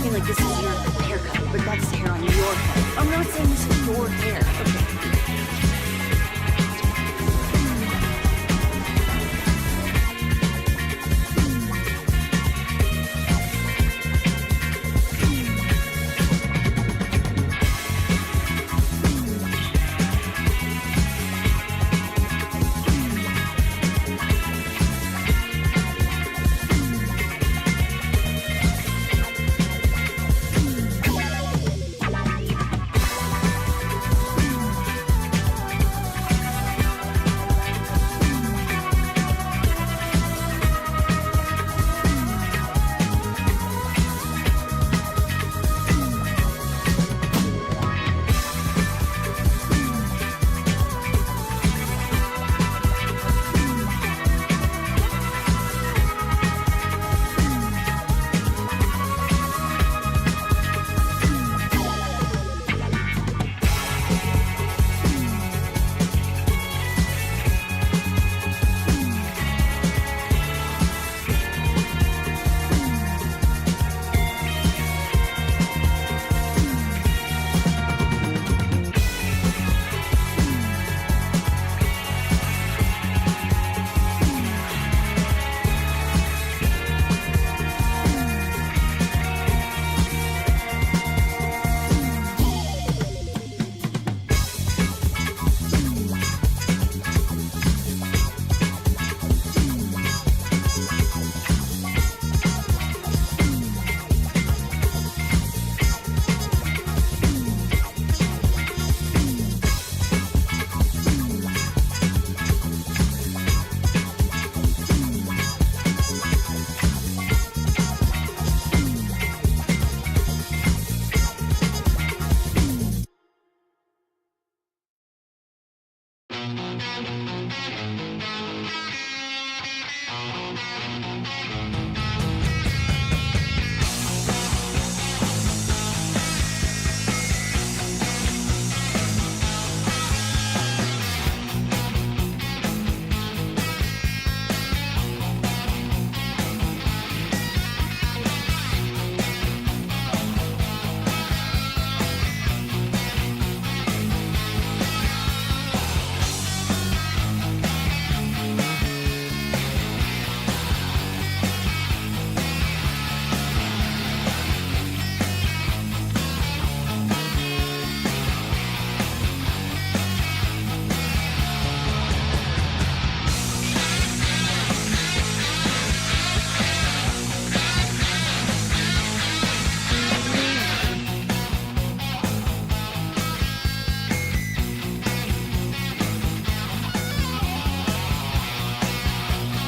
acting like this is your haircut, but that's hair on your head. I'm not saying this is your hair. Okay.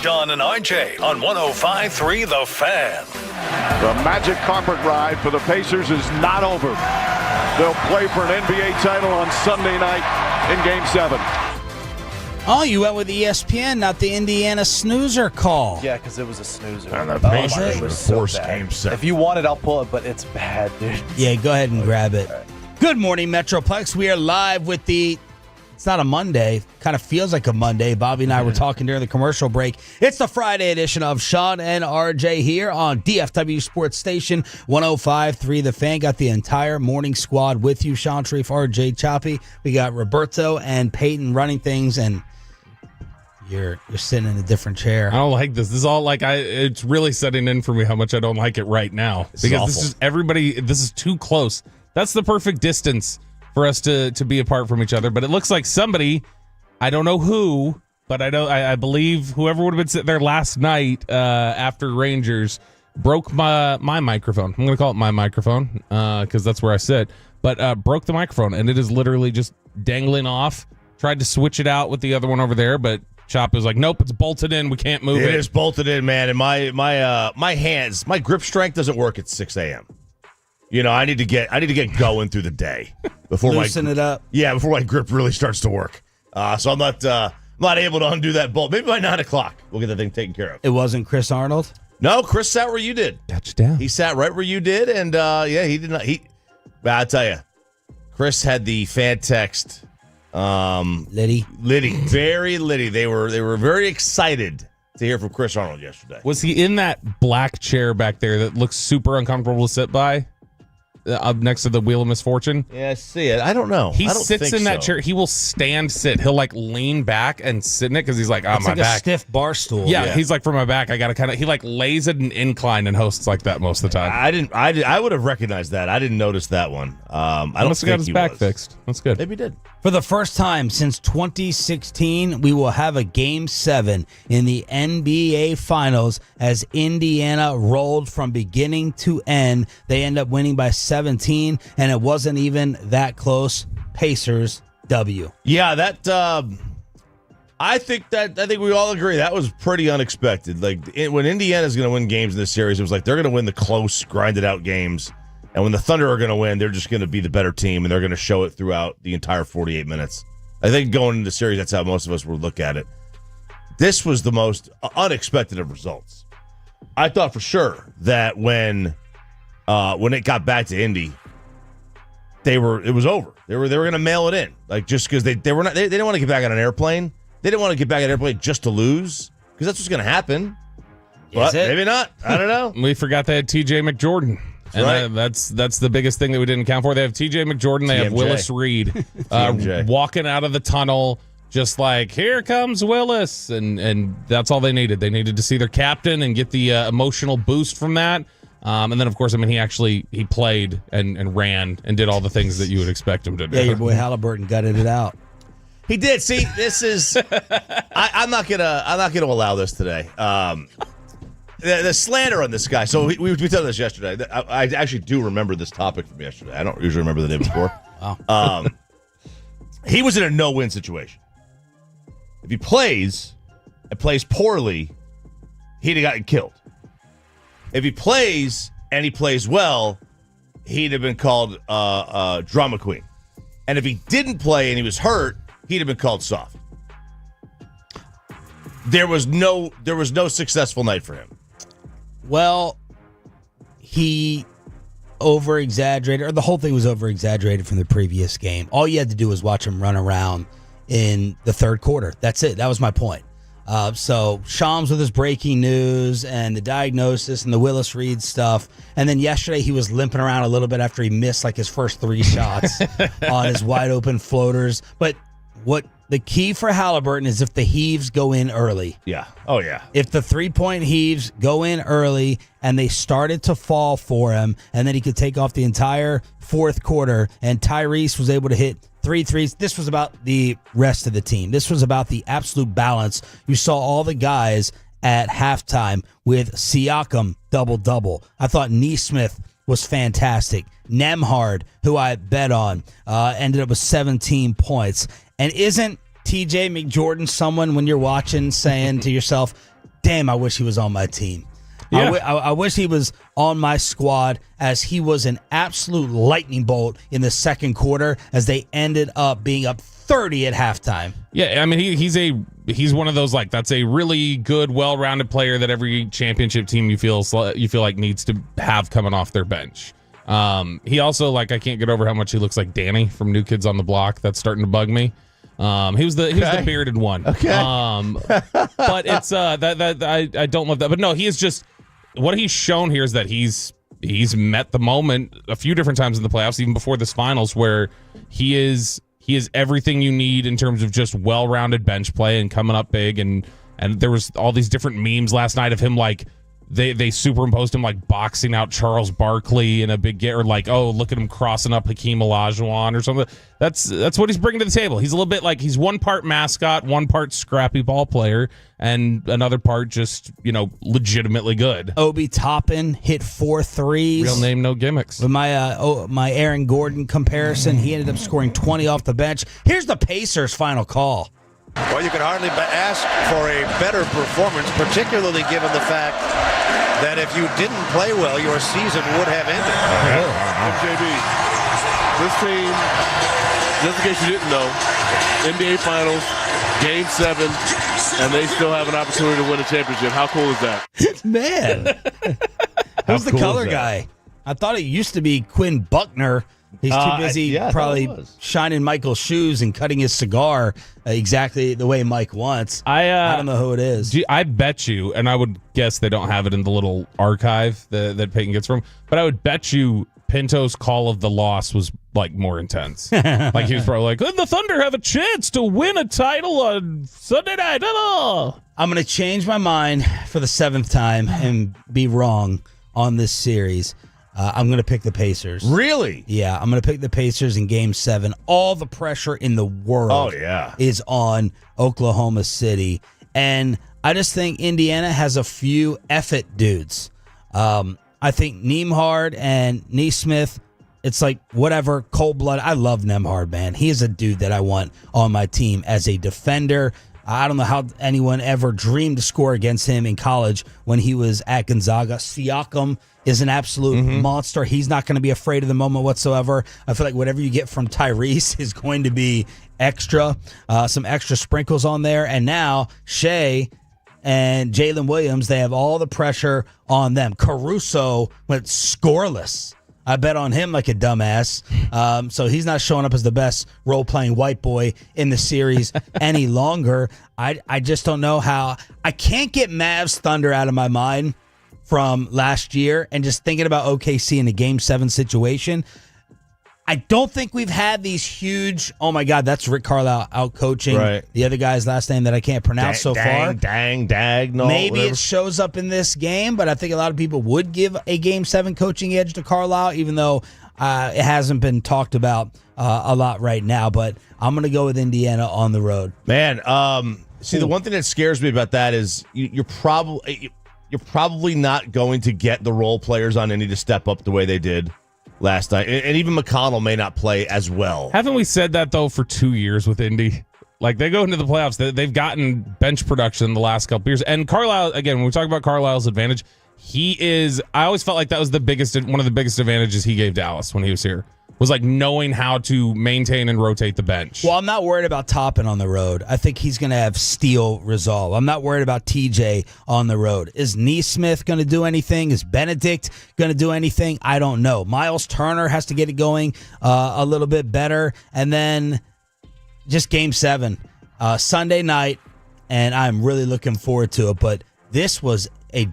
John and RJ on 105.3 The Fan. The magic carpet ride for the Pacers is not over. They'll play for an NBA title on Sunday night in Game 7. Oh, you went with ESPN, not the Indiana snoozer call. Yeah, because it was a snoozer. And the Pacers was forced bad. Game 7. If you want it, I'll pull it, but it's bad, dude. Yeah, go ahead and grab it. Right. Good morning, Metroplex. We are live with it's not a Monday. Kind of feels like a Monday. Bobby and I were talking during the commercial break. It's the Friday edition of Sean and RJ here on DFW Sports Station 105.3 The Fan. Got the entire morning squad with you. Sean, Sharif, RJ, Choppy. We got Roberto and Peyton running things, and you're sitting in a different chair. I don't like this. This is all like it's really setting in for me how much I don't like it right now. Because this is everybody. This is too close. That's the perfect distance for us to be apart from each other. But it looks like somebody, I don't know who, but I believe whoever would have been sitting there last night after Rangers broke my microphone. I'm going to call it my microphone because that's where I sit. But broke the microphone, and it is literally just dangling off. Tried to switch it out with the other one over there, but Chop is like, nope, it's bolted in. We can't move it. It is bolted in, man. And my hands, my grip strength doesn't work at 6 a.m. You know, I need to get going through the day before loosen it up. Yeah, before my grip really starts to work. So I'm not able to undo that bolt. Maybe by 9 o'clock we'll get that thing taken care of. It wasn't Chris Arnold? No, Chris sat where you did. Touchdown. He sat right where you did, and yeah, he did not. But I'll tell you, Chris had the fan text. Liddy, very Liddy. They were very excited to hear from Chris Arnold yesterday. Was he in that black chair back there that looks super uncomfortable to sit by? up next to the Wheel of Misfortune? Yeah, I see it. I don't know. He I don't sits think in that so. chair. He will sit. He'll like lean back and sit in it because he's like, It's my like back. a stiff bar stool. Yeah, he's like, for my back, I got to kind of, he like lays at an incline and hosts like that most of the time. I would have recognized that. I didn't notice that one. I don't must have think got his he back was. fixed. That's good. Maybe he did. For the first time since 2016, we will have a Game 7 in the NBA Finals as Indiana rolled from beginning to end. They end up winning by 17, and it wasn't even that close. Pacers W. Yeah, that. I think we all agree that was pretty unexpected. Like when Indiana's going to win games in this series, it was like they're going to win the close, grinded out games. And when the Thunder are going to win, they're just going to be the better team, and they're going to show it throughout the entire 48 minutes. I think going into the series, that's how most of us would look at it. This was the most unexpected of results. I thought for sure that when it got back to Indy, it was over. They were going to mail it in, like just because they didn't want to get back on an airplane. They didn't want to get back on an airplane just to lose, because that's what's going to happen. But maybe not. I don't know. We forgot they had TJ McJordan. And that's the biggest thing that we didn't count for. They have TJ McJordan. They have Willis Reed walking out of the tunnel, just like, here comes Willis. And that's all they needed. They needed to see their captain and get the emotional boost from that. And then, of course, he played and ran and did all the things that you would expect him to do. Yeah, your boy Halliburton gutted it out. He did. See, this is. I'm not gonna allow this today. The slander on this guy. So we talked about this yesterday. I actually do remember this topic from yesterday. I don't usually remember the day before. Wow. He was in a no-win situation. If he plays and plays poorly, he'd have gotten killed. If he plays and he plays well, he'd have been called drama queen. And if he didn't play and he was hurt, he'd have been called soft. There was no successful night for him. Well, he over-exaggerated, or the whole thing was over-exaggerated from the previous game. All you had to do was watch him run around in the third quarter. That's it. That was my point. So Shams with his breaking news and the diagnosis and the Willis Reed stuff. And then yesterday he was limping around a little bit after he missed like his first 3 shots on his wide open floaters. But what the key for Halliburton is if the heaves go in early. Yeah. Oh, yeah. If the 3-point heaves go in early and they started to fall for him, and then he could take off the entire fourth quarter, and Tyrese was able to hit 3 threes. This was about the rest of the team. This was about the absolute balance. You saw all the guys at halftime with Siakam double-double. I thought Nesmith was fantastic. Nemhard, who I bet on, ended up with 17 points. And isn't TJ McJordan someone when you're watching saying to yourself, damn, I wish he was on my team. Yeah. I wish he was on my squad, as he was an absolute lightning bolt in the second quarter as they ended up being up 30 at halftime. Yeah, I mean, he's one of those, like, that's a really good, well-rounded player that every championship team you feel like needs to have coming off their bench. He also, like, I can't get over how much he looks like Danny from New Kids on the Block. That's starting to bug me. He was the bearded one. Okay. But it's that I don't love that. But no, he is just, what he's shown here is that he's met the moment a few different times in the playoffs, even before this finals, where he is everything you need in terms of just well-rounded bench play and coming up big. And there was all these different memes last night of him, like, They superimposed him like boxing out Charles Barkley in a big get, or like, oh, look at him crossing up Hakeem Olajuwon or something. That's what he's bringing to the table. He's a little bit like, he's one part mascot, one part scrappy ball player, and another part just, legitimately good. Obi Toppin hit 4 threes. Real name, no gimmicks. With my Aaron Gordon comparison, he ended up scoring 20 off the bench. Here's the Pacers' final call. Well, you can hardly ask for a better performance, particularly given the fact that if you didn't play well, your season would have ended. JB, this team, just in case you didn't know, NBA Finals, Game 7, and they still have an opportunity to win a championship. How cool is that? Man. Who's the cool color is that? guy? I thought it used to be Quinn Buckner. He's too busy probably shining Michael's shoes and cutting his cigar exactly the way Mike wants. I don't know who it is. I bet you, and I would guess they don't have it in the little archive that Peyton gets from, but I would bet you Pinto's call of the loss was like more intense. Like he was probably like, "Could the Thunder have a chance to win a title on Sunday night?" I'm going to change my mind for the 7th time and be wrong on this series. I'm going to pick the Pacers. Really? Yeah, I'm going to pick the Pacers in Game 7. All the pressure in the world is on Oklahoma City. And I just think Indiana has a few effort dudes. I think Nembhard and Nesmith, it's like whatever, cold blood. I love Nembhard, man. He is a dude that I want on my team as a defender. I don't know how anyone ever dreamed to score against him in college when he was at Gonzaga. Siakam is an absolute monster. He's not going to be afraid of the moment whatsoever. I feel like whatever you get from Tyrese is going to be extra, some extra sprinkles on there. And now Shea and Jalen Williams, they have all the pressure on them. Caruso went scoreless. I bet on him like a dumbass. So he's not showing up as the best role-playing white boy in the series any longer. I just don't know how. I can't get Mavs Thunder out of my mind from last year and just thinking about OKC in a Game 7 situation. I don't think we've had these huge, oh my God, that's Rick Carlisle out coaching the other guy's last name that I can't pronounce far. Maybe whatever. it shows up in this game, but I think a lot of people would give a Game 7 coaching edge to Carlisle, even though it hasn't been talked about a lot right now. But I'm going to go with Indiana on the road. Man, the one thing that scares me about that is you're probably not going to get the role players on Indy to step up the way they did last night. And even McConnell may not play as well. Haven't we said that, though, for 2 years with Indy? Like, they go into the playoffs, they've gotten bench production the last couple years. And Carlisle, again, when we talk about Carlisle's advantage, I always felt like that was one of the biggest advantages he gave Dallas when he was here, was like knowing how to maintain and rotate the bench. Well, I'm not worried about Toppin on the road. I think he's going to have steel resolve. I'm not worried about TJ on the road. Is Nesmith going to do anything? Is Benedict going to do anything? I don't know. Miles Turner has to get it going a little bit better. And then just Game 7, Sunday night, and I'm really looking forward to it. But this was a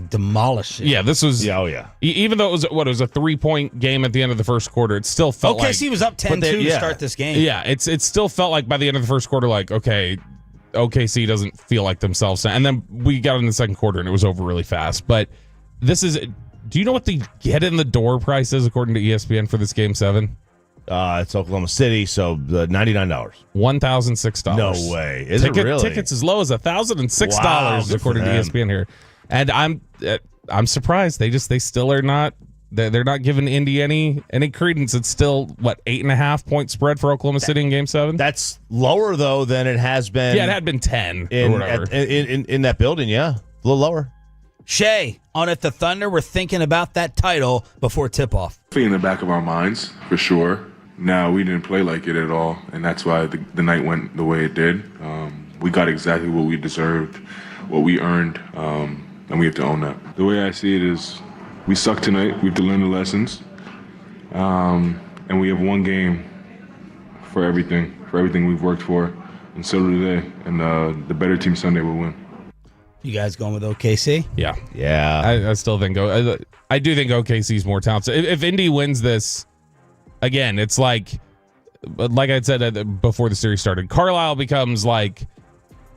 demolishing. Yeah, this was. Yeah, oh yeah. Even though it was a 3-point game at the end of the first quarter, it still felt like OKC was up 10-2 to start this game. Yeah, it still felt like by the end of the first quarter, like, okay, OKC doesn't feel like themselves. And then we got in the second quarter and it was over really fast. But this is. Do you know what the get in the door price is according to ESPN for this Game 7? It's Oklahoma City, so $99. $1,006. No way. Is it really? Tickets as low as $1,006 according to ESPN here. And I'm surprised they still are not. They're not giving Indy any credence. It's still 8.5 point spread for Oklahoma City in Game 7. That's lower though than it has been. Yeah, it had been 10 or whatever in that building. Yeah, a little lower. Shay, on it the Thunder, we're thinking about that title before tip-off. In the back of our minds, for sure. Now, we didn't play like it at all, and that's why the night went the way it did. We got exactly what we deserved, what we earned, and we have to own that. The way I see it is we suck tonight. We have to learn the lessons, and we have one game for everything we've worked for, and so do they. And the better team Sunday will win. You guys going with OKC? Yeah. I still think I do think OKC's more talented. If Indy wins this, again, it's like I said before the series started, Carlisle becomes like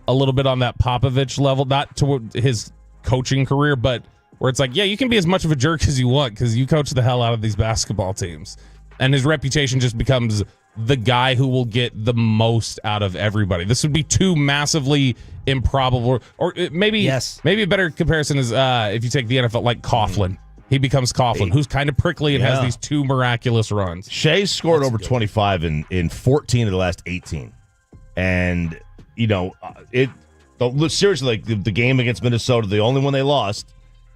a little bit on that Popovich level, not to his coaching career, but where it's like, yeah, you can be as much of a jerk as you want because you coach the hell out of these basketball teams. And his reputation just becomes the guy who will get the most out of everybody. This would be two massively improbable, or maybe a better comparison is if you take the NFL, like Coughlin. He becomes Coughlin, who's kind of prickly and has these two miraculous runs. Shea scored over 25 in 14 of the last 18. And, seriously, like the game against Minnesota, the only one they lost,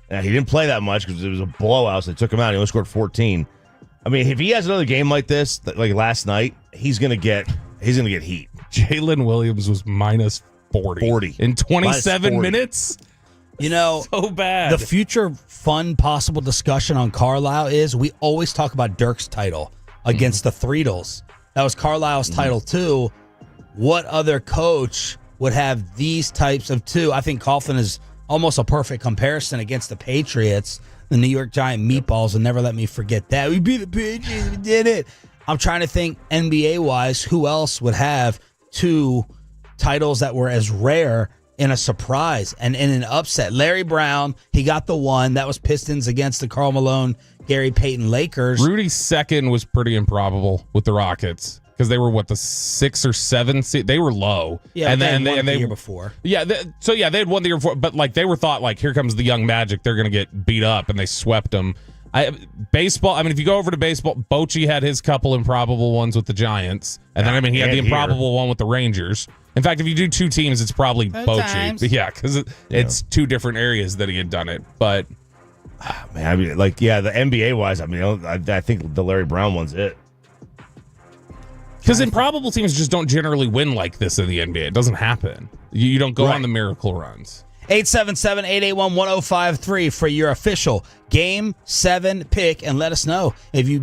he didn't play that much because it was a blowout, so they took him out. He only scored 14. I mean, if he has another game like this, like last night, he's gonna get heat. Jalen Williams was minus 40 in 27 minutes. So bad. The future fun possible discussion on Carlisle is we always talk about Dirk's title against the Threedles. That was Carlisle's title too. What other coach would have these types of two? I think Coughlin is almost a perfect comparison against the Patriots. the New York Giant meatballs will never let me forget that. We beat the Patriots. We did it. I'm trying to think NBA-wise, who else would have 2 titles that were as rare in a surprise and in an upset. Larry Brown, he got the 1. That was Pistons against the Karl Malone, Gary Payton Lakers. Rudy's second was pretty improbable with the Rockets because they were, the 6 or 7 seed? They were low. Yeah, and then they the year before. Yeah, they had won the year before, but they were thought here comes the young Magic. They're going to get beat up, and they swept them. Baseball, if you go over to baseball, Bochy had his couple improbable ones with the Giants. And then, he had the improbable one with the Rangers. In fact, if you do 2 teams, it's probably Bochy. Yeah, because it's 2 different areas that he had done it. But, the NBA-wise, I think the Larry Brown one's it. Because improbable teams just don't generally win like this in the NBA. It doesn't happen. You don't go on the miracle runs. 877-881-1053 for your official Game 7 pick, and let us know if you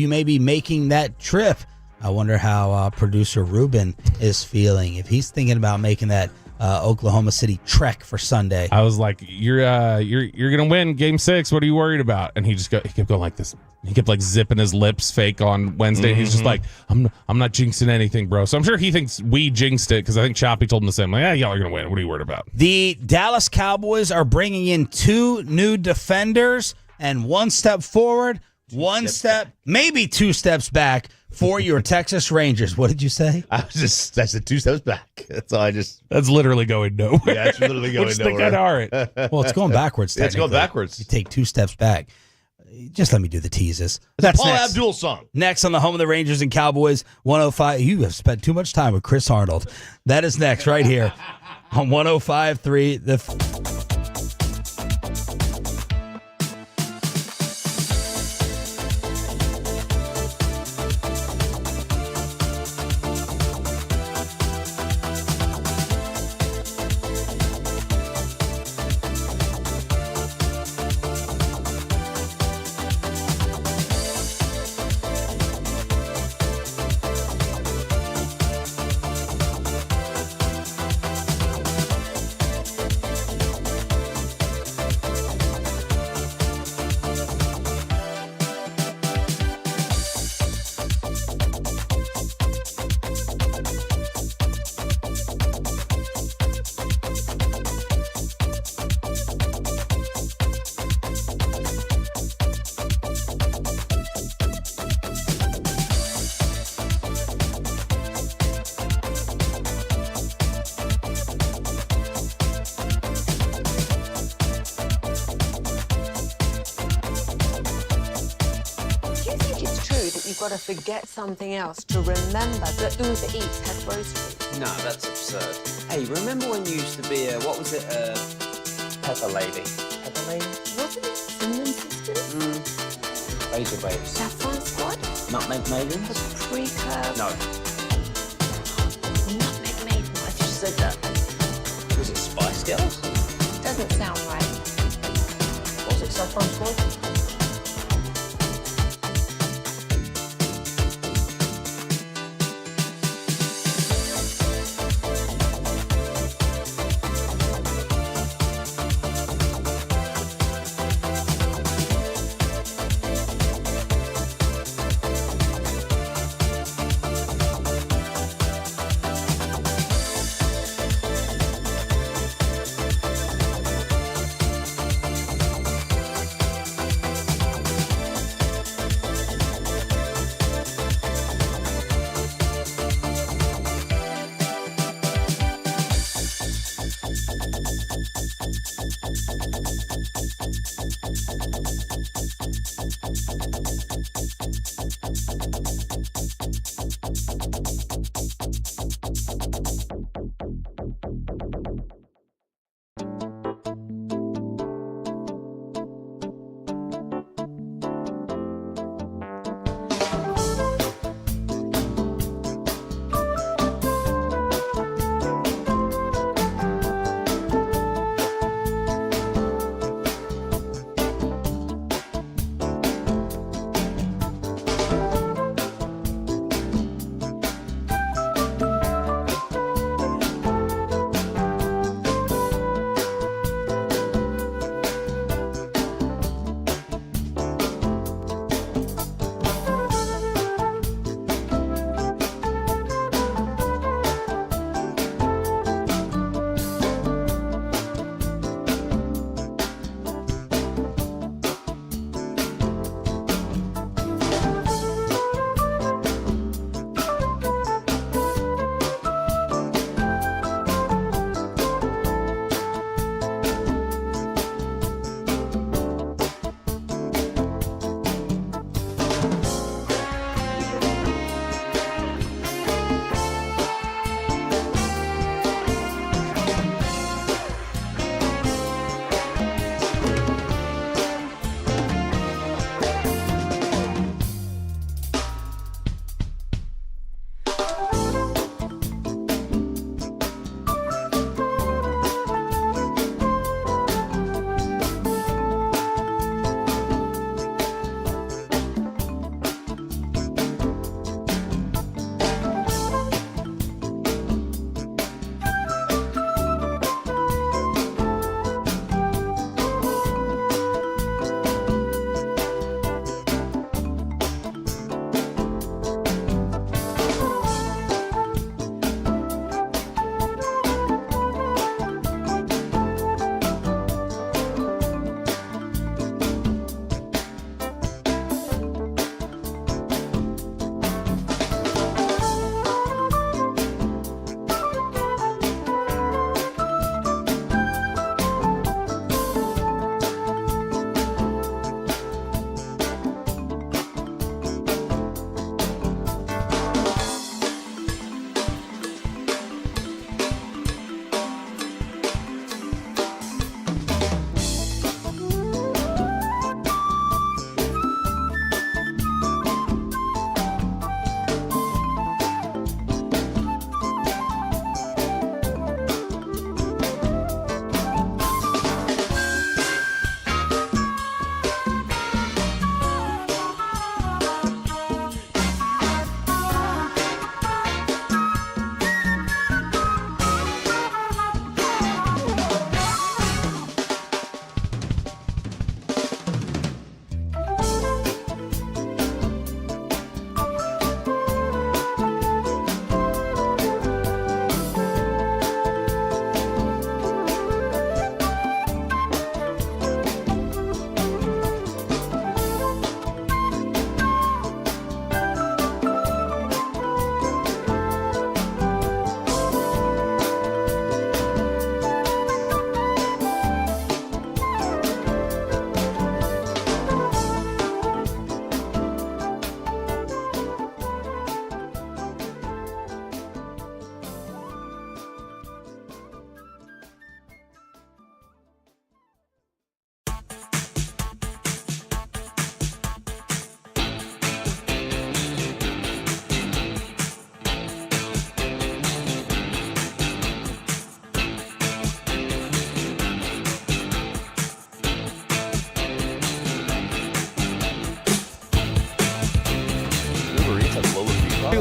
may be making that trip. I wonder how producer Ruben is feeling, if he's thinking about making that Oklahoma City trek for Sunday. I was like, you're gonna win Game 6. What are you worried about? And he kept going like this. He kept zipping his lips fake on Wednesday. He's just like, I'm not jinxing anything, bro. So I'm sure he thinks we jinxed it because I think Choppy told him the same. Y'all are gonna win. What are you worried about? The Dallas Cowboys are bringing in 2 new defenders and 1 step forward, 1 step, maybe 2 steps back for your Texas Rangers. What did you say? I said 2 steps back. That's all That's literally going nowhere. Yeah, it's literally going Which nowhere. Which they kind of are. Well, it's going backwards. It's going backwards. You take 2 steps back. Just let me do the teases. That's Paul Abdul song. Next on the home of the Rangers and Cowboys, 105. You have spent too much time with Chris Arnold. That is next right here on 105.3. You've got to forget something else to remember that Uber Eats has groceries. No, that's absurd. Hey, remember when you used to be Pepper Lady? Pepper Lady? Wasn't it Cinnamon Sisters? Razor Babes. Saffron Squad? Nutmeg Maidens? Paprika? No. Nutmeg Maidens. I just said that. Was it Spice Girls? Doesn't sound right. Was it Saffron Squad?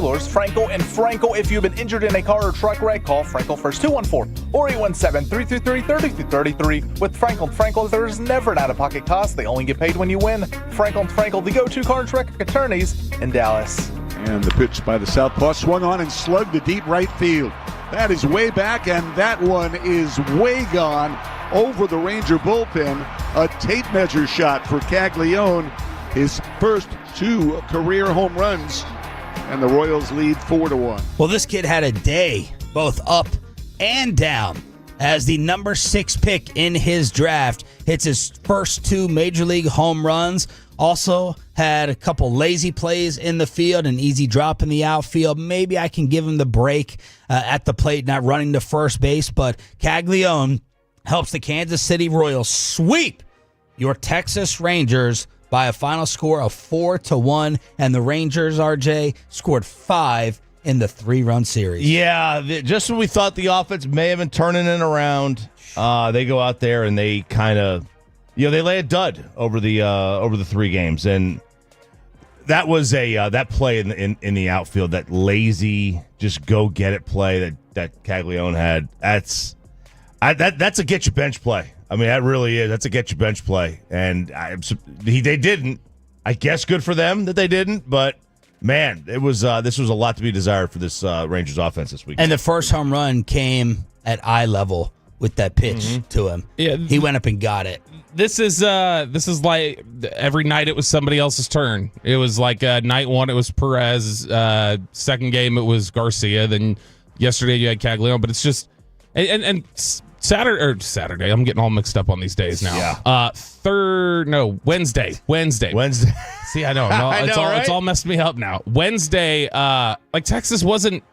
Dealers, Frankel and Frankel. If you've been injured in a car or truck wreck, call Frankel first, 214 or 817-333-3333. With Frankel and Frankel, there's never an out-of-pocket cost. They only get paid when you win. Frankel and Frankel, the go-to car and truck attorneys in Dallas. And the pitch by the southpaw swung on and slugged to deep right field. That is way back, and that one is way gone over the Ranger bullpen. A tape measure shot for Caglione, his first 2 career home runs, and the Royals lead 4-1. Well, this kid had a day, both up and down, as the number 6 pick in his draft hits his first 2 major league home runs. Also had a couple lazy plays in the field, an easy drop in the outfield. Maybe I can give him the break at the plate, not running to first base. But Caglione helps the Kansas City Royals sweep your Texas Rangers by a final score of 4-1. And the Rangers, RJ, scored 5 in the 3-run series. Yeah, just when we thought the offense may have been turning it around, they go out there and they kind of, they lay a dud over the 3 games, and that was that play in the outfield, that lazy just go get it play that Caglione had. That's a get your bench play. I mean, that really is. That's a get your bench play, and they didn't. I guess good for them that they didn't, but. Man, this was a lot to be desired for this Rangers offense this week. And the first home run came at eye level with that pitch to him. Yeah, he went up and got it. This is like every night it was somebody else's turn. It was like night 1 it was Perez, second game it was Garcia, then yesterday you had Caglione, but it's just and Saturday. I'm getting all mixed up on these days now. Yeah. Wednesday. See, I know. It's all messed me up now. Wednesday, Texas wasn't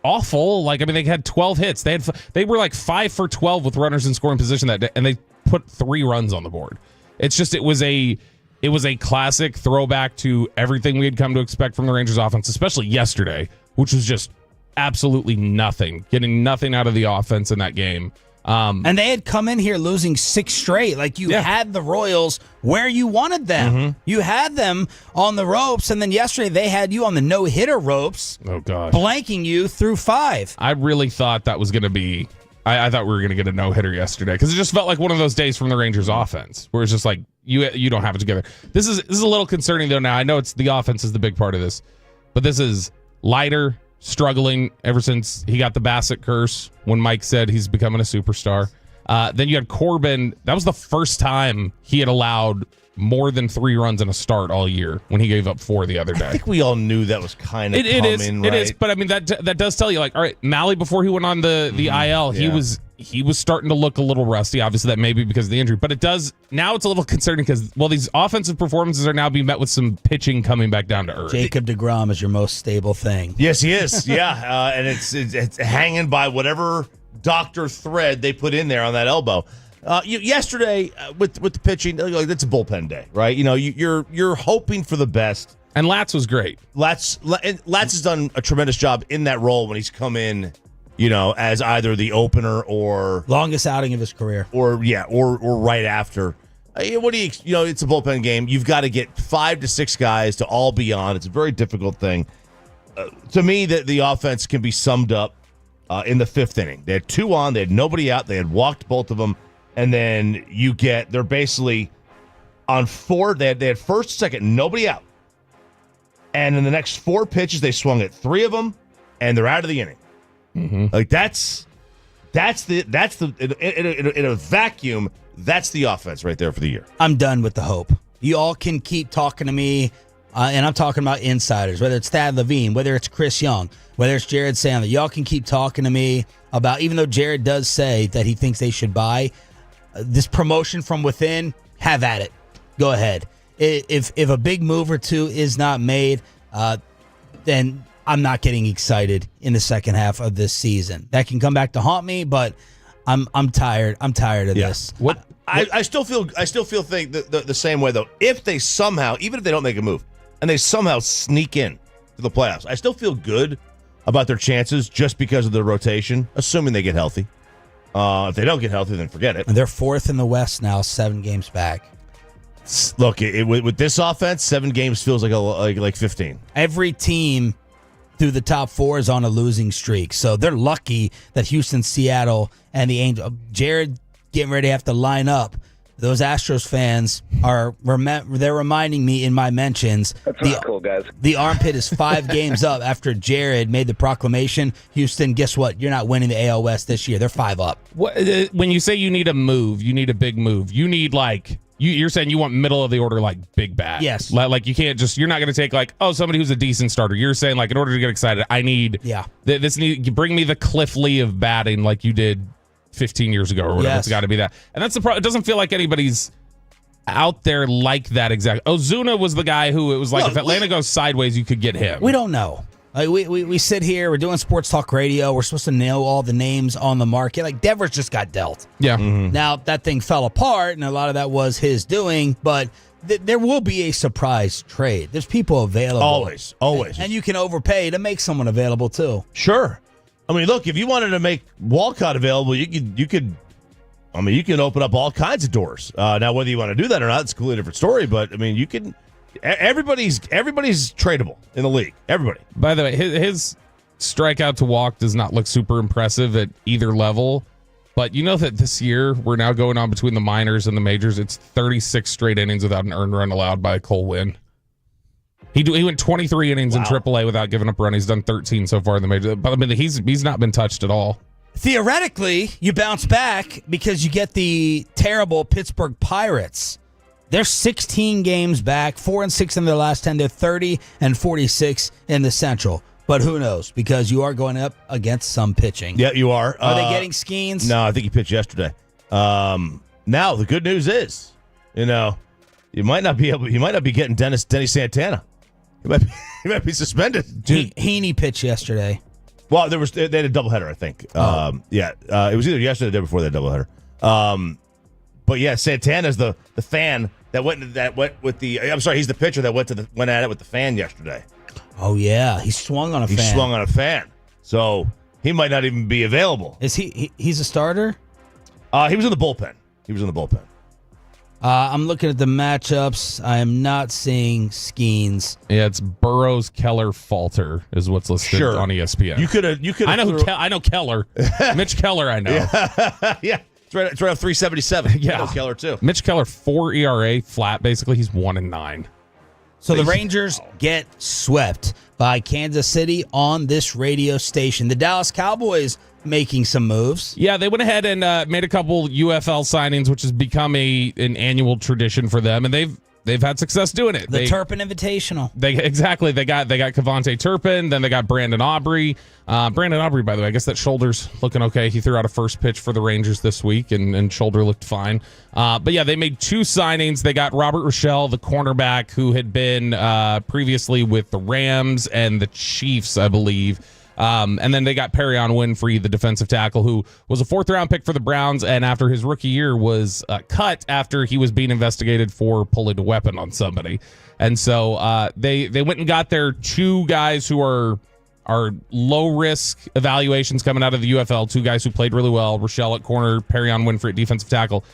awful. Like, I mean, they had 12 hits. They were like 5 for 12 with runners in scoring position that day, and they put 3 runs on the board. It's just it was a classic throwback to everything we had come to expect from the Rangers offense, especially yesterday, which was just absolutely nothing, getting nothing out of the offense in that game. And they had come in here losing 6 straight. Like, you had the Royals where you wanted them. Mm-hmm. You had them on the ropes, and then yesterday they had you on the no-hitter ropes. Oh, gosh. Blanking you through 5. I really thought that was going to be... I thought we were going to get a no-hitter yesterday, because it just felt like one of those days from the Rangers offense, where it's just like, you don't have it together. This is a little concerning, though, now. I know it's the offense is the big part of this, but this is lighter, struggling ever since he got the Bassett curse when Mike said he's becoming a superstar. Then you had Corbin. That was the first time he had allowed more than 3 runs in a start all year, when he gave up 4 the other day. I think we all knew that was kind of coming, right? It is, but I mean, that does tell you, like, all right, Malley, before he went on the IL, he was starting to look a little rusty. Obviously, that may be because of the injury, but now it's a little concerning because, well, these offensive performances are now being met with some pitching coming back down to earth. Jacob deGrom is your most stable thing. Yes, he is. Yeah, and it's hanging by whatever doctor thread they put in there on that elbow. Yesterday with the pitching, like, that's a bullpen day, right? You're hoping for the best. And Latz was great. Latz has done a tremendous job in that role when he's come in, as either the opener or longest outing of his career, or right after. What do you? It's a bullpen game. You've got to get 5 to 6 guys to all be on. It's a very difficult thing. To me, the offense can be summed up in the 5th inning. They had 2 on. They had nobody out. They had walked both of them. And then they're basically on 4. They had first, second, nobody out. And in the next 4 pitches, they swung at 3 of them, and they're out of the inning. Mm-hmm. Like, that's in a vacuum. That's the offense right there for the year. I'm done with the hope. You all can keep talking to me, and I'm talking about insiders, whether it's Thad Levine, whether it's Chris Young, whether it's Jared Sandler. Y'all can keep talking to me about, even though Jared does say that he thinks they should buy this promotion from within, have at it. Go ahead. If a big move or 2 is not made, then I'm not getting excited in the second half of this season. That can come back to haunt me, but I'm tired. I'm tired of this. I still feel the same way, though. If they somehow, even if they don't make a move, and they somehow sneak in to the playoffs, I still feel good about their chances just because of the rotation, assuming they get healthy. If they don't get healthy, then forget it. And they're 4th in the West now, 7 games back. Look, with this offense, 7 games feels like 15. Every team through the top 4 is on a losing streak. So they're lucky that Houston, Seattle, and the Angels. Jared getting ready to have to line up. Those Astros fans they're reminding me in my mentions. That's not cool, guys. The armpit is 5 games up after Jared made the proclamation. Houston, guess what? You're not winning the AL West this year. They're 5 up. When you say you need a move, you need a big move. You need you're saying you want middle of the order, like big bat. Yes. Like you can't you're not going to take somebody who's a decent starter. You're saying in order to get excited, I need bring me the Cliff Lee of batting like you did 15 years ago or whatever. Yes. It's got to be that. And that's the problem. It doesn't feel like anybody's out there like that exactly. Ozuna was the guy who it was like, if Atlanta goes sideways, you could get him. We don't know. Like we sit here, we're doing sports talk radio, we're supposed to know all the names on the market. Like Devers just got dealt. Yeah. Now that thing fell apart, and a lot of that was his doing, but there will be a surprise trade. There's people available. Always. And you can overpay to make someone available too. Sure. I mean, look, if you wanted to make Walcott available, you could open up all kinds of doors. Now, whether you want to do that or not, it's a completely different story. But I mean, you can. Everybody's tradable in the league. Everybody. By the way, his strikeout to walk does not look super impressive at either level. But you know that this year we're now going on between the minors and the majors. It's 36 straight innings without an earned run allowed by Cole Winn. He went 23 innings in AAA without giving up a run. He's done 13 so far in the major. But I mean, he's not been touched at all. Theoretically, you bounce back because you get the terrible Pittsburgh Pirates. They're 16 games back, 4-6 in their last 10. They're 30-46 in the Central. But who knows? Because you are going up against some pitching. Yeah, you are. Are they getting Skeens? No, I think he pitched yesterday. Now the good news is, you might not be getting Denny Santana. He might be suspended. Dude, Heaney pitched yesterday. Well, they had a doubleheader, I think. It was either yesterday or the day before that doubleheader. But yeah, Santana's the fan that went with the. I'm sorry, he's the pitcher that went at it with the fan yesterday. Oh yeah, he swung on a fan. He swung on a fan, so he might not even be available. Is he's a starter? He was in the bullpen. I'm looking at the matchups. I am not seeing Skeens. Yeah, it's Burrows, Keller, Falter is what's listed on ESPN. You could. I know Keller. Mitch Keller, I know. Yeah. It's right off 377. Yeah. I know Keller too. Mitch Keller, 4 ERA, flat. Basically, he's 1-9. So the Rangers get swept by Kansas City on this radio station. The Dallas Cowboys making some moves. Yeah, they went ahead and made a couple UFL signings, which has become an annual tradition for them, and they've had success doing it. The Turpin Invitational. They got Kavonte Turpin, then they got Brandon Aubrey. Brandon Aubrey, by the way, I guess that shoulder's looking okay. He threw out a first pitch for the Rangers this week, and shoulder looked fine. But yeah, they made 2 signings. They got Robert Rochelle, the cornerback, who had been previously with the Rams and the Chiefs, I believe. And then they got Perion Winfrey, the defensive tackle, who was a 4th-round pick for the Browns, and after his rookie year was cut after he was being investigated for pulling a weapon on somebody. And so they went and got their 2 guys who are low-risk evaluations coming out of the UFL, 2 guys who played really well, Rochelle at corner, Perion Winfrey at defensive tackle.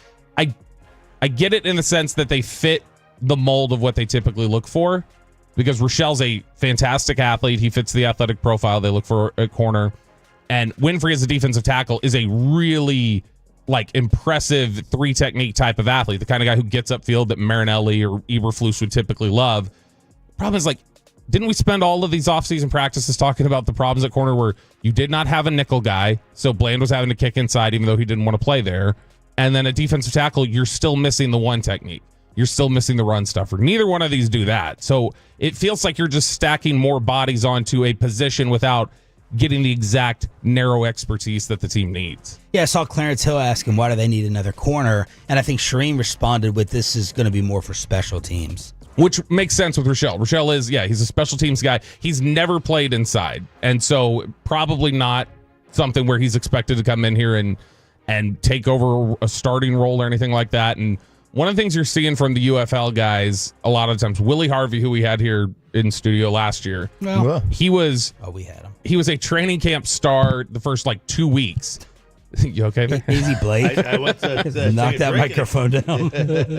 I get it in the sense that they fit the mold of what they typically look for, because Rochelle's a fantastic athlete. He fits the athletic profile they look for at corner. And Winfrey as a defensive tackle is a really impressive 3-technique type of athlete, the kind of guy who gets upfield that Marinelli or Eberflus would typically love. Problem is, didn't we spend all of these offseason practices talking about the problems at corner where you did not have a nickel guy, so Bland was having to kick inside even though he didn't want to play there. And then at defensive tackle, you're still missing the 1 technique. You're still missing the run stuffer. Neither one of these do that. So it feels like you're just stacking more bodies onto a position without getting the exact narrow expertise that the team needs. Yeah, I saw Clarence Hill asking, why do they need another corner? And I think Shireen responded with, this is going to be more for special teams. Which makes sense with Rochelle. Rochelle is, he's a special teams guy. He's never played inside. And so probably not something where he's expected to come in here and take over a starting role or anything like that. And one of the things you're seeing from the UFL guys a lot of times, Willie Harvey, who we had here in studio last year, he was a training camp star the first 2 weeks. You okay there? Easy, Blake. I went to knock that microphone down.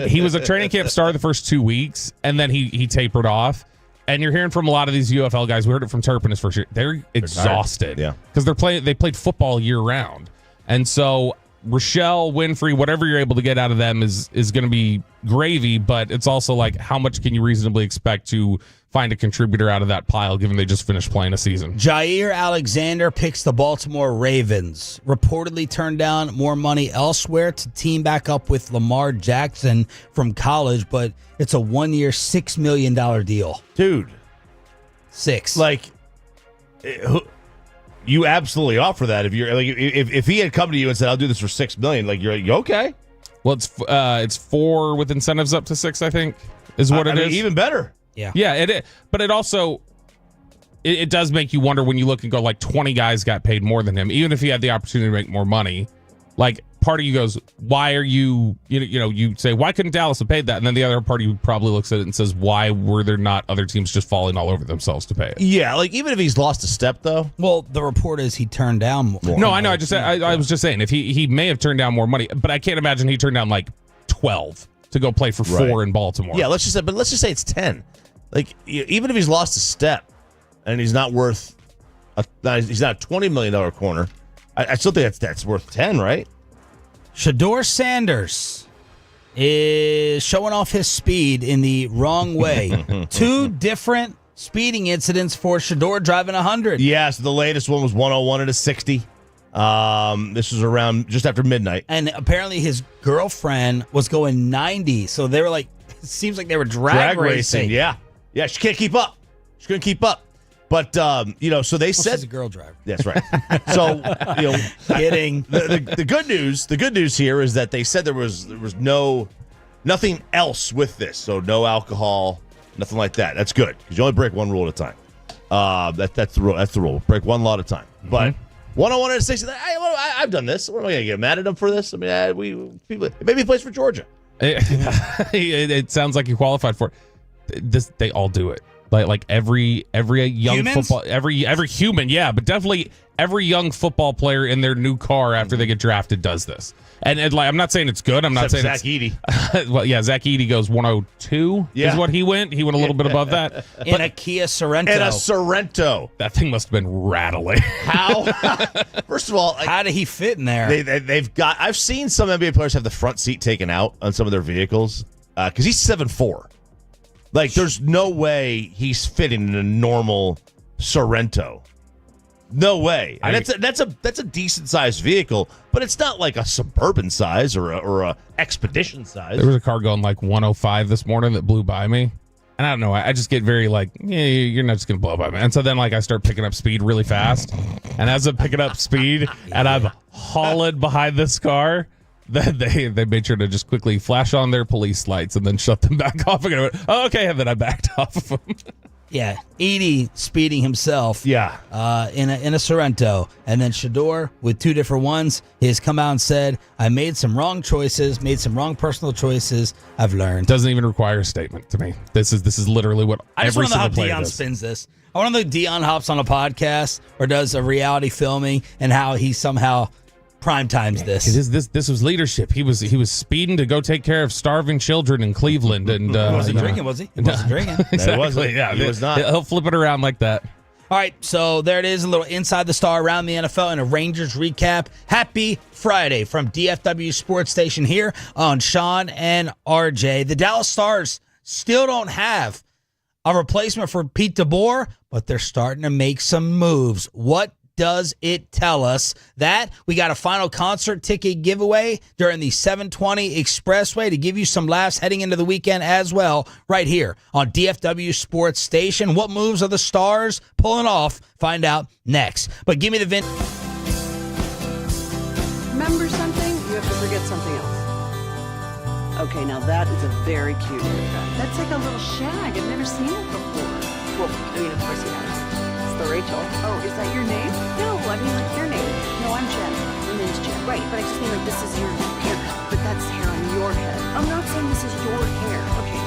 He was a training camp star the first 2 weeks, and then he tapered off. And you're hearing from a lot of these UFL guys. We heard it from Turpin his first year. They're exhausted. Yeah. Because they played football year round. And so Rochelle, Winfrey, whatever you're able to get out of them is going to be gravy, but it's also like, how much can you reasonably expect to find a contributor out of that pile, given they just finished playing a season? Jair Alexander picks the Baltimore Ravens. Reportedly turned down more money elsewhere to team back up with Lamar Jackson from college, but it's a 1-year, $6 million deal. Dude. 6. Like, you absolutely offer that if you're like if he had come to you and said, "I'll do this for $6 million," like you're like, okay. Well, it's 4 with incentives up to 6, I think, is what it is. Even better. Yeah. Yeah, it is. But it also it does make you wonder when you look and go, like, 20 guys got paid more than him, even if he had the opportunity to make more money. Like, part of you goes, why are you you say, why couldn't Dallas have paid that? And then the other part of you probably looks at it and says, why were there not other teams just falling all over themselves to pay it? Yeah, like even if he's lost a step though. Well, the report is he turned down more. No, I know. I was just saying, if he may have turned down more money, but I can't imagine he turned down like 12 to go play for 4 in Baltimore. Yeah, let's just say it's 10. Like even if he's lost a step and he's not worth he's not a $20 million corner, I still think that's worth 10, right? Shedeur Sanders is showing off his speed in the wrong way. 2 different speeding incidents for Shedeur driving 100. Yeah, so the latest one was 101 at a 60. This was around just after midnight. And apparently his girlfriend was going 90. So they were like, it seems like they were drag racing. Yeah. Yeah, she can't keep up. She couldn't keep up. But, so they said. She's a girl driver. That's right. So, kidding. The good news here is that they said there was nothing else with this. So no alcohol, nothing like that. That's good because you only break one rule at a time. That's the rule. That's the rule. Break one law at a time. Mm-hmm. But 101 at 60. I've done this. What am I going to get mad at him for this? I mean, maybe he plays for Georgia. It sounds like you qualified for it. They all do it. Like every young Humans? football, every human, yeah, but definitely every young football player in their new car after they get drafted does this. And like, I'm not saying it's good. I'm not saying Zach Edey. Well, yeah, Zach Edey goes 102 is what he went. He went a little bit above that. In a Kia Sorrento. In a Sorrento. That thing must have been rattling. How? First of all, how did he fit in there? They've got. I've seen some NBA players have the front seat taken out on some of their vehicles because he's 7'4". Like, there's no way he's fitting in a normal Sorrento. No way. And that's a decent sized vehicle, but it's not like a Suburban size or a Expedition size. There was a car going like 105 this morning that blew by me. And I don't know. I just get very like, yeah, you're not just going to blow by me. And so then like I start picking up speed really fast. And as I'm picking up speed and I'm hauling behind this car, then they made sure to just quickly flash on their police lights and then shut them back off. And I went, oh, okay. And then I backed off of them. Yeah, Edey speeding himself. Yeah, in a Sorrento, and then Shedeur with 2 different ones. He has come out and said, "I made some wrong choices, made some wrong personal choices. I've learned." Doesn't even require a statement to me. This is literally what I just every want to know how single player Deion does. spins this. I want to know if Deion hops on a podcast or does a reality filming and how he somehow prime times this. This was leadership. He was speeding to go take care of starving children in Cleveland, and he wasn't drinking, was he? He wasn't drinking. Exactly. He wasn't. Yeah, he was not. He'll flip it around like that. All right, so there it is, a little Inside the Star around the NFL and a Rangers recap. Happy Friday from DFW Sports Station here on Sean and RJ. The Dallas Stars still don't have a replacement for Pete DeBoer, but they're starting to make some moves. What does it tell us? That we got a final concert ticket giveaway during the 720 Expressway to give you some laughs heading into the weekend as well, right here on DFW Sports Station. What moves are the Stars pulling off? Find out next. But give me the Remember something? You have to forget something else. Okay, now that is a very cute haircut. That's like a little shag. I've never seen it before. Well, I mean, of course you have. The Rachel. Oh, is that your name? No, I mean like your name. No, I'm Jen. My name's Jen. Right, but I just mean like this is your haircut. But that's hair on your head. I'm not saying this is your hair. Okay.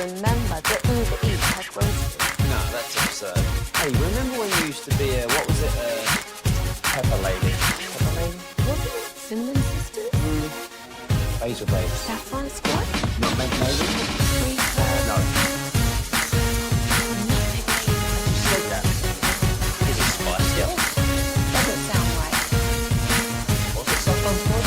remember that Uber Eats has roasted. No, that's absurd. Hey, remember when you used to be a, what was it, Pepper Lady? Pepper Lady? Wasn't it Cinnamon Sisters? Basil Babes. Saffron Squad? Nutmeg Maybe? Sweet Bird? No. You said that. Is it Spice Girls? Doesn't sound right. Was it Saffron Squad?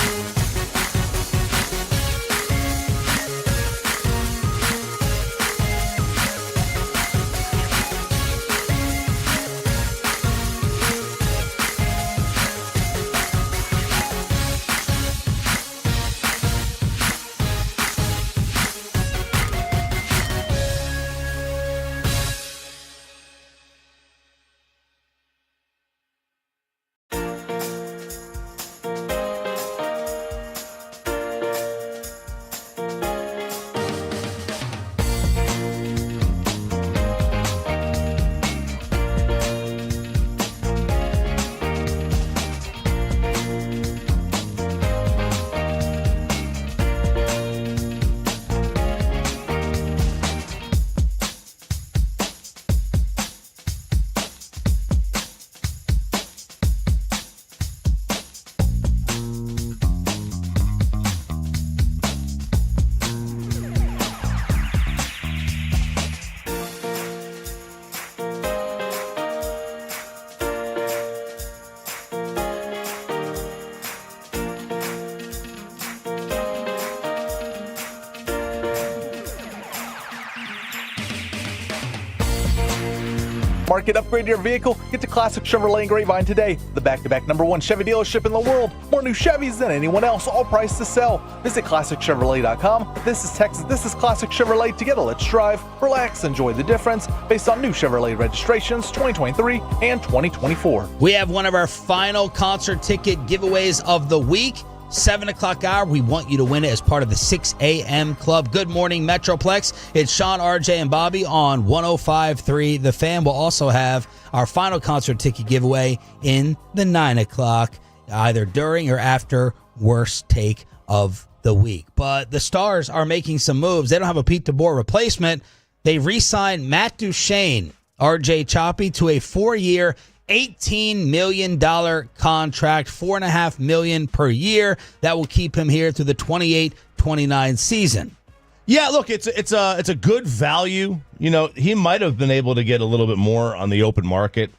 Market, upgrade your vehicle. Get to Classic Chevrolet in Grapevine today. The back-to-back #1 Chevy dealership in the world. More new Chevys than anyone else, all priced to sell. Visit ClassicChevrolet.com. This is Texas. This is Classic Chevrolet. Together, let's drive, relax, enjoy the difference based on new Chevrolet registrations 2023 and 2024. We have one of our final concert ticket giveaways of the week. 7 o'clock hour. We want you to win it as part of the 6 a.m. club. Good morning, Metroplex. It's Sean, RJ, and Bobby on 105.3 The Fan. We'll also have our final concert ticket giveaway in the 9 o'clock, either during or after worst take of the week. But the Stars are making some moves. They don't have a Pete DeBoer replacement. They re-signed Matt Duchene, RJ Choppy, to a 4-year, $18 million contract, $4.5 million per year. That will keep him here through the 28-29 season. Yeah, look, it's a good value. You know, he might have been able to get a little bit more on the open market.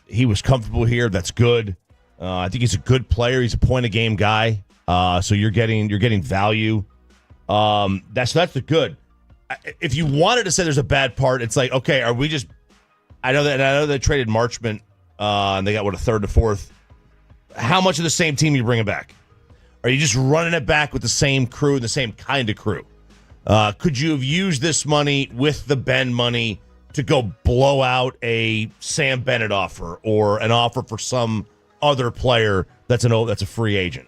He was comfortable here. That's good. I think he's a good player. He's a point a game guy. So you're getting value. That's the good. If you wanted to say there's a bad part, it's like, okay, are we just? I know they traded Marchment, and they got a third to fourth. How much of the same team are you bringing back? Are you just running it back with the same crew, the same kind of crew? Could you have used this money with the Ben money to go blow out a Sam Bennett offer or an offer for some other player that's a free agent?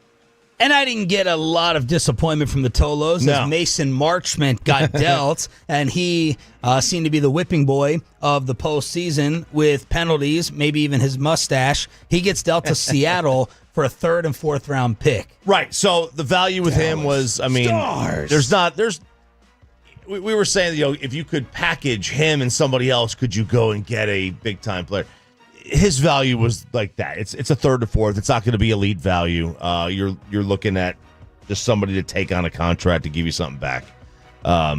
And I didn't get a lot of disappointment from the Tolos as Mason Marchment got dealt, and he seemed to be the whipping boy of the postseason with penalties, maybe even his mustache. He gets dealt to Seattle for a 3rd and 4th round pick. Right. So the value with him was, we were saying, if you could package him and somebody else, could you go and get a big time player? His value was like that. It's a 3rd to 4th. It's not going to be elite value. You're looking at just somebody to take on a contract to give you something back.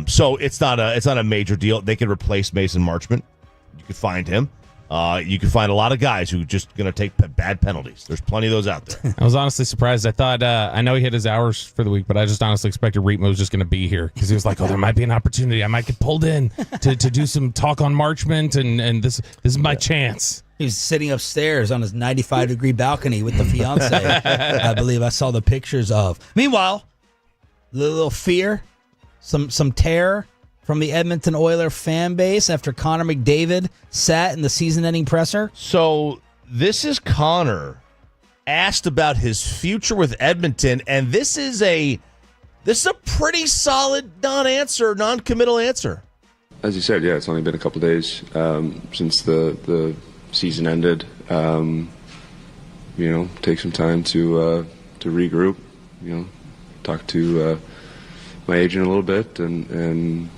So it's not a major deal. They could replace Mason Marchment. You could find him. You could find a lot of guys who are just going to take bad penalties. There's plenty of those out there. I was honestly surprised. I thought, I know he hit his hours for the week, but I just honestly expected Reetma was just going to be here because he was like, oh, there might be an opportunity. I might get pulled in to do some talk on Marchment, and this is my chance. He was sitting upstairs on his 95-degree balcony with the fiance. I believe I saw the pictures of. Meanwhile, a little fear, some terror from the Edmonton Oilers fan base after Connor McDavid sat in the season-ending presser. So this is Connor asked about his future with Edmonton, and this is a pretty solid non-committal answer. As you said, yeah, it's only been a couple of days since the season ended. Take some time to regroup. Talk to my agent a little bit and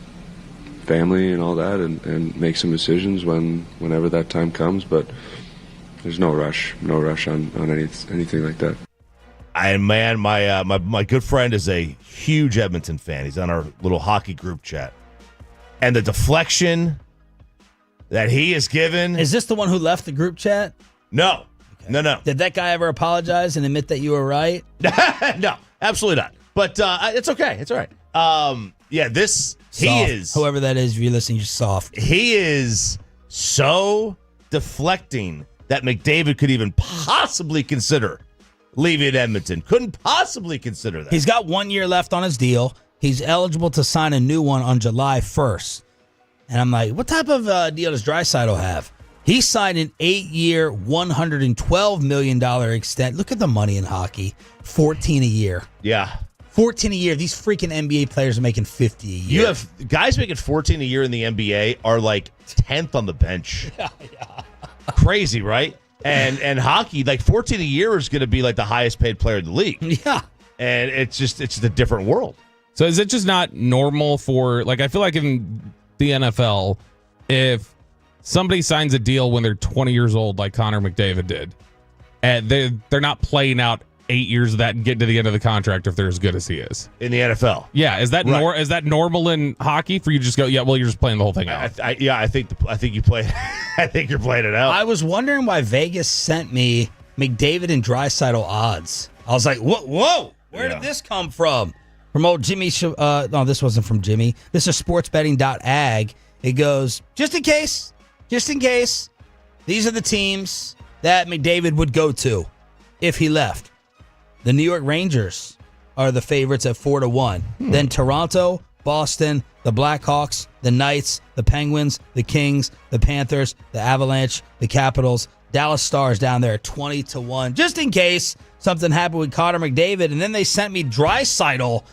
family and all that, and make some decisions whenever that time comes. But there's no rush on anything like that. And man, my good friend is a huge Edmonton fan. He's on our little hockey group chat, and the deflection that he is given. Is this the one who left the group chat? No. Okay. No. Did that guy ever apologize and admit that you were right? No, absolutely not. But it's okay. It's all right. He is. Whoever that is, if you're listening, you're soft. He is so deflecting that McDavid could even possibly consider leaving Edmonton. Couldn't possibly consider that. He's got 1 year left on his deal. He's eligible to sign a new one on July 1st. And I'm like, what type of deal does Draisaitl have? He signed an 8-year, $112 million extent. Look at the money in hockey. 14 a year. Yeah. 14 a year. These freaking NBA players are making 50 a year. You have guys making 14 a year in the NBA are like 10th on the bench. Yeah. Crazy, right? And hockey, like 14 a year is going to be like the highest paid player in the league. Yeah. And it's a different world. So is it just not normal for, like, I feel like in the NFL, if somebody signs a deal when they're 20 years old, like Connor McDavid did, and they're not playing out 8 years of that and getting to the end of the contract if they're as good as he is in the NFL. Yeah, is that right. Is that normal in hockey for you to just go? Yeah, well, you're just playing the whole thing out. I think you play. I think you're playing it out. I was wondering why Vegas sent me McDavid and Draisaitl odds. I was like, whoa, where did this come from? From old Jimmy. No, this wasn't from Jimmy. This is sportsbetting.ag. It goes, just in case, these are the teams that McDavid would go to if he left. The New York Rangers are the favorites at 4-1. Then Toronto, Boston, the Blackhawks, the Knights, the Penguins, the Kings, the Panthers, the Avalanche, the Capitals, Dallas Stars down there at 20-1. Just in case something happened with Connor McDavid. And then they sent me Draisaitl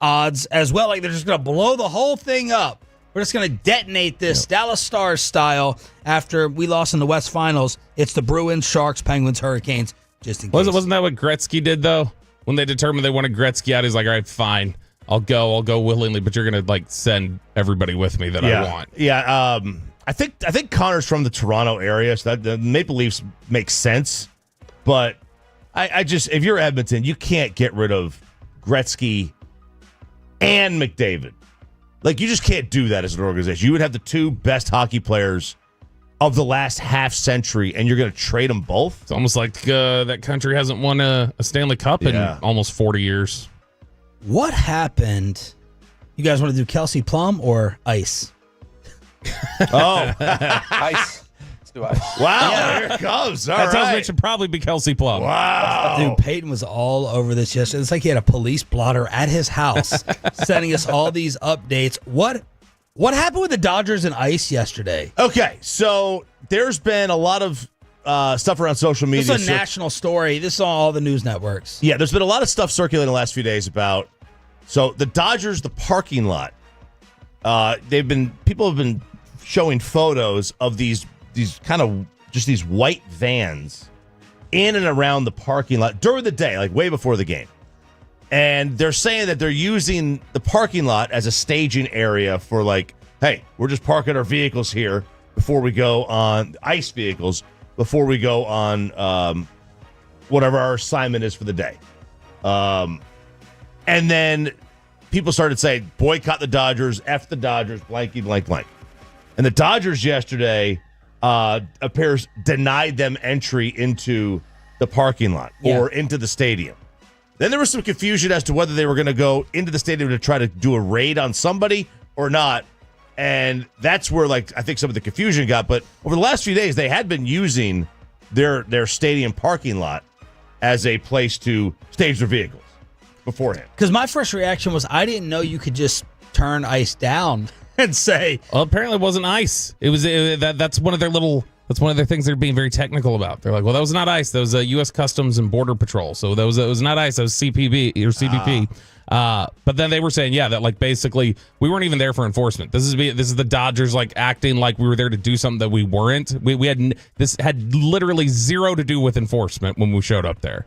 odds as well. Like they're just going to blow the whole thing up. We're just going to detonate this Dallas Stars style after we lost in the West Finals. It's the Bruins, Sharks, Penguins, Hurricanes. Just in case. Wasn't that what Gretzky did, though? When they determined they wanted Gretzky out, he's like, all right, fine. I'll go willingly, but you're going to, like, send everybody with me that I want. Yeah, I think Connor's from the Toronto area, so that the Maple Leafs make sense. But I just, if you're Edmonton, you can't get rid of Gretzky and McDavid. Like, you just can't do that as an organization. You would have the two best hockey players of the last half century, and you're going to trade them both? It's almost like that country hasn't won a Stanley Cup in almost 40 years. What happened? You guys want to do Kelsey Plum or ice? Oh. Ice. Let's do ice. Wow, here it comes. All that right. tells me it should probably be Kelsey Plum. Wow. Dude, Peyton was all over this yesterday. It's like he had a police blotter at his house sending us all these updates. What happened with the Dodgers and ice yesterday? Okay, so there's been a lot of stuff around social media. This is a national story. This is on all the news networks. Yeah, there's been a lot of stuff circulating the last few days about. So the Dodgers, the parking lot. People have been showing photos of these kind of just these white vans in and around the parking lot during the day, like way before the game. And they're saying that they're using the parking lot as a staging area for, like, hey, we're just parking our vehicles here before we go on ice vehicles, before we go on whatever our assignment is for the day. And then people started saying, boycott the Dodgers, F the Dodgers, blanky, blank, blank. And the Dodgers yesterday appears denied them entry into the parking lot or into the stadium. Then there was some confusion as to whether they were going to go into the stadium to try to do a raid on somebody or not. And that's where, like, I think some of the confusion got. But over the last few days, they had been using their stadium parking lot as a place to stage their vehicles beforehand. Because my first reaction was, I didn't know you could just turn ice down and say. Well, apparently it wasn't ice. That's one of their little. That's one of their things they're being very technical about. They're like, well, that was not ice. That was U.S. Customs and Border Patrol. So it was not ice. That was CPB or CBP. But then they were saying, that, like, basically we weren't even there for enforcement. This is the Dodgers, like, acting like we were there to do something that we weren't. This had literally zero to do with enforcement when we showed up there.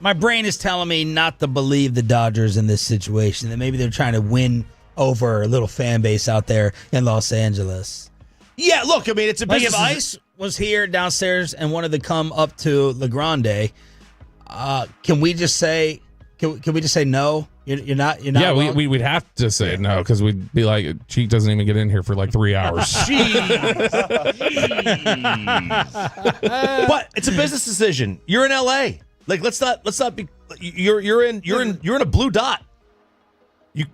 My brain is telling me not to believe the Dodgers in this situation, that maybe they're trying to win over a little fan base out there in Los Angeles. Yeah, look, I mean, it's a Like business. if Ice was here downstairs and wanted to come up to La Grande, can we just say no? You're not. Yeah, wrong? we'd have to say no because we'd be like, Cheek doesn't even get in here for like 3 hours. Jeez. But it's a business decision. You're in LA. Like let's not be. You're in a blue dot. You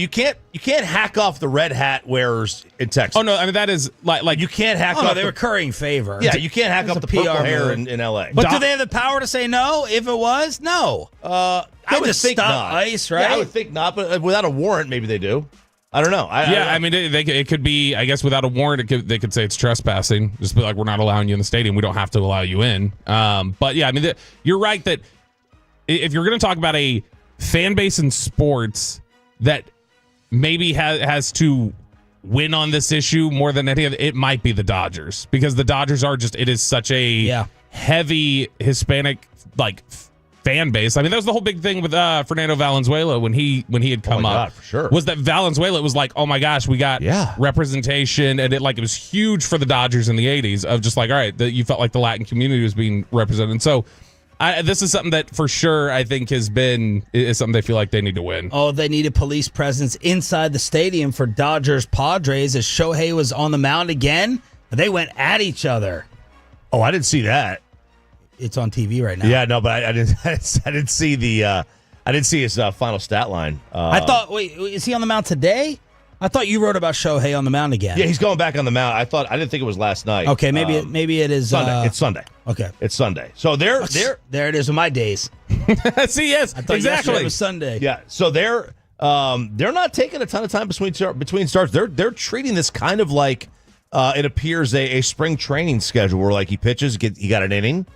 can't hack off the red hat wearers in Texas. Oh no, I mean that is like you can't hack off the recurring favor. Yeah, you can't hack off the purple hair in LA. But do they have the power to say no? If it was no, I would just think stop not. Ice, right? Yeah, I would think not. But without a warrant, maybe they do. I don't know. I mean, it could be. I guess without a warrant, they could say it's trespassing. Just be like, we're not allowing you in the stadium. We don't have to allow you in. But yeah, I mean, you're right that if you're going to talk about a fan base in sports that maybe has to win on this issue more than any other, it might be the Dodgers, because the Dodgers are it is such a heavy Hispanic fan base. I mean, that was the whole big thing with Fernando Valenzuela when he had come up. God, for sure. Was that Valenzuela was like, oh my gosh, we got representation, and it was huge for the Dodgers in the 80s of just like, all right, you felt like the Latin community was being represented. And so this is something that for sure I think is something they feel like they need to win. Oh, they needed police presence inside the stadium for Dodgers Padres as Shohei was on the mound again. They went at each other. Oh, I didn't see that. It's on TV right now. Yeah, no, but I didn't see his final stat line. I thought, wait, is he on the mound today? I thought you wrote about Shohei on the mound again. Yeah, he's going back on the mound. I didn't think it was last night. Okay, maybe it is Sunday. It's Sunday. Okay, it's Sunday. So there it is with my days. See, yes, I thought exactly. it was Sunday. Yeah, so they're not taking a ton of time between starts. They're treating this kind of like it appears a spring training schedule where like he pitches, he got an inning,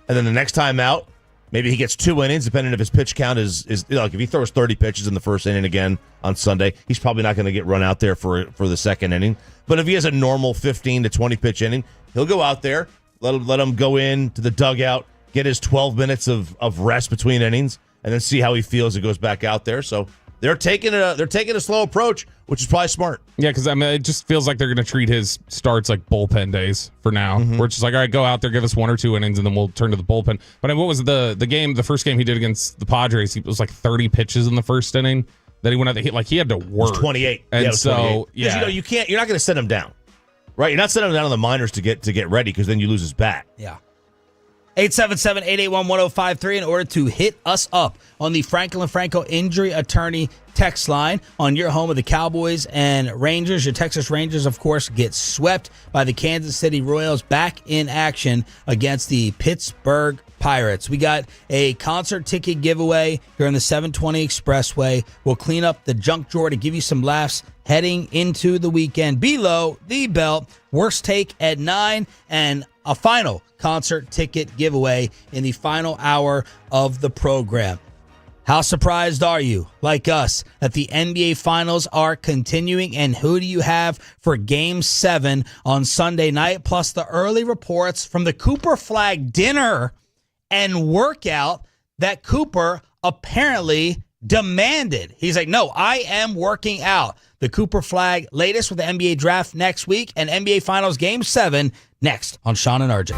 and then the next time out, maybe he gets 2 innings, depending if his pitch count is like if he throws 30 pitches in the first inning again on Sunday, he's probably not going to get run out there for the second inning. But if he has a normal 15 to 20 pitch inning, he'll go out there, let him go in to the dugout, get his 12 minutes of rest between innings, and then see how he feels. It goes back out there. So they're taking a slow approach, which is probably smart. Yeah, because I mean, it just feels like they're going to treat his starts like bullpen days for now. Where it's just like, all right, go out there, give us 1 or 2 innings, and then we'll turn to the bullpen. But I mean, what was the first game he did against the Padres? He was like 30 pitches in the first inning. Then he went out there, he had to work. It was 28. And it was 28. Yeah, you're not going to send him down, right? You're not sending him down on the minors to get ready, because then you lose his bat. Yeah. 877-881-1053 in order to hit us up on the Franklin Franco Injury Attorney text line on your home of the Cowboys and Rangers. Your Texas Rangers, of course, get swept by the Kansas City Royals, back in action against the Pittsburgh Pirates. We got a concert ticket giveaway here on the 720 Expressway. We'll clean up the junk drawer to give you some laughs heading into the weekend. Below the belt, worst take at 9, and a final concert ticket giveaway in the final hour of the program. How surprised are you, like us, that the NBA Finals are continuing? And who do you have for Game 7 on Sunday night? Plus the early reports from the Cooper Flag dinner and workout that Cooper apparently demanded. He's like, no, I am working out. The Cooper Flag latest with the NBA draft next week and NBA Finals Game 7 next on Sean and RJ.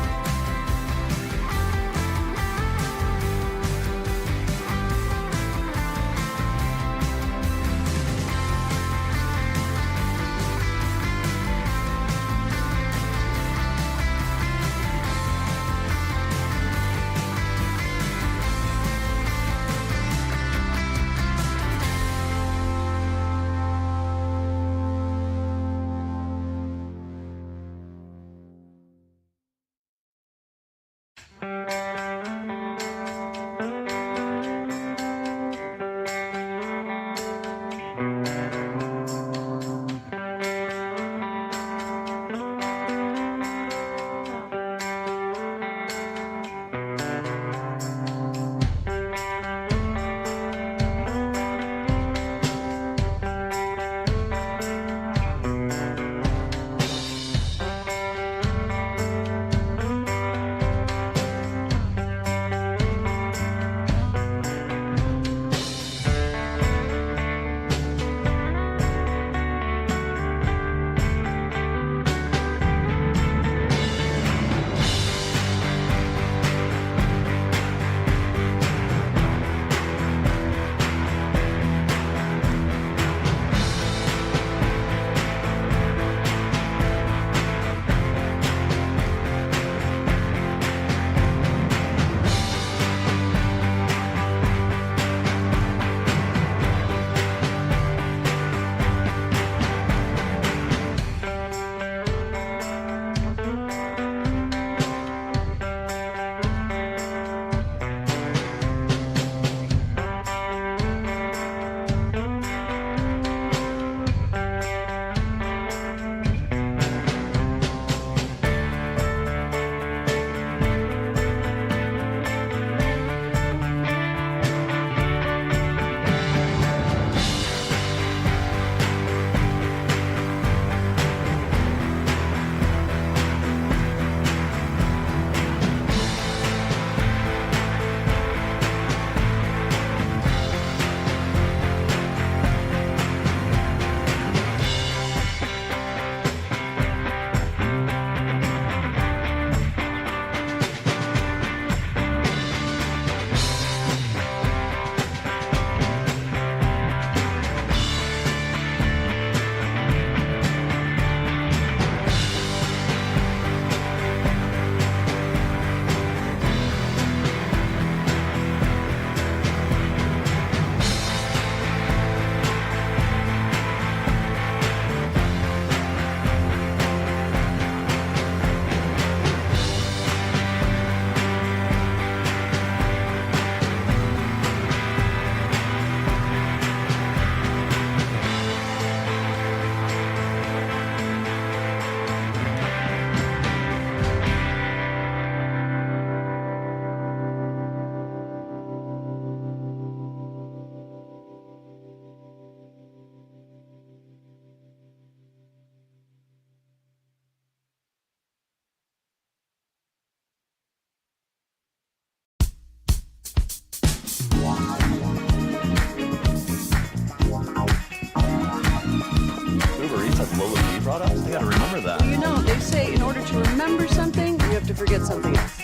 forget something else.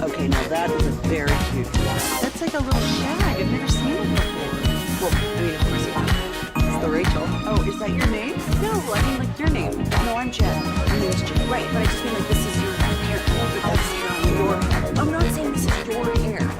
Okay, now that is a very cute cat. That's like a little shag. I've never seen it before. Well, I mean, of course you have. It's the Rachel. Oh, is that your name? No, I mean like your name. No, I'm Jen. My name's Jen. Right, but I just mean like this is your hair. But that's hair on your head. I'm not saying this is your hair.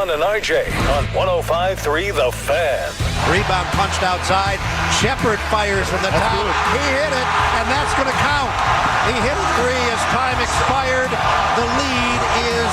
And RJ on 105.3 The Fan. Rebound punched outside. Shepard fires from the top. He hit it, and that's going to count. He hit a three as time expired. The lead is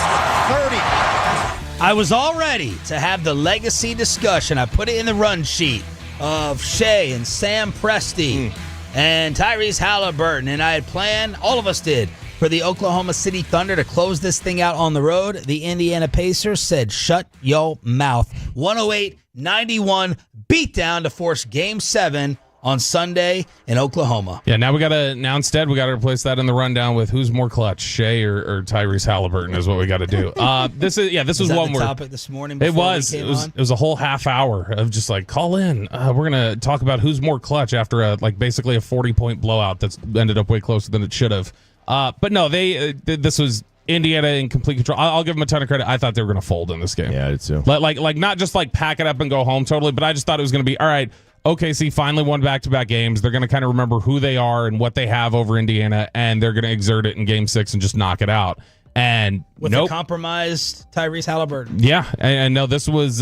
30. I was all ready to have the legacy discussion. I put it in the run sheet of Shea and Sam Presti and Tyrese Halliburton, and I had planned, all of us did, for the Oklahoma City Thunder to close this thing out on the road. The Indiana Pacers said, shut your mouth. 108-91 beatdown to force Game 7 on Sunday in Oklahoma. Yeah, now we got to, now instead we got to replace that in the rundown with who's more clutch, Shea or Tyrese Halliburton is what we got to do. This was that one the where topic this morning. It was a whole half hour of just like, call in. We're gonna talk about who's more clutch after basically a 40-point blowout that's ended up way closer than it should have. But no, this was Indiana in complete control. I'll give them a ton of credit. I thought they were going to fold in this game. Yeah, I did too. Like not just like pack it up and go home totally, but I just thought it was going to be, all right, OKC finally won back-to-back games. They're going to kind of remember who they are and what they have over Indiana, and they're going to exert it in Game 6 and just knock it out. And with a compromised Tyrese Halliburton. Yeah, and no, this was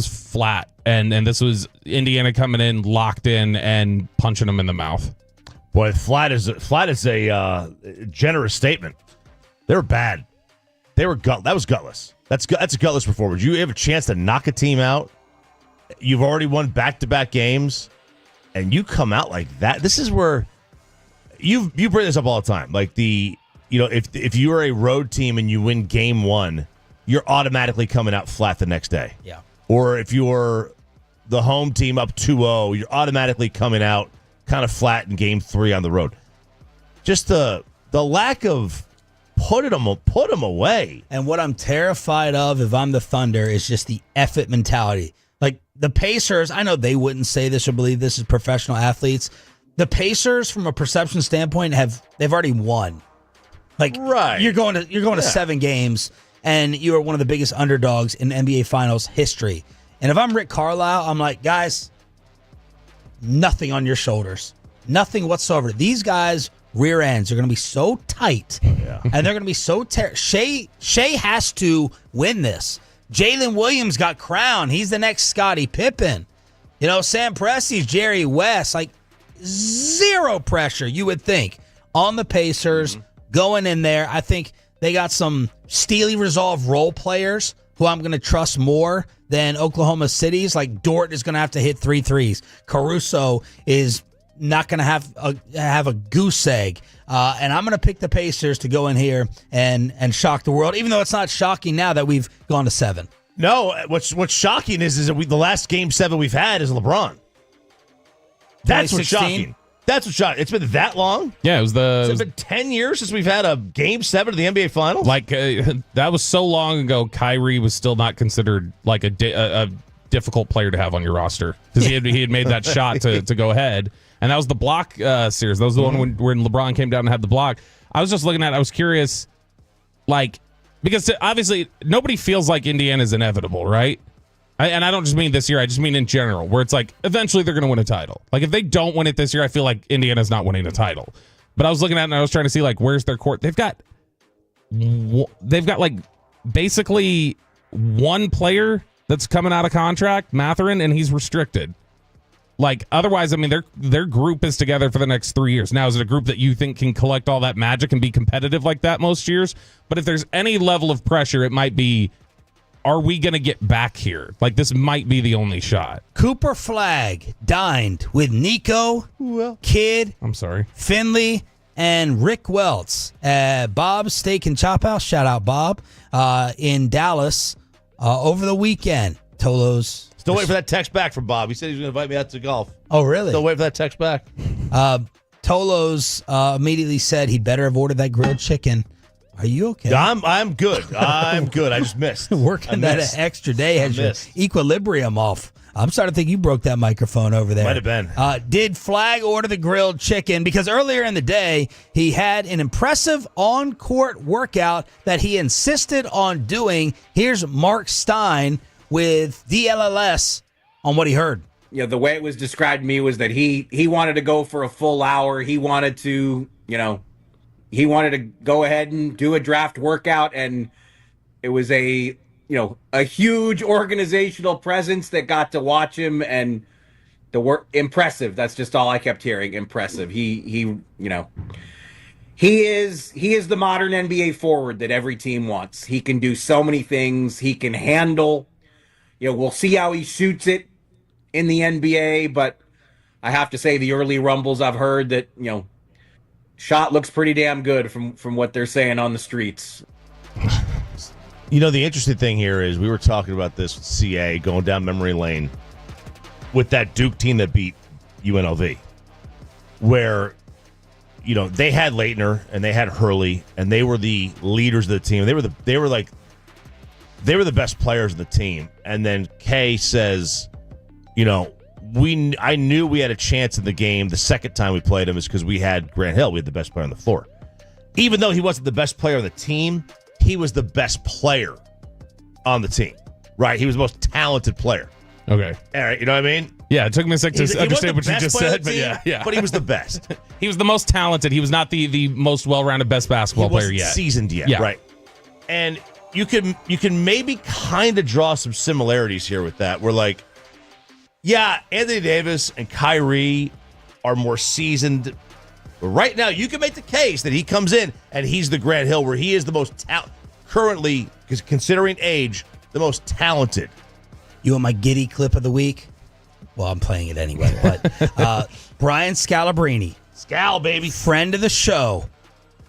flat, and this was Indiana coming in locked in and punching them in the mouth. Boy, flat is a generous statement. They were bad. That was gutless. That's a gutless performance. You have a chance to knock a team out. You've already won back-to-back games, and you come out like that. This is where you bring this up all the time. Like if you are a road team and you win Game 1, you're automatically coming out flat the next day. Yeah. Or if you're the home team up 2-0, you're automatically coming out kind of flat in Game 3 on the road. Just the lack of put them away. And what I'm terrified of if I'm the Thunder is just the effort mentality. Like the Pacers, I know they wouldn't say this or believe this is professional athletes. The Pacers, from a perception standpoint, they've already won. Like right. you're going to 7 games, and you are one of the biggest underdogs in NBA Finals history. And if I'm Rick Carlisle, I'm like, guys, nothing on your shoulders. Nothing whatsoever. These guys' rear ends are going to be so tight, and they're going to be so Shea has to win this. Jalen Williams got crowned. He's the next Scottie Pippen. You know, Sam Presti's Jerry West. Like, zero pressure, you would think, on the Pacers going in there. I think they got some steely resolve role players who I'm going to trust more than Oklahoma City's. Like, Dort is going to have to hit 3 threes. Caruso is not going to have a goose egg. And I'm going to pick the Pacers to go in here and shock the world, even though it's not shocking now that we've gone to 7. No, what's shocking is that the last Game 7 we've had is LeBron. That's what's shocking. That's what's shocking. It's been that long? Yeah, it's been 10 years since we've had a Game 7 of the NBA Finals? Like, that was so long ago, Kyrie was still not considered like a difficult player to have on your roster because he had made that shot to go ahead. And that was the block series. That was the one when LeBron came down and had the block. I was just looking at it. I was curious, like, because obviously nobody feels like Indiana's inevitable, right? And I don't just mean this year. I just mean in general, where it's like eventually they're going to win a title. Like if they don't win it this year, I feel like Indiana's not winning a title. But I was looking at it and I was trying to see like where's their court. They've got like basically one player that's coming out of contract, Mathurin, and he's restricted. Like otherwise, I mean their group is together for the next 3 years. Now, is it a group that you think can collect all that magic and be competitive like that most years? But if there's any level of pressure, it might be, are we going to get back here? Like, this might be the only shot. Cooper Flagg dined with Nico, Kidd, Finley, and Rick Welts at Bob's Steak and Chop House. Shout out, Bob, in Dallas over the weekend. Tolo's. Still waiting for that text back from Bob. He said he was going to invite me out to golf. Oh, really? Still waiting for that text back. Tolo's immediately said he better have ordered that grilled chicken. Are you okay? I'm good. I'm good. I just missed. Working that extra day has your equilibrium off. I'm starting to think you broke that microphone over there. Might have been. Did Flagg order the grilled chicken? Because earlier in the day, he had an impressive on-court workout that he insisted on doing. Here's Mark Stein with DLLS on what he heard. You know, the way it was described to me was that he wanted to go for a full hour. He wanted to, he wanted to go ahead and do a draft workout, and it was a huge organizational presence that got to watch him, and the work impressive. That's just all I kept hearing. Impressive. He is the modern NBA forward that every team wants. He can do so many things. He can handle. We'll see how he shoots it in the NBA, but I have to say the early rumbles I've heard that, shot looks pretty damn good from what they're saying on the streets. The interesting thing here is we were talking about this with CA going down memory lane with that Duke team that beat UNLV, where, they had Leitner and they had Hurley and they were the leaders of the team. They were the best players of the team. And then Kay says, I knew we had a chance in the game the second time we played him is because we had Grant Hill. We had the best player on the floor. Even though he wasn't the best player on the team, he was the best player on the team, right? He was the most talented player. Okay. All right, you know what I mean? Yeah, it took me a second to understand what you just said, but yeah. But he was the best. He was the most talented. He was not the most well-rounded best basketball player yet. Seasoned yet, right? And you can maybe kind of draw some similarities here with that. We're like, yeah, Anthony Davis and Kyrie are more seasoned. But right now, you can make the case that he comes in and he's the Grant Hill, where he is the most currently, considering age, the most talented. You want my giddy clip of the week? Well, I'm playing it anyway. But Brian Scalabrine. Scal, baby. Friend of the show.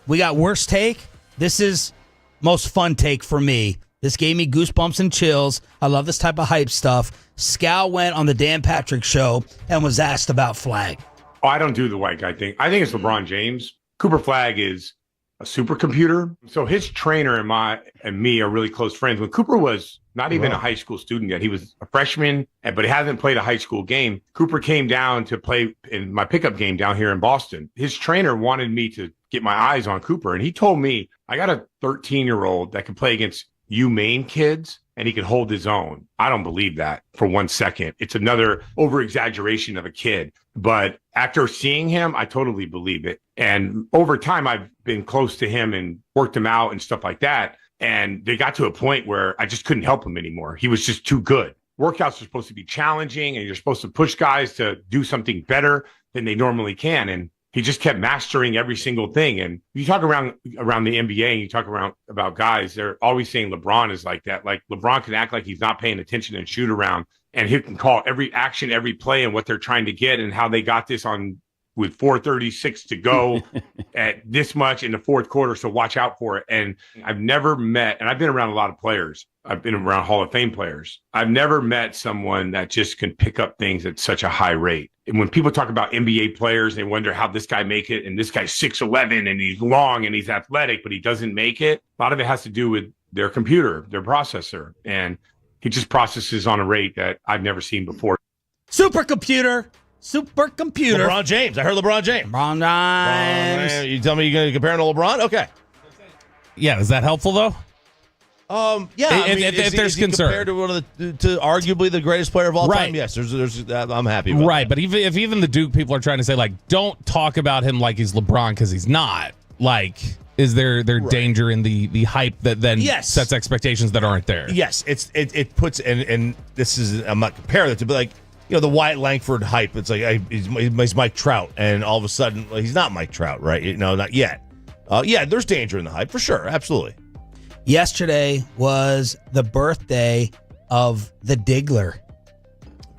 We got worst take. This is most fun take for me. This gave me goosebumps and chills. I love this type of hype stuff. Scal went on the Dan Patrick show and was asked about Flagg. Oh, I don't do the white guy thing. I think it's LeBron James. Cooper Flagg is a supercomputer. So his trainer and me are really close friends. When Cooper was not even a high school student yet, he was a freshman, but he hasn't played a high school game. Cooper came down to play in my pickup game down here in Boston. His trainer wanted me to get my eyes on Cooper, and he told me, I got a 13-year-old that can play against UMaine kids and he could hold his own. I don't believe that for 1 second. It's another over-exaggeration of a kid. But after seeing him, I totally believe it. And over time, I've been close to him and worked him out and stuff like that. And they got to a point where I just couldn't help him anymore. He was just too good. Workouts are supposed to be challenging, and you're supposed to push guys to do something better than they normally can. And he just kept mastering every single thing. And you talk around the NBA and you talk about guys, they're always saying LeBron is like that. Like LeBron can act like he's not paying attention and shoot around, and he can call every action, every play and what they're trying to get and how they got this on with 4:36 to go at this much in the fourth quarter. So watch out for it. And I've never met, and I've been around a lot of players. I've been around Hall of Fame players. I've never met someone that just can pick up things at such a high rate. And when people talk about NBA players, they wonder how this guy make it. And this guy's 6'11" and he's long and he's athletic, but he doesn't make it. A lot of it has to do with their computer, their processor. And he just processes on a rate that I've never seen before. Supercomputer. LeBron James. I heard LeBron James. LeBron James. You tell me you're going to compare him to LeBron? Okay. Yeah, is that helpful though? Yeah. If there's concern, compared to one of to arguably the greatest player of all time, yes. There's I'm happy about right, but if even the Duke people are trying to say like, don't talk about him like he's LeBron because he's not. Like, is there danger in the hype that then sets expectations that aren't there? Yes, it puts and this is, I'm not comparing it to, but like, you know, the Wyatt Langford hype. It's like he's Mike Trout, and all of a sudden he's not Mike Trout, right? You know, not yet. There's danger in the hype for sure, absolutely. Yesterday was the birthday of the Diggler.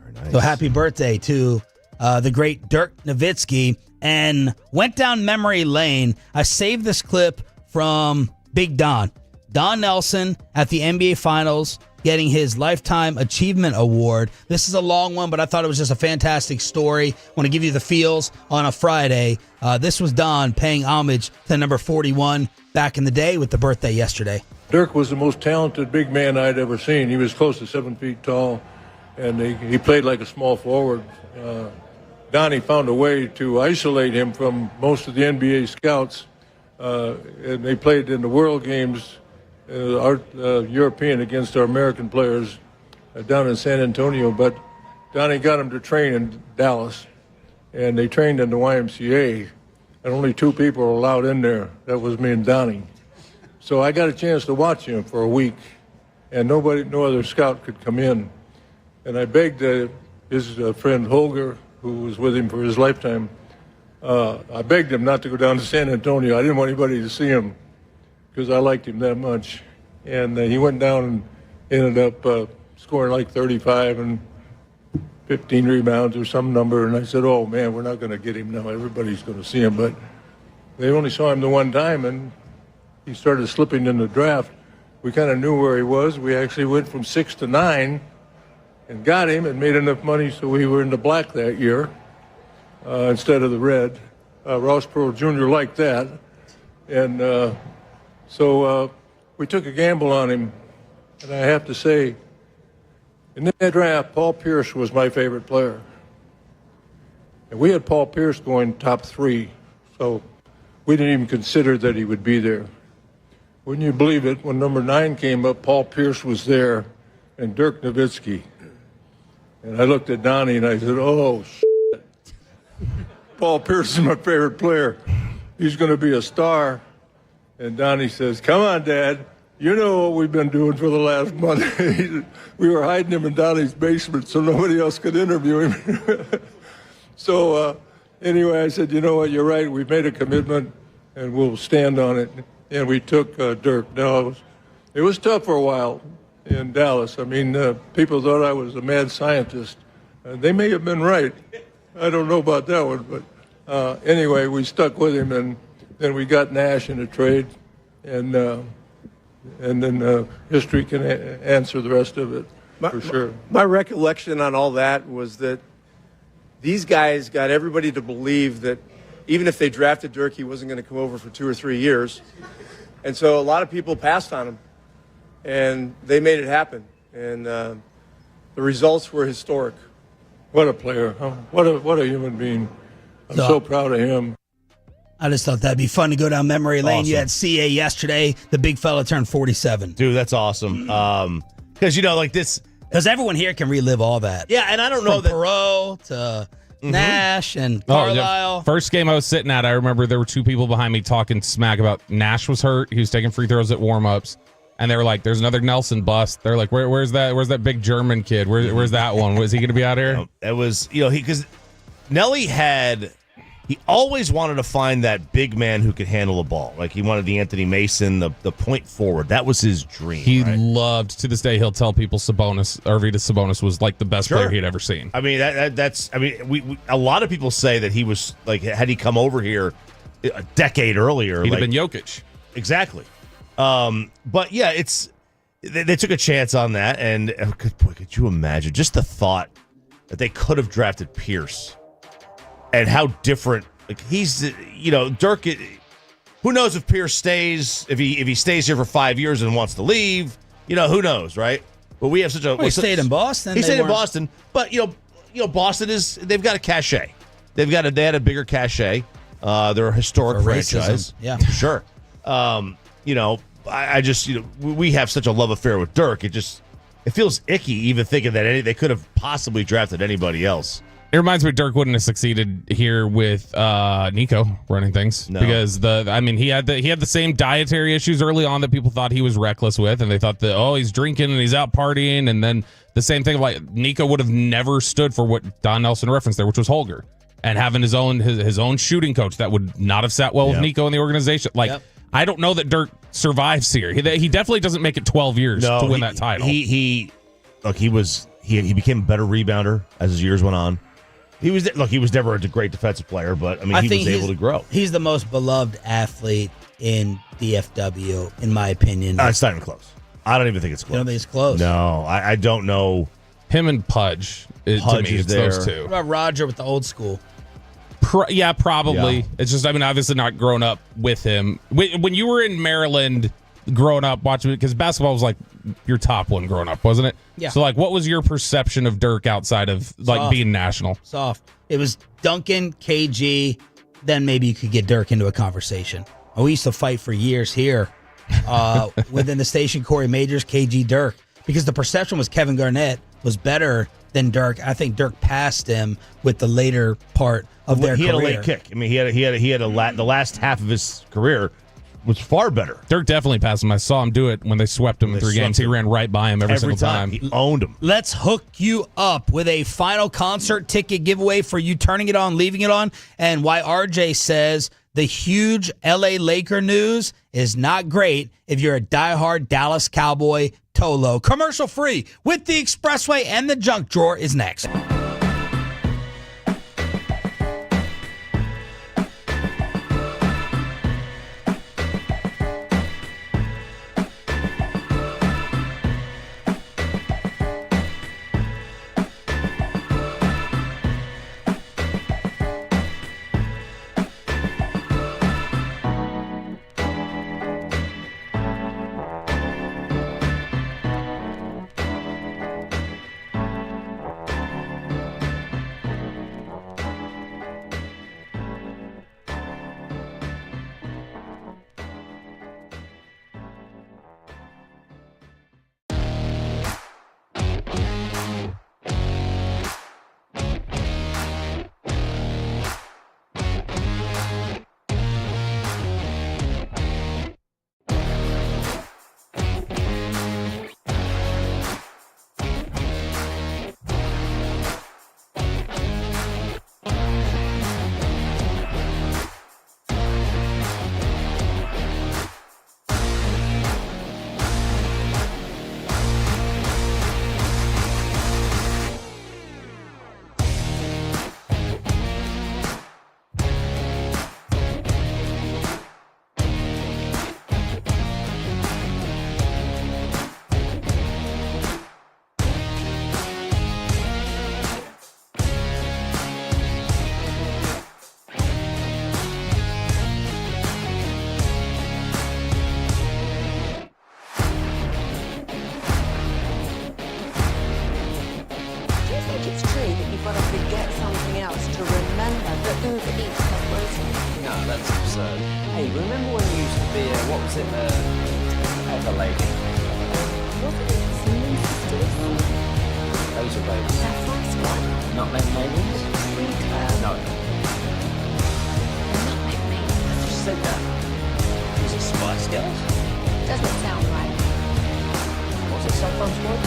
Very nice. So happy birthday to the great Dirk Nowitzki. And went down memory lane. I saved this clip from Big Don. Don Nelson at the NBA Finals getting his Lifetime Achievement Award. This is a long one, but I thought it was just a fantastic story. Want to give you the feels on a Friday. This was Don paying homage to number 41 back in the day with the birthday yesterday. Dirk was the most talented big man I'd ever seen. He was close to 7 feet tall, and he played like a small forward. Donnie found a way to isolate him from most of the NBA scouts, and they played in the World Games, our European against our American players down in San Antonio. But Donnie got him to train in Dallas, and they trained in the YMCA, and only 2 people were allowed in there. That was me and Donnie. So I got a chance to watch him for a week, and no other scout could come in. And I begged his friend Holger, who was with him for his lifetime, I begged him not to go down to San Antonio. I didn't want anybody to see him because I liked him that much. And he went down and ended up scoring like 35 and 15 rebounds or some number. And I said, oh, man, we're not going to get him now. Everybody's going to see him. But they only saw him the one time, and he started slipping in the draft. We kind of knew where he was. We actually went from 6 to 9 and got him and made enough money so we were in the black that year instead of the red. Ross Perot Jr. liked that. And so we took a gamble on him. And I have to say, in that draft, Paul Pierce was my favorite player. And we had Paul Pierce going top 3. So we didn't even consider that he would be there. Wouldn't you believe it, when number 9 came up, Paul Pierce was there and Dirk Nowitzki. And I looked at Donnie and I said, oh, shit. Paul Pierce is my favorite player. He's going to be a star. And Donnie says, come on, Dad. You know what we've been doing for the last month. We were hiding him in Donnie's basement so nobody else could interview him. So anyway, I said, you know what, you're right. We've made a commitment and we'll stand on it. And we took Dirk. Now, it was tough for a while in Dallas. I mean, people thought I was a mad scientist. They may have been right. I don't know about that one. But anyway, we stuck with him, and then we got Nash in a trade. And then history can answer the rest of it, for sure. My recollection on all that was that these guys got everybody to believe that even if they drafted Dirk, he wasn't going to come over for 2 or 3 years. And so a lot of people passed on him, and they made it happen. And the results were historic. What a player. Huh? What a human being. I'm so proud of him. I just thought that'd be fun to go down memory lane. Awesome. You had CA yesterday. The big fella turned 47. Dude, that's awesome. Because, like this. Because everyone here can relive all that. Yeah, and I don't know From Perot to Nash and Carlisle. First game I was sitting at, I remember there were two people behind me talking smack about Nash was hurt. He was taking free throws at warm-ups. And they were like, there's another Nelson bust. They're like, where's that big German kid? Where's that one? Was he going to be out here? It was, because Nelly he always wanted to find that big man who could handle the ball. Like he wanted the Anthony Mason, the point forward. That was his dream. He right? loved, to this day, he'll tell people Arvydas Sabonis was like the best player he'd ever seen. I mean, we a lot of people say that he was like, had he come over here a decade earlier, he'd have been Jokic. Exactly. But yeah, they took a chance on that, and could you imagine just the thought that they could have drafted Pierce and how different? Like he's, Dirk. Who knows if Pierce stays? If he stays here for 5 years and wants to leave, who knows, right? But we have such a. He stayed in Boston. He stayed in Boston, but Boston they've got a cachet. They had a bigger cachet. They're a historic franchise. Yeah, sure. I just, we have such a love affair with Dirk. It feels icky even thinking that they could have possibly drafted anybody else. It reminds me Dirk wouldn't have succeeded here with Nico running things. No. Because he had the same dietary issues early on that people thought he was reckless with, and they thought that he's drinking and he's out partying, and then the same thing like Nico would have never stood for what Don Nelson referenced there, which was Holger, and having his own shooting coach that would not have sat well with Nico in the organization. I don't know that Dirk survives here. He definitely doesn't make it 12 years to win that title. He became a better rebounder as his years went on. He was never a great defensive player, but he was able to grow. He's the most beloved athlete in DFW, in my opinion. It's not even close. I don't even think it's close. You don't think it's close? No, I don't know. Him and Pudge, to me, it's those two. What about Roger with the old school? Yeah, probably. Yeah. It's just, obviously not grown up with him. When you were in Maryland growing up watching it, because basketball was like your top one growing up, wasn't it? Yeah. So, what was your perception of Dirk outside of being national? Soft. It was Duncan, KG, then maybe you could get Dirk into a conversation. We used to fight for years here within the station, Corey Majors, KG, Dirk, because the perception was Kevin Garnett was better than Dirk. I think Dirk passed him with the later part of their career. He had a late kick. The last half of his career was far better. Dirk definitely passed him. I saw him do it when they swept him in 3 games. He ran right by him every single time. He owned him. Let's hook you up with a final concert ticket giveaway for you turning it on, leaving it on, and why RJ says the huge LA Laker news is not great if you're a diehard Dallas Cowboy Tolo. Commercial free with the Expressway and the Junk Drawer is next. It's true that you've got to forget something else to remember the Uber Eats has waiting. No, that's absurd. Hey, remember when you used to be what was it, pepper lady? Wasn't it Cinnamon Sisters? Those are babies. That first one? Nutmeg maybes? No. Nutmeg Maybes. I just said that. Is it Spice Girls? Doesn't sound right. What's it sometimes called?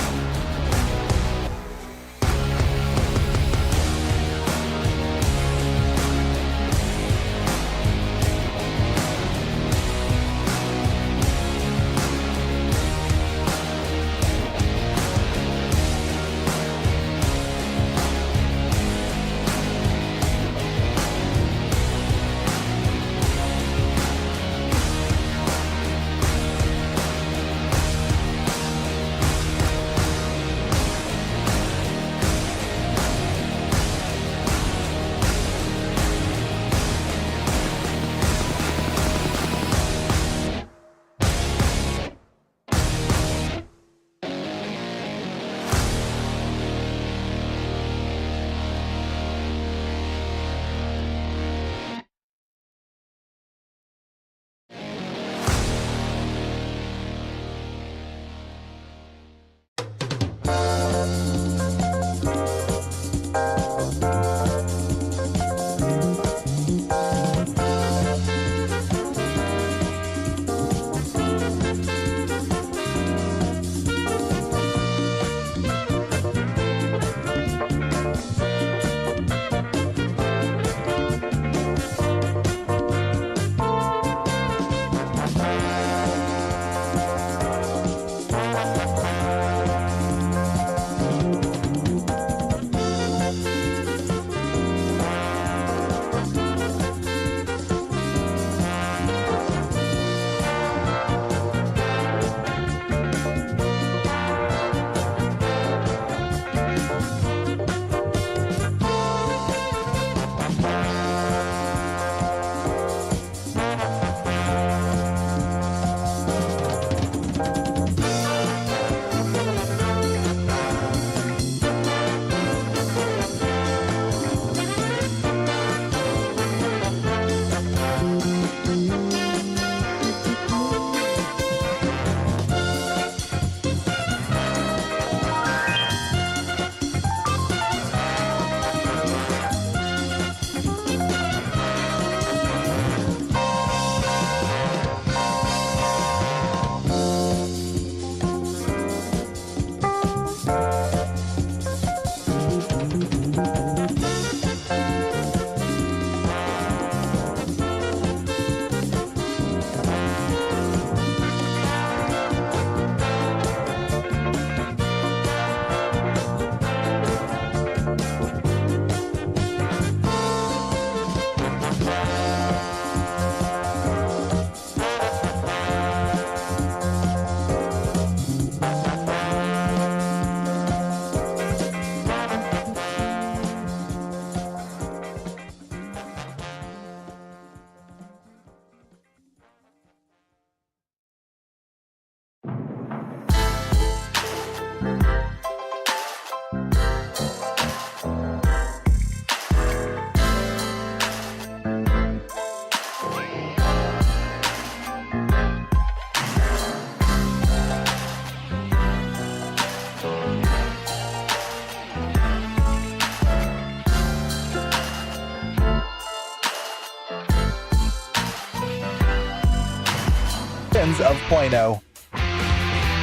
Of Plano.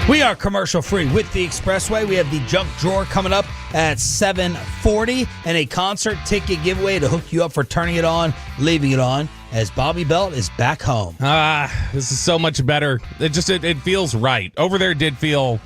We are commercial free with the Expressway. We have the junk drawer coming up at 7:40 and a concert ticket giveaway to hook you up for turning it on, leaving it on, as Bobby Belt is back home. This is so much better. It feels right. Over there did feel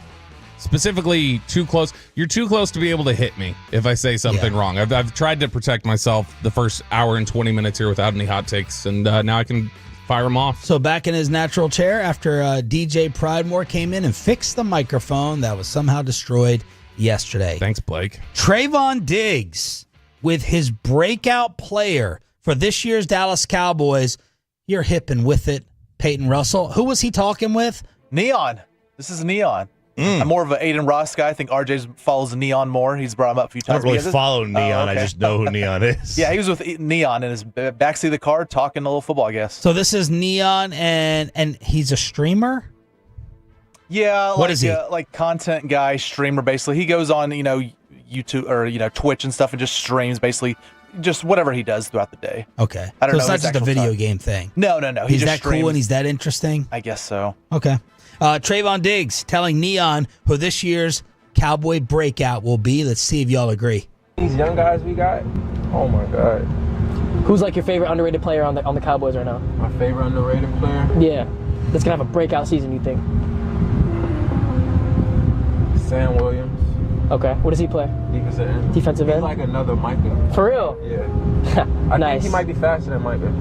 specifically too close. You're too close to be able to hit me if I say something wrong. I've tried to protect myself the first hour and 20 minutes here without any hot takes, and now I can fire him off. So back in his natural chair after DJ Pridemore came in and fixed the microphone that was somehow destroyed yesterday. Thanks, Blake. Trayvon Diggs with his breakout player for this year's Dallas Cowboys. You're hip and with it, Peyton Russell. Who was he talking with? Neon. This is Neon. I'm more of an Aiden Ross guy. I think RJ follows Neon more. He's brought him up a few I times. don't really follow Neon. I just know who Neon is. Yeah, he was with Neon in his backseat of the car talking a little football, I guess. So this is Neon, and he's a streamer? Yeah, what is he? Like content guy, streamer, basically. He goes on, YouTube or Twitch and stuff, and just streams basically just whatever he does throughout the day. Okay, I don't know. So it's not his just a actual video time. game thing. No. He's just that cool streams. and he's that interesting. I guess so. Okay. Trayvon Diggs telling Neon who this year's Cowboy breakout will be. Let's see if y'all agree. These young guys we got, oh my God. Who's like your favorite underrated player on the Cowboys right now? My favorite underrated player? Yeah, that's gonna have a breakout season. You think? Sam Williams. Okay, what does he play? Defensive end. Defensive end? He's like another Micah. For real? Yeah. I Nice. think he might be faster than Micah.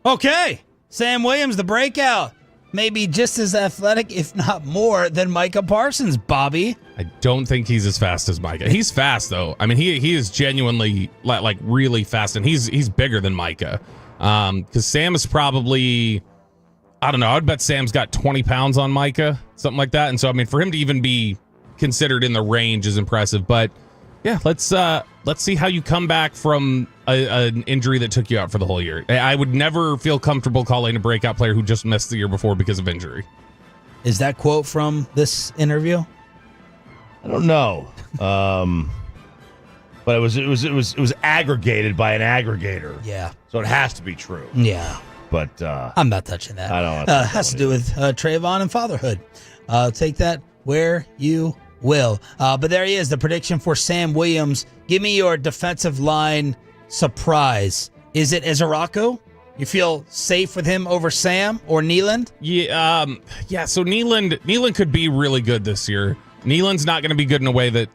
Okay, Sam Williams, the breakout. Maybe just as athletic, if not more, than Micah Parsons, Bobby. I don't think he's as fast as Micah. He's fast, though. I mean, he is genuinely, like really fast, and he's bigger than Micah. Because Sam is probably, I don't know, I would bet Sam's got 20 pounds on Micah, something like that. And so, I mean, for him to even be considered in the range is impressive. But yeah, let's see how you come back from an injury that took you out for the whole year. I would never feel comfortable calling a breakout player who just missed the year before because of injury. Is that quote from this interview? I don't know. But it was aggregated by an aggregator. Yeah. So it has to be true. Yeah. But I'm not touching that. I don't. Has to do with Trayvon and fatherhood. Take that where you will. But there he is, the prediction for Sam Williams. Give me your defensive line surprise. Is it Ezeraku? You feel safe with him over Sam or Nealand? Yeah, so Nealand could be really good this year. Nealand's not going to be good in a way that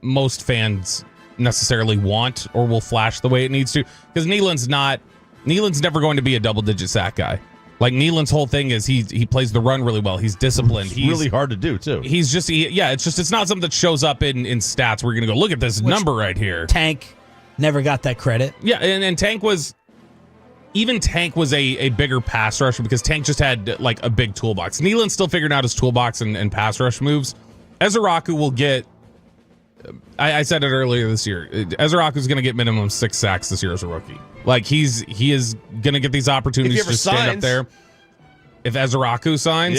most fans necessarily want or will flash the way it needs to, because Nealand's never going to be a double-digit sack guy. Like, Nealand's whole thing is he plays the run really well. He's disciplined. It's really hard to do, too. He's just, it's not something that shows up in stats. We're going to go, look at this number right here. Tank never got that credit. Yeah, and Tank was a bigger pass rusher because Tank just had, like, a big toolbox. Nealand's still figuring out his toolbox and pass rush moves. Ezeraku will get, I said it earlier this year, Ezeraku's going to get minimum 6 sacks this year as a rookie. Like, he is going to get the opportunities to stand up there. If Ezeraku signs,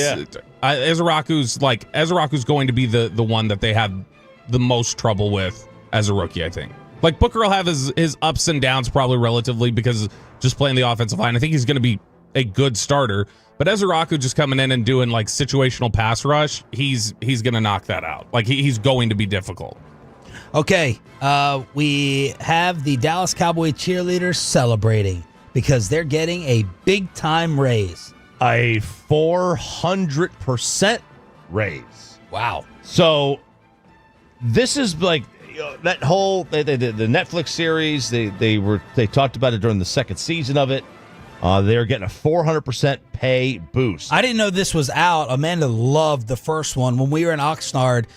Ezeraku's going to be the one that they have the most trouble with as a rookie, I think. Like, Booker will have his ups and downs probably relatively because just playing the offensive line. I think he's going to be a good starter. But Ezeraku just coming in and doing, like, situational pass rush, he's going to knock that out. Like, he's going to be difficult. Okay, we have the Dallas Cowboy cheerleaders celebrating because they're getting a big-time raise. A 400% raise. Wow. So this is like that whole the Netflix series. They talked about it during the second season of it. They're getting a 400% pay boost. I didn't know this was out. Amanda loved the first one. When we were in Oxnard,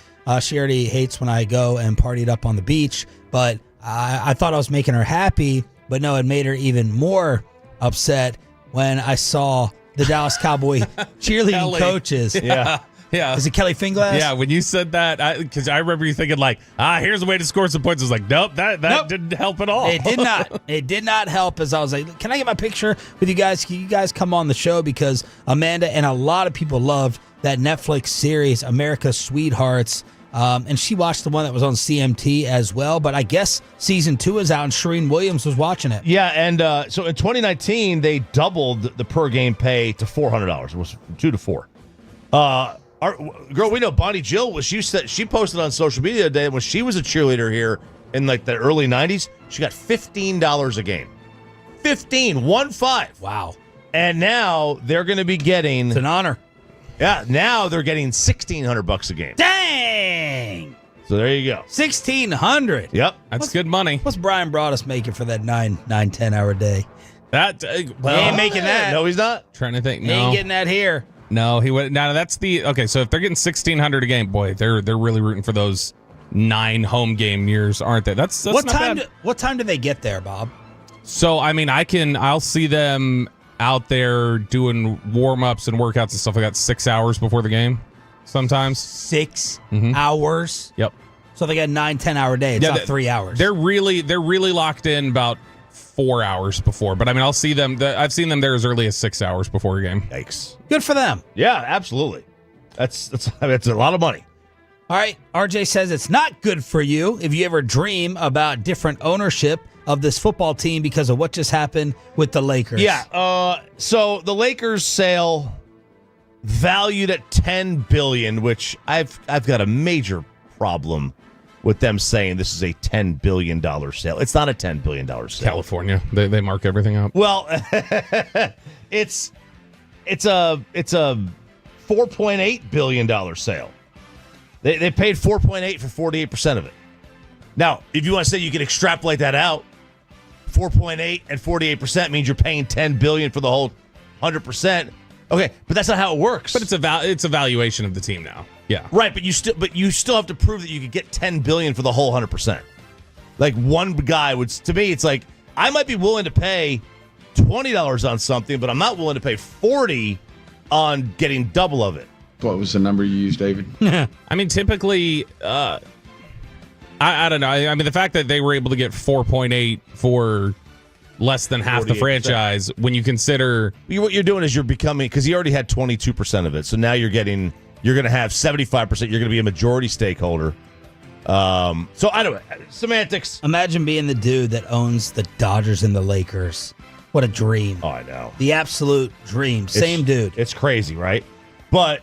she already hates when I go and partied up on the beach, but I thought I was making her happy, but no, it made her even more upset when I saw the Dallas Cowboy cheerleading coaches. Yeah. Is it Kelly Finglass? Yeah, when you said that, because I remember you thinking, like, here's a way to score some points. I was like, nope, that didn't help at all. It did not. It did not help, as I was like, can I get my picture with you guys? Can you guys come on the show? Because Amanda and a lot of people loved that Netflix series, America's Sweethearts. And she watched the one that was on CMT as well. But I guess season 2 is out, and Shereen Williams was watching it. Yeah, and so in 2019, they doubled the per game pay to $400. It was from 2 to 4. Our girl, we know Bonnie Jill, she posted on social media the other day when she was a cheerleader here in like the early 90s, she got $15 a game. 15. Wow. And now they're going to be getting... It's an honor. Yeah, now they're getting $1,600 a game. Dang! So there you go. $1,600. Yep. That's good money. What's Brian Broaddus making for that 10 hour day? That he ain't making that. No, he's not. Trying to think. He No. ain't getting that here. No, he would. Now that's the okay. So if they're getting $1,600 a game, boy, they're really rooting for those 9 home game years, aren't they? That's what not time? bad. What time do they get there, Bob? So I mean, I'll see them out there doing warm ups and workouts and stuff like that 6 hours before the game. sometimes. 6 hours. Yep. So they got 9-10 hour day. It's not 3 hours. They're really locked in about 4 hours before. But I mean, I'll see them. I've seen them there as early as 6 hours before a game. Yikes. Good for them. Yeah, absolutely. That's a lot of money. All right. RJ says it's not good for you if you ever dream about different ownership of this football team because of what just happened with the Lakers. Yeah. So the Lakers sale valued at $10 billion, which I've got a major problem with them saying this is a $10 billion sale. It's not a $10 billion sale. California, they mark everything up. Well, it's a $4.8 billion sale. They paid $4.8 for 48% of it. Now, if you want to say you can extrapolate that out, 4.8 and 48% means you're paying $10 billion for the whole 100%. Okay, but that's not how it works. But it's a valuation of the team now. Yeah. Right, but you still have to prove that you could get $10 billion for the whole 100%. Like one guy would, to me, it's like I might be willing to pay $20 on something, but I'm not willing to pay $40 on getting double of it. What was the number you used, David? I mean, typically, I don't know. I mean, the fact that they were able to get 4.8 for less than half the franchise, when you consider what you're doing is you're becoming, because he already had 22% of it, so now you're going to have 75%. You're going to be a majority stakeholder. So I don't know. Semantics. Imagine being the dude that owns the Dodgers and the Lakers. What a dream. Oh, I know. The absolute dream. Same dude. It's crazy, right? But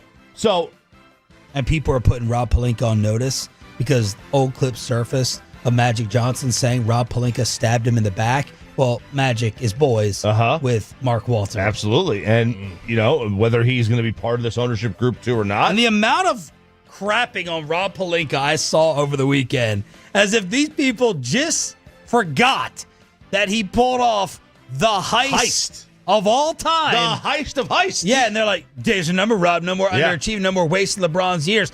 and people are putting Rob Pelinka on notice because old clips surfaced of Magic Johnson saying Rob Pelinka stabbed him in the back. Well, Magic is boys with Mark Walton. Absolutely. And, whether he's going to be part of this ownership group too or not. And the amount of crapping on Rob Pelinka I saw over the weekend, as if these people just forgot that he pulled off the heist of all time. The heist of heists. Yeah, and they're like, days are number, Rob, no more underachieving, no more wasting LeBron's years.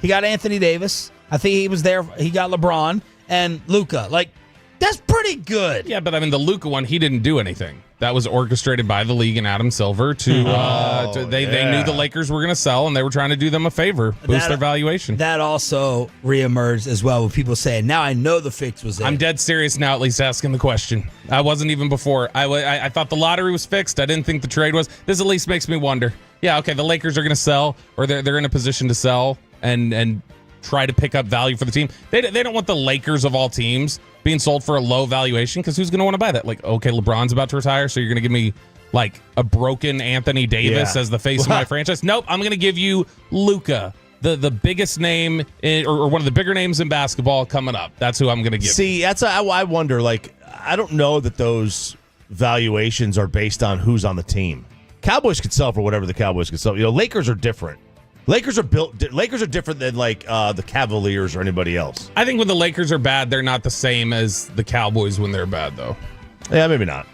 He got Anthony Davis. I think he was there. He got LeBron and Luka. Like, that's pretty good. Yeah, but I mean, the Luka one, he didn't do anything. That was orchestrated by the league and Adam Silver they knew the Lakers were going to sell, and they were trying to do them a favor, boost their valuation. That also reemerged as well with people saying, now I know the fix was in. I'm dead serious now, at least asking the question. I wasn't even before. I thought the lottery was fixed. I didn't think the trade was. This at least makes me wonder. Yeah, okay, the Lakers are going to sell, or they're in a position to sell and try to pick up value for the team. They don't want the Lakers of all teams being sold for a low valuation, because who's going to want to buy that? Like, okay, LeBron's about to retire, so you're going to give me like a broken Anthony Davis as the face of my franchise? Nope, I'm going to give you Luka, the biggest name or one of the bigger names in basketball coming up. That's who I'm going to give. See, I wonder, like, I don't know that those valuations are based on who's on the team. Cowboys could sell for whatever the Cowboys could sell. Lakers are different. Lakers are different than like the Cavaliers or anybody else. I think when the Lakers are bad, they're not the same as the Cowboys when they're bad, though. Yeah, maybe not.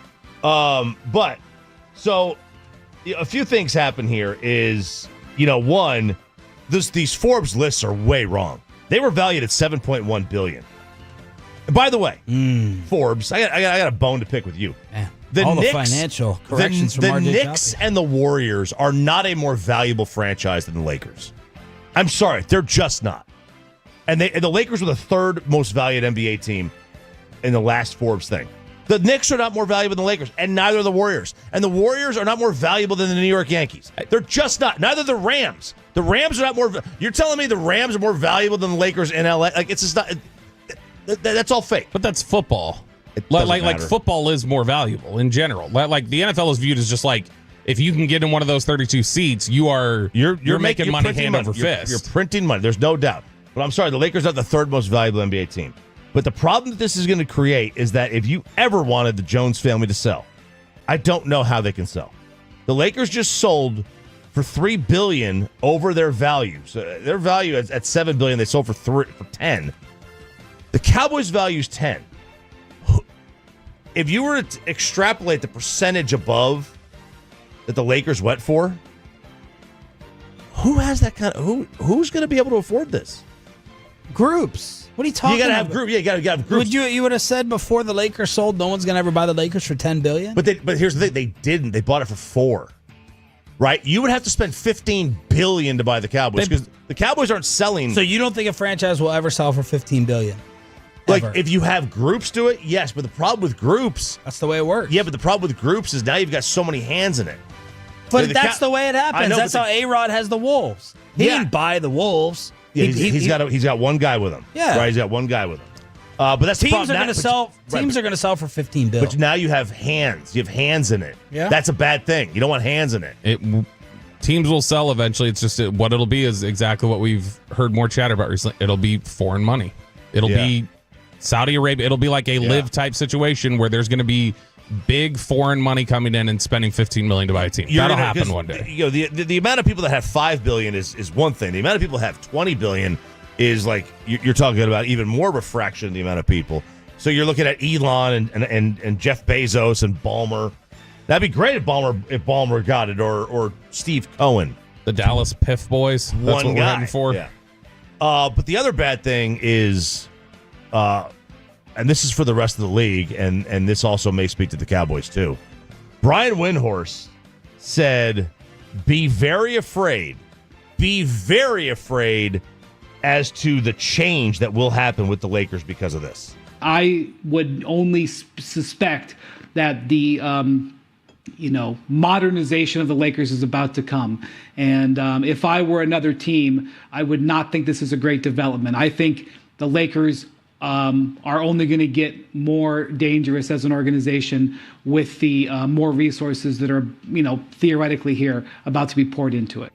But so a few things happen here is, one, these Forbes lists are way wrong. They were valued at $7.1 billion. And by the way, Forbes, I got a bone to pick with you. The financial corrections from RJ Knicks and the Warriors are not a more valuable franchise than the Lakers. I'm sorry, they're just not. And the Lakers were the third most valued NBA team in the last Forbes thing. The Knicks are not more valuable than the Lakers, and neither are the Warriors. And the Warriors are not more valuable than the New York Yankees. They're just not. Neither the Rams. The Rams are not more. You're telling me the Rams are more valuable than the Lakers in LA? Like, it's just not. That's all fake. But that's football. Like football is more valuable in general. Like the NFL is viewed as just like, if you can get in one of those 32 seats, you're making money hand over fist. You're printing money. There's no doubt. But I'm sorry, the Lakers are the third most valuable NBA team. But the problem that this is going to create is that if you ever wanted the Jones family to sell, I don't know how they can sell. The Lakers just sold for $3 billion over their value. So their value at $7 billion, they sold for $10. The Cowboys' value is $10. If you were to extrapolate the percentage above that the Lakers went for, who has that kind of who's going to be able to afford this? Groups. What are you talking about? You got to have groups. Yeah, you got to have groups. You would have said before the Lakers sold, no one's going to ever buy the Lakers for $10 billion? But here's the thing, they didn't. They bought it for $4. right? You would have to spend $15 billion to buy the Cowboys because the Cowboys aren't selling. So you don't think a franchise will ever sell for $15 billion? Like, if you have groups do it, yes. But the problem with groups... That's the way it works. Yeah, but the problem with groups is now you've got so many hands in it. But that's the way it happens. That's how A-Rod has the Wolves. He didn't buy the Wolves. Yeah, he's got one guy with him. Yeah. Right, he's got one guy with him. But that's teams are going to sell. Teams are going to sell for $15 billion. But now you have hands. You have hands in it. Yeah. That's a bad thing. You don't want hands in it. Teams will sell eventually. It's just what it'll be is exactly what we've heard more chatter about recently. It'll be foreign money. It'll be Saudi Arabia. It'll be like a live type situation where there's going to be big foreign money coming in and spending $15 million to buy a team. That'll happen one day. You know, the amount of people that have $5 billion is one thing. The amount of people that have $20 billion is like you're talking about even more refraction of the amount of people. So you're looking at Elon and Jeff Bezos and Ballmer. That'd be great if Ballmer got it or Steve Cohen, the Dallas Piff Boys. That's what we're heading for. Yeah. But the other bad thing is, and this is for the rest of the league, and this also may speak to the Cowboys too. Brian Windhorst said, be very afraid as to the change that will happen with the Lakers because of this. I would only suspect that the modernization of the Lakers is about to come. And if I were another team, I would not think this is a great development. I think the Lakers are only going to get more dangerous as an organization with the more resources that are, theoretically here about to be poured into it.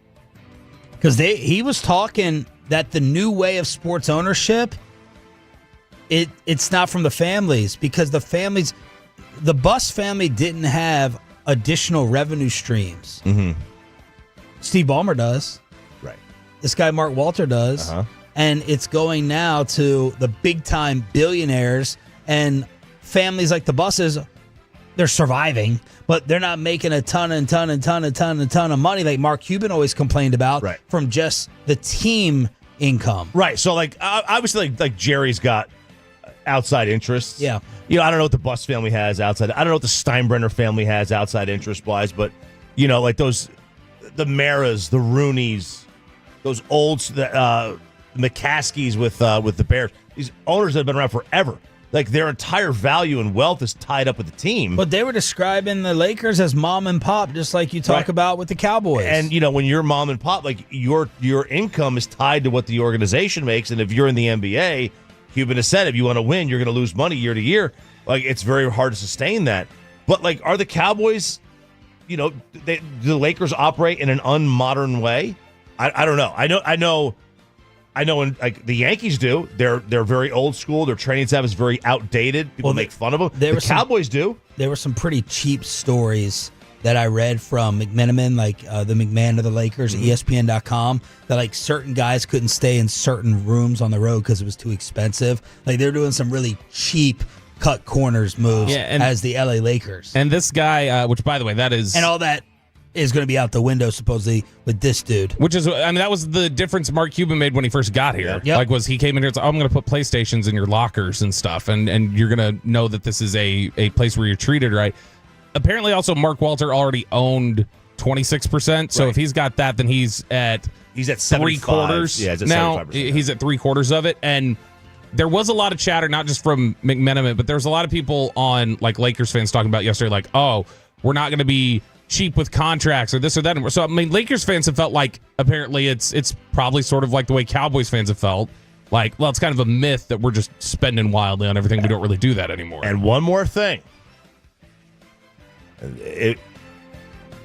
Because he was talking that the new way of sports ownership, it's not from the families, because the Buss family didn't have additional revenue streams. Mm-hmm. Steve Ballmer does. Right. This guy Mark Walter does. Uh-huh. And it's going now to the big-time billionaires, and families like the Busses, they're surviving, but they're not making a ton of money like Mark Cuban always complained about from just the team income. Right. So, obviously, like Jerry's got outside interests. Yeah. I don't know what the Buss family has outside. I don't know what the Steinbrenner family has outside interest-wise, but, like the Maras, the Rooneys, those old... McCaskies with the Bears. These owners that have been around forever. Like, their entire value and wealth is tied up with the team. But they were describing the Lakers as mom and pop, just like you talk about with the Cowboys. And, when you're mom and pop, like, your income is tied to what the organization makes. And if you're in the NBA, Cuban has said, if you want to win, you're going to lose money year to year. Like, it's very hard to sustain that. But, like, are the Cowboys, do the Lakers operate in an unmodern way? I don't know. I know when, like, the Yankees do. They're very old school. Their training staff is very outdated. People make fun of them. The Cowboys do. There were some pretty cheap stories that I read from McMenamin, like the McMahon of the Lakers, ESPN.com, that like certain guys couldn't stay in certain rooms on the road because it was too expensive. Like, they're doing some really cheap cut corners moves as the LA Lakers. And this guy, which, by the way, that is... And all that is going to be out the window, supposedly, with this dude. Which is, that was the difference Mark Cuban made when he first got here. Yep. Like, was he came in here and said, I'm going to put PlayStations in your lockers and stuff, and you're going to know that this is a place where you're treated right. Apparently, also, Mark Walter already owned 26%, so if he's got that, then he's at 75%. Yeah, he's at now. 75%. He's at 3/4 of it, and there was a lot of chatter, not just from McMenamin, but there was a lot of people on, like, Lakers fans talking about yesterday, like, oh, we're not going to be cheap with contracts or this or that. So, I mean, Lakers fans have felt like apparently it's probably sort of like the way Cowboys fans have felt. Like, well, it's kind of a myth that we're just spending wildly on everything. We don't really do that anymore. And one more thing.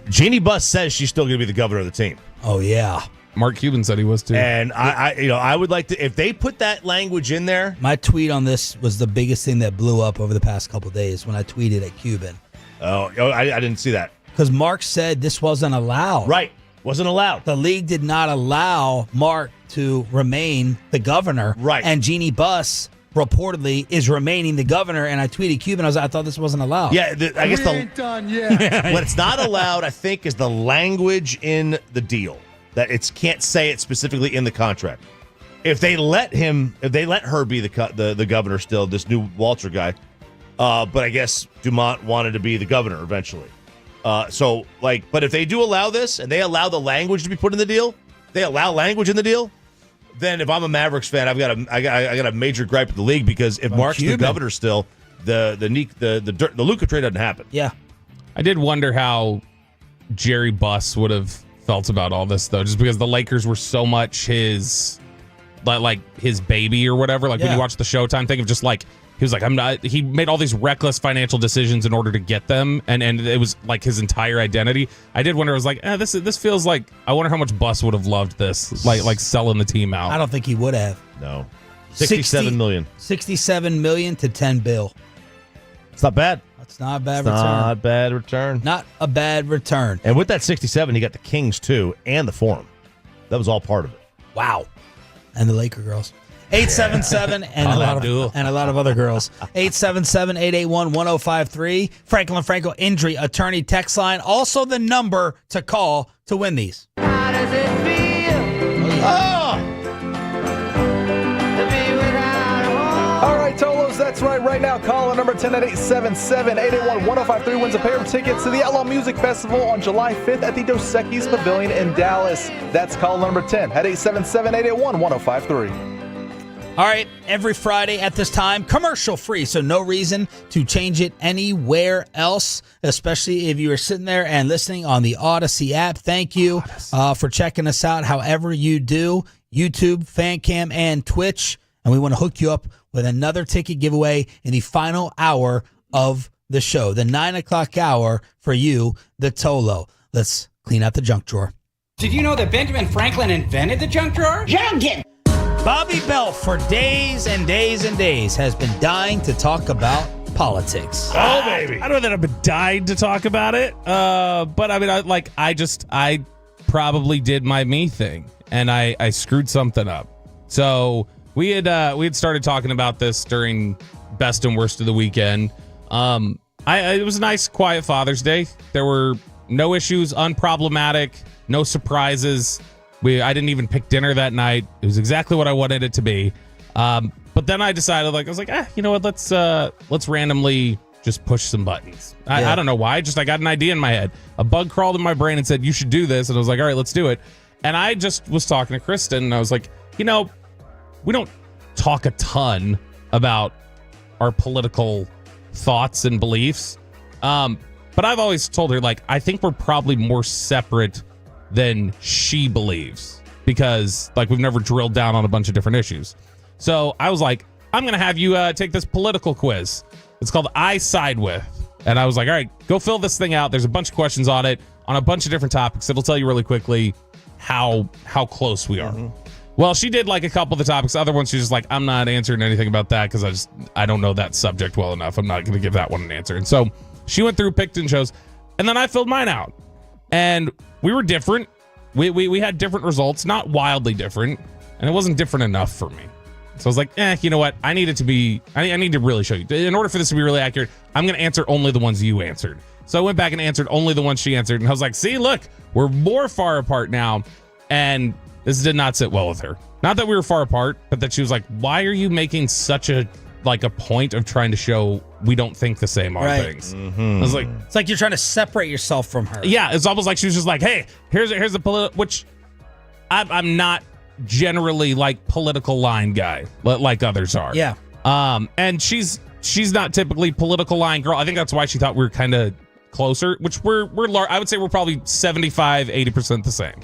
Jeannie Buss says she's still going to be the governor of the team. Oh, yeah. Mark Cuban said he was too. And I would like to, if they put that language in there. My tweet on this was the biggest thing that blew up over the past couple of days when I tweeted at Cuban. Oh, I didn't see that. Because Mark said this wasn't allowed. Right. Wasn't allowed. The league did not allow Mark to remain the governor. Right. And Jeannie Buss reportedly is remaining the governor. And I tweeted Cuban. I thought this wasn't allowed. Yeah, I guess We ain't done yet. What it's not allowed, I think, is the language in the deal. That it can't say it specifically in the contract. If they let her be the governor still, this new Walter guy, but I guess Dumont wanted to be the governor eventually. But if they do allow this and they allow the language to be put in the deal, then if I'm a Mavericks fan, I got a major gripe with the league because if Mark's the governor still, the Luka trade doesn't happen. Yeah. I did wonder how Jerry Buss would have felt about all this, though, just because the Lakers were so much his baby or whatever. Like when you watch the Showtime thing of just like, he was like, he made all these reckless financial decisions in order to get them. And it was like his entire identity. I did wonder, I was like, this feels like, I wonder how much Buss would have loved this, like selling the team out. I don't think he would have. No. $67 million. $67 million to $10 billion. It's not bad. That's not a bad return. Not a bad return. Not a bad return. And with that 67, he got the Kings too, and the Forum. That was all part of it. Wow. And the Laker girls. 877 and a lot of other girls. 877-881-1053. Franklin Franco Injury Attorney text line. Also the number to call to win these. How does it feel? All right, Tolos, that's right now. Call number 10 at 877-881-1053 wins a pair of tickets to the Outlaw Music Festival on July 5th at the Dos Equis Pavilion in Dallas. That's call number 10 at 877-881-1053. All right, every Friday at this time, commercial free, so no reason to change it anywhere else, especially if you are sitting there and listening on the Odyssey app. Thank you for checking us out however you do, YouTube, FanCam, and Twitch. And we want to hook you up with another ticket giveaway in the final hour of the show, the 9 o'clock hour for you, the Tolo. Let's clean out the junk drawer. Did you know that Benjamin Franklin invented the junk drawer? Junkin! Bobby Bell, for days and days and days, has been dying to talk about politics. Oh, baby. I don't know that I've been dying to talk about it, but I mean, I probably did my me thing, and I screwed something up. So we had started talking about this during best and worst of the weekend. It was a nice, quiet Father's Day. There were no issues, unproblematic, no surprises. I didn't even pick dinner that night. It was exactly what I wanted it to be. But then I decided, I was like, you know what? Let's randomly just push some buttons. I don't know why. I got an idea in my head. A bug crawled in my brain and said, you should do this. And I was like, all right, let's do it. And I just was talking to Kristen, and I was like, we don't talk a ton about our political thoughts and beliefs. But I've always told her, I think we're probably more separate than she believes, because we've never drilled down on a bunch of different issues. So I was like, I'm going to have you take this political quiz. It's called I Side With. And I was like, all right, go fill this thing out. There's a bunch of questions on it on a bunch of different topics. It'll tell you really quickly how close we are. Mm-hmm. Well, she did a couple of the topics. Other ones, she's just like, I'm not answering anything about that because I don't know that subject well enough. I'm not going to give that one an answer. And so she went through, picked and chose, and then I filled mine out. And we were different. We had different results, not wildly different, and it wasn't different enough for me. So I was like, you know what? I need to really show you. In order for this to be really accurate, I'm going to answer only the ones you answered. So I went back and answered only the ones she answered, and I was like, see, look, we're more far apart now, and this did not sit well with her. Not that we were far apart, but that she was like, why are you making such a point of trying to show we don't think the same on things? Mm-hmm. I was like, it's like you're trying to separate yourself from her. Yeah, it's almost like she was just like, hey, here's the political, which I'm not generally political line guy like others are. Yeah. And she's not typically political line girl. I think that's why she thought we were kind of closer, which we're I would say we're probably 75-80% the same.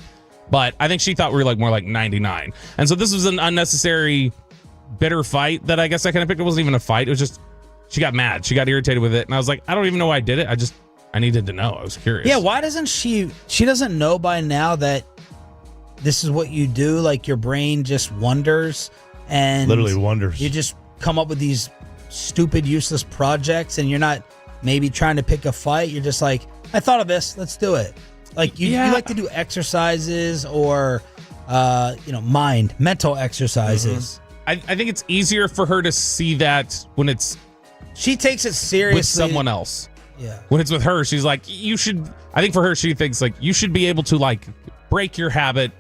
But I think she thought we were more like 99. And so this was an unnecessary bitter fight that I guess I kind of picked. It wasn't even a fight. It was just, she got mad. She got irritated with it. And I was like, I don't even know why I did it. I needed to know. I was curious. Yeah, why doesn't she doesn't know by now that this is what you do? Your brain just wonders. And literally wonders. You just come up with these stupid, useless projects, and you're not maybe trying to pick a fight. You're just like, I thought of this. Let's do it. You like to do exercises or, mental exercises. Mm-hmm. I think it's easier for her to see that when she takes it seriously with someone else. Yeah. When it's with her, she's like, you should. I think for her, she thinks you should be able to break your habit,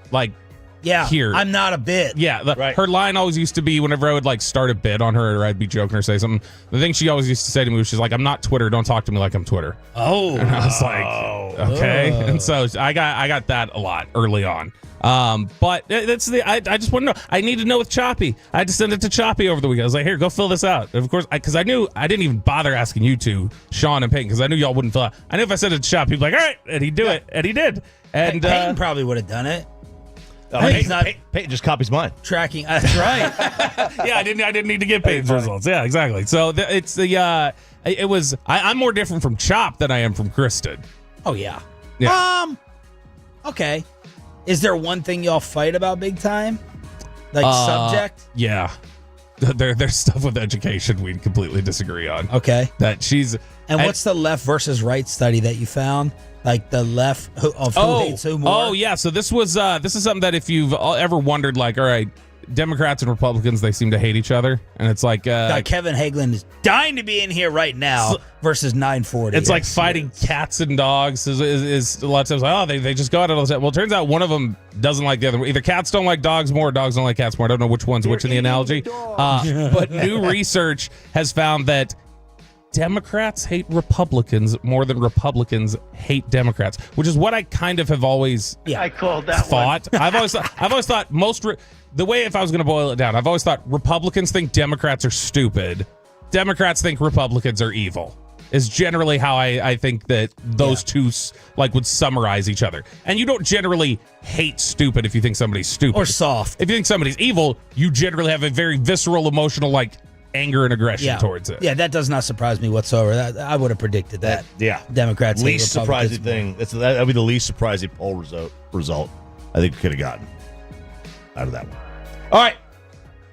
here. I'm not a bit. Yeah, her line always used to be whenever I would like start a bit on her or I'd be joking or say something. The thing she always used to say to me was, she's like, "I'm not Twitter. Don't talk to me like I'm Twitter." Oh, and I was like, okay. And so I got that a lot early on. But that's I just want to know. I need to know with Choppy. I had to send it to Choppy over the weekend. I was like, here, go fill this out. And of course, because I knew I didn't even bother asking you two, Sean and Peyton, because I knew y'all wouldn't fill out. I knew if I sent it to Choppy, he'd be like, all right, and he'd do it, and he did. And Peyton probably would have done it. Peyton just copies mine. Tracking. That's right. Yeah, I didn't need to get Peyton's results. Yeah, exactly. So I'm more different from Chop than I am from Kristen. Oh yeah. Okay. Is there one thing y'all fight about big time? Like subject? Yeah. There's stuff with education we completely disagree on. Okay. That she's. And what's the left versus right study that you found? Like the left who hates who more? Oh yeah. So this is something that if you've ever wondered, like, all right, Democrats and Republicans, they seem to hate each other, and it's like Kevin Hagelin is dying to be in here right now versus 940. It's like fighting cats and dogs. Is a lot of times like, they just go out and well, it turns out one of them doesn't like the other. Either cats don't like dogs more, or dogs don't like cats more. I don't know which one's which in the analogy. But new research has found that Democrats hate Republicans more than Republicans hate Democrats, which is what I kind of have always I called that thought. I've always thought the way, if I was going to boil it down, I've always thought Republicans think Democrats are stupid. Democrats think Republicans are evil. Is generally how I think that those two would summarize each other. And you don't generally hate stupid if you think somebody's stupid or soft. If you think somebody's evil, you generally have a very visceral, emotional anger and aggression towards it. Yeah, that does not surprise me whatsoever. I would have predicted that. Yeah, Democrats hate least surprising thing. That'd be the least surprising poll result I think we could have gotten out of that one. All right,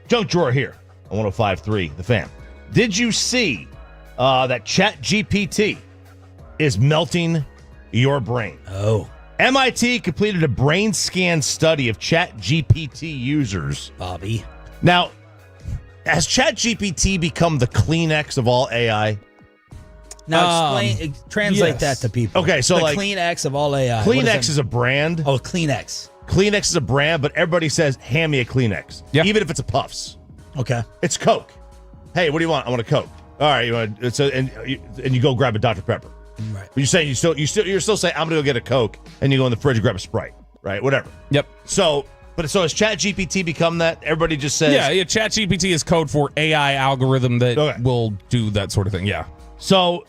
junk drawer here on 105.3 The Fan. Did you see that ChatGPT is melting your brain? Oh. MIT completed a brain scan study of ChatGPT users. Bobby. Now, has ChatGPT become the Kleenex of all AI? Now translate that to people. Okay, so the like Kleenex of all AI. Kleenex is a brand. Oh, Kleenex. Kleenex is a brand, but everybody says, hand me a Kleenex. Yeah. Even if it's a Puffs. Okay. It's Coke. Hey, what do you want? I want a Coke. All right, you want and you go grab a Dr. Pepper. Right. But you're saying you're still saying I'm gonna go get a Coke, and you go in the fridge and grab a Sprite. Right? Whatever. Yep. So has ChatGPT become that? Everybody just says Yeah, ChatGPT is code for AI algorithm that will do that sort of thing. Yeah. So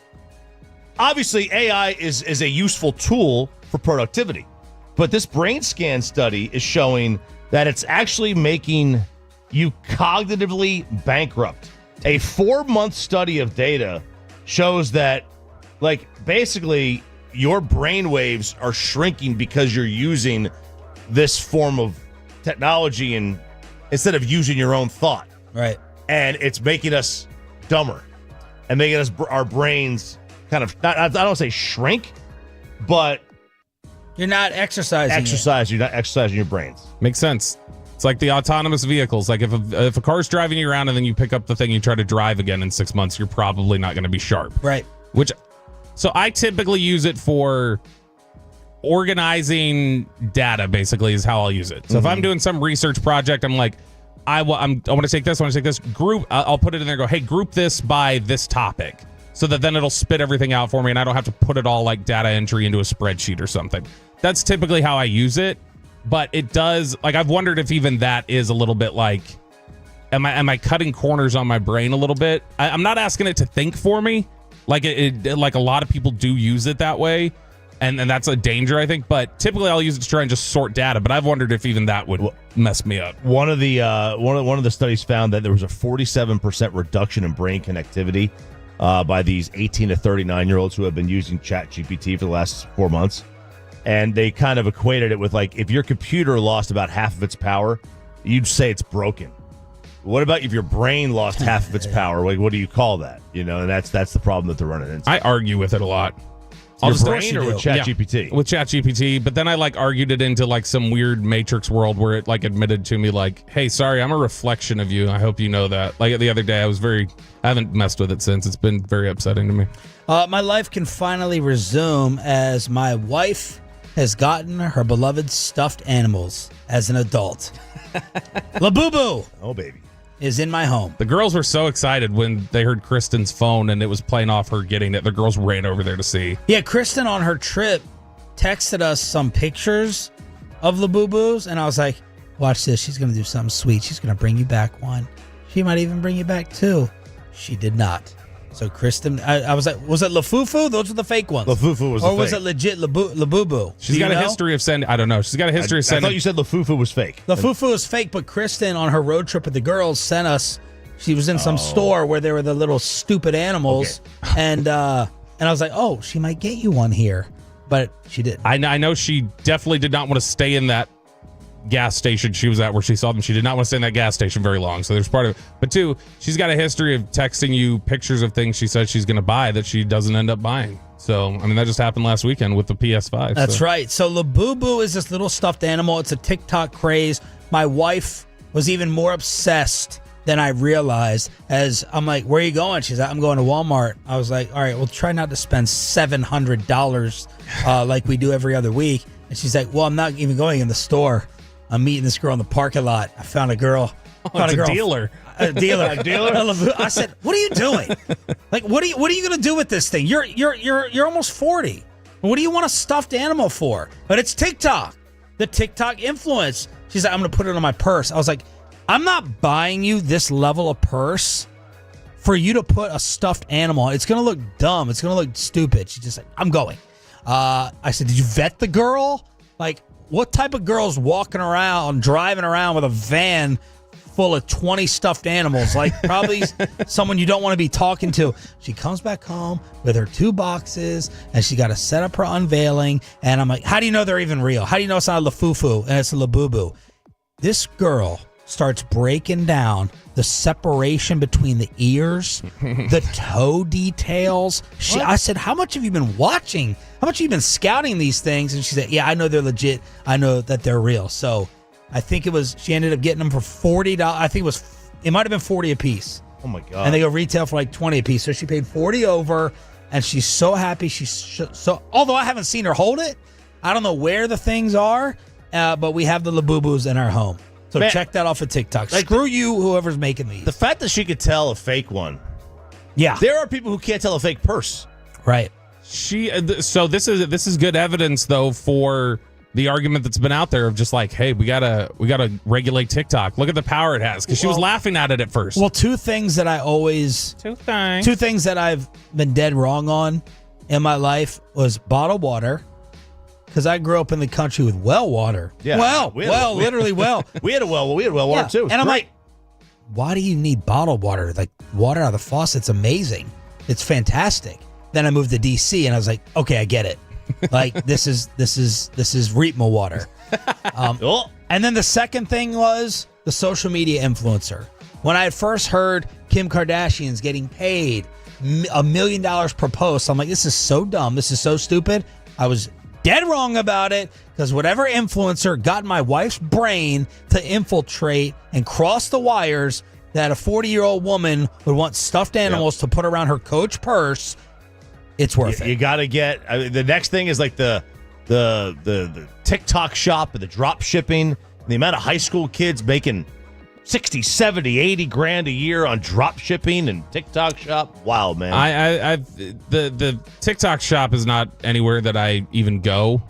obviously AI is a useful tool for productivity. But this brain scan study is showing that it's actually making you cognitively bankrupt. A 4-month study of data shows that, basically, your brain waves are shrinking because you're using this form of technology and instead of using your own thought. Right. And it's making us dumber and making us our brains kind of, I don't say shrink, but you're not exercising. You're not exercising your brains. Makes sense. It's like the autonomous vehicles. Like if a car's driving you around and then you pick up the thing, you try to drive again in 6 months, you're probably not going to be sharp. Right. So I typically use it for organizing data, basically, is how I'll use it. So if I'm doing some research project, I'm like, I want to take this, group. I'll put it in there and go, hey, group this by this topic. So that then it'll spit everything out for me and I don't have to put it all like data entry into a spreadsheet or something. That's typically how I use it. But it does, I've wondered if even that is a little bit am I cutting corners on my brain a little bit? I'm not asking it to think for me. A lot of people do use it that way. And that's a danger, I think. But typically I'll use it to try and just sort data. But I've wondered if even that would mess me up. One of the studies found that there was a 47% reduction in brain connectivity by these 18 to 39-year-olds who have been using ChatGPT for the last 4 months. And they kind of equated it with if your computer lost about half of its power, you'd say it's broken. What about if your brain lost half of its power? What do you call that? And that's the problem that they're running into. I argue with it a lot. Your brain or with ChatGPT? Yeah, with ChatGPT, but then I argued it into some weird Matrix world where it admitted to me hey, sorry, I'm a reflection of you. I hope you know that. The other day, I haven't messed with it since. It's been very upsetting to me. My life can finally resume as my wife has gotten her beloved stuffed animals as an adult. Labubu. Oh, baby. Is in my home. The girls were so excited when they heard Kristen's phone and it was playing off her getting it. The girls ran over there to see. Yeah, Kristen on her trip texted us some pictures of Labubus, and I was like, watch this. She's going to do something sweet. She's going to bring you back one. She might even bring you back two. She did not. So Kristen, I was like, was it Lafufu? Those were the fake ones. Lafufu was or the was fake. it legit Labubu? She's got a history of sending. I don't know. She's got a history of sending. I thought you said Lafufu was fake. Lafufu was fake, but Kristen on her road trip with the girls sent us. She was in some store where there were the little stupid animals, and I was like, oh, she might get you one here, but she didn't. I know she definitely did not want to stay in that gas station she was at where she saw them. She did not want to stay in that gas station very long. So there's part of it. But two, she's got a history of texting you pictures of things she says she's going to buy that she doesn't end up buying. So, I mean, that just happened last weekend with the PS5. That's right. So Labubu is this little stuffed animal. It's a TikTok craze. My wife was even more obsessed than I realized as I'm like, where are you going? She's like, I'm going to Walmart. I was like, all right, well, try not to spend $700 like we do every other week. And she's like, well, I'm not even going in the store. I'm meeting this girl in the parking lot. I found a girl. A dealer. A dealer. I said, what are you doing? Like, what are you going to do with this thing? You're almost 40. What do you want a stuffed animal for? But it's TikTok. The TikTok influence. She's like, I'm going to put it on my purse. I was like, I'm not buying you this level of purse for you to put a stuffed animal. It's going to look dumb. It's going to look stupid. She's just like, I'm going. I said, did you vet the girl? Like, what type of girl's walking around, driving around with a van full of 20 stuffed animals? Like, probably someone you don't want to be talking to. She comes back home with her 2 boxes, and she got to set up her unveiling. And I'm like, how do you know they're even real? How do you know it's not a Lafufu and it's a Labubu? This girl starts breaking down the separation between the ears, the toe details. I said, how much have you been watching? How much have you been scouting these things? And she said, yeah, I know they're legit. I know that they're real. So I think she ended up getting them for $40. I think it might have been 40 a piece. Oh my God. And they go retail for like 20 a piece. So she paid 40 over, and she's so happy. Although I haven't seen her hold it, I don't know where the things are, but we have the Labubus in our home. So check that off of TikTok. Screw you, whoever's making these. The fact that she could tell a fake one. Yeah. There are people who can't tell a fake purse. Right. So this is good evidence though for the argument that's been out there of just like, hey, we gotta regulate TikTok. Look at the power it has, because she was laughing at it at first. Well, two things that I've been dead wrong on in my life was bottled water. Because I grew up in the country with well water. Yeah. Literally well. We had well water too. And I'm like, why do you need bottled water? Like, water out of the faucet's amazing. It's fantastic. Then I moved to DC and I was like, okay, I get it. Like, this is Reetma water. And then the second thing was the social media influencer. When I had first heard Kim Kardashian's getting paid $1 million per post, I'm like, this is so dumb. This is so stupid. I was dead wrong about it, because whatever influencer got my wife's brain to infiltrate and cross the wires that a 40-year-old woman would want stuffed animals to put around her Coach purse, it's worth it. You got to get the next thing is like the TikTok shop and the drop shipping. The amount of high school kids making 60, 70, 80 grand a year on drop shipping and TikTok shop. Wow, man. The TikTok shop is not anywhere that I even go.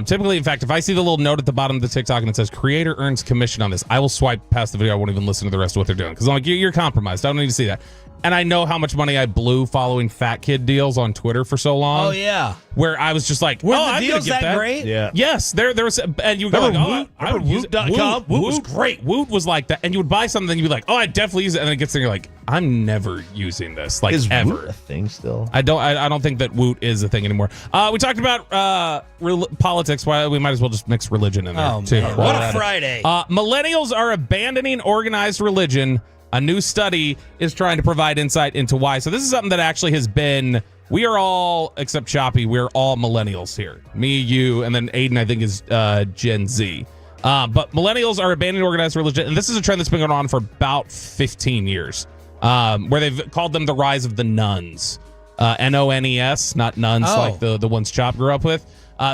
Typically, in fact, if I see the little note at the bottom of the TikTok and it says creator earns commission on this, I will swipe past the video. I won't even listen to the rest of what they're doing, because I'm like, you're compromised. I don't need to see that. And I know how much money I blew following fat kid deals on Twitter for so long. Oh, yeah. Where I was just like, were the I'm deals gonna get that great? Yeah. Yes. There was, and you go like, I would use Woot.com. Woot was great. Woot was like that. And you would buy something and you'd be like, I definitely use it. And then it gets there, you're like, I'm never using this. Like, is ever. Woot a thing still? I don't think that Woot is a thing anymore. We talked about politics. Why we might as well just mix religion in there too. Man. What a Friday. Millennials are abandoning organized religion. A new study is trying to provide insight into why. So this is something that actually has been, we are all, except Choppy, we're all millennials here. Me, you, and then Aiden, I think, is Gen Z. But millennials are abandoning organized religion. And this is a trend that's been going on for about 15 years, where they've called them the rise of the nuns. N-O-N-E-S, not nuns like the ones Chop grew up with.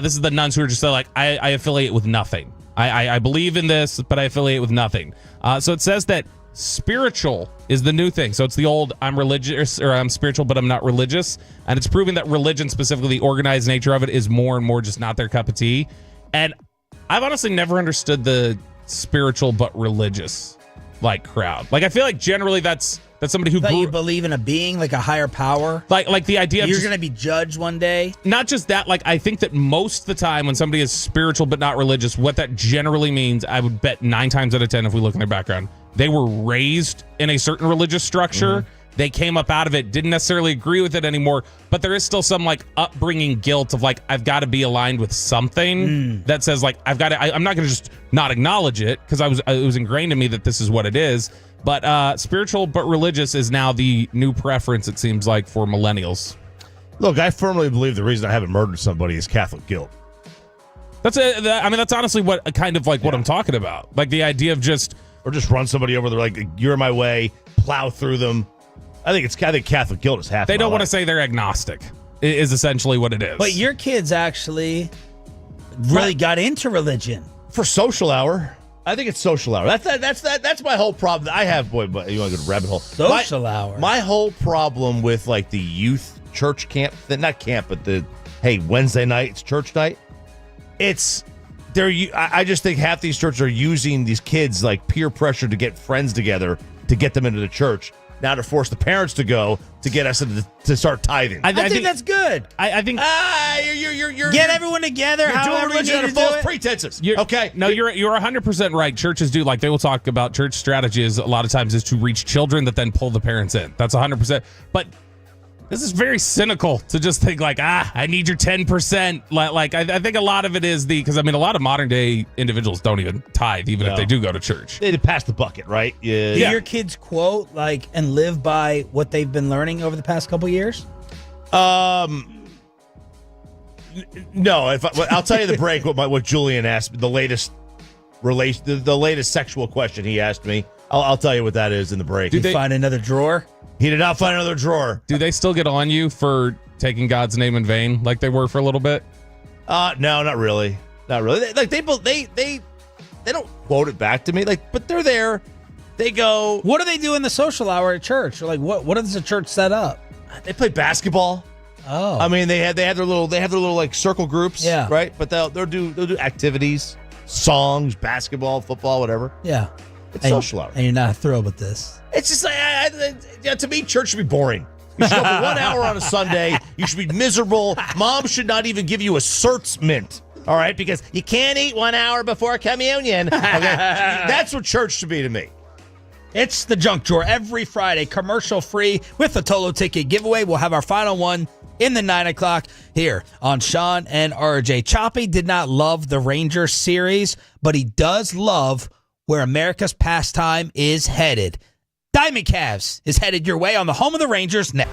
This is the nuns who are just like, I affiliate with nothing. I believe in this, but I affiliate with nothing. So it says that spiritual is the new thing. So it's the old I'm religious or I'm spiritual, but I'm not religious. And it's proving that religion, specifically the organized nature of it, is more and more just not their cup of tea. And I've honestly never understood the spiritual but religious crowd. I feel like generally that's somebody who you believe in a being, like a higher power. Like the idea of you're going to be judged one day. Not just that, I think that most of the time when somebody is spiritual but not religious, what that generally means, I would bet 9 times out of 10 if we look in their background, they were raised in a certain religious structure. Mm-hmm. They came up out of it, didn't necessarily agree with it anymore, but there is still some upbringing guilt of I've got to be aligned with something that says I'm not going to just not acknowledge it because it was ingrained in me that this is what it is. But spiritual but religious is now the new preference, it seems like, for millennials. Look, I firmly believe the reason I haven't murdered somebody is Catholic guilt. That's honestly what what I'm talking about. The idea of just run somebody over. They're you're in my way, plow through them. I think Catholic guilt is half. They don't want to say they're agnostic. Is essentially what it is. But your kids actually really got into religion for social hour. I think it's social hour. That's my whole problem. I have you want to go to rabbit hole? Social hour. My whole problem with the youth church camp, not camp, but Wednesday night it's church night. I just think half these churches are using these kids peer pressure to get friends together to get them into the church. Now to force the parents to go to get us to start tithing. I think that's good. I think you're get everyone together. You're doing religion under false pretenses. Okay, no, you're 100% right. Churches do they will talk about church strategies a lot of times is to reach children that then pull the parents in. That's 100%. But this is very cynical to just think I need your 10%. I think a lot of it is because a lot of modern day individuals don't even tithe, even if they do go to church. They pass the bucket, right? Yeah. Do your kids quote and live by what they've been learning over the past couple years? No. I'll tell you the break. What Julian asked me, the latest sexual question he asked me. I'll tell you what that is in the break. Did they find another drawer? He did not find another drawer. Do they still get on you for taking God's name in vain like they were for a little bit? No, not really. Not really. They don't quote it back to me. But they're there. They go. What do they do in the social hour at church? Or what does the church set up? They play basketball. Oh. They have their little circle groups. Yeah. Right. But they'll do activities, songs, basketball, football, whatever. Yeah. It's social hour. And you're not thrilled with this. It's just to me, church should be boring. You should go for 1 hour on a Sunday. You should be miserable. Mom should not even give you a certs mint. All right, because you can't eat 1 hour before communion. Okay, that's what church should be to me. It's the Junk Drawer every Friday, commercial free with the Tolo ticket giveaway. We'll have our final one in the 9 o'clock here on Sean and RJ. Choppy did not love the Rangers series, but he does love where America's pastime is headed. Diamond Cavs is headed your way on the home of the Rangers next.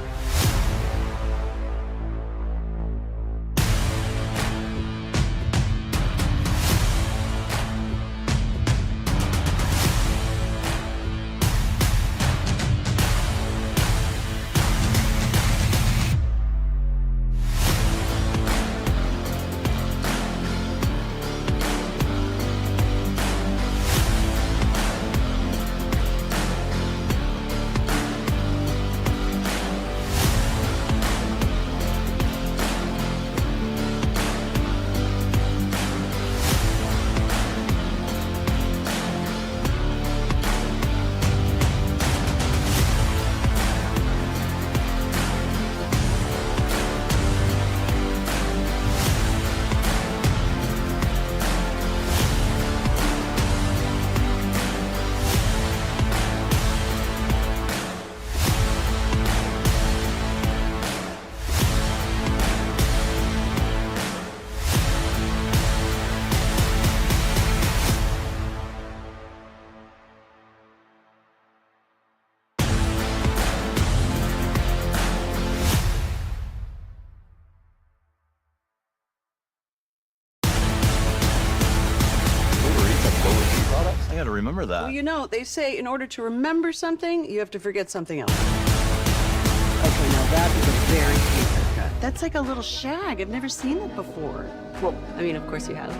Remember that. Well, they say in order to remember something, you have to forget something else. Okay, now that is a very cute haircut. That's like a little shag. I've never seen it before. Well, I mean, of course you have.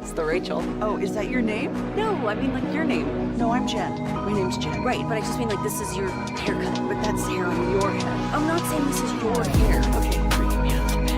It's the Rachel. Oh, is that your name? No, I mean like your name. No, I'm Jen. My name's Jen. Right, but I just mean like this is your haircut. But that's hair on your head. I'm not saying this is your hair. Okay, freaking me out a bit.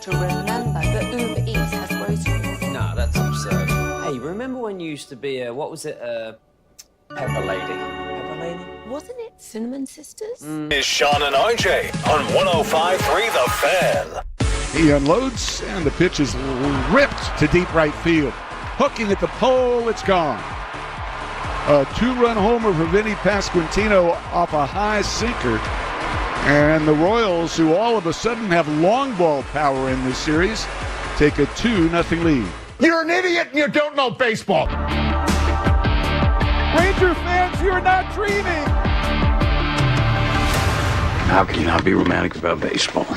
to remember that Uber Eats has groceries. Nah, that's absurd. Hey, remember when you used to be a, what was it, Pepper Lady? Pepper Lady? Wasn't it Cinnamon Sisters? Is Sean and RJ on 105.3 The Fan. He unloads, and the pitch is ripped to deep right field. Hooking at the pole, it's gone. A two-run homer for Vinny Pasquantino off a high sinker. And the Royals, who all of a sudden have long ball power in this series, take a 2-0 lead. You're an idiot and you don't know baseball. Ranger fans, you're not dreaming. How can you not be romantic about baseball?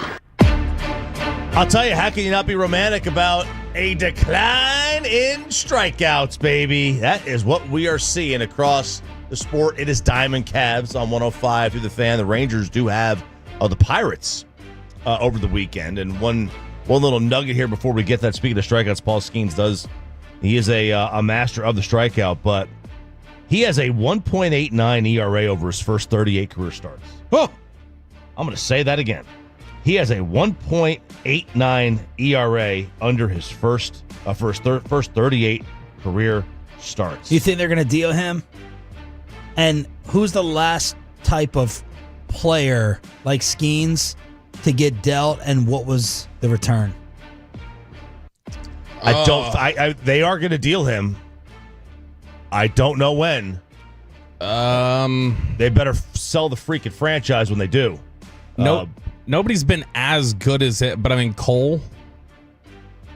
I'll tell you, how can you not be romantic about a decline in strikeouts, baby? That is what we are seeing across the sport. It is Diamond Cavs on 105 through the fan. The Rangers do have the Pirates over the weekend. And one little nugget here before we get that. Speaking of strikeouts, Paul Skeens does. He is a master of the strikeout, but he has a 1.89 ERA over his first 38 career starts. Oh, I'm going to say that again. He has a 1.89 ERA under his first 38 career starts. You think they're going to deal him? And who's the last type of player like Skeens to get dealt, and what was the return? They are going to deal him. I don't know when. They better sell the freaking franchise when they do. Nobody's been as good as it, but I mean Cole,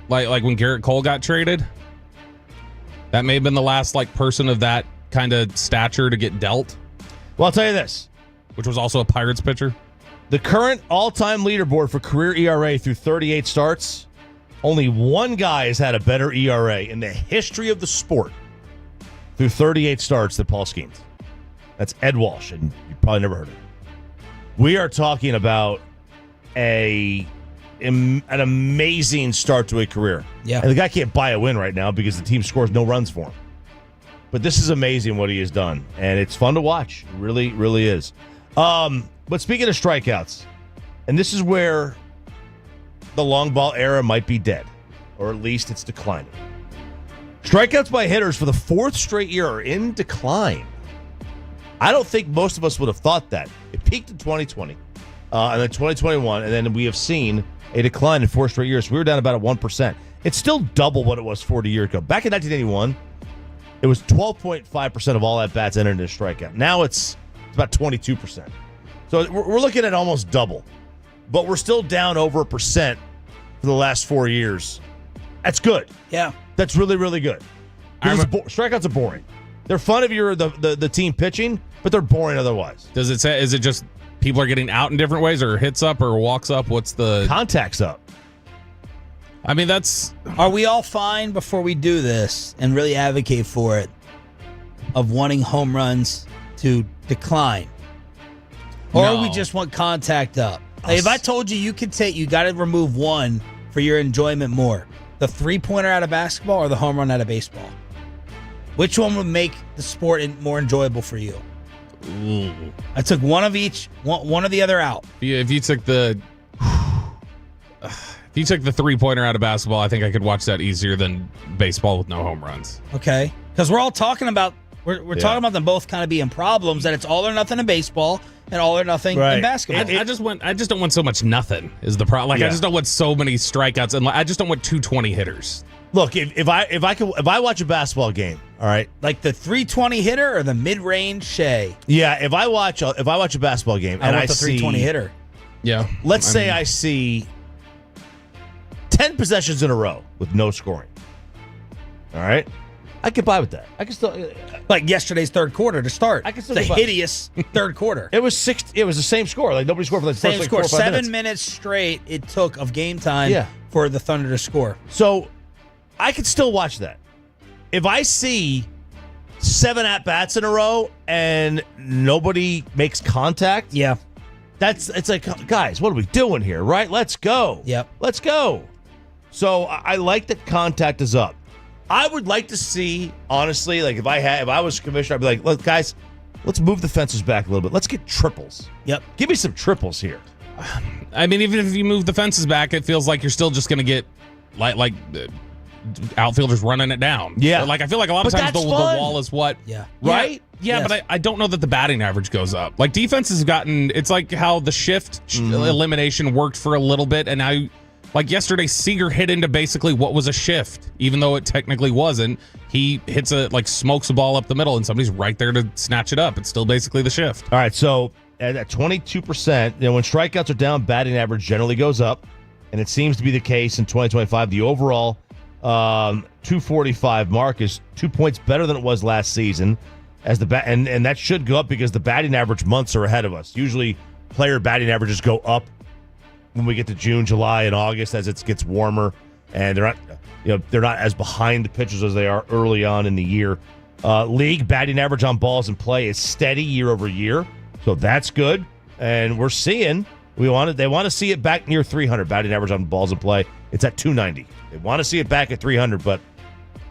like when Garrett Cole got traded, that may have been the last person of that kind of stature to get dealt. Well, I'll tell you this, which was also a Pirates pitcher. The current all-time leaderboard for career ERA through 38 starts, only one guy has had a better ERA in the history of the sport through 38 starts than Paul Skeens. That's Ed Walsh, and you probably never heard of him. We are talking about an amazing start to a career. Yeah. And the guy can't buy a win right now because the team scores no runs for him. But this is amazing what he has done, and it's fun to watch. It really, really is. But speaking of strikeouts, and this is where the long ball era might be dead, or at least it's declining. Strikeouts by hitters for the fourth straight year are in decline. I don't think most of us would have thought that. It peaked in 2020, and then 2021, and then we have seen a decline in 4 straight years. We were down about at 1%. It's still double what it was 40 years ago. Back in 1981, it was 12.5% of all at-bats entered into a strikeout. Now it's about 22%. So we're looking at almost double, but we're still down over 1% for the last 4 years. That's good. Yeah. That's really, really good. Strikeouts are boring. They're fun if you're the team pitching, but they're boring otherwise. Does it say, is it just people are getting out in different ways, or hits up or walks up? What's the contacts up? I mean, are we all fine before we do this and really advocate for it of wanting home runs to decline? Or we just want contact up? Like if I told you you got to remove one for your enjoyment more, the 3-pointer out of basketball or the home run out of baseball? Which one would make the sport more enjoyable for you? Ooh. I took one of each, one or the other out. If you took the 3-pointer out of basketball, I think I could watch that easier than baseball with no home runs. Okay, because we're all talking about we're talking about them both kind of being problems. That it's all or nothing in baseball and all or nothing in basketball. I just don't want so much nothing is the problem. I just don't want so many strikeouts, and I just don't want 220 hitters. Look, if I watch a basketball game, all right, like the 320 hitter or the mid-range Shea. Yeah, if I watch a basketball game and I the 320 hitter. Yeah. Let's say I see 10 possessions in a row with no scoring. All right, I get by with that. I can still like yesterday's third quarter to start. I can still the get by. hideous third quarter. It was the same score. Like nobody scored for the same first score. 4 or 5 minutes. 7 minutes straight it took of game time for the Thunder to score. So I could still watch that. If I see 7 at-bats in a row and nobody makes contact, it's like, guys, what are we doing here, right? Let's go. Yep. Let's go. So I like that contact is up. I would like to see, honestly, like if I was commissioner, I'd be like, look, guys, let's move the fences back a little bit. Let's get triples. Yep. Give me some triples here. I mean, even if you move the fences back, it feels like you're still just going to get like outfielders running it down. Yeah. Like I feel like a lot of times the wall is what. Yeah. Right? Yeah, Yes. but I don't know that the batting average goes up. Like defenses have gotten, it's like how the shift elimination worked for a little bit, and now like yesterday, Seager hit into basically what was a shift, even though it technically wasn't. He hits smokes a ball up the middle, and somebody's right there to snatch it up. It's still basically the shift. All right, so at 22%, when strikeouts are down, batting average generally goes up. and it seems to be the case in 2025. The overall 245 mark is 2 points better than it was last season, as and that should go up because the batting average months are ahead of us. Usually, player batting averages go up when we get to June, July, and August as it gets warmer, and they're not as behind the pitchers as they are early on in the year. League batting average on balls in play is steady year over year, so that's good. And we're seeing they want to see it back near 300 batting average on balls in play. It's at 290. They want to see it back at 300, but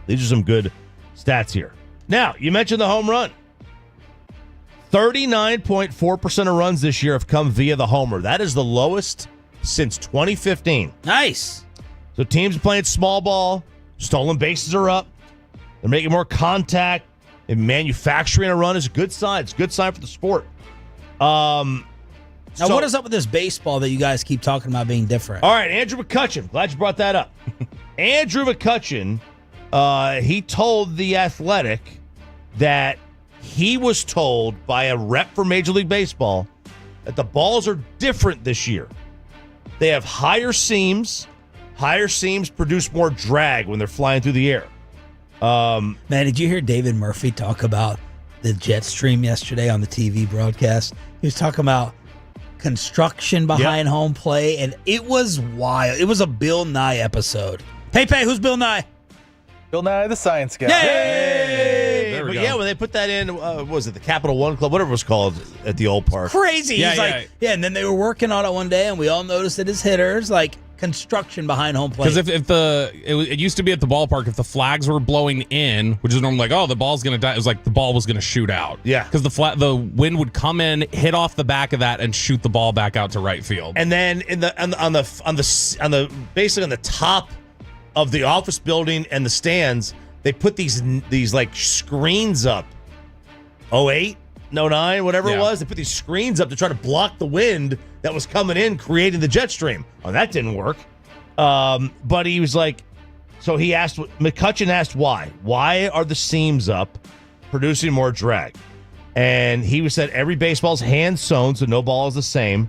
these are some good stats here. Now, you mentioned the home run. 39.4% of runs this year have come via the homer. That is the lowest since 2015. Nice. So teams are playing small ball. Stolen bases are up. They're making more contact. And manufacturing a run is a good sign. It's a good sign for the sport. Now, what is up with this baseball that you guys keep talking about being different? All right, Andrew McCutchen. Glad you brought that up. Andrew McCutchen, he told The Athletic that he was told by a rep for Major League Baseball that the balls are different this year. They have higher seams. Higher seams produce more drag when they're flying through the air. Man, did you hear David Murphy talk about the jet stream yesterday on the TV broadcast? He was talking about construction behind home play, and it was wild. It was a Bill Nye episode. Pepe, who's Bill Nye? Bill Nye, the science guy. Yay! There we go. Yeah, when they put that in, what was it, the Capital One Club, whatever it was called at the old park. Crazy. He's like, and then they were working on it one day, and we all noticed that his hitters, like, construction behind home plate. Because it used to be at the ballpark, if the flags were blowing in, which is normally like, oh, the ball's going to die, it was like the ball was going to shoot out. Yeah. Because the wind would come in, hit off the back of that, and shoot the ball back out to right field. And then on the basically on the top of the office building and the stands, they put these like screens up. 08, 09, whatever it was, they put these screens up to try to block the wind that was coming in, creating the jet stream. Oh, that didn't work. But he was like, so McCutchen asked why. Why are the seams up, producing more drag? And he said every baseball's hand sewn, so no ball is the same.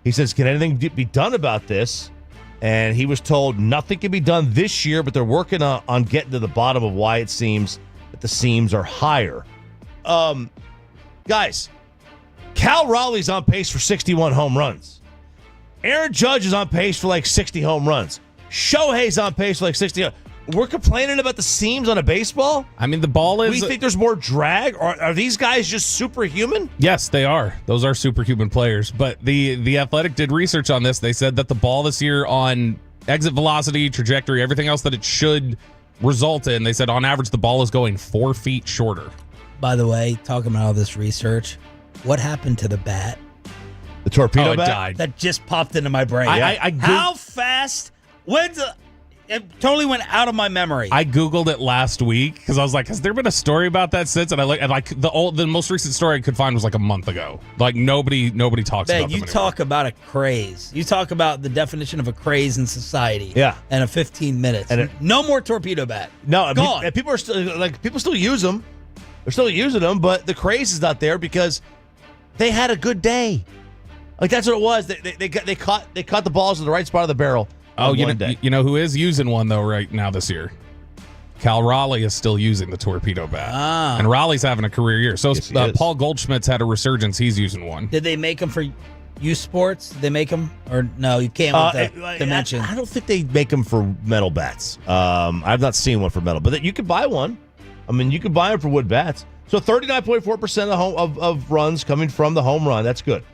He says, can anything be done about this? And he was told nothing can be done this year, but they're working on getting to the bottom of why it seems that the seams are higher. Guys, Cal Raleigh's on pace for 61 home runs. Aaron Judge is on pace for like 60 home runs. Shohei's on pace for like 60. We're complaining about the seams on a baseball? I mean, the ball is... We think there's more drag? Or are these guys just superhuman? Yes, they are. Those are superhuman players. But the Athletic did research on this. They said that the ball this year on exit velocity, trajectory, everything else that it should result in, they said on average the ball is going 4 feet shorter. By the way, talking about all this research, what happened to the bat? The torpedo bat? It died. That just popped into my brain. How fast? It totally went out of my memory. I Googled it last week because I was like, has there been a story about that since? And I looked, and like the most recent story I could find was like a month ago. Like nobody talks about them anymore. Talk about a craze. You talk about the definition of a craze in society. Yeah. And a 15 minutes. And no more torpedo bat. No, gone. People are still people still use them. They're still using them, but the craze is not there because they had a good day. Like that's what it was. They caught the balls in the right spot of the barrel. Oh, you know who is using one though right now this year? Cal Raleigh is still using the torpedo bat, and Raleigh's having a career year. So yes, Paul Goldschmidt's had a resurgence; he's using one. Did they make them for youth sports? Did they make them, or no? You can't with the dimension. I don't think they make them for metal bats. I've not seen one for metal, but you could buy one. I mean, you could buy them for wood bats. So 39.4% of runs coming from the home run. That's good.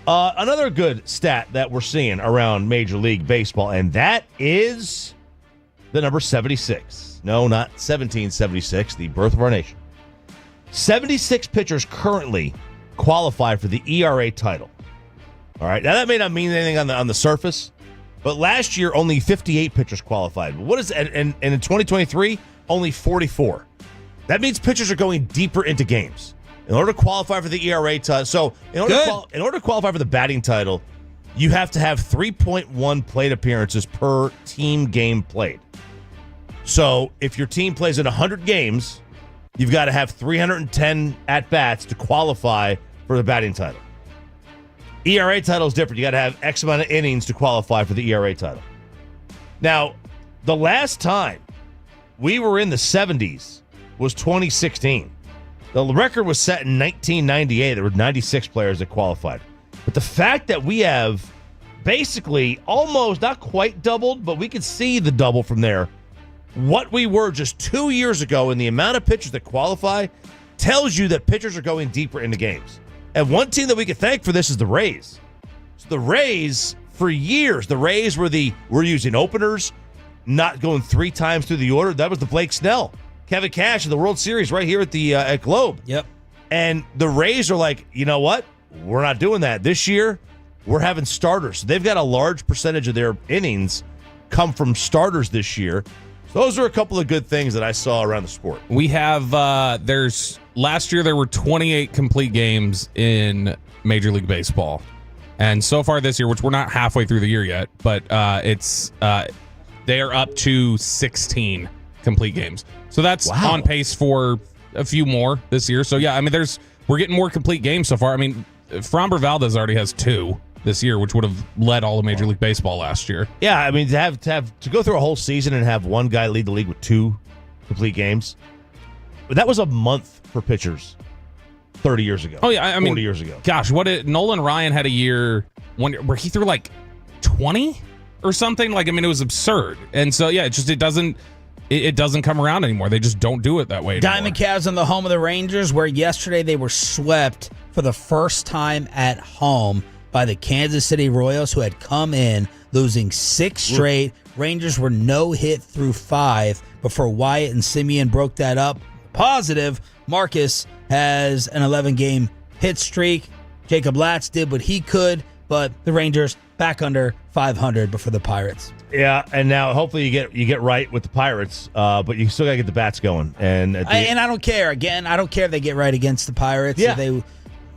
Another good stat that we're seeing around Major League Baseball, and that is the number 76. No, not 1776, the birth of our nation. 76 pitchers currently qualify for the ERA title. All right, now that may not mean anything on the surface, but last year only 58 pitchers qualified. What is and in 2023 only 44. That means pitchers are going deeper into games. In order to qualify for the ERA title, so in order to qualify for the batting title, you have to have 3.1 plate appearances per team game played. So if your team plays in 100 games, you've got to have 310 at-bats to qualify for the batting title. ERA title is different. You got to have X amount of innings to qualify for the ERA title. Now, the last time we were in the 70s was 2016. The record was set in 1998. There were 96 players that qualified. But the fact that we have basically almost, not quite doubled, but we could see the double from there. What we were just 2 years ago and the amount of pitchers that qualify tells you that pitchers are going deeper into games. And one team that we could thank for this is the Rays. So the Rays, for years, we're using openers, not going 3 times through the order. That was the Blake Snell, Kevin Cash in the World Series right here at Globe. Yep. And the Rays are like, you know what? We're not doing that. This year, we're having starters. They've got a large percentage of their innings come from starters this year. So those are a couple of good things that I saw around the sport. We have, last year there were 28 complete games in Major League Baseball. And so far this year, which we're not halfway through the year yet, but they are up to 16 complete games. So that's on pace for a few more this year. So yeah, I mean, we're getting more complete games so far. I mean, Framber Valdez already has 2 this year, which would have led all of Major League Baseball last year. Yeah, I mean, to go through a whole season and have one guy lead the league with 2 complete games, that was a month for pitchers 30 years ago. Oh yeah, I mean, 40 years ago. Gosh, Nolan Ryan had one year where he threw like 20 or something. Like, I mean, it was absurd. And so yeah, it doesn't come around anymore. They just don't do it that way anymore. Diamond Cavs on the home of the Rangers, where yesterday they were swept for the first time at home by the Kansas City Royals, who had come in losing 6 straight. Rangers were no hit through 5 before Wyatt and Simeon broke that up. Positive, Marcus has an 11-game hit streak. Jacob Latz did what he could, but the Rangers back under 500 before the Pirates. Yeah, and now hopefully you get right with the Pirates, but you still got to get the bats going. And I don't care. Again, I don't care if they get right against the Pirates. Yeah. If they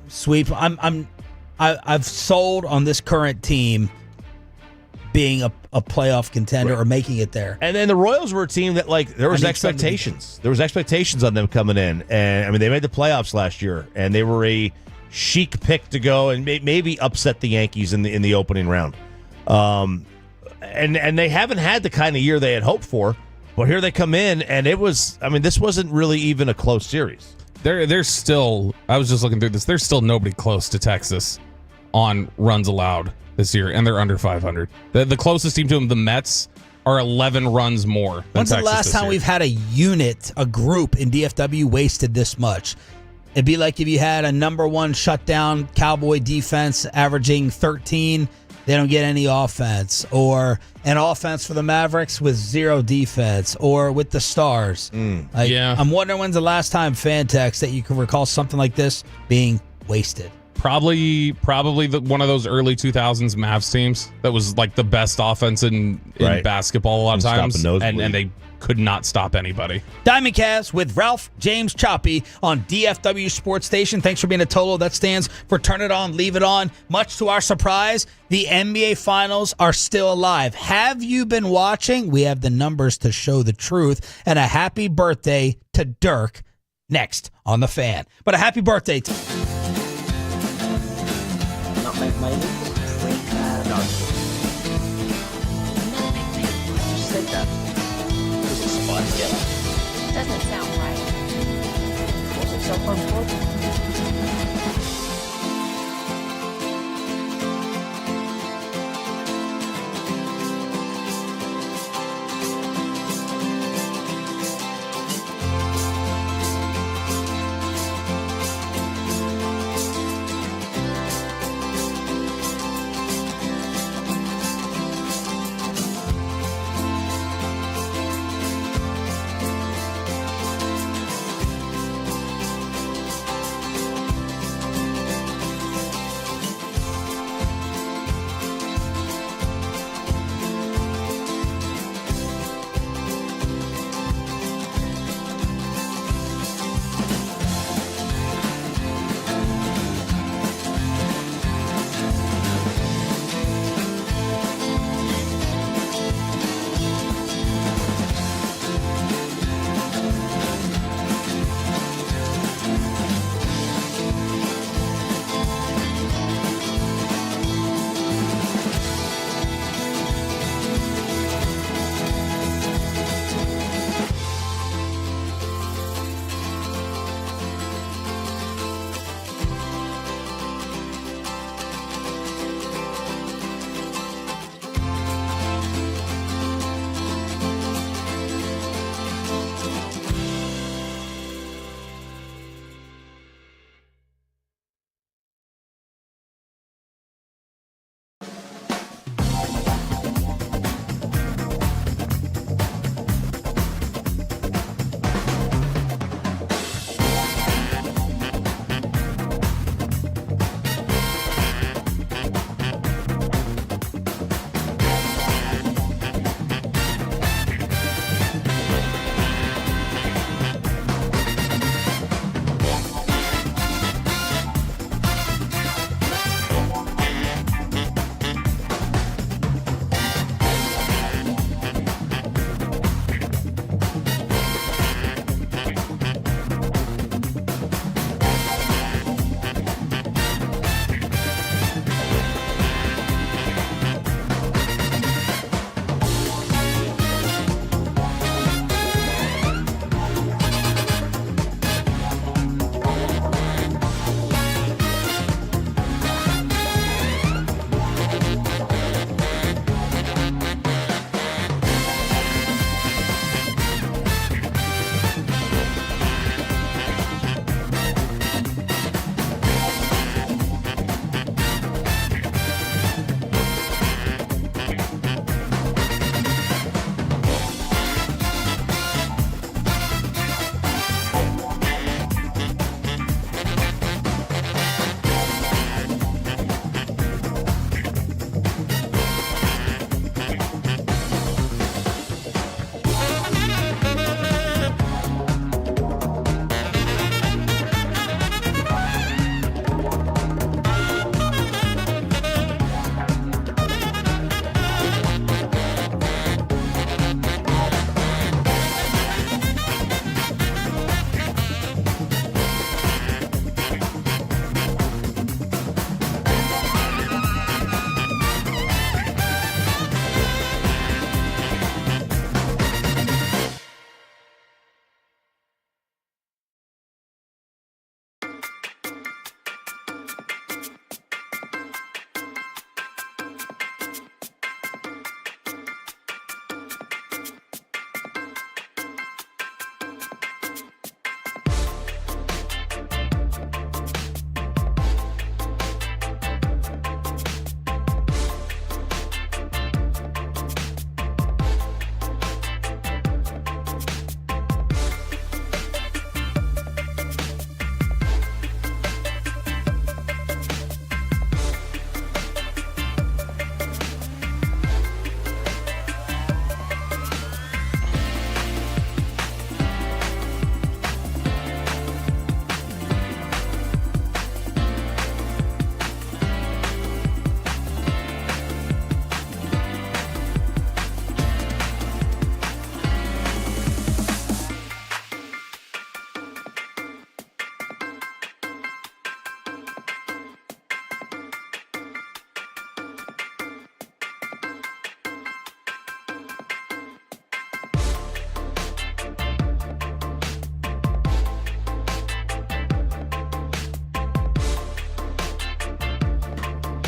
sweep. I've sold on this current team being a playoff contender or making it there. And then the Royals were a team that, like, there was expectations. There was expectations on them coming in. And, I mean, they made the playoffs last year, and they were a chic pick to go and maybe upset the Yankees in the opening round. And they haven't had the kind of year they had hoped for. But here they come in, and this wasn't really even a close series. There's still, I was just looking through this, there's still nobody close to Texas on runs allowed this year, and they're under 500. The closest team to them, the Mets, are 11 runs more than When's Texas the last time we've had a group in DFW wasted this much? It'd be like if you had a number 1 shutdown Cowboy defense averaging 13, they don't get any offense, or an offense for the Mavericks with 0 defense, or with the Stars. Yeah. I'm wondering when's the last time, Fantex, that you can recall something like this being wasted. Probably one of those early 2000s Mavs teams that was like the best offense in basketball a lot of times, and they could not stop anybody. Diamond Cast with Ralph James Choppy on DFW Sports Station. Thanks for being a Tolo. That stands for Turn It On, Leave It On. Much to our surprise, the NBA Finals are still alive. Have you been watching? We have the numbers to show the truth. And a happy birthday to Dirk next on The Fan. But a happy birthday to... Nutmeg maybe? No. Just said that. Just a spice, yeah. Doesn't sound right. What's it sound for?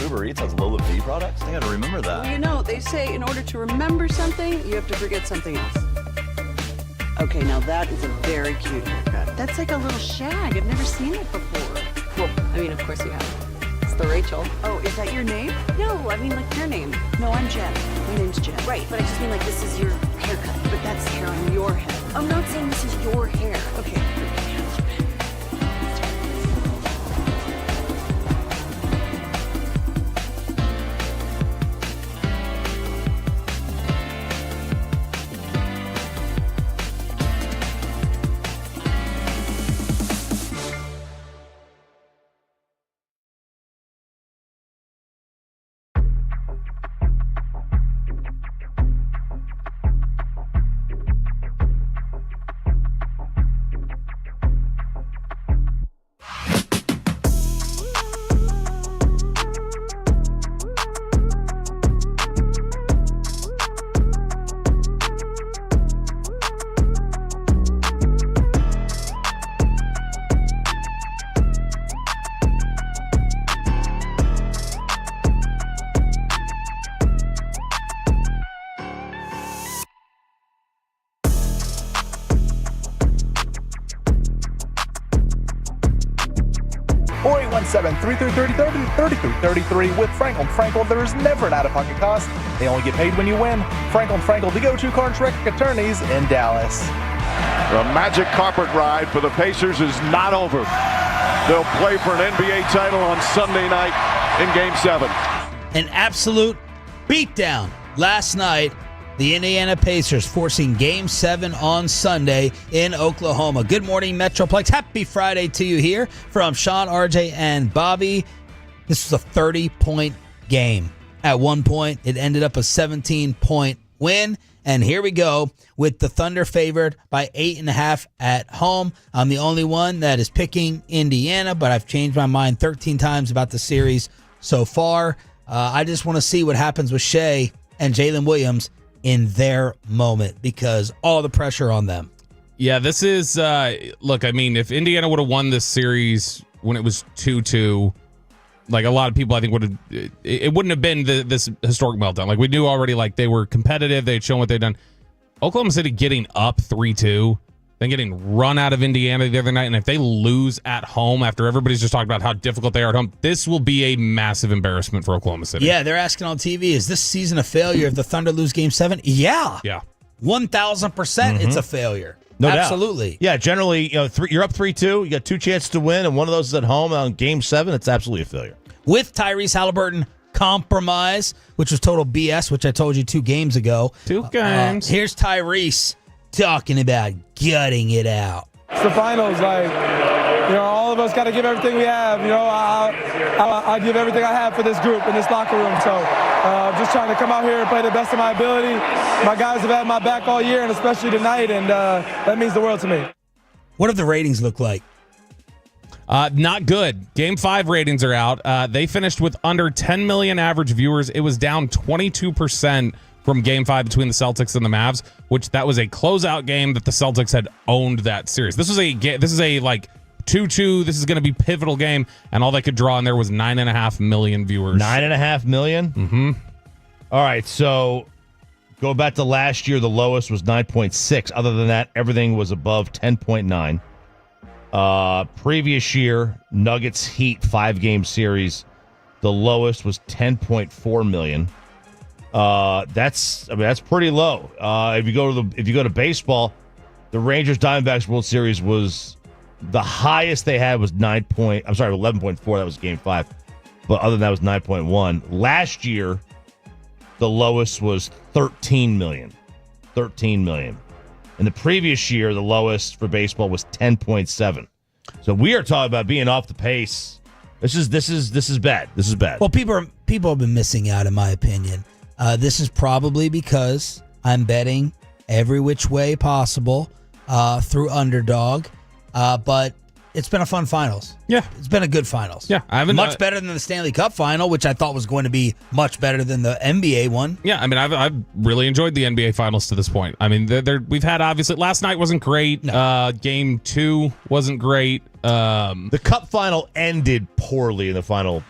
Uber Eats has Lola Bee products? I gotta remember that. Well, you know, they say in order to remember something, you have to forget something else. Okay, now that is a very cute haircut. That's like a little shag. I've never seen it before. Well, I mean, of course you have. It's the Rachel. Oh, is that your name? No, I mean like your name. No, I'm Jen. My name's Jen. Right, but I just mean like this is your haircut. But that's hair on your head. I'm not saying this is your hair. Okay. 481-733-3333 with Frankel & Frankel. There is never an out-of-pocket cost. They only get paid when you win. Frankel & Frankel, the go-to contract attorneys in Dallas. The magic carpet ride for the Pacers is not over. They'll play for an NBA title on Sunday night in Game 7. An absolute beatdown last night. The Indiana Pacers forcing Game 7 on Sunday in Oklahoma. Good morning, Metroplex. Happy Friday to you here from Sean, RJ, and Bobby. This was a 30-point game. At one point, it ended up a 17-point win. And here we go with the Thunder favored by 8.5 at home. I'm the only one that is picking Indiana, but I've changed my mind 13 times about the series so far. I just want to see what happens with Shea and Jalen Williams in their moment because all the pressure on them. Yeah, this is, look, I mean, if Indiana would have won this series when it was 2-2, like a lot of people I think would have, it wouldn't have been this historic meltdown. Like we knew already, like they were competitive. They had shown what they'd done. Oklahoma City getting up 3-2, then getting run out of Indiana the other night. And if they lose at home after everybody's just talked about how difficult they are at home, this will be a massive embarrassment for Oklahoma City. Yeah, they're asking on TV, is this season a failure if the Thunder lose Game 7? Yeah. 1,000% it's a failure. No Absolutely. doubt. Yeah, generally, you're up 3-2. You got two chances to win, and one of those is at home on Game 7. It's absolutely a failure. With Tyrese Halliburton compromise, which was total BS, which I told you 2 games ago. 2 games. Here's Tyrese talking about gutting it out. It's the finals. All of us got to give everything we have. I give everything I have for this group in this locker room. So just trying to come out here and play the best of my ability. My guys have had my back all year, and especially tonight, and that means the world to me. What do the ratings look like? Not good. Game 5 ratings are out. They finished with under 10 million average viewers. It was down 22% from Game 5 between the Celtics and the Mavs, which that was a closeout game that the Celtics had owned that series. This is a like 2-2. This is going to be pivotal game, and all they could draw in there was 9.5 million viewers. 9.5 million? Mm-hmm. All right, so go back to last year. The lowest was 9.6. Other than that, everything was above 10.9. Previous year, Nuggets Heat 5-game series, the lowest was 10.4 million. That's pretty low. If you go to baseball, the Rangers Diamondbacks World Series was the highest they had was 11.4. That was Game 5, but other than that was 9.1. Last year, the lowest was 13 million. 13 million. And the previous year, the lowest for baseball was 10.7. So we are talking about being off the pace. This is bad. This is bad. Well, people have been missing out, in my opinion. This is probably because I'm betting every which way possible through Underdog. But it's been a fun finals. Yeah. It's been a good finals. Yeah. I haven't much better than the Stanley Cup final, which I thought was going to be much better than the NBA one. Yeah, I mean, I've really enjoyed the NBA finals to this point. I mean, we've had, obviously, last night wasn't great. No. Game 2 wasn't great. The Cup final ended poorly in the final,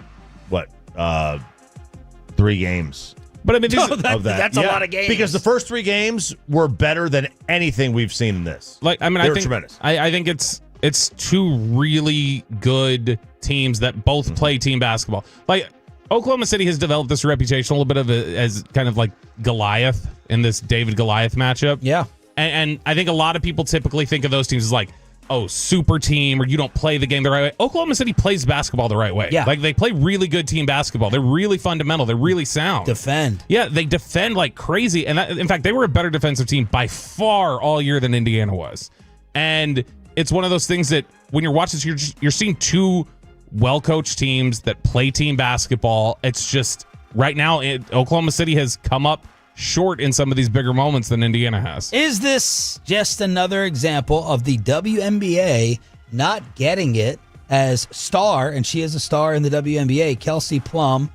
3 games. But I mean, that's a lot of games. Because the first 3 games were better than anything we've seen in this. Like, I mean, they I were think tremendous. I think it's 2 really good teams that both play team basketball. Like, Oklahoma City has developed this reputation a little bit of as kind of like Goliath in this David Goliath matchup. Yeah. And I think a lot of people typically think of those teams as like, oh, super team, or you don't play the game the right way. Oklahoma City plays basketball the right way. Yeah. Like, they play really good team basketball. They're really fundamental. They're really sound. Defend. Yeah, they defend like crazy. And in fact, they were a better defensive team by far all year than Indiana was. And it's one of those things that when you're watching this, you're seeing 2 well-coached teams that play team basketball. It's just right now, Oklahoma City has come up short in some of these bigger moments than Indiana has. Is this just another example of the WNBA not getting it as star, and she is a star in the WNBA, Kelsey Plum.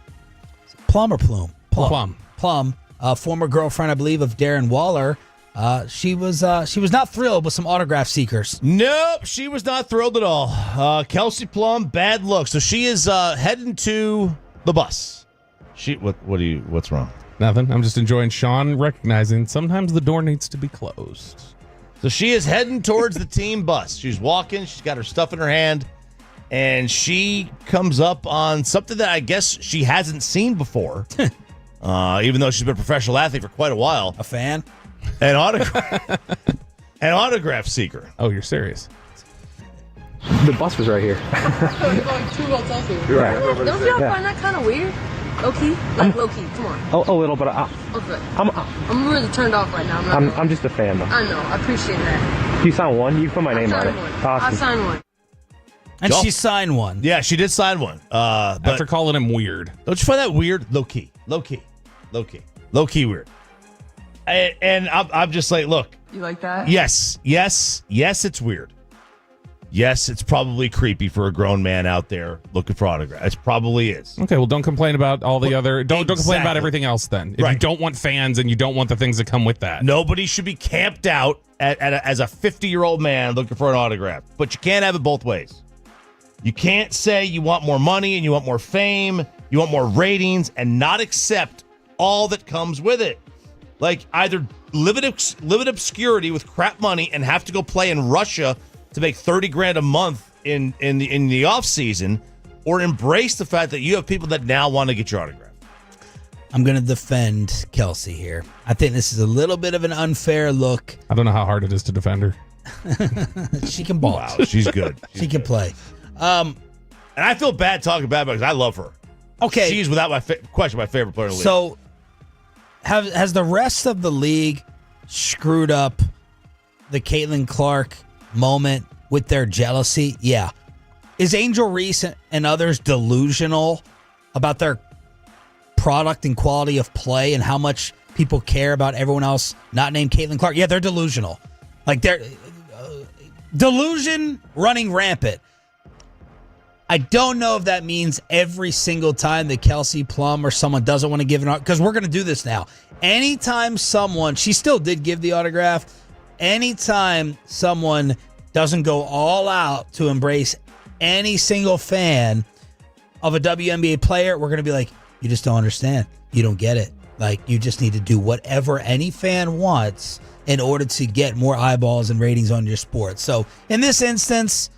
Plum or Plume? Plum, former girlfriend, I believe, of Darren Waller. She was not thrilled with some autograph seekers. Nope, she was not thrilled at all. Kelsey Plum, bad look. So she is heading to the bus. What's wrong? Nothing. I'm just enjoying Sean recognizing sometimes the door needs to be closed. So she is heading towards the team bus. She's walking. She's got her stuff in her hand. And she comes up on something that I guess she hasn't seen before. Even though she's been a professional athlete for quite a while. A fan? An autograph seeker. Oh, you're serious? The bus was right here. So you're going 2 hotels here. Right. Don't you find that kind of weird? Low-key? Like, low-key, come on. A little, but Okay. I'm really turned off right now. I'm just a fan, though. I know. I appreciate that. You signed one? You put my name on it. Awesome. I signed one. And she signed one. Yeah, she did sign one. After calling him weird. Don't you find that weird? Low-key weird. And I'm just like, look. You like that? Yes, it's weird. Yes, it's probably creepy for a grown man out there looking for autographs. It probably is. Okay, well, don't complain about all the other. Don't complain about everything else then. If you Right. don't want fans and you don't want the things that come with that. Nobody should be camped out as a 50-year-old man looking for an autograph. But you can't have it both ways. You can't say you want more money and you want more fame, you want more ratings, and not accept all that comes with it. Like, either live in obscurity with crap money and have to go play in Russia to make $30,000 a month in the off season, or embrace the fact that you have people that now want to get your autograph. I'm going to defend Kelsey here. I think this is a little bit of an unfair look. I don't know how hard it is to defend her. She can ball. Wow, she's good. She can play. And I feel bad talking bad about her because I love her. Okay. She's without question my favorite player in the league. So has the rest of the league screwed up the Caitlin Clark moment with their jealousy? Yeah. Is Angel Reese and others delusional about their product and quality of play and how much people care about everyone else not named Caitlin Clark? Yeah, they're delusional. Like, they're delusion running rampant. I don't know if that means every single time that Kelsey Plum or someone doesn't want to give an, because we're going to do this now. Anytime someone, she still did give the autograph. Anytime someone doesn't go all out to embrace any single fan of a WNBA player, we're going to be like, you just don't understand. You don't get it. Like, you just need to do whatever any fan wants in order to get more eyeballs and ratings on your sport. So in this instance,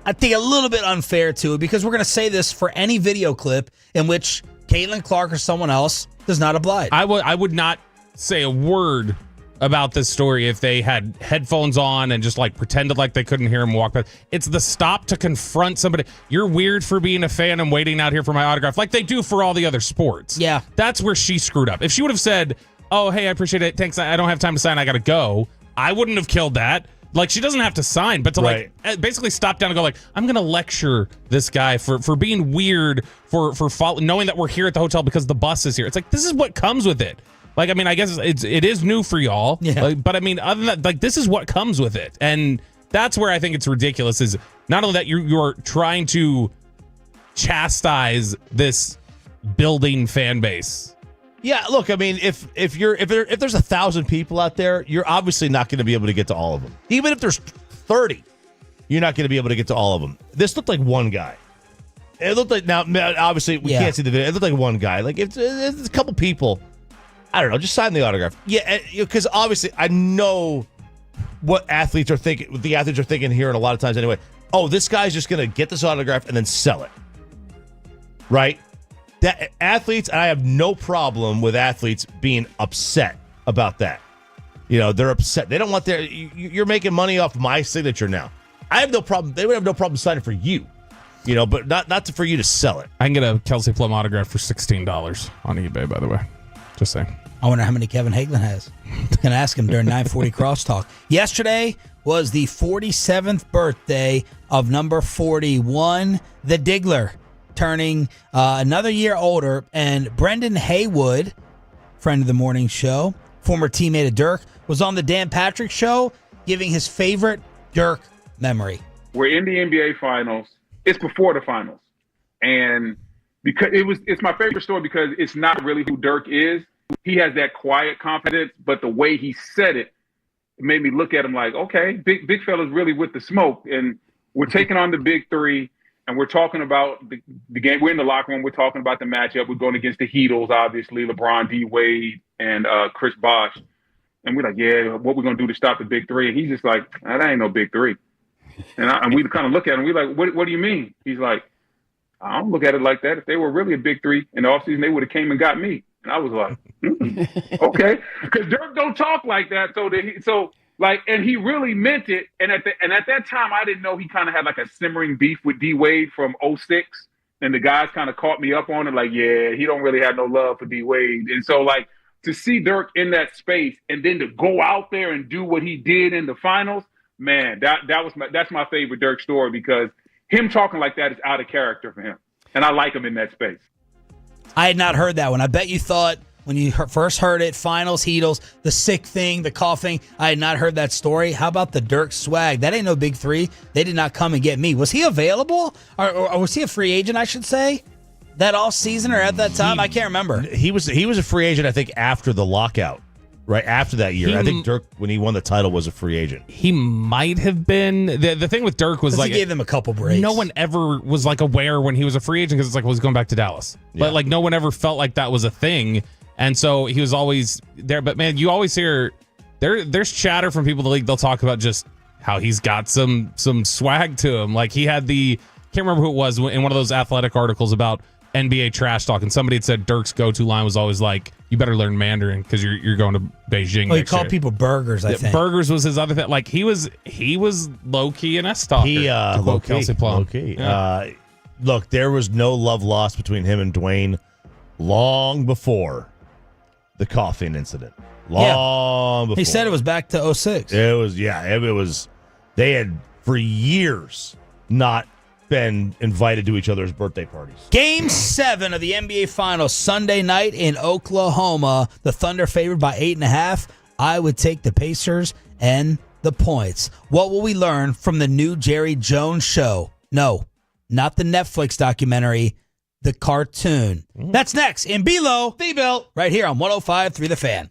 I think a little bit unfair to it, because we're going to say this for any video clip in which Caitlin Clark or someone else does not oblige. I would not say a word about this story if they had headphones on and just like pretended like they couldn't hear him walk by. It's the stop to confront somebody. You're weird for being a fan and waiting out here for my autograph, like they do for all the other sports. Yeah. That's where she screwed up. If she would have said, oh, hey, I appreciate it. Thanks. I don't have time to sign. I got to go. I wouldn't have killed that. Like, she doesn't have to sign, but to like basically stop down and go like, I'm going to lecture this guy for being weird, for knowing that we're here at the hotel because the bus is here. It's like, this is what comes with it. Like, I mean, I guess it is new for y'all. Yeah. Like, but I mean, other than that, like, this is what comes with it. And that's where I think it's ridiculous, is not only that you're trying to chastise this building fan base. Yeah, look, I mean, if there's 1,000 people out there, you're obviously not going to be able to get to all of them. Even if there's 30, you're not going to be able to get to all of them. This looked like one guy. It looked like, now obviously we can't see the video. It looked like one guy. Like it's a couple people. I don't know. Just sign the autograph. Yeah, because obviously I know what athletes are thinking. What the athletes are thinking here, and a lot of times anyway. Oh, this guy's just gonna get this autograph and then sell it, right? That athletes, and I have no problem with athletes being upset about that. You know, they're upset. They don't want their. You're making money off my signature now. I have no problem. They would have no problem signing for you. You know, but not for you to sell it. I can get a Kelsey Plum autograph for $16 on eBay, by the way. Just saying. I wonder how many Kevin Hagelin has. Can ask him during 940 Crosstalk. Yesterday was the 47th birthday of number 41, the Diggler, turning another year older. And Brendan Haywood, friend of the morning show, former teammate of Dirk, was on the Dan Patrick Show giving his favorite Dirk memory. We're in the NBA Finals. It's before the finals. And because it's my favorite story because it's not really who Dirk is. He has that quiet confidence, but the way he said it made me look at him like, okay, big fella's really with the smoke. And we're taking on the big three, and we're talking about the game. We're in the locker room. We're talking about the matchup. We're going against the Heatles, obviously, LeBron, D. Wade, and Chris Bosh. And we're like, yeah, what we're going to do to stop the big three? And he's just like, that ain't no big three. And we kind of look at him. We're like, what do you mean? He's like, I don't look at it like that. If they were really a big three in the offseason, they would have came and got me. And I was like, okay, because Dirk don't talk like that. And he really meant it. And at that time, I didn't know he kind of had like a simmering beef with D Wade from 06. And the guys kind of caught me up on it. Like, yeah, he don't really have no love for D Wade. And so like to see Dirk in that space and then to go out there and do what he did in the finals, man, that's my favorite Dirk story because him talking like that is out of character for him. And I like him in that space. I had not heard that one. I bet you thought when you first heard it, finals, Heatles, the sick thing, the coughing, I had not heard that story. How about the Dirk swag? That ain't no big three. They did not come and get me. Was he available? Or was he a free agent, I should say? That all season or at that time? I can't remember. He was a free agent, I think, after the lockout. Right after that year. I think Dirk, when he won the title, was a free agent. He might have been. The thing with Dirk was like... he gave them a couple breaks. No one ever was like aware when he was a free agent because it's like, well, he's going back to Dallas. Yeah. But like no one ever felt like that was a thing. And so he was always there. But man, you always hear... There's chatter from people in the league. They'll talk about just how he's got some swag to him. Like he had the... Can't remember who it was in one of those athletic articles about NBA trash talk. And somebody had said Dirk's go-to line was always like, you better learn Mandarin because you're going to Beijing. Oh, he called people burgers, I think. Burgers was his other thing. Like he was low-key an S-talker. Low-key. Kelsey Plum. Low-key. Yeah. Look, there was no love lost between him and Dwayne long before the coughing incident. Long before. He said it was back to 06. It was. They had for years not been invited to each other's birthday parties. Game 7 of the NBA Finals Sunday night in Oklahoma. The Thunder favored by 8.5. I would take the Pacers and the points. What will we learn from the new Jerry Jones show? No, not the Netflix documentary, the cartoon. That's next in Below the Belt, right here on 105.3 The Fan.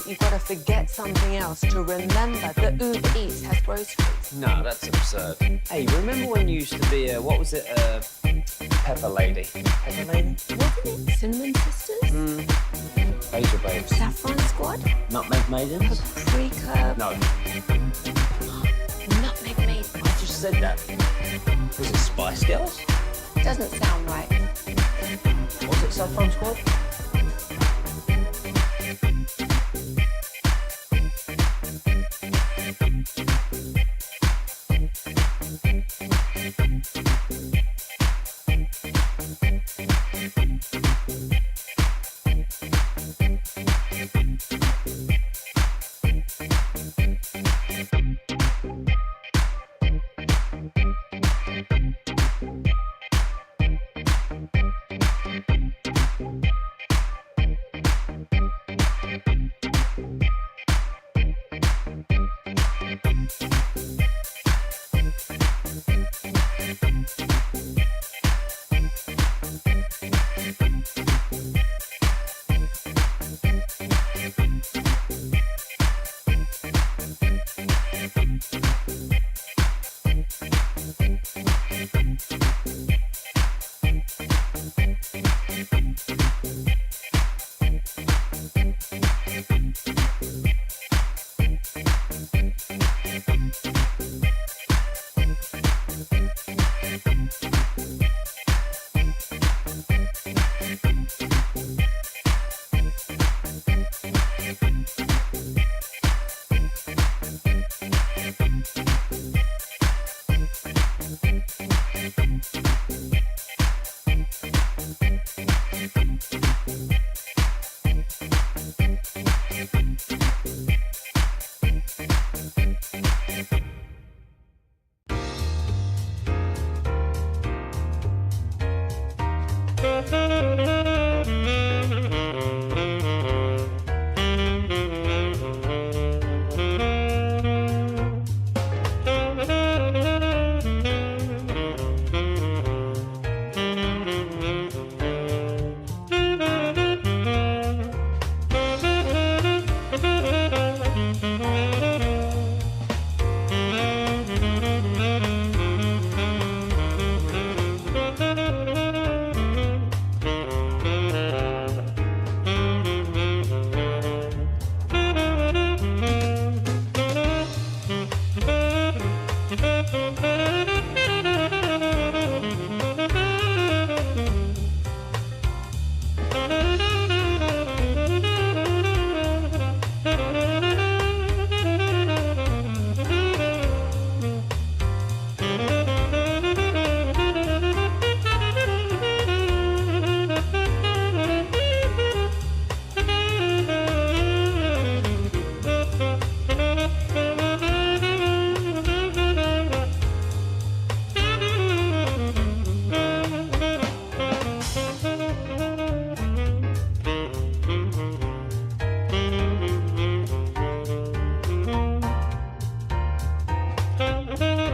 you've got to forget something else to remember that Uber Eats has groceries. No, that's absurd. Hey, remember when you used to be What was it? Pepper Lady. Pepper Lady? Wasn't it Cinnamon Sisters? Asia Babes. Saffron Squad? Nutmeg Maidens? Paprika? No. Nutmeg Maidens? I just said that. Was it Spice Girls? Doesn't sound right. Was it Saffron Squad?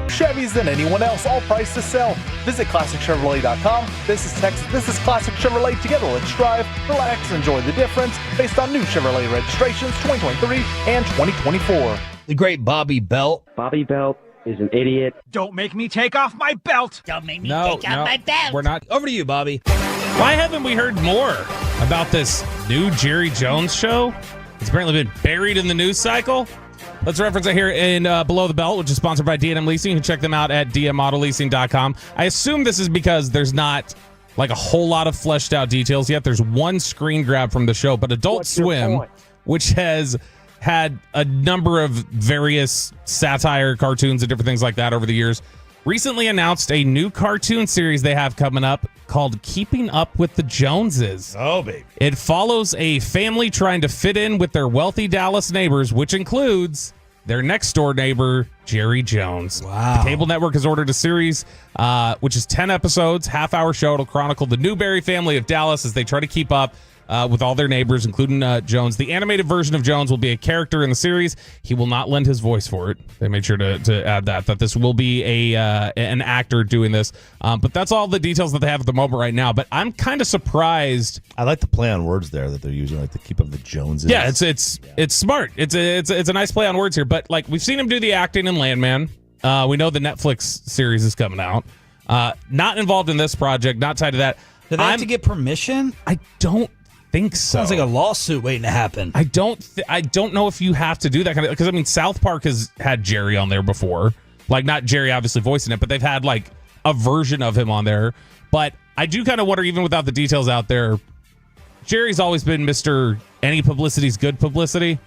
Chevys than anyone else, all priced to sell. Visit ClassicChevrolet.com. This is Texas. This is Classic Chevrolet. Together, let's drive, relax, enjoy the difference based on new Chevrolet registrations 2023 and 2024. The great Bobby Belt. Bobby Belt is an idiot. Don't make me take off my belt. Don't make me No, take off no, my belt. we're not. Over to you, Bobby. Why haven't we heard more about this new Jerry Jones show? It's apparently been buried in the news cycle. Let's reference it here in Below the Belt, which is sponsored by D&M Leasing. You can check them out at dmautoleasing.com. I assume this is because there's not like a whole lot of fleshed out details yet. There's one screen grab from the show, but Adult Swim, which has had a number of various satire cartoons and different things like that over the years, recently announced a new cartoon series they have coming up called Keeping Up with the Joneses. Oh, baby. It follows a family trying to fit in with their wealthy Dallas neighbors, which includes their next door neighbor, Jerry Jones. Wow. The Cable Network has ordered a series, which is 10 episodes, half-hour show. It'll chronicle the Newberry family of Dallas as they try to keep up with all their neighbors, including Jones. The animated version of Jones will be a character in the series. He will not lend his voice for it. They made sure to add that this will be an actor doing this. But that's all the details that they have at the moment right now. But I'm kind of surprised. I like the play on words there that they're using, like to keep up the Joneses. Yeah, it's smart. It's a nice play on words here. But like we've seen him do the acting in Landman. We know the Netflix series is coming out. Not involved in this project. Not tied to that. Do they have to get permission? I don't think so. Sounds like a lawsuit waiting to happen. I don't know if you have to do that kind of, because I mean South Park has had Jerry on there before, like not Jerry obviously voicing it, but they've had like a version of him on there. But I do kind of wonder, even without the details out there, Jerry's always been Mr. Any publicity's good publicity.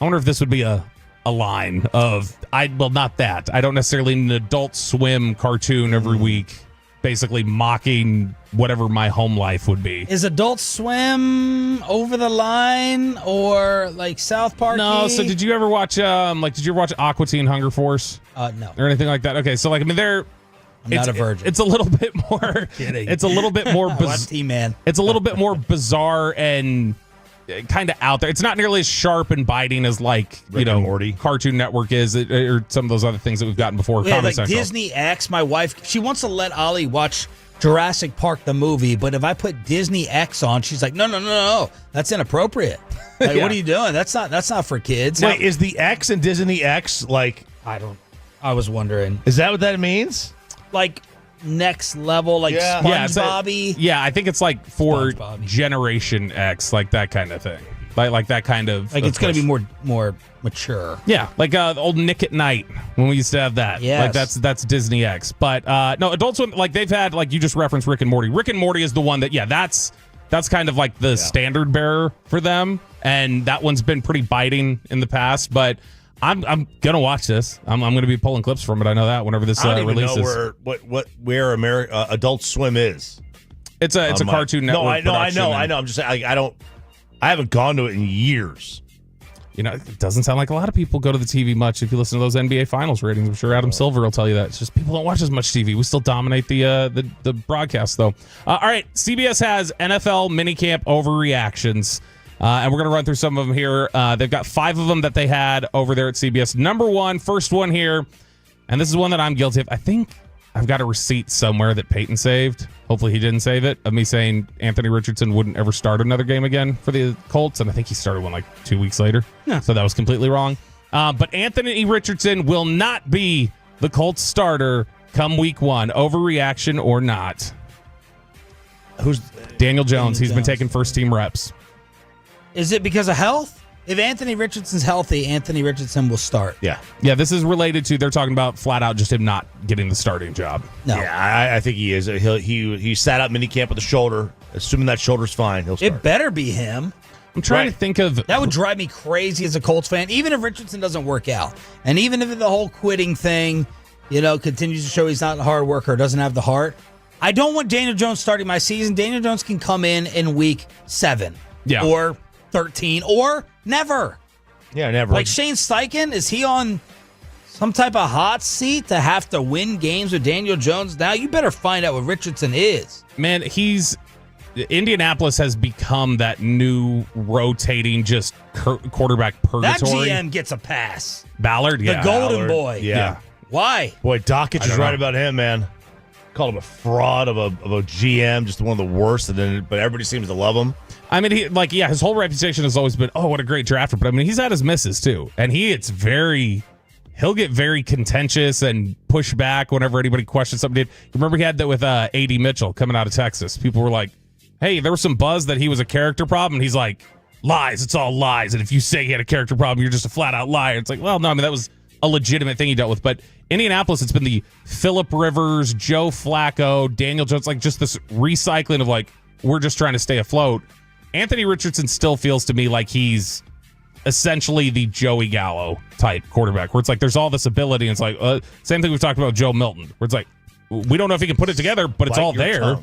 I wonder if this would be a line of not that. I don't necessarily need an Adult Swim cartoon every week, basically mocking whatever my home life would be. Is Adult Swim over the line or like South Park? No. So did you ever watch Aqua Teen Hunger Force? No. Or anything like that? Okay, so like I mean I'm not a virgin. It's a little bit more. Kidding. It's a little bit more T-Man. It's a little bit more bizarre and kind of out there. It's not nearly as sharp and biting as like Rick and Morty. Cartoon Network is, or some of those other things that we've gotten before. Yeah, Comedy like Central. Disney X. My wife, she wants to let Ollie watch Jurassic Park the movie, but if I put Disney X on, she's like, no, that's inappropriate. Like, Yeah. What are you doing? That's not for kids. Wait, is the X and Disney X like? I was wondering. Is that what that means? Like next level, like SpongeBob-y? Yeah, I think it's like for SpongeBob-y. Generation X, like that kind of thing. Like that kind of Like it's going to push. be more mature. Yeah, like old Nick at Night when we used to have that. Yes. Like that's Disney X. But no, Adult Swim, like they've had, like you just referenced Rick and Morty. Rick and Morty is the one that, that's kind of like the standard bearer for them. And that one's been pretty biting in the past. But I'm gonna watch this. I'm gonna be pulling clips from it. I know that whenever this I don't even releases. know where Adult Swim is. It's a Cartoon Network. I know. I'm just saying, I haven't gone to it in years. You know, it doesn't sound like a lot of people go to the TV much. If you listen to those NBA Finals ratings, I'm sure Adam Silver will tell you that. It's just people don't watch as much TV. We still dominate the broadcast, though. All right, CBS has NFL minicamp overreactions, and we're going to run through some of them here. They've got 5 of them that they had over there at CBS. Number 1, first one here, and this is one that I'm guilty of. I think I've got a receipt somewhere that Peyton saved. Hopefully he didn't save it, of me saying Anthony Richardson wouldn't ever start another game again for the Colts, and I think he started one like 2 weeks later. Yeah. So that was completely wrong. But Anthony Richardson will not be the Colts starter come week 1. Overreaction or not? Who's Daniel Jones? He's been taking first-team reps. Is it because of health? If Anthony Richardson's healthy, Anthony Richardson will start. Yeah. Yeah, this is related to, they're talking about flat out just him not getting the starting job. No. Yeah, I think he is. He sat out minicamp with the shoulder. Assuming that shoulder's fine, he'll start. It better be him. I'm trying to think of... That would drive me crazy as a Colts fan, even if Richardson doesn't work out. And even if the whole quitting thing, continues to show he's not a hard worker, doesn't have the heart. I don't want Daniel Jones starting my season. Daniel Jones can come in week 7. Yeah. Or 13, or never. Yeah, never. Like Shane Steichen, is he on some type of hot seat to have to win games with Daniel Jones? Now you better find out what Richardson is. Man, Indianapolis has become that new rotating just quarterback purgatory. That GM gets a pass. Ballard, The golden boy. Yeah. Why? Boy, Dockich is right about him, man. Called him a fraud of a GM, just one of the worst. But everybody seems to love him. I mean, his whole reputation has always been, oh, what a great drafter. But I mean, he's had his misses too, and he'll get very contentious and push back whenever anybody questions something. Remember he had that with A.D. Mitchell coming out of Texas. People were like, hey, there was some buzz that he was a character problem. And he's like, lies, it's all lies. And if you say he had a character problem, you're just a flat out liar. It's like, well, no, I mean, that was a legitimate thing he dealt with. But Indianapolis, it's been the Phillip Rivers, Joe Flacco, Daniel Jones, like just this recycling of like, we're just trying to stay afloat. Anthony Richardson still feels to me like he's essentially the Joey Gallo type quarterback, where it's like there's all this ability, and it's like same thing we've talked about Joe Milton, where it's like we don't know if he can put it together, but it's all there.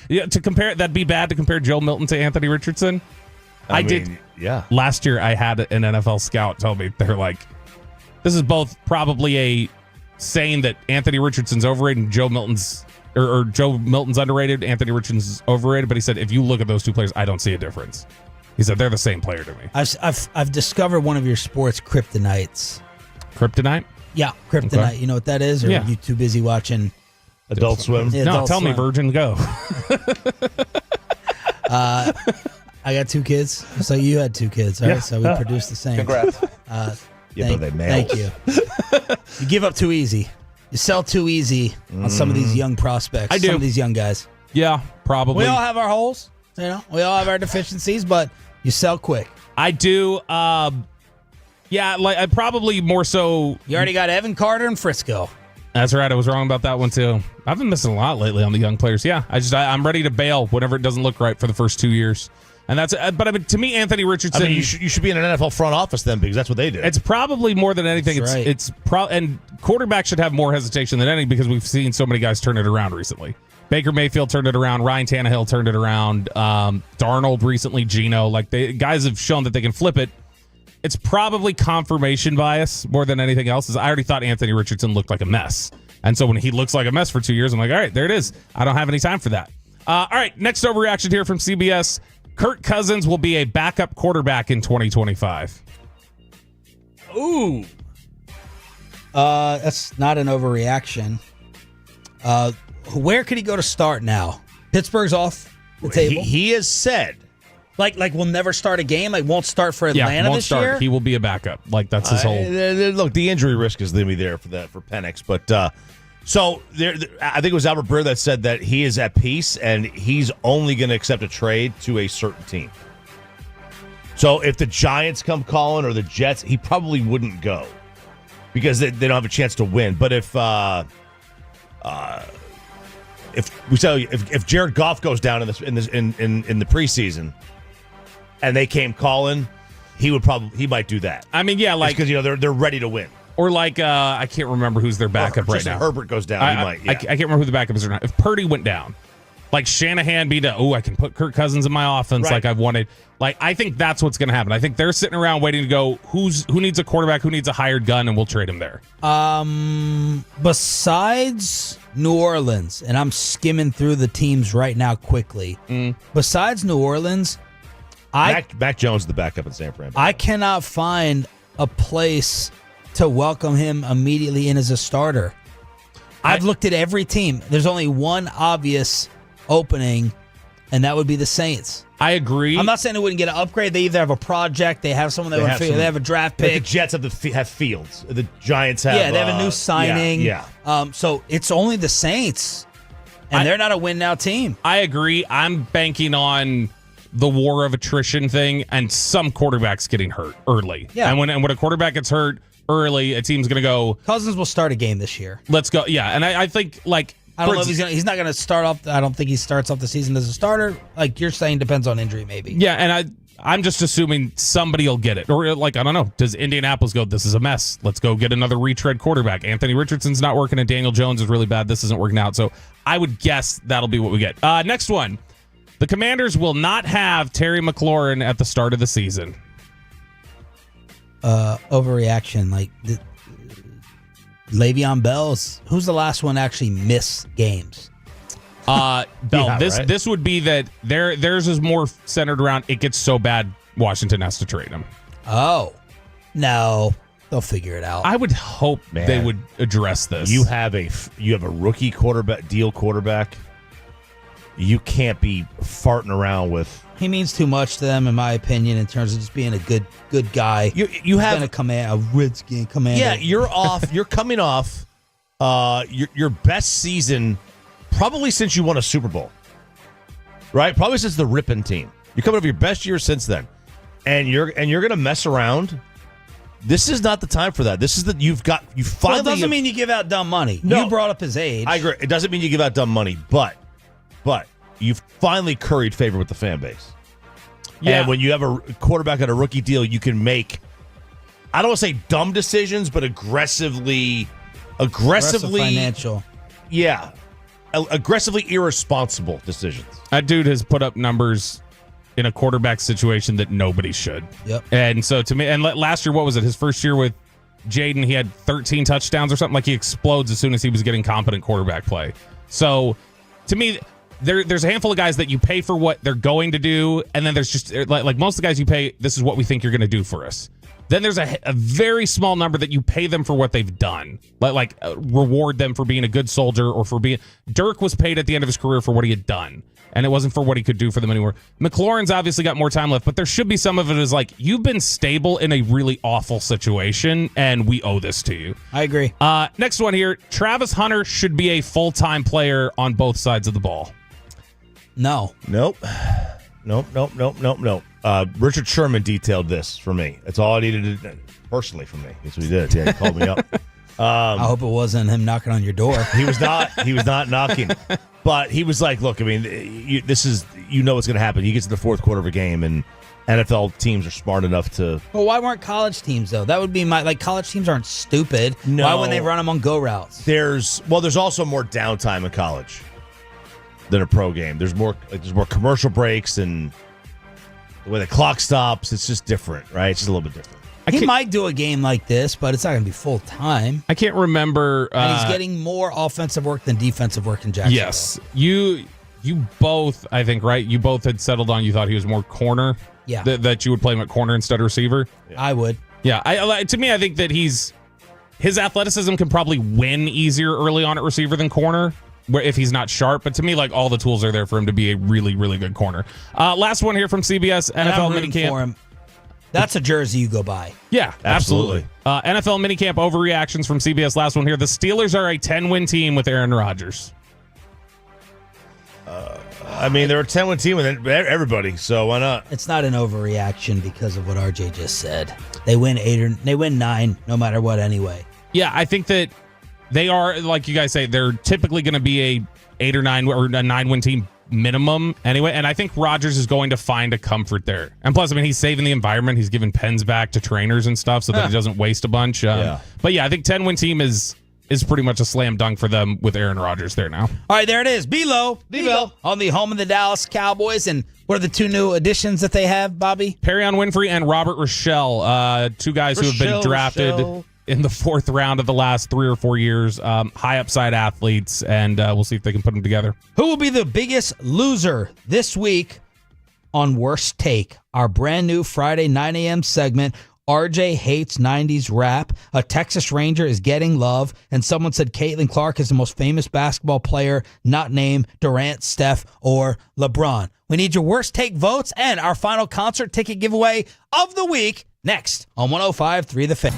Yeah, to compare, that'd be bad to compare Joe Milton to Anthony Richardson. I did. Yeah. Last year, I had an NFL scout tell me, they're like, this is both probably a saying that Anthony Richardson's overrated and Joe Milton's or Joe Milton's underrated, Anthony Richardson's overrated, but he said if you look at those two players, I don't see a difference. He said they're the same player to me. I've discovered one of your sports kryptonites. Kryptonite? Yeah, kryptonite. Okay. You know what that is? Or Yeah. are you too busy watching Adult Swim? Yeah, No, Adult tell me, Swim. Virgin, go. I got 2 kids. So you had 2 kids, right? Yeah. So we produced the same. Congrats. Yeah, but they males. Thank you. You give up too easy. You sell too easy on some of these young prospects. I do. Some of these young guys. Yeah, probably. We all have our holes. You know, we all have our deficiencies, but you sell quick. I do. Yeah, like I probably more so. You already got Evan Carter in Frisco. That's right. I was wrong about that one too. I've been missing a lot lately on the young players. Yeah, I'm ready to bail whenever it doesn't look right for the first 2 years, and that's. But I mean, to me, Anthony Richardson. I mean, you should be in an NFL front office then because that's what they do. It's probably more than anything. That's right. It's and quarterback should have more hesitation than any because we've seen so many guys turn it around recently. Baker Mayfield turned it around. Ryan Tannehill turned it around. Darnold recently. Geno. Like guys have shown that they can flip it. It's probably confirmation bias more than anything else. I already thought Anthony Richardson looked like a mess. And so when he looks like a mess for 2 years, I'm like, all right, there it is. I don't have any time for that. All right, next overreaction here from CBS. Kirk Cousins will be a backup quarterback in 2025. Ooh. That's not an overreaction. Where could he go to start now? Pittsburgh's off the table. He has said. Like will never start a game? Like won't start for Atlanta won't this start. year? He will be a backup. Like that's his whole. Look, the injury risk is going to be there for Penix, but so I think it was Albert Breer that said that he is at peace and he's only going to accept a trade to a certain team. So if the Giants come calling or the Jets, he probably wouldn't go because they don't have a chance to win. But if Jared Goff goes down in the preseason. And they came calling, he might do that. I mean, yeah, like because they're ready to win. Or like I can't remember who's their backup right now. If Herbert goes down, he might. Yeah. I can't remember who the backup is right now. If Purdy went down, like Shanahan beat I can put Kirk Cousins in my offense like I've wanted. Like I think that's what's going to happen. I think they're sitting around waiting to go. Who needs a quarterback? Who needs a hired gun? And we'll trade him there. Besides New Orleans, and I'm skimming through the teams right now quickly. Besides New Orleans. Mac Jones is the backup in San Fran. I cannot find a place to welcome him immediately in as a starter. I've looked at every team. There's only one obvious opening, and that would be the Saints. I agree. I'm not saying they wouldn't get an upgrade. They either have a project, they have someone they have a draft pick. The Jets have Fields. The Giants have. Yeah, they have a new signing. Yeah. So it's only the Saints, and they're not a win now team. I agree. I'm banking on the war of attrition thing and some quarterbacks getting hurt early. Yeah. And when a quarterback gets hurt early, a team's going to go. Cousins will start a game this year. Let's go. Yeah. And I think like. I don't know if he's not going to start off. I don't think he starts off the season as a starter. Like you're saying, depends on injury maybe. Yeah. And I'm just assuming somebody will get it. Or like, I don't know. Does Indianapolis go, this is a mess. Let's go get another retread quarterback. Anthony Richardson's not working and Daniel Jones is really bad. This isn't working out. So I would guess that'll be what we get. Next one. The Commanders will not have Terry McLaurin at the start of the season. Overreaction. Like Le'Veon Bell's. Who's the last one to actually miss games? Bell. Yeah, this would be that theirs is more centered around it gets so bad Washington has to trade him. Oh, no. They'll figure it out. I would hope they would address this. You have a rookie quarterback. You can't be farting around with. He means too much to them, in my opinion, in terms of just being a good guy. You have a Redskin commander. Yeah, you're off. You're coming off your best season probably since you won a Super Bowl, right? Probably since the Rippin' team. You're coming off your best year since then, and you're gonna mess around. This is not the time for that. This is you finally. Well, it doesn't mean you give out dumb money. No, you brought up his age. I agree. It doesn't mean you give out dumb money, but you've finally curried favor with the fan base. Yeah. And when you have a quarterback on a rookie deal, you can make, I don't want to say dumb decisions, but aggressively financial. Yeah. Aggressively irresponsible decisions. That dude has put up numbers in a quarterback situation that nobody should. Yep. And so to me, and last year, what was it? His first year with Jaden, he had 13 touchdowns or something. Like he explodes as soon as he was getting competent quarterback play. So, to me, there's a handful of guys that you pay for what they're going to do, and then there's just like most of the guys you pay, this is what we think you're going to do for us. Then there's a very small number that you pay them for what they've done, like reward them for being a good soldier or for being. Dirk was paid at the end of his career for what he had done, and it wasn't for what he could do for them anymore. McLaurin's obviously got more time left, but there should be some of it as like, you've been stable in a really awful situation, and we owe this to you. I agree. Next one here, Travis Hunter should be a full-time player on both sides of the ball. No. Nope. Richard Sherman detailed this for me. That's all I needed to personally from me. That's what he did. Yeah, he called me up. I hope it wasn't him knocking on your door. He was not knocking. But he was like, look, I mean, this is, what's going to happen. He gets to the fourth quarter of a game, and NFL teams are smart enough to. Well, why weren't college teams, though? That would be college teams aren't stupid. No. Why wouldn't they run them on go routes? There's also more downtime in college than a pro game. There's more commercial breaks, and the way the clock stops, it's just different, right? It's just a little bit different. He might do a game like this, but it's not going to be full time. I can't remember. And he's getting more offensive work than defensive work in Jacksonville. Yes. You both, I think, right? You both had settled on, you thought he was more corner. Yeah. That you would play him at corner instead of receiver. Yeah. I would. Yeah. To me, I think that his athleticism can probably win easier early on at receiver than corner, where if he's not sharp. But to me, all the tools are there for him to be a really, really good corner. Last one here from CBS, NFL minicamp. That's a jersey you go buy. Yeah, absolutely. NFL minicamp overreactions from CBS. Last one here. The Steelers are a 10-win team with Aaron Rodgers. They're a 10-win team with everybody, so why not? It's not an overreaction because of what RJ just said. They win 9, no matter what anyway. Yeah, I think that they are, like you guys say, they're typically going to be a 8 or 9 or a 9-win team minimum anyway, and I think Rodgers is going to find a comfort there. And plus, he's saving the environment. He's giving pens back to trainers and stuff so that he doesn't waste a bunch. But yeah, I think 10-win team is pretty much a slam dunk for them with Aaron Rodgers there now. All right, there it is. Below on the home of the Dallas Cowboys. And what are the two new additions that they have, Bobby? Perrion Winfrey and Robert Rochelle, two guys who have been drafted in the fourth round of the last 3 or 4 years. High upside athletes, and we'll see if they can put them together. Who will be the biggest loser this week on Worst Take? Our brand new Friday 9 a.m. segment. RJ hates 90s rap. A Texas Ranger is getting love. And someone said Caitlin Clark is the most famous basketball player not named Durant, Steph, or LeBron. We need your Worst Take votes and our final concert ticket giveaway of the week next on 105.3 The Fan.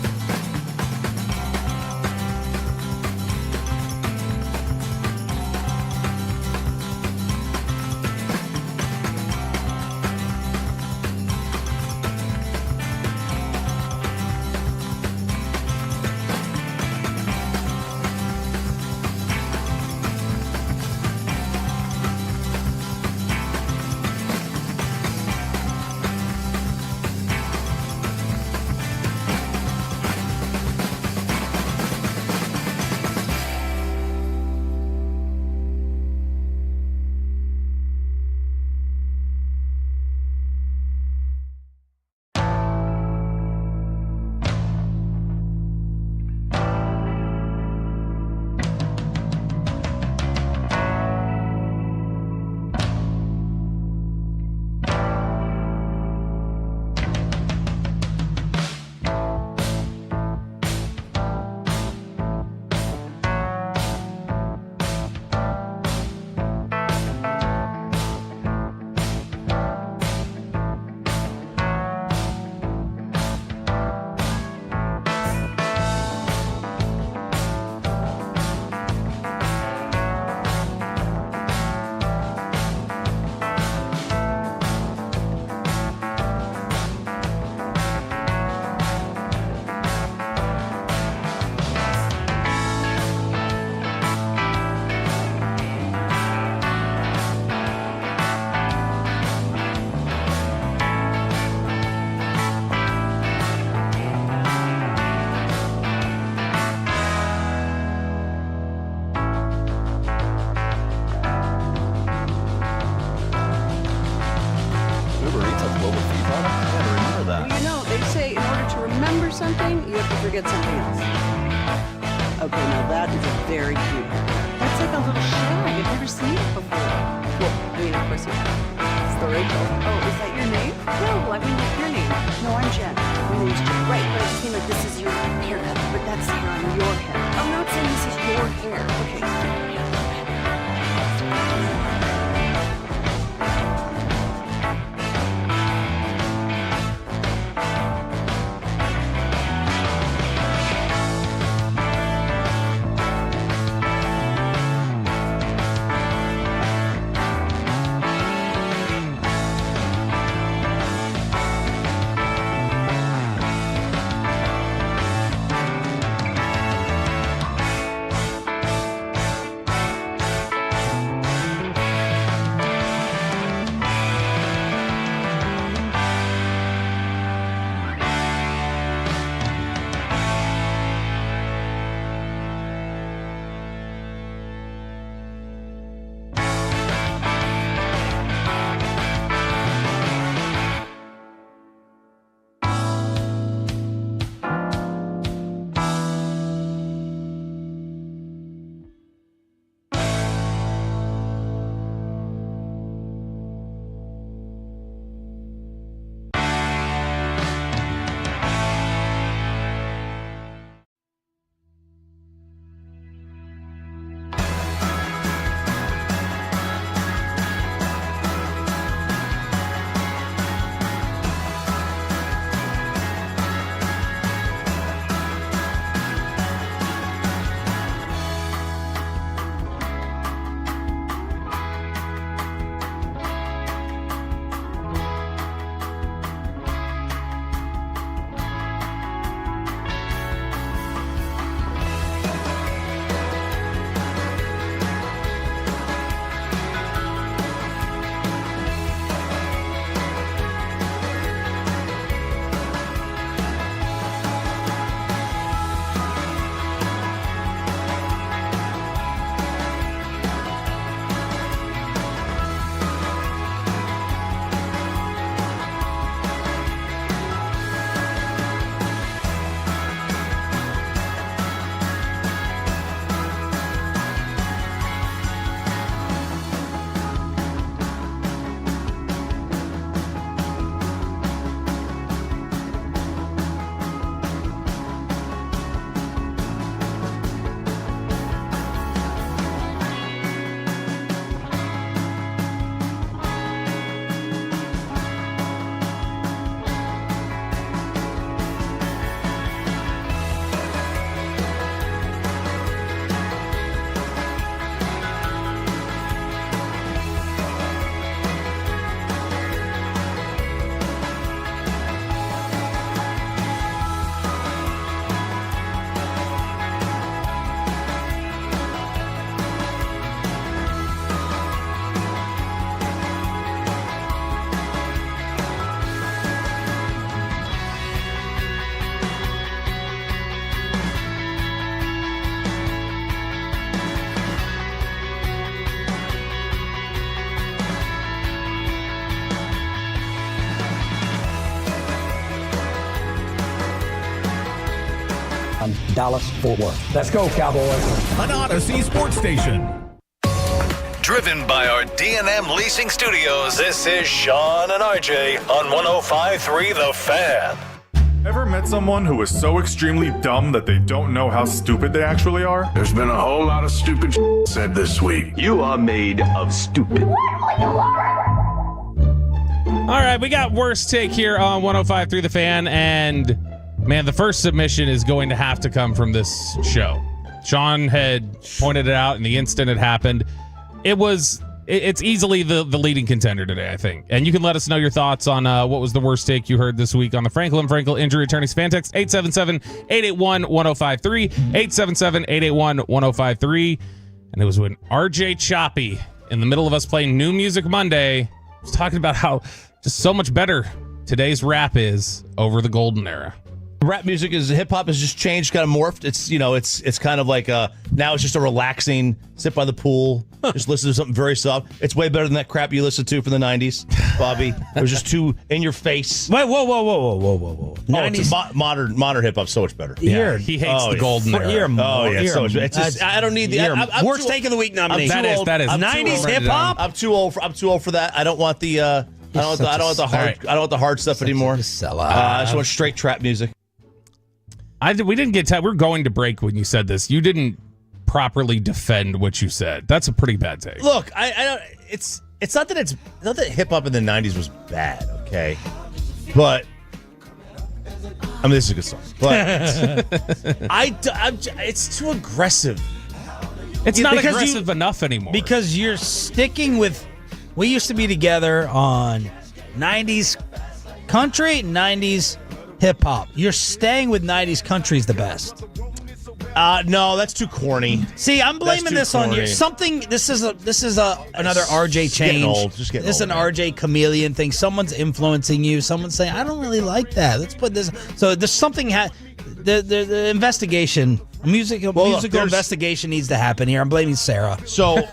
Something, you have to forget something else. Okay, now that is a very cute haircut. That's like a little shag. I've never seen it before. Well, I mean, of course you have. It's the Rachel. Oh, is that your name? No, I mean, your name. No, I'm Jen. My name's Jen. Right, but I just mean like this is your haircut, but that's hair on your head. I'm not saying this is your hair. Okay. Dallas, Fort Worth. Let's go, Cowboys. An Odyssey sports station. Driven by our D&M Leasing Studios, this is Sean and RJ on 105.3 The Fan. Ever met someone who is so extremely dumb that they don't know how stupid they actually are? There's been a whole lot of stupid said this week. You are made of stupid. All right, we got worst take here on 105.3 The Fan, and man, the first submission is going to have to come from this show. Sean had pointed it out in the instant it happened. It's easily the leading contender today, I think. And you can let us know your thoughts on what was the worst take you heard this week on the Franklin Frankel Injury Attorneys fan text 877-881-1053, 877-881-1053. And it was when RJ Choppy, in the middle of us playing New Music Monday, was talking about how just so much better today's rap is over the golden era. rap music is hip hop has just changed, kind of morphed. It's kind of like now it's just a relaxing sit by the pool, just listen to something very soft. It's way better than that crap you listened to from the 90s, Bobby. It was just too in your face. Wait, whoa. 90s modern hip hop so much better. Yeah, he hates the golden era. So much. It's just, I don't need the worst take of the week nomination. That is 90s hip hop. I'm too old for that. I don't want the I don't want the hard stuff anymore. I just want straight trap music. We didn't get we're going to break when you said this. You didn't properly defend what you said. That's a pretty bad take. Look, I don't. It's not that hip hop in the 90s was bad, okay? But I mean, this is a good song. But it's too aggressive. It's not aggressive enough anymore. Because you're sticking with. We used to be together on 90s country, 90s hip hop. You're staying with 90s country's the best. No, that's too corny. See, I'm blaming this on you. This is another RJ change. This is an RJ chameleon thing. Someone's influencing you. Someone's saying, I don't really like that. Let's put this. So there's something. The investigation, musical investigation needs to happen here. I'm blaming Sarah. So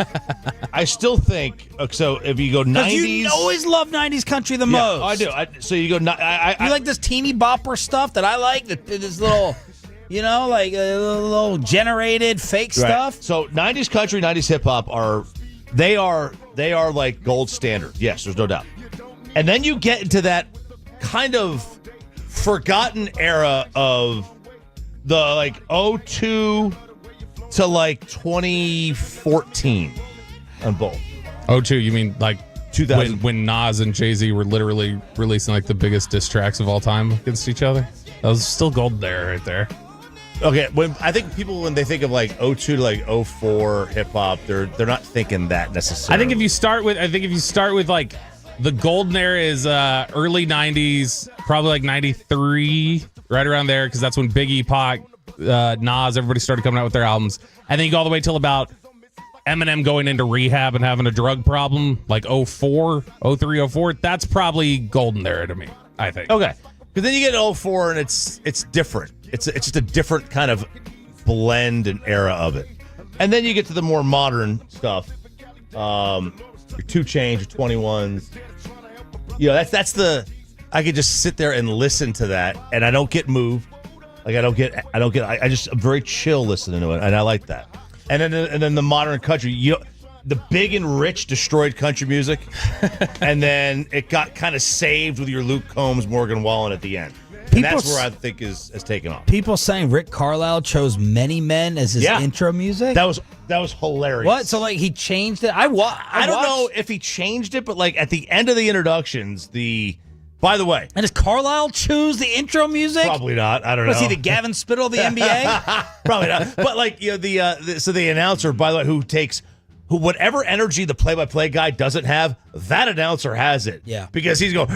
I still think. So if you go 90s, you always love 90s country the most. I do. So you go. You like this teeny bopper stuff that I like. This little. Like a little generated fake stuff. So 90s country, 90s hip hop are like gold standard. Yes, there's no doubt. And then you get into that kind of forgotten era of the like 02 to like 2014 on both. 02, you mean like 2000 when Nas and Jay-Z were literally releasing like the biggest diss tracks of all time against each other? That was still gold there, right there. Okay, I think people when they think of like 02 to like 04 hip hop, they're not thinking that necessarily. I think if you start with like the golden era is early 90s, probably like 93, right around there, because that's when Biggie, Pac, Nas, everybody started coming out with their albums. And then you go all the way till about Eminem going into rehab and having a drug problem, like 04, 03, 04. That's probably golden era to me, I think. Okay, because then you get 04 and it's different. It's just a different kind of blend and era of it. And then you get to the more modern stuff. Your 2 Chainz, your 21s. That's the I could just sit there and listen to that and I don't get moved. Like I'm very chill listening to it and I like that. And then the modern country, the big and rich destroyed country music. And then it got kind of saved with your Luke Combs, Morgan Wallen at the end. And that's where I think has taken off. People saying Rick Carlisle chose Many Men as his intro music. That was hilarious. What? So like he changed it? I don't know if he changed it, but like at the end of the introductions, by the way. And does Carlisle choose the intro music? Probably not. I don't know. Was he the Gavin Spittle of the NBA? Probably not. But like the announcer, by the way, whatever energy the play-by-play guy doesn't have, that announcer has it. Yeah. Because he's going.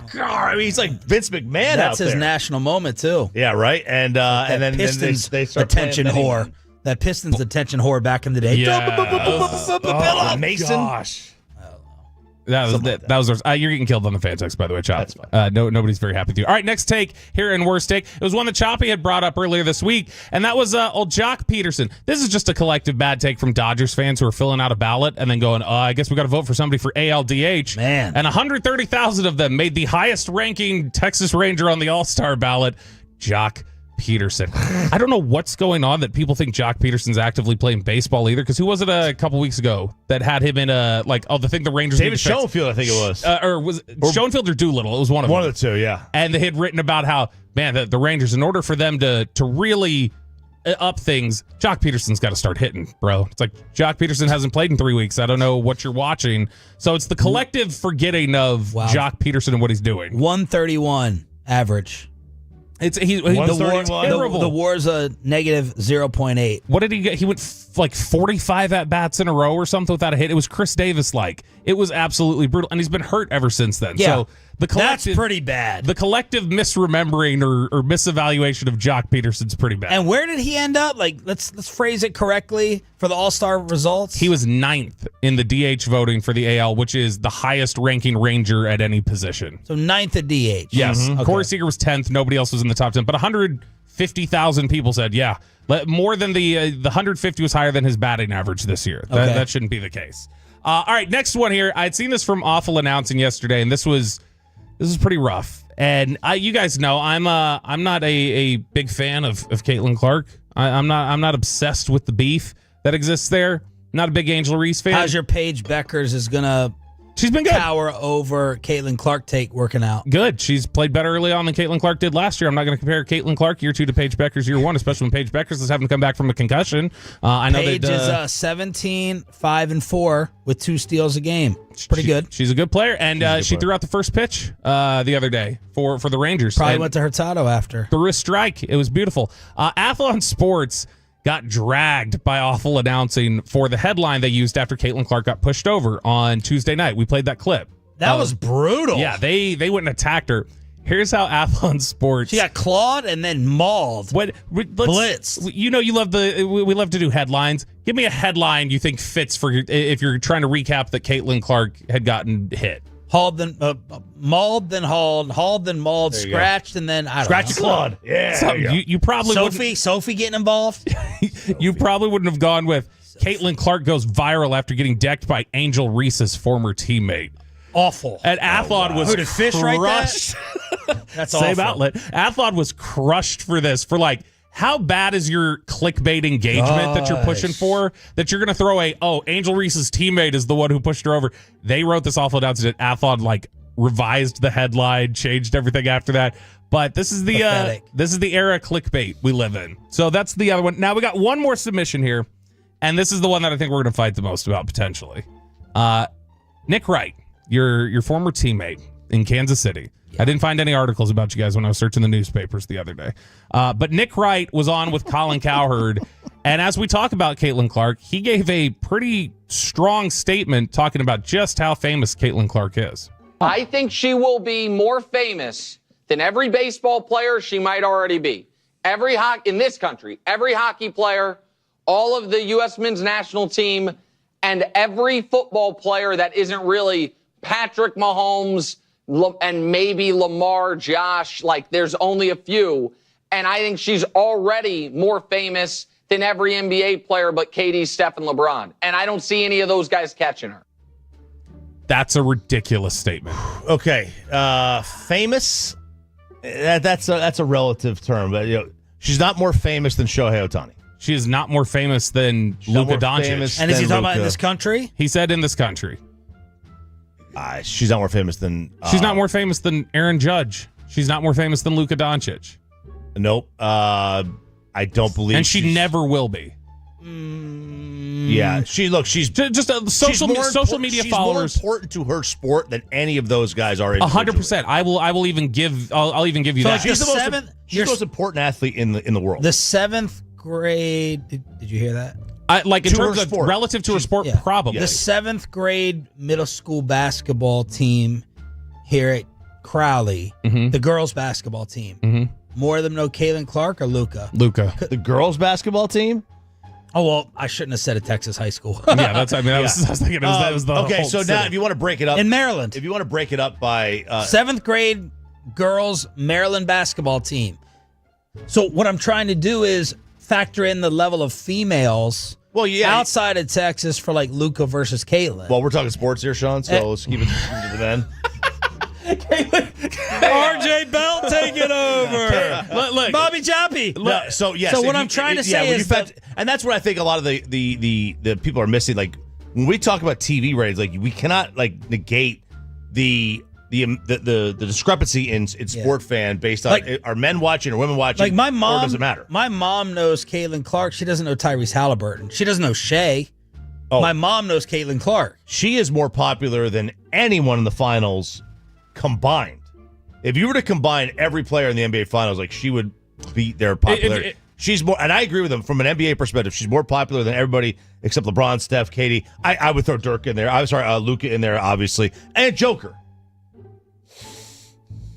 I mean, he's like Vince McMahon out there. That's his national moment too. Yeah, right. And then Pistons they start attention whore. That Pistons attention whore back in the day. Yeah. Mason. Gosh. That was you're getting killed on the fan text, by the way, Chop. That's fine. Nobody's very happy with you. All right, next take here in Worst Take. It was one that Choppy had brought up earlier this week, and that was old Jock Peterson. This is just a collective bad take from Dodgers fans who are filling out a ballot and then going, I guess we got to vote for somebody for ALDH. Man. And 130,000 of them made the highest ranking Texas Ranger on the All-Star ballot, Jock Peterson. I don't know what's going on that people think Jock Peterson's actively playing baseball either, because who was it a couple weeks ago that had him in the thing the Rangers David Schoenfield, I think it was. Or was Schoenfield or Doolittle? It was one of them. One of the two, yeah. And they had written about how, man, the Rangers, in order for them to really up things, Jock Peterson's got to start hitting, bro. It's like Jock Peterson hasn't played in 3 weeks. I don't know what you're watching. So it's the collective forgetting of Jock Peterson and what he's doing. 131 average. The WAR's a negative 0.8. What did he get? He went like 45 at bats in a row or something without a hit. It was Chris Davis like. It was absolutely brutal, and he's been hurt ever since then. Yeah, so that's pretty bad. The collective misremembering or misevaluation of Jock Peterson's pretty bad. And where did he end up? Like let's phrase it correctly. for the All-Star results? He was 9th in the DH voting for the AL, which is the highest ranking Ranger at any position. So 9th at DH. Yes. Okay. Corey Seager was 10th. Nobody else was in the top 10. But 150,000 people said, yeah. More than the 150 was higher than his batting average this year. That shouldn't be the case. All right, next one here. I had seen this from Awful Announcing yesterday, and this was pretty rough. And you guys know I'm not a big fan of Caitlin Clark. I'm not obsessed with the beef that exists there. Not a big Angel Reese fan. How's your Paige Beckers is gonna? She's been good. Tower over Caitlin Clark take working out. Good. She's played better early on than Caitlin Clark did last year. I'm not going to compare Caitlin Clark year 2 to Paige Beckers year 1, especially when Paige Beckers is having to come back from a concussion. I know Paige is 17, 5 and 4 with 2 steals a game. Pretty good. She's a good player, and she threw out the first pitch the other day for the Rangers. Probably went to Hurtado after. Threw a strike. It was beautiful. Athlon Sports got dragged by Awful Announcing for the headline they used after Caitlin Clark got pushed over on Tuesday night. We played that clip. That was brutal. Yeah, they went and attacked her. Here's how Athlon Sports. She got clawed and then mauled. Blitz. You know, we love to do headlines. Give me a headline you think fits for if you're trying to recap that Caitlin Clark had gotten hit. Hauled, then mauled, then hauled, then mauled, scratched, and then I don't know. Clawed. Yeah. You probably Sophie getting involved. You probably wouldn't have gone with Caitlin Clark goes viral after getting decked by Angel Reese's former teammate. Awful. And Athlon was Who, did fish crushed. That's Same awful. outlet. Athlon was crushed for this. For like, how bad is your clickbait engagement that you're pushing for? That you're going to throw Angel Reese's teammate is the one who pushed her over. They wrote this awful announcement. Athlon revised the headline, changed everything after that. But this is the era clickbait we live in. So that's the other one. Now we got one more submission here, and this is the one that I think we're going to fight the most about potentially. Nick Wright, your former teammate in Kansas City. I didn't find any articles about you guys when I was searching the newspapers the other day. But Nick Wright was on with Colin Cowherd, and as we talk about Caitlin Clark, he gave a pretty strong statement talking about just how famous Caitlin Clark is. I think she will be more famous than every baseball player she might already be. In this country, every hockey player, all of the U.S. men's national team, and every football player that isn't really Patrick Mahomes and maybe Lamar, Josh. There's only a few. And I think she's already more famous than every NBA player but KD, Steph, and LeBron. And I don't see any of those guys catching her. That's a ridiculous statement. Okay, famous. That's a relative term, but she's not more famous than Shohei Ohtani. She is not more famous than Luka Doncic. And is he talking about in this country? He said in this country. She's not more famous than. She's not more famous than Aaron Judge. She's not more famous than Luka Doncic. Nope. I don't believe. And she never will be. Yeah, she's just a social media followers. She's more important to her sport than any of those guys are. 100%. I will even give. I'll even give you that. She's the most important athlete in the world. The 7th grade. Did you hear that? In terms of relative to her sport, probably. The 7th grade middle school basketball team here at Crowley, the girls basketball team. More of them know Caitlin Clark or Luka? Luka. The girls basketball team? Oh, well, I shouldn't have said a Texas high school. Yeah, that's. I was thinking that was the okay, whole so city. now if you want to break it up in Maryland, if you want to break it up by 7th grade girls Maryland basketball team. So what I'm trying to do is factor in the level of females. Well, yeah, outside of Texas for Luka versus Caitlin. Well, we're talking sports here, Sean. So let's keep it to the men. RJ Bell taking over. Look, Bobby Joppy. No, so yes. So what I'm trying to say is and that's what I think a lot of the people are missing. When we talk about TV ratings, we cannot negate the discrepancy in sport fan based on are men watching or women watching. My mom, or does it matter? My mom knows Caitlin Clark. She doesn't know Tyrese Halliburton. She doesn't know Shea. Oh. My mom knows Caitlin Clark. She is more popular than anyone in the finals combined. If you were to combine every player in the NBA finals, she would beat their popularity. She's more, and I agree with them from an NBA perspective. She's more popular than everybody except LeBron, Steph, Katie. I would throw Dirk in there. I'm sorry, Luka in there, obviously, and Joker.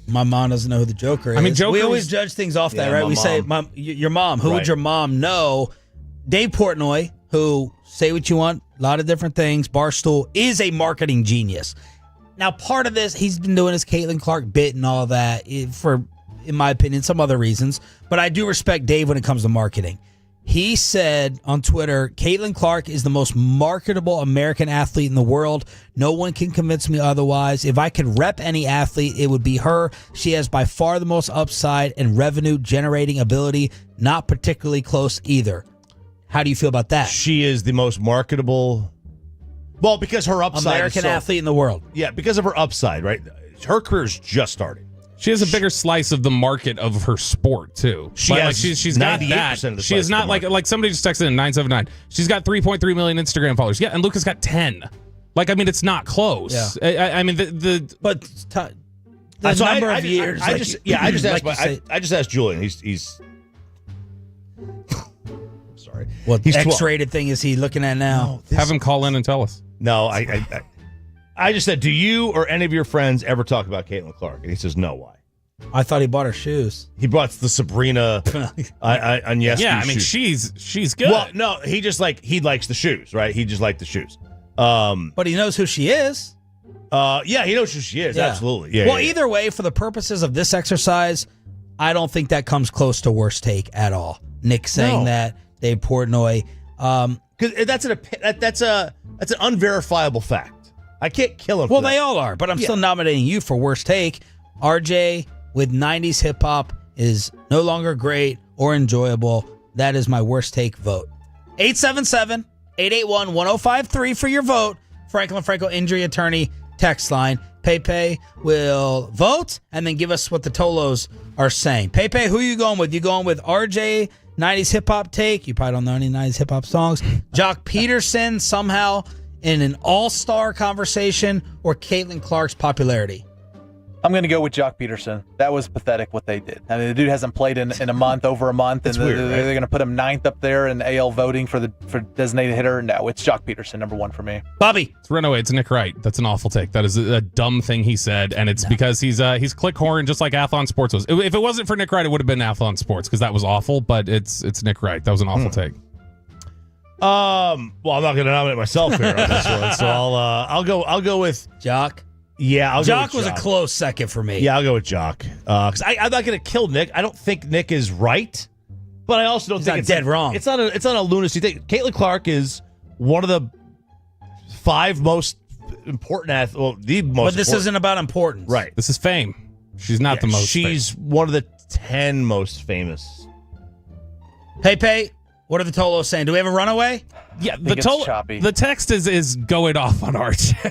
My mom doesn't know who the Joker is. We always judge things off that, right? We say, your mom. Who would your mom know? Dave Portnoy, who, say what you want, a lot of different things, Barstool, is a marketing genius. Now, part of this, he's been doing his Caitlin Clark bit and all that for, in my opinion, some other reasons. But I do respect Dave when it comes to marketing. He said on Twitter, Caitlin Clark is the most marketable American athlete in the world. No one can convince me otherwise. If I could rep any athlete, it would be her. She has by far the most upside and revenue generating ability. Not particularly close either. How do you feel about that? She is the most marketable. Well, because her upside American athlete in the world. Yeah, because of her upside, right? Her career's just starting. She has a bigger slice of the market of her sport too. She's got that. Of the she is not like somebody just texted in 979. She's got 3.3 million Instagram followers. Yeah, and Luka's got 10. Like, I mean, it's not close. Yeah. I mean, but the number of years. I just asked Julian. He's sorry. What he's X-rated thing is he looking at now? No, have him call in and tell us. No, I just said, do you or any of your friends ever talk about Caitlin Clark? And he says, no. Why? I thought he bought her shoes. He bought the Sabrina on yes. Yeah, I mean, shoes. she's good. Well, no, he likes the shoes, right? He just liked the shoes. But he knows who she is. Yeah, he knows who she is. Yeah. Absolutely. Yeah. Well, either way, for the purposes of this exercise, I don't think that comes close to worst take at all. Nick saying that, Dave Portnoy, because that's an unverifiable fact. I can't kill him. Well, for that. they all are, but I'm still nominating you for worst take. RJ with 90s hip hop is no longer great or enjoyable. That is my worst take vote. 877-881-1053 for your vote. Franklin Franco injury attorney text line. Pepe will vote and then give us what the Tolos are saying. Pepe, who are you going with? You going with RJ 90s hip hop take? You probably don't know any 90s hip hop songs. Jock Peterson somehow in an all-star conversation, or Caitlin Clark's popularity? I'm going to go with Jock Peterson. That was pathetic what they did. I mean, the dude hasn't played in a month, over a month, and weird, they're going to put him 9th up there in AL voting for designated hitter. No, it's Jock Peterson, number 1 for me. Bobby. It's Runaway. It's Nick Wright. That's an awful take. That is a dumb thing he said, and it's because he's click horn just like Athlon Sports was. If it wasn't for Nick Wright, it would have been Athlon Sports because that was awful, but it's Nick Wright. That was an awful take. Well, I'm not going to nominate myself here on this one, so I'll go with Jock. Yeah, Jock was a close second for me. Yeah, I'll go with Jock. Because I'm not going to kill Nick. I don't think Nick is right, but I also don't think it's dead wrong. It's not a lunacy thing. Caitlin Clark is one of the 5 most important athletes. Well, the most. But this isn't about importance, right? This is fame. She's not the most. She's one of the 10 most famous. Pepe, what are the Tolos saying? Do we have a runaway? Yeah, the text is going off on RJ.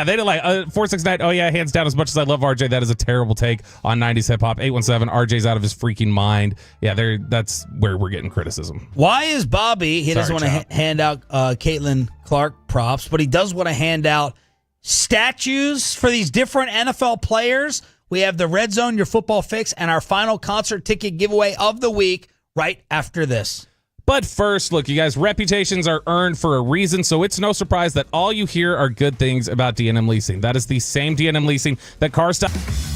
They don't like 469. Oh yeah, hands down. As much as I love RJ, that is a terrible take on 90s hip hop. 817. RJ's out of his freaking mind. Yeah, that's where we're getting criticism. Why is Bobby? He doesn't want to hand out Caitlin Clark props, but he does want to hand out statues for these different NFL players. We have the Red Zone, your football fix, and our final concert ticket giveaway of the week right after this. But first, look, you guys, reputations are earned for a reason, so it's no surprise that all you hear are good things about D&M Leasing. That is the same D&M Leasing that CarStop...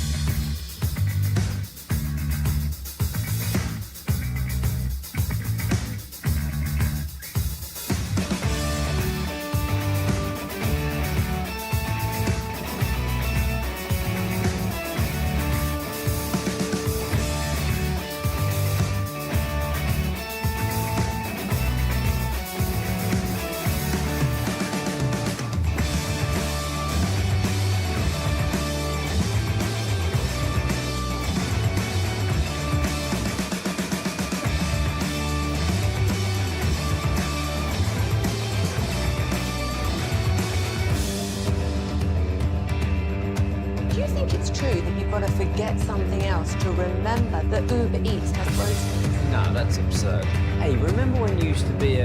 Do you think it's true that you've got to forget something else to remember that Uber Eats has groceries? No, that's absurd. Hey, remember when you used to be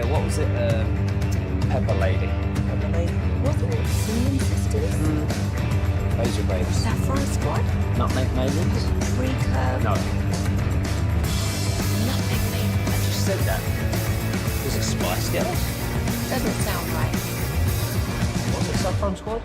Pepper Lady? Pepper Lady? Wasn't it Cinnamon Sisters? Razor Babes. Saffron Squad? Nutmeg Maidens? Tree Curve? No. Nutmeg Maidens? I just said that. Was it Spice Girls? Doesn't sound right. Was it Saffron Squad?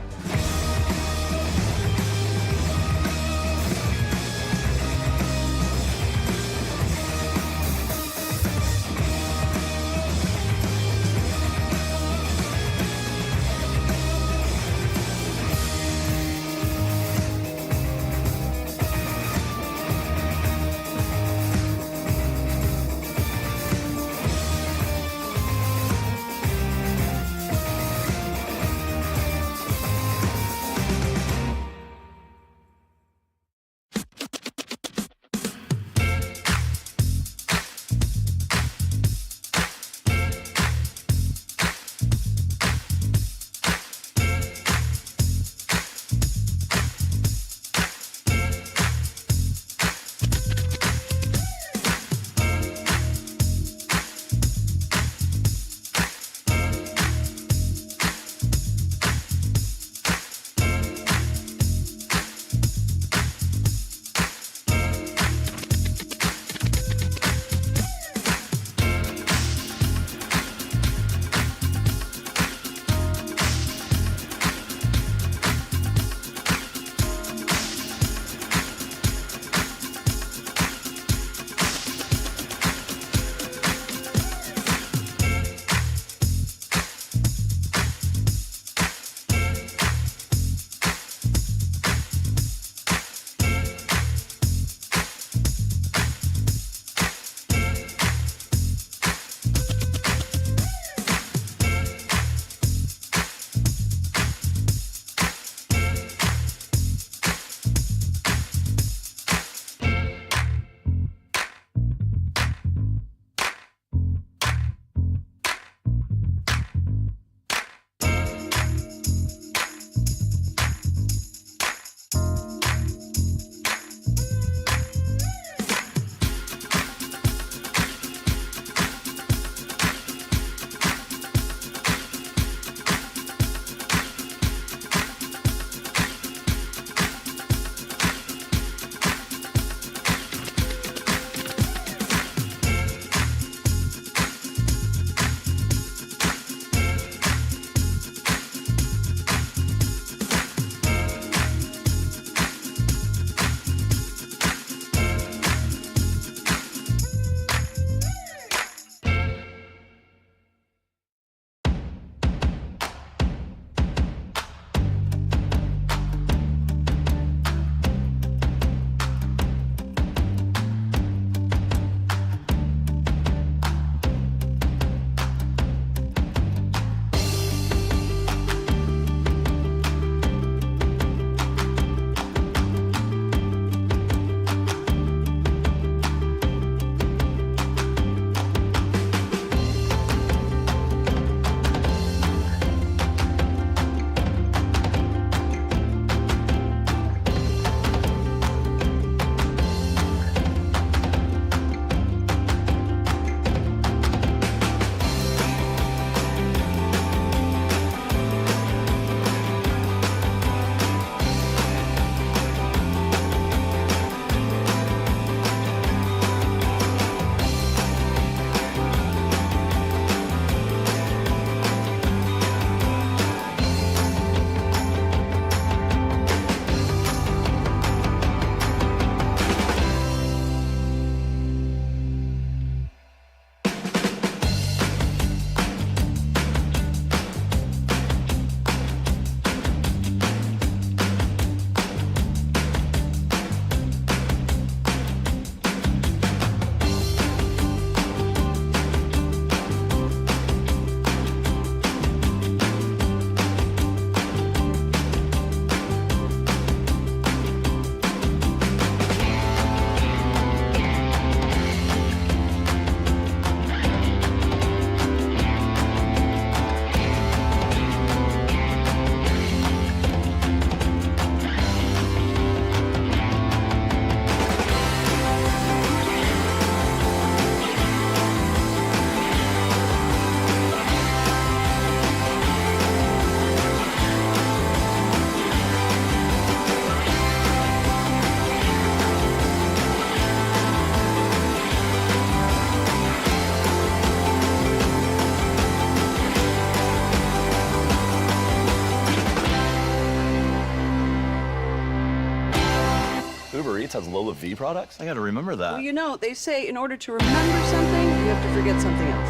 Uber Eats has Lola V products? I gotta remember that. Well, you know, they say in order to remember something, you have to forget something else.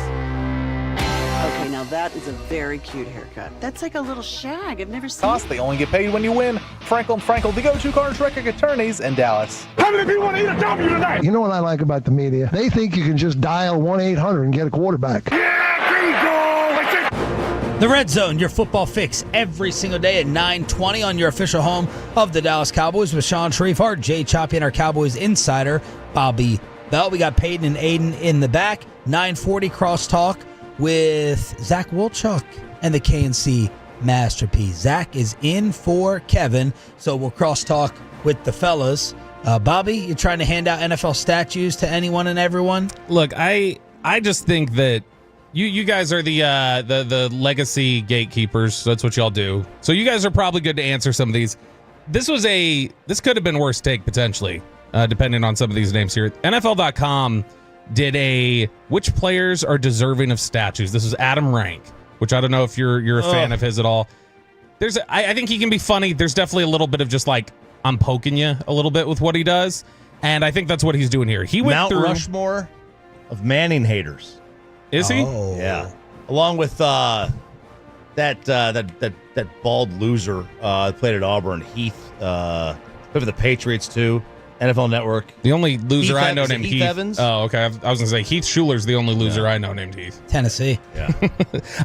Okay, now that is a very cute haircut. That's like a little shag. I've never seen Cost, they only get paid when you win. Frankel & Frankel, the go-to cars record attorneys in Dallas. How many people want to eat a W tonight? You know what I like about the media? They think you can just dial 1-800 and get a quarterback. The Red Zone, your football fix every single day at 9:20 on your official home of the Dallas Cowboys with Sean Sharif, our Jay Choppy, and our Cowboys insider, Bobby Bell. We got Peyton and Aiden in the back. 9:40 crosstalk with Zach Wolchuk and the KNC Masterpiece. Zach is in for Kevin, so we'll crosstalk with the fellas. Bobby, you trying to hand out NFL statues to anyone and everyone? Look, I just think that you guys are the legacy gatekeepers. That's what y'all do. So you guys are probably good to answer some of these. This could have been worse take potentially, depending on some of these names here. NFL.com did which players are deserving of statues. This is Adam Rank, which I don't know if you're a fan of his at all. I think he can be funny. There's definitely a little bit of just like I'm poking you a little bit with what he does, and I think that's what he's doing here. He went Mount through Rushmore of Manning haters. Is he? Oh. Yeah, along with that bald loser played at Auburn, Heath, played for the Patriots too. NFL Network. The only loser I know Is it named Heath Evans? Oh, okay. I was going to say Heath Schuler's the only loser I know named Heath. Tennessee. Yeah.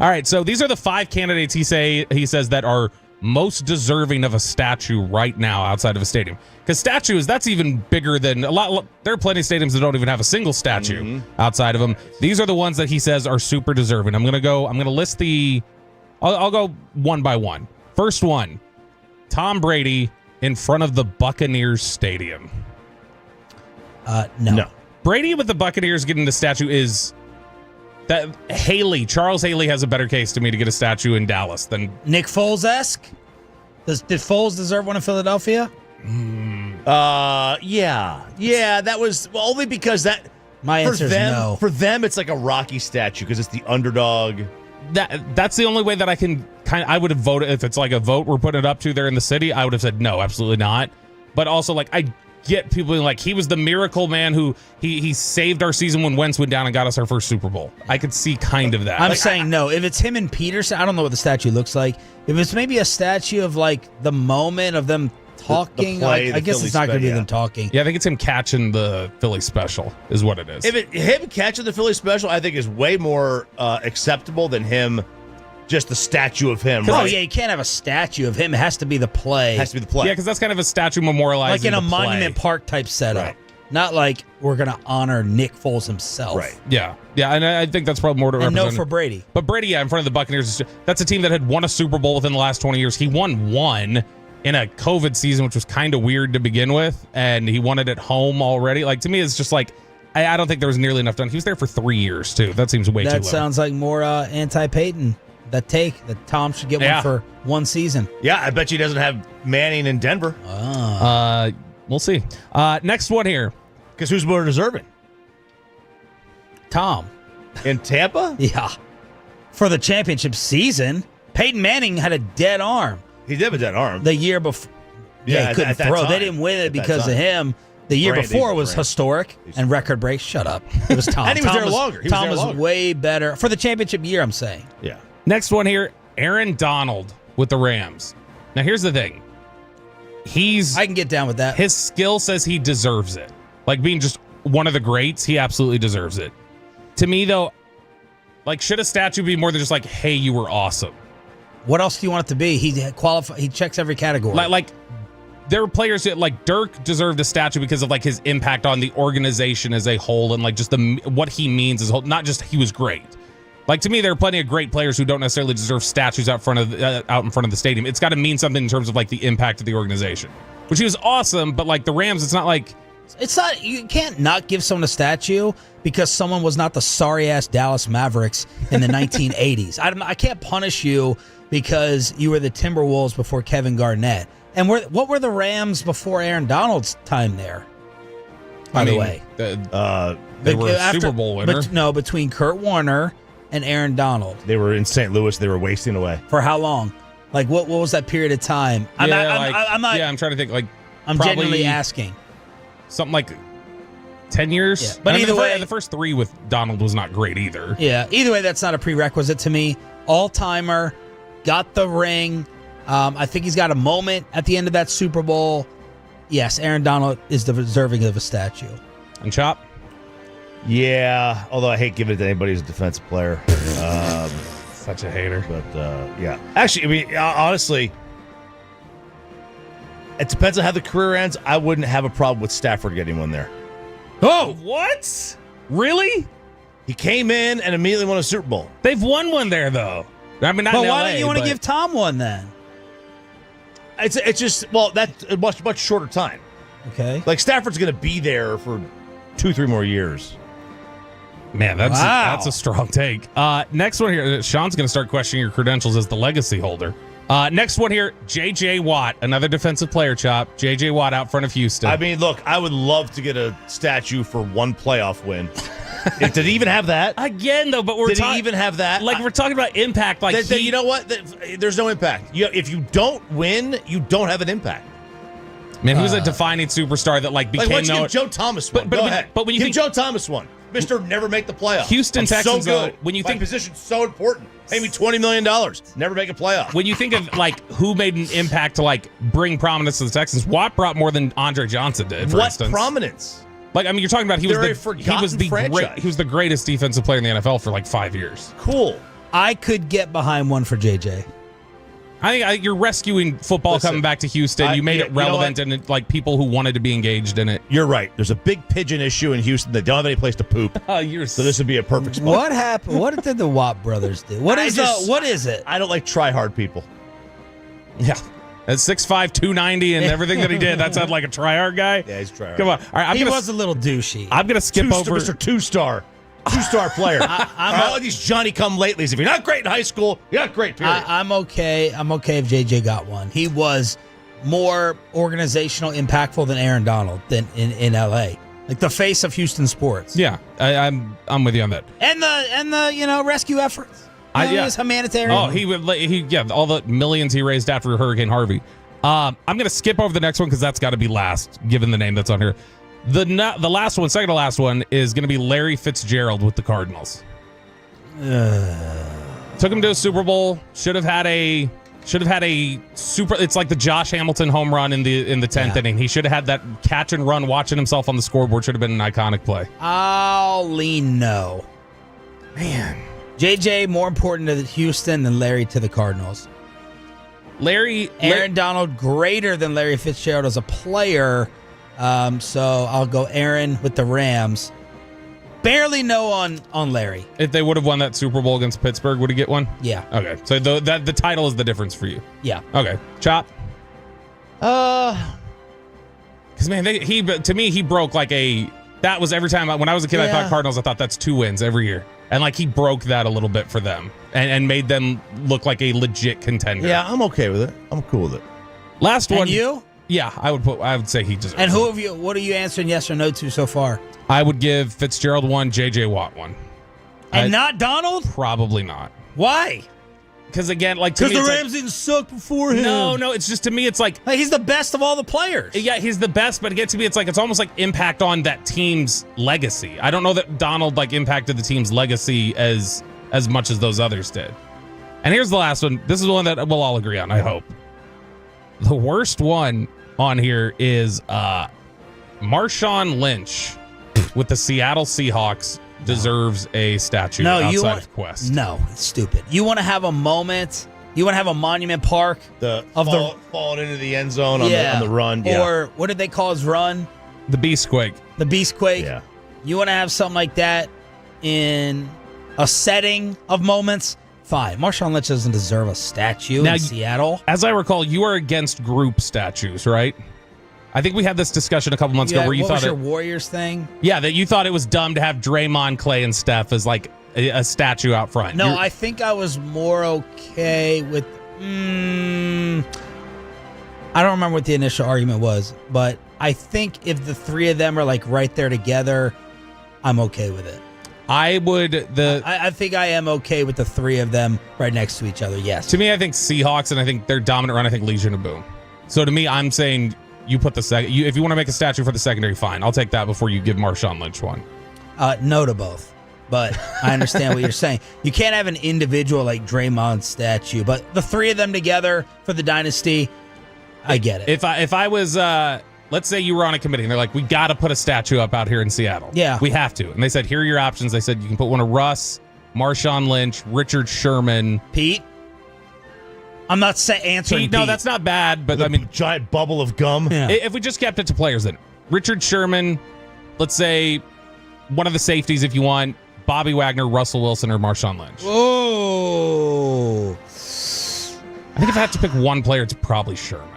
All right. So these are the 5 candidates he says that are most deserving of a statue right now outside of a stadium. Because statues, that's even bigger than a lot. There are plenty of stadiums that don't even have a single statue outside of them. These are the ones that he says are super deserving. I'm going to list I'll go one by one. First one, Tom Brady in front of the Buccaneers Stadium. No. Brady with the Buccaneers getting the statue is that Charles Haley has a better case to me to get a statue in Dallas than Nick Foles-esque? Did Foles deserve one in Philadelphia? Yeah, that was only because that my answer is no. For them, it's like a Rocky statue because it's the underdog. That's the only way that I would have voted if it's like a vote we're putting it up to there in the city. I would have said no, absolutely not. But also, like, I get people being like, he was the miracle man who he saved our season when Wentz went down and got us our first Super Bowl. I could see kind of that. I'm saying no. If it's him and Peterson, I don't know what the statue looks like. If it's maybe a statue of like the moment of them talking, I guess it's not going to be them talking. Yeah, I think it's him catching the Philly special is what it is. Him catching the Philly special, I think is way more acceptable than him. Just the statue of him. Oh, yeah, you can't have a statue of him. It has to be the play. Yeah, because that's kind of a statue memorializing like in a the Monument play. Park type setup. Right. Not like we're going to honor Nick Foles himself. Right. Yeah, and I think that's probably more to represent. And no for Brady. But Brady, in front of the Buccaneers, that's a team that had won a Super Bowl within the last 20 years. He won one in a COVID season, which was kind of weird to begin with, and he won it at home already. Like, to me, it's just like, I don't think there was nearly enough done. He was there for 3 years, too. That seems way too low. That sounds like more anti-Peyton. That Tom should get one for one season. Yeah, I bet you he doesn't have Manning in Denver. We'll see. Next one here. Because who's more deserving? Tom. In Tampa? Yeah. For the championship season, Peyton Manning had a dead arm. He did have a dead arm. The year before. Yeah, he couldn't throw. They didn't win it because of him. The year before was historic and record breaks. Shut up. It was Tom. And he was there longer. Tom was way better. For the championship year, I'm saying. Yeah. Next one here, Aaron Donald with the Rams. Now, here's the thing. I can get down with that. His skill says he deserves it. Like being just one of the greats, he absolutely deserves it. To me, though, like, should a statue be more than just like, hey, you were awesome? What else do you want it to be? He checks every category. Like there were players that, like, Dirk deserved a statue because of like his impact on the organization as a whole and like just what he means as a whole. Not just he was great. Like, to me, there are plenty of great players who don't necessarily deserve statues out in front of the stadium. It's got to mean something in terms of like the impact of the organization, which he was awesome. But like the Rams, it's not like you can't not give someone a statue because someone was not the sorry ass Dallas Mavericks in the 1980s. I can't punish you because you were the Timberwolves before Kevin Garnett. And what were the Rams before Aaron Donald's time there? By the way, they were a Super Bowl winner. Between Kurt Warner and Aaron Donald. They were in St. Louis. They were wasting away. For how long? Like, what was that period of time? I'm not. I'm trying to think. Like, I'm genuinely asking. something like 10 years. Yeah, but either way, the first 3 with Donald was not great either. Yeah, either way, that's not a prerequisite to me. All-timer, got the ring. I think he's got a moment at the end of that Super Bowl. Yes, Aaron Donald is deserving of a statue. And Chop? Yeah, although I hate giving it to anybody who's a defensive player. Such a hater. But, yeah. Actually, I mean, honestly, it depends on how the career ends. I wouldn't have a problem with Stafford getting one there. Oh, what? Really? He came in and immediately won a Super Bowl. They've won one there, though. I mean, not but in why LA, don't you want to give Tom one then? It's just, well, that's a much shorter time. Okay. Like, Stafford's going to be there for 2-3 more years. Man, that's a strong take. Next one here, Sean's going to start questioning your credentials as the legacy holder. Next one here, J.J. Watt, another defensive player, Chop. J.J. Watt out front of Houston. I mean, look, I would love to get a statue for one playoff win. Did he even have that? Again, though, but Did he even have that? Like, we're talking about impact. Like, you know what? There's no impact. If you don't win, you don't have an impact. Man, he was a defining superstar that, like, became known. Give Joe Thomas one. Go ahead. But when you give think Joe Thomas one. Mr. Never make the playoffs. Houston Texans, so good. When you My think position's so important. Pay me $20 million. Never make a playoff. When you think of like who made an impact to like bring prominence to the Texans, Watt brought more than Andre Johnson did. For instance. Prominence? Like, I mean, you're talking about he was the greatest defensive player in the NFL for like 5 years. Cool. I could get behind one for JJ. I think you're rescuing football coming back to Houston. You made it relevant and like people who wanted to be engaged in it. You're right. There's a big pigeon issue in Houston that don't have any place to poop. So this would be a perfect spot. What happened? What did the Watt brothers do? What is it? I don't like try-hard people. Yeah. At 6'5", 290 and everything that he did, that sounded like a try-hard guy. Yeah, he's a try-hard. Come on. All right, he was a little douchey. I'm going to skip over. Mr. Two-star. Two-star player. All these Johnny-come-latelys. If you're not great in high school, you're not great, period. I'm okay. I'm okay if JJ got one. He was more organizational, impactful than Aaron Donald in LA. Like the face of Houston sports. Yeah, I'm with you on that. And the rescue efforts. He was humanitarian. Oh, he all the millions he raised after Hurricane Harvey. I'm going to skip over the next one because that's got to be last, given the name that's on here. The last one, second to last one, is going to be Larry Fitzgerald with the Cardinals. Took him to a Super Bowl. Should have had a super. It's like the Josh Hamilton home run in the 10th inning. He should have had that catch and run, watching himself on the scoreboard. Should have been an iconic play. I'll lean no. Man, JJ more important to Houston than Larry to the Cardinals. Aaron Donald greater than Larry Fitzgerald as a player. So I'll go Aaron with the Rams. Barely no on Larry. If they would have won that Super Bowl against Pittsburgh, would he get one? Yeah. Okay. So the title is the difference for you. Yeah. Okay. Chop. Because man, to me he broke like that was every time when I was a kid I thought Cardinals. I thought that's 2 wins every year, and like he broke that a little bit for them and made them look like a legit contender. Yeah, I'm okay with it. I'm cool with it. Last one. And you? Yeah, I would say he deserves. And what are you answering yes or no to so far? I would give Fitzgerald one, J.J. Watt one. And not Donald? Probably not. Why? Because again, like because the Rams didn't suck before him. No, it's just to me, it's like he's the best of all the players. Yeah, he's the best, but again, to me, it's almost like impact on that team's legacy. I don't know that Donald like impacted the team's legacy as much as those others did. And here's the last one. This is the one that we'll all agree on, I hope. The worst one on here is Marshawn Lynch with the Seattle Seahawks deserves a statue outside of Quest. No, it's stupid. You want to have a moment. You want to have a monument park. Falling into the end zone on the run. Or what did they call his run? The Beastquake. The Beastquake. Yeah. You want to have something like that in a setting of moments? Fine. Marshawn Lynch doesn't deserve a statue in Seattle. As I recall, you are against group statues, right? I think we had this discussion a couple months ago where you thought your Warriors thing? Yeah, that you thought it was dumb to have Draymond, Clay, and Steph as like a statue out front. No, I think I was more okay with. I don't remember what the initial argument was, but I think if the three of them are like right there together, I'm okay with it. I think I am okay with the three of them right next to each other. Yes. To me, I think Seahawks, and I think their dominant run. I think Legion of Boom. So to me, I'm saying you put the second. If you want to make a statue for the secondary, fine. I'll take that before you give Marshawn Lynch one. No to both. But I understand what you're saying. You can't have an individual like Draymond statue, but the three of them together for the dynasty, I get it. If I was, let's say you were on a committee and they're like, we got to put a statue up out here in Seattle. Yeah. We have to. And they said, here are your options. They said you can put one of Russ, Marshawn Lynch, Richard Sherman. Pete? I'm not answering Pete. No, that's not bad, but I mean. Giant bubble of gum. Yeah. If we just kept it to players then. Richard Sherman, let's say one of the safeties if you want. Bobby Wagner, Russell Wilson, or Marshawn Lynch. Oh. I think if I had to pick one player, it's probably Sherman.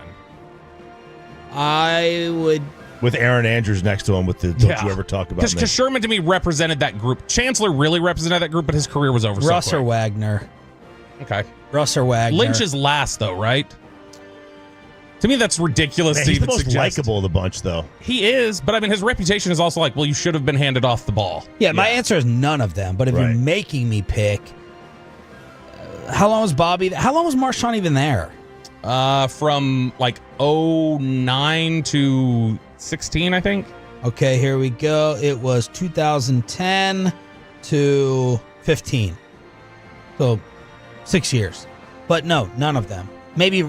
I would. With Aaron Andrews next to him with the don't you ever talk about me. Because Sherman to me represented that group. Chancellor really represented that group, but his career was over Russ so or quick. Wagner. Okay. Russ or Wagner. Lynch is last, though, right? To me, that's ridiculous Man, to he's the even most suggest. likable of the bunch, though. He is, but I mean, his reputation is also like, well, you should have been handed off the ball. Yeah, my answer is none of them. But if you're making me pick, how long was Bobby? How long was Marshawn even there? From like 09 to 16, I think. Okay, here we go. It was 2010 to 15. So 6 years. But no, none of them. Maybe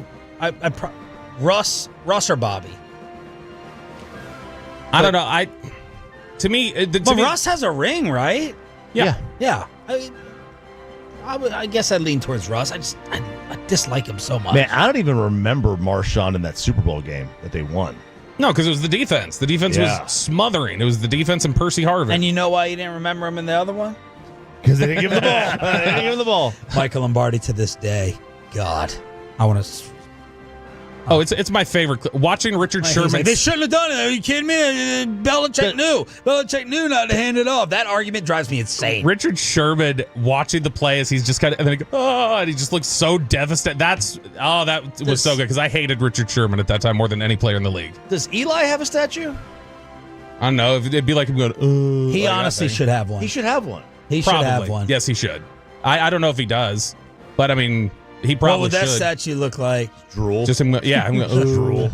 Russ or Bobby. I don't know. To me, Russ has a ring, right? Yeah. I guess I'd lean towards Russ. I dislike him so much. Man, I don't even remember Marshawn in that Super Bowl game that they won. No, because it was the defense. The defense was smothering. It was the defense and Percy Harvin. And you know why you didn't remember him in the other one? Because they didn't give him the ball. They didn't give him the ball. Michael Lombardi to this day. God. I want to... Oh, it's my favorite. Watching Richard Sherman. Like, they shouldn't have done it. Are you kidding me? Belichick knew. Belichick knew not to hand it off. That argument drives me insane. Richard Sherman watching the play as he's just kind of, and then he goes, and he just looks so devastated. That was so good because I hated Richard Sherman at that time more than any player in the league. Does Eli have a statue? I don't know. It'd be like him going, He honestly should have one. He should have one. He should have one. Yes, he should. I don't know if he does, but I mean, he probably What would that should. statue look like? Drool. Just him, yeah. I'm gonna, drool.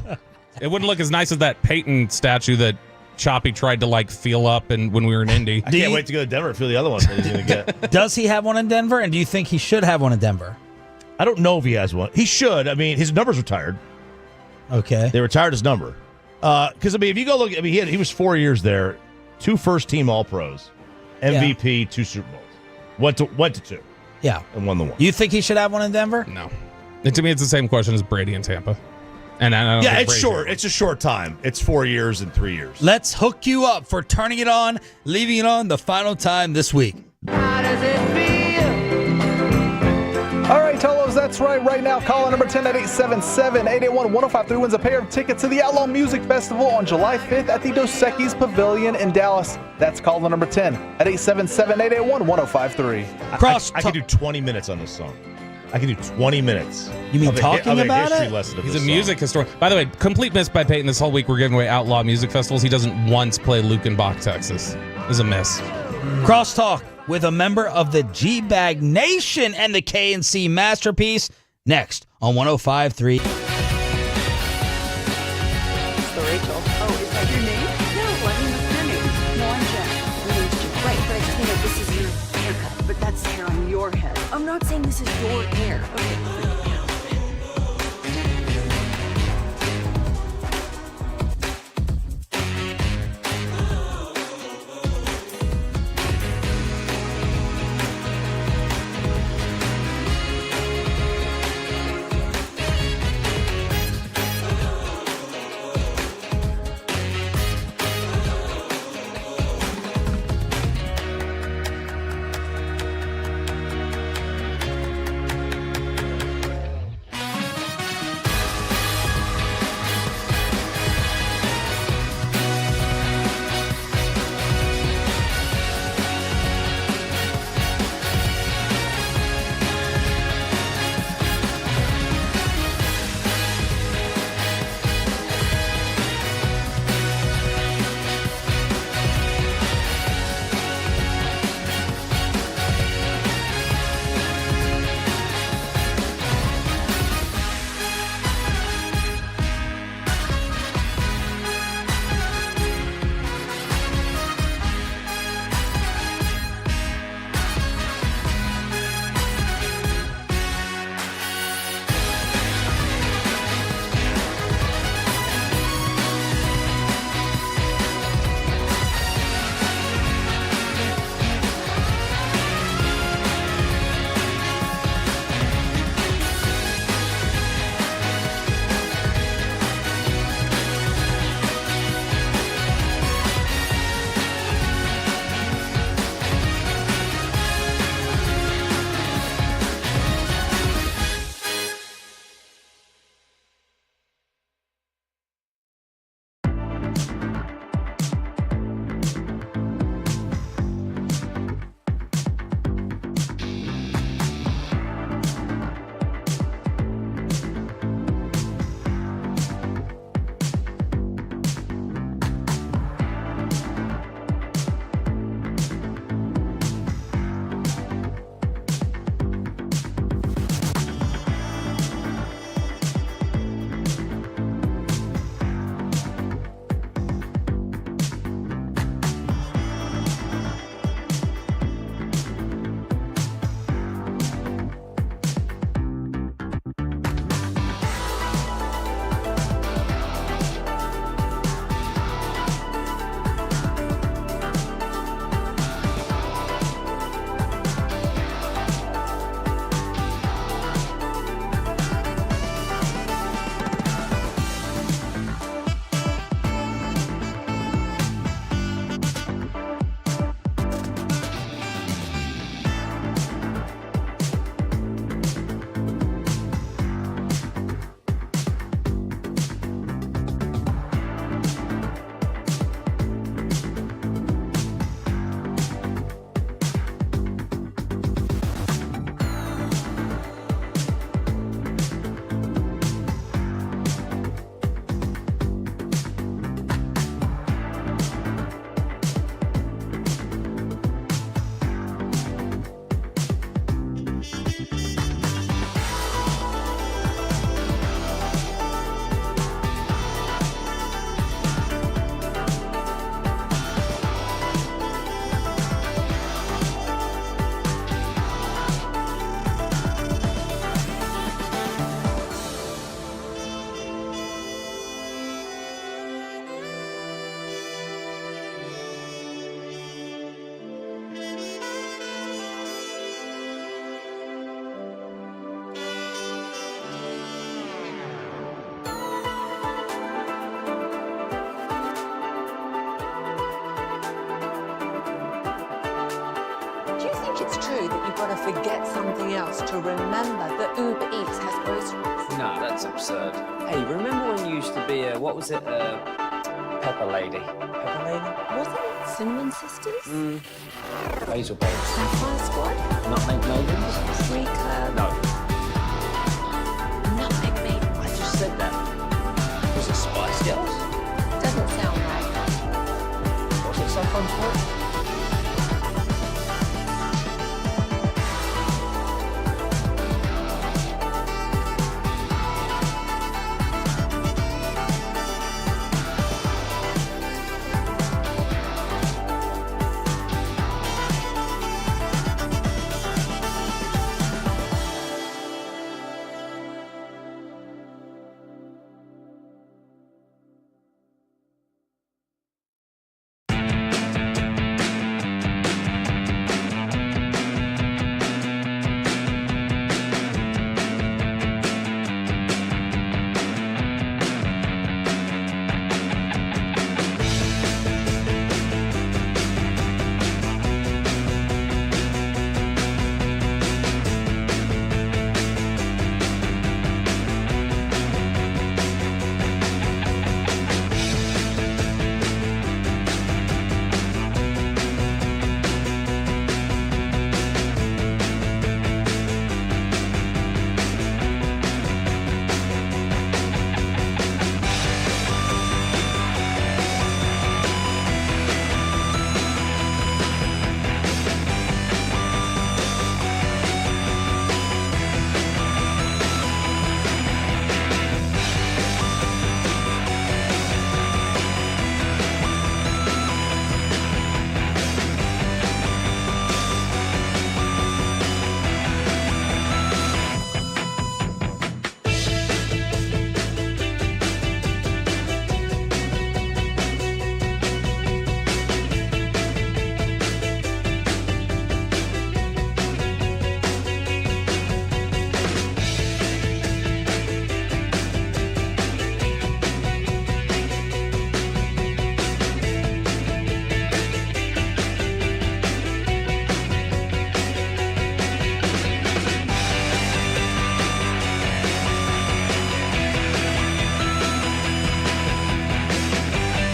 It wouldn't look as nice as that Peyton statue that Choppy tried to like feel up and when we were in Indy. I can't wait to go to Denver and feel the other one that he's going to get. Does he have one in Denver? And do you think he should have one in Denver? I don't know if he has one. He should. I mean, his number's retired. Okay. They retired his number. Because, I mean, if you go look, I mean, he was 4 years there, 2 first-team All-Pros, MVP, 2 Super Bowls. Went to 2. Yeah. And won the 1. You think he should have one in Denver? No. And to me, it's the same question as Brady in Tampa. And I don't think it's Brady's short. It's a short time. It's 4 years and 3 years. Let's hook you up for turning it on, leaving it on the final time this week. How does it feel? All right, Tolos, that's right. Right now, call number 10 at 877-881-1053 wins a pair of tickets to the Outlaw Music Festival on July 5th at the Dos Equis Pavilion in Dallas. That's call number 10 at 877-881-1053. I can do 20 minutes on this song. I can do 20 minutes. You mean talking about it? He's a music historian. By the way, complete miss by Peyton. This whole week we're giving away Outlaw Music Festivals. He doesn't once play Lukenbach, Texas. This is a miss. Crosstalk with a member of the G-Bag Nation and the K&C Masterpiece next on 105.3. It's the Rachel. Oh, is that your name? No, I mean, what's your name? No, I'm Jen. My name's Jen. Right, but I just mean like this is your haircut, but that's hair on your head. I'm not saying this is your hair. Okay. got to forget something else to remember that Uber Eats has groceries. No, that's absurd. Hey, remember when you used to be Pepper Lady? Pepper Lady? Wasn't it Cinnamon Sisters? Basil Babes. Sapphire Squad? Nutmeg Maidens? Sweet Club? No. Nutmeg Maidens? I just said that. Was it Spice Girls? Doesn't sound right. Was it Saffron Squad?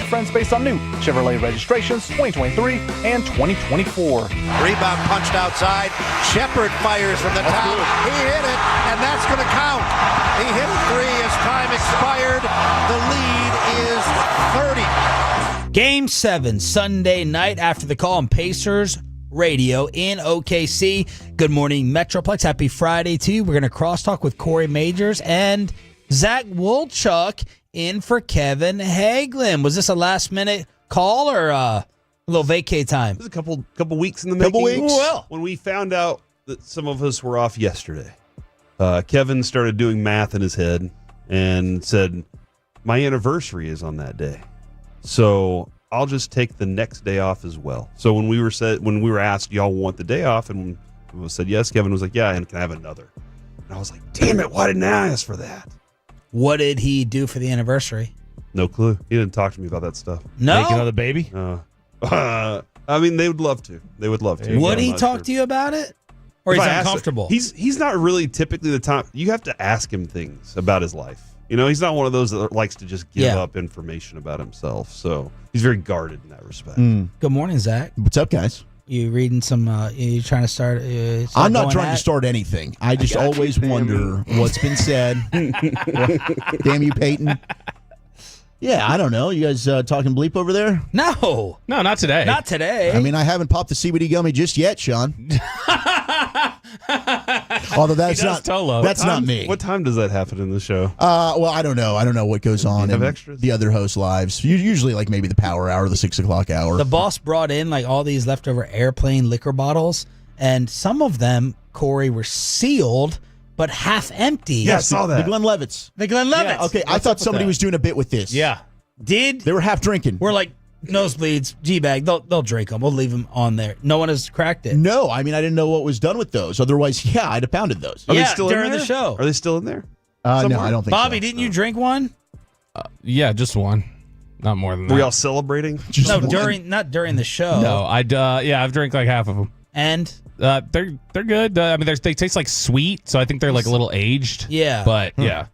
Friends based on new Chevrolet registrations 2023 and 2024. Rebound punched outside. Shepard fires from the top. He hit it, and that's going to count. He hit a three as time expired. The lead is 30. Game 7, Sunday night after the call on Pacers Radio in OKC. Good morning, Metroplex. Happy Friday to you. We're going to crosstalk with Corey Majors and Zach Wolchuk in for Kevin Hagelin. Was this a last-minute call or a little vacay time? It was a couple weeks in the making. Couple weeks? Well, when we found out that some of us were off yesterday, Kevin started doing math in his head and said, my anniversary is on that day. So I'll just take the next day off as well. So when we were asked, y'all want the day off? And we said yes, Kevin was like, yeah, and can I have another? And I was like, damn it, why didn't I ask for that? What did he do for the anniversary? No clue. He didn't talk to me about that stuff. No? Make another baby? I mean, they would love to. They would love to. Would he talk to you about it? Or he's uncomfortable? He's not really typically the type. You have to ask him things about his life. You know, he's not one of those that likes to just give up information about himself. So he's very guarded in that respect. Good morning, Zach. What's up, guys? You reading some, you trying to start I'm not trying to start anything. I just always wonder what's been said. Damn you, Peyton. Yeah, I don't know. You guys talking bleep over there? No, not today. Not today. I mean, I haven't popped the CBD gummy just yet, Sean. Although that's not me. What time does that happen in the show? Well, I don't know. I don't know what goes on in extras? the other hosts' lives. Usually, like maybe the power hour, the 6 o'clock hour. The boss brought in like all these leftover airplane liquor bottles, and some of them, Corey, were sealed but half empty. Yeah, I saw that. The Glenlivets. The Glenlivets. Yeah, okay, I thought somebody was doing a bit with this. Yeah. They were half drinking. We're like, nosebleeds, G-bag, they'll drink them. We'll leave them on there. No one has cracked it. No, I mean, I didn't know what was done with those. Otherwise, yeah, I'd have pounded those. Are they still during in there? the show. Are they still in there? No, I don't think Bobby, so. didn't you drink one? Yeah, just one. Not more than that. Were y'all celebrating? Not during the show. No, I've drank like half of them. And They're good. I mean, they taste like sweet, so I think they're like a little aged. Yeah. But yeah.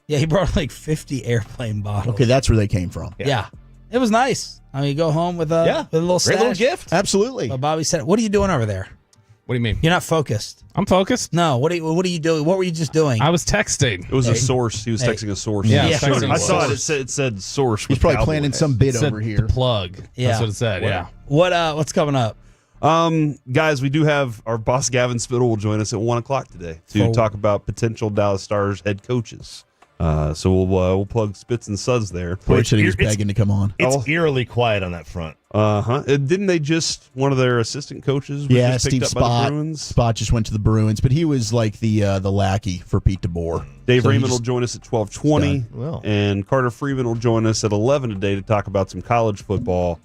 Yeah, he brought like 50 airplane bottles. Okay, that's where they came from. Yeah. It was nice. I mean, you go home with a little stash. Great little gift. Absolutely. But Bobby said, "What are you doing over there? What do you mean? You're not focused." I'm focused. No. What are you doing? What were you just doing? I was texting. It was a source. He was texting a source. Yeah, I saw it. It said source. He's probably planning some bid It said over here. The plug. Yeah. That's what it said. Yeah. What's coming up? Guys, we do have our boss Gavin Spittle will join us at 1:00 today to talk about potential Dallas Stars head coaches. So we'll plug Spits and Suds there. Coach said he was begging to come on. It's eerily quiet on that front. Didn't they just one of their assistant coaches? Was just Steve picked up by the Spot. Bruins? Spot just went to the Bruins, but he was like the lackey for Pete DeBoer. Dave So he Raymond will just- join us at 12:20, Well. and Carter Freeman will join us at 11 today to talk about some college football.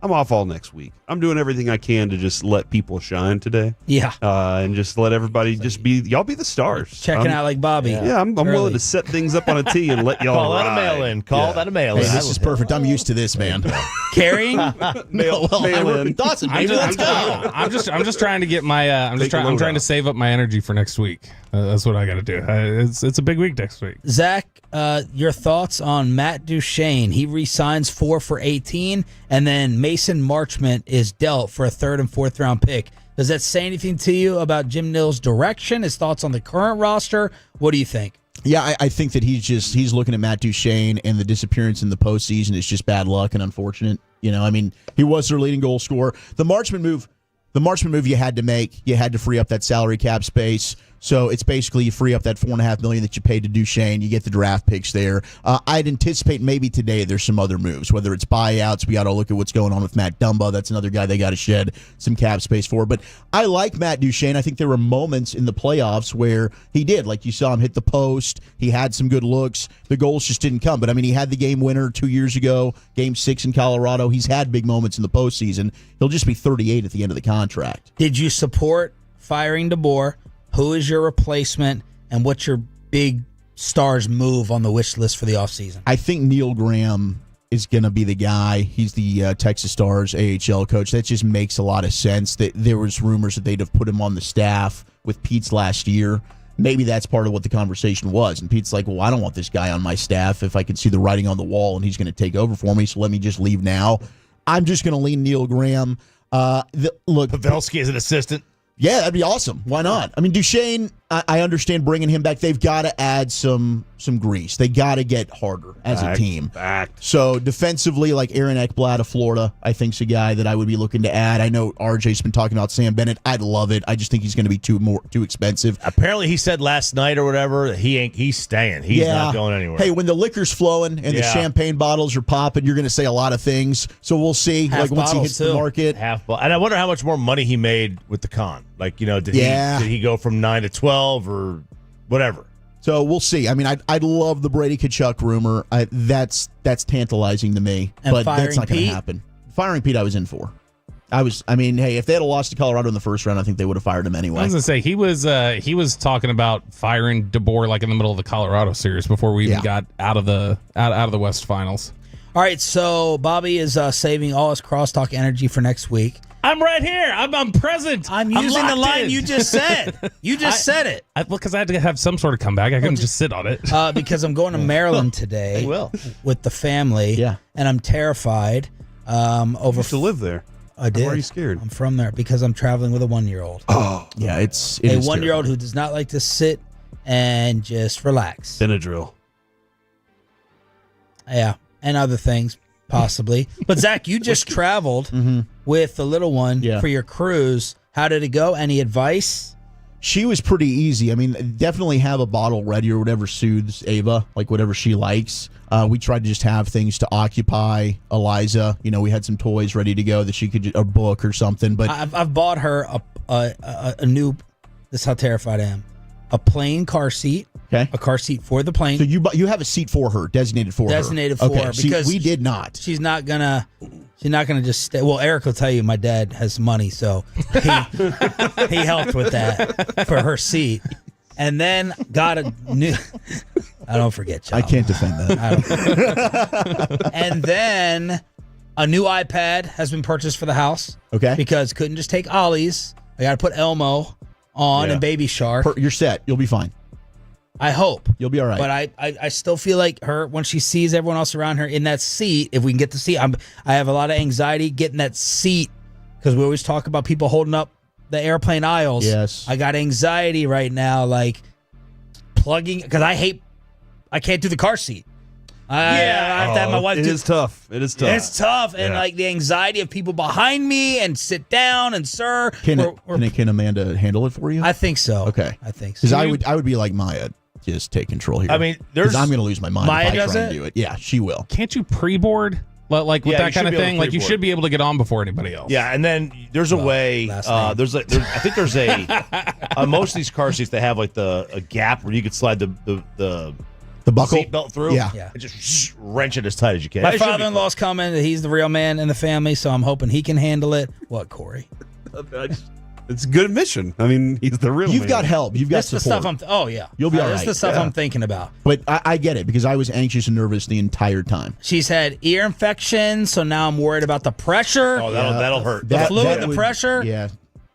I'm off all next week. I'm doing everything I can to just let people shine today. Yeah. And just let everybody y'all be the stars. Checking out like Bobby. Yeah, I'm willing to set things up on a tee and let y'all Call that a ride. mail-in. Call that a mail-in. Hey, this is perfect. I'm used to this, man. Carrying? Mail in. Dawson, baby, let's go. I'm just trying to get my. I'm trying to save up my energy for next week. That's what I got to do. It's a big week next week. Zach, your thoughts on Matt Duchene? He re-signs 4 for 18, and then Mason Marchment is dealt for a 3rd and 4th round pick. Does that say anything to you about Jim Nill's direction? His thoughts on the current roster? What do you think? Yeah, I think that he's looking at Matt Duchene, and the disappearance in the postseason is just bad luck and unfortunate. You know, I mean, he was their leading goal scorer. The Marchment move you had to make. You had to free up that salary cap space. So it's basically you free up that $4.5 million that you paid to Duchene. You get the draft picks there. I'd anticipate maybe today there's some other moves, whether it's buyouts. We got to look at what's going on with Matt Dumba. That's another guy they got to shed some cap space for. But I like Matt Duchene. I think there were moments in the playoffs where he did, like you saw him hit the post. He had some good looks. The goals just didn't come. But I mean, he had the game winner 2 years ago, Game 6 in Colorado. He's had big moments in the postseason. He'll just be 38 at the end of the contract. Did you support firing DeBoer? Who is your replacement, and what's your big Stars move on the wish list for the offseason? I think Neil Graham is going to be the guy. He's the Texas Stars AHL coach. That just makes a lot of sense. That there was rumors that they'd have put him on the staff with Pete's last year. Maybe that's part of what the conversation was. And Pete's like, well, I don't want this guy on my staff if I can see the writing on the wall and he's going to take over for me, so let me just leave now. I'm just going to lean Neil Graham. Look, Pavelski as an assistant. Yeah, that'd be awesome. Why not? I mean, Duchene, I understand bringing him back. They've got to add some grease. They got to get harder as a team. So defensively, like Aaron Ekblad of Florida, I think is a guy that I would be looking to add. I know RJ's been talking about Sam Bennett. I'd love it. I just think he's going to be too expensive. Apparently, he said last night or whatever that he's staying. He's not going anywhere. Hey, when the liquor's flowing and the champagne bottles are popping, you're going to say a lot of things. So we'll see. Half once he hits the market. And I wonder how much more money he made with the con. Like, did he go from 9 to 12 or whatever? So we'll see. I mean, I'd love the Brady Tkachuk rumor. That's tantalizing to me, but that's not going to happen. Firing Pete, I was in for. Hey, if they had lost to Colorado in the first round, I think they would have fired him anyway. I was going to say he was talking about firing DeBoer like in the middle of the Colorado series before we even got out of the West Finals. All right, so Bobby is saving all his crosstalk energy for next week. I'm right here. I'm present. I'm using the line you just said. You just said it. Because I had to have some sort of comeback. I couldn't just sit on it. Because I'm going to Maryland today with the family. Yeah. And I'm terrified. You used to live there. I did. Why are you scared? I'm from there because I'm traveling with a 1-year-old. Oh, yeah. It is a 1-year-old who does not like to sit and just relax. Benadryl. Yeah. And other things, possibly. But, Zach, you just traveled with the little one for your cruise. How did it go? Any advice? She was pretty easy. I mean, definitely have a bottle ready or whatever soothes Ava, like whatever she likes. We tried to just have things to occupy Eliza. We had some toys ready to go that she could, a book or something. But I've bought her a new, this is how terrified I am, a plane car seat. Okay. A car seat for the plane. So you have a seat for her, designated for her. Because we did not. She's not gonna just stay. Well, Eric will tell you my dad has money, so he helped with that for her seat, and then got a new. I don't forget, John. I can't defend that. And then A new iPad has been purchased for the house. Okay. Because couldn't just take Ollie's. I got to put Elmo on and Baby Shark. You're set. You'll be fine. I hope. You'll be all right. But I still feel like her, when she sees everyone else around her in that seat, if we can get the seat, I have a lot of anxiety getting that seat because we always talk about people holding up the airplane aisles. Yes. I got anxiety right now, like plugging, because I can't do the car seat. I have to have my wife It is tough. It is tough. It's tough. And like the anxiety of people behind me and sit down and sir. Can Amanda handle it for you? I think so. Okay. I think so. Because I would be like Maya. Just take control here. I mean, because I'm going to lose my mind Maya if I does try it? and do it. Yeah, she will. Can't you pre-board? Like with that kind of thing? Like you should be able to get on before anybody else. Yeah, and then there's a way. I think there's on most of these car seats they have like a gap where you could slide the buckle seatbelt through. Yeah. And just wrench it as tight as you can. My father-in-law's coming. He's the real man in the family, so I'm hoping he can handle it. What, Corey? It's a good admission. I mean, he's the real You've man. got help. You've got That's the support. stuff You'll be all right. That's the stuff I'm thinking about. But I get it because I was anxious and nervous the entire time. She's had ear infection, so now I'm worried about the pressure. Oh, that'll hurt. The fluid, the pressure. Yeah.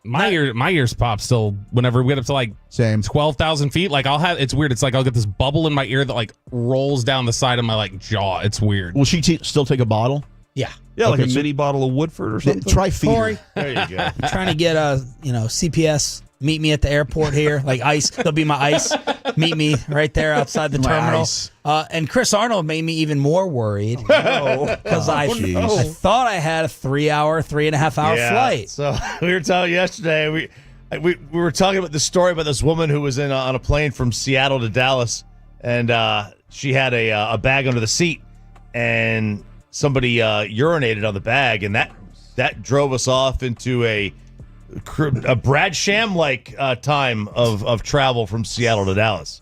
My ears pop still whenever we get up to like 12,000 feet. Like it's weird. It's like I'll get this bubble in my ear that like rolls down the side of my like jaw. It's weird. Will she still take a bottle? Yeah. Yeah, like a mini bottle of Woodford or something. Try feeder. Corey, there you go. I'm trying to get CPS. Meet me at the airport here, like ICE. They'll be my ICE. Meet me right there outside the terminal. And Chris Arnold made me even more worried because I thought I had a 3.5 hour flight. So we were talking yesterday. We were talking about this story about this woman who was on a plane from Seattle to Dallas, and she had a bag under the seat, and somebody urinated on the bag, and that drove us off into a Brad Sham-like time of travel from Seattle to Dallas.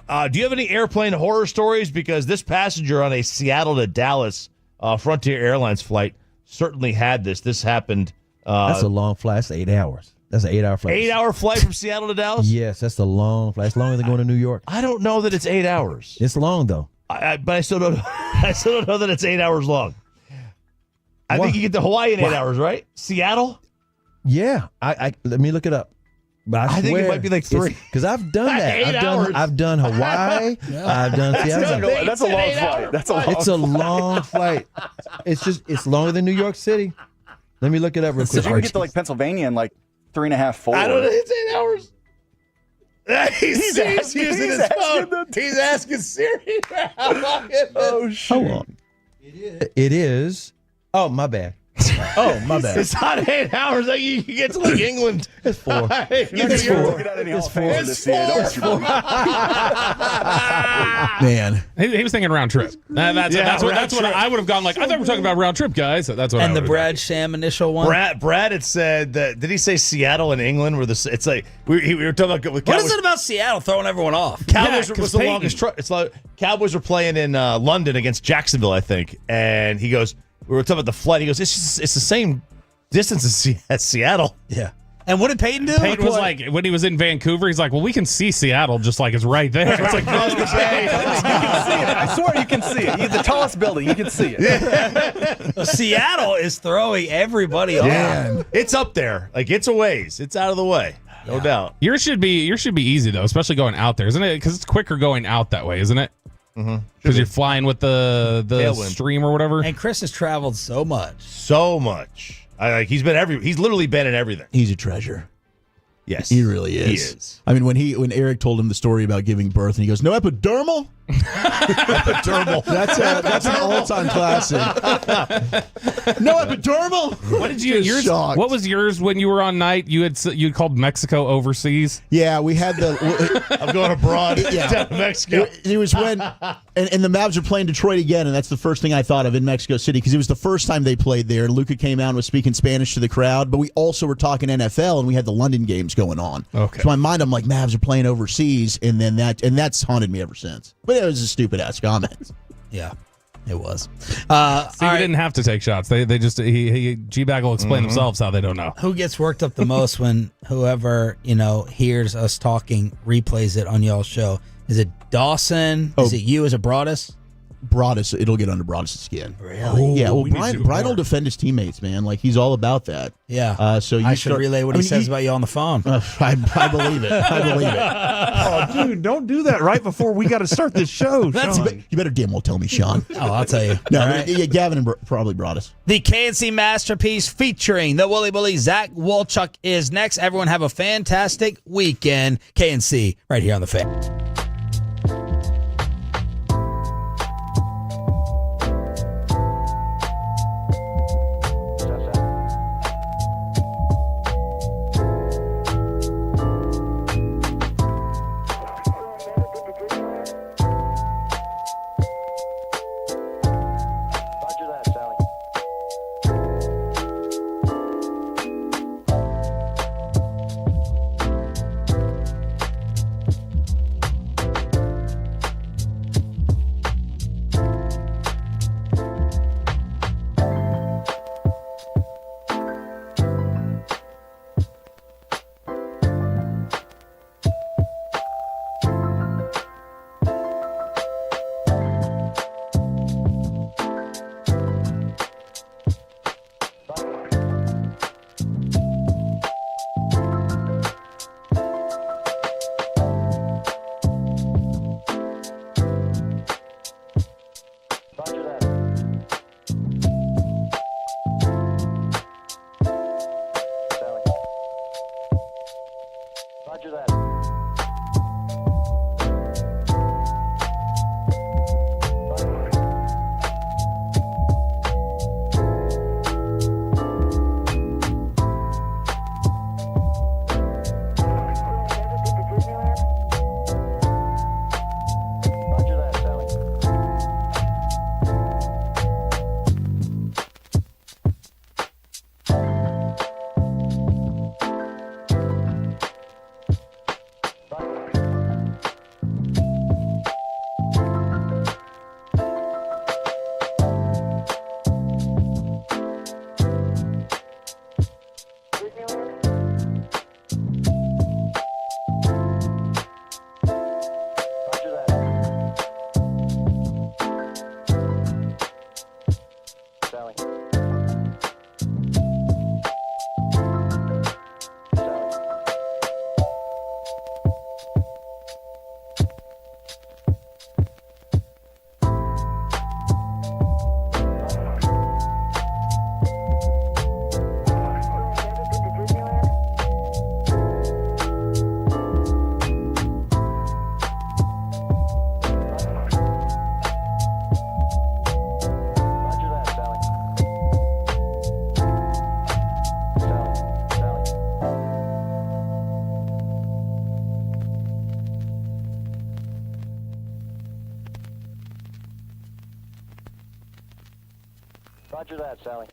Do you have any airplane horror stories? Because this passenger on a Seattle to Dallas Frontier Airlines flight certainly had this. This happened. That's a long flight. That's 8 hours. That's an 8-hour flight. 8-hour flight from Seattle to Dallas? Yes, that's a long flight. It's longer than going to New York. I don't know that it's 8 hours. It's long though. But I still don't. I still don't know that it's 8 hours long. I think you get to Hawaii in 8 hours, right? Seattle? Yeah. I let me look it up. But I think it might be like 3 because I've done that. 8 hours. I've done Hawaii. I've done Seattle. That's a long flight. That's a long. It's a long flight. It's longer than New York City. Let me look it up real quick. So you can get to like Pennsylvania in like 3.5, 4. I don't know. It's 8 hours. He's using his phone. He's asking Siri. Oh shit! How long? It is. Oh, my bad. Oh, my bad. It's not 8 hours. Like you get to like England. It's 4. It's 4. It's 4. Man, he was thinking round trip. That's what I would have gone like. I thought we were talking about round trip, guys. That's what. And the Brad Sham initial one. Brad had said that. Did he say Seattle and England were the? It's like we were talking about with Cowboys. What is it about Seattle throwing everyone off? Cowboys was the longest trip. It's like Cowboys were playing in London against Jacksonville, I think, and he goes. We were talking about the flight. He goes, it's the same distance as Seattle. Yeah. And what did Peyton do? Peyton was like, when he was in Vancouver, he's like, well, we can see Seattle just like it's right there. It's like, no, you can see it. I swear you can see it. The tallest building, you can see it. Seattle is throwing everybody off. It's up there. Like, it's a ways. It's out of the way. No doubt. Yours should be easy, though, especially going out there, isn't it? Because it's quicker going out that way, isn't it? Because you're flying with the stream or whatever. And Chris has traveled so much. So much. He's literally been in everything. he's a treasure. Yes. He really is. He is. I mean, when Eric told him the story about giving birth and he goes, no epidermal? Epidermal. That's an all-time classic. No epidermal? What did yours? Shocked. What was yours when you were on night? You called Mexico overseas. Yeah, we had the. I'm going abroad down to Mexico. It was when, and the Mavs are playing Detroit again, and that's the first thing I thought of in Mexico City because it was the first time they played there. Luka came out and was speaking Spanish to the crowd, but we also were talking NFL, and we had the London games going on. Okay. So in my mind, I'm like, Mavs are playing overseas, and then that's haunted me ever since. But it was a stupid ass comment. Yeah, it was. See, we didn't have to take shots. They just G-Bag will explain themselves how they don't know. Who gets worked up the most when whoever hears us talking replays it on y'all's show? Is it Dawson? Is it you? Is it Broadus? Broadus, it'll get under Broadus' skin. Really? Yeah. Well, we need to do Brian more. will defend his teammates, man. Like he's all about that. Yeah. So I should relay what he says about you on the phone. I believe it. I believe it. Oh, dude, don't do that right before we got to start this show. Sean. You better damn well tell me, Sean. Oh, I'll tell you. No, All right. yeah, Gavin and probably Broadus. The KNC Masterpiece featuring the Willy Bully Zach Wolchuk is next. Everyone have a fantastic weekend. KNC right here on the Fan. Roger that, Sally.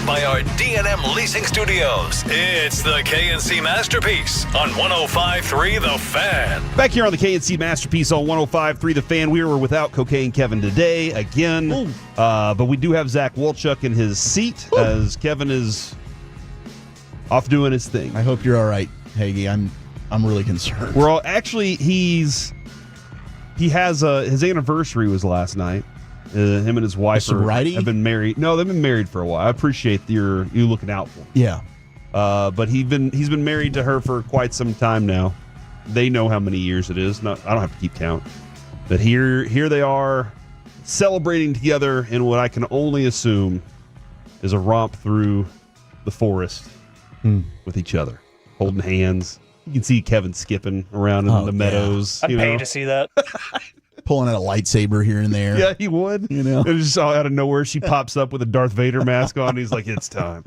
by our D&M Leasing Studios. It's the KNC Masterpiece on 105.3 The Fan. Back here on the KNC Masterpiece on 105.3 The Fan. We were without Cocaine Kevin today again. But we do have Zach Wolchuk in his seat as Kevin is off doing his thing. I hope you're all right, Hagee. I'm really concerned. We're all actually he has his anniversary was last night. Him and his wife have been married. No, they've been married for a while. I appreciate you looking out for him. Yeah. But he's been married to her for quite some time now. They know how many years it is. I don't have to keep count. But here they are celebrating together in what I can only assume is a romp through the forest with each other, holding hands. You can see Kevin skipping around in the meadows. I'd pay to see that. Pulling out a lightsaber here and there. Yeah, he would. And just all out of nowhere, she pops up with a Darth Vader mask on. And he's like, it's time.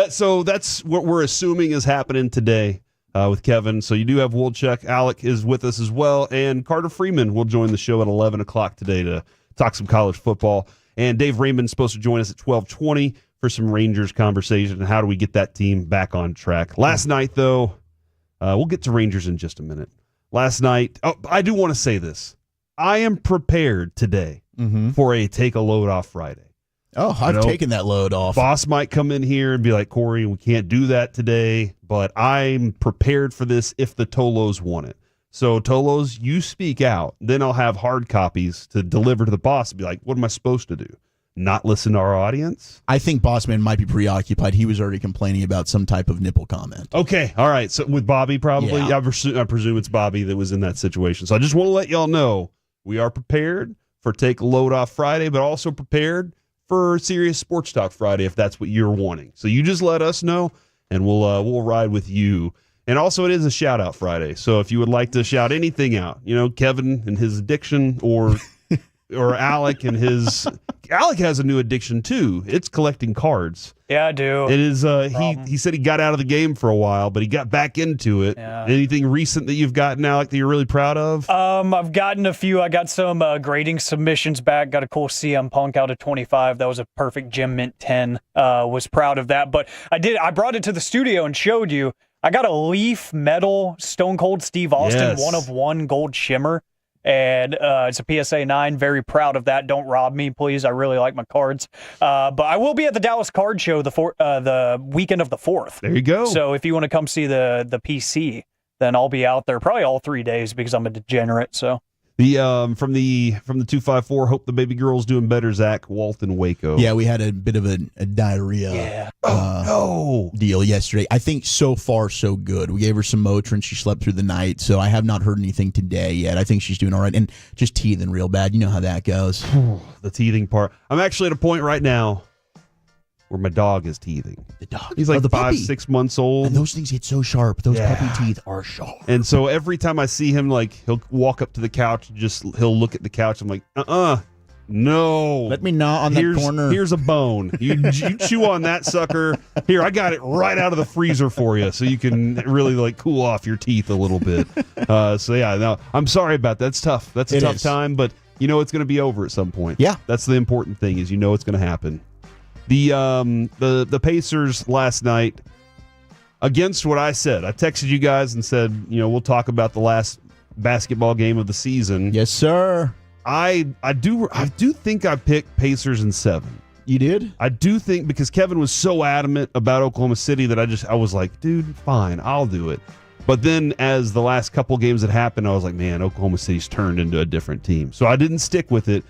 So that's what we're assuming is happening today with Kevin. So you do have Wolchuk. Alec is with us as well. And Carter Freeman will join the show at 11 o'clock today to talk some college football. And Dave Raymond's supposed to join us at 12:20 for some Rangers conversation. And how do we get that team back on track? Last night, though, we'll get to Rangers in just a minute. Last night, I do want to say this. I am prepared today for a take a load off Friday. Oh, I've taken that load off. Boss might come in here and be like, Corey, we can't do that today, but I'm prepared for this if the Tolos want it. So, Tolos, you speak out. Then I'll have hard copies to deliver to the boss and be like, what am I supposed to do? Not listen to our audience? I think Bossman might be preoccupied. He was already complaining about some type of nipple comment. Okay, all right. So, with Bobby, probably? Yeah. I presume it's Bobby that was in that situation. So, I just want to let y'all know we are prepared for Take a Load Off Friday, but also prepared for Serious Sports Talk Friday if that's what you're wanting. So you just let us know, and we'll ride with you. And also, it is a shout out Friday. So if you would like to shout anything out, Kevin and his addiction, or Alec and his Alec has a new addiction too. It's collecting cards. Yeah, I do. It is. He said he got out of the game for a while, but he got back into it. Yeah. Anything recent that you've gotten, Alec, that you're really proud of? I've gotten a few. I got some grading submissions back. Got a cool CM Punk out of 25. That was a perfect Gem Mint 10. Was proud of that. But I brought it to the studio and showed you. I got a Leaf Metal Stone Cold Steve Austin 1/1 gold shimmer. And it's a PSA 9. Very proud of that. Don't rob me, please. I really like my cards. But I will be at the Dallas Card Show the weekend of the 4th. There you go. So if you want to come see the PC, then I'll be out there probably all 3 days because I'm a degenerate. So the from the 254, hope the baby girl's doing better. Zach Walton Waco. Yeah, we had a bit of a diarrhea deal yesterday. I think so far so good. We gave her some Motrin. She slept through the night, so I have not heard anything today yet. I think she's doing all right, and just teething real bad. You know how that goes. The teething part. I'm actually at a point right now where my dog is teething. The dog? He's like the 5-6 months old. And those things get so sharp. Those puppy teeth are sharp. And so every time I see him, like, he'll walk up to the couch and he'll look at the couch. I'm like, no. Let me gnaw on that corner. Here's a bone. You chew on that sucker. Here, I got it right out of the freezer for you so you can really, like, cool off your teeth a little bit. No, I'm sorry about that. That's tough. That's a tough time, but you know it's going to be over at some point. Yeah. That's the important thing is it's going to happen. The Pacers last night, against what I said, I texted you guys and said, we'll talk about the last basketball game of the season. Yes, sir. I do think I picked Pacers in 7. You did? I do think because Kevin was so adamant about Oklahoma City that I was like, dude, fine, I'll do it. But then as the last couple games that happened, I was like, man, Oklahoma City's turned into a different team. So I didn't stick with it.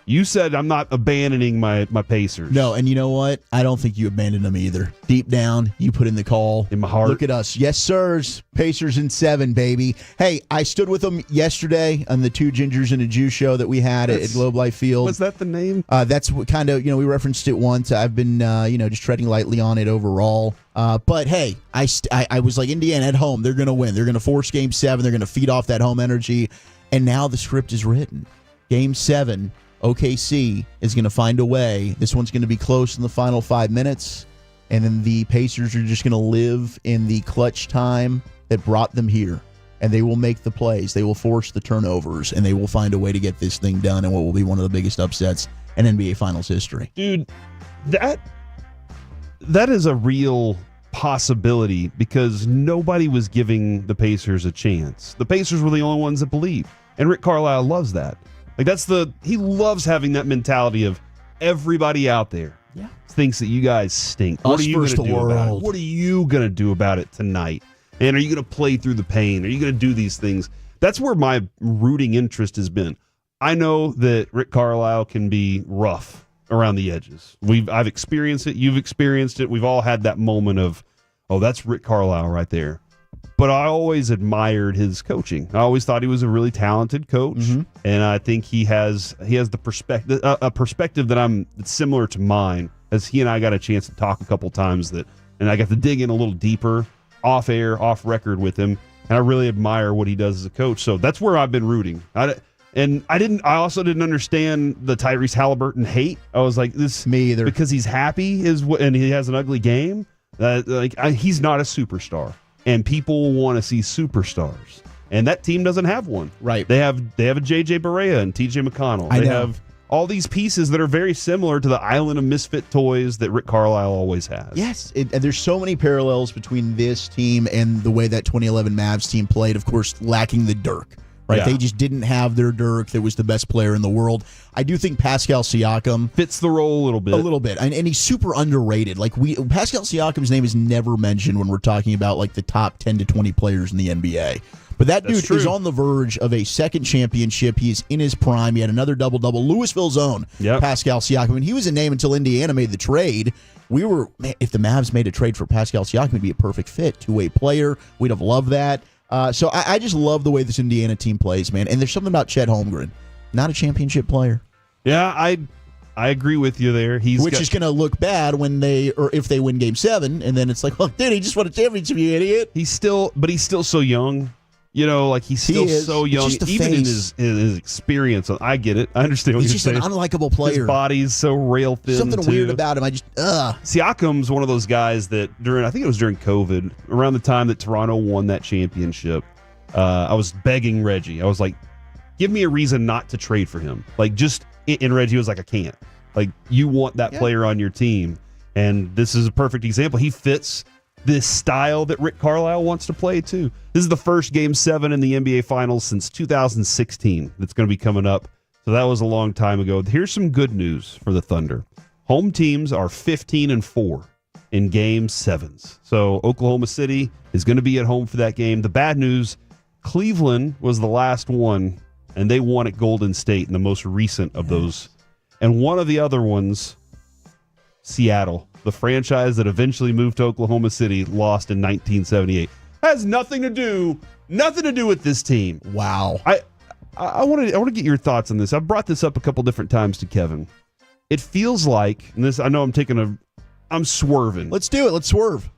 You said I'm not abandoning my Pacers. No, and you know what? I don't think you abandoned them either. Deep down, you put in the call. In my heart. Look at us. Yes, sirs. Pacers in 7, baby. Hey, I stood with them yesterday on the Two Gingers and a Jew show that we had at Globe Life Field. Was that the name? That's what kind of, we referenced it once. I've been, just treading lightly on it overall. But hey, I was like, Indiana at home, they're going to win. They're going to force Game 7. They're going to feed off that home energy. And now the script is written. Game 7. OKC is going to find a way. This one's going to be close in the final 5 minutes, and then the Pacers are just going to live in the clutch time that brought them here, and they will make the plays. They will force the turnovers, and they will find a way to get this thing done in what will be one of the biggest upsets in NBA Finals history. Dude, that is a real possibility because nobody was giving the Pacers a chance. The Pacers were the only ones that believed. And Rick Carlisle loves that. Like he loves having that mentality of everybody out there thinks that you guys stink. What are you going to do about it? What are you going to do about it tonight? And are you going to play through the pain? Are you going to do these things? That's where my rooting interest has been. I know that Rick Carlisle can be rough around the edges. I've experienced it. You've experienced it. We've all had that moment of, oh, that's Rick Carlisle right there. But I always admired his coaching. I always thought he was a really talented coach, and I think he has the perspective, a perspective that's similar to mine. As he and I got a chance to talk a couple times, and I got to dig in a little deeper, off air, off record with him, and I really admire what he does as a coach. So that's where I've been rooting. I also didn't understand the Tyrese Halliburton hate. I was like, this me either because he's happy and he has an ugly game. He's not a superstar. And people want to see superstars, and that team doesn't have one. Right? They have a J.J. Barea and T.J. McConnell. They have all these pieces that are very similar to the island of misfit toys that Rick Carlisle always has. Yes, and there's so many parallels between this team and the way that 2011 Mavs team played. Of course, lacking the Dirk. Right, They just didn't have their Dirk that was the best player in the world. I do think Pascal Siakam fits the role a little bit, and he's super underrated. Like Pascal Siakam's name is never mentioned when we're talking about like the top 10 to 20 players in the NBA. But that dude is on the verge of a second championship. He is in his prime. He had another double-double. Louisville's own Pascal Siakam, and he was a name until Indiana made the trade. If the Mavs made a trade for Pascal Siakam, he'd be a perfect fit, two-way player. We'd have loved that. So I just love the way this Indiana team plays, man. And there's something about Chet Holmgren, not a championship player. Yeah, I agree with you there. Which is going to look bad if they win Game 7, and then it's like, well, dude, he just won a championship, you idiot. He's still so young. You know, like he's still so young, even in his experience. I get it. I understand what you're saying. He's just an unlikable player. His body's so rail thin. Something weird about him. Siakam's one of those guys that I think it was during COVID, around the time that Toronto won that championship, I was begging Reggie. I was like, give me a reason not to trade for him. Like, and Reggie was like, I can't. Like, you want that player on your team. And this is a perfect example. He fits this style that Rick Carlisle wants to play too. This is the first Game 7 in the NBA Finals since 2016 that's going to be coming up. So that was a long time ago. Here's some good news for the Thunder. Home teams are 15-4 in Game 7s. So Oklahoma City is going to be at home for that game. The bad news, Cleveland was the last one, and they won at Golden State in the most recent of those. And one of the other ones, Seattle, the franchise that eventually moved to Oklahoma City, lost in 1978. Has nothing to do with this team. Wow. I want to get your thoughts on this. I've brought this up a couple different times to Kevin. It feels like, and this, I know I'm swerving. Let's do it. Let's swerve.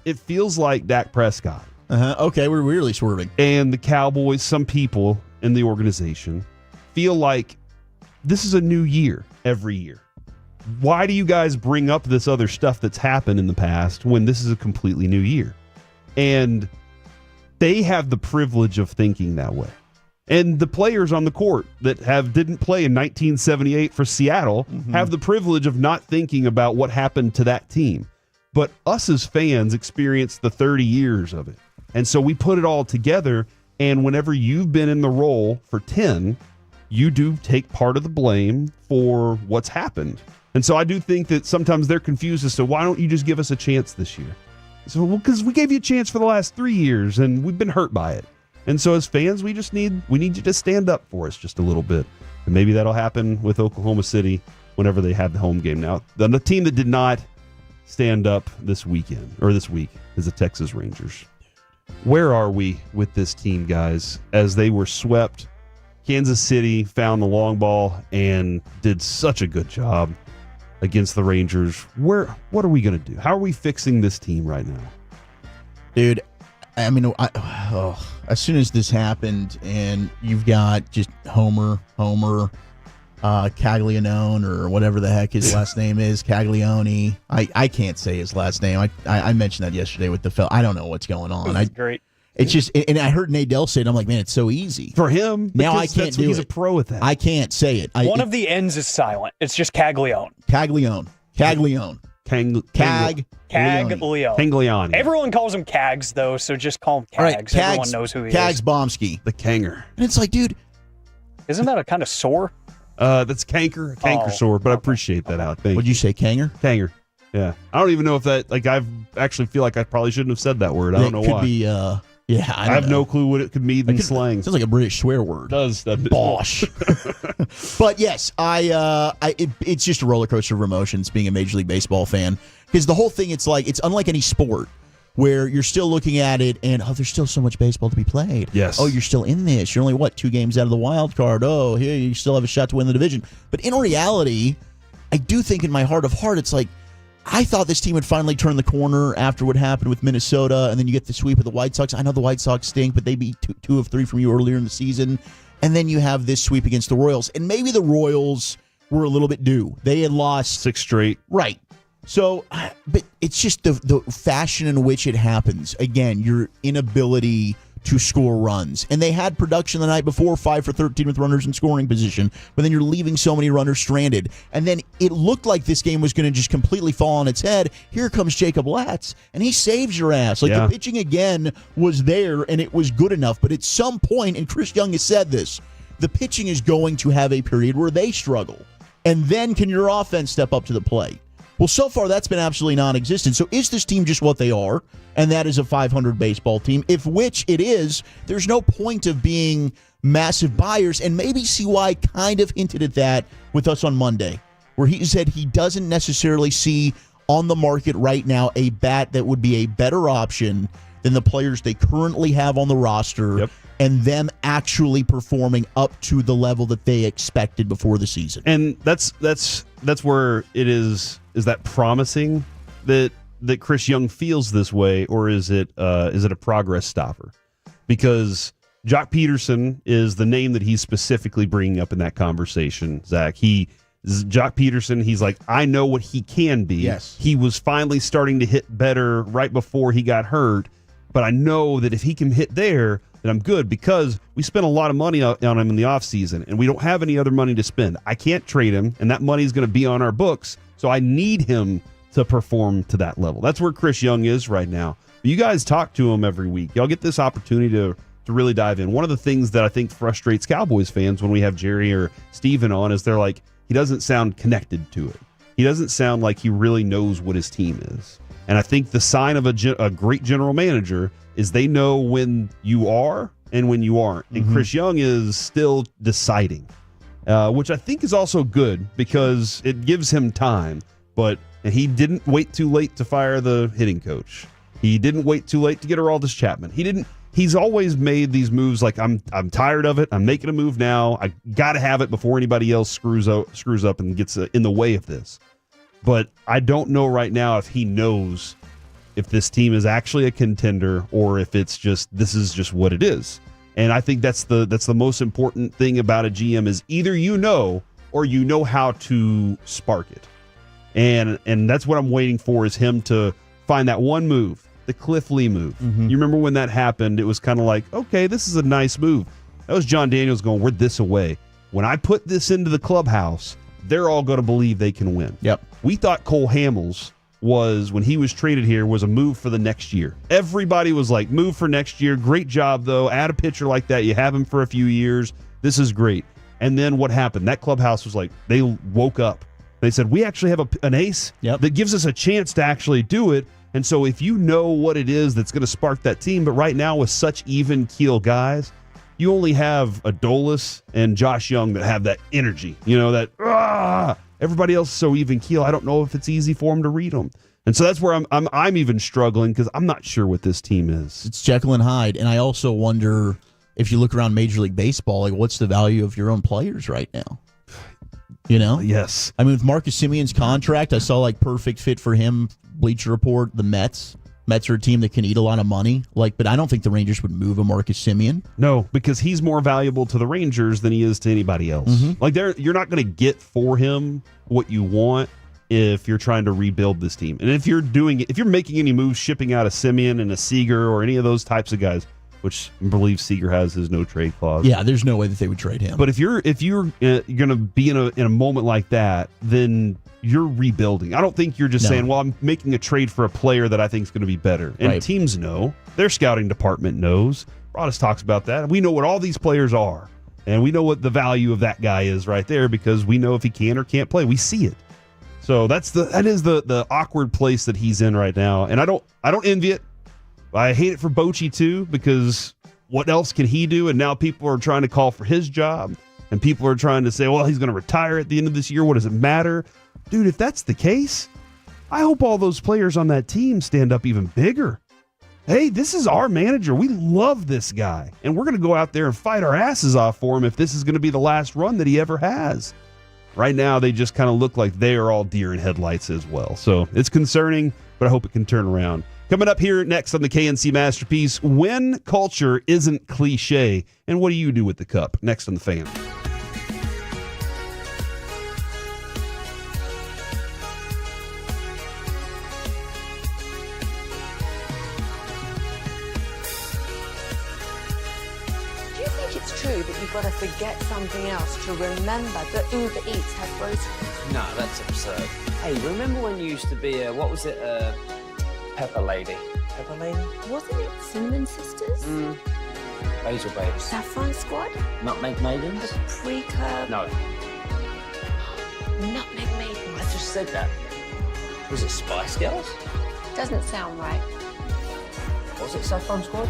It feels like Dak Prescott. Okay, we're really swerving. And the Cowboys, some people in the organization feel like this is a new year every year. Why do you guys bring up this other stuff that's happened in the past when this is a completely new year? And they have the privilege of thinking that way. And the players on the court that didn't play in 1978 for Seattle have the privilege of not thinking about what happened to that team. But us as fans experienced the 30 years of it. And so we put it all together, and whenever you've been in the role for 10, you do take part of the blame for what's happened. And so I do think that sometimes they're confused as to why don't you just give us a chance this year? So, well, because we gave you a chance for the last 3 years and we've been hurt by it. And so as fans, we need you to stand up for us just a little bit. And maybe that'll happen with Oklahoma City whenever they have the home game. Now, the team that did not stand up this week is the Texas Rangers. Where are we with this team, guys? As they were swept, Kansas City found the long ball and did such a good job against the Rangers. What are we going to do? How are we fixing this team right now? Dude, I mean, as soon as this happened and you've got just Homer, Caglianone, or whatever the heck his last name is, Caglione. I can't say his last name. I mentioned that yesterday with the fella. I don't know what's going on. That's great. It's just, and I heard Nadell say it. I'm like, man, it's so easy for him. Now I can't do it. He's a pro at that. I can't say it. One of the N's is silent. It's just Caglione. Caglione. Cagliani. Everyone calls him Cags, though, so just call him Cags. All right, Everyone knows who he Cags is. Bomsky. The Kanger. And it's like, dude. Isn't that a kind of sore? That's canker sore, but I appreciate that out. Thank What'd you say, Kanger? Kanger. Yeah. I don't even know if that, like, I actually feel like I probably shouldn't have said that word. I don't know why. It could be, I have know. No clue what it could mean in slang. Sounds like a British swear word. Does that? Bosh. But yes, it's just a roller coaster of emotions being a Major League Baseball fan, because the whole thing, it's unlike any sport where you're still looking at it and there's still so much baseball to be played. Yes. Oh, you're still in this. You're only 2 games out of the wild card. Oh, here you still have a shot to win the division. But in reality, I do think in my heart of heart, it's like, I thought this team would finally turn the corner after what happened with Minnesota, and then you get the sweep of the White Sox. I know the White Sox stink, but they beat 2 of 3 from you earlier in the season. And then you have this sweep against the Royals. And maybe the Royals were a little bit due. They had lost 6 straight. Right. So, but it's just the fashion in which it happens. Again, your inability to score runs. And they had production the night before, 5 for 13 with runners in scoring position, but then you're leaving so many runners stranded. And then it looked like this game was going to just completely fall on its head. Here comes Jacob Latz, and he saves your ass. The pitching again was there, and it was good enough. But at some point, and Chris Young has said this, the pitching is going to have a period where they struggle. And then can your offense step up to the plate? Well, so far, that's been absolutely non-existent. So is this team just what they are? And that is a 500 baseball team. If which it is, there's no point of being massive buyers. And maybe CY kind of hinted at that with us on Monday, where he said he doesn't necessarily see on the market right now a bat that would be a better option than the players they currently have on the roster, and them actually performing up to the level that they expected before the season. And that's where it is that promising that Chris Young feels this way, or is it a progress stopper? Because Jock Peterson is the name that he's specifically bringing up in that conversation, Zach. Jock Peterson, he's like, I know what he can be. Yes. He was finally starting to hit better right before he got hurt, but I know that if he can hit there, then I'm good, because we spent a lot of money on him in the offseason, and we don't have any other money to spend. I can't trade him, and that money is going to be on our books, so I need him to perform to that level. That's where Chris Young is right now. You guys talk to him every week. Y'all get this opportunity to really dive in. One of the things that I think frustrates Cowboys fans when we have Jerry or Steven on is they're like, he doesn't sound connected to it. He doesn't sound like he really knows what his team is. And I think the sign of a great general manager is they know when you are and when you aren't. And Chris Young is still deciding, which I think is also good because it gives him time. But he didn't wait too late to fire the hitting coach. He didn't wait too late to get Aroldis Chapman. He's always made these moves like, I'm tired of it. I'm making a move now. I got to have it before anybody else screws up and gets in the way of this. But I don't know right now if he knows if this team is actually a contender or if this is just what it is. And I think that's the most important thing about a GM is either you know or you know how to spark it. And that's what I'm waiting for, is him to find that one move, the Cliff Lee move. You remember when that happened, it was kind of like, okay, this is a nice move. That was John Daniels going, we're this away. When I put this into the clubhouse, they're all going to believe they can win. Yep. We thought Cole Hamels when he was traded here, was a move for the next year. Everybody was like, move for next year. Great job, though. Add a pitcher like that. You have him for a few years. This is great. And then what happened? That clubhouse was like, they woke up. They said, we actually have an ace that gives us a chance to actually do it. And so if you know what it is that's going to spark that team, but right now with such even keel guys, you only have Adolis and Josh Young that have that energy, that everybody else is so even keel. I don't know if it's easy for them to read them. And so that's where I'm even struggling, because I'm not sure what this team is. It's Jekyll and Hyde. And I also wonder, if you look around Major League Baseball, like, what's the value of your own players right now? Yes. I mean, with Marcus Semion's contract, I saw perfect fit for him. Bleacher Report, the Mets. Mets are a team that can eat a lot of money. But I don't think the Rangers would move a Marcus Semien. No, because he's more valuable to the Rangers than he is to anybody else. You're not going to get for him what you want if you're trying to rebuild this team. And if you're making any moves, shipping out a Semien and a Seager or any of those types of guys, which I believe Seager has his no trade clause. Yeah, there's no way that they would trade him. But if you're going to be in a moment like that, then you're rebuilding. I don't think you're just saying, well, I'm making a trade for a player that I think is going to be better. And teams know. Their scouting department knows. Broadus talks about that. We know what all these players are. And we know what the value of that guy is right there because we know if he can or can't play. We see it. So that is the awkward place that he's in right now. And I don't envy it. I hate it for Bochy too, because what else can he do? And now people are trying to call for his job. And people are trying to say, well, he's going to retire at the end of this year. What does it matter? Dude, if that's the case, I hope all those players on that team stand up even bigger. Hey, this is our manager. We love this guy. And we're going to go out there and fight our asses off for him if this is going to be the last run that he ever has. Right now, they just kind of look like they are all deer in headlights as well. So it's concerning, but I hope it can turn around. Coming up here next on the KNC Masterpiece, when culture isn't cliche, and what do you do with the cup? Next on The Fan. True that you've got to forget something else to remember that Uber Eats has groceries. No, that's absurd. Hey, remember when you used to be what was it, Pepper Lady? Pepper Lady? Wasn't it Cinnamon Sisters? Basil Babes. Saffron Squad? Nutmeg Maidens? Pre-curb? No. Nutmeg Maidens. I just said that. Was it Spice Girls? Doesn't sound right. Was it Saffron Squad?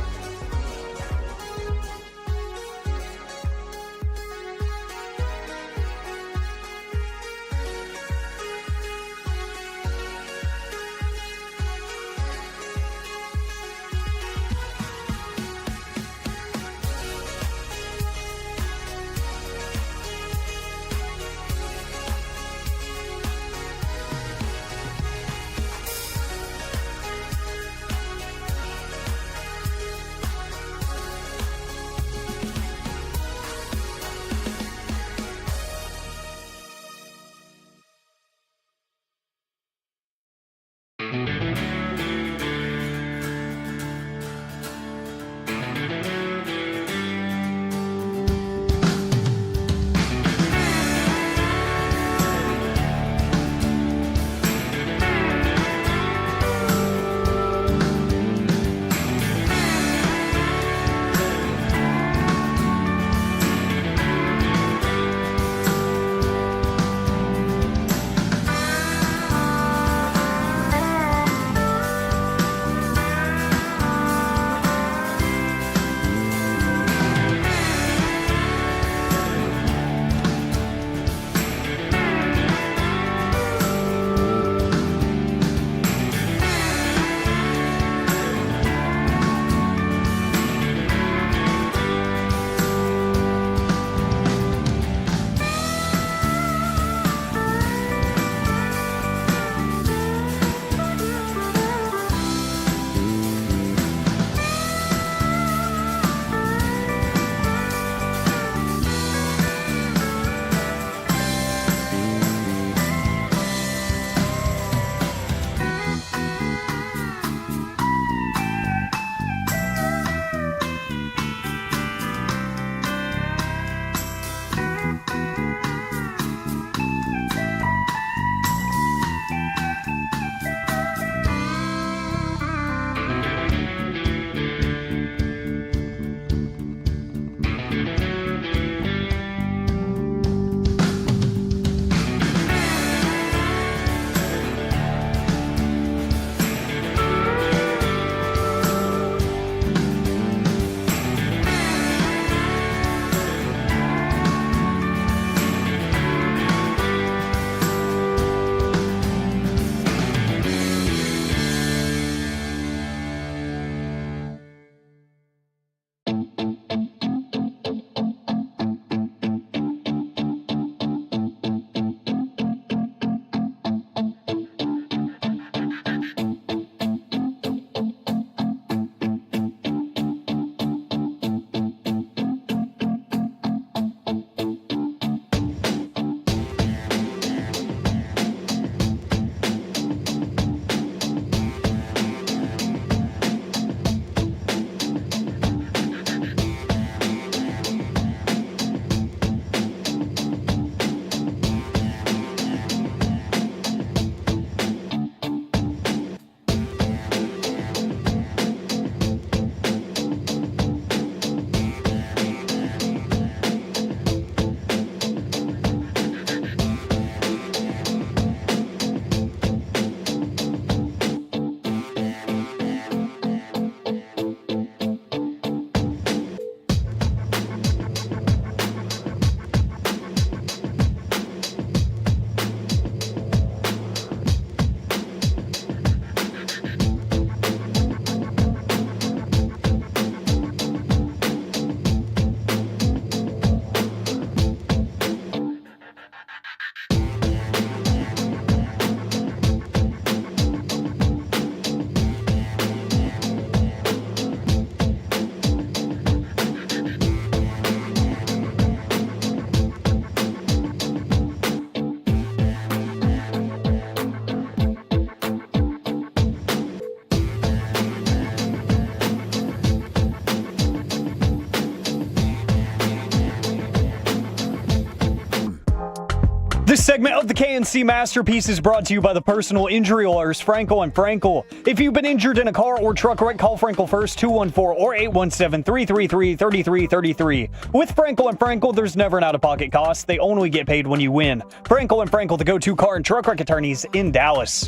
This segment of the KNC Masterpiece is brought to you by the personal injury lawyers Frankel and Frankel. If you've been injured in a car or truck wreck, call Frankel first, 214 or 817-333-3333. With Frankel and Frankel, there's never an out-of-pocket cost. They only get paid when you win. Frankel and Frankel, the go-to car and truck wreck attorneys in Dallas.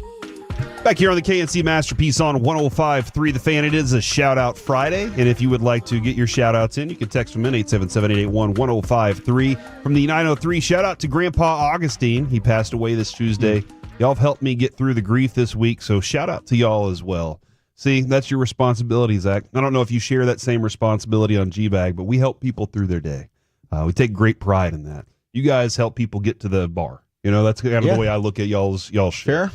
Back here on the KNC Masterpiece on 105.3 The Fan. It is a shout-out Friday, and if you would like to get your shout-outs in, you can text them in 877-881-1053. From the 903, shout-out to Grandpa Augustine. He passed away this Tuesday. Y'all have helped me get through the grief this week, so shout-out to y'all as well. See, that's your responsibility, Zach. I don't know if you share that same responsibility on G-Bag, but we help people through their day. We take great pride in that. You guys help people get to the bar. You know, that's kind of the way I look at y'all's Fair.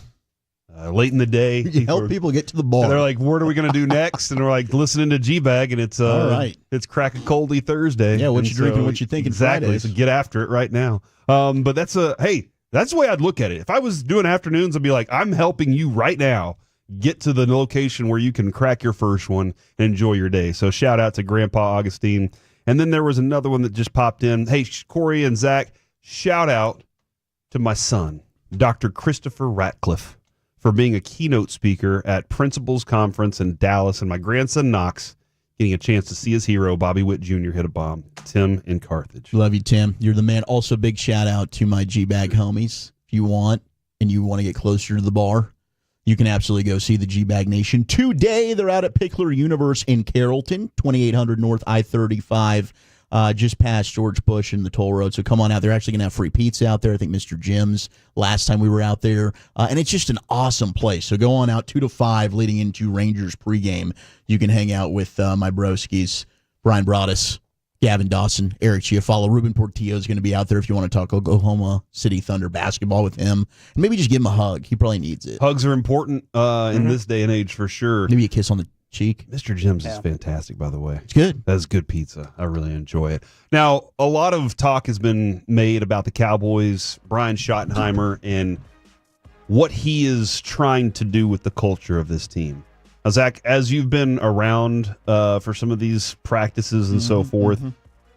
Late in the day, you help people get to the bar. They're like, "What are we going to do next?" And we're like, listening to G-Bag, and it's all right. It's Crack a Coldy Thursday. Yeah, what and you drinking? What you thinking? Exactly. Fridays. So get after it right now. But that's that's the way I'd look at it. If I was doing afternoons, I'd be like, I'm helping you right now get to the location where you can crack your first one and enjoy your day. So shout out to Grandpa Augustine. And then there was another one that just popped in. Hey, Corey and Zach, shout out to my son, Dr. Christopher Ratcliffe, for being a keynote speaker at Principals Conference in Dallas, and my grandson Knox getting a chance to see his hero, Bobby Witt Jr., hit a bomb. Tim in Carthage. Love you, Tim. You're the man. Also, big shout out to my G-Bag homies. If you want and you want to get closer to the bar, you can absolutely go see the G-Bag Nation today. They're out at Pickler Universe in Carrollton, 2800 North I-35. Just past George Bush and the toll road. So come on out. They're actually going to have free pizza out there. I think Mr. Jim's last time we were out there. And it's just an awesome place. So go on out 2 to 5 leading into Rangers pregame. You can hang out with my broskies, Brian Broaddus, Gavin Dawson, Eric Chiafalo. Ruben Portillo is going to be out there if you want to talk Oklahoma City Thunder basketball with him. And maybe just give him a hug. He probably needs it. Hugs are important in this day and age for sure. Maybe a kiss on the cheek. Mr. Jim's is fantastic, by the way. It's good. That's good pizza. I really enjoy it. Now, a lot of talk has been made about the Cowboys, Brian Schottenheimer, and what he is trying to do with the culture of this team. Now, Zach, as you've been around for some of these practices and so forth,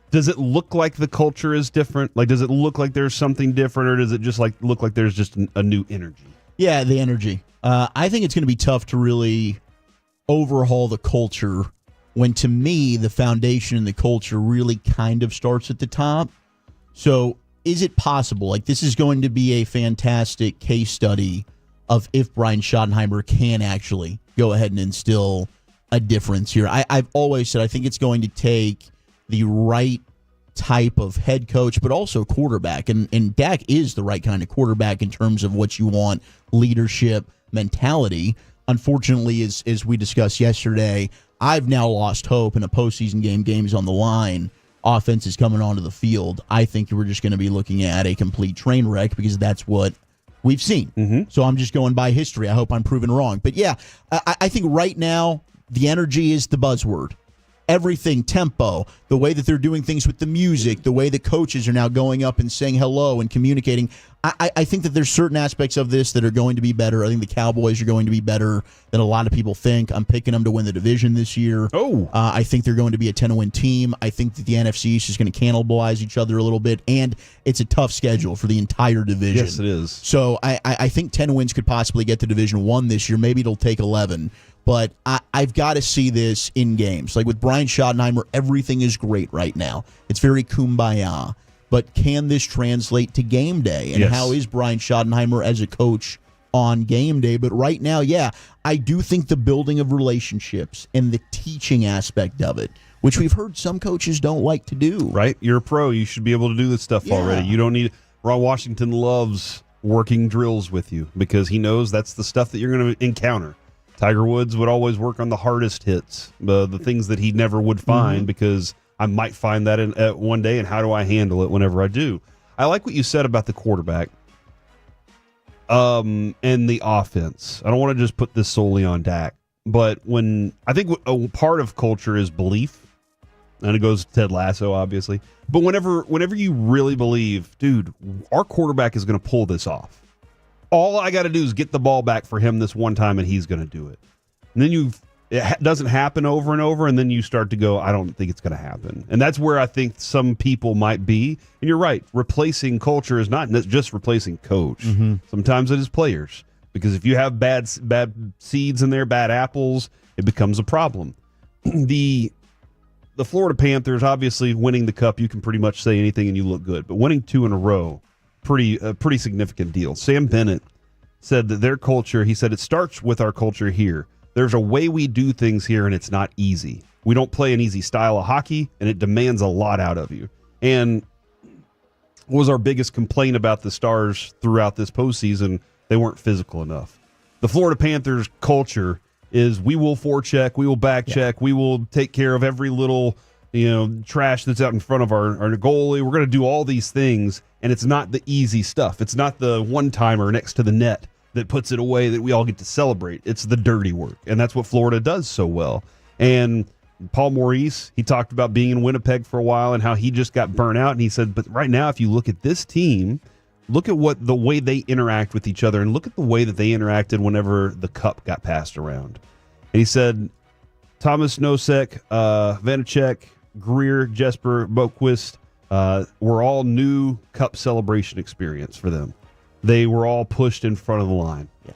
does it look like the culture is different? Like, does it look like there's something different, or does it just look like there's just a new energy? Yeah, the energy. I think it's going to be tough to really overhaul the culture when, to me, the foundation and the culture really kind of starts at the top. So is it possible? Like, this is going to be a fantastic case study of if Brian Schottenheimer can actually go ahead and instill a difference here. I've always said I think it's going to take the right type of head coach, but also quarterback. And Dak is the right kind of quarterback in terms of what you want, leadership, mentality. Unfortunately, as we discussed yesterday, I've now lost hope in a postseason game. Games on the line, offense is coming onto the field. I think we're just going to be looking at a complete train wreck because that's what we've seen. So I'm just going by history. I hope I'm proven wrong. But yeah, I think right now the energy is the buzzword. Everything, tempo, the way that they're doing things with the music, the way the coaches are now going up and saying hello and communicating. I think that there's certain aspects of this that are going to be better. I think the Cowboys are going to be better than a lot of people think. I'm picking them to win the division this year. I think they're going to be a 10-win team. I think that the NFC East is going to cannibalize each other a little bit, and it's a tough schedule for the entire division. Yes, it is. So I think 10 wins could possibly get to Division 1 this year. Maybe it'll take 11. But I've got to see this in games. Like with Brian Schottenheimer, everything is great right now. It's very kumbaya. But can this translate to game day? And how is Brian Schottenheimer as a coach on game day? But right now, yeah, I do think the building of relationships and the teaching aspect of it, which we've heard some coaches don't like to do. Right? You're a pro. You should be able to do this stuff already. You don't need... Ron Washington loves working drills with you because he knows that's the stuff that you're going to encounter. Tiger Woods would always work on the hardest hits, the things that he never would find because I might find that in one day, and how do I handle it whenever I do? I like what you said about the quarterback and the offense. I don't want to just put this solely on Dak, but I think a part of culture is belief, and it goes to Ted Lasso, obviously. But whenever you really believe, dude, our quarterback is going to pull this off. All I got to do is get the ball back for him this one time, and he's going to do it. And then doesn't happen over and over, and then you start to go, I don't think it's going to happen. And that's where I think some people might be. And you're right, replacing culture is not just replacing coach. Mm-hmm. Sometimes it is players. Because if you have bad seeds in there, bad apples, it becomes a problem. The Florida Panthers, obviously winning the Cup, you can pretty much say anything and you look good. But winning 2 in a row, pretty significant deal. Sam Bennett said that their culture, he said, it starts with our culture here. There's a way we do things here, and it's not easy. We don't play an easy style of hockey, and it demands a lot out of you. And what was our biggest complaint about the Stars throughout this postseason? They weren't physical enough. The Florida Panthers culture is we will forecheck, we will back check, we will take care of every little trash that's out in front of our goalie. We're going to do all these things, and it's not the easy stuff. It's not the one-timer next to the net that puts it away that we all get to celebrate. It's the dirty work, and that's what Florida does so well. And Paul Maurice, he talked about being in Winnipeg for a while and how he just got burnt out, and he said, but right now, if you look at this team, look at the way they interact with each other, and look at the way that they interacted whenever the cup got passed around. And he said, Thomas Nosek, Vanacek, Greer, Jesper, Boquist were all new cup celebration experience for them. They were all pushed in front of the line. Yeah.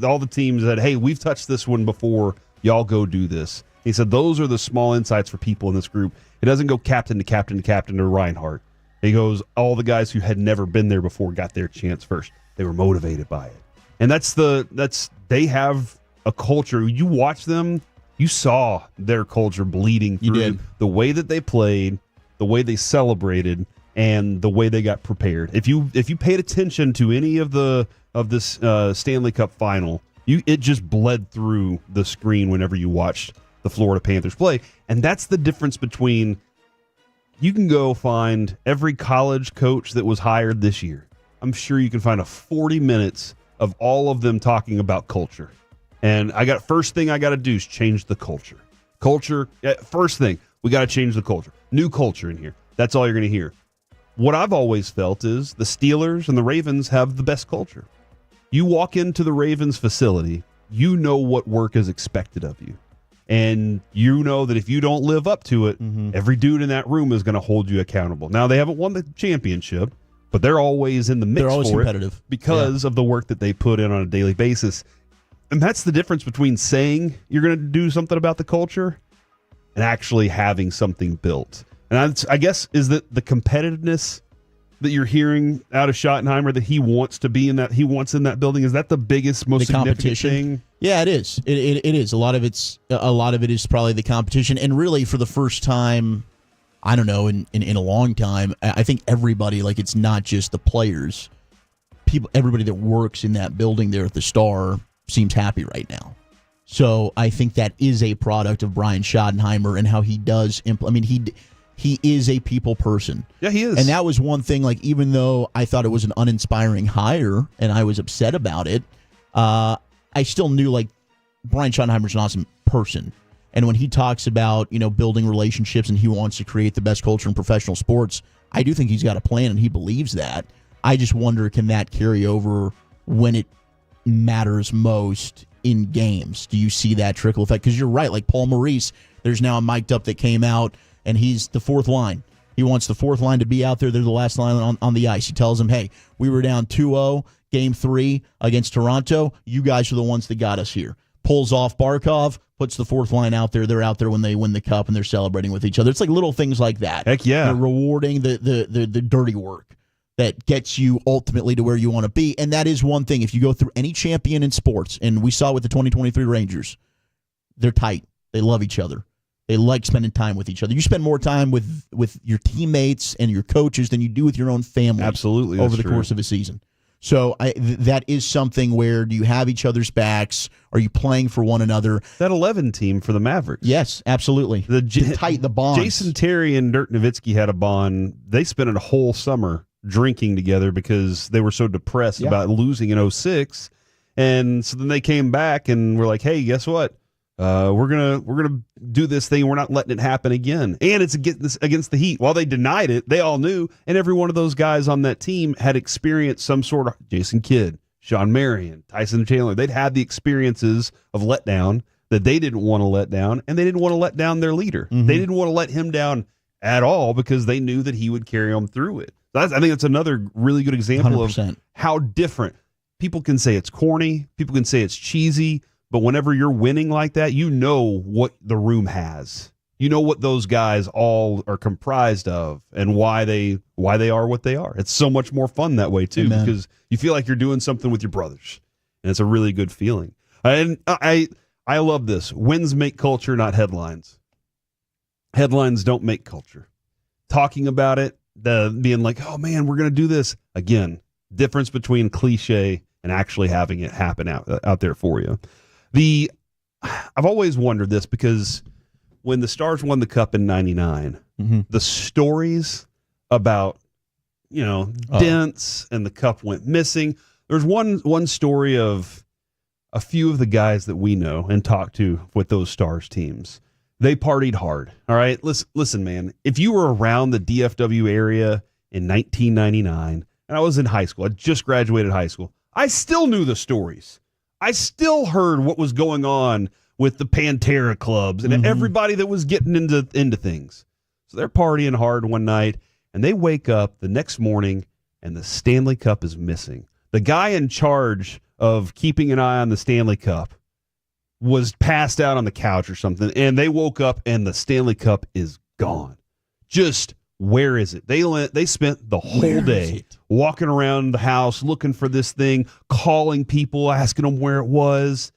All the teams said, hey, we've touched this one before. Y'all go do this. He said those are the small insights for people in this group. It doesn't go captain to captain to captain to Reinhardt. He goes, all the guys who had never been there before got their chance first. They were motivated by it. And they have a culture. You watch them, you saw their culture bleeding through the way that they played, the way they celebrated, and the way they got prepared. If you paid attention to any of this Stanley Cup final, it just bled through the screen whenever you watched the Florida Panthers play. And that's the difference between, you can go find every college coach that was hired this year. I'm sure you can find 40 minutes of all of them talking about culture. And first thing I got to do is change the culture. First thing, we got to change the culture. New culture in here. That's all you're going to hear. What I've always felt is the Steelers and the Ravens have the best culture. You walk into the Ravens facility, you know what work is expected of you. And you know that if you don't live up to it, every dude in that room is going to hold you accountable. Now, they haven't won the championship, but they're always in the mix. They're always for competitive it because of the work that they put in on a daily basis. And that's the difference between saying you're going to do something about the culture and actually having something built. And I guess, is that the competitiveness that you're hearing out of Schottenheimer that he wants to be in that, he wants in that building? Is that the biggest, most significant thing? Yeah, it is. It is. A lot of it is probably the competition. And really, for the first time, I don't know, in a long time, I think everybody, like, it's not just the players. Everybody that works in that building there at the Star seems happy right now. So I think that is a product of Brian Schottenheimer and how he does he is a people person. Yeah, he is. And that was one thing, like, even though I thought it was an uninspiring hire and I was upset about it, I still knew, like, Brian Schottenheimer's an awesome person. And when he talks about, building relationships and he wants to create the best culture in professional sports, I do think he's got a plan and he believes that. I just wonder, can that carry over when it matters most in games? Do you see that trickle effect? Because you're right, like Paul Maurice, there's now a mic'd up that came out, and he's the fourth line. He wants the fourth line to be out there. They're the last line on the ice. He tells them, hey, we were down 2-0, game 3 against Toronto. You guys are the ones that got us here. Pulls off Barkov, puts the fourth line out there. They're out there when they win the cup, and they're celebrating with each other. It's like little things like that. Heck yeah. They're rewarding the dirty work that gets you ultimately to where you want to be. And that is one thing. If you go through any champion in sports, and we saw with the 2023 Rangers, they're tight. They love each other. They like spending time with each other. You spend more time with your teammates and your coaches than you do with your own family. Absolutely, over the course of a season. So that is something where, do you have each other's backs? Are you playing for one another? That 11 team for the Mavericks. Yes, absolutely. The bonds. Jason Terry and Dirk Nowitzki had a bond. They spent a whole summer drinking together because they were so depressed about losing in 2006. And so then they came back and were like, hey, guess what? We're gonna do this thing. We're not letting it happen again. And it's against the Heat. While they denied it, they all knew, and every one of those guys on that team had experienced some sort of Jason Kidd, Sean Marion, Tyson Chandler. They'd had the experiences of letdown. that they didn't want to let down, and they didn't want to let down their leader. Mm-hmm. They didn't want to let him down at all because they knew that he would carry them through it. I think that's another really good example 100%. of how different. People can say it's corny, people can say it's cheesy, but whenever you're winning like that, you know what the room has. You know what those guys all are comprised of and why they are what they are. It's so much more fun that way too, Amen. because you feel like you're doing something with your brothers, and it's a really good feeling. And I love this. Wins make culture, not headlines. Headlines don't make culture. Talking about it, being like, oh man, we're going to do this. Again, difference between cliche and actually having it happen out there for you. I've always wondered this because when the Stars won the Cup in '99, the stories about, dents and the Cup went missing. There's one story of a few of the guys that we know and talk to with those Stars teams. They partied hard. All right. Listen, man, if you were around the DFW area in 1999, and I was in high school, I just graduated high school, I still knew the stories. I still heard what was going on with the Pantera clubs and everybody that was getting into things. So they're partying hard one night, and they wake up the next morning, and the Stanley Cup is missing. The guy in charge of keeping an eye on the Stanley Cup was passed out on the couch or something, and they woke up, and the Stanley Cup is gone. Just where is it? They spent the whole day walking around the house looking for this thing, calling people, asking them where it was.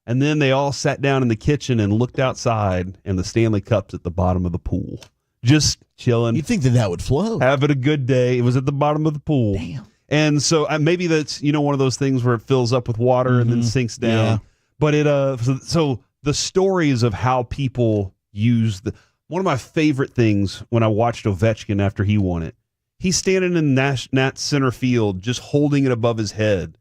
And then they all sat down in the kitchen and looked outside, and the Stanley Cup's at the bottom of the pool. Just chilling. You'd think that would float. Having a good day. It was at the bottom of the pool. Damn. And so maybe that's, one of those things where it fills up with water and then sinks down. Yeah. But so the stories of how people use one of my favorite things when I watched Ovechkin after he won it, he's standing in Nat center field just holding it above his head.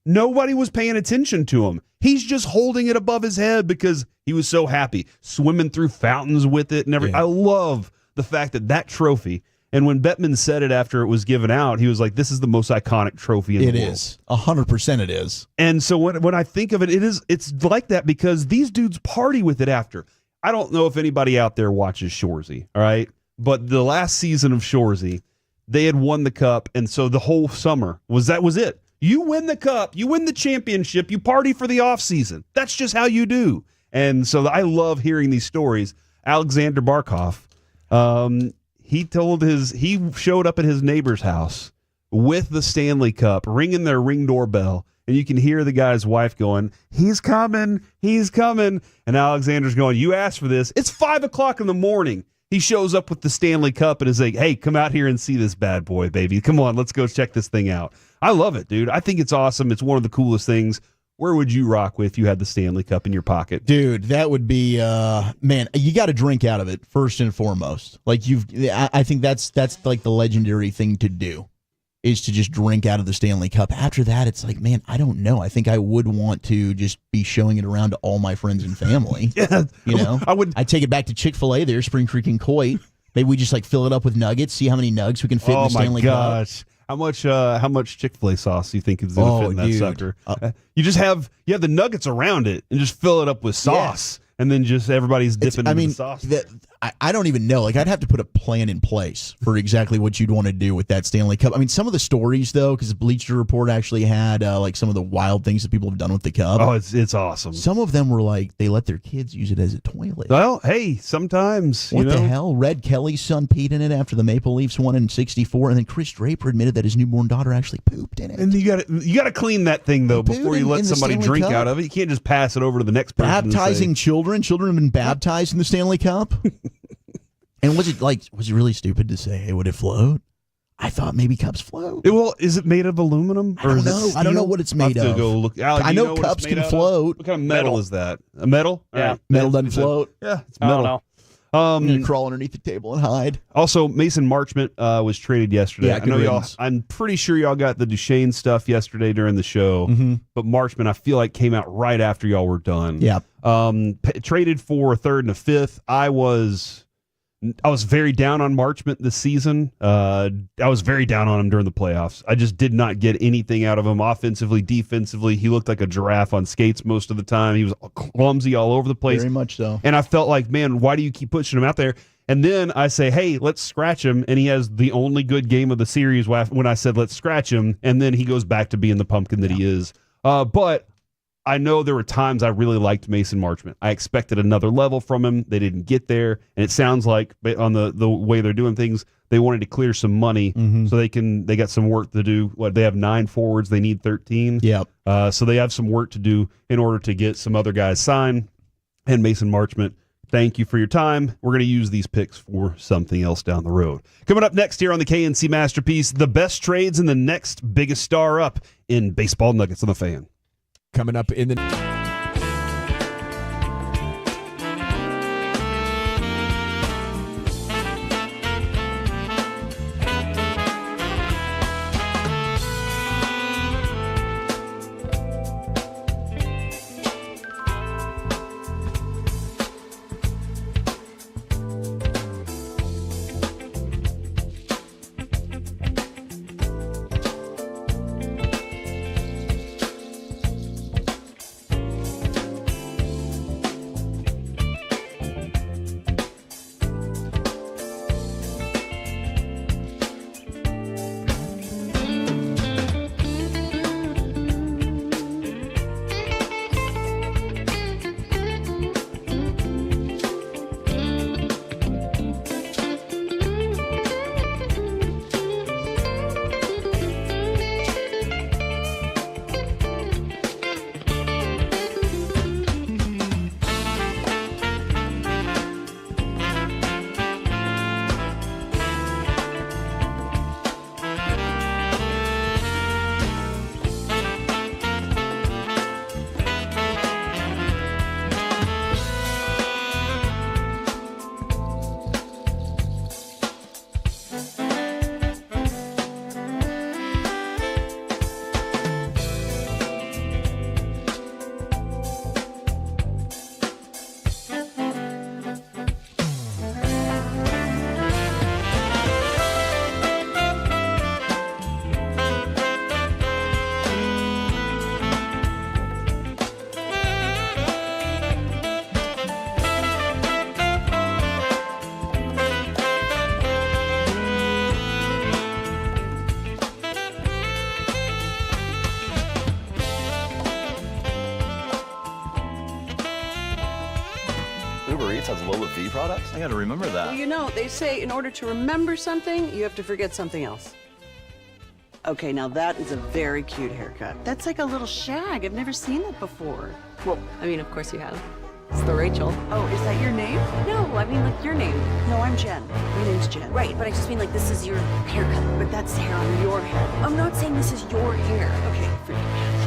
Nobody was paying attention to him. He's just holding it above his head because he was so happy, swimming through fountains with it and everything. I love the fact that trophy, and when Bettman said it after it was given out, he was like, this is the most iconic trophy in the world. It is. 100% it is. And so when I think of it, it's like that because these dudes party with it after. I don't know if anybody out there watches Shoresy, all right? But the last season of Shoresy, they had won the Cup, and so the whole summer was it. You win the Cup, you win the championship, you party for the offseason. That's just how you do. And so I love hearing these stories. Alexander Barkov, he showed up at his neighbor's house with the Stanley Cup, ringing their ring doorbell, and you can hear the guy's wife going, he's coming. And Alexander's going, you asked for this. It's 5:00 in the morning. He shows up with the Stanley Cup and is like, hey, come out here and see this bad boy, baby. Come on, let's go check this thing out. I love it, dude. I think it's awesome. It's one of the coolest things. Where would you rock with if you had the Stanley Cup in your pocket? Dude, that would be, man, you got to drink out of it first and foremost. Like I think that's like the legendary thing to do, is to just drink out of the Stanley Cup. After that, it's like, man, I don't know. I think I would want to just be showing it around to all my friends and family. Yeah, I'd take it back to Chick-fil-A there, Spring Creek and Coit. Maybe we just fill it up with nuggets, see how many nugs we can fit in the Stanley Cup. Oh my gosh. How much Chick-fil-A sauce do you think is going to fit in that sucker? You have the nuggets around it and just fill it up with sauce. And then just everybody's dipping into the sauce. I don't even know. Like, I'd have to put a plan in place for exactly what you'd want to do with that Stanley Cup. I mean, some of the stories, though, because Bleacher Report actually had some of the wild things that people have done with the Cup. Oh, it's awesome. Some of them were like, they let their kids use it as a toilet. Well, hey, sometimes. What the hell? Red Kelly's son peed in it after the Maple Leafs won in '64, and then Chris Draper admitted that his newborn daughter actually pooped in it. And you got to clean that thing, though, before you let somebody drink out of it. You can't just pass it over to the next person. Baptizing children have been baptized in the Stanley Cup. And was it really stupid to say, hey, would it float? I thought maybe cups float. Well, is it made of aluminum? I don't know. I don't know what it's made of. Go look. Alec, I know cups can float. What kind of metal is that? A metal? Yeah. Metal doesn't float. Yeah, it's metal. I don't know. I'm going to crawl underneath the table and hide. Also, Mason Marchment was traded yesterday. Yeah, I know I'm pretty sure y'all got the Duchesne stuff yesterday during the show. But Marchment, I feel like, came out right after y'all were done. Yeah. Traded for a third and a fifth. I was I was very down on Marchment this season. I was very down on him during the playoffs. I just did not get anything out of him offensively, defensively. He looked like a giraffe on skates most of the time. He was clumsy all over the place. Very much so. And I felt like, man, why do you keep pushing him out there? And then I say, hey, let's scratch him. And he has the only good game of the series when I said, let's scratch him. And then he goes back to being the pumpkin that he is. But I know there were times I really liked Mason Marchment. I expected another level from him. They didn't get there. And it sounds like on the way they're doing things, they wanted to clear some money so they got some work to do. They have 9 forwards. They need 13. Yep. So they have some work to do in order to get some other guys signed. And Mason Marchment, thank you for your time. We're going to use these picks for something else down the road. Coming up next here on the KNC Masterpiece, the best trades and the next biggest star up in baseball nuggets on the Fan. Coming up in the... Uber Eats has lower fee products? I gotta remember that. Well, they say in order to remember something, you have to forget something else. Okay, now that is a very cute haircut. That's like a little shag. I've never seen that before. Well, of course you have. It's the Rachel. Oh, is that your name? No, your name. No, I'm Jen. My name's Jen. Right, but I just mean this is your haircut. But that's the hair on your head. I'm not saying this is your hair. Okay, forget it.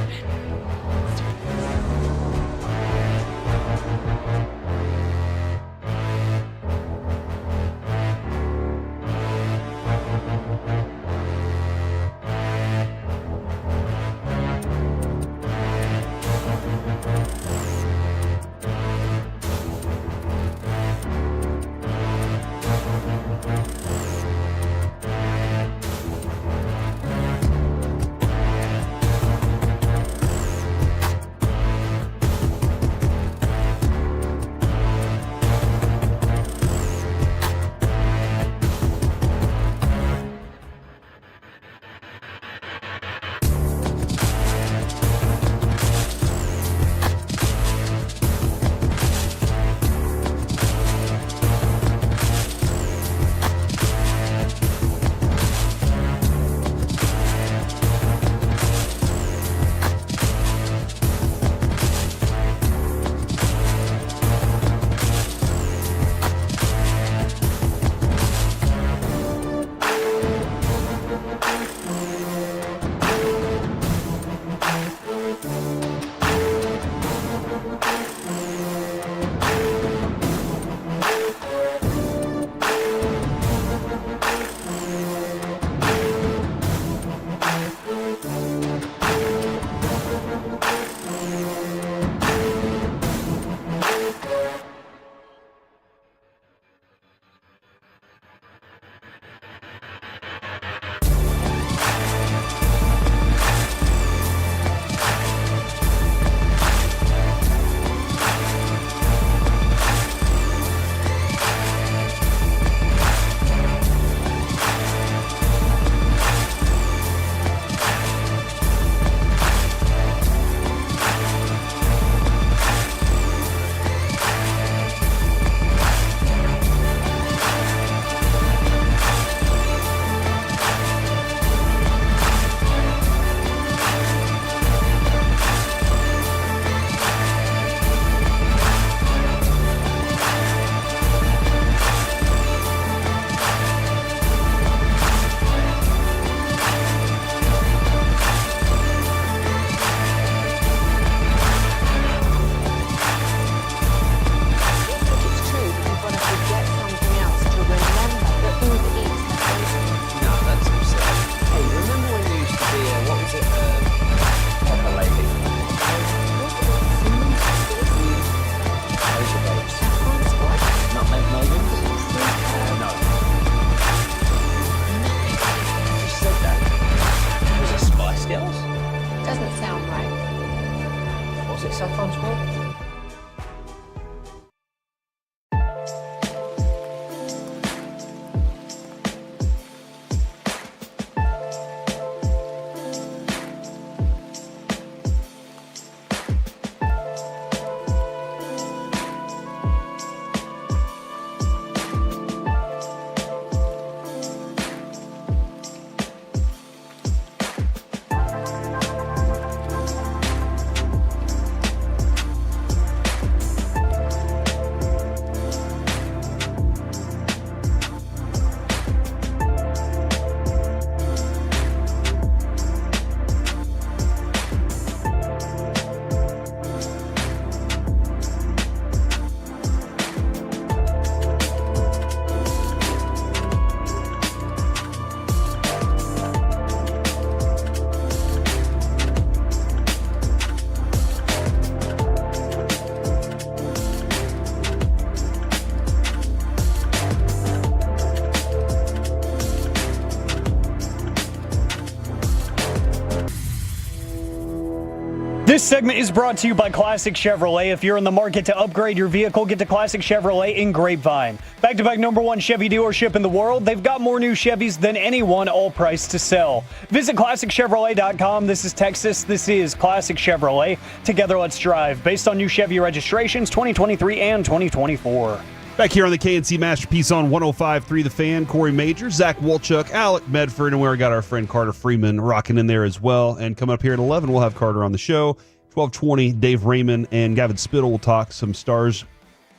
This segment is brought to you by Classic Chevrolet. If you're in the market to upgrade your vehicle, get to Classic Chevrolet in Grapevine. Back-to-back #1 Chevy dealership in the world. They've got more new Chevys than anyone, all priced to sell. Visit ClassicChevrolet.com. This is Texas. This is Classic Chevrolet. Together, let's drive. Based on new Chevy registrations, 2023 and 2024. Back here on the KNC Masterpiece on 105.3 The Fan, Corey Major, Zach Wolchuk, Alec Medford, and we got our friend Carter Freeman rocking in there as well. And coming up here at 11, we'll have Carter on the show. 12:20, Dave Raymond and Gavin Spittle will talk some Stars'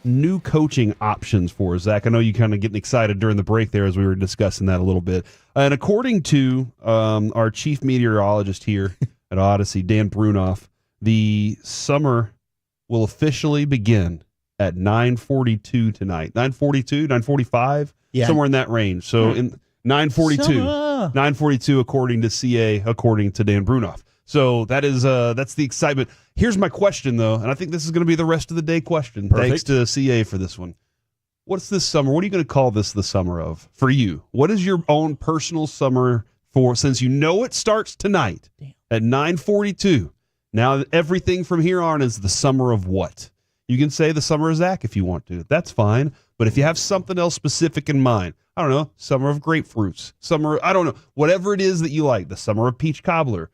new coaching options for us. Zach, I know you kind of getting excited during the break there as we were discussing that a little bit. And according to our chief meteorologist here at Odyssey, Dan Brunoff, the summer will officially begin at 9:42 tonight. 9:42, 9:45, somewhere in that range. So in 9:42 according to CA, according to Dan Brunoff. So that is that's the excitement. Here's my question though, and I think this is going to be the rest of the day question. Perfect. Thanks to CA for this one. What's this summer? What are you going to call this the summer of for you? What is your own personal summer for? Since you know it starts tonight at 9:42. Now everything from here on is the summer of what? You can say the summer of Zach if you want to. That's fine. But if you have something else specific in mind, I don't know, summer of grapefruits, summer, I don't know, whatever it is that you like, the summer of peach cobbler.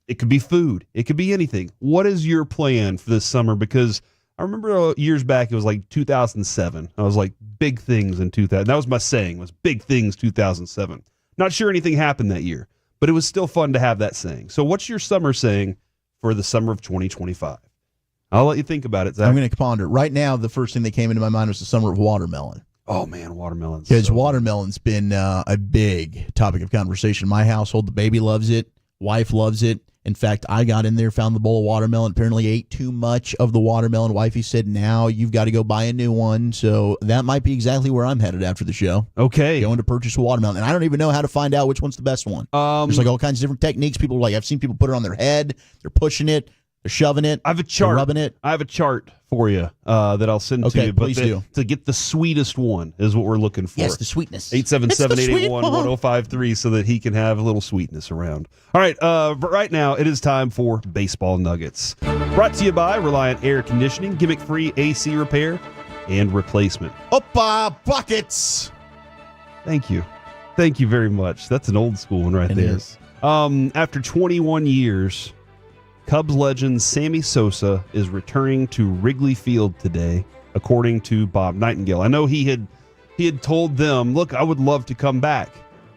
It could be food. It could be anything. What is your plan for this summer? Because I remember years back, it was like 2007. I was like, big things in 2000. That was my saying, was big things 2007. Not sure anything happened that year, but it was still fun to have that saying. So what's your summer saying for the summer of 2025? I'll let you think about it, Zach. I'm going to ponder. Right now, the first thing that came into my mind was the summer of watermelon. Oh, man, watermelon. Because watermelon's been a big topic of conversation in my household. The baby loves it. Wife loves it. In fact, I got in there, found the bowl of watermelon, apparently ate too much of the watermelon. Wifey said, now you've got to go buy a new one. So that might be exactly where I'm headed after the show. Okay. Going to purchase a watermelon. And I don't even know how to find out which one's the best one. There's like all kinds of different techniques. People like, I've seen people put it on their head. They're pushing it. They're shoving it. I have a chart. They're rubbing it. I have a chart for you that I'll send to you. Please do. To get the sweetest one is what we're looking for. Yes, the sweetness. 877-881-1053 so that he can have a little sweetness around. All right, but right now it is time for Baseball Nuggets. Brought to you by Reliant Air Conditioning, gimmick-free AC repair and replacement. Opa buckets. Thank you. Thank you very much. That's an old school one right there. Is. After 21 years... Cubs legend Sammy Sosa is returning to Wrigley Field today, according to Bob Nightingale. I know he had told them, "Look, I would love to come back,"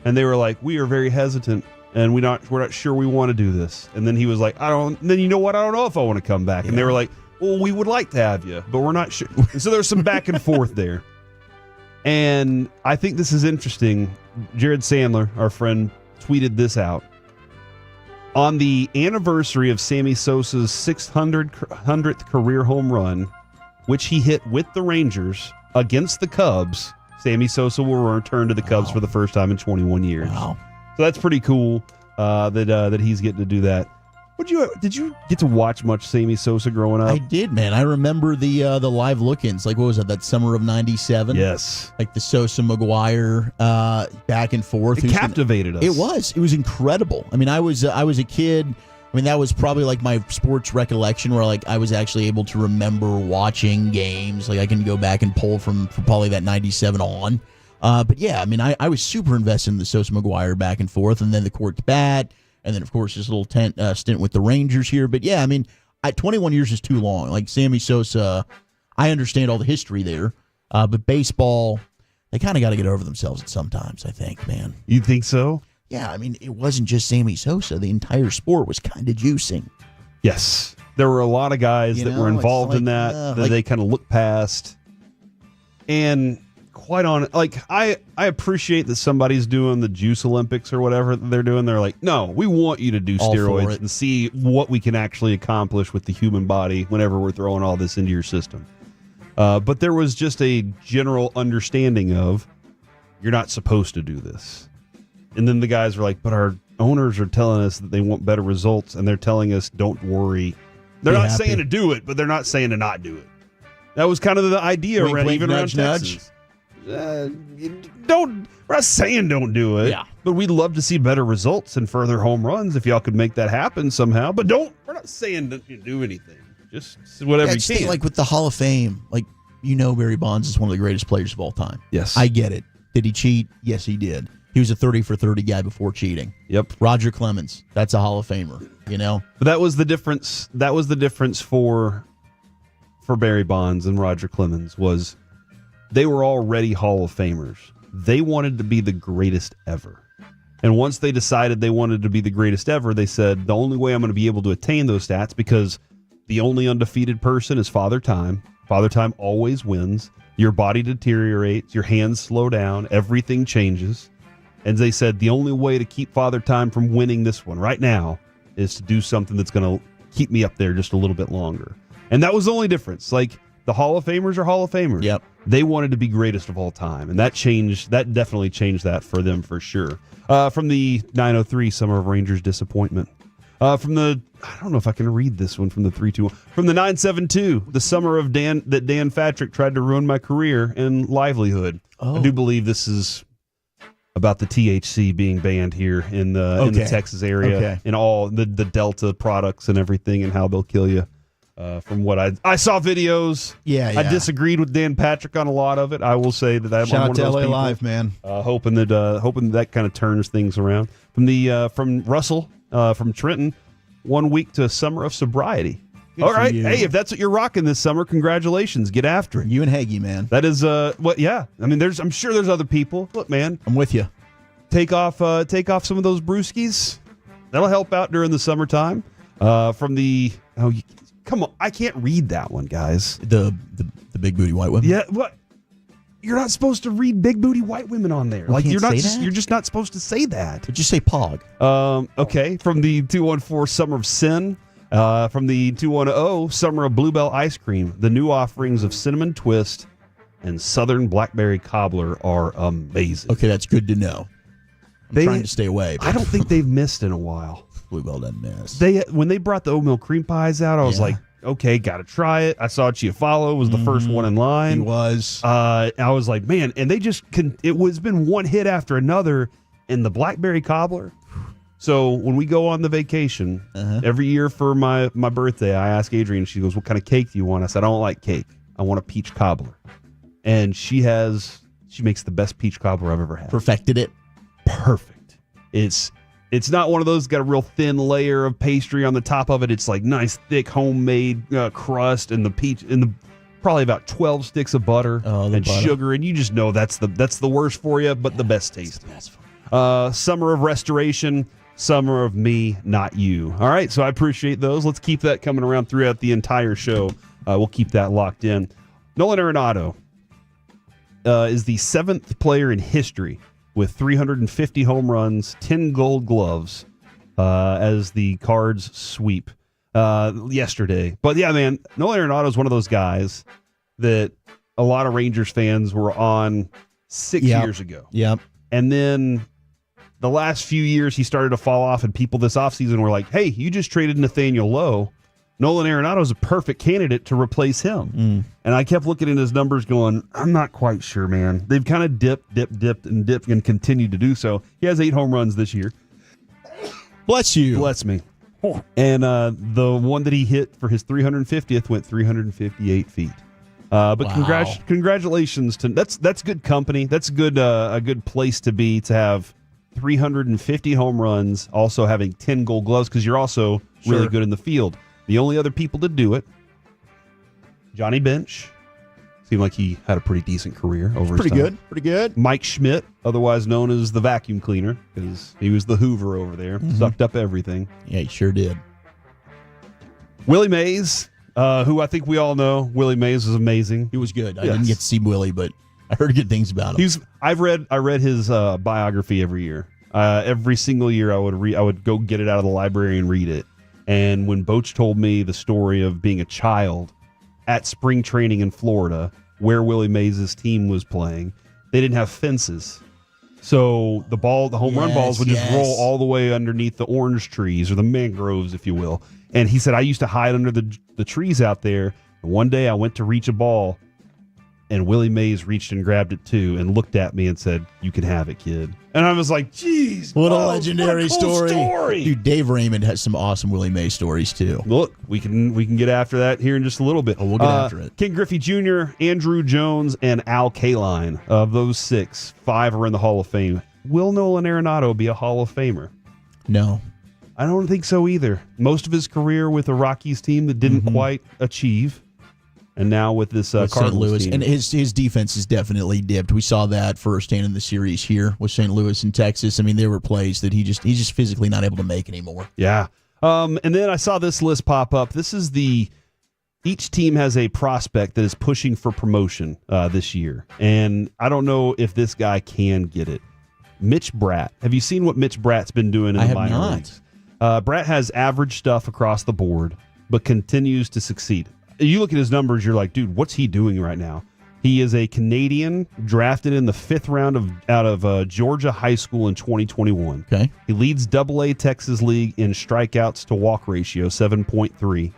and they were like, "We are very hesitant, and we're not sure we want to do this." And then he was like, "I don't." Then you know what? I don't know if I want to come back. And they were like, "Well, we would like to have you, but we're not sure." And so there's some back and forth there. And I think this is interesting. Jared Sandler, our friend, tweeted this out. On the anniversary of Sammy Sosa's 600th career home run, which he hit with the Rangers against the Cubs, Sammy Sosa will return to the Cubs for the first time in 21 years. Wow. So that's pretty cool that he's getting to do that. Did you get to watch much Sammy Sosa growing up? I did, man. I remember the live look-ins. Like, what was that summer of '97? Yes. Like the Sosa McGuire back and forth. It captivated us. It was incredible. I mean, I was a kid I mean, that was probably like my sports recollection where like I was actually able to remember watching games. Like I can go back and pull from probably that 97 on. But yeah, I mean, I was super invested in the Sosa McGuire back and forth, and then the Court bat, and then of course this little stint with the Rangers here. But yeah, I mean, 21 years is too long. Like Sammy Sosa, I understand all the history there, but baseball, they kind of got to get over themselves sometimes, I think, man. You think so? Yeah, I mean, it wasn't just Sammy Sosa. The entire sport was kind of juicing. Yes. There were a lot of guys that were involved in that they kind of looked past. And quite honest, like, I appreciate that somebody's doing the Juice Olympics or whatever they're doing. They're like, no, we want you to do steroids and see what we can actually accomplish with the human body whenever we're throwing all this into your system. But there was just a general understanding of, you're not supposed to do this. And then the guys were like, but our owners are telling us that they want better results, and they're telling us, don't worry. They're not saying to do it, but they're not saying to not do it. That was kind of the idea Wink, wink, even nudge, around Texas. We're not saying don't do it, but we'd love to see better results and further home runs if y'all could make that happen somehow. But we're not saying to do anything. Just whatever you can. Like with the Hall of Fame, like, Barry Bonds is one of the greatest players of all time. Yes. I get it. Did he cheat? Yes, he did. He was a 30 for 30 guy before cheating. Yep. Roger Clemens, that's a Hall of Famer, But that was the difference. That was the difference for Barry Bonds and Roger Clemens, was they were already Hall of Famers. They wanted to be the greatest ever. And once they decided they wanted to be the greatest ever, they said, the only way I'm going to be able to attain those stats, because the only undefeated person is Father Time. Father Time always wins. Your body deteriorates. Your hands slow down. Everything changes. And they said the only way to keep Father Time from winning this one right now is to do something that's going to keep me up there just a little bit longer. And that was the only difference. Like, the Hall of Famers are Hall of Famers. Yep. They wanted to be greatest of all time. And that definitely changed that for them for sure. From the 903, Summer of Rangers Disappointment. I don't know if I can read this one from the 321. From the 972, the summer of Dan Patrick tried to ruin my career and livelihood. Oh. I do believe this is about the THC being banned here in the Texas area, and all the Delta products and everything, and how they'll kill you. From what I saw videos, I disagreed with Dan Patrick on a lot of it. I will say that Shout I'm one out to of those LA people, Live, man. hoping that kind of turns things around. From Russell from Trenton, 1 week to a summer of sobriety. Good all for right, you. hey, if that's what you're rocking this summer, congratulations. Get after it. You and Hagee, man. That is yeah. I mean, I'm sure there's other people. Look, man, I'm with you. Take off some of those brewskis. That'll help out during the summertime. Come on, I can't read that one, guys. The big booty white women. Yeah, what? You're not supposed to read big booty white women on there. Like, you're just not supposed to say that. But just say pog. Okay. From the 214, Summer of Sin. From the 210, Summer of Bluebell Ice Cream. The new offerings of Cinnamon Twist and Southern Blackberry Cobbler are amazing. Okay, that's good to know. I'm trying to stay away. I don't think they've missed in a while. Bluebell doesn't miss. When they brought the oatmeal cream pies out, I was like, okay, got to try it. I saw Chiafalo was the first one in line. He was. I was like, man, and they just been one hit after another in the Blackberry Cobbler. So when we go on the vacation, every year for my birthday, I ask Adrienne, she goes, what kind of cake do you want? I said, I don't like cake. I want a peach cobbler. And she makes the best peach cobbler I've ever had. Perfected it. Perfect. It's not one of those got a real thin layer of pastry on the top of it. It's like nice, thick, homemade crust, and the peach, and probably about 12 sticks of butter and sugar, and you just know that's the worst for you, but the best taste. Summer of Restoration, Summer of Me, Not You. All right, so I appreciate those. Let's keep that coming around throughout the entire show. We'll keep that locked in. Nolan Arenado is the 7th player in history with 350 home runs, 10 gold gloves, as the Cards sweep yesterday. But yeah, man, Nolan Arenado is one of those guys that a lot of Rangers fans were on 6 years ago. Yep. And then the last few years, he started to fall off, and people this offseason were like, hey, you just traded Nathaniel Lowe. Nolan Arenado is a perfect candidate to replace him. And I kept looking at his numbers going, I'm not quite sure, man. They've kind of dipped, and continued to do so. He has 8 home runs this year. Bless you. Bless me. And the one that he hit for his 350th went 358 feet. But Wow. Congratulations to that's good company. That's good a good place to be, to have 350 home runs, also having 10 Gold Gloves, because you're also really good in the field. The only other people to do it, Johnny Bench. Seemed like he had a pretty decent career over his time. Pretty good. Mike Schmidt, otherwise known as the vacuum cleaner, because he was the Hoover over there, sucked up everything. Yeah, he sure did. Willie Mays, who I think we all know. Willie Mays was amazing. He was good. I didn't get to see Willie, but I heard good things about him. I read his biography every year. Every single year I would go get it out of the library and read it. And when Boach told me the story of being a child at spring training in Florida, where Willie Mays' team was playing, they didn't have fences. So the home run balls would just roll all the way underneath the orange trees, or the mangroves, if you will. And he said, I used to hide under the trees out there. And one day I went to reach a ball, and Willie Mays reached and grabbed it too, and looked at me and said, "You can have it, kid." And I was like, "Geez, What a legendary what a cool story!" Dude, Dave Raymond has some awesome Willie Mays stories too. Look, we can get after that here in just a little bit. We'll get after it. Ken Griffey Jr., Andrew Jones, and Al Kaline. Of those 6, 5 are in the Hall of Fame. Will Nolan Arenado be a Hall of Famer? No. I don't think so either. Most of his career with a Rockies team that didn't quite achieve. And now with this With St. Cardinals Louis, team. and his defense is definitely dipped. We saw that firsthand in the series here with St. Louis and Texas. I mean, there were plays that he's just physically not able to make anymore. Yeah. And then I saw this list pop up. This is each team has a prospect that is pushing for promotion this year. And I don't know if this guy can get it. Mitch Bratt. Have you seen what Mitch Bratt's been doing in the minor leagues? Bratt has average stuff across the board, but continues to succeed. You look at his numbers, you're like, dude, what's he doing right now? He is a Canadian drafted in the 5th round out of Georgia High School in 2021. Okay. He leads AA Texas League in strikeouts to walk ratio, 7.3.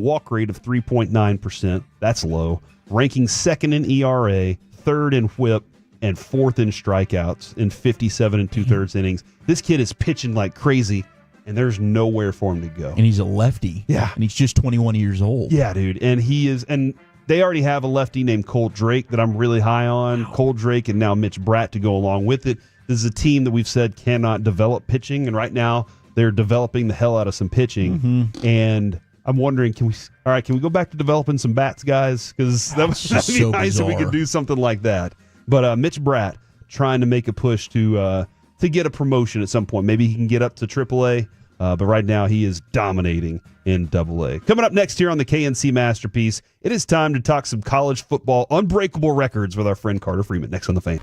Walk rate of 3.9%. That's low. Ranking 2nd in ERA, 3rd in whip, and 4th in strikeouts in 57 2/3 innings. This kid is pitching like crazy, and there's nowhere for him to go. And he's a lefty. Yeah. And he's just 21 years old. Yeah, dude. And they already have a lefty named Colt Drake that I'm really high on. Wow. Colt Drake and now Mitch Bratt to go along with it. This is a team that we've said cannot develop pitching, and right now they're developing the hell out of some pitching. And I'm wondering, can we go back to developing some bats, guys? Because that'd be so nice if we bizarre. could do something like that. But Mitch Bratt trying to make a push to get a promotion at some point. Maybe he can get up to AAA. But right now he is dominating in AA. Coming up next here on the KNC Masterpiece, it is time to talk some college football unbreakable records with our friend Carter Freeman. Next on The Fan.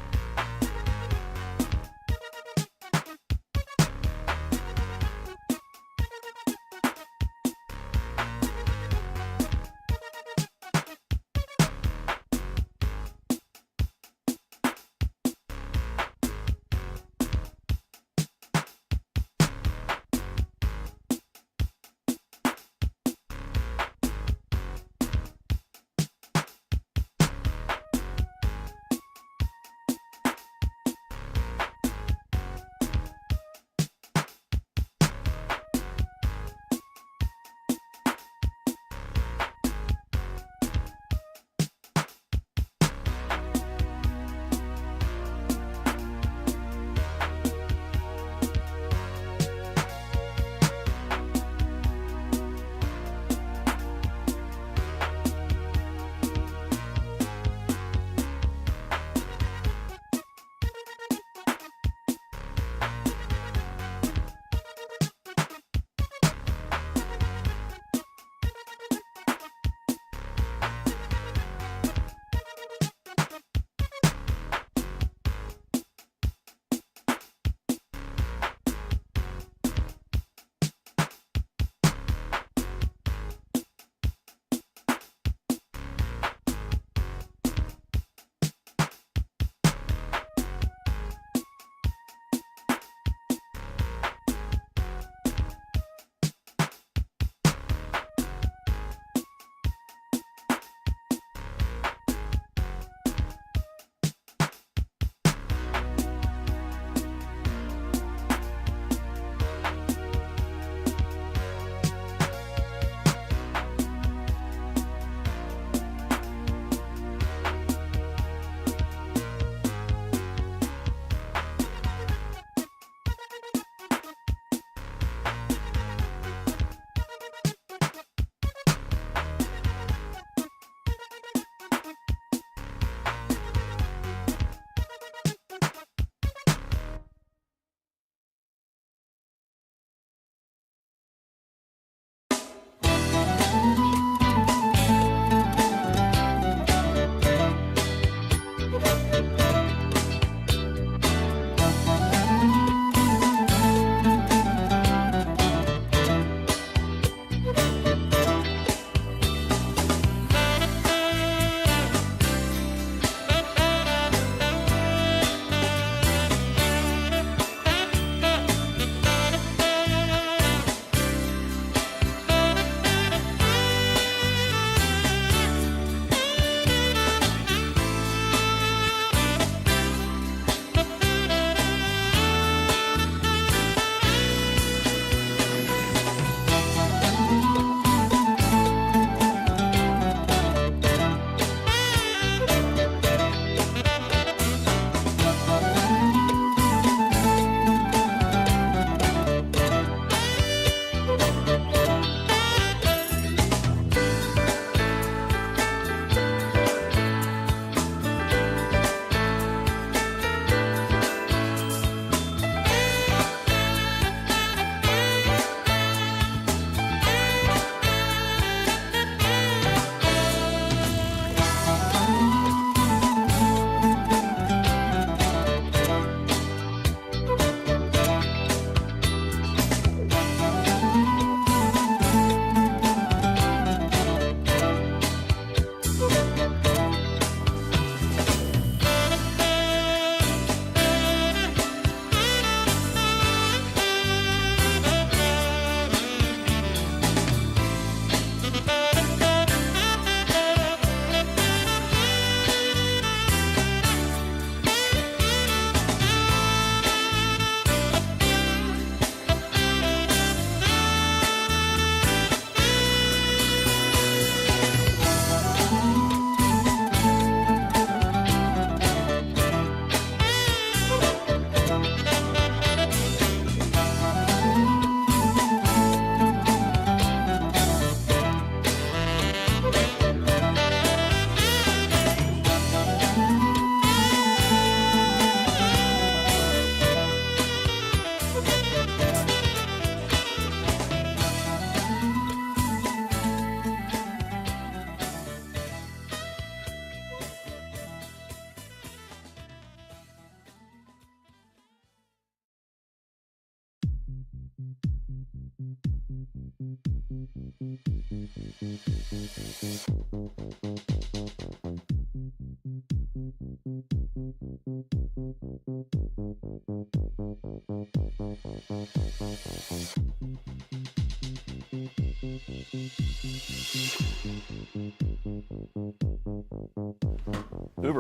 Uber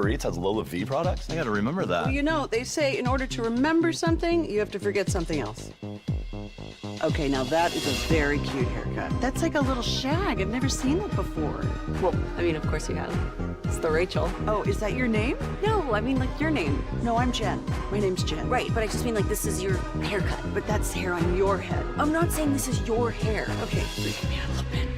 Eats has Lola V products? I gotta remember that. Well, you know, they say in order to remember something, you have to forget something else. Okay, now that is a very cute haircut. That's like a little shag. I've never seen it before. Well, I mean, of course you have. It's the Rachel. Oh, is that your name? No, I mean like your name. No, I'm Jen. My name's Jen. Right, but I just mean like this is your haircut. But that's hair on your head. I'm not saying this is your hair. Okay, please give me a little bit.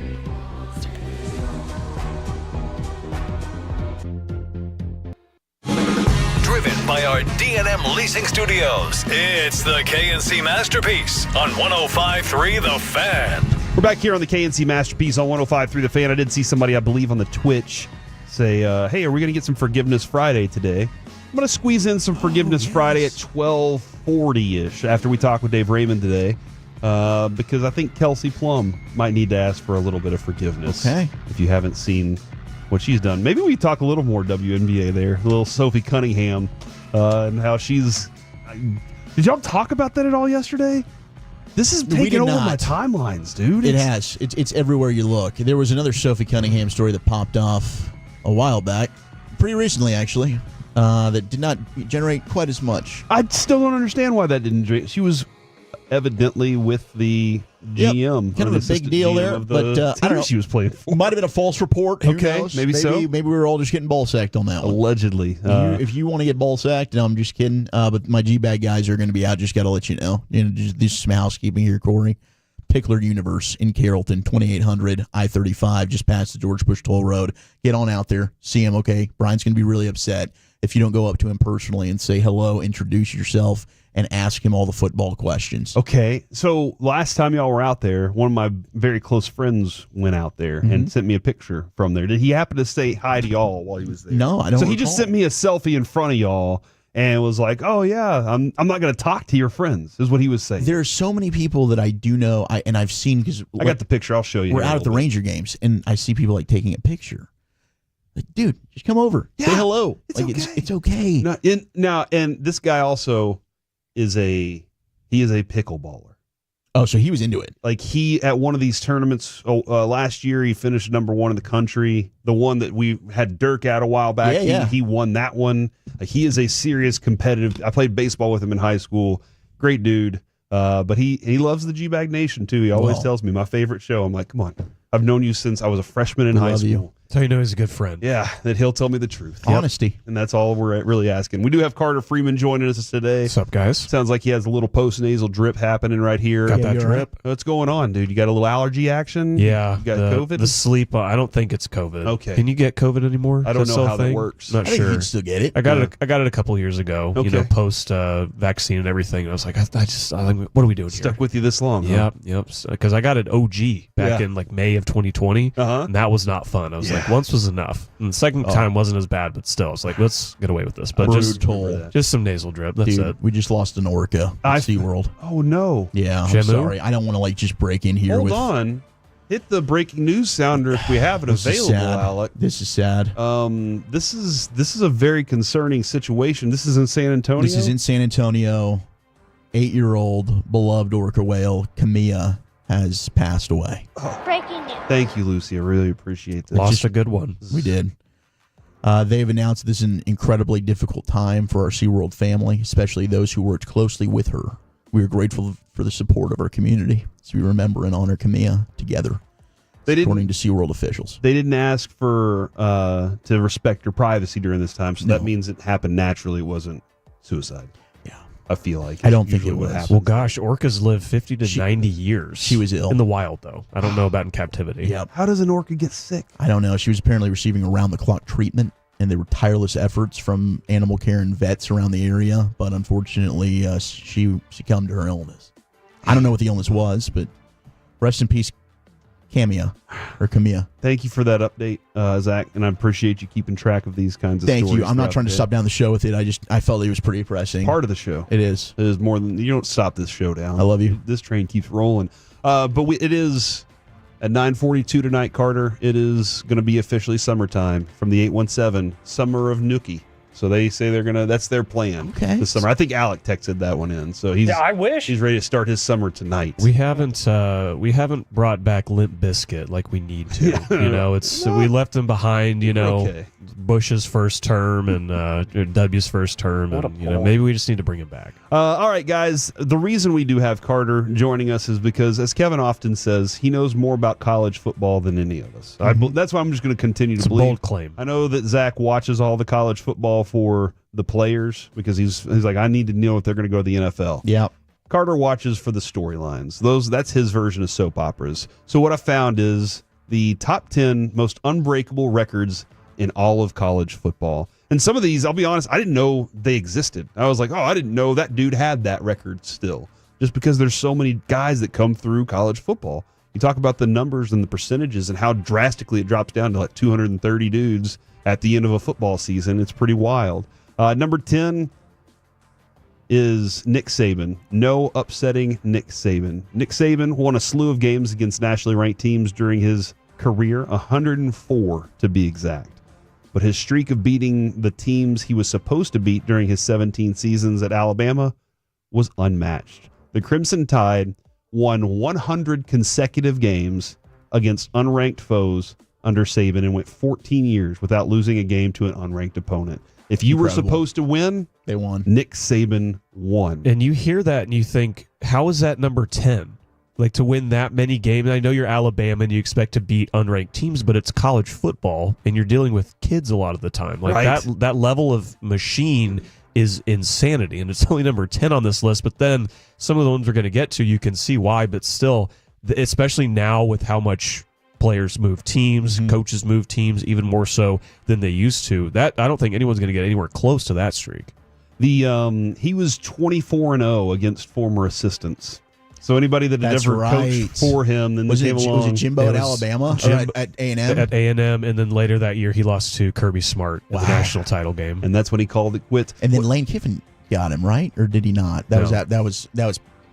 Driven by our D&M Leasing Studios, it's the KNC Masterpiece on 105.3 The Fan. We're back here on the KNC Masterpiece on 105.3 The Fan. I did see somebody, I believe, on the Twitch say, hey, are we going to get some Forgiveness Friday today? I'm going to squeeze in some Forgiveness Friday at 12:40-ish after we talk with Dave Raymond today, because I think Kelsey Plum might need to ask for a little bit of forgiveness. Okay. If you haven't seen what she's done. Maybe we talk a little more WNBA there. A little Sophie Cunningham and how she's... Did y'all talk about that at all yesterday? This is taking over my timelines, dude. It has. It's everywhere you look. There was another Sophie Cunningham story that popped off a while back, pretty recently actually, that did not generate quite as much. I still don't understand why that didn't... She was evidently with the GM. Kind of a big deal there, but I don't know. She was playing for. Might have been a false report. Who Okay, knows? maybe so. Maybe we were all just getting ball sacked on that one. Allegedly. If you want to get ball sacked, no, I'm just kidding. But my G-Bag guys are going to be out. Just got to let you know. Just some housekeeping here, Corey. Pickler Universe in Carrollton, 2800 I-35, just past the George Bush Toll Road. Get on out there. See him, okay? Brian's going to be really upset if you don't go up to him personally and say hello, introduce yourself, and ask him all the football questions. Okay, so last time y'all were out there, one of my very close friends went out there and sent me a picture from there. Did he happen to say hi to y'all while he was there? No, I don't So he just recall. sent me a selfie in front of y'all and was like, oh, yeah, I'm not going to talk to your friends, is what he was saying. There are so many people that I do know, and I've seen, because I got the picture. I'll show you. We're here in out a at the little bit. Ranger games, and I see people like taking a picture. Like, dude, just come over. Say hello. It's okay. And this guy also is a pickleballer. Oh, so he was into it. Like he at one of these tournaments last year, he finished number one in the country. The one that we had Dirk at a while back. He won that one. Like, he is a serious competitive. I played baseball with him in high school. Great dude. But he loves the G-Bag Nation too. He always tells me my favorite show. I'm like, come on. I've known you since I was a freshman in high school. That's how you know he's a good friend. Yeah, that he'll tell me the truth. Honesty. And that's all we're really asking. We do have Carter Freeman joining us today. What's up, guys? Sounds like he has a little post-nasal drip happening right here. Got that drip. What's going on, dude? You got a little allergy action? Yeah. You got COVID? The sleep, I don't think it's COVID. Okay. Can you get COVID anymore? I don't Is know still a how that thing? works. Not I think sure. you'd still get it. I got it a couple years ago, Okay. post vaccine and everything. And I was like, I think, what are we doing Stuck here? with you this long, huh? Yep. Because I got it OG back in like May of 2020. Uh-huh. And that was not fun. I was like, once was enough. And the second time wasn't as bad, but still, it's like, let's get away with this. But just some nasal drip. That's Dude, it. we just lost an orca at SeaWorld. Oh, no. Yeah, I'm Shamu? sorry. I don't want to just break in here Hold with... on. Hit the breaking news sounder if we have it This is available, sad. Alec. This is sad. This is a very concerning situation. This is in San Antonio? This is in San Antonio. 8-year-old beloved orca whale, Camilla, has passed away. Breaking news. Thank you, Lucy. I really appreciate this. Lost a good one. We did. They've announced this is an incredibly difficult time for our SeaWorld family, especially those who worked closely with her. We are grateful for the support of our community as we remember and honor Camilla together, according to SeaWorld officials. They didn't ask for to respect your privacy during this time, so that means it happened naturally. It wasn't suicide. Yeah. I feel like. I don't think usually it what was. happens. Well, gosh, orcas live 50 to 90 years. She was ill. In the wild, though. I don't know about in captivity. Yep. How does an orca get sick? I don't know. She was apparently receiving around-the-clock treatment, and there were tireless efforts from animal care and vets around the area, but unfortunately, she succumbed to her illness. I don't know what the illness was, but rest in peace, Camilla. Thank you for that update, Zach, and I appreciate you keeping track of these kinds of Thank stories. you. I'm not trying to throughout stop down the show with it. I felt it was pretty depressing. Part of the show. It is. It is more than you don't stop this show down. I love you. This train keeps rolling. But it is at 9:42 tonight, Carter. It is going to be officially summertime from the 817 Summer of Nookie. So they say that's their plan this summer. I think Alec texted that one in. So I wish he's ready to start his summer tonight. We haven't brought back Limp Bizkit like we need to. We left him behind, Bush's first term and W's first term, and maybe we just need to bring him back. All right, guys. The reason we do have Carter joining us is because, as Kevin often says, he knows more about college football than any of us. That's why I'm just going to continue to believe. It's a bold claim. I know that Zach watches all the college football for the players because he's like, I need to know if they're going to go to the NFL. Yeah. Carter watches for the storylines. That's his version of soap operas. So what I found is the top 10 most unbreakable records in all of college football. And some of these, I'll be honest, I didn't know they existed. I was like, I didn't know that dude had that record still. Just because there's so many guys that come through college football. You talk about the numbers and the percentages and how drastically it drops down to like 230 dudes at the end of a football season. It's pretty wild. Number 10 is Nick Saban. No upsetting Nick Saban. Nick Saban won a slew of games against nationally ranked teams during his career, 104 to be exact. But his streak of beating the teams he was supposed to beat during his 17 seasons at Alabama was unmatched. The Crimson Tide won 100 consecutive games against unranked foes under Saban and went 14 years without losing a game to an unranked opponent. If you were supposed to win, they won. Nick Saban won. And you hear that and you think, how is that number 10? Like, to win that many games. I know you're Alabama and you expect to beat unranked teams, but it's college football and you're dealing with kids a lot of the time. Like that level of machine is insanity, and it's only number 10 on this list. But then some of the ones we're going to get to, you can see why. But still, especially now with how much players move teams, coaches move teams, even more so than they used to. That I don't think anyone's going to get anywhere close to that streak. He was 24-0 against former assistants. So anybody that had ever coached for him, then came along. Was it Jimbo at Alabama or at A&M? At A&M, and then later that year he lost to Kirby Smart in the national title game, and that's when he called it quits. And then Lane Kiffin got him, right, or did he not? That was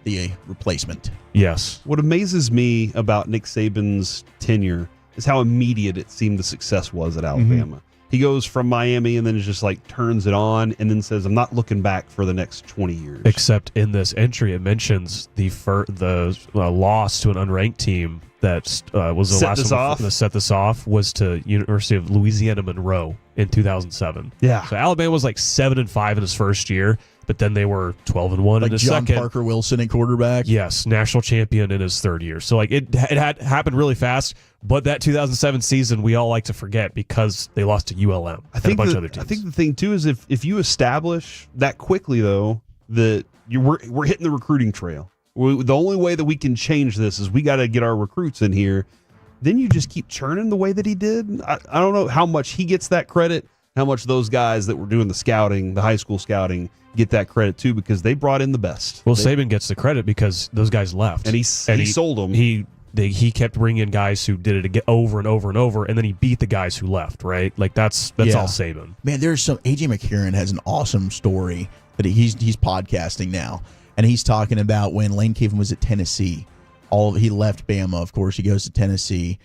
the replacement. Yes. What amazes me about Nick Saban's tenure is how immediate it seemed the success was at Alabama. He goes from Miami and then just like turns it on and then says, I'm not looking back for the next 20 years. Except in this entry, it mentions the loss to an unranked team that was the last one to set this off was to University of Louisiana Monroe in 2007. Yeah. So Alabama was like 7-5 in his first year, but then they were 12-1 in his John second. Parker Wilson at quarterback. Yes, national champion in his third year. So like it had happened really fast. But that 2007 season, we all like to forget because they lost to ULM and a bunch of other teams. I think the thing, too, is if you establish that quickly, though, that we're hitting the recruiting trail. The only way that we can change this is we got to get our recruits in here. Then you just keep churning the way that he did. I don't know how much he gets that credit, how much those guys that were doing the scouting, the high school scouting, get that credit, too, because they brought in the best. Well, Saban gets the credit because those guys left. And he sold them. He kept bringing in guys who did it again over and over and over, and then he beat the guys who left, right? Like that's all Saban. Man, there's some AJ McCarron has an awesome story that he's podcasting now, and he's talking about when Lane Kiffin was at Tennessee. He left Bama, of course. He goes to Tennessee.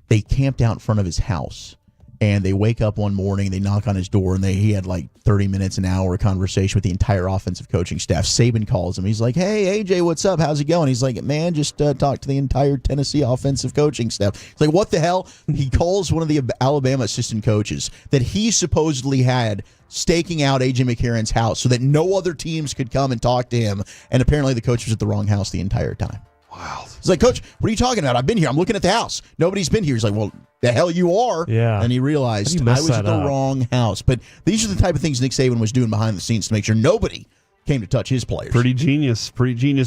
They camped out in front of his house, and they wake up one morning. They knock on his door, and he had like 30 minutes, an hour conversation with the entire offensive coaching staff. Saban calls him. He's like, "Hey, AJ, what's up? How's it going?" He's like, "Man, just talked to the entire Tennessee offensive coaching staff." He's like, "What the hell?" He calls one of the Alabama assistant coaches that he supposedly had staking out AJ McCarron's house so that no other teams could come and talk to him. And apparently the coach was at the wrong house the entire time. Wow. He's like, "Coach, what are you talking about? I've been here. I'm looking at the house. Nobody's been here." He's like, "Well, the hell you are." Yeah. And he realized I was at the wrong house. But these are the type of things Nick Saban was doing behind the scenes to make sure nobody came to touch his players. Pretty genius.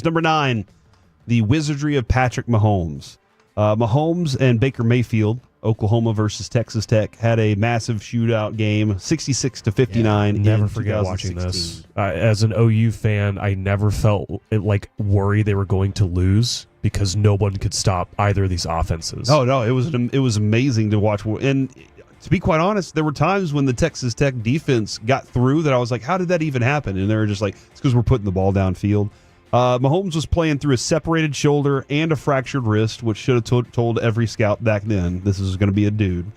Number 9, the wizardry of Patrick Mahomes. Mahomes and Baker Mayfield Oklahoma versus Texas Tech had a massive shootout game, 66-59. Never forget watching this. As an OU fan, I never felt worried they were going to lose because no one could stop either of these offenses. Oh no, it was amazing to watch. And to be quite honest, there were times when the Texas Tech defense got through that I was like, how did that even happen? And they were just like, it's because we're putting the ball downfield. Mahomes was playing through a separated shoulder and a fractured wrist, which should have told every scout back then this is going to be a dude.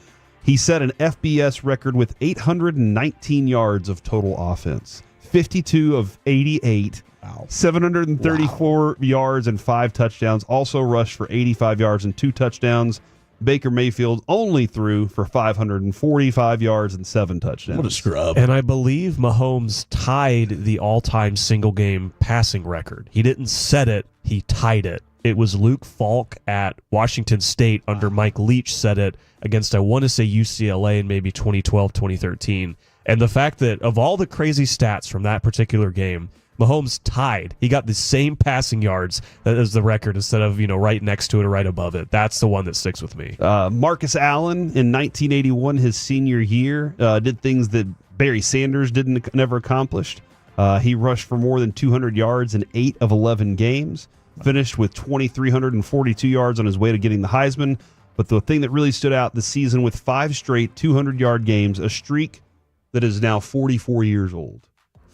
He set an FBS record with 819 yards of total offense, 52 of 88, 734 yards and 5 touchdowns, also rushed for 85 yards and 2 touchdowns. Baker Mayfield only threw for 545 yards and 7 touchdowns. What a scrub. And I believe Mahomes tied the all-time single-game passing record. He didn't set it, he tied it. It was Luke Falk at Washington State under Mike Leach set it against, I want to say, UCLA in maybe 2012, 2013. And the fact that of all the crazy stats from that particular game, Mahomes tied. He got the same passing yards as the record instead of, right next to it or right above it. That's the one that sticks with me. Marcus Allen in 1981, his senior year, did things that Barry Sanders never accomplished. He rushed for more than 200 yards in 8 of 11 games, finished with 2,342 yards on his way to getting the Heisman. But the thing that really stood out this season with 5 straight 200-yard games, a streak that is now 44 years old.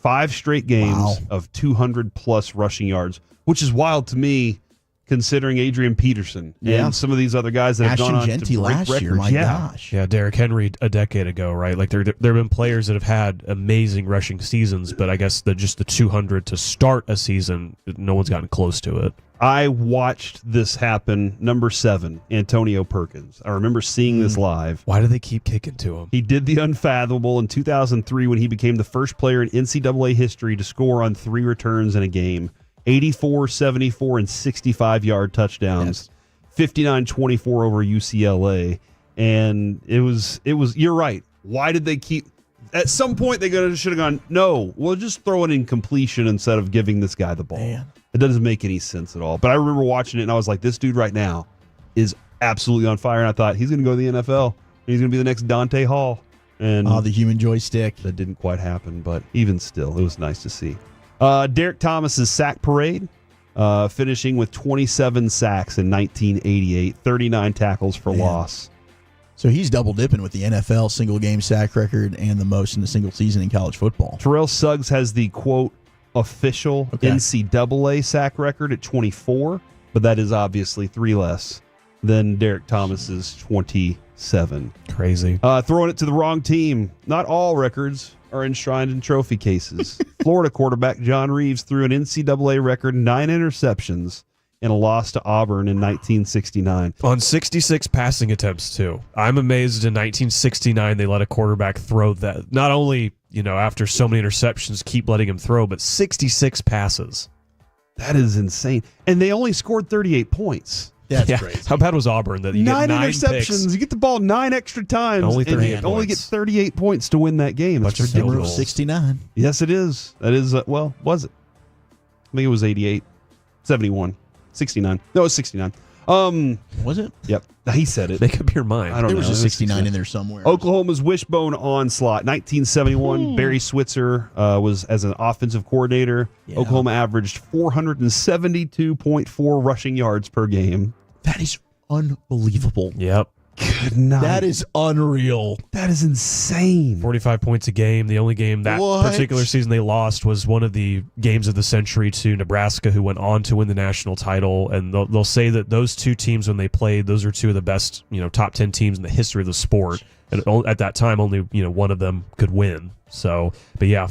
5 straight games of 200-plus rushing yards, which is wild to me, considering Adrian Peterson and some of these other guys that have gone on to break last records. year, my gosh. Yeah, Derrick Henry a decade ago, right? Like there have been players that have had amazing rushing seasons, but I guess just the 200 to start a season, no one's gotten close to it. I watched this happen. Number 7, Antonio Perkins. I remember seeing this live. Why do they keep kicking to him? He did the unfathomable in 2003 when he became the first player in NCAA history to score on 3 returns in a game. 84, 74, and 65-yard touchdowns. 59-24 over UCLA. And it was. You're right. Why did they keep... At some point, they should have gone, no, we'll just throw it in completion instead of giving this guy the ball. Man. It doesn't make any sense at all. But I remember watching it, and I was like, this dude right now is absolutely on fire. And I thought, he's going to go to the NFL. He's going to be the next Dante Hall. And the human joystick. That didn't quite happen, but even still, it was nice to see. Derek Thomas's sack parade, finishing with 27 sacks in 1988, 39 tackles for loss. So he's double dipping with the NFL single game sack record and the most in a single season in college football. Terrell Suggs has the quote official NCAA sack record at 24, but that is obviously 3 less than Derek Thomas's 27. Crazy. Throwing it to the wrong team. Not all records are enshrined in trophy cases. Florida quarterback John Reeves threw an NCAA record 9 interceptions in a loss to Auburn in 1969. On 66 passing attempts, too. I'm amazed in 1969 they let a quarterback throw that. Not only, after so many interceptions, keep letting him throw, but 66 passes. That is insane. And they only scored 38 points. That's crazy. How bad was Auburn that you get 9 interceptions? Picks? You get the ball 9 extra times. Only 38 and you only get 38 points to win that game. Bunch That's of field ridiculous. goals. 69. Yes, it is. That is, was it? I think it was 88. 71. 69. No, it was 69. Was it? Yep. He said it. Make up your mind. I don't know. There was a 69 in there somewhere. Oklahoma's wishbone onslaught. 1971, Barry Switzer was as an offensive coordinator. Yeah. Oklahoma averaged 472.4 rushing yards per game. That is unbelievable. Yep. Good night. That is unreal. That is insane. 45 points a game. The only game that particular season they lost was one of the games of the century to Nebraska, who went on to win the national title. And they'll say that those 2 teams, when they played, those are 2 of the best, top 10 teams in the history of the sport. And at that time, only one of them could win. So, but yeah,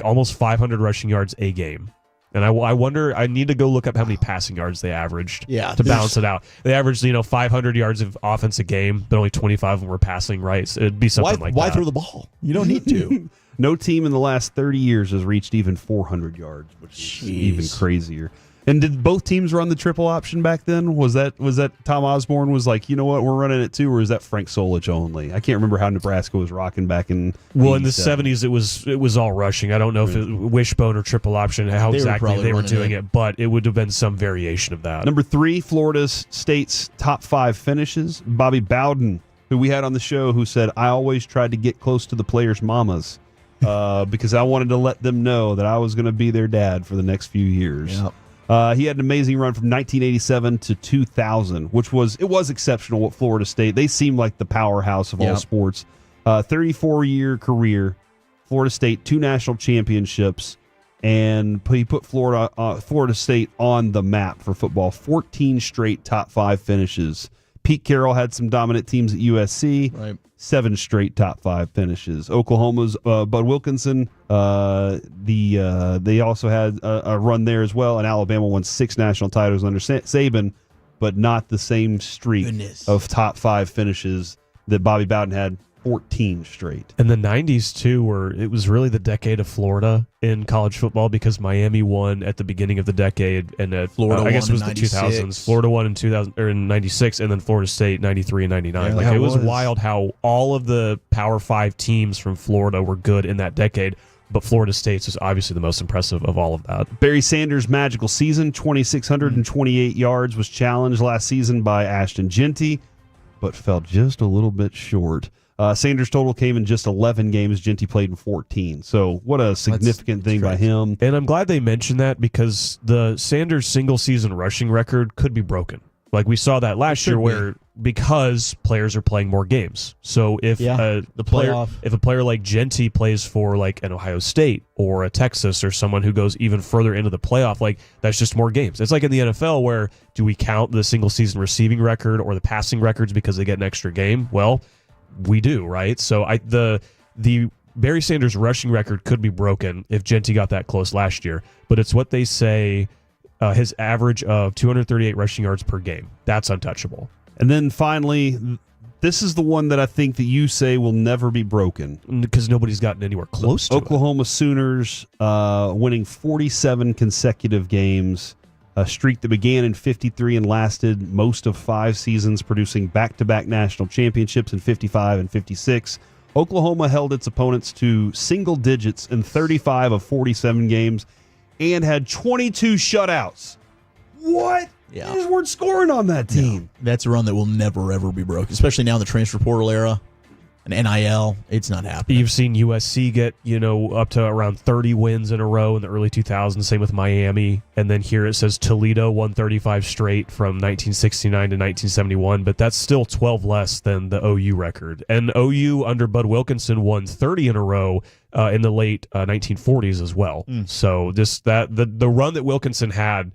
almost 500 rushing yards a game. And I wonder, I need to go look up how many passing yards they averaged to balance it out. They averaged, 500 yards of offense a game, but only 25 of them were passing, right? So it'd be something like that. Why throw the ball? You don't need to. No team in the last 30 years has reached even 400 yards, which is even crazier. And did both teams run the triple option back then? Was that Tom Osborne was like, you know what, we're running it too, or is that Frank Solich only? I can't remember how Nebraska was rocking back in. Well, in the 70s, it was all rushing. I don't know if it wishbone or triple option, how exactly they were doing it, but it would have been some variation of that. Number 3, Florida State's top 5 finishes. Bobby Bowden who we had on the show, who said, I always tried to get close to the players' mamas because I wanted to let them know that I was going to be their dad for the next few years. Yep. He had an amazing run from 1987 to 2000, which was exceptional at Florida State. They seemed like the powerhouse of all sports. 34-year career, Florida State, 2 national championships, and he put Florida State on the map for football. 14 straight top 5 finishes. Pete Carroll had some dominant teams at USC. Right. 7 straight top 5 finishes. Oklahoma's Bud Wilkinson. They also had a run there as well, and Alabama won 6 national titles under Saban, but not the same streak of top 5 finishes that Bobby Bowden had. 14 straight. And the 90s, too, it was really the decade of Florida in college football because Miami won at the beginning of the decade. And Florida I guess won it was in the 2000s. Florida won in 2000 or in 96, and then Florida State 93 and 99. Yeah, it was wild how all of the Power 5 teams from Florida were good in that decade. But Florida State's was obviously the most impressive of all of that. Barry Sanders' magical season, 2,628 yards, was challenged last season by Ashton Jeanty, but fell just a little bit short. Sanders' total came in just 11 games. Jeanty played in 14. So what a significant thing by him. And I'm glad they mentioned that because the Sanders single-season rushing record could be broken. Like we saw that last year because players are playing more games. So if a player like Jeanty plays for like an Ohio State or a Texas or someone who goes even further into the playoff, like that's just more games. It's like in the NFL where do we count the single-season receiving record or the passing records because they get an extra game? Well, we do, right? So the Barry Sanders rushing record could be broken if Jeanty got that close last year, but it's what they say his average of 238 rushing yards per game. That's untouchable. And then finally, this is the one that I think that you say will never be broken. Because nobody's gotten anywhere close to Oklahoma Sooners winning 47 consecutive games, a streak that began in 53 and lasted most of 5 seasons, producing back-to-back national championships in 55 and 56. Oklahoma held its opponents to single digits in 35 of 47 games and had 22 shutouts. What? Yeah. They just weren't scoring on that team. No, that's a run that will never, ever be broken, especially now in the transfer portal era. An NIL, it's not happening. You've seen USC get, up to around 30 wins in a row in the early 2000s, same with Miami. And then here it says Toledo won 35 straight from 1969 to 1971, but that's still 12 less than the OU record. And OU under Bud Wilkinson won 30 in a row in the late 1940s as well. So the run that Wilkinson had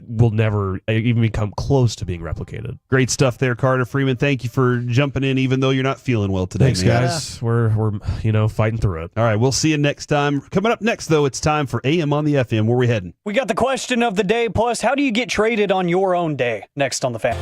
will never even become close to being replicated. Great stuff there, Carter Freeman. Thank you for jumping in, even though you're not feeling well today. Thanks, guys. We're fighting through it. All right, we'll see you next time. Coming up next, though, it's time for AM on the FM. Where are we heading? We got the question of the day, plus how do you get traded on your own day? Next on The Fan.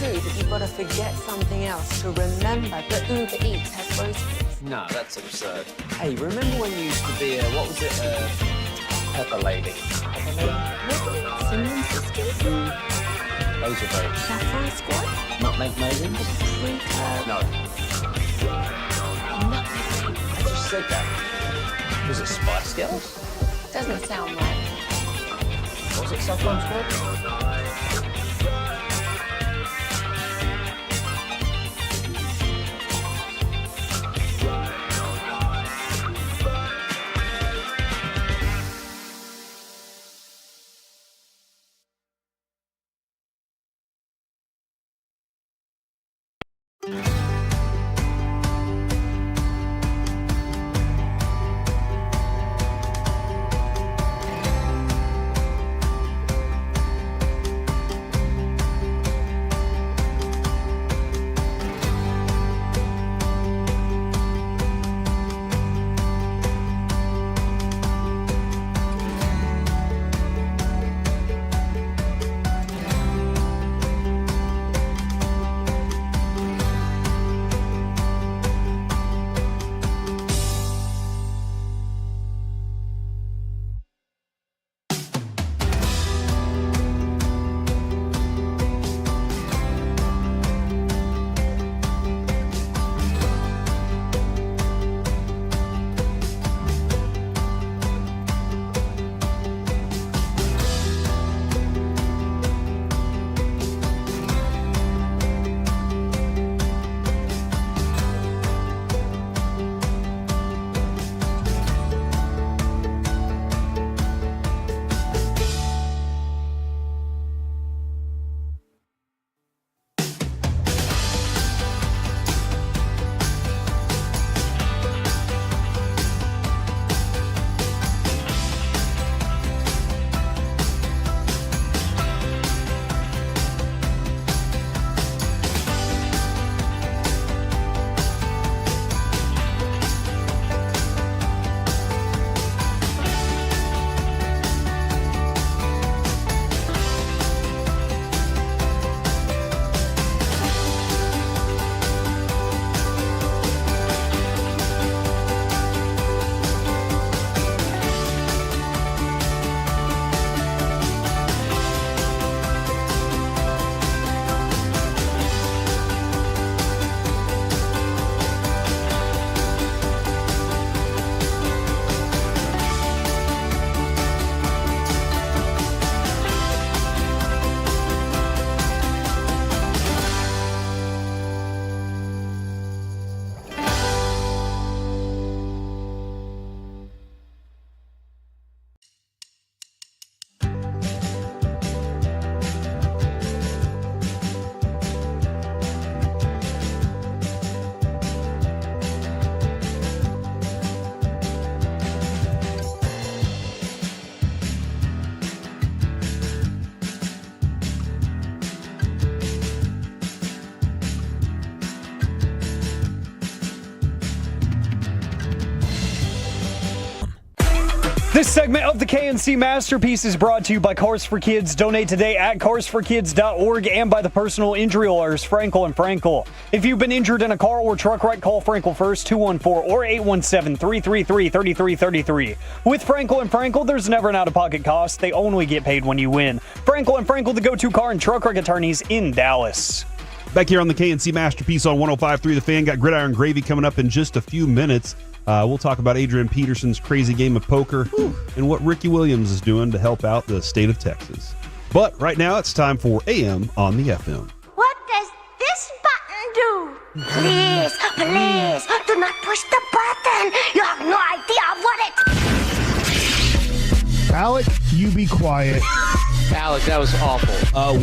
true that you've got to forget something else to remember that Uber Eats has groceries? No, that's absurd. Hey, remember when you used to be a, what was it, Pepper Lady? Pepper Lady? Cinnamon sisters? Those are very... Saffron squad? Nutmeg maidens? Sweet No. I just said that. Was it Spice Girls? Doesn't sound right. Was it Saffron Squad? This segment of the KNC Masterpiece is brought to you by Cars for Kids. Donate today at carsforkids.org and by the personal injury lawyers Frankel and Frankel. If you've been injured in a car or truck wreck, call Frankel first, 214 or 817-333-3333. With Frankel and Frankel, there's never an out-of-pocket cost. They only get paid when you win. Frankel and Frankel, the go-to car and truck wreck attorneys in Dallas. Back here on the KNC Masterpiece on 105.3 The Fan. Got Gridiron Gravy coming up in just a few minutes. We'll talk about Adrian Peterson's crazy game of poker and what Ricky Williams is doing to help out the state of Texas. But right now, it's time for AM on the FM. What does this button do? Please, please, do not push the button. You have no idea what it... Alec, you be quiet. Alec, that was awful.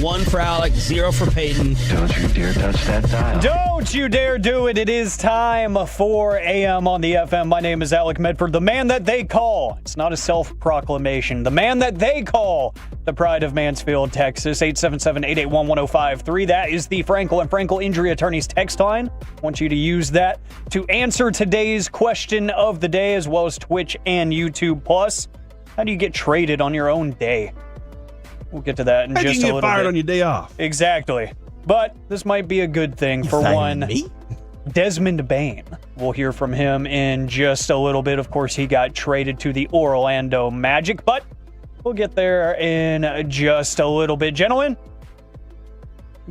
1 for Alec, 0 for Peyton. Don't you dare touch that dial. Don't you dare do it. It is time for AM on the FM. My name is Alec Medford, the man that they call. It's not a self-proclamation. The man that they call the pride of Mansfield, Texas. 877-881-1053. That is the Frankel and Frankel Injury Attorneys text line. I want you to use that to answer today's question of the day, as well as Twitch and YouTube Plus. How do you get traded on your own day? We'll get to that in just a little bit. How do you get fired on your day off? Exactly. But this might be a good thing for one. Desmond Bain. We'll hear from him in just a little bit. Of course, he got traded to the Orlando Magic, but we'll get there in just a little bit. Gentlemen,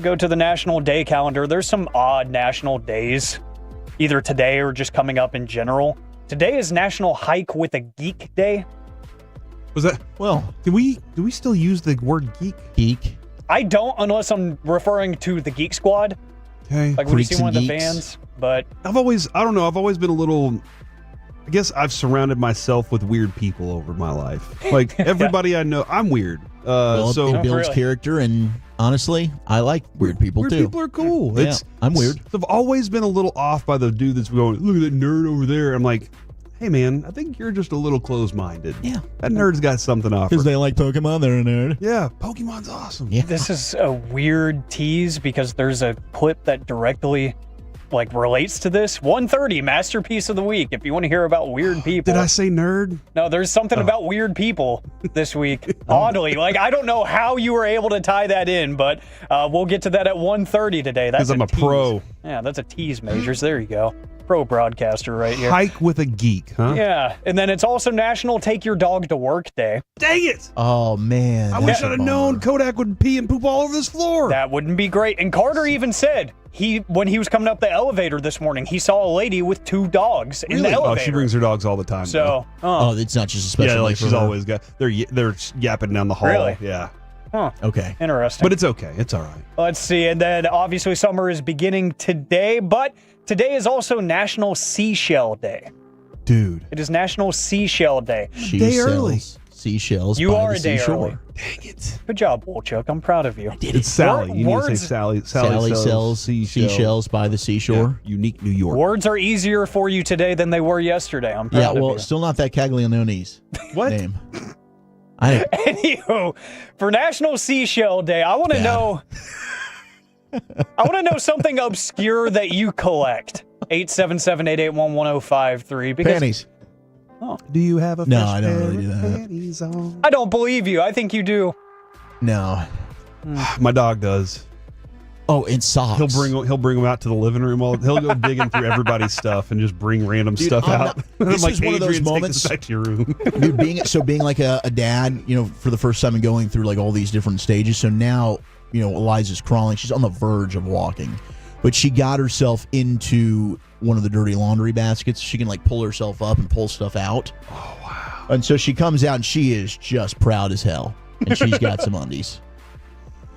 go to the National Day calendar. There's some odd national days, either today or just coming up in general. Today is National Hike with a Geek Day. Was that? Well, do we still use the word geek? Geek. I don't, unless I'm referring to the Geek Squad. Okay. Like when you see Freaks one of and the geeks. fans. But I don't know. I've always been a little. I guess I've surrounded myself with weird people over my life. Like everybody I know, I'm weird. Well, So it builds character, and honestly, I like weird people weird too. people are cool. Yeah, I'm weird. I've always been a little off by the dude that's going, look at that nerd over there. I'm like, hey man, I think you're just a little closed-minded. Yeah. That nerd's got something to offer. Because they like Pokemon, they're a nerd. Yeah, Pokemon's awesome. Yeah. this is a weird tease because there's a clip that directly relates to this. 1:30 Masterpiece of the Week. If you want to hear about weird people. Did I say nerd? No, there's something about weird people this week. Oddly, I don't know how you were able to tie that in, but we'll get to that at 1:30 today. That's Because I'm a tease. pro. Yeah, that's a tease, Majors. There you go. Pro broadcaster right here. Hike with a geek, huh? Yeah, and then it's also National Take Your Dog to Work Day. Dang it! Oh, man. I wish I'd have known Kodak would pee and poop all over this floor. That wouldn't be great. And Carter even said when he was coming up the elevator this morning, he saw a lady with 2 dogs in the elevator. Oh, she brings her dogs all the time. So, oh, it's not just a special day for she's her. always got. They're yapping down the hall. Really? Yeah. Huh. Okay. Interesting. But it's okay. It's all right. Let's see. And then obviously summer is beginning today, but today is also National Seashell Day. Dude. It is National Seashell Day. She Day sells early. seashells You by are the a day seashore. early. Dang it. Good job, Wolchuk. I'm proud of you. It's Sally. You need to say Sally. Sally sells seashells by the seashore. Yeah. Unique New York. Words are easier for you today than they were yesterday. I'm proud Yeah, of well, you. still not that Caglianone's What? name. Anywho, for National Seashell Day, I want to know. I want to know something obscure that you collect. 877-881-1053. Because Panties. Do you have a No, fresh I don't pair really do of that. panties on? I don't believe you. I think you do. No. My dog does. Oh, in socks. He'll bring them out to the living room. He'll go digging through everybody's stuff and just bring random stuff out. This I'm is one of those Adrian, take moments. this back to your room. Dude, being like a dad, for the first time and going through all these different stages. So now, Eliza's crawling. She's on the verge of walking, but she got herself into one of the dirty laundry baskets. She can pull herself up and pull stuff out. Oh wow! And so she comes out and she is just proud as hell, and she's got some undies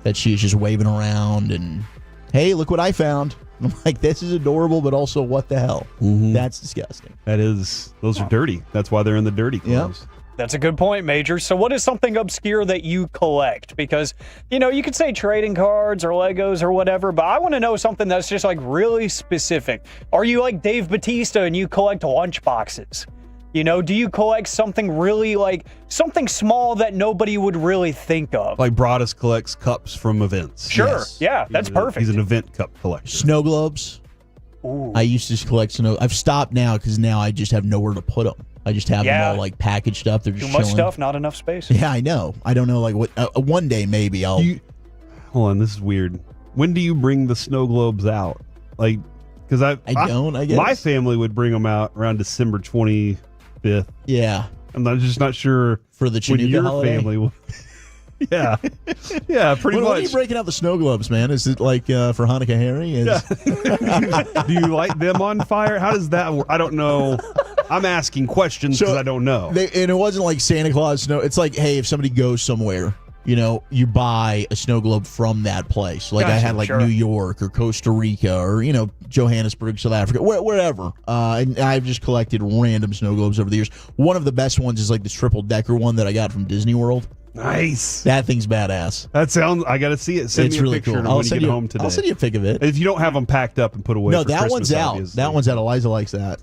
that she's just waving around and, hey, look what I found. And I'm like, this is adorable, but also what the hell? Mm-hmm. That's disgusting. Those are dirty. That's why they're in the dirty clothes. That's a good point, Major. So what is something obscure that you collect? Because, you could say trading cards or Legos or whatever, but I want to know something that's just really specific. Are you like Dave Bautista and you collect lunch boxes? Do you collect something really something small that nobody would really think of? Like Broadus collects cups from events. Sure. Yes. Yeah, that's perfect. He's an event cup collector. Snow globes. Ooh. I used to collect snow. I've stopped now because now I just have nowhere to put them. I just have them all packaged up. They're just Too much chilling. stuff, not enough space. Yeah, I know. I don't know what. One day maybe I'll. Hold on, this is weird. When do you bring the snow globes out? Because I don't. I guess my family would bring them out around December 25th. Yeah, I'm just not sure for the when Chinooka your holiday? family will. Yeah, yeah, pretty When much. are you breaking out the snow globes, man? Is it for Hanukkah, Harry? Do you light them on fire? How does that work? I don't know. I'm asking questions because I don't know. And it wasn't like Santa Claus snow. It's like, hey, if somebody goes somewhere, you buy a snow globe from that place. I had New York or Costa Rica or Johannesburg, South Africa, wherever. And I've just collected random snow globes over the years. One of the best ones is this triple decker one that I got from Disney World. Nice. That thing's badass. That sounds. I got to see it. Send It's me a really picture cool. when you get home today. I'll send you a pic of it. If you don't have them packed up and put away. No, for that Christmas, one's out. obviously. That one's out. Eliza likes that.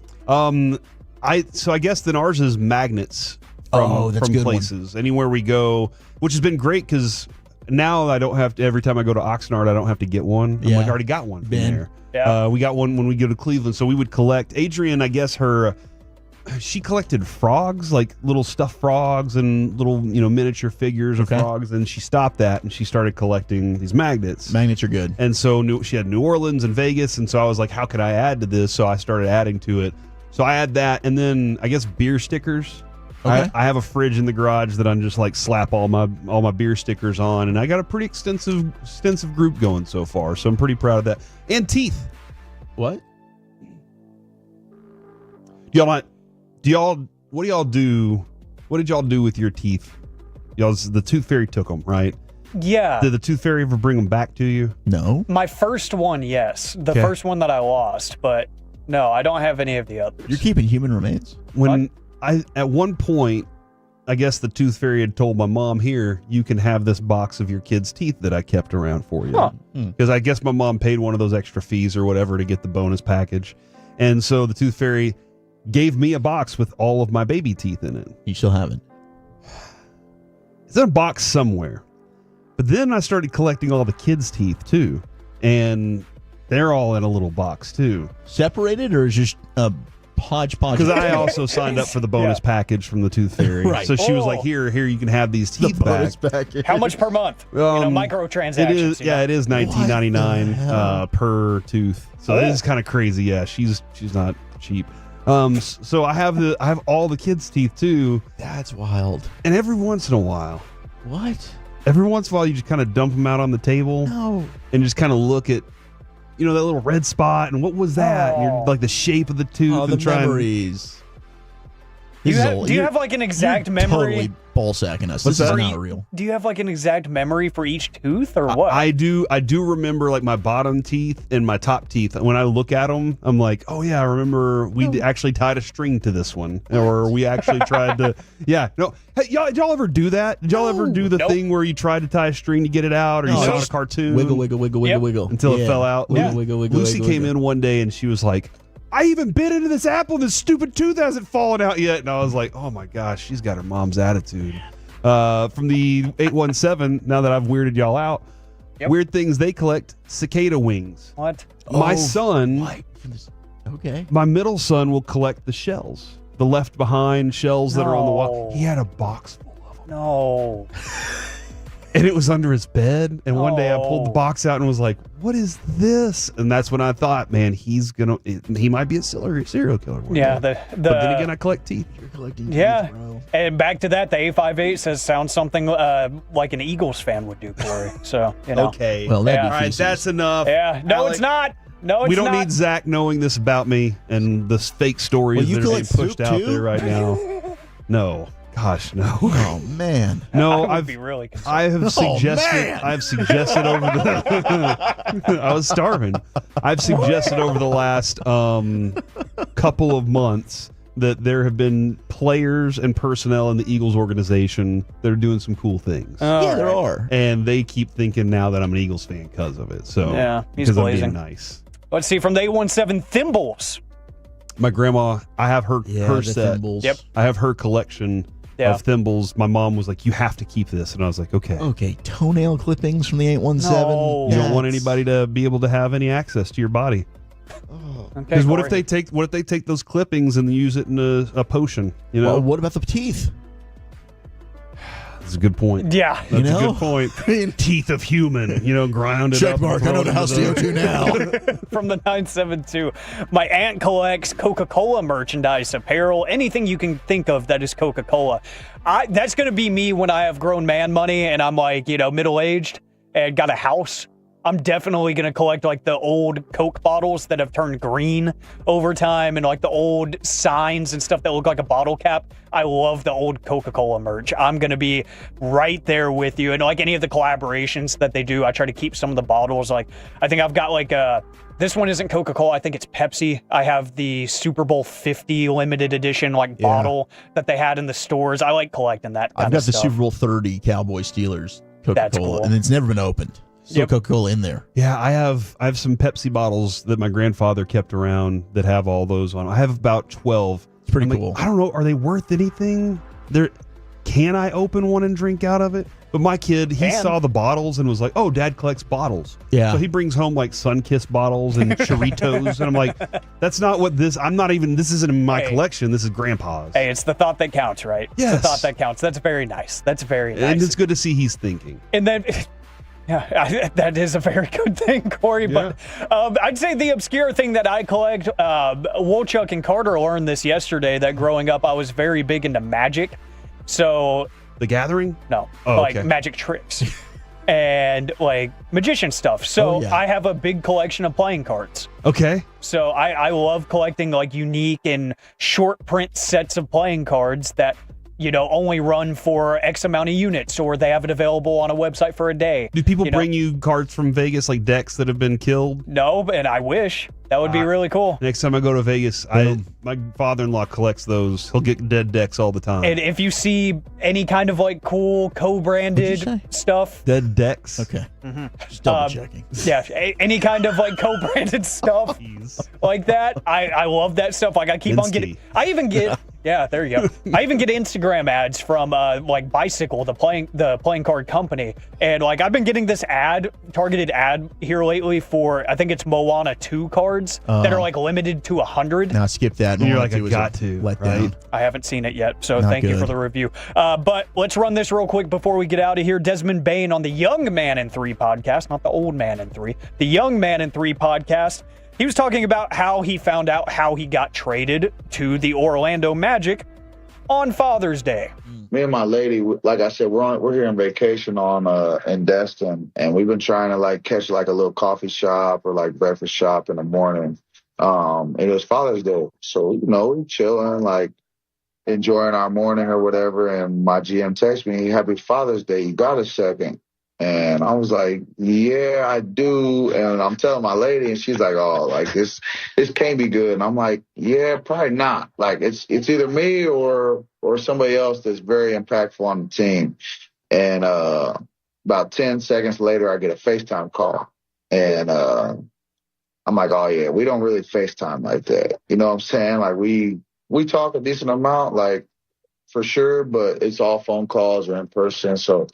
So I guess then ours is magnets from that's a good places. Anywhere we go, which has been great because now I don't have to. Every time I go to Oxnard, I don't have to get one. Yeah. I already got one. Ben. There. Yeah. We got one when we go to Cleveland, so we would collect. Adrian, I guess her she collected frogs, like little stuffed frogs and little, miniature figures of frogs. And she stopped that and she started collecting these magnets. Magnets are good. And so she had New Orleans and Vegas. And so I was like, how could I add to this? So I started adding to it. So I add that. And then I guess beer stickers. Okay. I have a fridge in the garage that I'm just like slap all my beer stickers on. And I got a pretty extensive group going so far. So I'm pretty proud of that. And teeth. What? What did y'all do with your teeth? The Tooth Fairy took them, right? Yeah. Did the Tooth Fairy ever bring them back to you? No. My first one, yes. The first one that I lost, but no, I don't have any of the others. You're keeping human remains? At one point, I guess the Tooth Fairy had told my mom, here, you can have this box of your kid's teeth that I kept around for you. Because I guess my mom paid one of those extra fees or whatever to get the bonus package. And so the Tooth Fairy gave me a box with all of my baby teeth in it. You still have it? It's in a box somewhere. But then I started collecting all the kids' teeth too. And they're all in a little box too. Separated or is just a hodgepodge? Because I also signed up for the bonus package from the Tooth Fairy. Right. So she was like, here, you can have these teeth back. How much per month? Microtransactions. It is $19.99 per tooth. So it is kind of crazy. Yeah, she's not cheap. So I have all the kids' teeth too. That's wild. And every once in a while, what? Every once in a while, you just kind of dump them out on the table. No. And just kind of look at, that little red spot and what was that? And you're like the shape of the tooth. Oh, the memories. Do you have like an exact memory? Totally ball sacking us. This is not real. Do you have like an exact memory for each tooth or what? I do remember like my bottom teeth and my top teeth. When I look at them, I'm like, oh yeah, I remember we actually tied a string to this one, or we actually tried to. Yeah, no. Hey, did y'all ever do that? Did y'all ever do the thing where you tried to tie a string to get it out, or you saw a cartoon, wiggle until it fell out? Wiggle. Lucy came in one day and she was like, I even bit into this apple and this stupid tooth hasn't fallen out yet. And I was like, oh my gosh, she's got her mom's attitude. From the 817, now that I've weirded y'all out, weird things they collect, cicada wings. What? My son, my middle son will collect the shells, the left behind shells that are on the wall. He had a box full of them. No. And it was under his bed. And one day I pulled the box out and was like, what is this? And that's when I thought, man, he might be a serial killer. Yeah. But then again, I collect teeth. You're collecting teeth, bro. And back to that, the 858 says sounds something like an Eagles fan would do, Corey. So, Okay. Well, all right, that's enough. Yeah. No, it's not. No, it's not. We don't need Zach knowing this about me and the fake stories that are being pushed out there right now. No. Gosh, no. Oh man. No, I would be really concerned. I've suggested over the I was starving. I've suggested over the last couple of months that there have been players and personnel in the Eagles organization that are doing some cool things. Yeah, there are. And they keep thinking now that I'm an Eagles fan because of it. So yeah, he's because I'm blazing. being nice. Let's see, from the 817, thimbles. My grandma, I have her set. Thimbles. Yep. I have her collection of thimbles. My mom was like, you have to keep this. And I was like, okay. Okay, toenail clippings from the 817. No. You don't want anybody to be able to have any access to your body. Because what if they take those clippings and use it in a potion? Well, what about the teeth? That's a good point. Yeah. That's a good point. Teeth of human, grounded up. Check mark. I know the house CO2 now. From the 972, my aunt collects Coca-Cola merchandise, apparel, anything you can think of that is Coca-Cola. That's going to be me when I have grown man money and I'm like, middle-aged and got a house. I'm definitely going to collect like the old Coke bottles that have turned green over time and like the old signs and stuff that look like a bottle cap. I love the old Coca-Cola merch. I'm going to be right there with you. And like any of the collaborations that they do, I try to keep some of the bottles. Like I think I've got like this one isn't Coca-Cola. I think it's Pepsi. I have the Super Bowl 50 limited edition bottle that they had in the stores. I like collecting that kind I've got of the stuff. Super Bowl 30 Cowboys Steelers Coca-Cola, That's cool. and it's never been opened. Still Coca-Cola in there. Yeah, I have some Pepsi bottles that my grandfather kept around that have all those on. I have about 12. It's pretty cool. I don't know. Are they worth anything? Can I open one and drink out of it? But my kid, he Can. saw the bottles and was like, "Oh, Dad collects bottles." Yeah. So he brings home like Sunkist bottles and Choritos, and I'm like, "That's not what this. I'm not even. This isn't in my collection. This is Grandpa's." Hey, it's the thought that counts, right? Yes. It's the thought that counts. That's very nice. That's very nice. And it's good to see he's thinking. And then, yeah, that is a very good thing, Corey. But I'd say the obscure thing that I collect, Woolchuck and Carter learned this yesterday, that growing up I was very big into magic. So The Gathering? No, Oh, like okay. magic tricks and like magician stuff. So I have a big collection of playing cards. Okay. So I love collecting like unique and short print sets of playing cards that, you know, only run for X amount of units, or they have it available on a website for a day. Do people bring you cards from Vegas, like decks that have been killed? No, and I wish. That would be really cool. Next time I go to Vegas, my father-in-law collects those. He'll get dead decks all the time. And if you see any kind of like cool co-branded stuff, Dead decks? Okay. Just double checking. Yeah, any kind of like co-branded stuff like that. I love that stuff. Like I keep on getting. I even get. Yeah, there you go. I even get Instagram ads from like Bicycle, the playing card company, and like I've been getting this targeted ad here lately for, I think it's Moana 2 cards that are like limited to 100. Now skip that. And you're like, I Moana 2 got was a to. let Right? down. I haven't seen it yet, so Not thank you good. for the review. But let's run this real quick before we get out of here. Desmond Bain on the Young Man in 3 podcast, not the Old Man in 3, the Young Man in 3 podcast. He was talking about how he found out how he got traded to the Orlando Magic on Father's Day. Me and my lady, like I said, we're here on vacation in Destin, and we've been trying to like catch like a little coffee shop or like breakfast shop in the morning. And it was Father's Day, so we chilling, like enjoying our morning or whatever. And my GM texted me, "Happy Father's Day. You got a second?" And I was like, "Yeah, I do." And I'm telling my lady, and she's like, "Oh, like this can't be good." And I'm like, "Yeah, probably not. Like it's either me or somebody else that's very impactful on the team." And about 10 seconds later, I get a FaceTime call, and I'm like, "Oh yeah, we don't really FaceTime like that." You know what I'm saying? Like we talk a decent amount, like for sure, but it's all phone calls or in person. So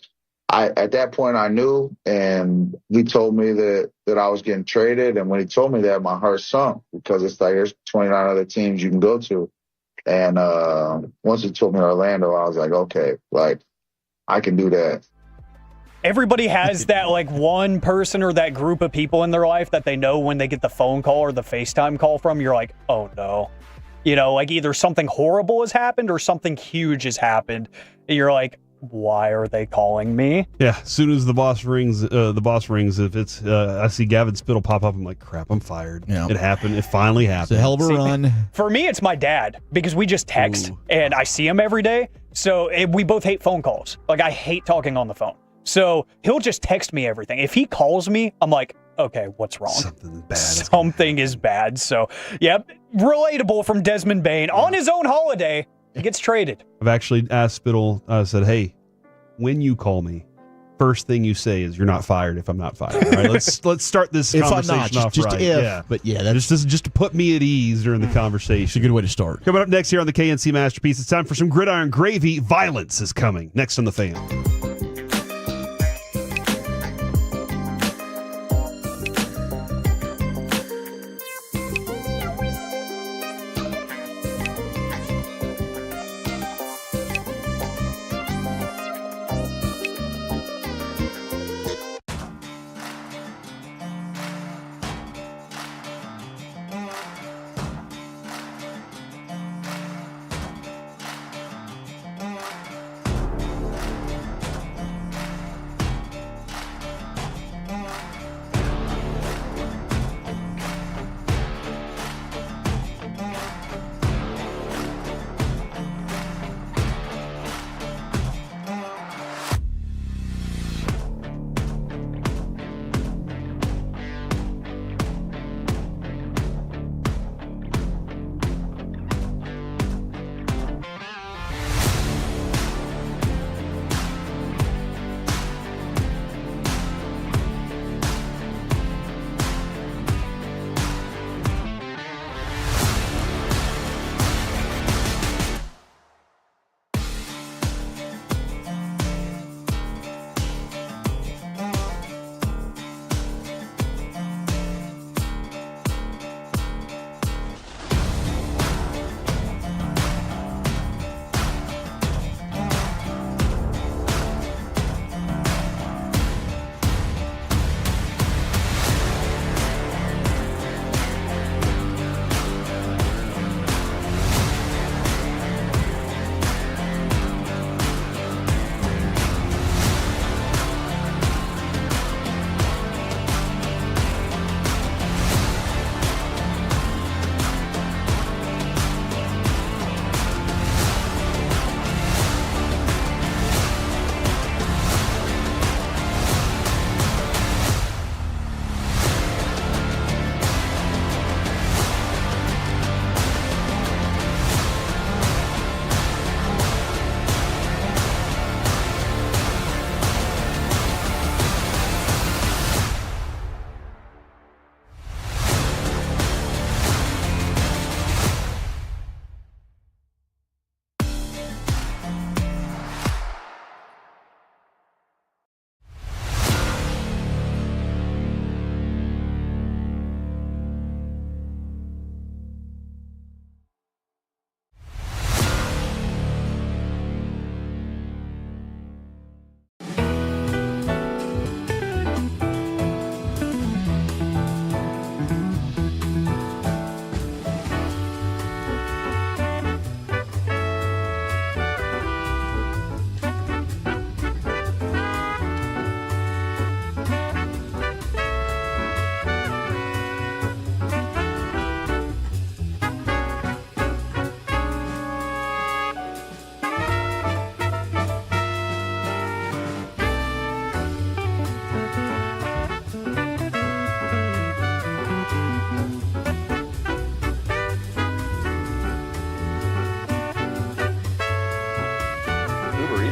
at that point I knew, and he told me that I was getting traded. And when he told me that, my heart sunk, because it's like, there's 29 other teams you can go to. And once he told me Orlando, I was like, okay, like I can do that. Everybody has that like one person or that group of people in their life that they know when they get the phone call or the FaceTime call from, you're like, oh no. You know, like either something horrible has happened or something huge has happened. And you're like, why are they calling me? Yeah, as soon as the boss rings, if it's, I see Gavin Spittle pop up, I'm like, crap, I'm fired. Yeah. It happened. It finally happened. It's a hell of a run. For me, it's my dad, because we just text and I see him every day. So we both hate phone calls. Like I hate talking on the phone. So he'll just text me everything. If he calls me, I'm like, okay, what's wrong? Something is bad. So, yep, relatable from Desmond Bain. On his own holiday, he gets traded. I've actually asked Spittle, I said, hey, when you call me, first thing you say is you're not fired if I'm not fired. All right, let's start this If I'm conversation not, off just right. if, Yeah. but yeah, that's just to put me at ease during the conversation. It's a good way to start. Coming up next here on the KNC Masterpiece, it's time for some gridiron gravy. Violence is coming next on The Fan.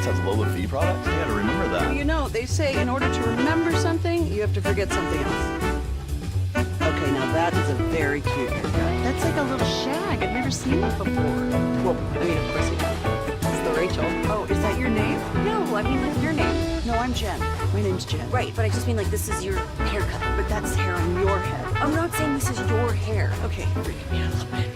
Eats has low fee products. I gotta remember that. Well, you know, they say in order to remember something, you have to forget something else. Okay, now that is a very cute haircut. That's like a little shag. I've never seen it before. Well, I mean, of course you have. It's the Rachel. Oh, is that your name? No, I mean like your name. No, I'm Jen. My name's Jen. Right, but I just mean like this is your haircut. But that's hair on your head. I'm not saying this is your hair. Okay, you're freaking me out a little bit.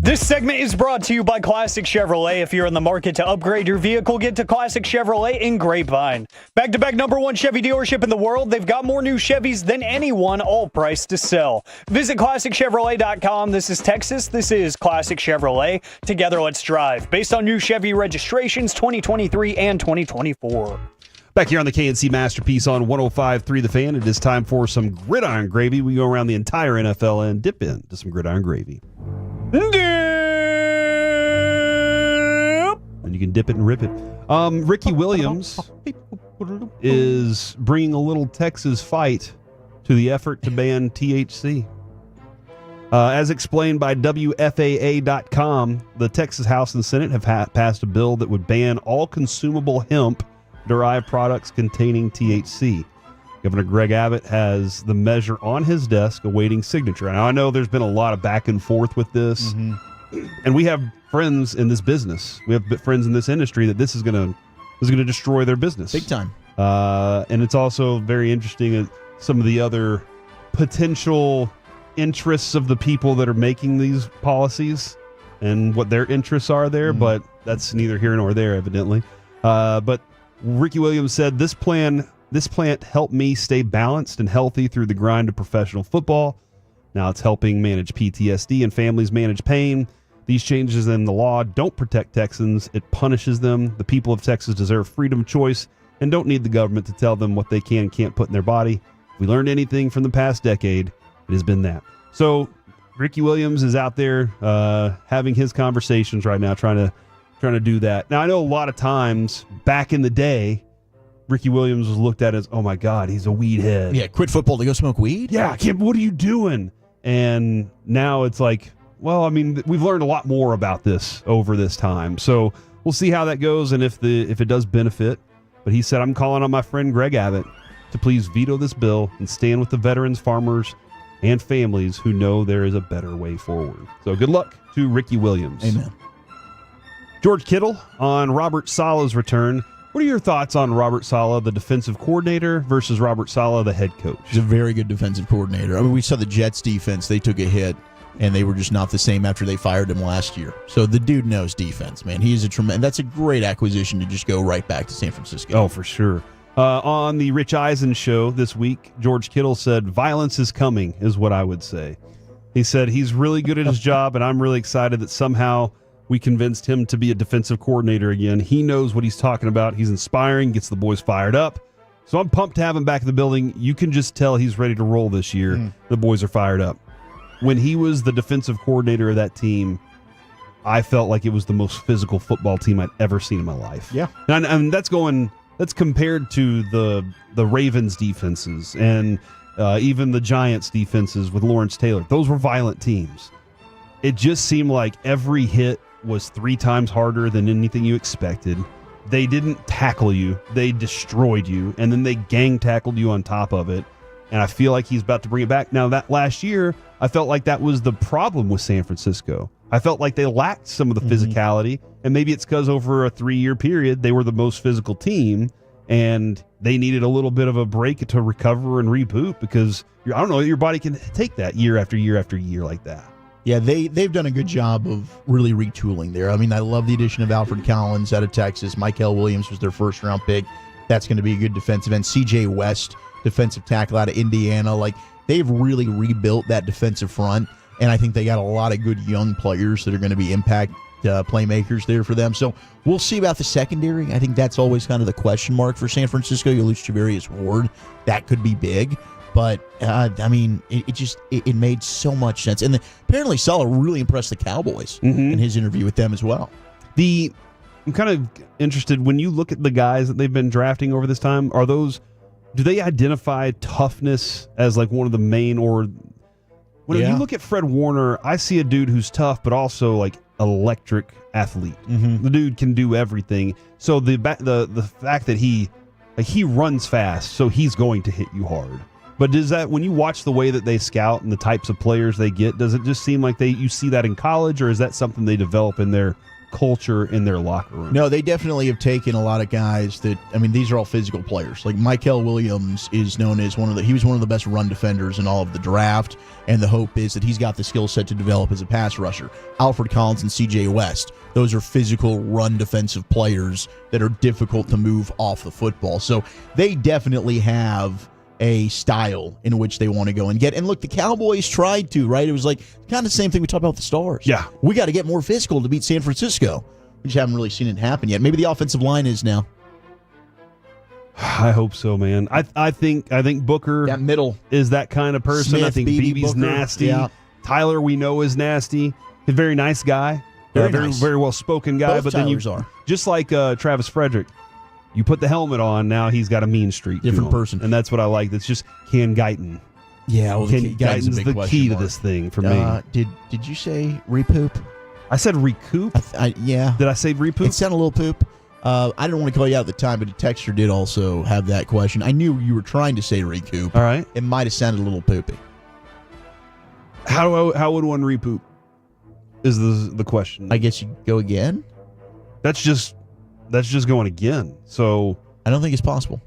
This segment is brought to you by Classic Chevrolet. If you're in the market to upgrade your vehicle, get to Classic Chevrolet in Grapevine. Back-to-back #1 Chevy dealership in the world. They've got more new Chevys than anyone, all priced to sell. Visit ClassicChevrolet.com. This is Texas. This is Classic Chevrolet. Together, let's drive. Based on new Chevy registrations 2023 and 2024. Back here on the KNC Masterpiece on 105.3 The Fan, it is time for some gridiron gravy. We go around the entire NFL and dip into some gridiron gravy. And you can dip it and rip it. Ricky Williams is bringing a little Texas fight to the effort to ban THC. As explained by WFAA.com, the Texas House and Senate have passed a bill that would ban all consumable hemp-derived products containing THC. Governor Greg Abbott has the measure on his desk awaiting signature. Now, I know there's been a lot of back and forth with this, and we have friends in this business. We have friends in this industry that this is going to destroy their business. Big time. And it's also very interesting at some of the other potential interests of the people that are making these policies and what their interests are there, but that's neither here nor there, evidently. But Ricky Williams said, this plant helped me stay balanced and healthy through the grind of professional football. Now it's helping manage PTSD and families manage pain. These changes in the law don't protect Texans. It punishes them. The people of Texas deserve freedom of choice and don't need the government to tell them what they can and can't put in their body. If we learned anything from the past decade, it has been that. So Ricky Williams is out there having his conversations right now, trying to do that. Now, I know a lot of times back in the day, Ricky Williams was looked at as, oh my God, he's a weed head. Yeah, quit football to go smoke weed? Yeah, what are you doing? And now it's like, well, I mean, we've learned a lot more about this over this time. So we'll see how that goes and if it does benefit. But he said, I'm calling on my friend Greg Abbott to please veto this bill and stand with the veterans, farmers, and families who know there is a better way forward. So good luck to Ricky Williams. Amen. George Kittle on Robert Saleh's return. What are your thoughts on Robert Saleh, the defensive coordinator, versus Robert Saleh, the head coach? He's a very good defensive coordinator. I mean, we saw the Jets defense. They took a hit and they were just not the same after they fired him last year. So the dude knows defense, man. He's a tremendous. That's a great acquisition to just go right back to San Francisco. Oh, for sure. On the Rich Eisen show this week, George Kittle said, "Violence is coming," is what I would say. He said he's really good at his job, and I'm really excited that somehow we convinced him to be a defensive coordinator again. He knows what he's talking about. He's inspiring, gets the boys fired up. So I'm pumped to have him back in the building. You can just tell he's ready to roll this year. The boys are fired up. When he was the defensive coordinator of that team, I felt like it was the most physical football team I'd ever seen in my life. Yeah. And that's compared to the Ravens defenses and even the Giants defenses with Lawrence Taylor. Those were violent teams. It just seemed like every hit was 3 times harder than anything you expected. They didn't tackle you. They destroyed you, and then they gang tackled you on top of it. And I feel like he's about to bring it back. Now, that last year, I felt like that was the problem with San Francisco. I felt like they lacked some of the physicality, and maybe it's because over a 3-year period, they were the most physical team, and they needed a little bit of a break to recover and reboot because, I don't know, your body can take that year after year after year like that. Yeah, they've done a good job of really retooling there. I mean, I love the addition of Alfred Collins out of Texas. Michael Williams was their first-round pick. That's going to be a good defensive end. C.J. West, defensive tackle out of Indiana. Like, they've really rebuilt that defensive front, and I think they got a lot of good young players that are going to be impact playmakers there for them. So we'll see about the secondary. I think that's always kind of the question mark for San Francisco. You lose Javarius Ward. That could be big. But, I mean, it made so much sense. And apparently Saleh really impressed the Cowboys in his interview with them as well. I'm kind of interested, when you look at the guys that they've been drafting over this time, do they identify toughness as like one of the main, or when you look at Fred Warner, I see a dude who's tough, but also like electric athlete. The dude can do everything. So the fact that he runs fast, so he's going to hit you hard. But does that, when you watch the way that they scout and the types of players they get, does it just seem like you see that in college, or is that something they develop in their culture, in their locker room? No, they definitely have taken a lot of guys that, I mean, these are all physical players. Like Michael Williams is known as he was one of the best run defenders in all of the draft, and the hope is that he's got the skill set to develop as a pass rusher. Alfred Collins and C.J. West, those are physical run defensive players that are difficult to move off the football. So they definitely have a style in which they want to go and get. And look, the Cowboys tried to, right? It was like kind of the same thing we talked about with the Stars. Yeah. We got to get more physical to beat San Francisco. We just haven't really seen it happen yet. Maybe the offensive line is now. I hope so, man. I think Booker, that middle, is that kind of person. Smith, I think BB's nasty. Yeah. Tyler, we know, is nasty. He's a very nice guy. Very nice. Very well spoken guy. Both but then Tylers are. Just like Travis Frederick, you put the helmet on, now he's got a mean streak. Different person. And that's what I like. That's just Ken Guyton. Yeah, well, Ken Guyton's the key to this thing for me. Did you say repoop? I said recoup. Yeah. Did I say repoop? It sounded a little poop. I didn't want to call you out at the time, but a texter did also have that question. I knew you were trying to say recoup. All right. It might have sounded a little poopy. How would one repoop? Is the question. I guess you go again? That's just going again. So I don't think it's possible.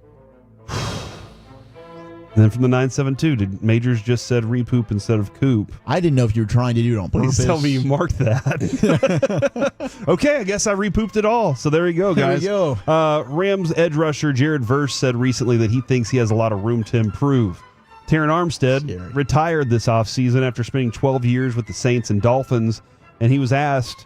And then from the 972, did Majors just said repoop instead of coop? I didn't know if you were trying to do it on purpose. Please tell me you marked that. Okay, I guess I repooped it all. So there you go, guys. There you go. Rams edge rusher Jared Verse said recently that he thinks he has a lot of room to improve. Terran Armstead retired this offseason after spending 12 years with the Saints and Dolphins, and he was asked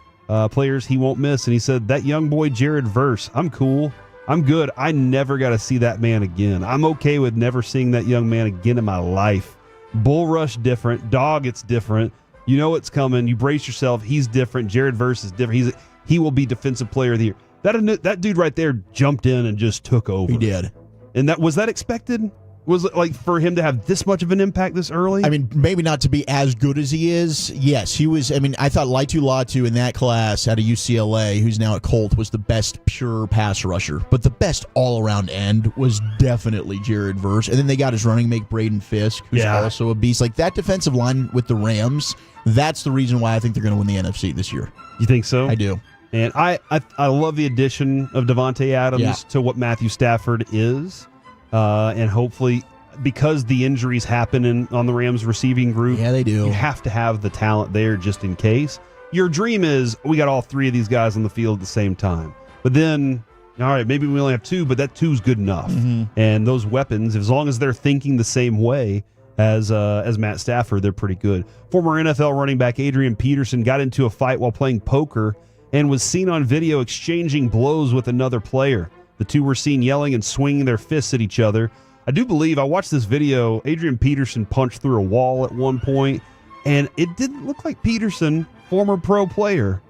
players he won't miss, and he said, that young boy Jared Verse, I'm cool. I'm good. I never got to see that man again. I'm okay with never seeing that young man again in my life. Bull rush different. Dog, it's different. You know it's coming. You brace yourself. He's different. Jared Verse is different. He will be defensive player of the year. That dude right there jumped in and just took over. He did. And was that expected? Was it like for him to have this much of an impact this early? I mean, maybe not to be as good as he is. Yes, he was. I mean, I thought Latu in that class out of UCLA, who's now at Colt, was the best pure pass rusher. But the best all-around end was definitely Jared Verse. And then they got his running mate, Braden Fisk, who's also a beast. Like that defensive line with the Rams, that's the reason why I think they're going to win the NFC this year. You think so? I do. And I love the addition of Devontae Adams to what Matthew Stafford is. And hopefully, because the injuries happen on the Rams receiving group. Yeah, they do. You have to have the talent there just in case. Your dream is we got all three of these guys on the field at the same time. But then, all right, maybe we only have two, but that two's good enough. And those weapons, as long as they're thinking the same way as Matt Stafford, they're pretty good. Former NFL running back Adrian Peterson got into a fight while playing poker and was seen on video exchanging blows with another player. The two were seen yelling and swinging their fists at each other. I do believe, I watched this video, Adrian Peterson punched through a wall at one point, and it didn't look like Peterson, former pro player,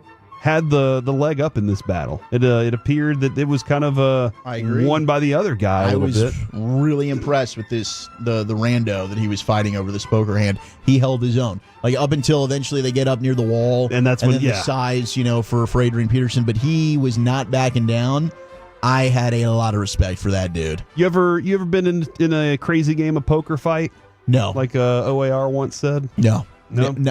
had the leg up in this battle. It appeared that it was kind of won by the other guy a little bit. I was really impressed with the rando that he was fighting over this poker hand. He held his own, like up until eventually they get up near the wall, and that's when the size, for Adrian Peterson. But he was not backing down. I had a lot of respect for that dude. You ever been in a crazy game of poker fight? No, like OAR once said. No.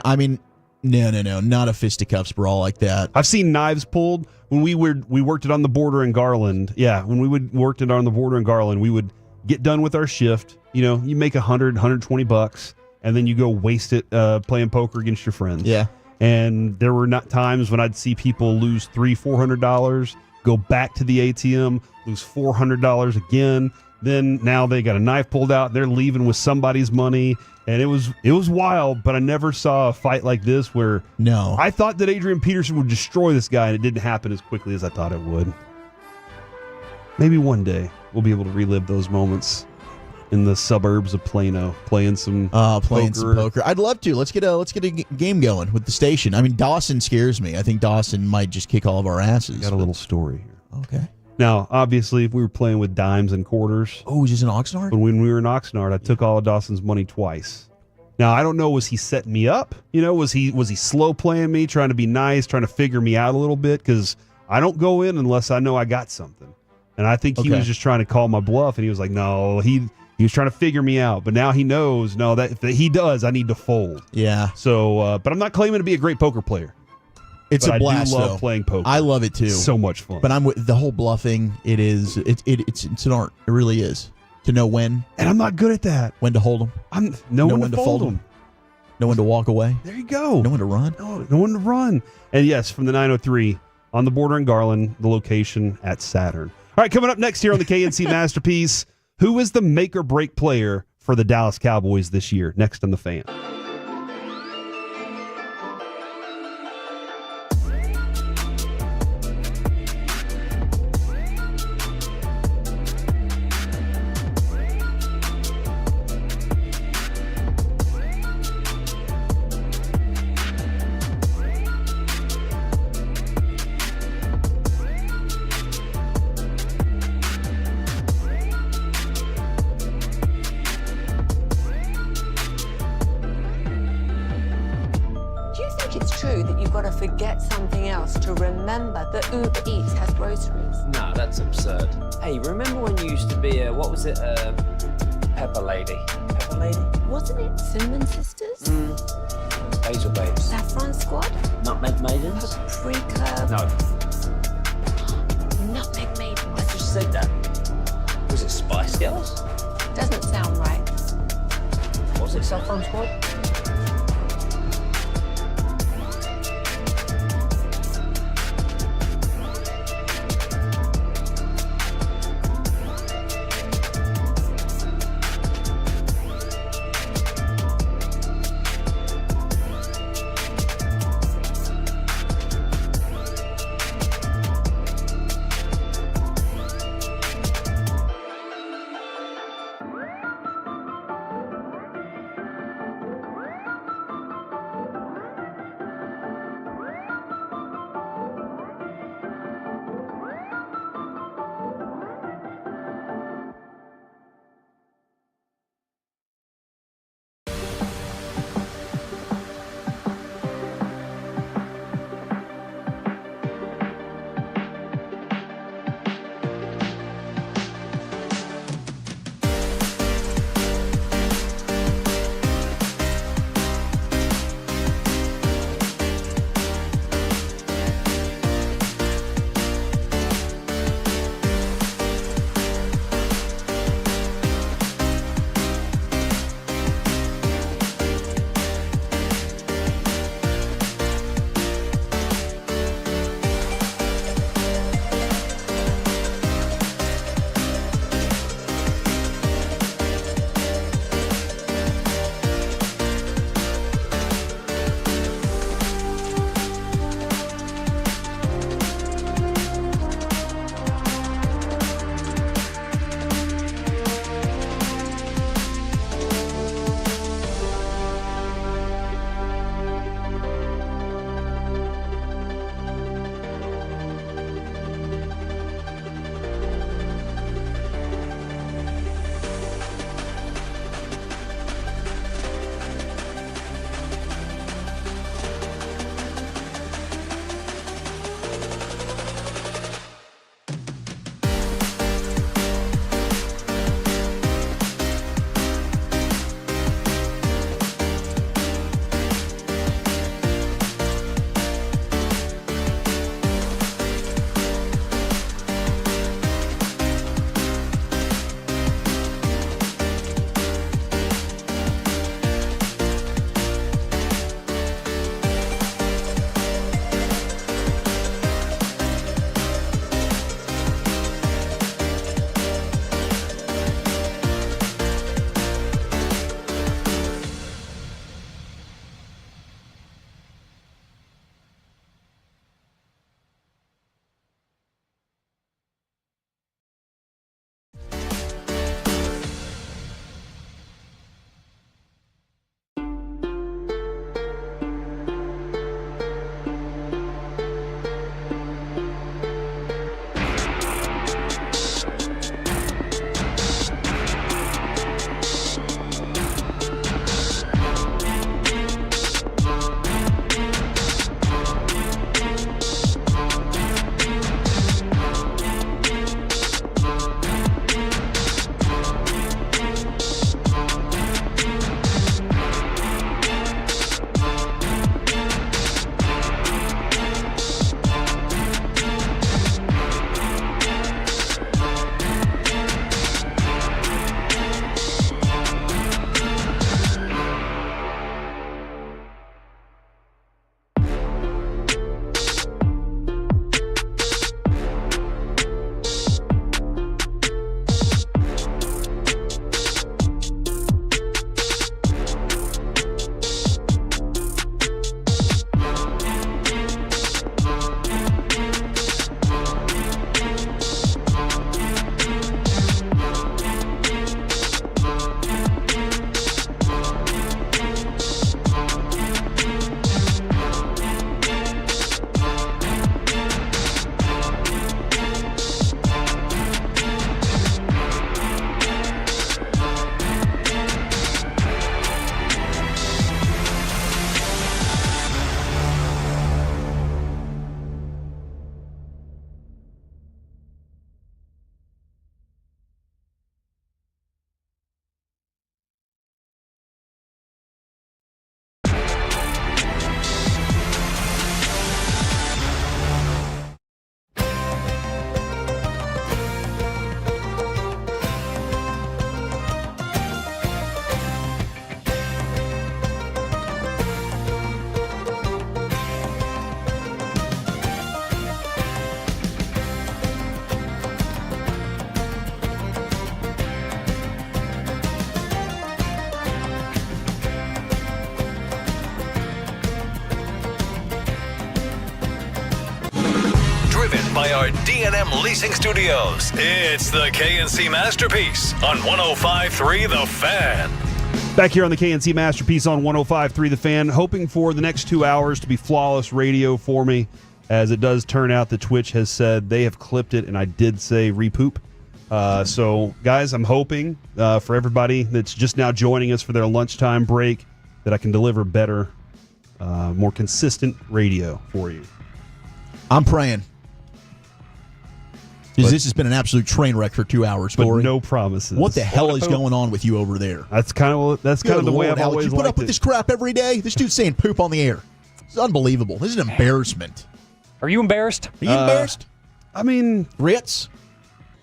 I mean. No, not a fisticuffs brawl like that. I've seen knives pulled when we worked it on the border in Garland. Yeah, when we worked it on the border in Garland, we would get done with our shift. You make $100-$120, and then you go waste it playing poker against your friends. Yeah, and there were not times when I'd see people lose $300-$400, go back to the ATM, lose $400 again. Then now they got a knife pulled out. They're leaving with somebody's money. And it was wild, but I never saw a fight like this where I thought that Adrian Peterson would destroy this guy, and it didn't happen as quickly as I thought it would. Maybe one day we'll be able to relive those moments in the suburbs of Plano, playing some poker. I'd love to. Let's get a game going with the station. I mean, Dawson scares me. I think Dawson might just kick all of our asses. Got a little story here. Okay. Now, obviously, if we were playing with dimes and quarters. Oh, just in Oxnard? But when we were in Oxnard, I took all of Dawson's money twice. Now, I don't know, was he setting me up? Was he slow playing me, trying to be nice, trying to figure me out a little bit? Because I don't go in unless I know I got something. And I think he was just trying to call my bluff, and he was like, no, he was trying to figure me out. But now he knows, that if he does, I need to fold. Yeah. So, but I'm not claiming to be a great poker player. It's a blast. I do love playing poker. I love it too. So much fun. But I'm with the whole bluffing. It's an art. It really is to know when. And I'm not good at that. When to hold them. Know when to fold them. Know when to walk away. There you go. Know when to run. Know when to run. And yes, from the 903 on the border in Garland, the location at Saturn. All right, coming up next here on the KNC Masterpiece, who is the make or break player for the Dallas Cowboys this year? Next on the Fan. Forget something else to remember that Uber Eats has groceries. No, that's absurd. Hey, remember when you used to be Pepper Lady? Pepper Lady? Wasn't it Cinnamon Sisters? Basil Babes. Saffron Squad? Nutmeg Maidens? Paprika? No. Nutmeg Maidens. I just said that. Was it Spice Girls? Doesn't sound right. Was it Saffron Squad? driven by our D&M Leasing Studios. It's the KNC Masterpiece on 105.3 The Fan. Back here on the KNC Masterpiece on 105.3 The Fan, hoping for the next 2 hours to be flawless radio for me, as it does turn out that Twitch has said they have clipped it, and I did say repoop. So, guys, I'm hoping for everybody that's just now joining us for their lunchtime break that I can deliver better, more consistent radio for you. I'm praying. Because this has been an absolute train wreck for 2 hours, Corey. But no promises. What the hell is going on with you over there? That's kind of the way I've always liked it. You put up with this crap every day? This dude's saying poop on the air. It's unbelievable. This is an embarrassment. Are you embarrassed? Are you embarrassed? I mean, Ritz?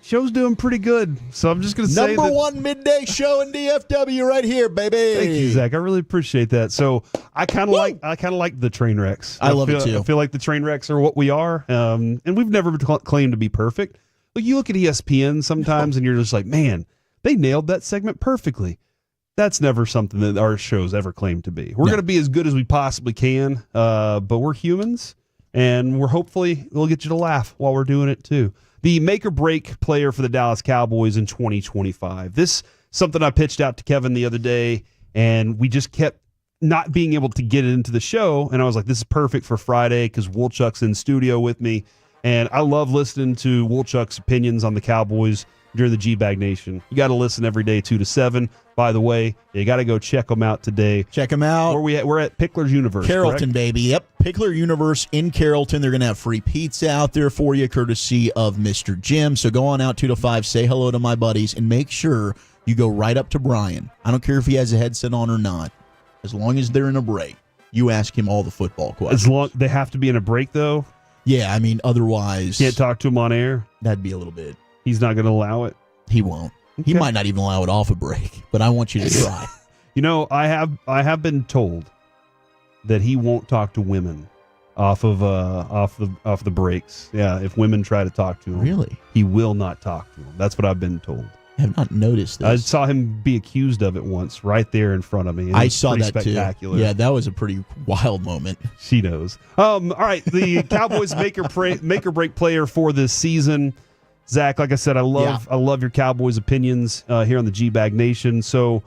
Show's doing pretty good, so I'm just going to say Number one midday show in DFW right here, baby. Thank you, Zach. I really appreciate that. So I kind of like the train wrecks. I love it too. I feel like the train wrecks are what we are, and we've never claimed to be perfect. But you look at ESPN sometimes, and you're just like, man, they nailed that segment perfectly. That's never something that our shows ever claimed to be. We're going to be as good as we possibly can, but we're humans, and we'll get you to laugh while we're doing it too. The make-or-break player for the Dallas Cowboys in 2025. This something I pitched out to Kevin the other day, and we just kept not being able to get it into the show, and I was like, this is perfect for Friday because Woolchuck's in studio with me, and I love listening to Woolchuck's opinions on the Cowboys during the G-Bag Nation. You got to listen every day, 2 to 7. By the way, you got to go check them out today. Check them out. Where we at? We're at Pickler's Universe, Carrollton, correct? baby. Yep, Pickler Universe in Carrollton. They're going to have free pizza out there for you, courtesy of Mr. Jim. So go on out 2 to 5, say hello to my buddies, and make sure you go right up to Brian. I don't care if he has a headset on or not. As long as they're in a break, you ask him all the football questions. As long they have to be in a break, though? Yeah, I mean, otherwise... Can't talk to him on air? That'd be a little bit. He's not going to allow it? He won't. Okay. He might not even allow it off a break, but I want you to try. You know, I have been told that he won't talk to women off the breaks. Yeah, if women try to talk to him, really, he will not talk to them. That's what I've been told. I have not noticed this. I saw him be accused of it once, right there in front of me. I saw that spectacular. too. Yeah, that was a pretty wild moment. She knows. All right, the Cowboys make or break player for this season. Zach, like I said, I love your Cowboys opinions here on the G-Bag Nation. So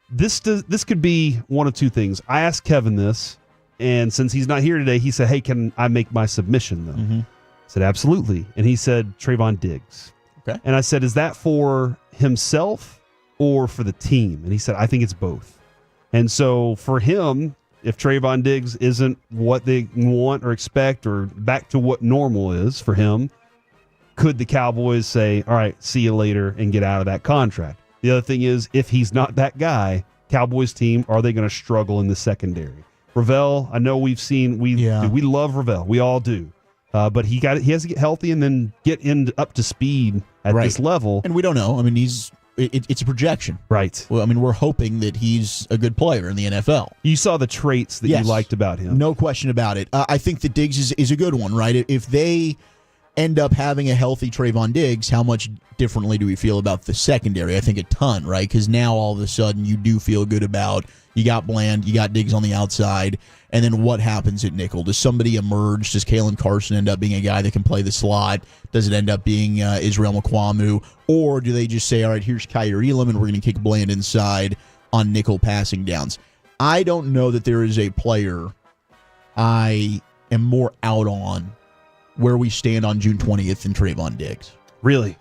this could be one of two things. I asked Kevin this, and since he's not here today, he said, hey, can I make my submission, though? Mm-hmm. I said, absolutely. And he said, Trayvon Diggs. Okay. And I said, is that for himself or for the team? And he said, I think it's both. And so for him, if Trayvon Diggs isn't what they want or expect or back to what normal is for him, could the Cowboys say, all right, see you later and get out of that contract? The other thing is, if he's not that guy, Cowboys team, are they going to struggle in the secondary? Ravel, I know we love Ravel. We all do. But he has to get healthy and then get up to speed at this level. And we don't know. I mean, it's a projection. Right. Well, I mean, we're hoping that he's a good player in the NFL. You saw the traits that you liked about him. No question about it. I think that Diggs is a good one, right? If they end up having a healthy Trayvon Diggs, how much differently do we feel about the secondary? I think a ton, right? Because now all of a sudden you do feel good about, you got Bland, you got Diggs on the outside, and then what happens at nickel? Does somebody emerge? Does Kalen Carson end up being a guy that can play the slot? Does it end up being Israel Mukwamu? Or do they just say, all right, here's Kyer Elam, and we're going to kick Bland inside on nickel passing downs? I don't know that there is a player I am more out on where we stand on June 20th than Trayvon Diggs. Really?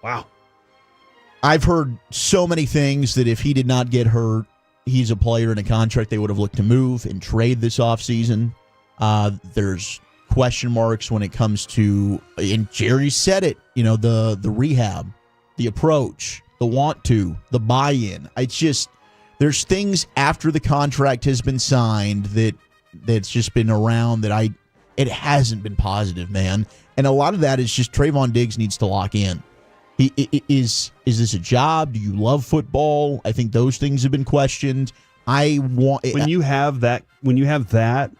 Wow. I've heard so many things that if he did not get hurt, he's a player in a contract they would have looked to move and trade this offseason. There's question marks when it comes to, and Jerry said it, the rehab, the approach, the want to, the buy-in. It's just, there's things after the contract has been signed that's just been around that it hasn't been positive, man. And a lot of that is just Trayvon Diggs needs to lock in. Is this a job? Do you love football? I think those things have been questioned. When you have that,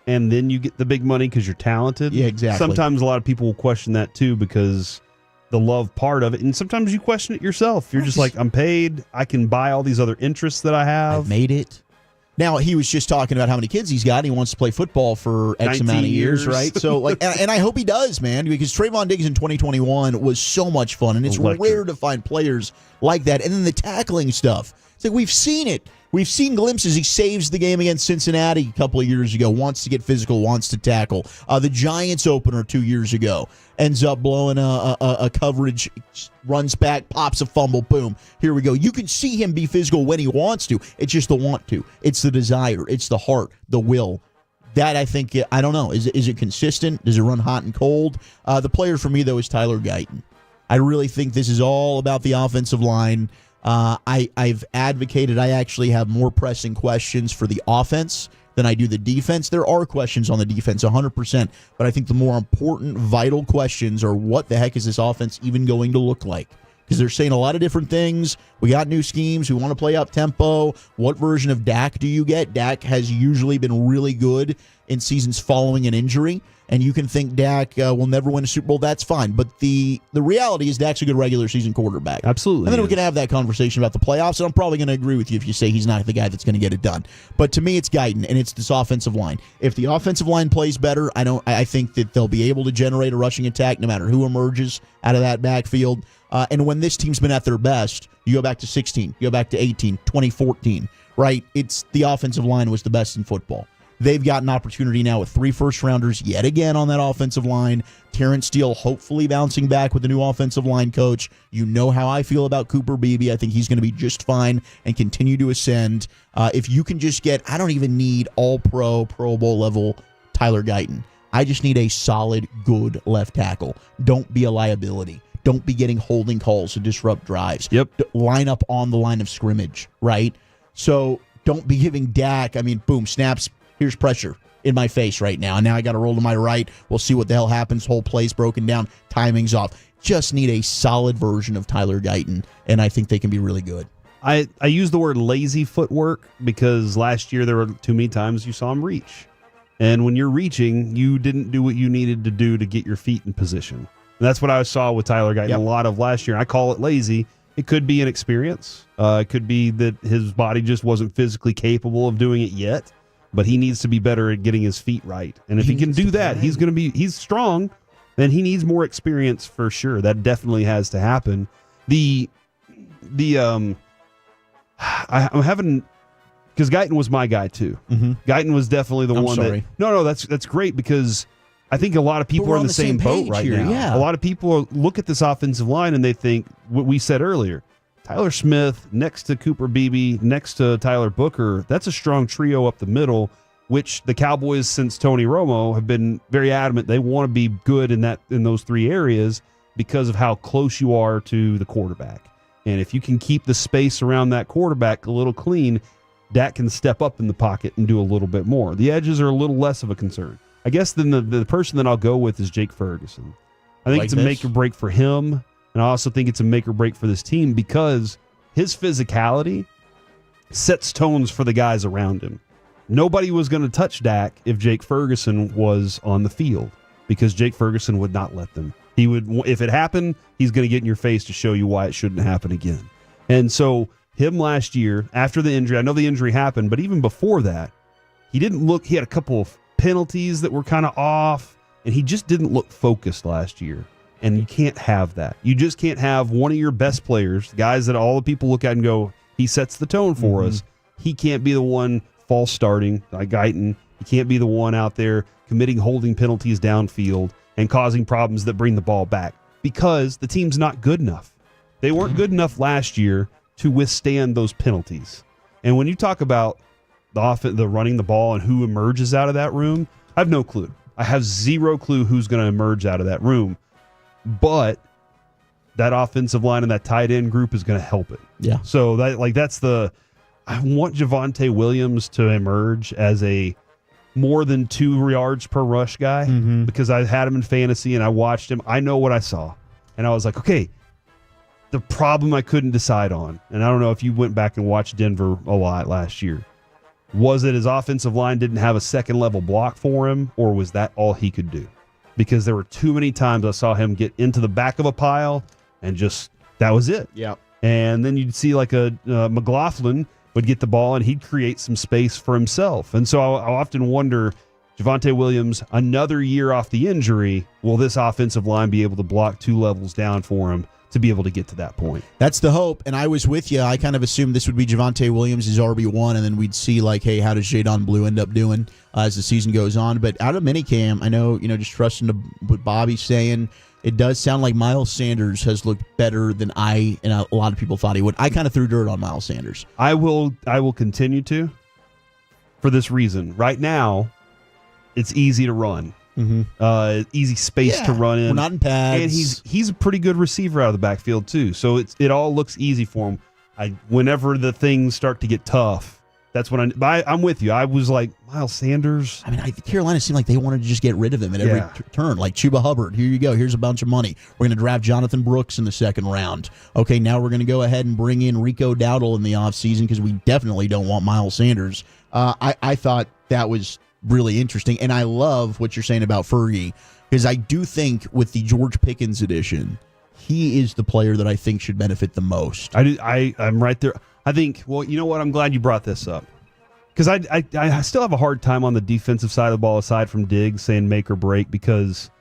and then you get the big money because you're talented. Yeah, exactly. Sometimes a lot of people will question that too because the love part of it, and sometimes you question it yourself. You're just like, I'm paid. I can buy all these other interests that I have. I've made it. Now, he was just talking about how many kids he's got. And he wants to play football for X amount of years, right? So, and I hope he does, man, because Trayvon Diggs in 2021 was so much fun, and it's rare to find players like that. And then the tackling stuff. It's like we've seen it. We've seen glimpses. He saves the game against Cincinnati a couple of years ago, wants to get physical, wants to tackle. The Giants opener 2 years ago ends up blowing a coverage, runs back, pops a fumble, boom. Here we go. You can see him be physical when he wants to. It's just the want to. It's the desire. It's the heart, the will. That, I think, I don't know. Is it consistent? Does it run hot and cold? The player for me, though, is Tyler Guyton. I really think this is all about the offensive line. I've advocated I actually have more pressing questions for the offense than I do the defense. There are questions on the defense, 100%, but I think the more important, vital questions are what the heck is this offense even going to look like? Because they're saying a lot of different things. We got new schemes. We want to play up tempo. What version of Dak do you get? Dak has usually been really good in seasons following an injury. And you can think Dak will never win a Super Bowl. That's fine. But the reality is Dak's a good regular season quarterback. Absolutely. And then we can have that conversation about the playoffs. And I'm probably going to agree with you if you say he's not the guy that's going to get it done. But to me, it's Guyton, and it's this offensive line. If the offensive line plays better, I think that they'll be able to generate a rushing attack no matter who emerges out of that backfield. And when this team's been at their best, you go back to 16, you go back to 18, 2014, right? It's the offensive line was the best in football. They've got an opportunity now with 3 first-rounders yet again on that offensive line. Terrence Steele hopefully bouncing back with a new offensive line coach. You know how I feel about Cooper Beebe. I think he's going to be just fine and continue to ascend. If you can just get, I don't even need all-pro, Pro Bowl level Tyler Guyton. I just need a solid, good left tackle. Don't be a liability. Don't be getting holding calls to disrupt drives. Yep. Line up on the line of scrimmage, right? So don't be giving Dak, boom, snaps. Here's pressure in my face right now. And now I got to roll to my right. We'll see what the hell happens. Whole play's broken down. Timing's off. Just need a solid version of Tyler Guyton, and I think they can be really good. I use the word lazy footwork because last year there were too many times you saw him reach. And when you're reaching, you didn't do what you needed to do to get your feet in position. And that's what I saw with Tyler Guyton a lot of last year. I call it lazy. It could be an experience. It could be that his body just wasn't physically capable of doing it yet. But he needs to be better at getting his feet right. And if he can do that, he's strong, then he needs more experience for sure. That definitely has to happen. I'm having, because Guyton was my guy too. Mm-hmm. Guyton was definitely the one sorry. That's great because I think a lot of people are on the same boat right now. Yeah. A lot of people look at this offensive line and they think what we said earlier. Tyler Smith next to Cooper Beebe, next to Tyler Booker, that's a strong trio up the middle, which the Cowboys, since Tony Romo, have been very adamant they want to be good in those 3 areas because of how close you are to the quarterback. And if you can keep the space around that quarterback a little clean, Dak can step up in the pocket and do a little bit more. The edges are a little less of a concern. I guess then the person that I'll go with is Jake Ferguson. I think it's a make or break for him. And I also think it's a make or break for this team because his physicality sets tones for the guys around him. Nobody was going to touch Dak if Jake Ferguson was on the field because Jake Ferguson would not let them. He would, if it happened, he's going to get in your face to show you why it shouldn't happen again. And so him last year, after the injury, I know the injury happened, but even before that, he had a couple of penalties that were kind of off, and he just didn't look focused last year. And you can't have that. You just can't have one of your best players, guys that all the people look at and go, he sets the tone for us. He can't be the one false starting, like Guyton. He can't be the one out there committing holding penalties downfield and causing problems that bring the ball back because the team's not good enough. They weren't good enough last year to withstand those penalties. And when you talk about the running the ball and who emerges out of that room, I have no clue. I have zero clue who's going to emerge out of that room. But that offensive line and that tight end group is going to help it. Yeah. So I want Javonte Williams to emerge as a more than 2 yards per rush guy because I had him in fantasy and I watched him. I know what I saw. And I was like, okay, the problem I couldn't decide on, and I don't know if you went back and watched Denver a lot last year, was it his offensive line didn't have a second level block for him, or was that all he could do? Because there were too many times I saw him get into the back of a pile and just, that was it. Yeah. And then you'd see like a McLaughlin would get the ball and he'd create some space for himself. And so I often wonder, Javonte Williams, another year off the injury, will this offensive line be able to block 2 levels down for him to be able to get to that point? That's the hope, and I was with you. I kind of assumed this would be Javonte Williams' RB1, and then we'd see, like, hey, how does Jadon Blue end up doing as the season goes on? But out of minicamp, I know, just trusting to what Bobby's saying, it does sound like Miles Sanders has looked better than I and a lot of people thought he would. I kind of threw dirt on Miles Sanders. I will continue to, for this reason. Right now, it's easy to run. Easy space to run in. We're not in pads. And he's a pretty good receiver out of the backfield too. So it all looks easy for him. Whenever the things start to get tough, that's when I'm with you. I was like, Miles Sanders. I mean, Carolina seemed like they wanted to just get rid of him at every turn. Like Chuba Hubbard, here you go. Here's a bunch of money. We're going to draft Jonathan Brooks in the second round. Okay, now we're going to go ahead and bring in Rico Dowdle in the offseason because we definitely don't want Miles Sanders. I thought that was really interesting, and I love what you're saying about Fergie, because I do think with the George Pickens edition, he is the player that I think should benefit the most. I'm right there. I think, well, you know what? I'm glad you brought this up, because I still have a hard time on the defensive side of the ball, aside from Diggs saying make or break, because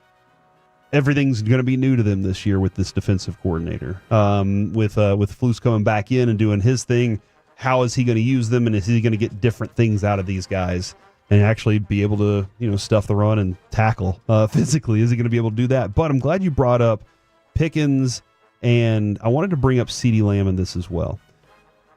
everything's going to be new to them this year with this defensive coordinator. With Flus coming back in and doing his thing, how is he going to use them, and is he going to get different things out of these guys and actually be able to, stuff the run and tackle physically? Is he going to be able to do that? But I'm glad you brought up Pickens, and I wanted to bring up CeeDee Lamb in this as well.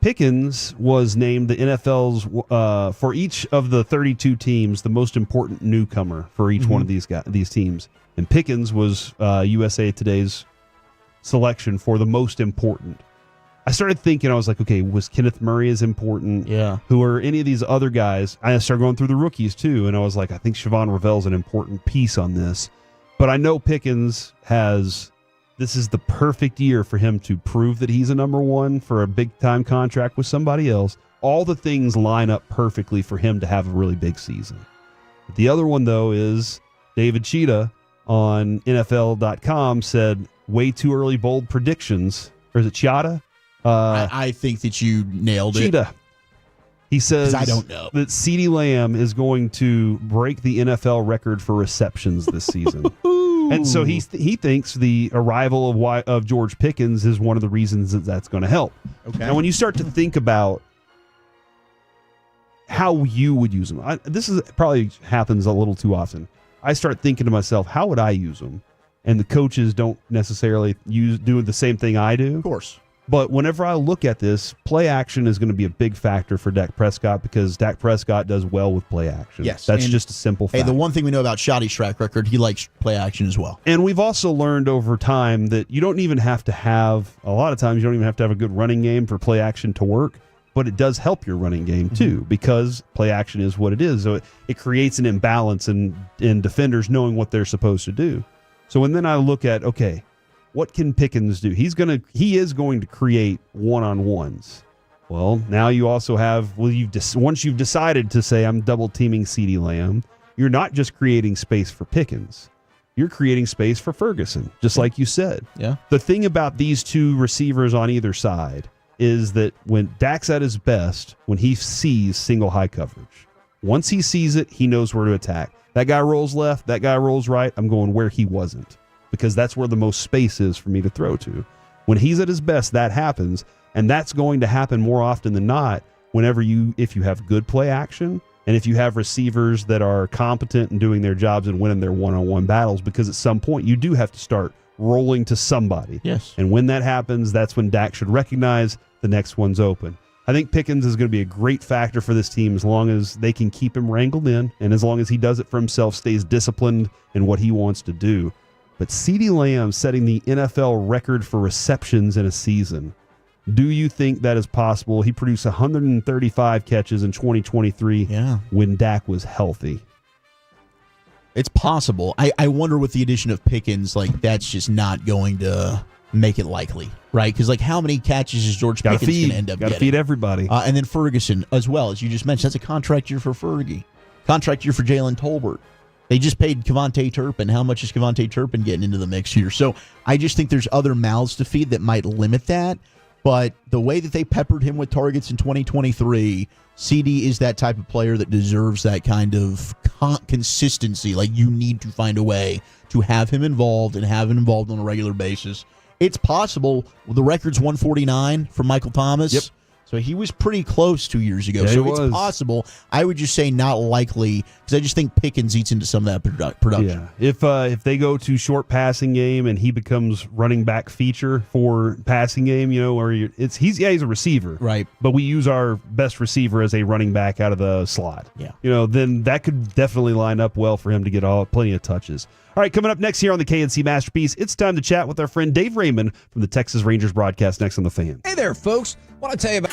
Pickens was named the NFL's, for each of the 32 teams, the most important newcomer for each one of these teams. And Pickens was USA Today's selection for the most important. I started thinking, I was like, okay, was Kenneth Murray as important? Yeah. Who are any of these other guys? I started going through the rookies too, and I was like, I think Siobhan Ravel's an important piece on this. But I know Pickens this is the perfect year for him to prove that he's a number one for a big-time contract with somebody else. All the things line up perfectly for him to have a really big season. The other one, though, is David Cheetah on NFL.com said, way too early bold predictions. Or is it Cheetah? I think that you nailed it. Cheetah. He says I don't know that CeeDee Lamb is going to break the NFL record for receptions this season. And so he thinks the arrival of George Pickens is one of the reasons that's going to help. Okay. Now, when you start to think about how you would use them, this probably happens a little too often. I start thinking to myself, how would I use them? And the coaches don't necessarily do the same thing I do. Of course. But whenever I look at this, play action is going to be a big factor for Dak Prescott, because Dak Prescott does well with play action. Yes. That's just a simple fact. Hey, the one thing we know about Shoddy's track record, he likes play action as well. And we've also learned over time that you don't even have to have, a lot of times, you don't even have to have a good running game for play action to work, but it does help your running game too, because play action is what it is. So it creates an imbalance in defenders knowing what they're supposed to do. So when then I look at, okay, what can Pickens do? He is going to create one-on-ones. Well, now you also have, once you've decided to say I'm double teaming CeeDee Lamb, you're not just creating space for Pickens. You're creating space for Ferguson, just like you said. Yeah. The thing about these two receivers on either side is that when Dak's at his best, when he sees single high coverage, once he sees it, he knows where to attack. That guy rolls left, that guy rolls right, I'm going where he wasn't, because that's where the most space is for me to throw to. When he's at his best, that happens, and that's going to happen more often than not if you have good play action and if you have receivers that are competent and doing their jobs and winning their one-on-one battles, because at some point you do have to start rolling to somebody. Yes. And when that happens, that's when Dak should recognize the next one's open. I think Pickens is going to be a great factor for this team as long as they can keep him wrangled in, and as long as he does it for himself, stays disciplined in what he wants to do. But CeeDee Lamb setting the NFL record for receptions in a season, do you think that is possible? He produced 135 catches in 2023 when Dak was healthy. It's possible. I wonder with the addition of Pickens, that's just not going to make it likely, right? Because how many catches is George Pickens going to end up getting? Got to feed everybody. And then Ferguson as well, as you just mentioned. That's a contract year for Fergie. Contract year for Jalen Tolbert. They just paid Kevontae Turpin. How much is Kevontae Turpin getting into the mix here? So I just think there's other mouths to feed that might limit that. But the way that they peppered him with targets in 2023, CD is that type of player that deserves that kind of consistency. Like, you need to find a way to have him involved and have him involved on a regular basis. It's possible. The record's 149 for Michael Thomas. Yep. So he was pretty close 2 years ago. Yeah, so it's possible. I would just say not likely, because I just think Pickens eats into some of that production. Yeah. If they go to short passing game and he becomes running back feature for passing game, where he's a receiver, right? But we use our best receiver as a running back out of the slot. Yeah. Then that could definitely line up well for him to get plenty of touches. All right, coming up next here on the KNC Masterpiece, it's time to chat with our friend Dave Raymond from the Texas Rangers broadcast next on The Fan. Hey there, folks. Want to tell you about...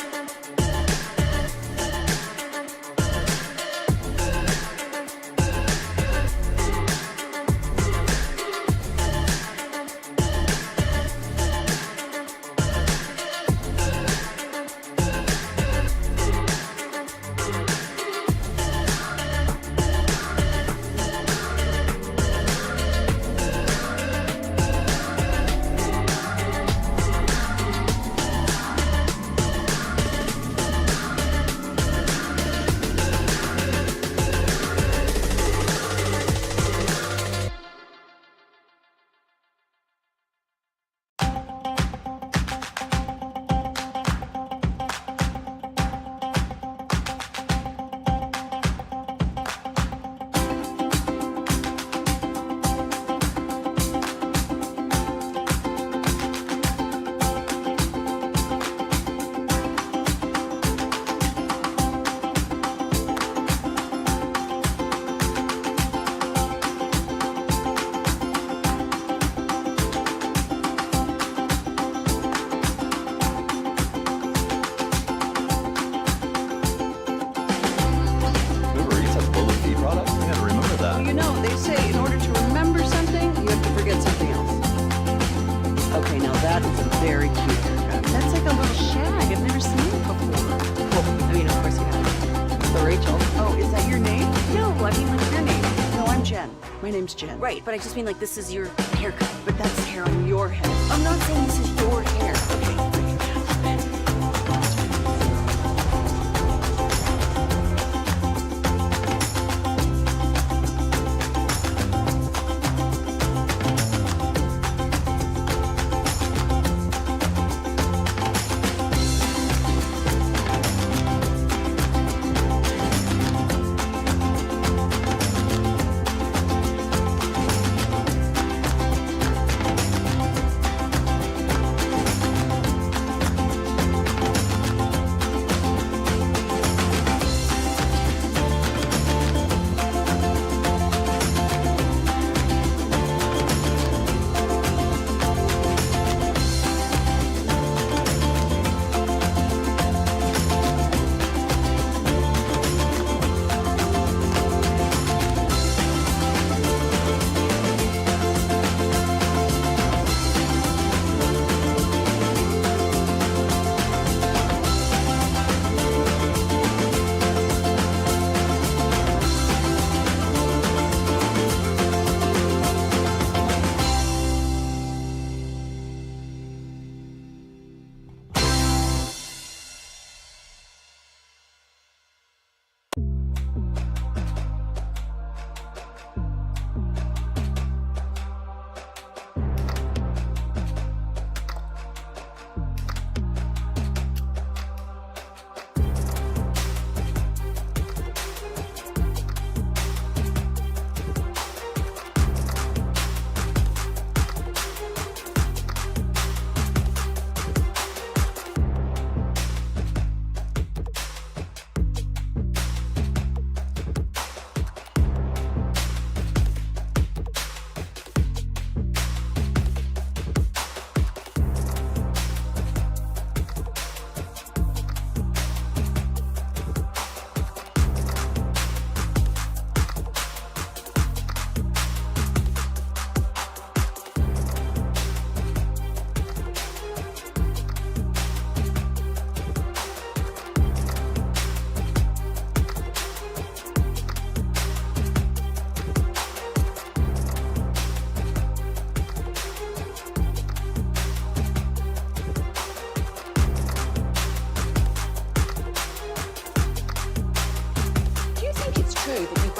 Jen. Right, but I just mean like this is your haircut. But that's hair on your head. I'm not saying this is your hair. Okay.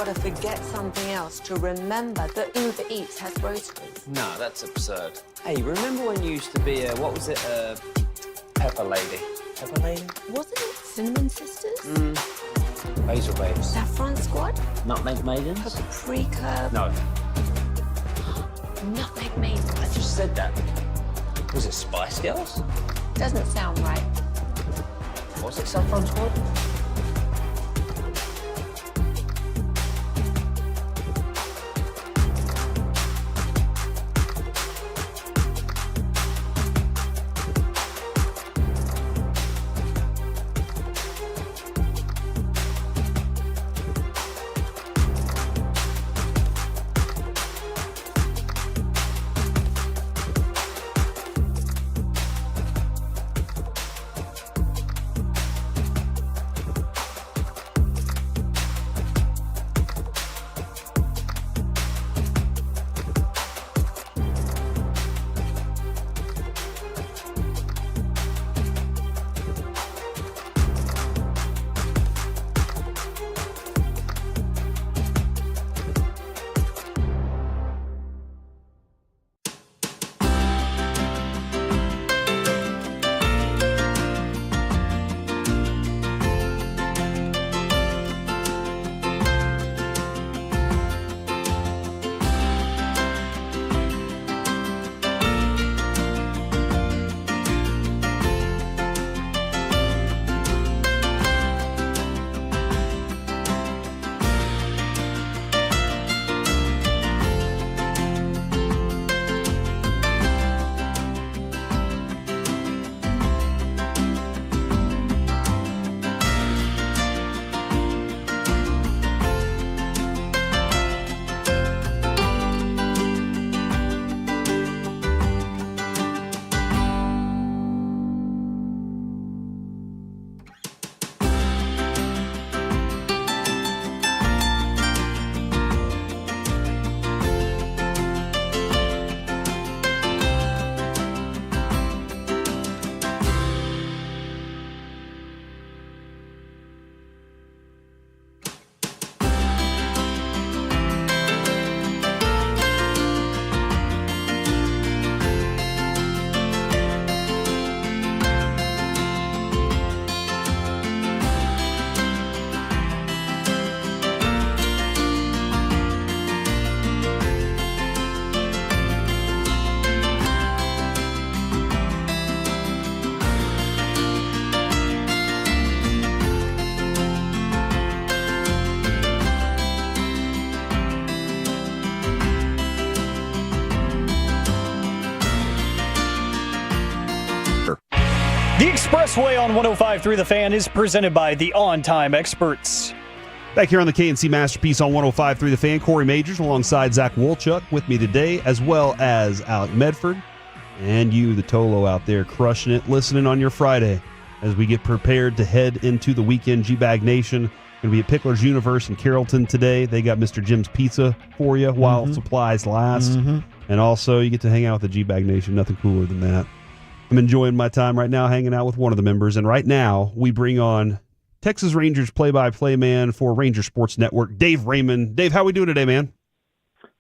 got to forget something else to remember that Uber Eats has groceries. No, that's absurd. Hey, remember when you used to be a, what was it, Pepper Lady? Pepper Lady? Wasn't it Cinnamon Sisters? Basil Babes. Saffron Squad? Nutmeg Maidens? Paprika? No, Nutmeg Maidens. I just said that. Was it Spice Girls? Doesn't sound right. Was it Saffron Squad? The Expressway on 105.3 The Fan is presented by the On Time Experts. Back here on the KNC Masterpiece on 105.3 The Fan, Corey Majors alongside Zach Wolchuk with me today, as well as Alec Medford. And you, the Tolo out there, crushing it, listening on your Friday as we get prepared to head into the weekend. G-Bag Nation going to be at Pickler's Universe in Carrollton today. They got Mr. Jim's Pizza for you while supplies last. And also, you get to hang out with the G-Bag Nation. Nothing cooler than that. I'm enjoying my time right now hanging out with one of the members. And right now, we bring on Texas Rangers play-by-play man for Ranger Sports Network, Dave Raymond. Dave, how we doing today, man?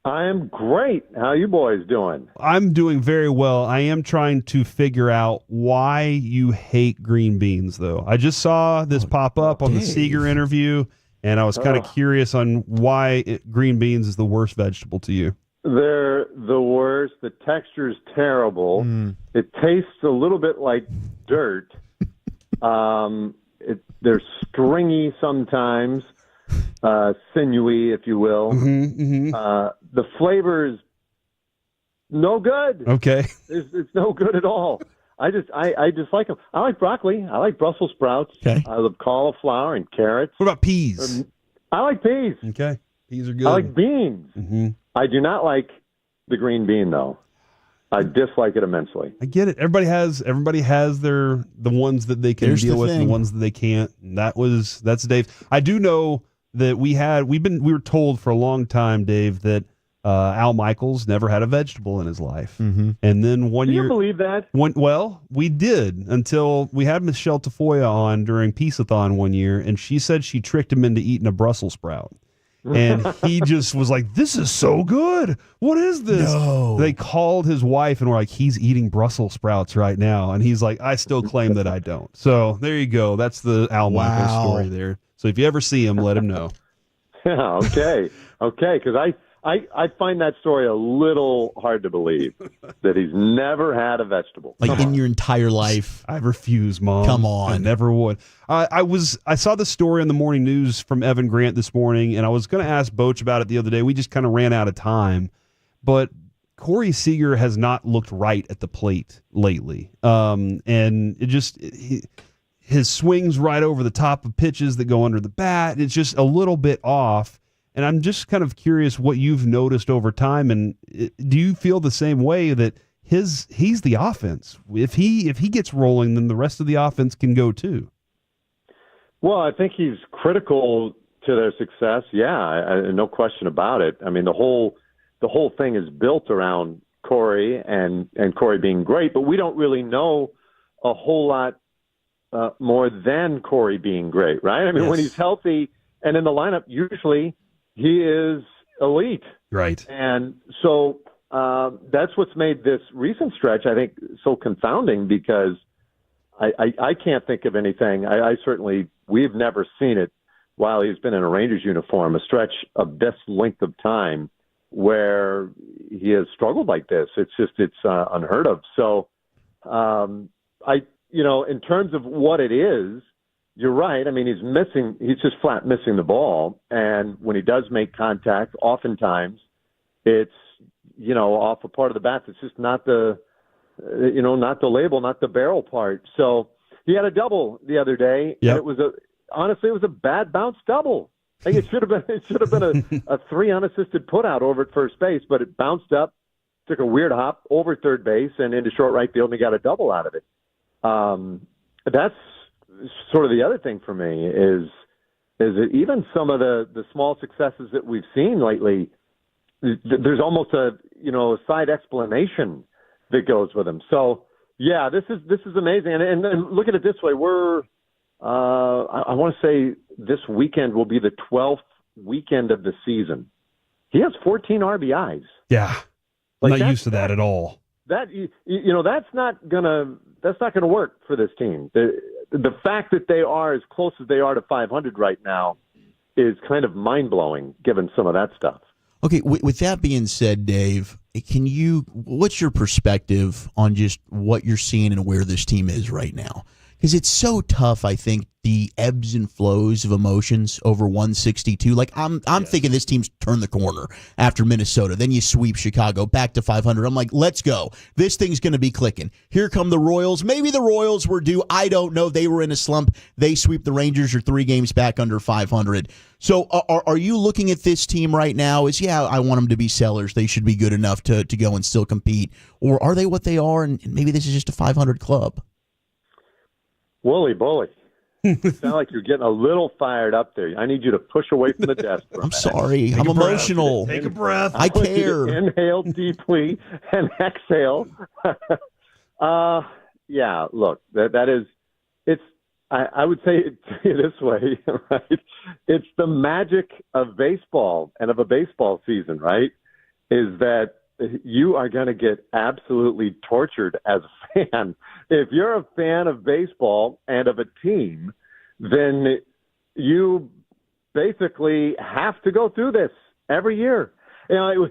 I am great. How you boys doing? I'm doing very well. I am trying to figure out why you hate green beans, though. I just saw this pop up on the Seeger interview, and I was kind of curious on why green beans is the worst vegetable to you. They're the worst. The texture is terrible. It tastes a little bit like dirt. They're stringy sometimes, sinewy, if you will. The flavor is no good. Okay. It's no good at all. I just like them. I like broccoli. I like Brussels sprouts. Okay. I love cauliflower and carrots. What about peas? I like peas. Okay. Peas are good. I like beans. I do not like the green bean, though. I dislike it immensely. I get it. Everybody has the ones that they can deal with and the ones that they can't. And that's Dave. I do know that we were told for a long time, Dave, that Al Michaels never had a vegetable in his life. And then one year, you believe that? Well, we did until we had Michelle Tafoya on during Peace-a-thon one year, and she said she tricked him into eating a Brussels sprout. And he just was like, "This is so good. What is this?" No. They called his wife and were like, "He's eating Brussels sprouts right now." And he's like, "I still claim that I don't." So there you go. That's the Al Michaels story there. So if you ever see him, let him know. Yeah, okay. Because I find that story a little hard to believe that he's never had a vegetable. Like in your entire life. I refuse, Mom. Come on. I never would. I saw the story on the morning news from Evan Grant this morning, and I was going to ask Boach about it the other day. We just kind of ran out of time. But Corey Seager has not looked right at the plate lately. And it just his swings right over the top of pitches that go under the bat. It's just a little bit off. And I'm just kind of curious what you've noticed over time, and do you feel the same way that he's the offense? If he gets rolling, then the rest of the offense can go too. Well, I think he's critical to their success. Yeah, no question about it. I mean, the whole thing is built around Corey and Corey being great, but we don't really know a whole lot more than Corey being great, right? I mean, when he's healthy and in the lineup, usually he is elite. Right. And so that's what's made this recent stretch, I think, so confounding, because I can't think of anything. We've never seen it while he's been in a Rangers uniform, a stretch of this length of time where he has struggled like this. It's unheard of. So in terms of what it is, you're right. I mean, he's just flat missing the ball. And when he does make contact, oftentimes it's, off a part of the bat that's just not the label, not the barrel part. So he had a double the other day. Yep. And it was a bad bounce double. Like it should have been a 3 unassisted put out over at first base, but it bounced up, took a weird hop over third base and into short right field, and he got a double out of it. That's sort of the other thing for me is that even some of the small successes that we've seen lately, there's almost a side explanation that goes with them. So yeah, this is amazing. And look at it this way: I want to say this weekend will be the 12th weekend of the season. He has 14 RBIs. Yeah, I'm not used to that at all. That's not gonna work for this team. The fact that they are as close as they are to 500 right now is kind of mind-blowing, given some of that stuff. Okay, with that being said, Dave, what's your perspective on just what you're seeing and where this team is right now? Because it's so tough, I think, the ebbs and flows of emotions over 162. Like, I'm thinking this team's turned the corner after Minnesota. Then you sweep Chicago back to 500. I'm like, let's go. This thing's going to be clicking. Here come the Royals. Maybe the Royals were due. I don't know. They were in a slump. They sweep the Rangers. You're 3 games back under 500. So are you looking at this team right now as, I want them to be sellers. They should be good enough to go and still compete. Or are they what they are, and maybe this is just a 500 club? Wooly bully. Sound like you're getting a little fired up there. I need you to push away from the desk. I'm sorry. I'm emotional. Take a breath. I care. Inhale deeply and exhale. Yeah, look, that is, I would say it this way, right? It's the magic of baseball and of a baseball season, right? Is that you are going to get absolutely tortured as a fan. If you're a fan of baseball and of a team, then you basically have to go through this every year. I was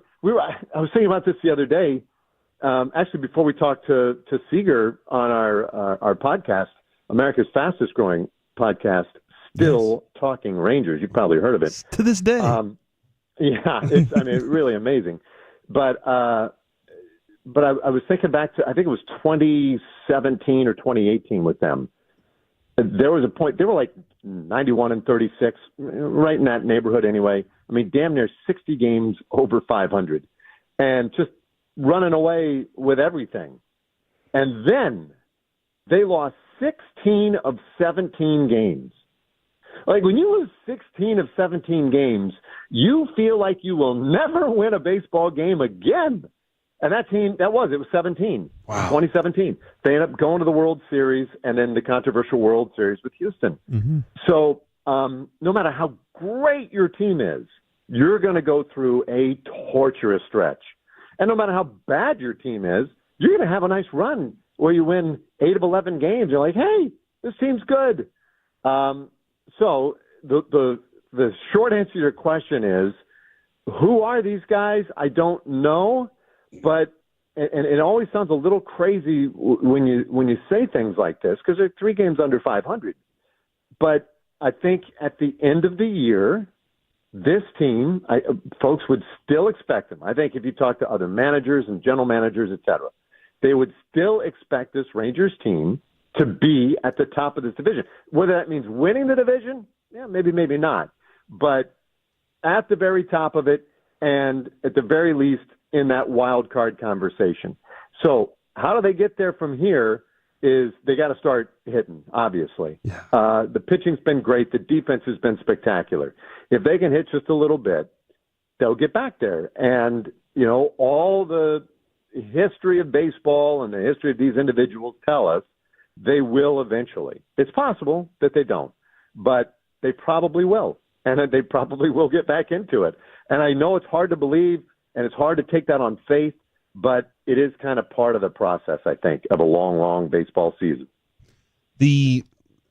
thinking about this the other day, actually before we talked to Seager on our podcast, America's fastest growing podcast, Still Talking Rangers. You've probably heard of it. To this day. It's really amazing. But I was thinking back to, I think it was 2017 or 2018 with them. There was a point, they were like 91-36, right in that neighborhood anyway. I mean, damn near 60 games over 500 and just running away with everything. And then they lost 16 of 17 games. Like, when you lose 16 of 17 games, you feel like you will never win a baseball game again. And that team, it was 17. Wow. 2017. They ended up going to the World Series and then the controversial World Series with Houston. Mm-hmm. So no matter how great your team is, you're going to go through a torturous stretch. And no matter how bad your team is, you're going to have a nice run where you win 8 of 11 games. You're like, hey, this team's good. So the short answer to your question is, who are these guys? I don't know, but and it always sounds a little crazy when you say things like this because they're 3 games under 500. But I think at the end of the year, this team, folks would still expect them. I think if you talk to other managers and general managers, et cetera, they would still expect this Rangers team to be at the top of this division. Whether that means winning the division, yeah, maybe not. But at the very top of it, and at the very least in that wild card conversation. So how do they get there from here is they got to start hitting, obviously. Yeah. The pitching's been great. The defense has been spectacular. If they can hit just a little bit, they'll get back there. And, you know, all the history of baseball and the history of these individuals tell us they will eventually. It's possible that they don't, but they probably will. And they probably will get back into it. And I know it's hard to believe, and it's hard to take that on faith, but it is kind of part of the process, I think, of a long, long baseball season.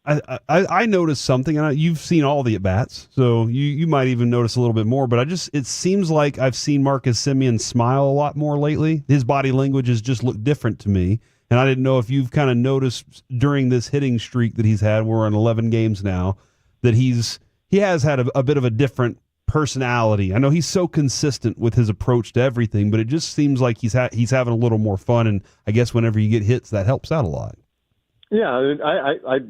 I noticed something, and you've seen all the at-bats, so you might even notice a little bit more, but it seems like I've seen Marcus Semien smile a lot more lately. His body language has just looked different to me, and I didn't know if you've kind of noticed during this hitting streak that he's had, we're on 11 games now, that he has had a bit of a different personality. I know he's so consistent with his approach to everything, but it just seems like he's having a little more fun, and I guess whenever you get hits, that helps out a lot. Yeah,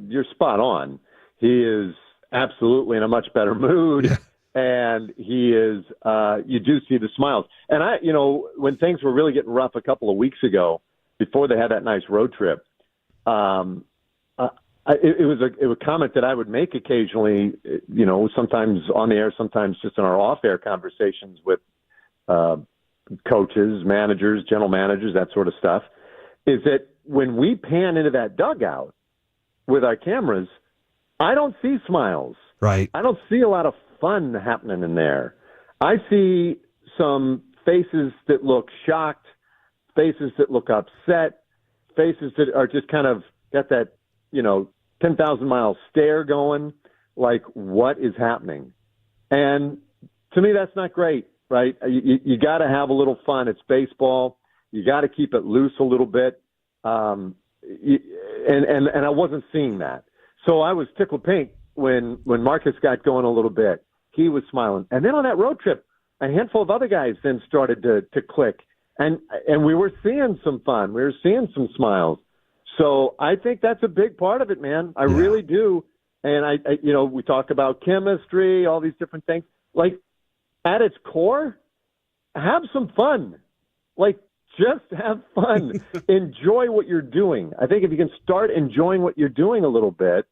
you're spot on. He is absolutely in a much better mood, and he is. You do see the smiles, and when things were really getting rough a couple of weeks ago, before they had that nice road trip, it was a comment that I would make occasionally. Sometimes on the air, sometimes just in our off-air conversations with coaches, managers, general managers, that sort of stuff. Is that when we pan into that dugout with our cameras, I don't see smiles. Right. I don't see a lot of fun happening in there. I see some faces that look shocked, faces that look upset, faces that are just kind of got that, 10,000-mile stare going, like, what is happening? And to me, that's not great, right? You got to have a little fun. It's baseball. You got to keep it loose a little bit. And I wasn't seeing that. So I was tickled pink when Marcus got going a little bit. He was smiling. And then on that road trip, a handful of other guys then started to click. And we were seeing some fun. We were seeing some smiles. So I think that's a big part of it, man. I really do. And I we talk about chemistry, all these different things. Like, at its core, have some fun. Like, just have fun. Enjoy what you're doing. I think if you can start enjoying what you're doing a little bit,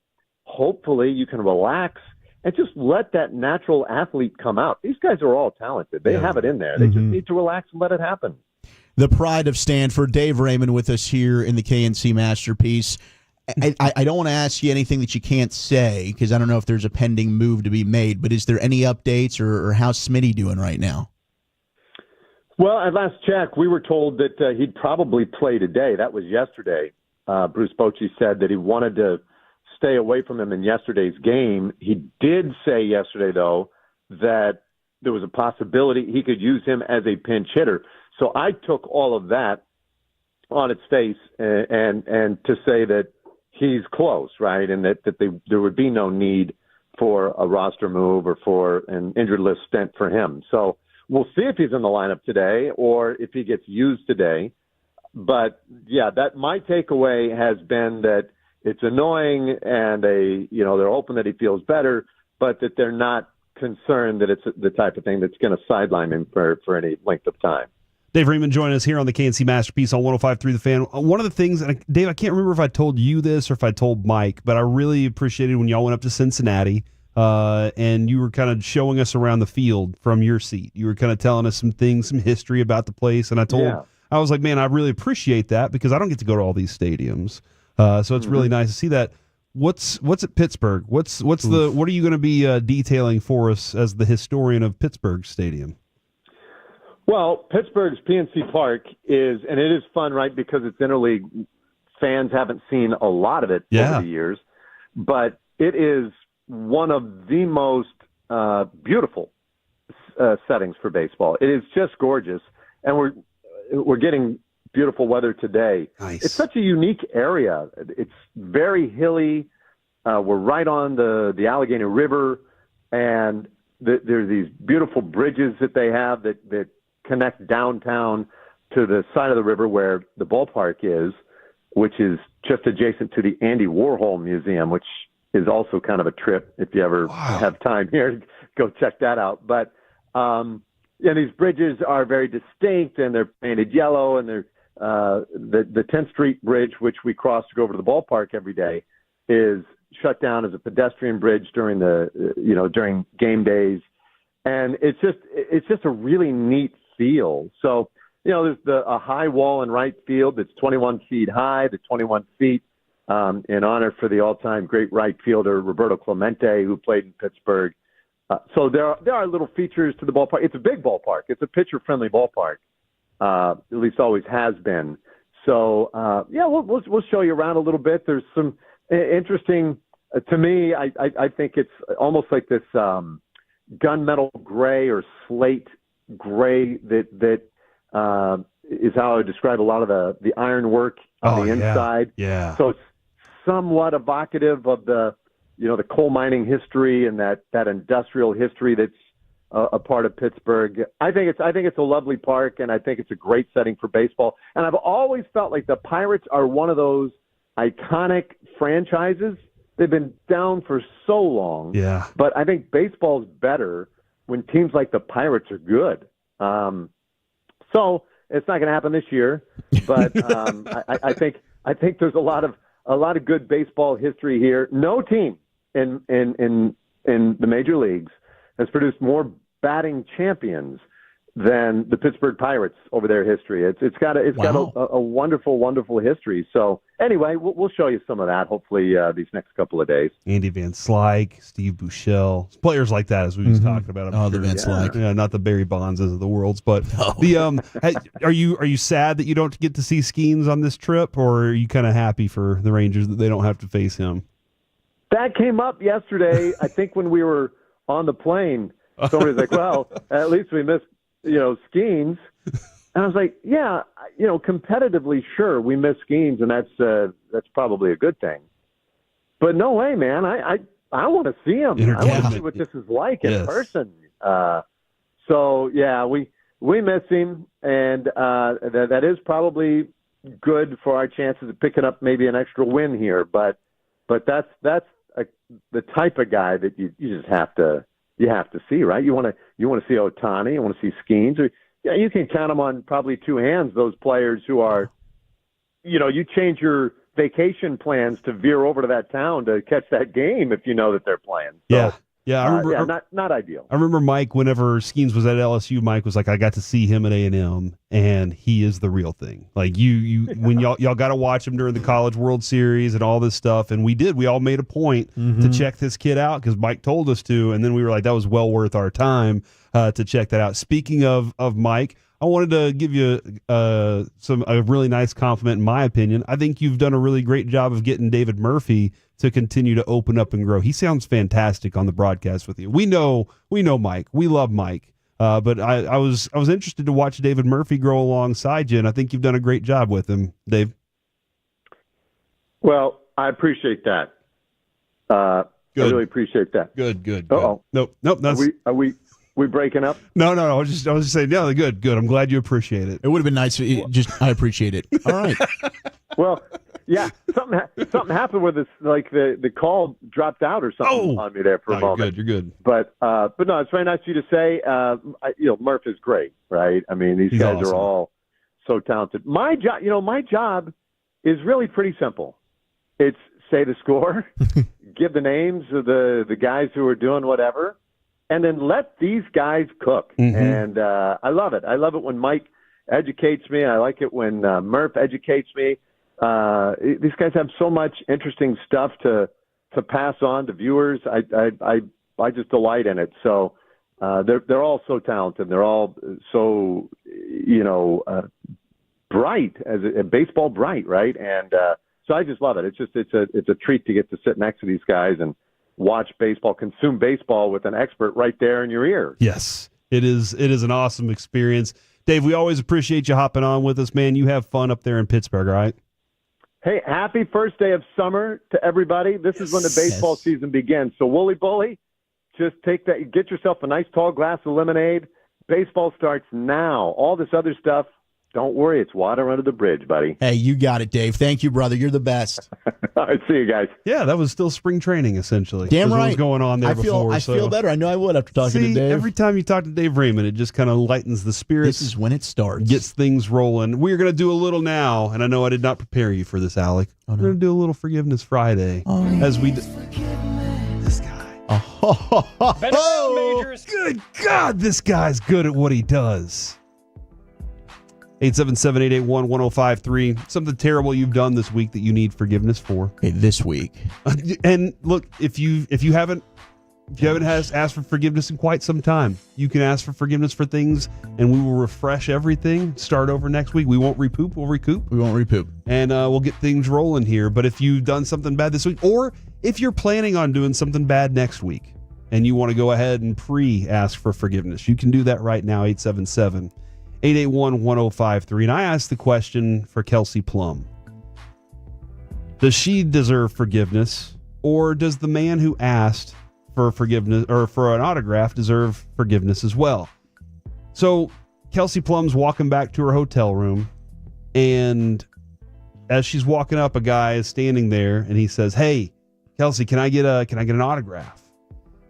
hopefully you can relax and just let that natural athlete come out. These guys are all talented. They have it in there. They just need to relax and let it happen. The pride of Stanford, Dave Raymond, with us here in the KNC Masterpiece. I don't want to ask you anything that you can't say because I don't know if there's a pending move to be made, but is there any updates or how's Smitty doing right now? Well, at last check, we were told that he'd probably play today. That was yesterday. Bruce Bochy said that he wanted to stay away from him in yesterday's game. He did say yesterday, though, that there was a possibility he could use him as a pinch hitter. So I took all of that on its face and to say that he's close, right, and that there would be no need for a roster move or for an injured list stint for him. So we'll see if he's in the lineup today or if he gets used today. But, yeah, that my takeaway has been that it's annoying and they're hoping that he feels better, but that they're not concerned that it's the type of thing that's going to sideline him for any length of time. Dave Raymond joining us here on the KNC Masterpiece on 105.3 The Fan. One of the things, and Dave, I can't remember if I told you this or if I told Mike, but I really appreciated when y'all went up to Cincinnati and you were kind of showing us around the field from your seat. You were kind of telling us some things, some history about the place, and I was like, man, I really appreciate that because I don't get to go to all these stadiums. So it's really nice to see that. What's at Pittsburgh? What are you going to be detailing for us as the historian of Pittsburgh Stadium? Well, Pittsburgh's PNC Park is, and it is fun, right? Because it's interleague. Fans haven't seen a lot of it over the years, but it is one of the most beautiful settings for baseball. It is just gorgeous, and we're getting beautiful weather today. Nice. It's such a unique area. It's very hilly. We're right on the Allegheny River, and there's these beautiful bridges that they have that connect downtown to the side of the river where the ballpark is, which is just adjacent to the Andy Warhol Museum, which is also kind of a trip if you ever have time here. Go check that out. But these bridges are very distinct, and they're painted yellow, and they're the 10th Street Bridge, which we cross to go over to the ballpark every day, is shut down as a pedestrian bridge during during game days, and it's just a really neat feel. So there's a high wall in right field that's 21 feet high, the 21 feet in honor for the all-time great right fielder Roberto Clemente, who played in Pittsburgh. So there are little features to the ballpark. It's a big ballpark. It's a pitcher-friendly ballpark. At least always has been. So we'll show you around a little bit. There's some interesting. To me, I think it's almost like this gunmetal gray or slate gray that is how I would describe a lot of the ironwork on the inside. Yeah. So it's somewhat evocative of the coal mining history and that industrial history that's a part of Pittsburgh. I think it's a lovely park, and I think it's a great setting for baseball. And I've always felt like the Pirates are one of those iconic franchises. They've been down for so long. Yeah. But I think baseball's better when teams like the Pirates are good. So it's not going to happen this year, but I think there's a lot of good baseball history here. No team in the major leagues has produced more batting champions than the Pittsburgh Pirates over their history. It's got a wonderful history. So anyway, we'll show you some of that hopefully these next couple of days. Andy Van Slyke, Steve Buechele, players like that, as we was talking about. The Van Slyke, not the Barry Bonds of the worlds, but are you sad that you don't get to see Skeens on this trip, or are you kind of happy for the Rangers that they don't have to face him? That came up yesterday. I think when we were on the plane, somebody's like, "Well, at least we missed." Skeens. And I was like, yeah, competitively, sure, we miss Skeens, and that's probably a good thing. But no way, man. I want to see him. I want to see what this is like in person. So yeah, we miss him, and that is probably good for our chances of picking up maybe an extra win here. But that's the type of guy that you just have to. You have to see, right? You want to see Ohtani, you want to see Skeens, or you can count them on probably two hands. Those players who are, you change your vacation plans to veer over to that town to catch that game if you know that they're playing. So, yeah. I remember, not ideal. I remember Mike. Whenever Skeens was at LSU, Mike was like, "I got to see him at A&M, and he is the real thing." Like when y'all got to watch him during the College World Series and all this stuff, and we did. We all made a point to check this kid out because Mike told us to, and then we were like, "That was well worth our time to check that out." Speaking of Mike, I wanted to give you a really nice compliment. In my opinion, I think you've done a really great job of getting David Murphy to continue to open up and grow. He sounds fantastic on the broadcast with you. We know Mike. We love Mike. But I was interested to watch David Murphy grow alongside you, and I think you've done a great job with him, Dave. Well, I appreciate that. I really appreciate that. Good. Uh-oh. Nope. That's... Are we breaking up? No. I was just saying, no, good. I'm glad you appreciate it. It would have been nice. I appreciate it. All right. Well, yeah, something happened with this. Like the call dropped out or something on me there for a moment. You're good. But no, it's very nice of you to say. Murph is great, right? I mean, these guys are all so talented. My job is really pretty simple. It's say the score, give the names of the guys who are doing whatever, and then let these guys cook. And I love it. I love it when Mike educates me. I like it when Murph educates me. These guys have so much interesting stuff to to pass on to viewers. I just delight in it. So they're all so talented. They're all so bright as baseball bright, right? And so I just love it. It's a treat to get to sit next to these guys and watch baseball, consume baseball with an expert right there in your ear. Yes, it is an awesome experience. Dave, we always appreciate you hopping on with us, man. You have fun up there in Pittsburgh, all right? Hey, happy first day of summer to everybody. This is when the baseball season begins. So, Wooly Bully, just take that. Get yourself a nice tall glass of lemonade. Baseball starts now. All this other stuff, don't worry. It's water under the bridge, buddy. Hey, you got it, Dave. Thank you, brother. You're the best. All right, see you guys. Yeah, that was still spring training, essentially. Damn right. What right. was going on there before. I feel better. I know I would after talking to Dave. Every time you talk to Dave Raymond, it just kind of lightens the spirits. This is when it starts. Gets things rolling. We're going to do a little now, and I know I did not prepare you for this, Alec. Oh, no. We're going to do a little Forgiveness Friday. As we... This guy. Majors. Good God, this guy's good at what he does. 877-881-1053. Something terrible you've done this week that you need forgiveness for. Okay, this week. And look, if you haven't asked for forgiveness in quite some time, you can ask for forgiveness for things, and we will refresh everything. Start over next week. We won't repoop. We'll recoup. We won't repoop. And we'll get things rolling here. But if you've done something bad this week, or if you're planning on doing something bad next week, and you want to go ahead and ask for forgiveness, you can do that right now. 877-881-1053. And I asked the question for Kelsey Plum. Does she deserve forgiveness, or does the man who asked for forgiveness or for an autograph deserve forgiveness as well? So Kelsey Plum's walking back to her hotel room, and as she's walking up, a guy is standing there, and he says, "Hey, Kelsey, can I get an autograph?"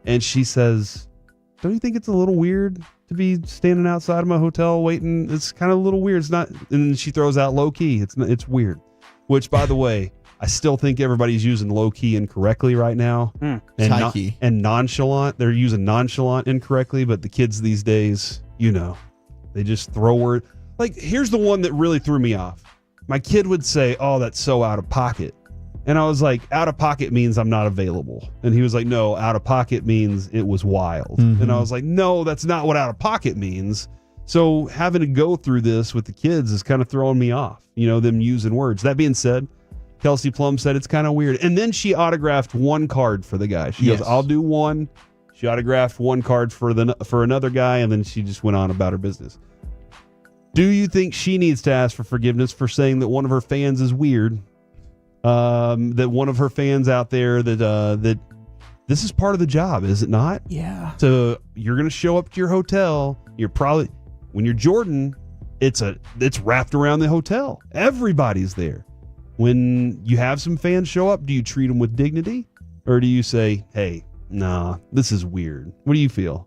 And she says, "Don't you think it's a little weird to be standing outside of my hotel waiting? It's kind of a little weird. It's not." And then she throws out low key. It's weird. Which, by the way, I still think everybody's using low key incorrectly right now. It's high key. And nonchalant. They're using nonchalant incorrectly, but the kids these days, they just throw word. Like, here's the one that really threw me off. My kid would say, "Oh, that's so out of pocket." And I was like, out of pocket means I'm not available. And he was like, "No, out of pocket means it was wild." Mm-hmm. And I was like, "No, that's not what out of pocket means." So having to go through this with the kids is kind of throwing me off, them using words. That being said, Kelsey Plum said it's kind of weird. And then she autographed one card for the guy. She goes, "I'll do one." She autographed one card for another guy, and then she just went on about her business. Do you think she needs to ask for forgiveness for saying that one of her fans is weird? That one of her fans out there that this is part of the job, is it not? Yeah. So you're going to show up to your hotel. You're probably, when you're Jordan, it's wrapped around the hotel. Everybody's there. When you have some fans show up, do you treat them with dignity, or do you say, "Hey, nah, this is weird"? What do you feel?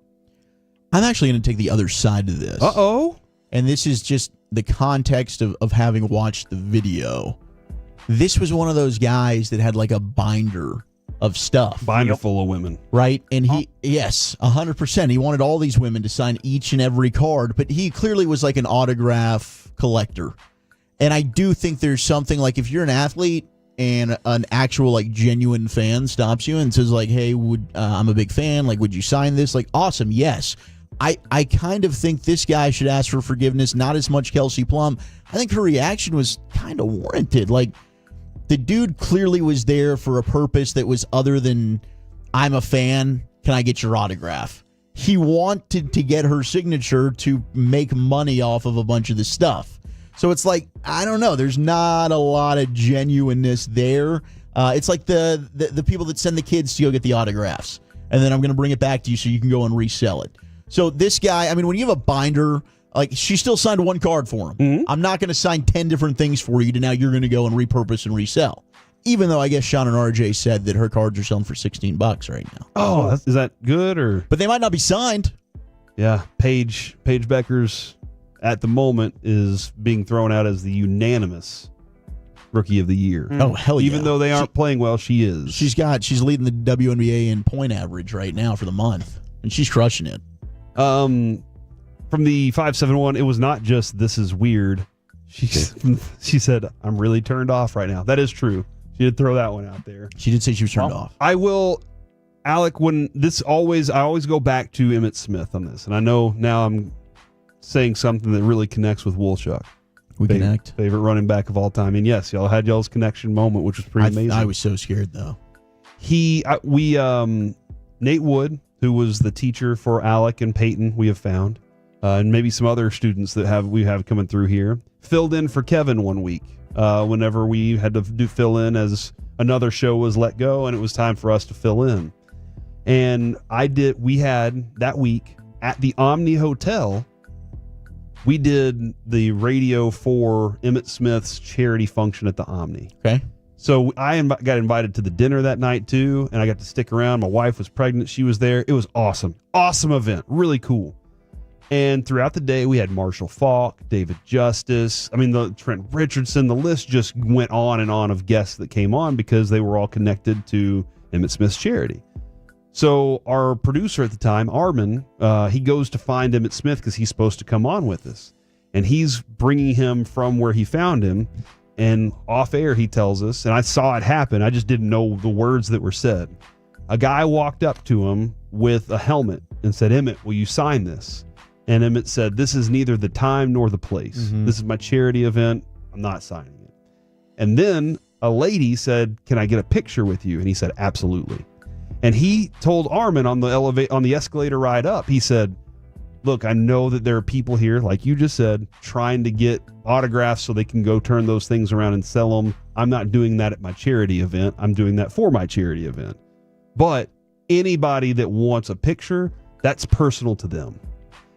I'm actually going to take the other side of this. Uh-oh. And this is just the context of having watched the video. This was one of those guys that had like a binder of stuff. Binder full of women. Right? And yes, 100%. He wanted all these women to sign each and every card, but he clearly was like an autograph collector. And I do think there's something like, if you're an athlete and an actual like genuine fan stops you and says like, "Hey, I'm a big fan. Like, would you sign this?" Like, awesome. Yes. I kind of think this guy should ask for forgiveness, not as much Kelsey Plum. I think her reaction was kind of warranted. Like, the dude clearly was there for a purpose that was other than, "I'm a fan. Can I get your autograph?" He wanted to get her signature to make money off of a bunch of this stuff. So it's like, I don't know. There's not a lot of genuineness there. It's like the people that send the kids to go get the autographs, and then I'm going to bring it back to you so you can go and resell it. So this guy, I mean, when you have a binder, like, she still signed one card for him. Mm-hmm. I'm not going to sign 10 different things for you to now you're going to go and repurpose and resell. Even though I guess Sean and RJ said that her cards are selling for $16 right now. Oh, is that good? Or but they might not be signed. Yeah, Paige Beckers at the moment is being thrown out as the unanimous Rookie of the Year. Oh, hell yeah. Even though they aren't playing well, she is. She's leading the WNBA in point average right now for the month, and she's crushing it. From the 571, it was not just "this is weird." She said, "I'm really turned off right now." That is true. She did throw that one out there. She did say she was turned off. I will, Alec, I always go back to Emmitt Smith on this. And I know now I'm saying something that really connects with Wolchuk. We connect. Favorite running back of all time. And yes, y'all had y'all's connection moment, which was pretty amazing. I was so scared, though. Nate Wood, who was the teacher for Alec and Peyton, we have found, and maybe some other students that we have coming through here, filled in for Kevin one week whenever we had to fill in as another show was let go and it was time for us to fill in. And we had that week at the Omni Hotel, we did the radio for Emmitt Smith's charity function at the Omni. Okay. So I got invited to the dinner that night too, and I got to stick around. My wife was pregnant. She was there. It was awesome. Awesome event. Really cool. And throughout the day, we had Marshall Faulk, David Justice. The Trent Richardson. The list just went on and on of guests that came on because they were all connected to Emmitt Smith's charity. So our producer at the time, Armin, he goes to find Emmitt Smith because he's supposed to come on with us. And he's bringing him from where he found him. And off air, he tells us, and I saw it happen. I just didn't know the words that were said. A guy walked up to him with a helmet and said, "Emmitt, will you sign this?" And Emmitt said, "This is neither the time nor the place. Mm-hmm. This is my charity event. I'm not signing it." And then a lady said, "Can I get a picture with you?" And he said, "Absolutely." And he told Armin on the escalator ride up, he said, "Look, I know that there are people here, like you just said, trying to get autographs so they can go turn those things around and sell them. I'm not doing that at my charity event. I'm doing that for my charity event. But anybody that wants a picture, that's personal to them.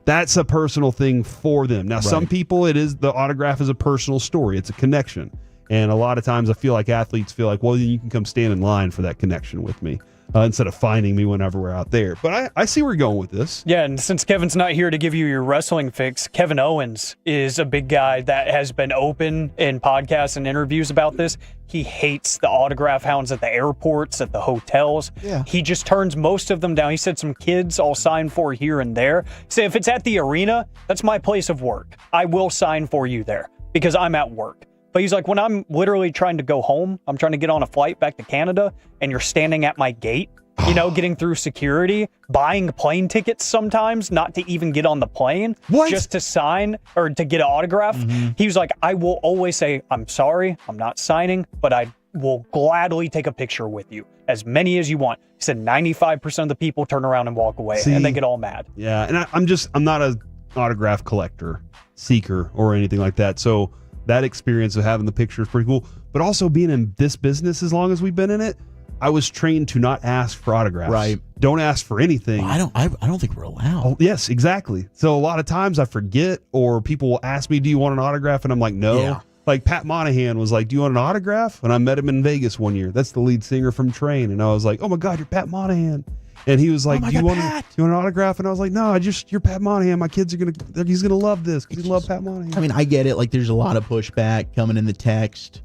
That's a personal thing for them." Now, Some people, the autograph is a personal story. It's a connection. And a lot of times I feel like athletes feel like, well, you can come stand in line for that connection with me. Instead of finding me whenever we're out there. But I see where you're going with this. Yeah, and since Kevin's not here to give you your wrestling fix, Kevin Owens is a big guy that has been open in podcasts and interviews about this. He hates the autograph hounds at the airports, at the hotels. Yeah. He just turns most of them down. He said some kids I'll sign for here and there. Say if it's at the arena, that's my place of work. I will sign for you there because I'm at work. But he's like, when I'm literally trying to go home, I'm trying to get on a flight back to Canada, and you're standing at my gate, getting through security, buying plane tickets sometimes, not to even get on the plane, just to sign or to get an autograph. Mm-hmm. He was like, I will always say, I'm sorry, I'm not signing, but I will gladly take a picture with you, as many as you want. He said 95% of the people turn around and walk away, and they get all mad. Yeah, and I'm not an autograph collector, seeker, or anything like that. So that experience of having the picture is pretty cool. But also being in this business as long as we've been in it, I was trained to not ask for autographs. Right. Don't ask for anything. Well, I don't think we're allowed. Oh, yes, exactly. So a lot of times I forget, or people will ask me, "Do you want an autograph?" And I'm like, "No." Yeah. Like Pat Monahan was like, "Do you want an autograph?" And I met him in Vegas one year. That's the lead singer from Train. And I was like, "Oh my God, you're Pat Monahan." And he was like, "Do you want an autograph?" And I was like, "No, you're Pat Monahan. My kids he's gonna love this because he loves Pat Monahan." I get it. Like, there's a lot of pushback coming in the text.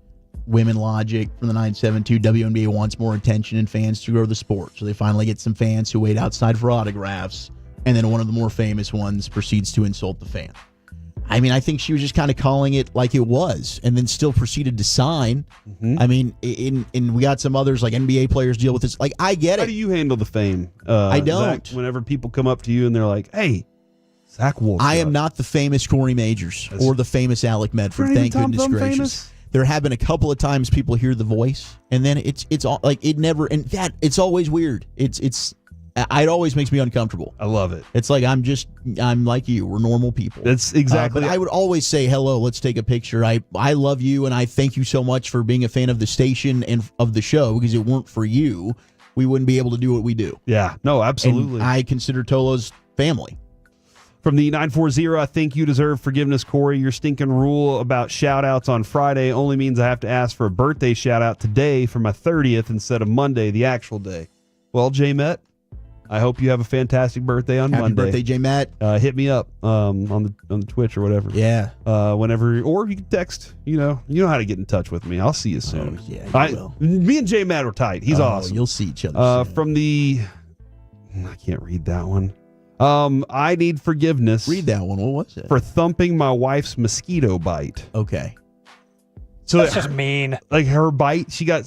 Women Logic from the 972, WNBA wants more attention and fans to grow the sport. So they finally get some fans who wait outside for autographs. And then one of the more famous ones proceeds to insult the fan. I think she was just kind of calling it like it was, and then still proceeded to sign. Mm-hmm. And we got some others, like NBA players deal with this. Like, I get it. How do you handle the fame? I don't. Zach, whenever people come up to you and they're like, "Hey, Zach Wolf." I am not the famous Corey Majors or the famous Alec Medford. Thank goodness gracious. Famous? There have been a couple of times people hear the voice, and then it's all like it never. And that it's always weird. It always makes me uncomfortable. I love it. It's like I'm like you. We're normal people. That's exactly. But I would always say hello. Let's take a picture. I love you, and I thank you so much for being a fan of the station and of the show. Because it weren't for you, we wouldn't be able to do what we do. Yeah. No. Absolutely. And I consider Tolo's family. From the 940, I think you deserve forgiveness, Corey. Your stinking rule about shout-outs on Friday only means I have to ask for a birthday shout-out today for my 30th instead of Monday, the actual day. Well, J-Met, I hope you have a fantastic birthday on Monday. Happy birthday, J-Met. Hit me up on the Twitch or whatever. Yeah. Whenever, or you can text. You know how to get in touch with me. I'll see you soon. Oh, yeah, you will. Me and J-Met are tight. He's awesome. You'll see each other soon. From the, I can't read that one. I need forgiveness. Read that one. What was it? For thumping my wife's mosquito bite. Okay. So That's just mean. Like her bite, she got.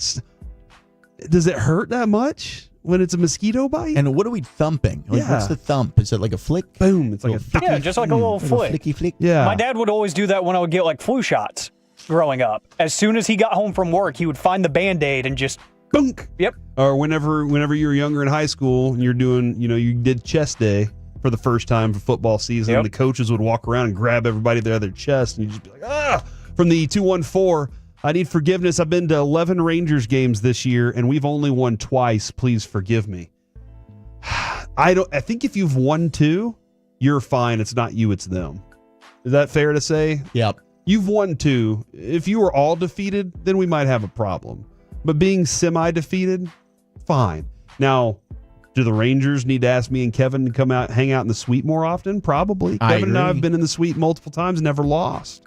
Does it hurt that much when it's a mosquito bite? And what are we thumping? Like, what's the thump? Is it like a flick? Boom! It's like a Yeah, just like a little flick. Flicky flick. Yeah. My dad would always do that when I would get like flu shots growing up. As soon as he got home from work, he would find the Band-Aid and just bunk. Yep. Or whenever you were younger in high school and you're doing, you did chest day for the first time for football season. Yep. And the coaches would walk around and grab everybody by their chest, and you'd just be like, ah! From the 214, I need forgiveness. I've been to 11 Rangers games this year, and we've only won twice. Please forgive me. I think if you've won 2, you're fine. It's not you, it's them. Is that fair to say? Yep. You've won 2. If you were all defeated, then we might have a problem. But being semi-defeated, fine. Now, do the Rangers need to ask me and Kevin to come out, hang out in the suite more often? Probably. Kevin and I have been in the suite multiple times, never lost.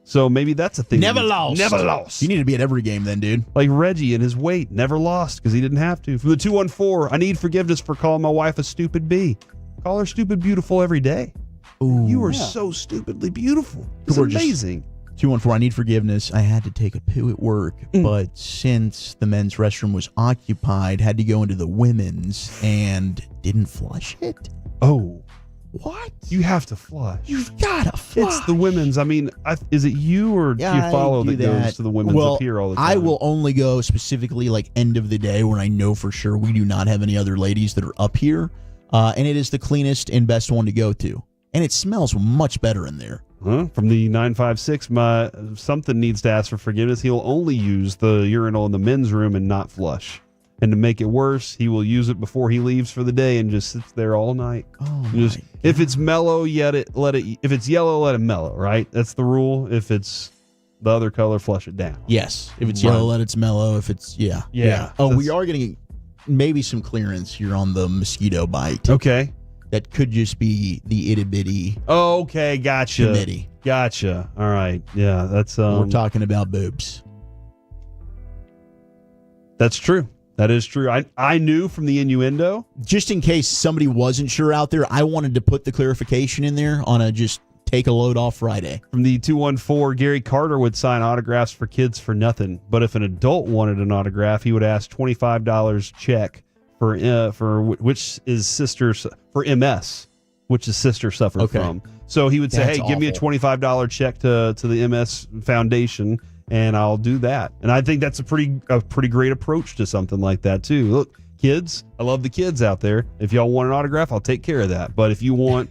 So maybe that's a thing. Never lost. Never lost. You need to be at every game then, dude. Like Reggie and his weight, never lost because he didn't have to. From the 214, I need forgiveness for calling my wife a stupid bee. Call her stupid beautiful every day. Ooh. You are so stupidly beautiful. It's amazing. 214, I need forgiveness. I had to take a poo at work, but since the men's restroom was occupied, had to go into the women's and didn't flush it. Oh. What? You have to flush. You've got to flush. It's the women's. I mean, is it you or do you follow that goes to the women's up here all the time? I will only go specifically like end of the day when I know for sure we do not have any other ladies that are up here. And it is the cleanest and best one to go to. And it smells much better in there. Huh? From the 956, something needs to ask for forgiveness. He'll only use the urinal in the men's room and not flush. And to make it worse, he will use it before he leaves for the day and just sits there all night. Oh, if it's mellow, let it. If it's yellow, let it mellow. Right? That's the rule. If it's the other color, flush it down. Yes. If it's yellow, let it mellow. If it's yeah. Oh, we are getting maybe some clearance here on the mosquito bite. Okay. That could just be the itty bitty. Oh, okay, gotcha. Committee. Gotcha. All right. Yeah, that's. We're talking about boobs. That's true. That is true. I knew from the innuendo. Just in case somebody wasn't sure out there, I wanted to put the clarification in there on a just take a load off Friday. From the 214, Gary Carter would sign autographs for kids for nothing. But if an adult wanted an autograph, he would ask $25 check for which his sister for MS, which his sister suffered from. So he would say, That's "Hey, give me a $25 check to the MS Foundation, and I'll do that." And I think that's a pretty great approach to something like that too. Look, kids, I love the kids out there. If y'all want an autograph, I'll take care of that. But if you want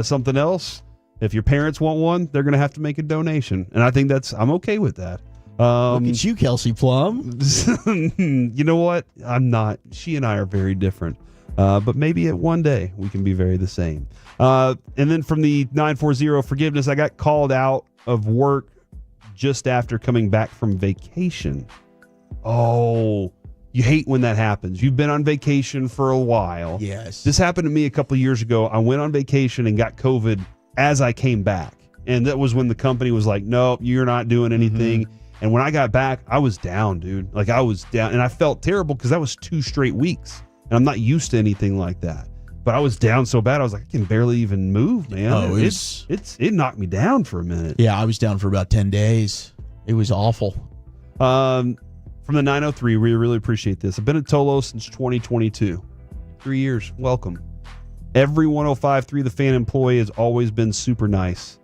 something else, if your parents want one, they're going to have to make a donation, and I think I'm okay with that. Look at you, Kelsey Plum. You know what? I'm not. She and I are very different. But maybe at one day we can be very the same. And then from the 940 forgiveness, I got called out of work just after coming back from vacation. Oh, you hate when that happens. You've been on vacation for a while. Yes. This happened to me a couple of years ago. I went on vacation and got COVID as I came back. And that was when the company was like, nope, you're not doing anything. And when I got back, I was down, dude. Like I was down, and I felt terrible because that was 2 straight weeks, and I'm not used to anything like that. But I was down so bad, I was like, I can barely even move, man. Oh, it knocked me down for a minute. Yeah, I was down for about 10 days. It was awful. From the 903, we really appreciate this. I've been at Tolo since 2022. 3 years. Welcome. Every 105.3 The Fan employee has always been super nice.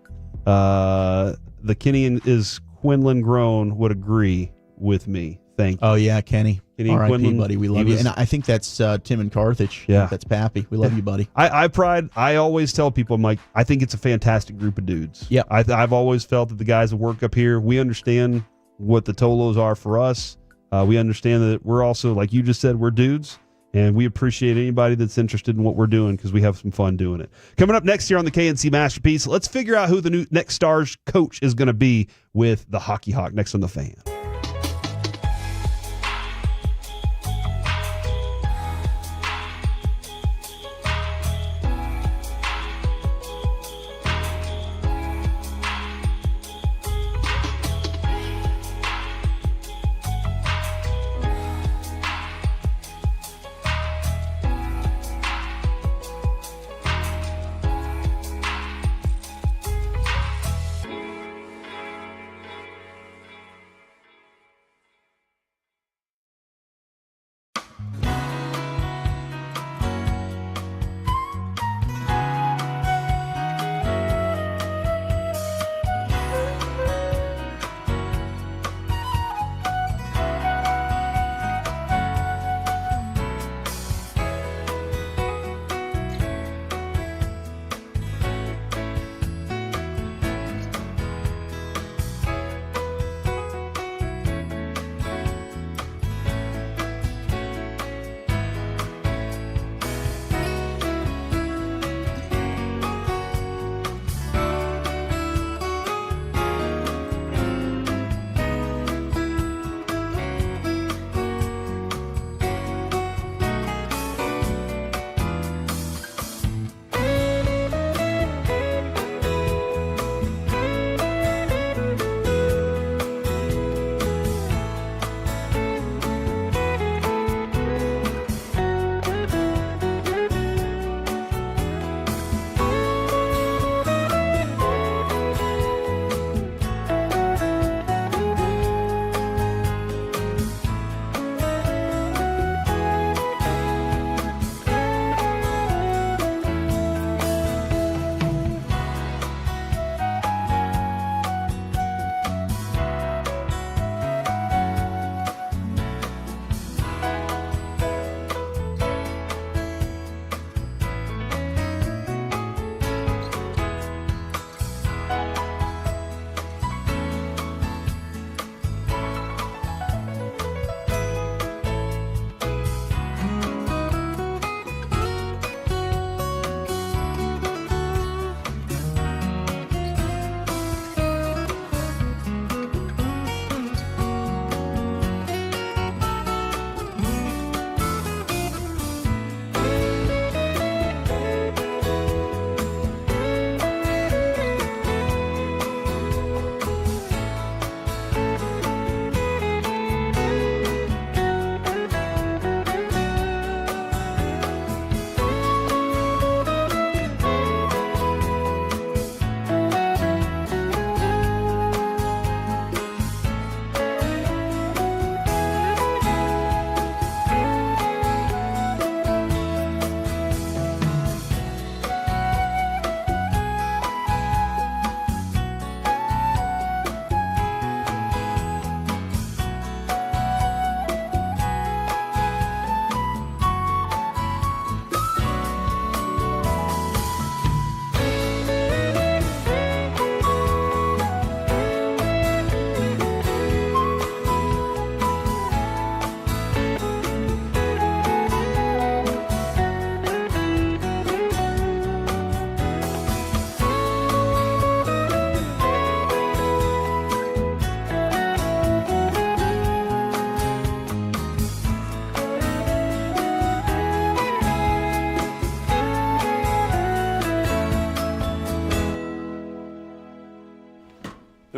The Kenny is Quinlan Grown would agree with me. Thank you. Oh, yeah, Kenny. R.I.P., Quinlan, buddy. We love you. And I think that's Tim and Carthage. Yeah. That's Pappy. We love you, buddy. I always tell people, I'm like, I think it's a fantastic group of dudes. Yeah. I've always felt that the guys that work up here, we understand what the Tolos are for us. We understand that we're also, like you just said, we're dudes. And we appreciate anybody that's interested in what we're doing because we have some fun doing it. Coming up next year on the KNC Masterpiece, let's figure out who the new next Stars coach is going to be with the Hockey Hawk next on The Fan.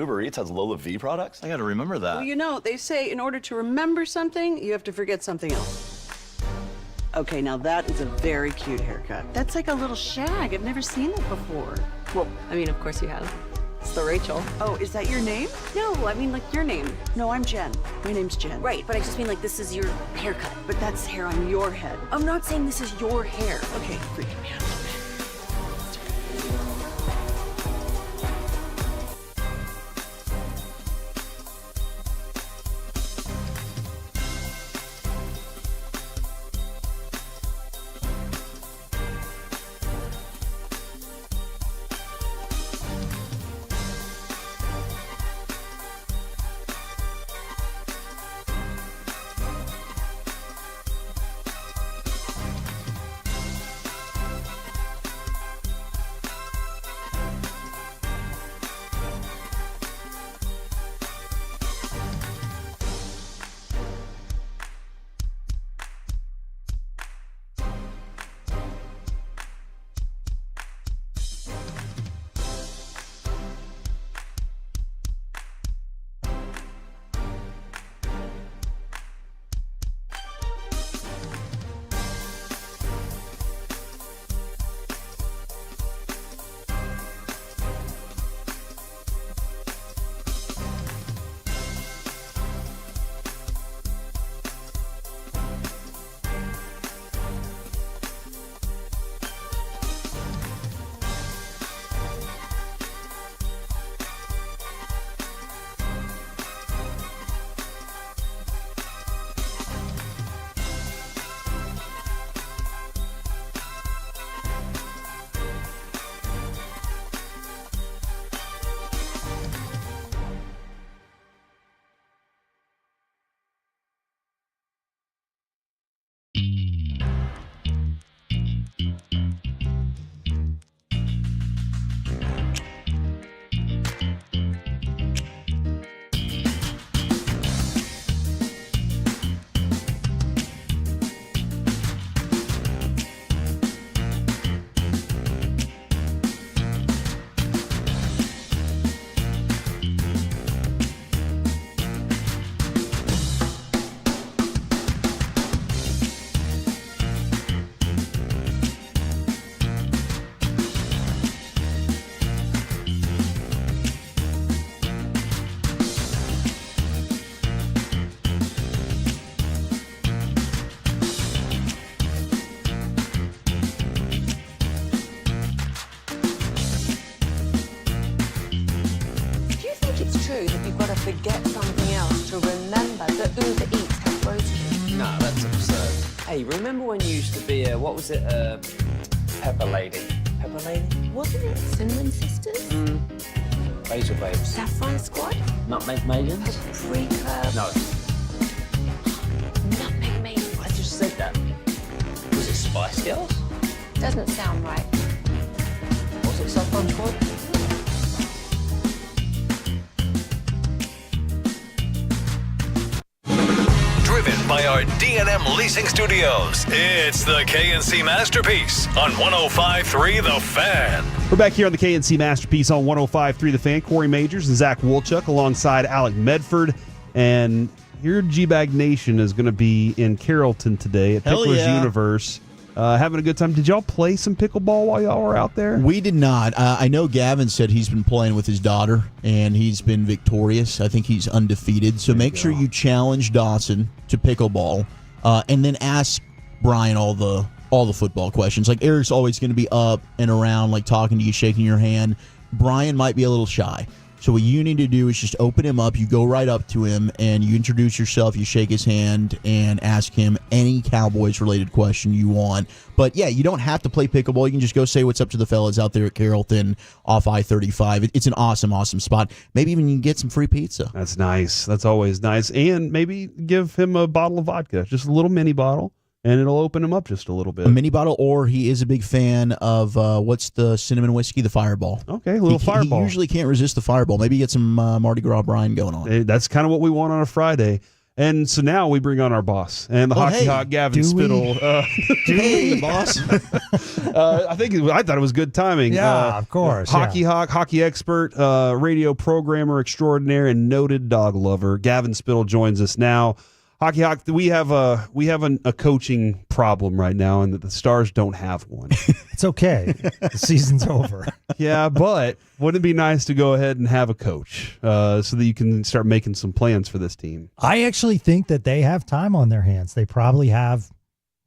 Uber Eats has Lola V products? I got to remember that. Well, you know, they say in order to remember something, you have to forget something else. Okay, now that is a very cute haircut. That's like a little shag. I've never seen it before. Well, I mean, of course you have. It's the Rachel. Oh, is that your name? No, I mean like your name. No, I'm Jen. My name's Jen. Right, but I just mean like this is your haircut. But that's hair on your head. I'm not saying this is your hair. Okay, freaking me out. Forget something else to remember that Uber Eats has groceries. No, that's absurd. Hey, remember when you used to be what was it, Pepper Lady? Pepper Lady? Wasn't it Cinnamon Sisters? Basil Babes. Saffron Squad? Nutmeg Maidens? Paprika? No. Nutmeg Maidens. I just said that. Was it Spice Girls? Doesn't sound right. Was it Saffron Squad? Driven by our D&M Leasing Studios, it's the KNC Masterpiece on 105.3 The Fan. We're back here on the KNC Masterpiece on 105.3 The Fan. Corey Majors and Zach Wolchuk alongside Alec Medford. And your G-Bag Nation is going to be in Carrollton today at Pickler's Universe. Having a good time. Did y'all play some pickleball while y'all were out there? We did not. I know Gavin said he's been playing with his daughter, and he's been victorious. I think he's undefeated. So make sure you challenge Dawson to pickleball, and then ask Brian all the football questions. Like, Eric's always going to be up and around, like talking to you, shaking your hand. Brian might be a little shy. So what you need to do is just open him up. You go right up to him, and you introduce yourself. You shake his hand and ask him any Cowboys-related question you want. But, yeah, you don't have to play pickleball. You can just go say what's up to the fellas out there at Carrollton off I-35. It's an awesome, awesome spot. Maybe even you can get some free pizza. That's nice. That's always nice. And maybe give him a bottle of vodka, just a little mini bottle. And it'll open him up just a little bit. A mini bottle, or he is a big fan of, what's the cinnamon whiskey? The Fireball. Okay, a little Fireball. He usually can't resist the Fireball. Maybe get some Mardi Gras Brian going on. That's kind of what we want on a Friday. And so now we bring on our boss and the hockey hawk, Gavin Spittle. Hey, boss. I thought it was good timing. Yeah, of course. Hockey hawk, hockey expert, radio programmer extraordinaire, and noted dog lover. Gavin Spittle joins us now. Hockey hawk, we have a coaching problem right now, and that the Stars don't have one. It's okay. The season's over. Yeah, but wouldn't it be nice to go ahead and have a coach so that you can start making some plans for this team? I actually think that they have time on their hands. They probably have,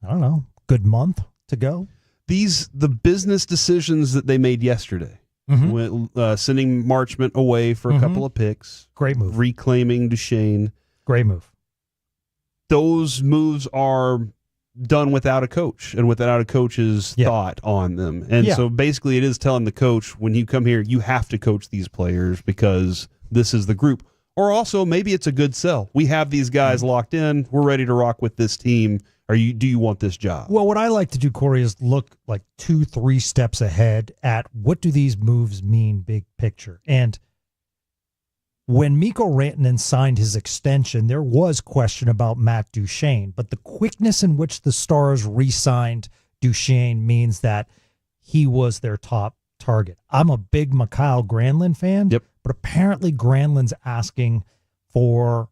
I don't know, good month to go. The business decisions that they made yesterday, sending Marchment away for a couple of picks. Great move. Reclaiming Duchesne. Great move. Those moves are done without a coach and without a coach's thought on them. And so basically it is telling the coach, when you come here, you have to coach these players because this is the group. Or also maybe it's a good sell. We have these guys locked in. We're ready to rock with this team. Do you want this job? Well, what I like to do, Corey, is look like 2-3 steps ahead at what do these moves mean big picture. And when Mikko Rantanen signed his extension, there was question about Matt Duchene, but the quickness in which the Stars re-signed Duchene means that he was their top target. I'm a big Mikael Granlund fan, but apparently Granlund's asking for,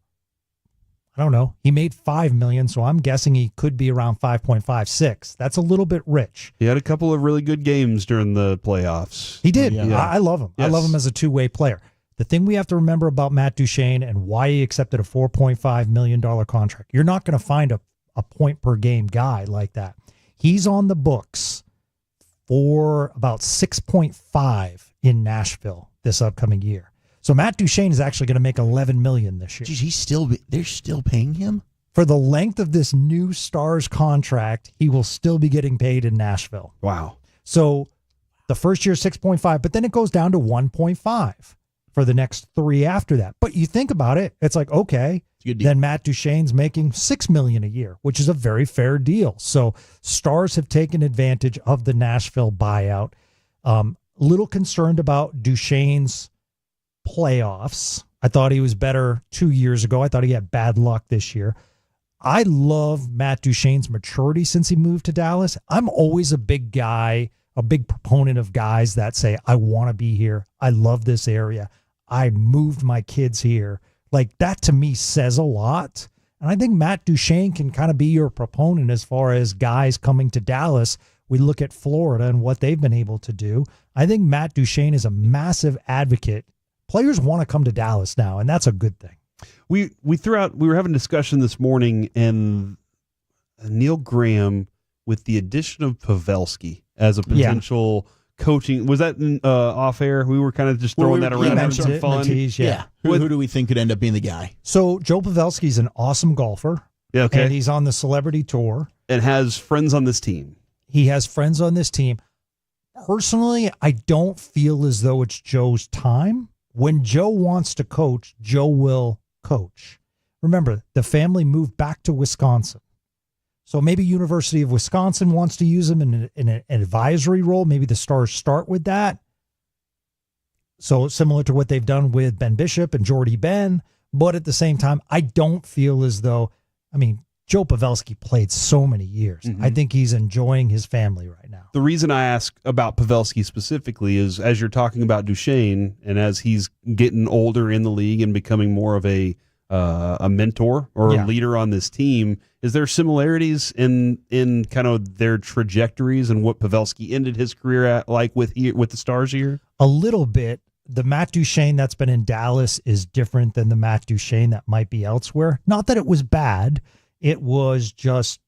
I don't know, he made $5 million, so I'm guessing he could be around 5.56. That's a little bit rich. He had a couple of really good games during the playoffs. He did. Yeah. I love him. Yes. I love him as a two-way player. The thing we have to remember about Matt Duchene and why he accepted a $4.5 million contract, you're not going to find a point-per-game guy like that. He's on the books for about 6.5 in Nashville this upcoming year. So Matt Duchene is actually going to make $11 million this year. Geez, they're still paying him? For the length of this new Stars contract, he will still be getting paid in Nashville. Wow. So the first year, 6.5, but then it goes down to 1.5. For the next 3 after that. But you think about it, it's like, okay, then Matt Duchene's making $6 million a year, which is a very fair deal. So Stars have taken advantage of the Nashville buyout. Little concerned about Duchene's playoffs. I thought he was better 2 years ago. I thought he had bad luck this year. I love Matt Duchene's maturity since he moved to Dallas. I'm always a big guy, a big proponent of guys that say, I want to be here. I love this area. I moved my kids here. Like, that to me says a lot. And I think Matt Duchene can kind of be your proponent as far as guys coming to Dallas. We look at Florida and what they've been able to do. I think Matt Duchene is a massive advocate. Players want to come to Dallas now, and that's a good thing. We were having a discussion this morning, and Neil Graham, with the addition of Pavelski as a potential coaching, was that off air? We were kind of just throwing that around, having some fun. Who do we think could end up being the guy? So Joe Pavelski's an awesome golfer. Yeah, okay. And he's on the celebrity tour. And has friends on this team. He has friends on this team. Personally, I don't feel as though it's Joe's time. When Joe wants to coach, Joe will coach. Remember, the family moved back to Wisconsin. So maybe University of Wisconsin wants to use him in an advisory role. Maybe the Stars start with that. So similar to what they've done with Ben Bishop and Jordy Ben. But at the same time, I don't feel as though, Joe Pavelski played so many years. I think he's enjoying his family right now. The reason I ask about Pavelski specifically is, as you're talking about Duchene, and as he's getting older in the league and becoming more of a mentor or a leader on this team, is there similarities in kind of their trajectories and what Pavelski ended his career at, like with the Stars here? A little bit. The Matt Duchene that's been in Dallas is different than the Matt Duchene that might be elsewhere. Not that it was bad. It was just,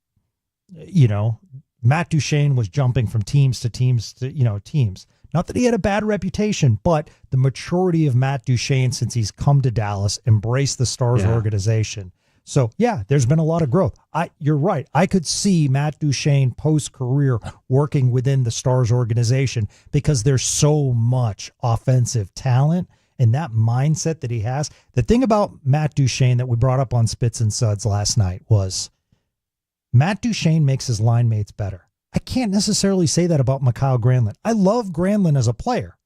Matt Duchene was jumping from teams to teams to, teams. Not that he had a bad reputation, but the maturity of Matt Duchene since he's come to Dallas, embraced the Stars organization. So, there's been a lot of growth. You're right. I could see Matt Duchene post-career working within the Stars organization because there's so much offensive talent and that mindset that he has. The thing about Matt Duchene that we brought up on Spits and Suds last night was Matt Duchene makes his line mates better. I can't necessarily say that about Mikael Granlund. I love Granlund as a player,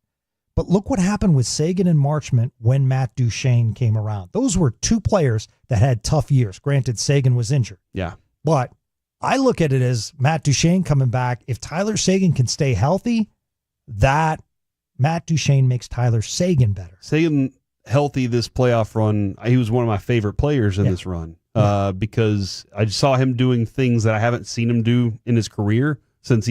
But look what happened with Sagan and Marchment when Matt Duchene came around. Those were two players that had tough years. Granted, Sagan was injured. Yeah. But I look at it as Matt Duchene coming back. If Tyler Sagan can stay healthy, that Matt Duchene makes Tyler Sagan better. Sagan healthy this playoff run, he was one of my favorite players in this run because I saw him doing things that I haven't seen him do in his career since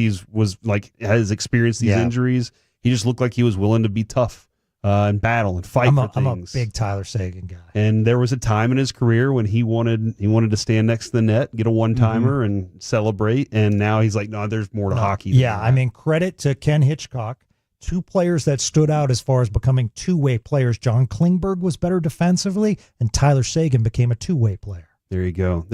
has experienced these injuries. He just looked like he was willing to be tough and battle and fight for things. I'm a big Tyler Sagan guy. And there was a time in his career when he wanted to stand next to the net, get a one-timer and celebrate, and now he's like, no, there's more to hockey than that. I mean, credit to Ken Hitchcock. Two players that stood out as far as becoming two-way players. John Klingberg was better defensively, and Tyler Sagan became a two-way player. There you go.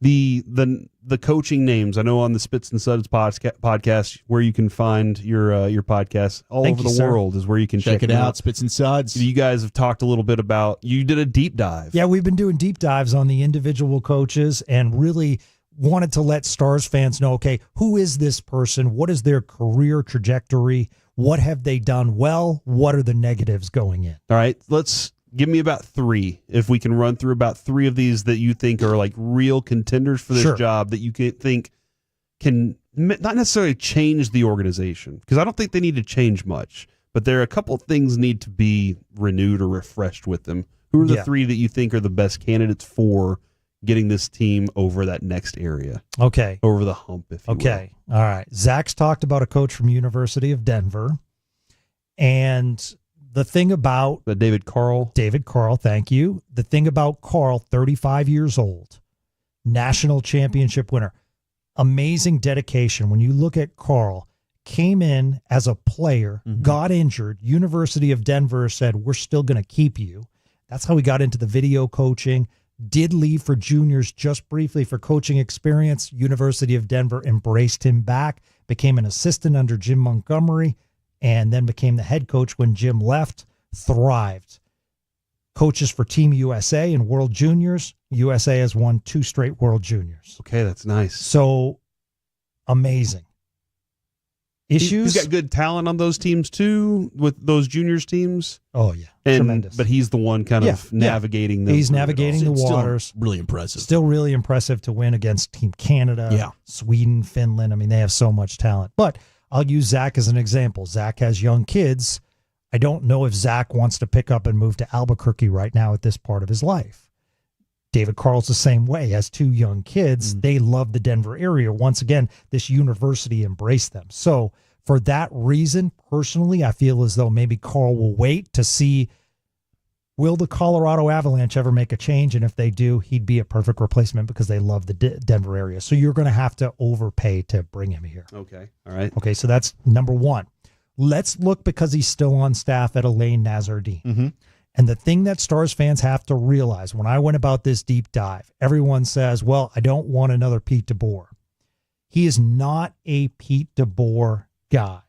The coaching names, I know on the Spits and Suds podcast, where you can find your podcast all over the world is where you can check it out. Spits and Suds. You guys have talked a little bit about, you did a deep dive. Yeah, we've been doing deep dives on the individual coaches and really wanted to let Stars fans know, okay, who is this person? What is their career trajectory? What have they done well? What are the negatives going in? All right, let's give me about three. If we can run through about three of these that you think are like real contenders for this job that you think can not necessarily change the organization, because I don't think they need to change much, but there are a couple of things need to be renewed or refreshed with them. Who are the three that you think are the best candidates for getting this team over that next area? Okay. Over the hump, if you will. All right. Zach's talked about a coach from University of Denver. And the thing about David Carl, thank you. The thing about Carl, 35 years old, national championship winner, amazing dedication. When you look at Carl, came in as a player, got injured. University of Denver said, we're still going to keep you. That's how he got into the video coaching. Did leave for juniors just briefly for coaching experience. University of Denver embraced him back, became an assistant under Jim Montgomery, and then became the head coach when Jim left. Thrived. Coaches for Team USA and World Juniors. USA has won 2 straight World Juniors. Okay, that's nice. So, amazing. Issues? He's got good talent on those teams too, with those juniors teams. Oh, yeah. Tremendous. But he's the one kind of navigating them. He's navigating the waters. Still really impressive. Still really impressive to win against Team Canada, Sweden, Finland. I mean, they have so much talent. But I'll use Zach as an example. Zach has young kids. I don't know if Zach wants to pick up and move to Albuquerque right now at this part of his life. David Carl's the same way. Has 2 young kids. They love the Denver area. Once again, this university embraced them. So for that reason, personally, I feel as though maybe Carl will wait to see, will the Colorado Avalanche ever make a change? And if they do, he'd be a perfect replacement because they love the Denver area. So you're going to have to overpay to bring him here. Okay. All right. Okay, so that's number one. Let's look, because he's still on staff, at Elaine Nazardine. And the thing that Stars fans have to realize, when I went about this deep dive, everyone says, well, I don't want another Pete DeBoer. He is not a Pete DeBoer guy,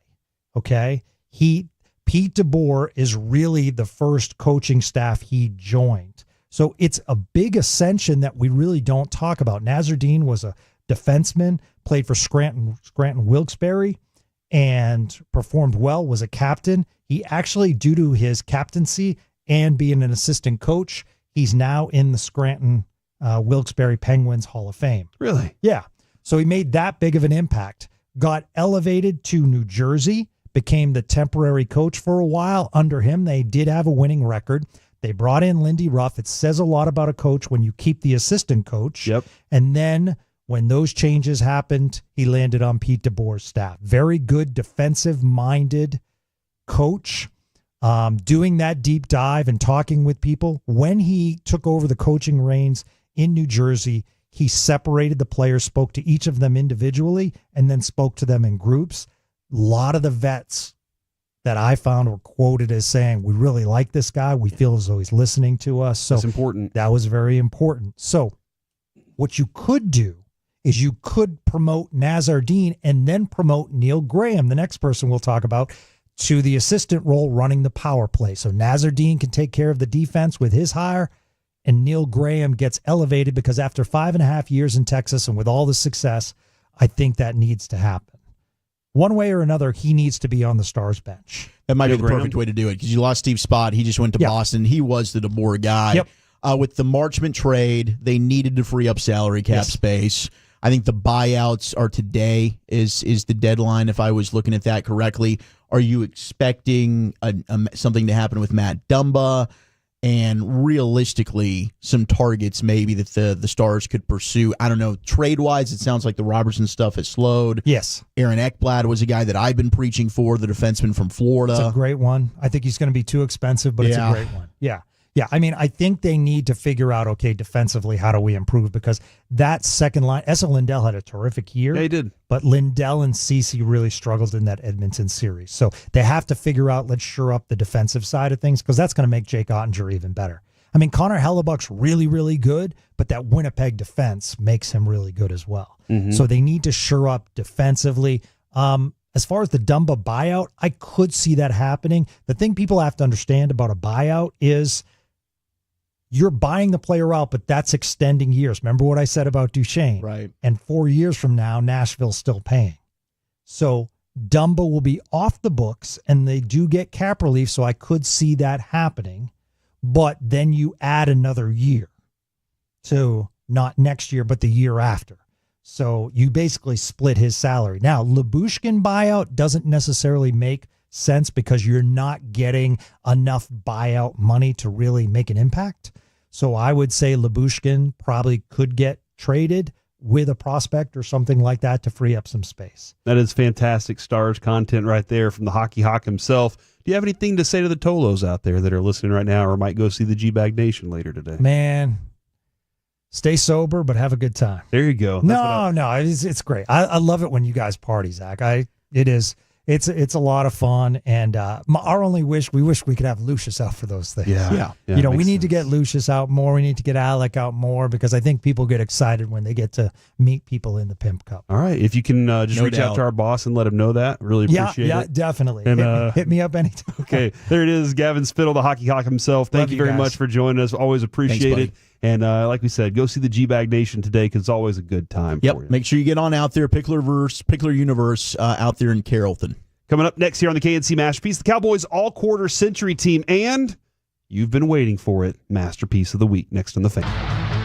okay? Pete DeBoer is really the first coaching staff he joined. So it's a big ascension that we really don't talk about. Nazardine was a defenseman, played for Scranton Wilkes-Barre, and performed well, was a captain. He actually, due to his captaincy and being an assistant coach, he's now in the Scranton Wilkes-Barre Penguins Hall of Fame. Really? Yeah. So he made that big of an impact. Got elevated to New Jersey, became the temporary coach for a while. Under him, they did have a winning record. They brought in Lindy Ruff. It says a lot about a coach when you keep the assistant coach. Yep. And then when those changes happened, he landed on Pete DeBoer's staff. Very good defensive-minded coach. Doing that deep dive and talking with people. When he took over the coaching reins in New Jersey, he separated the players, spoke to each of them individually, and then spoke to them in groups. A lot of the vets that I found were quoted as saying, we really like this guy. We feel as though he's listening to us. So that's important. That was very important. So what you could do is you could promote Nazardine and then promote Neil Graham, the next person we'll talk about, to the assistant role running the power play. So Nazardine can take care of the defense with his hire, and Neil Graham gets elevated because after 5.5 years in Texas and with all the success, I think that needs to happen. one way or another, he needs to be on the Stars bench. That might be the perfect way to do it because you lost Steve Spott. He just went to Boston. He was the DeBoer guy. Yep. With the Marchment trade, they needed to free up salary cap space. I think the buyouts are today is the deadline, if I was looking at that correctly. Are you expecting something to happen with Matt Dumba? And realistically, some targets maybe that the Stars could pursue. I don't know. Trade-wise, it sounds like the Robertson stuff has slowed. Yes. Aaron Ekblad was a guy that I've been preaching for, the defenseman from Florida. It's a great one. I think he's going to be too expensive, but it's a great one. Yeah. Yeah, I mean, I think they need to figure out, okay, defensively, how do we improve? Because that second line, Esa Lindell had a terrific year. Yeah, he did. But Lindell and Ceci really struggled in that Edmonton series. So they have to figure out, let's shore up the defensive side of things, because that's going to make Jake Ottinger even better. I mean, Connor Hellebuck's really, really good, but that Winnipeg defense makes him really good as well. Mm-hmm. So they need to shore up defensively. As far as the Dumba buyout, I could see that happening. The thing people have to understand about a buyout is you're buying the player out, but that's extending years. Remember what I said about Duchesne? Right. And 4 years from now, Nashville's still paying. So Dumba will be off the books, and they do get cap relief, so I could see that happening. But then you add another year to not next year, but the year after. So you basically split his salary. Now, Lyubushkin buyout doesn't necessarily make sense because you're not getting enough buyout money to really make an impact. So I would say Lyubushkin probably could get traded with a prospect or something like that to free up some space. That is fantastic Stars content right there from the Hockey Hawk himself. Do you have anything to say to the Tolos out there that are listening right now or might go see the G-Bag Nation later today? Man, stay sober, but have a good time. There you go. No, it's great. I love it when you guys party, Zach. It's a lot of fun, and our only wish, we wish we could have Lucius out for those things. Yeah. You know, we need to get Lucius out more. We need to get Alec out more because I think people get excited when they get to meet people in the Pimp Cup. All right. If you can just reach out to our boss and let him know that, really appreciate it. Yeah, definitely. And, hit me up anytime. Okay. There it is. Gavin Spittle, the Hockey Hawk himself. Thank you very much for joining us. Always appreciate it. And like we said, go see the G-Bag Nation today because it's always a good time for you. Make sure you get on out there, Pickler Universe out there in Carrollton. Coming up next here on the KNC Masterpiece, the Cowboys all-quarter century team, and you've been waiting for it, Masterpiece of the Week, next on The Fan.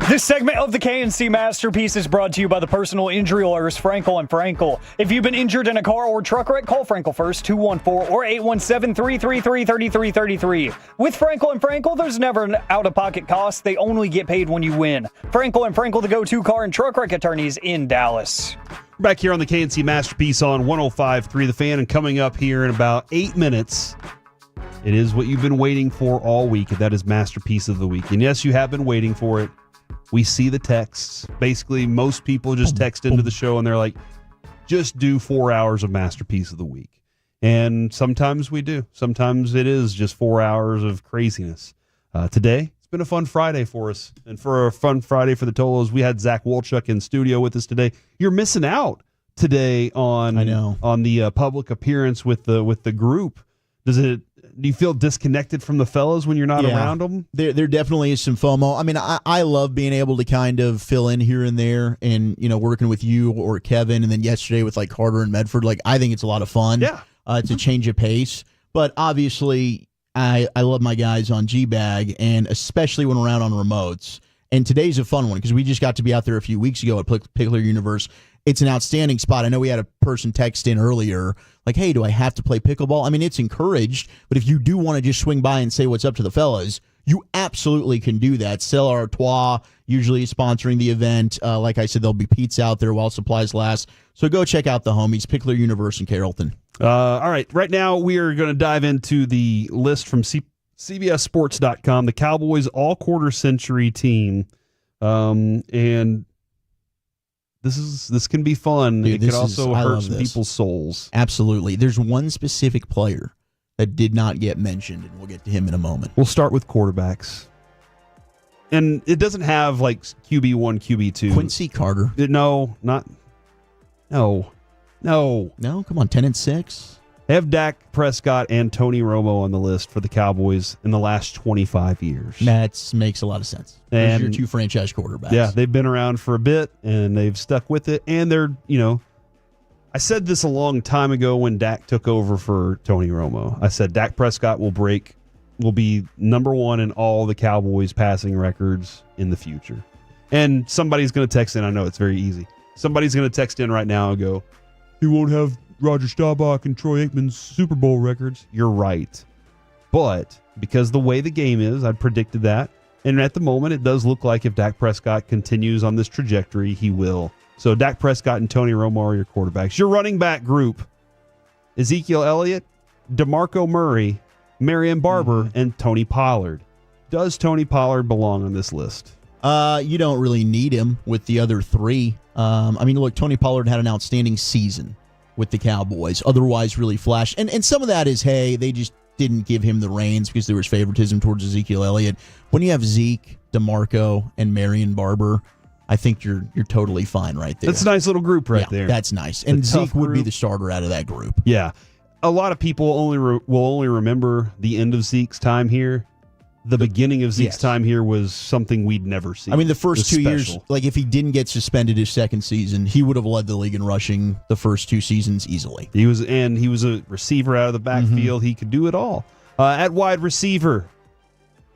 This segment of the KNC Masterpiece is brought to you by the personal injury lawyers Frankel & Frankel. If you've been injured in a car or truck wreck, call Frankel first, 214 or 817-333-3333. With Frankel & Frankel, there's never an out-of-pocket cost. They only get paid when you win. Frankel & Frankel, the go-to car and truck wreck attorneys in Dallas. We're back here on the KNC Masterpiece on 105.3 The Fan, and coming up here in about 8 minutes, it is what you've been waiting for all week, and that is Masterpiece of the Week. And yes, you have been waiting for it. We see the texts. Basically, most people just text into the show and they're like, just do 4 hours of Masterpiece of the Week. And sometimes we do. Sometimes it is just 4 hours of craziness. Today, it's been a fun Friday for us. And for a fun Friday for the Tolos, we had Zach Wolchuk in studio with us today. You're missing out today on the public appearance with the group. Do you feel disconnected from the fellas when you're not around them? There definitely is some FOMO. I mean, I love being able to kind of fill in here and there, and working with you or Kevin, and then yesterday with like Carter and Medford. Like, I think it's a lot of fun. Yeah, it's a change of pace. But obviously, I love my guys on G-Bag, and especially when we're out on remotes. And today's a fun one because we just got to be out there a few weeks ago at Pickler Universe. It's an outstanding spot. I know we had a person text in earlier, like, hey, do I have to play pickleball? I mean, it's encouraged, but if you do want to just swing by and say what's up to the fellas, you absolutely can do that. Stella Artois usually is sponsoring the event. Like I said, there'll be pizza out there while supplies last. So go check out the homies, Pickler Universe in Carrollton. All right. Right now, we are going to dive into the list from CBSSports.com, the Cowboys all-quarter century team. And this can be fun. Dude, it could also hurt some people's souls. Absolutely. There's one specific player that did not get mentioned, and we'll get to him in a moment. We'll start with quarterbacks. And it doesn't have like QB1, QB2. Quincy Carter. No. No, come on, 10-6. They have Dak Prescott and Tony Romo on the list for the Cowboys in the last 25 years. That makes a lot of sense. Those are your two franchise quarterbacks. Yeah, they've been around for a bit, and they've stuck with it. And they're, I said this a long time ago when Dak took over for Tony Romo. I said Dak Prescott will be number one in all the Cowboys passing records in the future. And somebody's going to text in. I know it's very easy. Somebody's going to text in right now and go, he won't have Roger Staubach and Troy Aikman's Super Bowl records. You're right. But because the way the game is, I predicted that. And at the moment, it does look like if Dak Prescott continues on this trajectory, he will. So Dak Prescott and Tony Romo are your quarterbacks. Your running back group, Ezekiel Elliott, DeMarco Murray, Marion Barber, and Tony Pollard. Does Tony Pollard belong on this list? You don't really need him with the other three. Look, Tony Pollard had an outstanding season with the Cowboys, otherwise really flashed. And some of that is, hey, they just didn't give him the reins because there was favoritism towards Ezekiel Elliott. When you have Zeke, DeMarco, and Marion Barber, I think you're totally fine right there. That's a nice little group right there. That's nice. And Zeke would be the starter out of that group. Yeah. A lot of people will only remember the end of Zeke's time here. The beginning of Zeke's time here was something we'd never seen. I mean, the first 2 years, like if he didn't get suspended his second season, he would have led the league in rushing the first 2 seasons easily. He was a receiver out of the backfield. He could do it all. At wide receiver,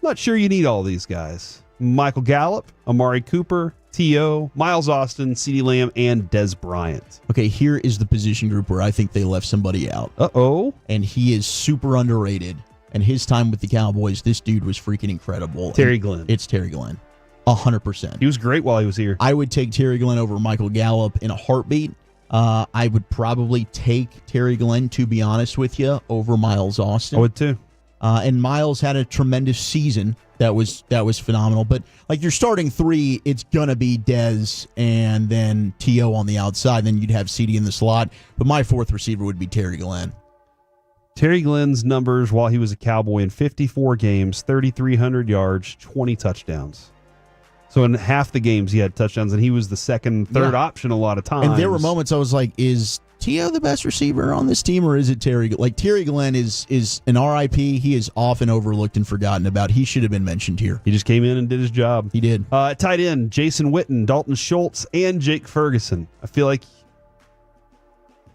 not sure you need all these guys. Michael Gallup, Amari Cooper, T.O., Miles Austin, CeeDee Lamb, and Dez Bryant. Okay, here is the position group where I think they left somebody out. Uh-oh. And he is super underrated. And his time with the Cowboys, this dude was freaking incredible. Terry Glenn. It's Terry Glenn. 100%. He was great while he was here. I would take Terry Glenn over Michael Gallup in a heartbeat. I would probably take Terry Glenn, to be honest with you, over Miles Austin. I would too. And Miles had a tremendous season. That was phenomenal. But like your starting three, it's gonna be Dez and then T.O. on the outside. Then you'd have CeeDee in the slot. But my fourth receiver would be Terry Glenn. Terry Glenn's numbers while he was a Cowboy in 54 games, 3,300 yards, 20 touchdowns. So in half the games he had touchdowns, and he was the second, third option a lot of times. And there were moments I was like, is T.O. the best receiver on this team, or is it Terry? Like, Terry Glenn is an RIP. He is often overlooked and forgotten about. He should have been mentioned here. He just came in and did his job. He did. Tight end, Jason Witten, Dalton Schultz, and Jake Ferguson. I feel like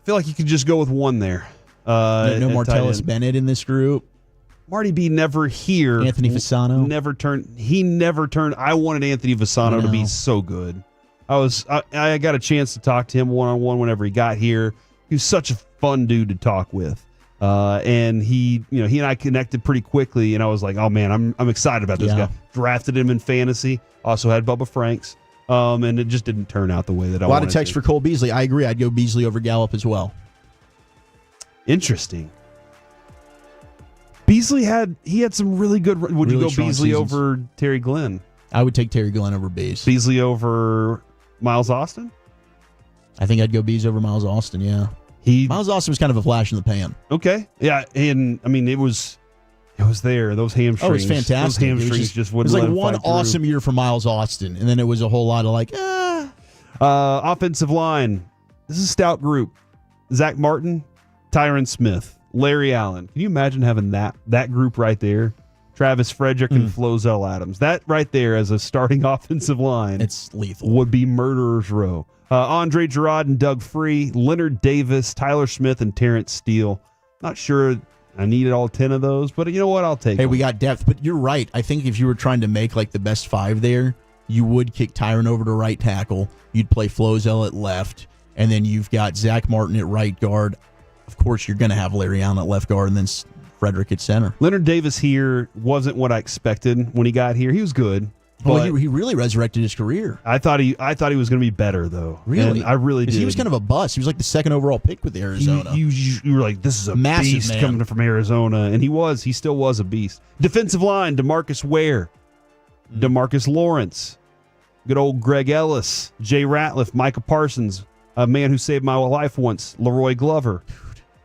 you could just go with one there. No Martellus Bennett in this group. Marty B never here. Anthony Fasano never turned. I wanted Anthony Fasano to be so good. I got a chance to talk to him one-on-one whenever he got here. He was such a fun dude to talk with. And he and I connected pretty quickly, and I was like, oh man, I'm excited about this guy. Drafted him in fantasy. Also had Bubba Franks. And it just didn't turn out the way that I wanted. A lot of text for Cole Beasley. I agree. I'd go Beasley over Gallup as well. Interesting. Beasley had some really good. Would you go Beasley over Terry Glenn? I would take Terry Glenn over Beasley. Beasley over Miles Austin? I think I'd go Beasley over Miles Austin, yeah. Miles Austin was kind of a flash in the pan. Okay. Yeah, and I mean it was there. Those hamstrings. Oh, it was fantastic. Those hamstrings just wouldn't let him him. It was like one fight awesome year for Miles Austin, and then it was a whole lot of like, offensive line. This is a stout group. Zach Martin, Tyron Smith, Larry Allen. Can you imagine having that group right there? Travis Frederick and Flozell Adams. That right there as a starting offensive line. It's lethal. Would be murderer's row. Andre Gerard and Doug Free, Leonard Davis, Tyler Smith, and Terrence Steele. Not sure I needed all 10 of those, but you know what? I'll take them. We got depth, but you're right. I think if you were trying to make like the best five there, you would kick Tyron over to right tackle. You'd play Flozell at left, and then you've got Zach Martin at right guard. Of course, you're going to have Larry Allen at left guard, and then Frederick at center. Leonard Davis here wasn't what I expected when he got here. He was good. Well, he really resurrected his career. I thought he was going to be better, though. Really? And I really did. He was kind of a bust. He was like the second overall pick with Arizona. You were like, this is a massive beast man coming from Arizona. And he still was a beast. Defensive line, DeMarcus Ware, DeMarcus Lawrence, good old Greg Ellis, Jay Ratliff, Micah Parsons, a man who saved my life once, Leroy Glover.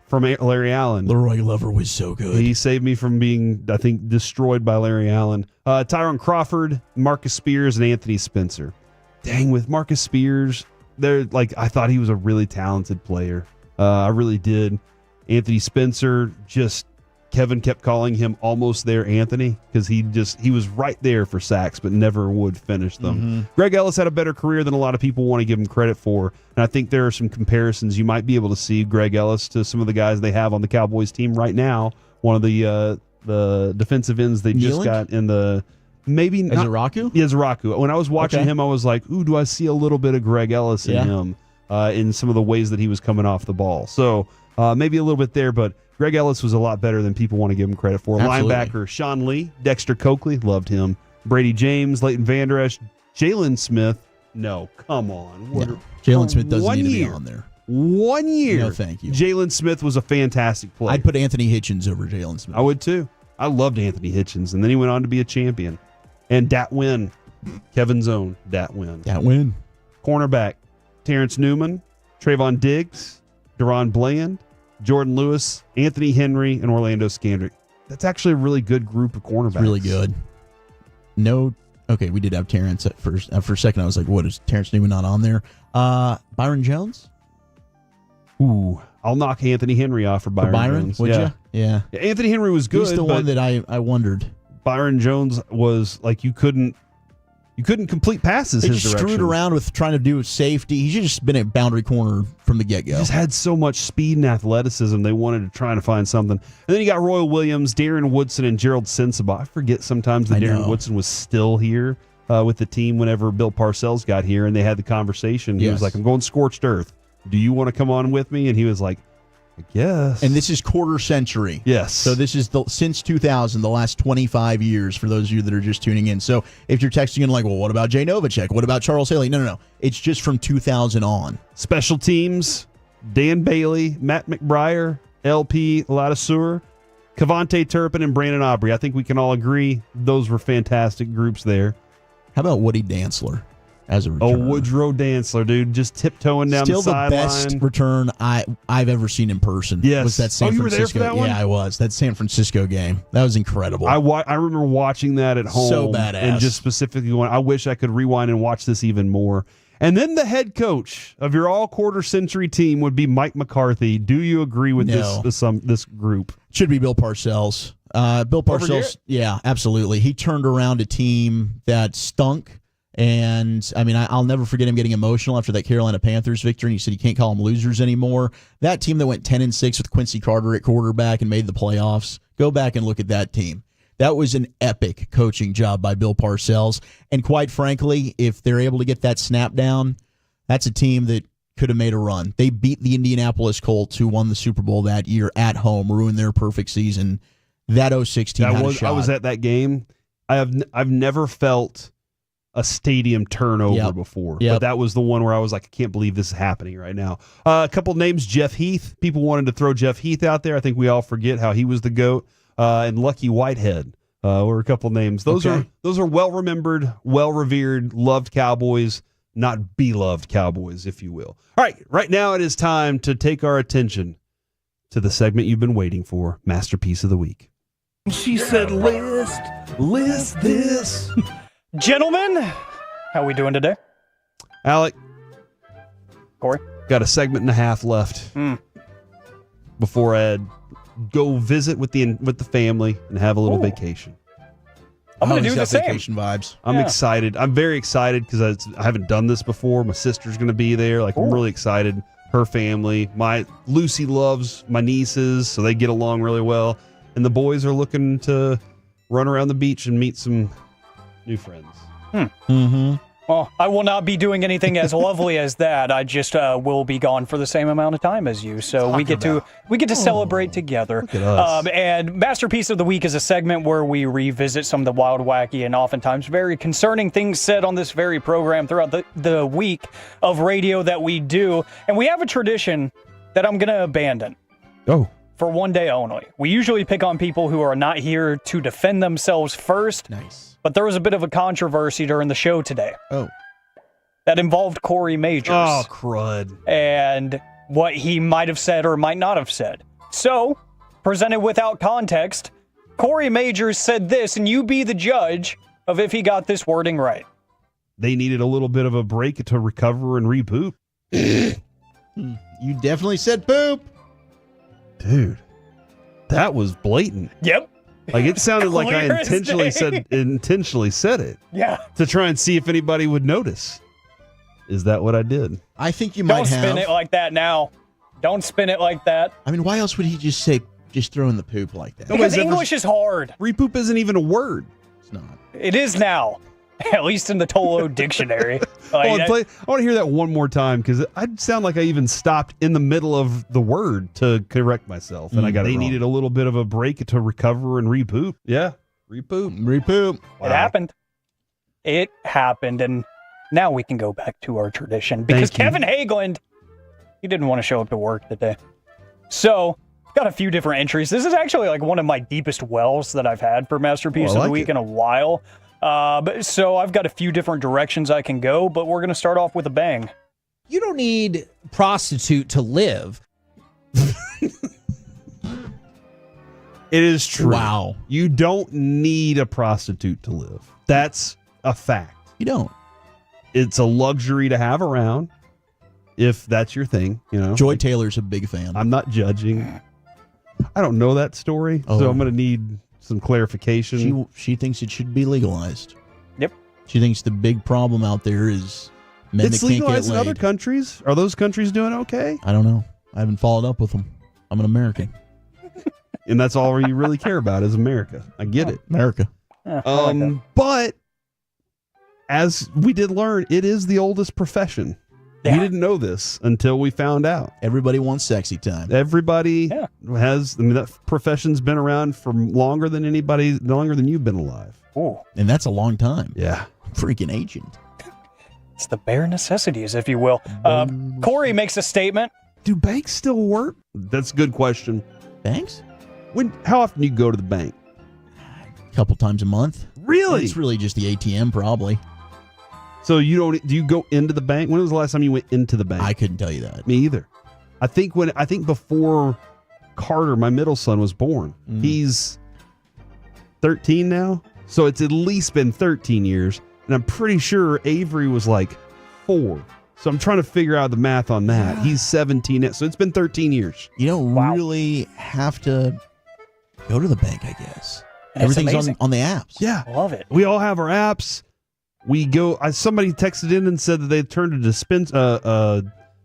From Larry Allen. Leroy Glover was so good. He saved me from being, I think, destroyed by Larry Allen. Tyron Crawford, Marcus Spears, and Anthony Spencer. Dang, with Marcus Spears, I thought he was a really talented player. I really did. Anthony Spencer, Kevin kept calling him almost there Anthony because he was right there for sacks but never would finish them. Greg Ellis had a better career than a lot of people want to give him credit for, and I think there are some comparisons you might be able to see Greg Ellis to some of the guys they have on the Cowboys team right now. One of the defensive ends they just got in the maybe not Zaraku? Yeah, Zaraku. When I was watching him, I was like, ooh, do I see a little bit of Greg Ellis in him in some of the ways that he was coming off the ball. So maybe a little bit there, but Greg Ellis was a lot better than people want to give him credit for. Absolutely. Linebacker Sean Lee, Dexter Coakley, loved him. Brady James, Leighton Vander Esch, Jalen Smith. No, come on. Jalen Smith doesn't need to be on there. 1 year. No, thank you. Jalen Smith was a fantastic player. I'd put Anthony Hitchens over Jalen Smith. I would too. I loved Anthony Hitchens, and then he went on to be a champion. And Dat Win, Kevin's own Dat Win. Dat Win. Cornerback, Terrence Newman, Trayvon Diggs, Deron Bland, Jordan Lewis, Anthony Henry, and Orlando Scandrick. That's actually a really good group of cornerbacks. It's really good. We did have Terrence at first. For a second, I was like, what, is Terrence Newman not on there? Byron Jones? Ooh, I'll knock Anthony Henry off for Byron Jones. Would you? Yeah. Anthony Henry was good. He's the one that I wondered. Byron Jones was like you couldn't complete passes his direction. Screwed around with trying to do safety. He should have just been a boundary corner from the get-go. He just had so much speed and athleticism. They wanted to try to find something. And then you got Royal Williams, Darren Woodson, and Gerald Sensabaugh. I forget sometimes that Darren Woodson was still here with the team whenever Bill Parcells got here, and they had the conversation. He was like, I'm going scorched earth. Do you want to come on with me? And he was like, I guess. And this is quarter century. Yes. So this is since 2000, the last 25 years for those of you that are just tuning in. So if you're texting in like, well, what about Jay Novacek? What about Charles Haley? No. It's just from 2000 on. Special teams, Dan Bailey, Matt McBriar, LP Ladasur, Cavante Turpin, and Brandon Aubrey. I think we can all agree those were fantastic groups there. How about Woody Dantzler? As a returner. Oh, Woodrow Dantzler, dude, just tiptoeing down the sideline. Still the best return I've ever seen in person. Yes. Was that San you Francisco? Were there for that one? Yeah, I was. That San Francisco game. That was incredible. I remember watching that at home. So badass. And just specifically going, I wish I could rewind and watch this even more. And then the head coach of your all-quarter century team would be Mike McCarthy. Do you agree with this group? Should be Bill Parcells. Bill Parcells, yeah, absolutely. He turned around a team that stunk. And, I mean, I'll never forget him getting emotional after that Carolina Panthers victory. And he said you can't call them losers anymore. That team that went 10-6 with Quincy Carter at quarterback and made the playoffs, go back and look at that team. That was an epic coaching job by Bill Parcells. And quite frankly, if they're able to get that snap down, that's a team that could have made a run. They beat the Indianapolis Colts, who won the Super Bowl that year at home, ruined their perfect season. That 06 team had a shot. I was at that game. I've never felt a stadium turnover before. But that was the one where I was like, I can't believe this is happening right now. A couple names, Jeff Heath. People wanted to throw Jeff Heath out there. I think we all forget how he was the GOAT. And Lucky Whitehead were a couple names. Those are well-remembered, well-revered, loved Cowboys, not beloved Cowboys, if you will. All right now it is time to take our attention to the segment you've been waiting for, Masterpiece of the Week. She said, list this. Gentlemen, how we doing today? Alec. Corey. Got a segment and a half left before I go visit with the family and have a little vacation. I'm going to do the same. Vacation vibes. I'm excited. I'm very excited because I haven't done this before. My sister's going to be there. Like, I'm really excited. Her family. Lucy loves my nieces, so they get along really well. And the boys are looking to run around the beach and meet some new friends. Well, I will not be doing anything as lovely as that. I just will be gone for the same amount of time as you. So we get to celebrate together. Look at us. And Masterpiece of the Week is a segment where we revisit some of the wild, wacky, and oftentimes very concerning things said on this very program throughout the week of radio that we do. And we have a tradition that I'm going to abandon. Oh. For one day only. We usually pick on people who are not here to defend themselves first. Nice. But there was a bit of a controversy during the show today. Oh. That involved Corey Majors. Oh, crud. And what he might have said or might not have said. So, presented without context, Corey Majors said this, and you be the judge of if he got this wording right. They needed a little bit of a break to recover and reboot. You definitely said poop. Dude, that was blatant. Yep. Like, it sounded like I Clear as intentionally said it. Yeah. To try and see if anybody would notice. Is that what I did? I think you might Don't have. spin it like that now. Don't spin it like that. I mean, why else would he just say, just throw in the poop like that? Because English is hard. Repoop isn't even a word. It's not. It is now. At least in the Tolo dictionary. I want to hear that one more time because I'd sound like I even stopped in the middle of the word to correct myself. And they needed a little bit of a break to recover and repoop. Yeah. Repoop. Wow. It happened. And now we can go back to our tradition because Kevin Hageland, he didn't want to show up to work today. So, got a few different entries. This is actually like one of my deepest wells that I've had for Masterpiece of the Week in a while. So I've got a few different directions I can go, but we're going to start off with a bang. You don't need prostitute to live. It is true. Wow. You don't need a prostitute to live. That's a fact. You don't. It's a luxury to have around if that's your thing, you know. Joy Taylor's a big fan. I'm not judging. I don't know that story, so I'm going to need some clarification. She thinks it should be legalized. Yep. She thinks the big problem out there is men that can't get laid. It's legalized in other countries. Are those countries doing okay? I don't know. I haven't followed up with them. I'm an American. And that's all you really care about is America. I get it. America. But as we did learn, it is the oldest profession. Yeah. We didn't know this until we found out. Everybody wants sexy time. Everybody has. I mean, that profession's been around for longer than you've been alive. Ooh. And that's a long time. Yeah. Freaking ancient. It's the bare necessities, if you will. Corey makes a statement. Do banks still work? That's a good question. Banks? How often do you go to the bank? A couple times a month. Really? It's really just the ATM, probably. So do you go into the bank? When was the last time you went into the bank? I couldn't tell you that. Me either. I think before Carter, my middle son, was born. He's 13 now. So it's at least been 13 years. And I'm pretty sure Avery was like 34. So I'm trying to figure out the math on that. He's 17. So it's been 13 years. You don't really have to go to the bank, I guess. That's Everything's amazing. on the apps. Yeah. I love it. We all have our apps. We go. Somebody texted in and said that they turned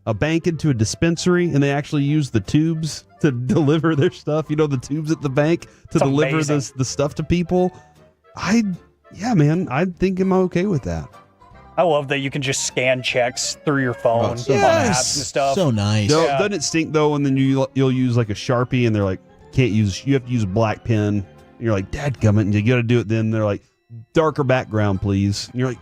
a bank into a dispensary, and they actually use the tubes to deliver their stuff. You know, the tubes at the bank to deliver the stuff to people. Yeah, man, I think I'm okay with that. I love that you can just scan checks through your phone on apps and stuff. So nice. No, doesn't it stink though? And then you'll use like a Sharpie, and they're like, you have to use a black pen. And you're like, dadgummit, and you got to do it. Then they're like, darker background, please. And you're like,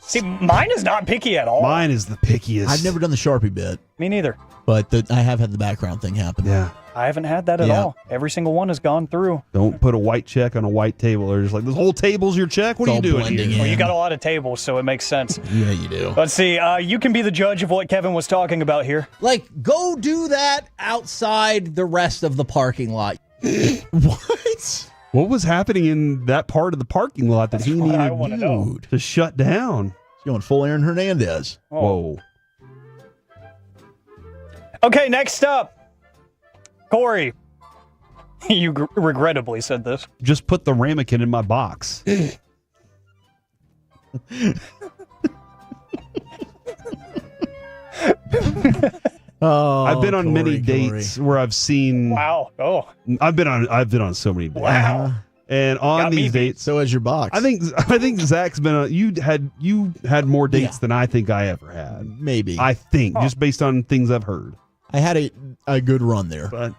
see, mine is not picky at all. Mine is the pickiest. I've never done the Sharpie bit. Me neither. But I have had the background thing happen. Yeah. I haven't had that at all. Every single one has gone through. Don't put a white check on a white table. They're just like, this whole table's your check? What are you doing here? Well, you got a lot of tables, so it makes sense. Yeah, you do. Let's see. You can be the judge of what Kevin was talking about here. Like, go do that outside the rest of the parking lot. What? What was happening in that part of the parking lot that he needed to shut down? He's going full Aaron Hernandez. Whoa. Okay, next up. Corey. You regrettably said this. Just put the ramekin in my box. I've been on many dates where I've seen. Wow. Oh. I've been on so many dates. Wow. And on these dates, so has your box. I think Zach's been on. You had more dates than I think I ever had. Maybe. I think just based on things I've heard. I had a good run there.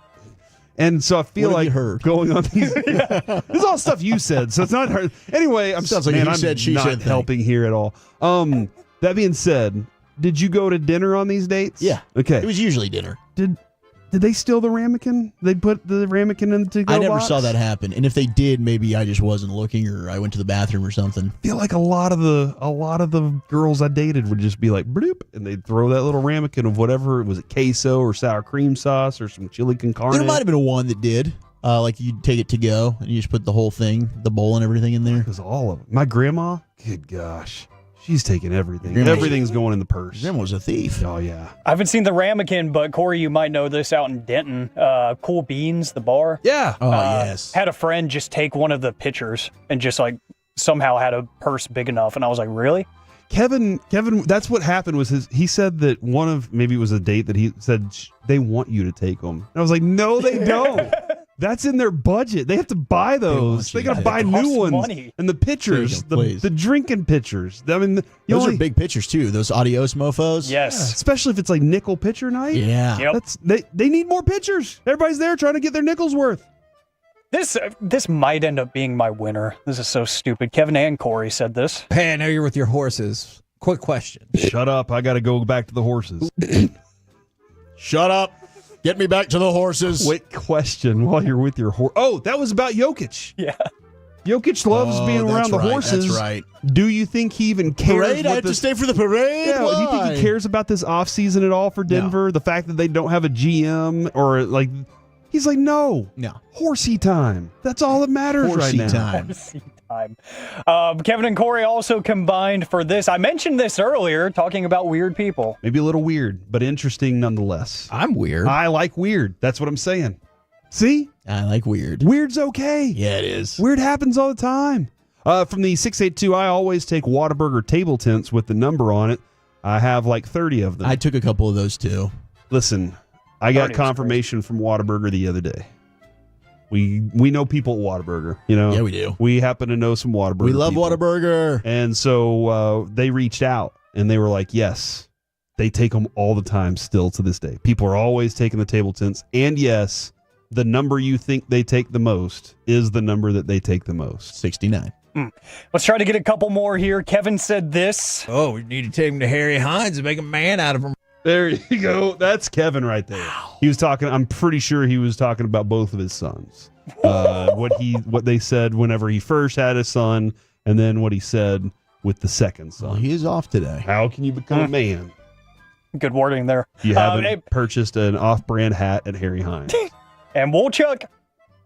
And so I feel What have like you heard? going on these. This is all stuff you said, so it's not hard. Anyway, Sounds like a he I'm said, she not said thing. helping here at all. That being said, did you go to dinner on these dates? Yeah. Okay. It was usually dinner. Did they steal the ramekin? They put the ramekin in the to-go I never box? saw that happen. And if they did, maybe I just wasn't looking, or I went to the bathroom or something. I feel like a lot of the girls I dated would just be like bloop, and they'd throw that little ramekin of whatever, was it queso or sour cream sauce or some chili con carne? There might have been one that did. Like you'd take it to go and you just put the whole thing, the bowl and everything in there. It was all of it. My grandma, good gosh, she's taking everything. Grandma- Everything's going in the purse. Grandma was a thief. Oh yeah. I haven't seen the ramekin, but Corey, you might know this out in Denton. Cool Beans, the bar. Yeah. Oh, yes. Had a friend just take one of the pitchers and just like somehow had a purse big enough, and I was like, really? Kevin, that's what happened was he said that maybe it was a date that he said they want you to take them. And I was like, no, they don't. That's in their budget. They have to buy those. They got to buy new ones. Money. And the pitchers, the drinking pitchers. I mean, Those are big pitchers too. Those adios mofos. Yes. Especially if it's like nickel pitcher night. Yeah. Yep. They need more pitchers. Everybody's there trying to get their nickels worth. This might end up being my winner. This is so stupid. Kevin and Corey said this. Hey, I know you're with your horses. Quick question. Shut up. I got to go back to the horses. Shut up. Get me back to the horses. Quick question while you're with your horse. Oh, that was about Jokic. Yeah. Jokic loves being around the horses. That's right. Do you think he even cares? Parade? I have to stay for the parade? Yeah, do you think Why? he cares about this offseason at all for Denver? The fact that they don't have a GM or like, he's like, no. Horsey time. That's all that matters Horsey right now. time. Horsey time. Kevin and Corey also combined for this. I mentioned this earlier, talking about weird people. Maybe a little weird, but interesting nonetheless. I'm weird. I like weird. That's what I'm saying. See? I like weird. Weird's okay. Yeah, it is. Weird happens all the time. From the 682, I always take Whataburger table tents with the number on it. I have like 30 of them. I took a couple of those too. Listen, I got confirmation from Whataburger the other day. We know people at Whataburger, you know. Yeah, we do. We happen to know some Whataburger. We love people. Whataburger. And so they reached out and they were like, yes, they take them all the time still to this day. People are always taking the table tents. And yes, the number you think they take the most is the number that they take the most. 69. Let's try to get a couple more here. Kevin said this. Oh, we need to take him to Harry Hines and make a man out of him. There you go. That's Kevin right there. He was talking. I'm pretty sure he was talking about both of his sons. What they said whenever he first had a son, and then what he said with the second son. Well, he is off today. How can you become a man? Good wording there. You haven't purchased an off-brand hat at Harry Hines. And Wolchuk,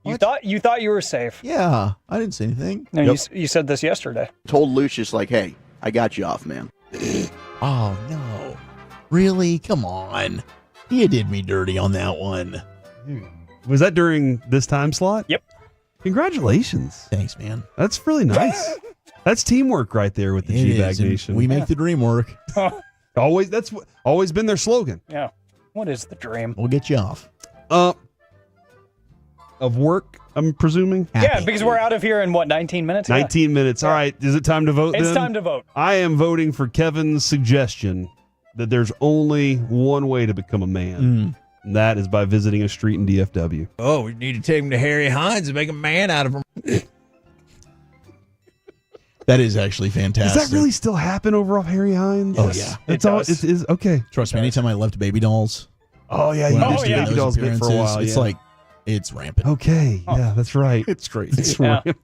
you thought you were safe. Yeah, I didn't say anything. No, you said this yesterday. Told Lucius, like, hey, I got you off, man. Oh, no. Really? Come on. You did me dirty on that one. Was that during this time slot? Yep. Congratulations. Thanks, man. That's really nice. That's teamwork right there with the G-Bag Nation. We make the dream work. Always been their slogan. Yeah. What is the dream? We'll get you off. Of work, I'm presuming? Yeah, because we're out of here in 19 minutes? 19 minutes. All right. Is it time to vote It's then? time to vote. I am voting for Kevin's suggestion that there's only one way to become a man. And that is by visiting a street in DFW. Oh, we need to take him to Harry Hines and make a man out of him. That is actually fantastic. Does that really still happen over off Harry Hines? Oh, yeah. It's all. It is okay. Trust me, anytime I left baby dolls. Oh, yeah. You used to do baby dolls bit for a while. It's like, it's rampant. Okay. Yeah, that's right. It's great. It's rampant.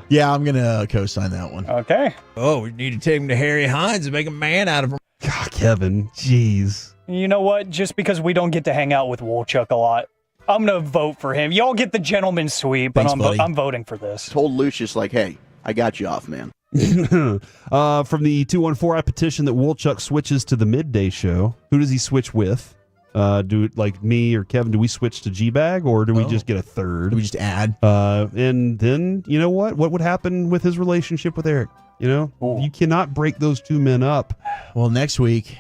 Yeah, I'm going to co-sign that one. Okay. Oh, we need to take him to Harry Hines and make a man out of him. God, Kevin. Jeez. You know what? Just because we don't get to hang out with Wolchuk a lot, I'm going to vote for him. Y'all get the gentleman's sweep, but Thanks, buddy. I'm voting for this. Told Lucius, like, hey, I got you off, man. From the 214, I petition that Wolchuk switches to the midday show. Who does he switch with? Do it like me or Kevin? Do we switch to G-Bag, or do we just get a third? Do we just add? And then, you know what? What would happen with his relationship with Eric? You know, you cannot break those two men up. Well, next week,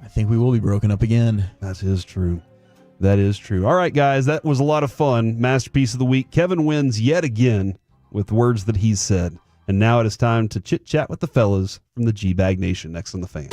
I think we will be broken up again. That is true. That is true. All right, guys, that was a lot of fun. Masterpiece of the week. Kevin wins yet again with words that he's said. And now it is time to chit-chat with the fellas from the G-Bag Nation next on The Fan.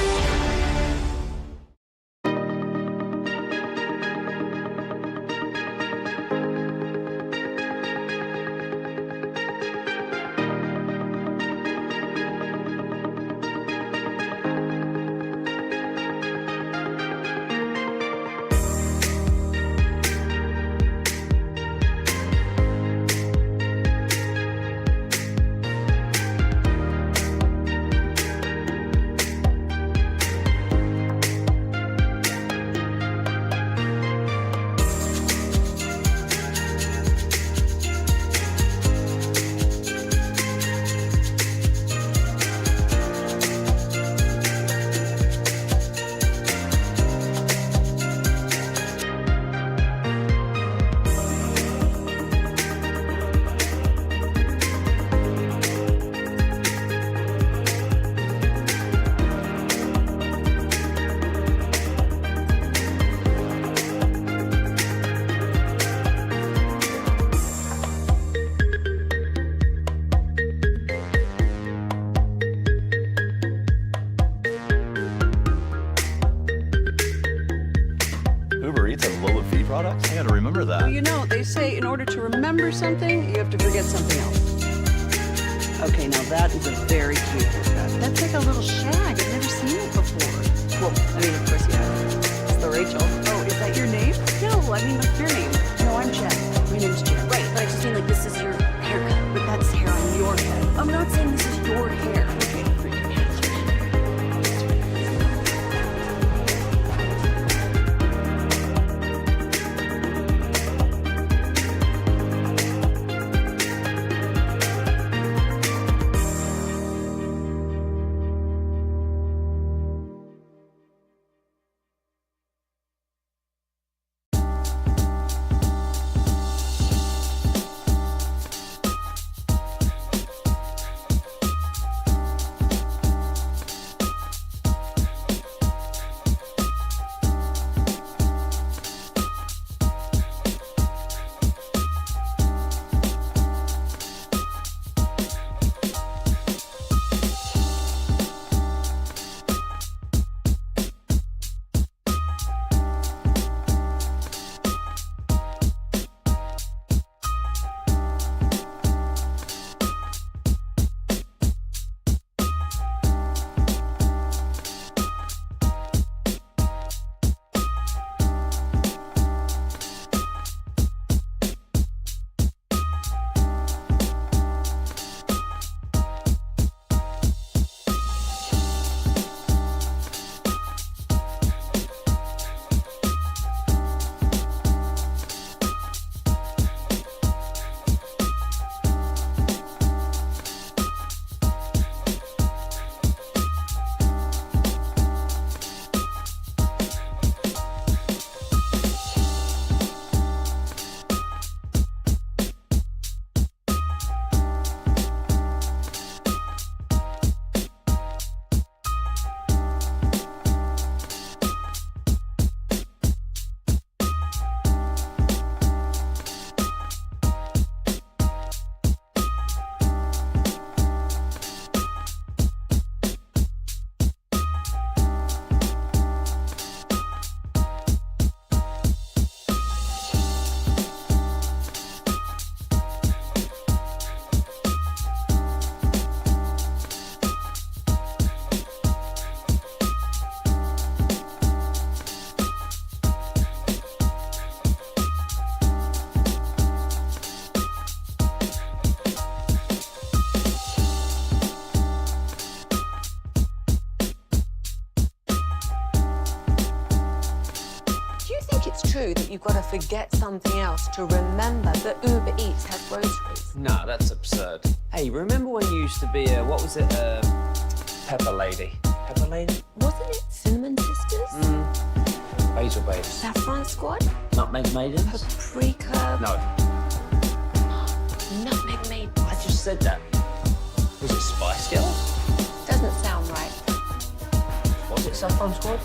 products? I gotta remember that. Well, you know, they say in order to remember something, you have to forget something else. Okay, now that is a very cute haircut. That's like a little shag. I've never seen it before. Well, I mean, of course you have. It's the Rachel. Oh, is that your name? No, I mean, like your name. No, I'm Jen. My name's Jen. Right, but I just mean like this is your haircut, but that's hair on your head. I'm not saying this is your hair. Okay, freaking hair. true that you've got to forget something else to remember that Uber Eats has groceries? Nah, that's absurd. Hey, remember when you used to be what was it, Pepper Lady? Pepper Lady? Wasn't it Cinnamon Sisters? Basil Babes. Saffron Squad? Nutmeg Maidens? Paprika? No, Nutmeg Maid? I just said that. Was it Spice Girls? Doesn't sound right. Was it Saffron Squad?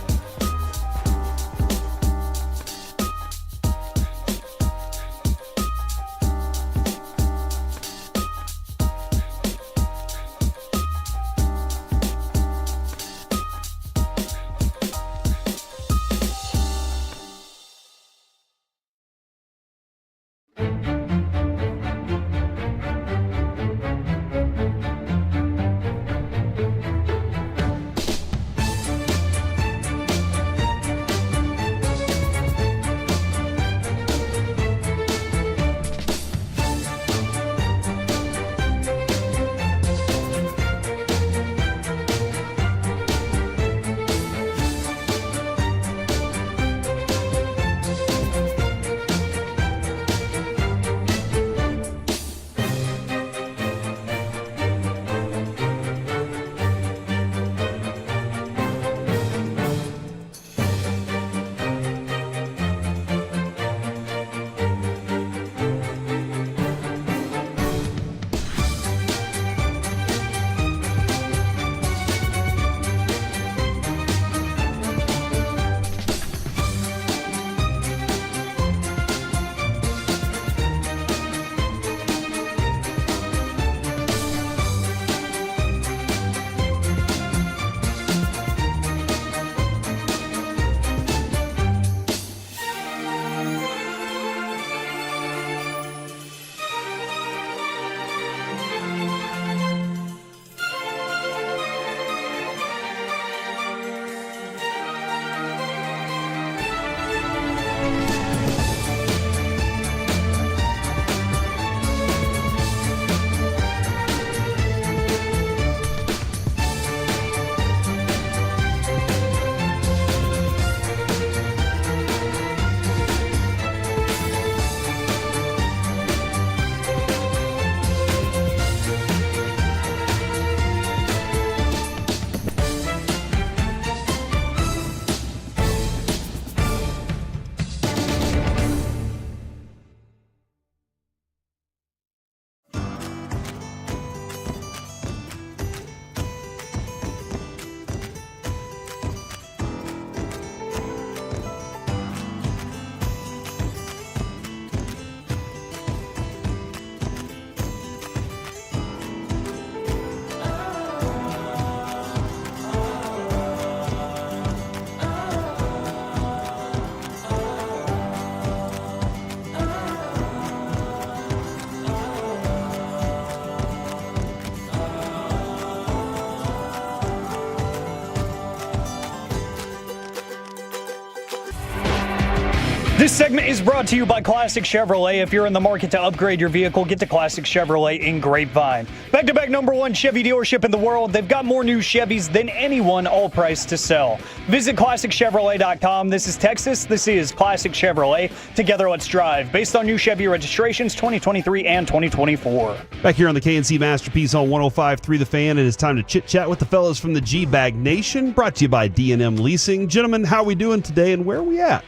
This segment is brought to you by Classic Chevrolet. If you're in the market to upgrade your vehicle, get to Classic Chevrolet in Grapevine. Back-to-back #1 Chevy dealership in the world. They've got more new Chevys than anyone, all priced to sell. Visit ClassicChevrolet.com. This is Texas. This is Classic Chevrolet. Together, let's drive. Based on new Chevy registrations 2023 and 2024. Back here on the KNC Masterpiece on 105.3 The Fan, it is time to chit-chat with the fellas from the G-Bag Nation. Brought to you by D&M Leasing. Gentlemen, how are we doing today and where are we at?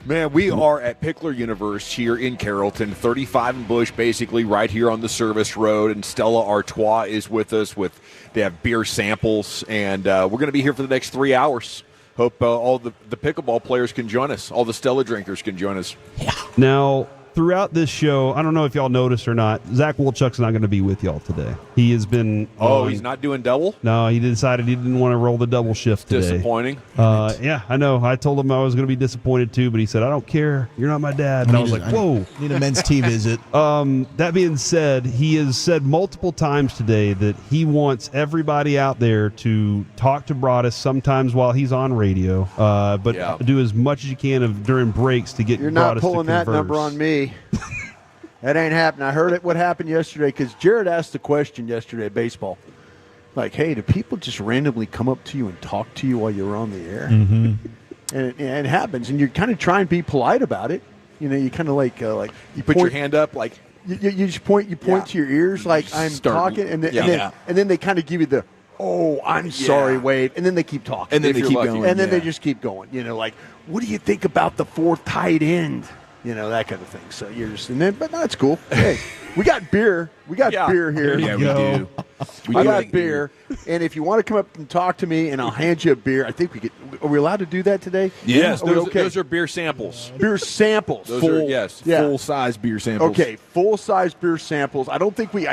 Man, we are at Pickler Universe here in Carrollton, 35 and Bush, basically right here on the service road. And Stella Artois is with us. They have beer samples, and we're going to be here for the next 3 hours. Hope all the pickleball players can join us. All the Stella drinkers can join us. Yeah. Now, throughout this show, I don't know if y'all noticed or not, Zach Wolchuk's not going to be with y'all today. He has been... he's not doing double? No, he decided he didn't want to roll the double shift today. Disappointing. Yeah, I know. I told him I was going to be disappointed too, but he said, I don't care. You're not my dad. And I was like, whoa. Need a men's tea visit. That being said, he has said multiple times today that he wants everybody out there to talk to Broadus sometimes while he's on radio, but do as much as you can during breaks to get You're Broadus not pulling to that converse. number on me. That ain't happening. I heard what happened yesterday because Jared asked the question yesterday at baseball. Like, hey, do people just randomly come up to you and talk to you while you're on the air? Mm-hmm. and it happens, and you kind of try and be polite about it. You know, you kind of like you put your hand up like. You just point to your ears like I'm talking, and then they kind of give you the I'm sorry wave, and then they keep talking, and then they keep going, and then they just keep going. You know, like what do you think about the fourth tight end? You know, that kind of thing. So you're just but no, it's cool. Hey, we got beer. We got beer here. Yeah, we do. I got beer, and if you want to come up and talk to me, and I'll hand you a beer. I think we could. Are we allowed to do that today? Yes, those are beer samples. Beer samples. Full-size beer samples. Okay, full-size beer samples. I don't think you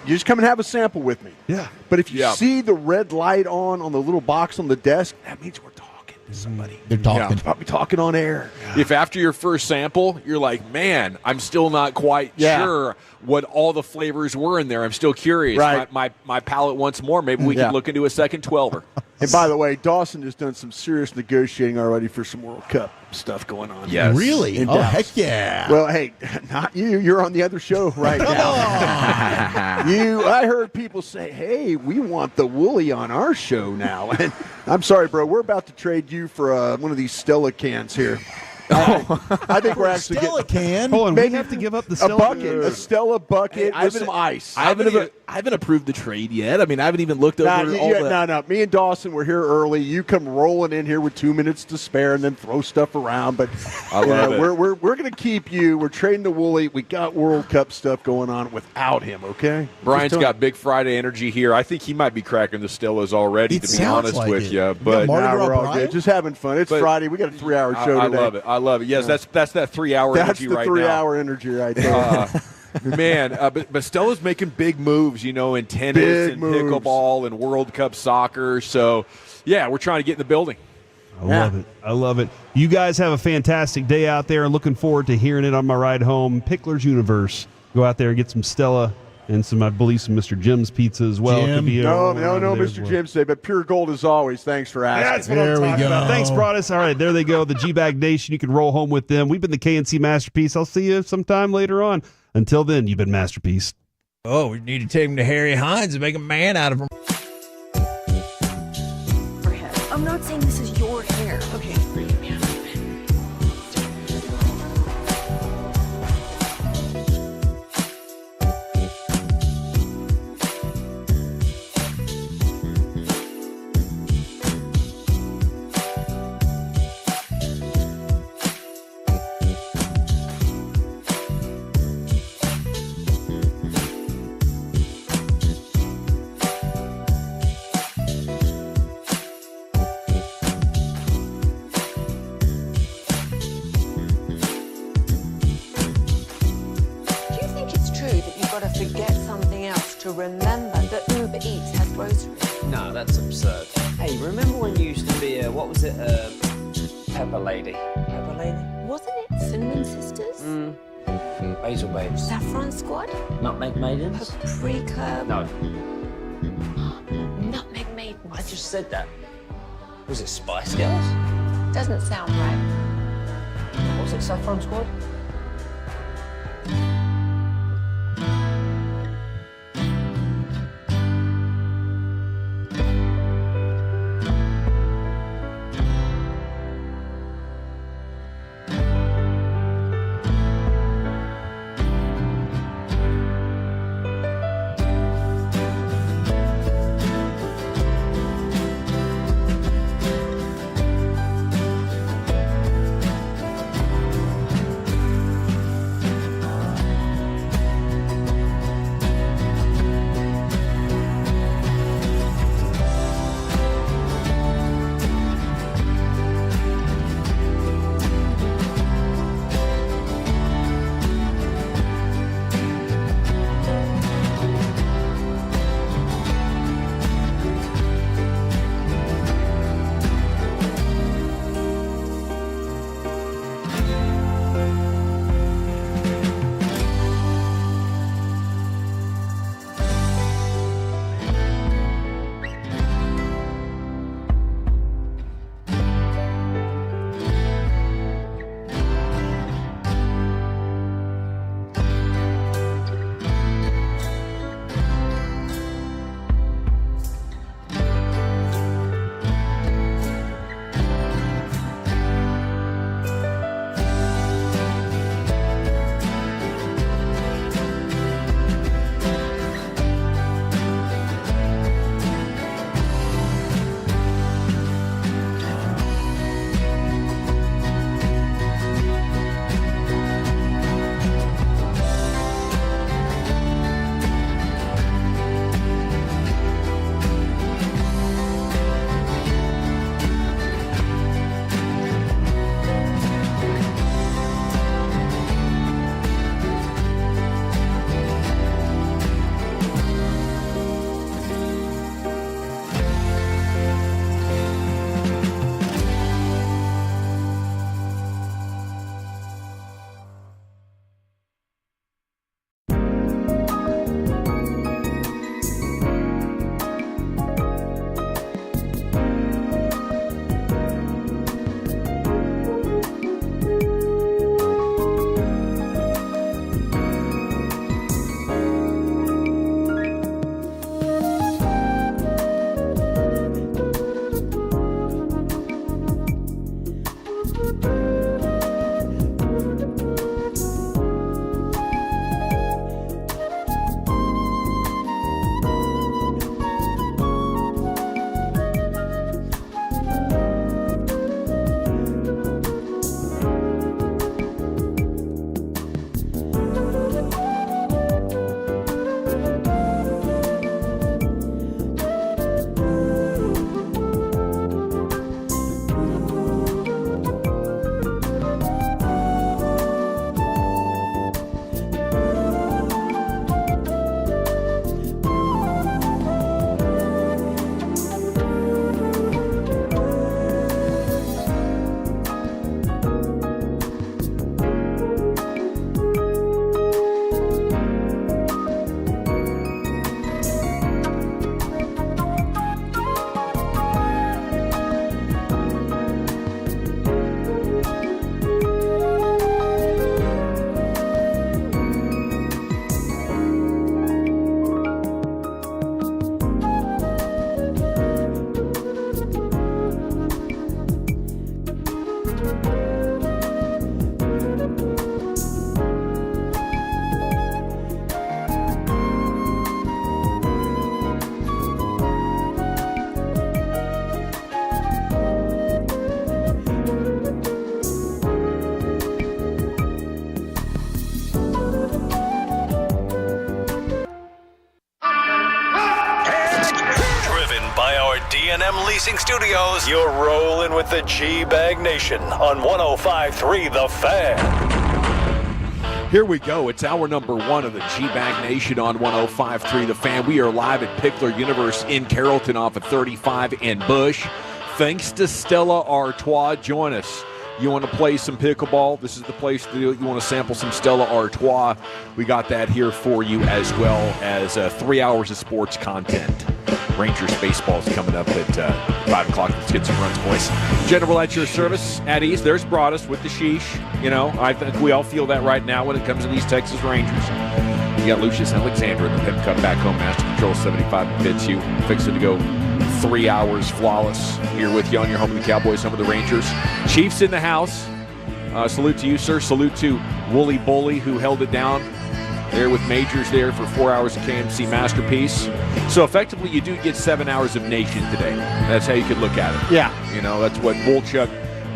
just come and have a sample with me. Yeah. But if you see the red light on the little box on the desk, that means we're talking to somebody. They're talking. Yeah, probably talking on air. If after your first sample, you're like, man, I'm still not quite sure what all the flavors were in there. I'm still curious. Right. My palate wants more. Maybe we can look into a second 12er. And by the way, Dawson has done some serious negotiating already for some World Cup stuff going on. Yes. Really? Oh, heck yeah. Well, hey, not you. You're on the other show right now. I heard people say, hey, we want the Wooly on our show now. And I'm sorry, bro. We're about to trade you for one of these Stella cans here. I think we're actually Stella can. Hold on, we have to give up the Stella a Stella bucket with some ice. I haven't approved the trade yet. I mean, I haven't even looked over No. Me and Dawson were here early. You come rolling in here with 2 minutes to spare and then throw stuff around. But I love it. We're going to keep you. We're trading the Wooly. We got World Cup stuff going on without him, okay? Brian's got Big Friday energy here. I think he might be cracking the Stellas already, to be honest with you. But we're all good. Just having fun. It's Friday. We got a 3-hour show today. I love it. Yes, that's that 3-hour energy right now. That's the 3-hour energy right there. Man, but Stella's making big moves, in tennis and pickleball and World Cup soccer. So, we're trying to get in the building. I love it. You guys have a fantastic day out there. Looking forward to hearing it on my ride home. Pickler's Universe. Go out there and get some Stella and some, I believe, some Mr. Jim's pizza as well. No, Mr. Jim's Day, but pure gold as always. Thanks for asking. That's what I'm talking about. Thanks, Broadus. All right, there they go. The G-Bag Nation. You can roll home with them. We've been the KNC Masterpiece. I'll see you sometime later on. Until then, you've been Masterpiece. Oh, we need to take him to Harry Hines and make a man out of him. I'm not saying this is your hair. Okay, for you, man. To remember that Uber Eats has groceries. No, that's absurd. Hey, remember when you used to be Pepper Lady? Pepper Lady? Wasn't it Cinnamon Sisters? Basil Babes. Saffron Squad? Nutmeg Maidens? Paprika? No. Nutmeg Maidens. I just said that. Was it Spice Girls? Doesn't sound right. Was it Saffron Squad? D&M Leasing Studios, you're rolling with the G-Bag Nation on 105.3 The Fan. Here we go. It's hour number 1 of the G-Bag Nation on 105.3 The Fan. We are live at Pickler Universe in Carrollton off of 35 and Bush. Thanks to Stella Artois. Join us. You want to play some pickleball? This is the place to do it. You want to sample some Stella Artois? We got that here for you, as well as 3 hours of sports content. Rangers baseball is coming up at 5 o'clock. Let's get some runs, boys. General at your service at ease. There's Broadus with the sheesh. You know, I think we all feel that right now when it comes to these Texas Rangers. You got Lucius Alexander in the pip cup back home. Master Control 75 fits you. Fixing to go 3 hours flawless here with you on your home of the Cowboys, home of the Rangers. Chiefs in the house. Salute to you, sir. Salute to Wooly Bully, who held it down there with Majors there for 4 hours of KMC Masterpiece. So effectively, you do get 7 hours of Nation today. That's how you could look at it. Yeah. You know, that's what Wolchuk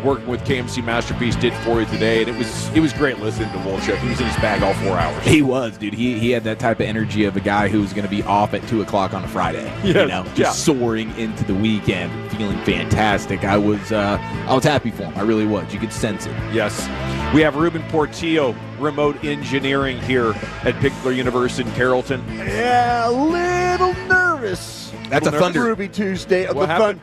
working with KMC Masterpiece did for you today, and it was great listening to Wolchuk. He was in his bag all 4 hours. He was, dude. He had that type of energy of a guy who was going to be off at 2 o'clock on a Friday. Yes. You know, just soaring into the weekend, feeling fantastic. I was happy for him. I really was. You could sense it. Yes. We have Ruben Portillo, remote engineering here at Pickler Universe in Carrollton. Yeah, a little nervous. That's a Thunder. Ruby Tuesday. What happened?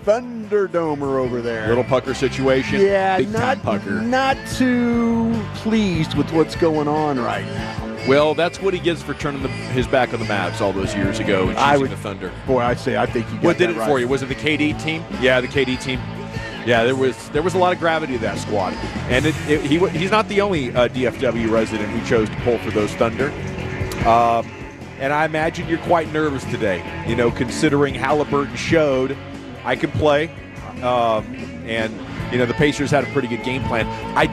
Thunderdomer over there. Little pucker situation. Yeah, Big time pucker. Not too pleased with what's going on right now. Well, that's what he gets for turning his back on the Mavs all those years ago and choosing the Thunder. Boy, I think you got what did that it right. for you? Was it the KD team? Yeah, the KD team. Yeah, there was a lot of gravity to that squad, and he's not the only DFW resident who chose to pull for those Thunder. And I imagine you're quite nervous today, you know, considering Halliburton showed I can play, and you know the Pacers had a pretty good game plan. I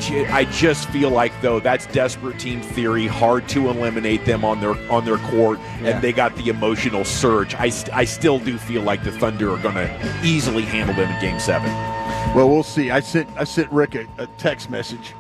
just feel like though that's desperate team theory, hard to eliminate them on their court, and they got the emotional surge. I still do feel like the Thunder are going to easily handle them in Game 7. Well, we'll see. I sent Rick a text message.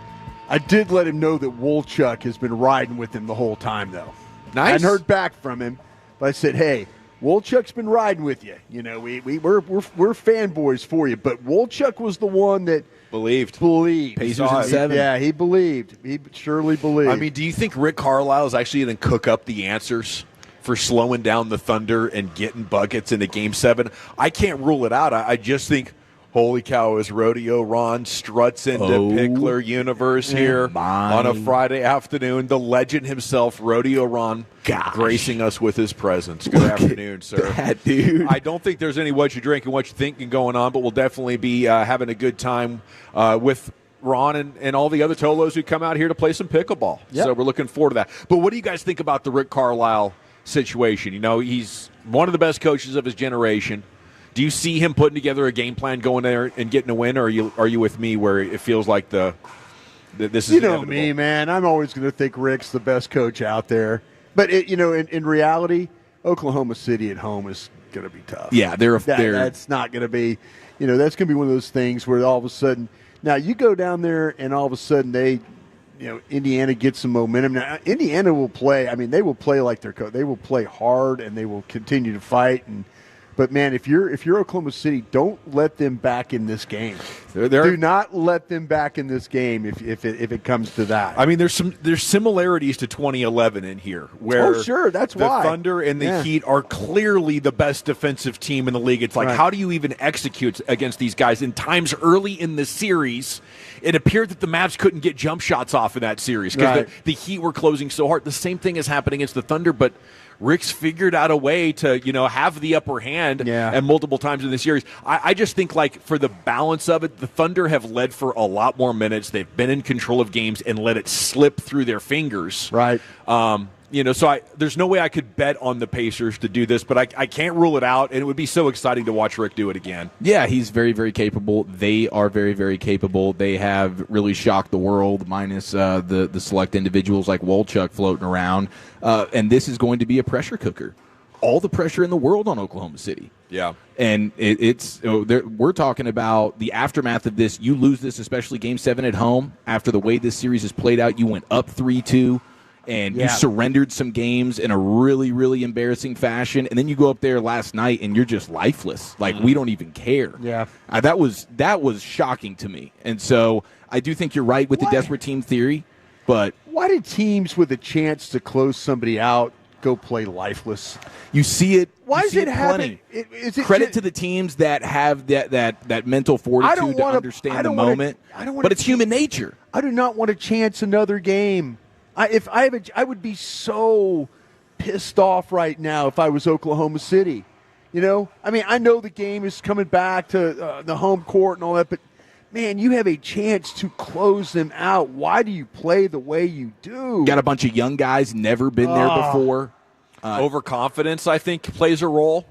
I did let him know that Wolchuk has been riding with him the whole time, though. Nice. I hadn't heard back from him, but I said, "Hey, Wolchuk's been riding with you. You know, we're fanboys for you." But Wolchuk was the one that believed. Pacers in 7. Yeah, he believed. He surely believed. I mean, do you think Rick Carlisle is actually going to cook up the answers for slowing down the Thunder and getting buckets into Game 7? I can't rule it out. I just think, holy cow, is Rodeo Ron struts into Pickler Universe here on a Friday afternoon. The legend himself, Rodeo Ron, gracing us with his presence. Good afternoon, sir. That dude. I don't think there's any what you drink and what you thinking going on, but we'll definitely be having a good time with Ron and all the other Tolos who come out here to play some pickleball. Yep. So we're looking forward to that. But what do you guys think about the Rick Carlisle situation? You know, he's one of the best coaches of his generation. Do you see him putting together a game plan, going there and getting a win, or are you with me where it feels like this is inevitable? Me, man. I'm always going to think Rick's the best coach out there. But in reality, Oklahoma City at home is going to be tough. Yeah, that's not going to be. That's going to be one of those things where all of a sudden, now you go down there and all of a sudden Indiana gets some momentum. Now Indiana will play. I mean, they will play like their coach. They will play hard and they will continue to fight. But man, if you're Oklahoma City, don't let them back in this game. Do not let them back in this game if it comes to that. I mean, there's similarities to 2011 in here, where that's the why Thunder and the Heat are clearly the best defensive team in the league. It's like, how do you even execute against these guys? In times early in the series, it appeared that the Mavs couldn't get jump shots off in that series because the Heat were closing so hard. The same thing is happening against the Thunder, but Rick's figured out a way to, have the upper hand and multiple times in the series. I just think, like, for the balance of it, the Thunder have led for a lot more minutes. They've been in control of games and let it slip through their fingers. Right. So there's no way I could bet on the Pacers to do this, but I can't rule it out, and it would be so exciting to watch Rick do it again. Yeah, he's very, very capable. They are very, very capable. They have really shocked the world, minus the select individuals like Wolchuk floating around, and this is going to be a pressure cooker. All the pressure in the world on Oklahoma City. Yeah. And we're talking about the aftermath of this. You lose this, especially Game 7 at home, after the way this series has played out. You went up 3-2. and you surrendered some games in a really, really embarrassing fashion, and then you go up there last night and you're just lifeless. Like, we don't even care. Yeah. That was shocking to me. And so I do think you're right with the desperate team theory, but why did teams with a chance to close somebody out go play lifeless? You see it. Why you does see it happen? Credit to the teams that have that mental fortitude to understand the moment. But it's human nature. I do not want to chance another game. I would be so pissed off right now if I was Oklahoma City. You know, I mean, I know the game is coming back to the home court and all that, but man, you have a chance to close them out. Why do you play the way you do? Got a bunch of young guys, never been there before. Overconfidence, I think, plays a role.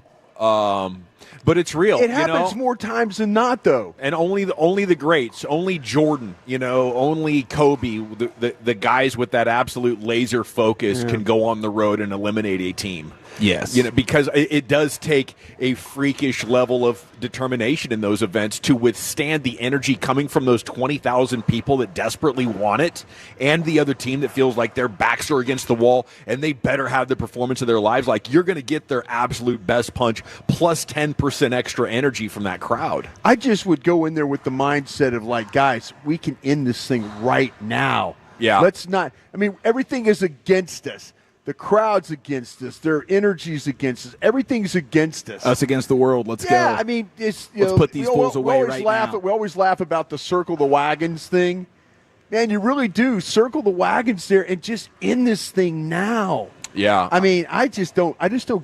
But it's real. It happens more times than not, though. And only the greats, only Jordan, only Kobe, the guys with that absolute laser focus can go on the road and eliminate a team. Yes. Because it does take a freakish level of determination in those events to withstand the energy coming from those 20,000 people that desperately want it, and the other team that feels like their backs are against the wall and they better have the performance of their lives. Like, you're going to get their absolute best punch plus 10% extra energy from that crowd. I just would go in there with the mindset of, like, guys, we can end this thing right now. Yeah. Let's not. I mean, everything is against us. The crowd's against us. Their energy's against us. Everything's against us. Us against the world. Let's go. Yeah, I mean, let's put these fools away right now. We always laugh about the circle the wagons thing. Man, you really do circle the wagons there and just end this thing now. Yeah. I mean, I just don't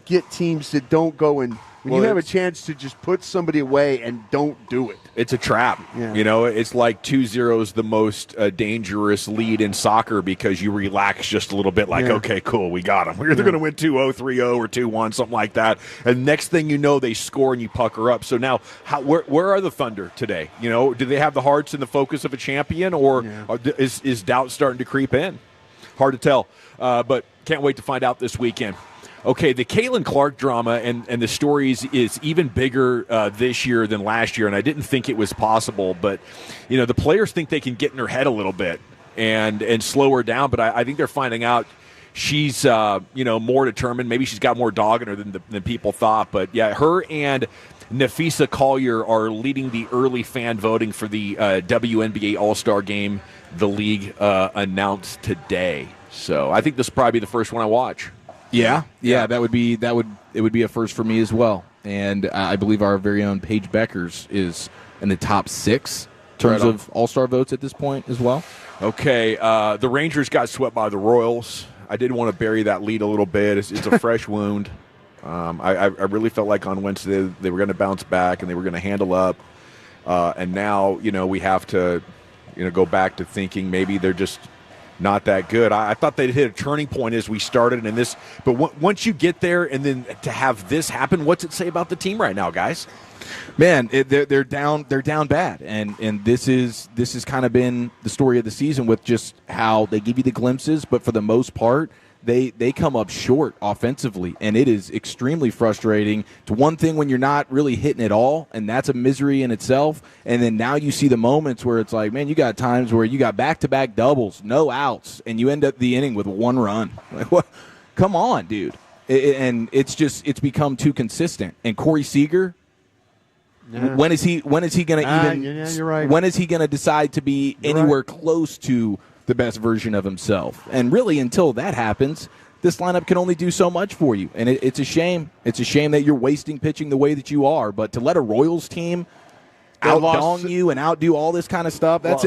get teams that don't go and when you have a chance to just put somebody away and don't do it. It's a trap. Yeah. It's like 2-0 is the most dangerous lead in soccer because you relax just a little bit like, okay, cool, we got them. They're going to win 2-0, 3-0, or 2-1, something like that. And next thing you know, they score and you pucker up. So now, where are the Thunder today? Do they have the hearts and the focus of a champion, or is doubt starting to creep in? Hard to tell, but can't wait to find out this weekend. Okay, the Caitlin Clark drama and the stories is even bigger this year than last year, and I didn't think it was possible. But, the players think they can get in her head a little bit and slow her down, but I think they're finding out she's, more determined. Maybe she's got more dog in her than people thought. But, yeah, her and Nafisa Collier are leading the early fan voting for the WNBA All-Star Game the league announced today. So I think this will probably be the first one I watch. Yeah, it would be a first for me as well. And I believe our very own Paige Beckers is in the top 6 in terms of All-Star votes at this point as well. Okay, the Rangers got swept by the Royals. I did want to bury that lead a little bit. It's a fresh wound. I really felt like on Wednesday they were going to bounce back and they were going to handle up. And now, we have to, go back to thinking maybe they're just not that good. I thought they'd hit a turning point as we started in this, but once you get there and then to have this happen, what's it say about the team right now, guys? Man, they're down bad, and this is kind of been the story of the season with just how they give you the glimpses, but for the most part, they come up short offensively, and it is extremely frustrating. It's one thing when you're not really hitting at all, and that's a misery in itself. And then now you see the moments where it's like, man, you got times where you got back-to-back doubles, no outs, and you end up the inning with 1 run. Like, what? Come on, dude. And it's become too consistent. And Corey Seager, when is he going to even? You're right. When is he going to decide to be anywhere close to the best version of himself? And really, until that happens, this lineup can only do so much for you. And it's a shame. It's a shame that you're wasting pitching the way that you are. But to let a Royals team outdong you and outdo all this kind of stuff, that's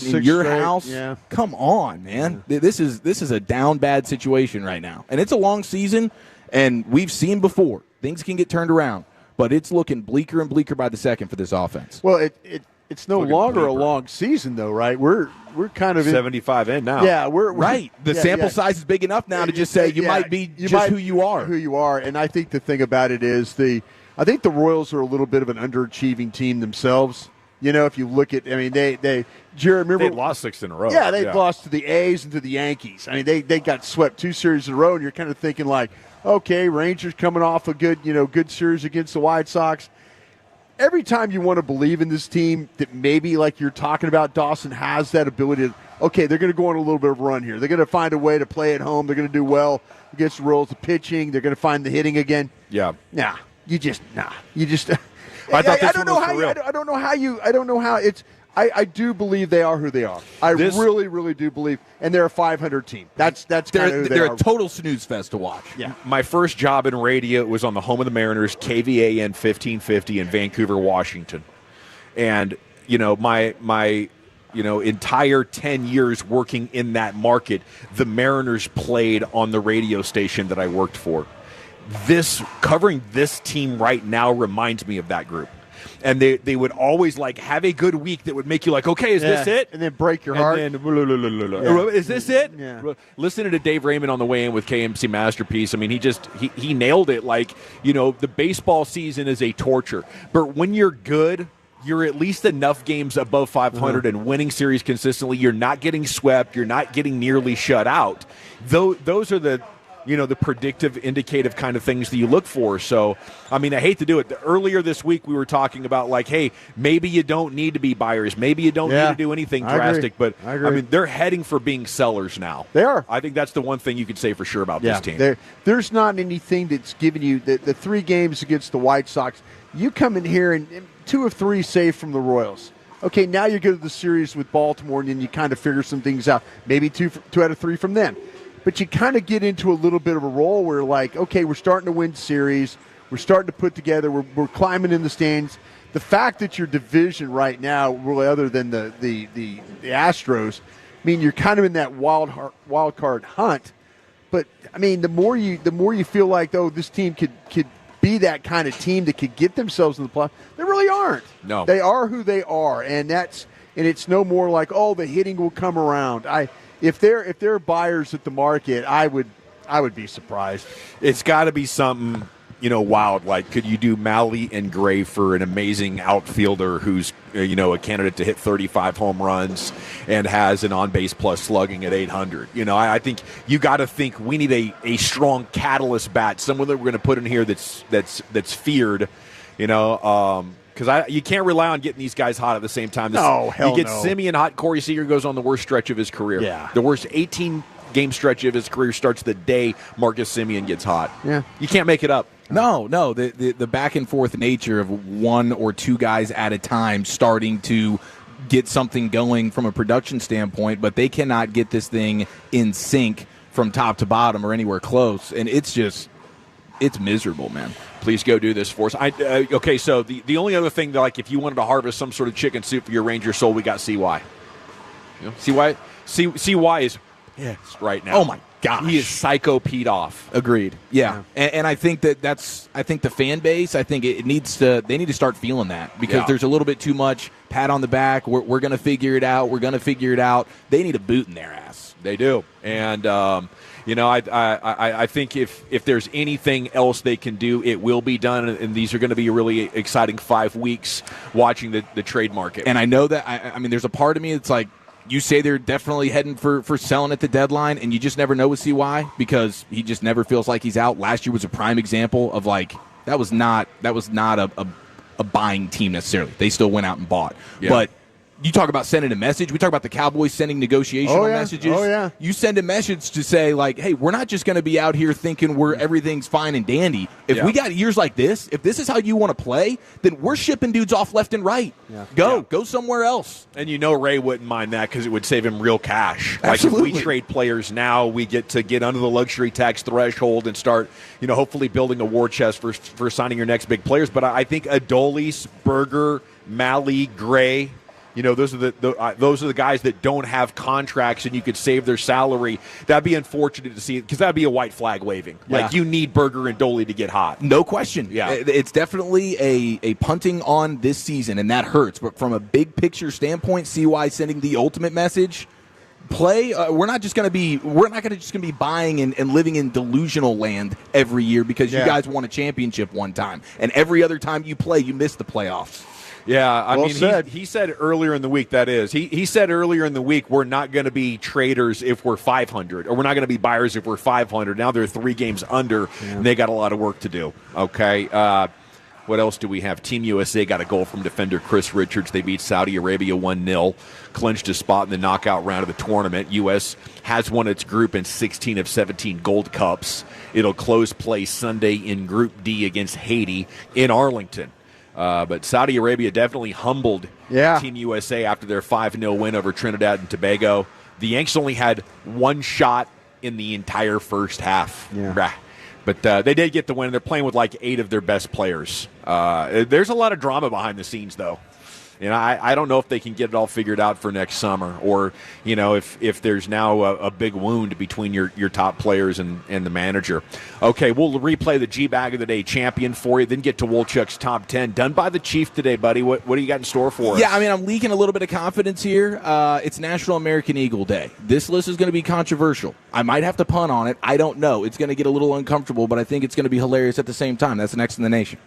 in your house. Yeah. Come on, man. Yeah. This is a down bad situation right now. And it's a long season, and we've seen before. Things can get turned around. But it's looking bleaker and bleaker by the second for this offense. Well, it's no longer a long season, though, right? We're kind of 75 in now. Yeah, we're right. The sample size is big enough now to just say you might be who you are. Who you are, and I think the thing about it is I think the Royals are a little bit of an underachieving team themselves. If you look at, Jared, remember they lost 6 in a row. Yeah, they lost to the A's and to the Yankees. I mean, they got swept 2 series in a row, and you're kind of thinking like, okay, Rangers coming off a good series against the White Sox. Every time you want to believe in this team that maybe, like you're talking about, Dawson has that ability okay, they're going to go on a little bit of a run here. They're going to find a way to play at home. They're going to do well against the Royals, the pitching. They're going to find the hitting again. Yeah. Nah. You just. I thought this don't one know was how for real. I don't know how you. I don't know how it's. I do believe they are who they are. I really, really do believe, and they're a 500 team. That's kind of who they they're are. a total snooze fest to watch. Yeah. My first job in radio was on the home of the Mariners, KVAN 1550 in Vancouver, Washington. And, my entire 10 years working in that market, the Mariners played on the radio station that I worked for. Covering this team right now reminds me of that group. And they would always have a good week that would make you okay, is this it? And then break your heart. And then, is this it? Yeah. Listening to Dave Raymond on the way in with KMC Masterpiece, I mean, he nailed it. The baseball season is a torture. But when you're good, you're at least enough games above 500 and winning series consistently. You're not getting swept. You're not getting nearly shut out. Those are the predictive, indicative kind of things that you look for. So, I mean, I hate to do it. Earlier this week, we were talking about hey, maybe you don't need to be buyers. Maybe you don't need to do anything drastic. But, I mean, they're heading for being sellers now. They are. I think that's the one thing you could say for sure about this team. There's not anything that's given you the 3 games against the White Sox. You come in here and 2 of 3 saved from the Royals. Okay, now you go to the series with Baltimore, and then you kind of figure some things out. Maybe 2 out of 3 from them. But you kind of get into a little bit of a role where, okay, we're starting to win series. We're starting to put together. We're climbing in the stands. The fact that your division right now, really other than the Astros, I mean, you're kind of in that wild card hunt. But, I mean, the more you feel like, this team could be that kind of team that could get themselves in the playoffs, they really aren't. No. They are who they are, and it's no more like, the hitting will come around. If they're buyers at the market, I would be surprised. It's got to be something, wild. Could you do Malley and Gray for an amazing outfielder who's, a candidate to hit 35 home runs and has an on-base plus slugging at 800? I think you got to think we need a strong catalyst bat, someone that we're going to put in here that's feared, because you can't rely on getting these guys hot at the same time. Hell You get no. Simeon hot. Corey Seager goes on the worst stretch of his career. Yeah. The worst 18-game stretch of his career starts the day Marcus Simeon gets hot. Yeah. You can't make it up. No. The back and forth nature of 1 or 2 guys at a time starting to get something going from a production standpoint, but they cannot get this thing in sync from top to bottom or anywhere close. And it's miserable, man. Please go do this for us. Okay, so the only other thing, if you wanted to harvest some sort of chicken soup for your Ranger soul, we got CY. CY is pissed right now. Oh, my gosh. He is psycho peed off. Agreed. Yeah. And I think I think the fan base, I think they need to start feeling that because there's a little bit too much pat on the back. We're going to figure it out. We're going to figure it out. They need a boot in their ass. They do. And, I think if there's anything else they can do, it will be done. And these are going to be a really exciting 5 weeks watching the trade market. And I know that, I mean, there's a part of me that's like, you say they're definitely heading for selling at the deadline, and you just never know with CY because he just never feels like he's out. Last year was a prime example of that was not a buying team necessarily. They still went out and bought. Yeah. But you talk about sending a message. We talk about the Cowboys sending negotiation messages. Oh, yeah. You send a message to say, hey, we're not just going to be out here thinking everything's fine and dandy. If we got years like this, if this is how you want to play, then we're shipping dudes off left and right. Yeah. Go somewhere else. And Ray wouldn't mind that because it would save him real cash. Absolutely. If we trade players now, we get to get under the luxury tax threshold and start, hopefully building a war chest for signing your next big players. But I think Adolis, Berger, Malley, Gray, those are the guys that don't have contracts, and you could save their salary. That'd be unfortunate to see because that'd be a white flag waving. Yeah. You need Berger and Doley to get hot. No question. Yeah, it's definitely a punting on this season, and that hurts. But from a big picture standpoint, CY sending the ultimate message. We're not just going to be buying and living in delusional land every year because you guys won a championship one time, and every other time you play, you miss the playoffs. Yeah, he said earlier in the week, he said earlier in the week, we're not going to be traders if we're 500, or we're not going to be buyers if we're 500. Now they're 3 games under, and they got a lot of work to do. Okay. What else do we have? Team USA got a goal from defender Chris Richards. They beat Saudi Arabia 1-0, clinched a spot in the knockout round of the tournament. U.S. has won its group in 16 of 17 Gold Cups. It'll close play Sunday in Group D against Haiti in Arlington. But Saudi Arabia definitely humbled Team USA after their 5-0 win over Trinidad and Tobago. The Yanks only had one shot in the entire first half. But they did get the win. They're playing with like 8 of their best players. There's a lot of drama behind the scenes, though. I don't know if they can get it all figured out for next summer, or if there's now a big wound between your top players and the manager. Okay, we'll replay the G-Bag of the Day champion for you, then get to Wolchuk's top 10. Done by the Chief today, buddy. What do you got in store for us? Yeah, I'm leaking a little bit of confidence here. It's National American Eagle Day. This list is going to be controversial. I might have to punt on it. I don't know. It's going to get a little uncomfortable, but I think it's going to be hilarious at the same time. That's next in the nation.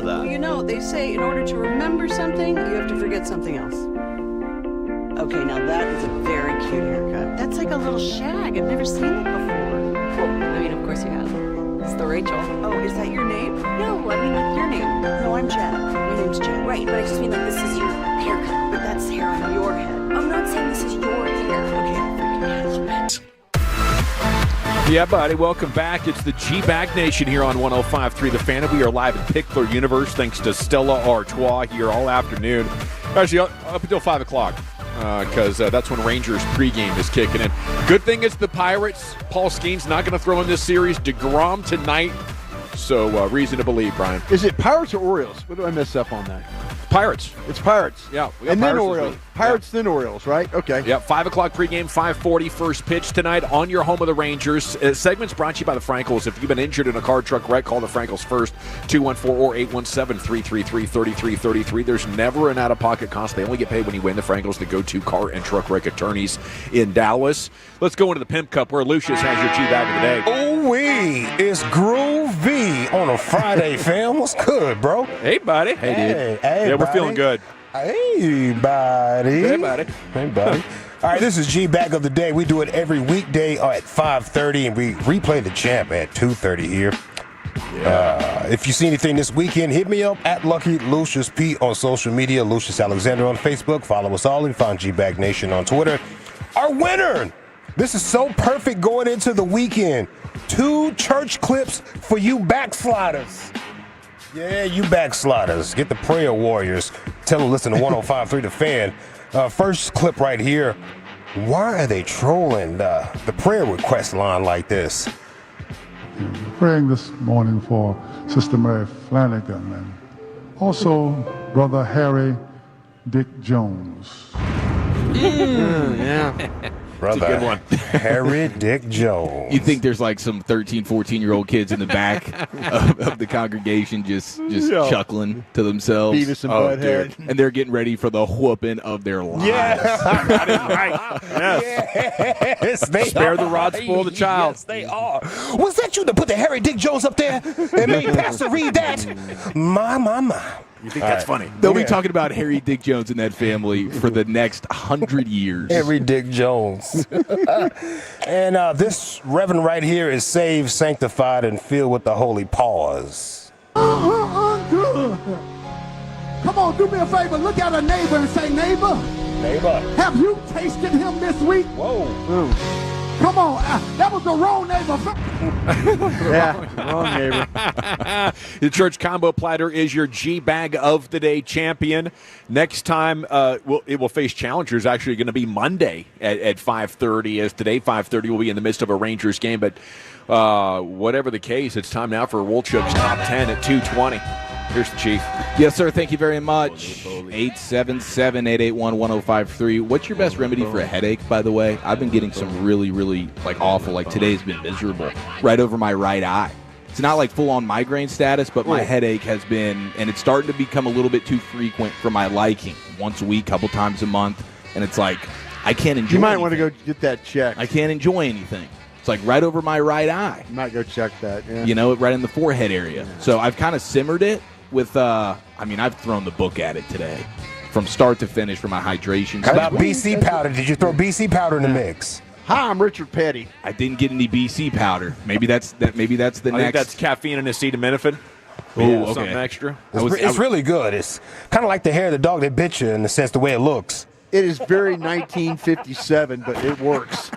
that. Well, you know, they say in order to remember something, you have to forget something else. Okay, now that is a very cute haircut. That's like a little shag. I've never seen it before. Well, I mean, of course you have. It's the Rachel. Oh, is that your name? No, I mean like your name. No, I'm Jen. My name's Jen. Right, but I just mean like this is your haircut. But that's hair on your head. I'm not saying this is your hair. Okay, Yeah, buddy. Welcome back. It's the G-Bag Nation here on 105.3 The Fan. We are live at Pickler Universe thanks to Stella Artois here all afternoon. Actually, up until 5 o'clock because that's when Rangers pregame is kicking in. Good thing it's the Pirates. Paul Skeen's not going to throw in this series. DeGrom tonight. So reason to believe, Brian. Is it Pirates or Orioles? What do I mess up on that? Pirates. It's Pirates. Yeah. And then Pirates Orioles. Pirates, then Orioles, right? Okay. Yep, 5 o'clock pregame, 5:40 first pitch tonight on your home of the Rangers. Segment's brought to you by the Frankels. If you've been injured in a car truck wreck, call the Frankels first, 214 or 817-333-3333. There's never an out-of-pocket cost. They only get paid when you win. The Frankels, the go-to car and truck wreck attorneys in Dallas. Let's go into the Pimp Cup where Lucius has your G-Bag of the day. Ooh-wee, it's Groovy on a Friday, fam. What's good, bro? Hey, buddy. Hey, Yeah, we're feeling good. Hey, buddy. Hey, buddy. Hey, buddy. All right, this is G-Bag of the Day. We do it every weekday at 5:30, and we replay the champ at 2:30 here. If you see anything this weekend, hit me up at Lucky Lucius P on social media, Lucius Alexander on Facebook. Follow us all and find G-Bag Nation on Twitter. Our winner! This is so perfect going into the weekend. 2 church clips for you backsliders. Yeah, you backsliders. Get the prayer warriors. Tell them listen to 105.3 The Fan. First clip right here. Why are they trolling the prayer request line like this? Praying this morning for Sister Mary Flanagan and also Brother Harry Dick Jones. Yeah. Brother That's a good one. Harry Dick Jones. You think there's like some 13, 14-year-old kids in the back of the congregation just Yeah. chuckling to themselves. Beavis and Butthead. Dude. And they're getting ready for the whooping of their lives. That is right. Yes, they Spare are. the rod, spoil the child. Yes, they are. Was that you that put the Harry Dick Jones up there and made Pastor read that? My. You think that's funny? They'll be talking about Harry Dick Jones and that family for the next 100 years. Harry Dick Jones. And this reverend right here is saved, sanctified, and filled with the holy pause. Good. Come on, do me a favor. Look at a neighbor and say, neighbor, have you tasted him this week? Whoa. Come on. That was the wrong neighbor. Yeah, wrong neighbor. The church combo platter is your G-Bag of the Day champion. Next time, it will face challengers. Actually, going to be Monday at 5:30. As today, 5:30 will be in the midst of a Rangers game. But whatever the case, it's time now for Wolchuk's top 10 at 2:20. Here's the Chief. Yes, sir. Thank you very much. 877-881-1053. What's your best remedy for a headache, by the way? I've been getting some really, really, awful. Today's been miserable. Right over my right eye. It's not full-on migraine status, but my headache has been, and it's starting to become a little bit too frequent for my liking. Once a week, couple times a month. And it's I can't enjoy You might anything. want to go get that checked. I can't enjoy anything. It's right over my right eye. You might go check that, yeah. Right in the forehead area. So I've kind of simmered it with, I've thrown the book at it today from start to finish for my hydration. How about BC powder? Did you throw BC powder in the mix? Hi, I'm Richard Petty. I didn't get any BC powder. Maybe that's the I think next. that's caffeine and acetaminophen. Oh, okay. Something extra. It's really good. It's kind of like the hair of the dog that bit you in the sense the way it looks. It is very 1957, but it works.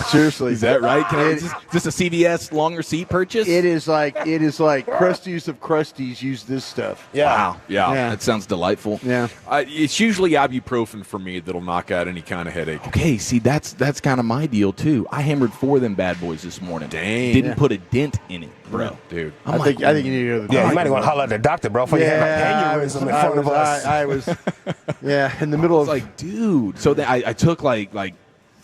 Seriously. Is that right? Is this a CVS long receipt purchase? It is like Krusties of Krusties use this stuff. Yeah. Wow. Yeah. That sounds delightful. Yeah. It's usually ibuprofen for me that'll knock out any kind of headache. Okay, see, that's kind of my deal, too. I hammered 4 of them bad boys this morning. Dang. Didn't put a dent in it, bro. Dude. I think you need to go to the doctor. Yeah, you might want to holler at the doctor, bro, before you have aneurysm in front of us. I was, in the middle of. Dude. So then I took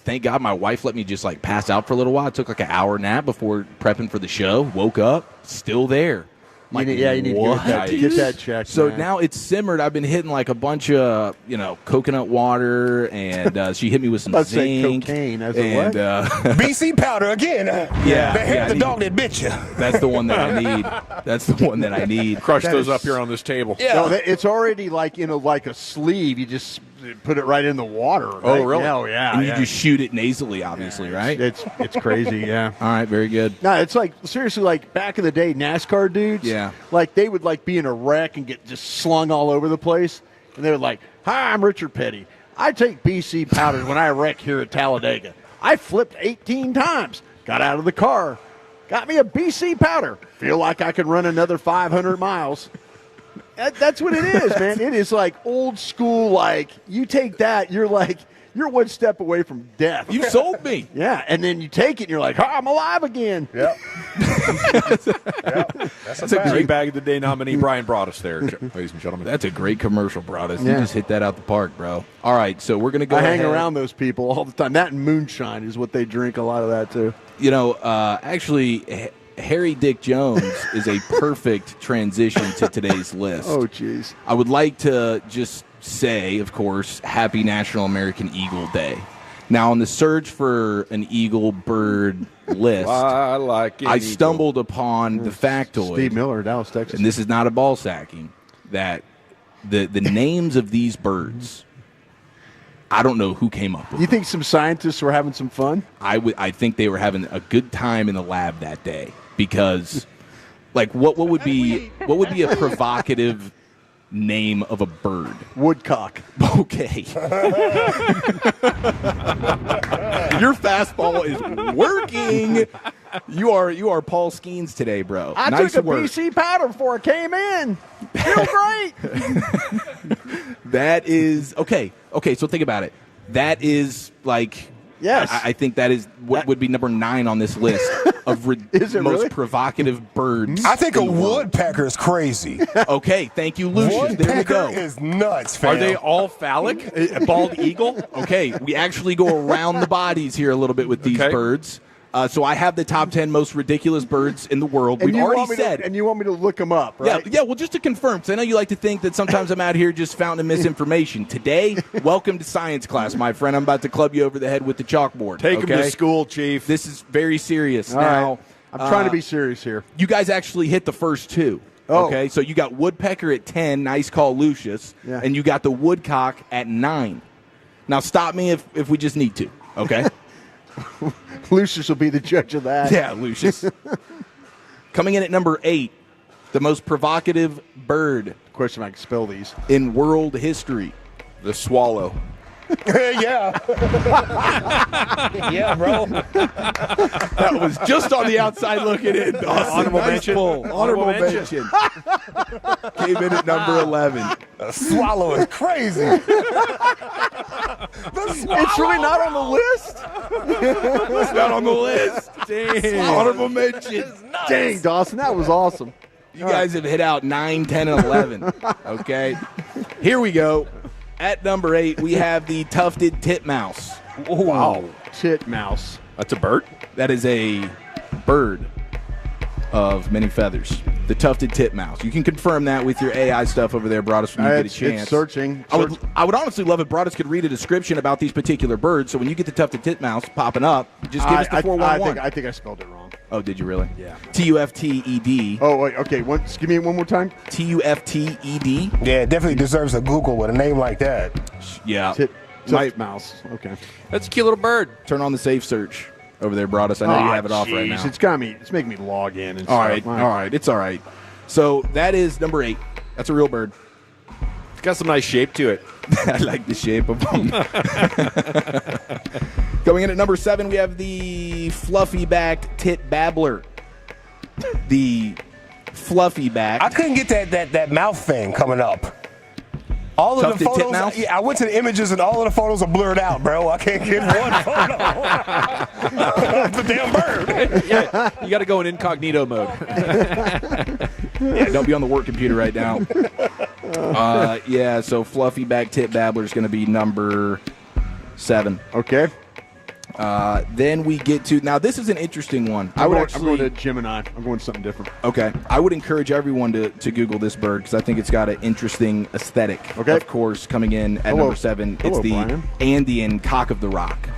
thank God my wife let me just pass out for a little while. I took an hour nap before prepping for the show. Woke up, still there. Like, you need to get that checked. So man. now it's simmered. I've been hitting like a bunch of, coconut water, and she hit me with some Let's say zinc. cocaine. As And, BC powder again. Yeah, The hair yeah, of the dog that bit you. That's the one that I need. That's the one that I need. Crush That those is- up here on this table. Yeah. No, it's already like like a sleeve. You just put it right in the water. Right? Oh, really? Oh, yeah. And you just shoot it nasally, obviously, right? It's crazy. Yeah. All right, very good. No, it's like seriously, like back in the day, NASCAR dudes. Yeah. Like they would like be in a wreck and get just slung all over the place, and they were like, "Hi, I'm Richard Petty. I take BC powders when I wreck here at Talladega. I flipped 18 times. Got out of the car, got me a BC powder. Feel like I could run another 500 miles." That's what it is, man. It is like old school. Like you take that, you're one step away from death. You sold me. Yeah, and then you take it, and you're like, "Oh, I'm alive again." Yep. That's a great bag of the day nominee, Brian Broaddus there, ladies and gentlemen. That's a great commercial, Broaddus. Yeah. You just hit that out the park, bro. All right, so we're going to go I ahead. hang around those people all the time. That and moonshine is what they drink. A lot of that too. Actually, Harry Dick Jones is a perfect transition to today's list. Oh, jeez. I would like to just say, of course, Happy National American Eagle Day. Now, on the search for an eagle bird list, I stumbled upon the factoid. Steve Miller, Dallas, Texas. And this is not a ball sacking, that the names of these birds, I don't know who came up with You think some scientists were having some fun? I think they were having a good time in the lab that day because, like, what would be a provocative name of a bird? Woodcock. Okay. Your fastball is working. You are Paul Skeens today, bro. I nice took a work. BC powder before I came in. Feel great. That is okay. Okay, so think about it. That is like. Yes. I think that is what would be number 9 on this list of most really? provocative birds. I think in a the world. woodpecker is crazy. Okay, thank you, Lucius. There we go. Woodpecker is nuts, fam. Are they all phallic? A bald eagle? Okay, we actually go around the bodies here a little bit with these birds. So I have the top 10 most ridiculous birds in the world. And We've you already want me said. and you want me to look them up, right? Yeah, well, just to confirm, because I know you like to think that sometimes I'm out here just fountain misinformation. Today, welcome to science class, my friend. I'm about to club you over the head with the chalkboard. Take them okay? to school, Chief. This is very serious. All now, right. I'm trying to be serious here. You guys actually hit the first 2. Oh. Okay, so you got woodpecker at 10. Nice call, Lucius. Yeah. And you got the woodcock at 9. Now, stop me if we just need to, okay? Lucius will be the judge of that. Yeah, Lucius. Coming in at number 8, the most provocative bird. Question if I can spell these. In world history. The swallow. Yeah. Yeah, bro. That was just on the outside looking in. Honorable mention. Honorable mention. Came in at number 11. A swallow is crazy. It's really not on the list? It's not on the list. Dang. Honorable mention. Dang, Dawson, that was awesome. You guys have hit out 9, 10, and 11. Okay. Here we go. At number 8, we have the tufted titmouse. Wow. Titmouse. That's a bird? That is a bird of many feathers. The tufted titmouse. You can confirm that with your AI stuff over there, Broaddus, when you get a chance. It's searching. I would honestly love if Broaddus could read a description about these particular birds. So when you get the tufted titmouse popping up, just give us the 411. I think I spelled it wrong. Oh, did you really? Yeah. Tufted. Oh, wait, okay. Just give me it one more time. Tufted. Yeah, it definitely deserves a Google with a name like that. Yeah. Titmouse. Okay. That's a cute little bird. Turn on the safe search over there, Broaddus. I know you have it off right now. It's making me log in. And All stuff. right. It's all right. So that is number 8. That's a real bird. It's got some nice shape to it. I like the shape of them. Going in at number 7, we have the fluffy-backed tit babbler. The fluffy-back. I couldn't get that mouth thing coming up. All of the Tufted photos. titmouse? Yeah, I went to the images and all of the photos are blurred out, bro. I can't get one photo. The damn bird. Yeah, you got to go in incognito mode. Yeah, don't be on the work computer right now. So fluffy-back tit babbler is going to be number 7. Okay. Then we get to, now this is an interesting one. I'm going to Gemini. I'm going to something different. Okay. I would encourage everyone to Google this bird because I think it's got an interesting aesthetic. Okay. Of course, coming in at number 7, it's the Brian. Andean cock of the rock.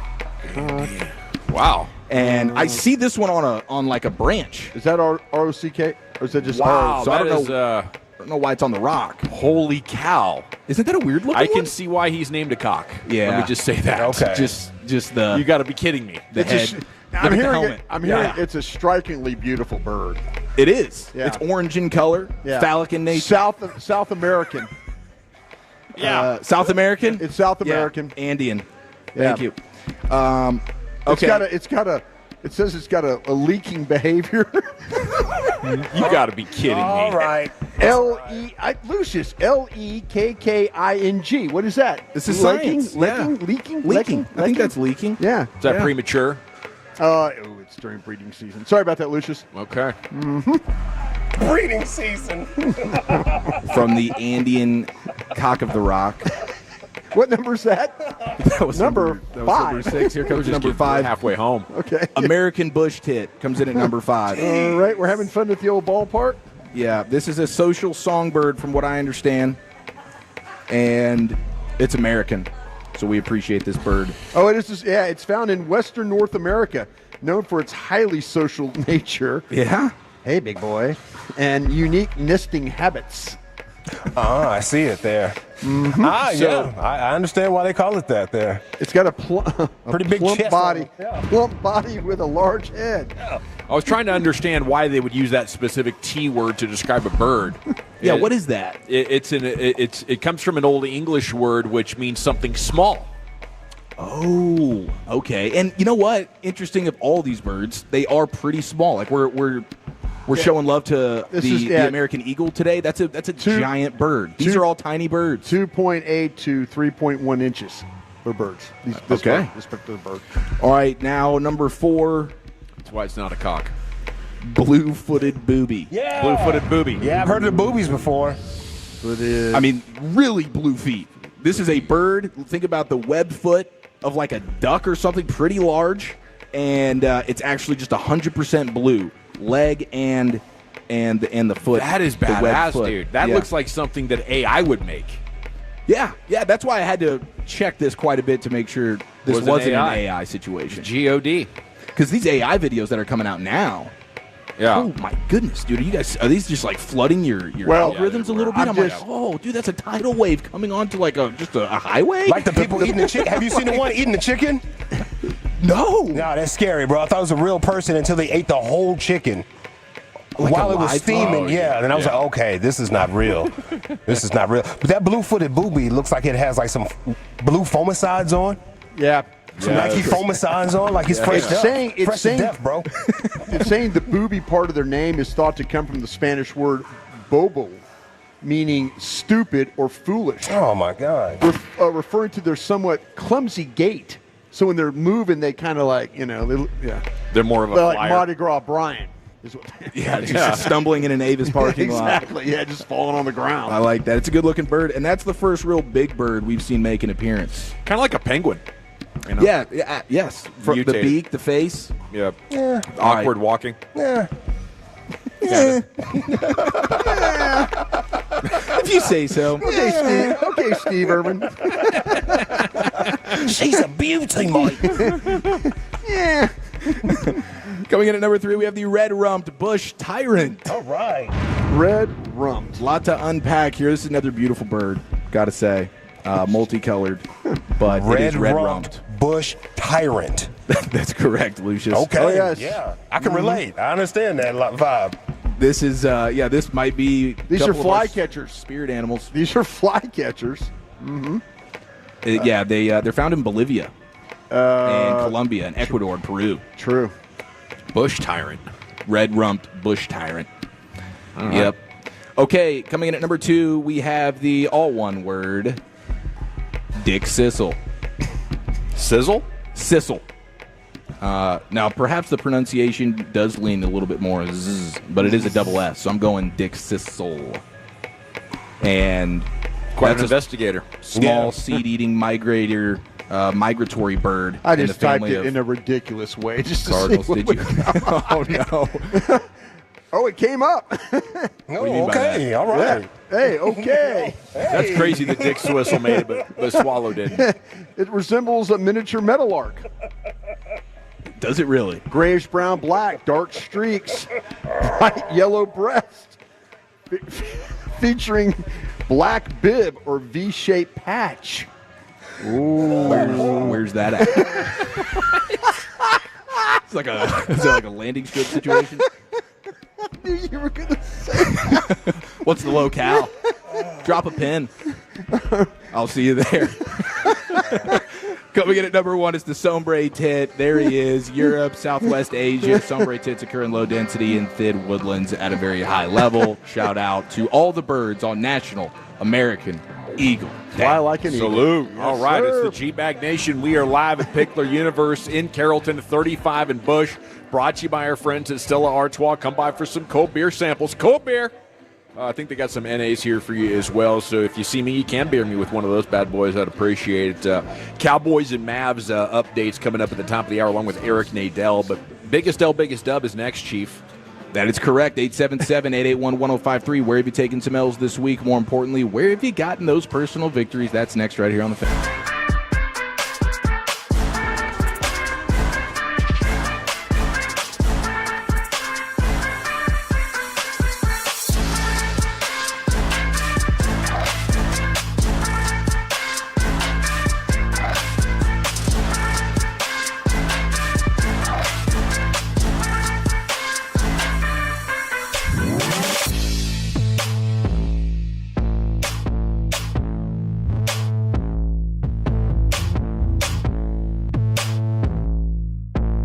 Wow. And I see this one on like a branch. Is that R-O-C-K? Or is that just Wow, So I that don't is, know. I don't know why it's on the rock. Holy cow. Isn't that a weird looking I can one? see why he's named a cock. Yeah. Let me just say that. Okay. Just the. You got to be kidding me. The head. I'm the hearing helmet. it's a strikingly beautiful bird. It is. Yeah. It's orange in color. Yeah. Phallic in nature. South American. South American. It's South American. Andean. Yeah. Thank you. Okay. It says it's got a leaking behavior. You got to be kidding me. All right. Lucius, Lekking. What is that? This is leaking, science. Leaking. I think that's leaking. Yeah. Is that premature? It's during breeding season. Sorry about that, Lucius. Okay. Mm-hmm. Breeding season. From the Andean cock of the rock. What number is that? That was number 5. Number 6. Here comes number 5. Halfway home. Okay. American bush tit comes in at number 5. All right, we're having fun at the old ballpark. Yeah, this is a social songbird from what I understand. And it's American. So we appreciate this bird. Oh, it is. Yeah, it's found in western North America, known for its highly social nature. Yeah. Hey, big boy. And unique nesting habits. I see it there. Mm-hmm. I understand why they call it that there. It's got a pretty big plump chest body, on it. plump body with a large head. I was trying to understand why they would use that specific T word to describe a bird. Yeah, what is that? It comes from an old English word which means something small. Oh, okay. And you know what? Interesting of all these birds, they are pretty small. Like we're showing love to the American eagle today. That's a giant bird. These are all tiny birds. 2.8 to 3.1 inches for birds. This particular bird. All right, now number 4. That's why it's not a cock. Blue-footed booby. Yeah. Blue-footed booby. Yeah, I've heard of the boobies before. I mean, really blue feet. This is a bird. Think about the webbed foot of like a duck or something pretty large, and it's actually just 100% blue. Leg and the foot. That is the webbed badass, foot. dude. That looks like something that AI would make. Yeah. That's why I had to check this quite a bit to make sure this wasn't an AI situation. GOD. Because these AI videos that are coming out now. Yeah. Oh my goodness, dude! Are these just like flooding your algorithms a little bit? I'm like, oh, dude, that's a tidal wave coming onto like just a highway. Like the people eating the chicken. Have you seen the one eating the chicken? No. No, that's scary, bro. I thought it was a real person until they ate the whole chicken. Like while it was steaming, and I was like, okay, this is not real. This is not real. But that blue-footed booby looks like it has like some blue fomicides on. Yeah. Some Nike fomicides on, like he's fresh to death, bro. It's saying the booby part of their name is thought to come from the Spanish word bobo, meaning stupid or foolish. Oh, my God. Referring to their somewhat clumsy gait. So when they're moving, they kind of like, they're more of a like flyer. Mardi Gras Brian. Is what just stumbling in an Avis parking lot. Exactly, just falling on the ground. I like that. It's a good-looking bird, and that's the first real big bird we've seen make an appearance. Kind of like a penguin. You know? Yes. The beak, the face. Yeah. Yeah. Awkward walking. Yeah. If you say so. Okay, Steve Irwin. She's a beauty, Mike. Yeah. Coming in at number 3, we have the red-rumped bush tyrant. All right. Red-rumped. A lot to unpack here. This is another beautiful bird, gotta say. Multicolored, but it is red-rumped. Bush tyrant. That's correct, Lucius. Okay. Oh, yes. Yeah. I can relate. I understand that vibe. This is, this might be. These are flycatchers. Spirit animals. These are flycatchers. Mm-hmm. They're found in Bolivia, and Colombia, and Ecuador, and Peru. True. Bush tyrant. Red-rumped bush tyrant. All right. Yep. Okay, coming in at number 2, we have the all-one-word Dick Sissel. Sizzle? Sissel. Now, perhaps the pronunciation does lean a little bit more zzz, but it is a double S, so I'm going Dick Sissel. And quite an investigator. Small seed-eating migrator migratory bird. I in the just typed family it of in a ridiculous way. Just to Cardinals. see what Did you? Oh no. Oh, it came up. What do you mean by okay, that? all right. Hey, okay. That's crazy that Dick Swissel made it, but Swallow didn't. It resembles a miniature meadowlark. Does it really? Grayish brown, black, dark streaks, bright yellow breast, featuring black bib or V-shaped patch. Ooh, where's that at? Is it like a landing strip situation? I knew you were going to say that. What's the locale? Drop a pin. I'll see you there. Coming in at number 1 is the Sombre tit. There he is, Europe, Southwest Asia. Sombre tits occur in low density and thin woodlands at a very high level. Shout out to all the birds on National American Eagle Day. I like an Salute. eagle. All Yes, right, sir. it's the G-Bag Nation. We are live at Pickler Universe in Carrollton, 35 and Bush. Brought to you by our friends at Stella Artois. Come by for some cold beer samples. Cold beer. I think they got some NAs here for you as well. So if you see me, you can beer me with one of those bad boys. I'd appreciate it. Cowboys and Mavs updates coming up at the top of the hour along with Eric Nadell. But biggest L, biggest dub is next, Chief. That is correct. 877-881-1053. Where have you taken some L's this week? More importantly, where have you gotten those personal victories? That's next right here on the Fan.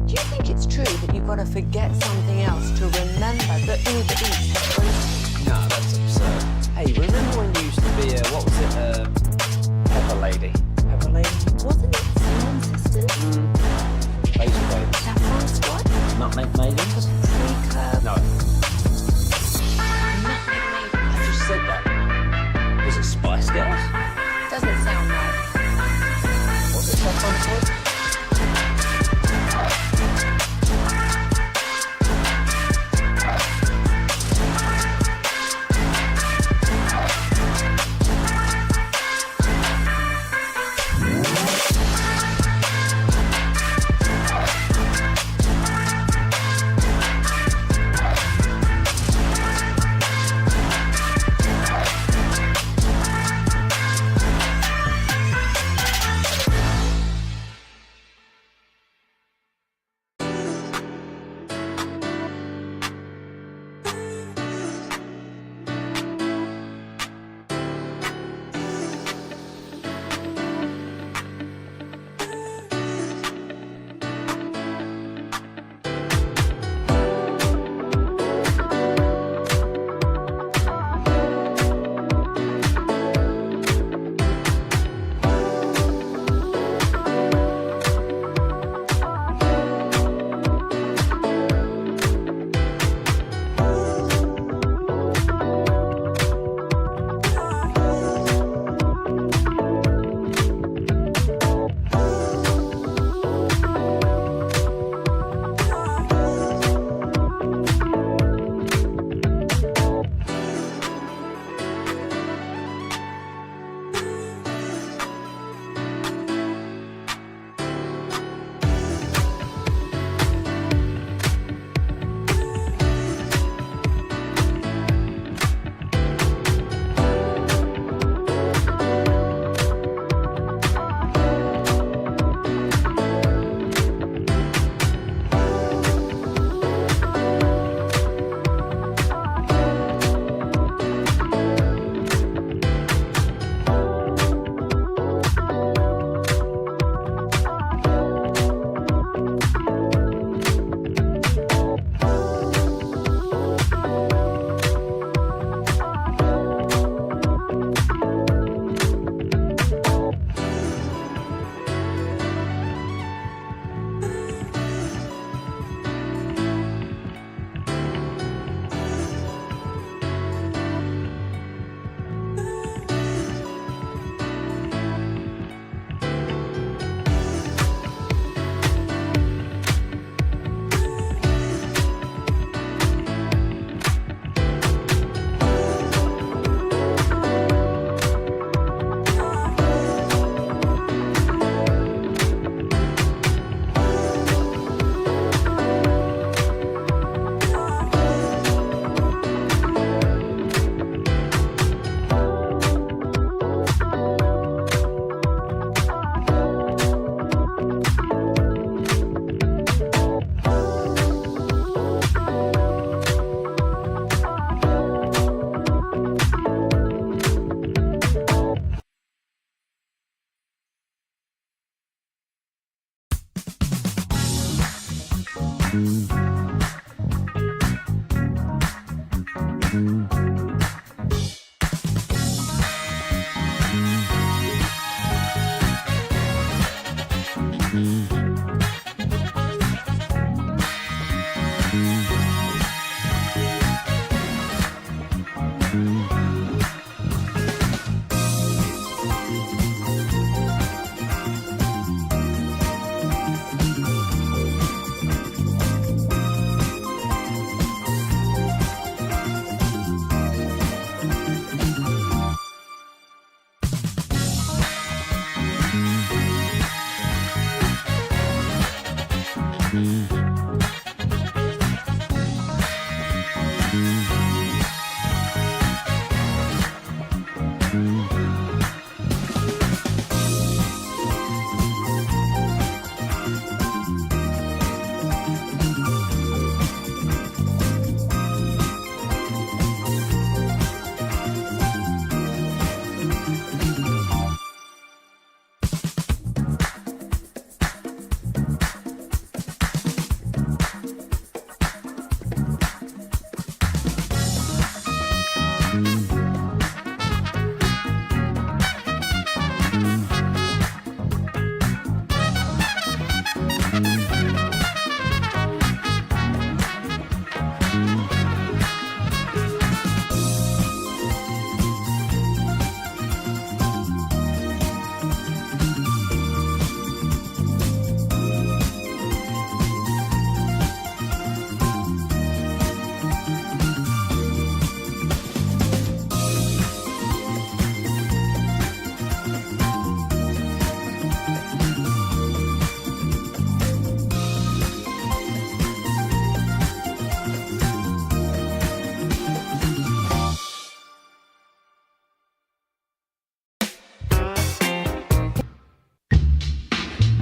Do you think it's true that you've got to forget something else to remember that Uber Eats has roasted? No, that's absurd. Hey, remember when you used to be What was it? Pepper Lady. Pepper Lady? Wasn't it Simon Sisters? Basil Lady. Saffron Squad? Nutmeg Maidens? Pre-curb? No. Nutmeg Maiden? I just said that. Was it Spice Girls? Doesn't sound right. Was it Saffron Squad?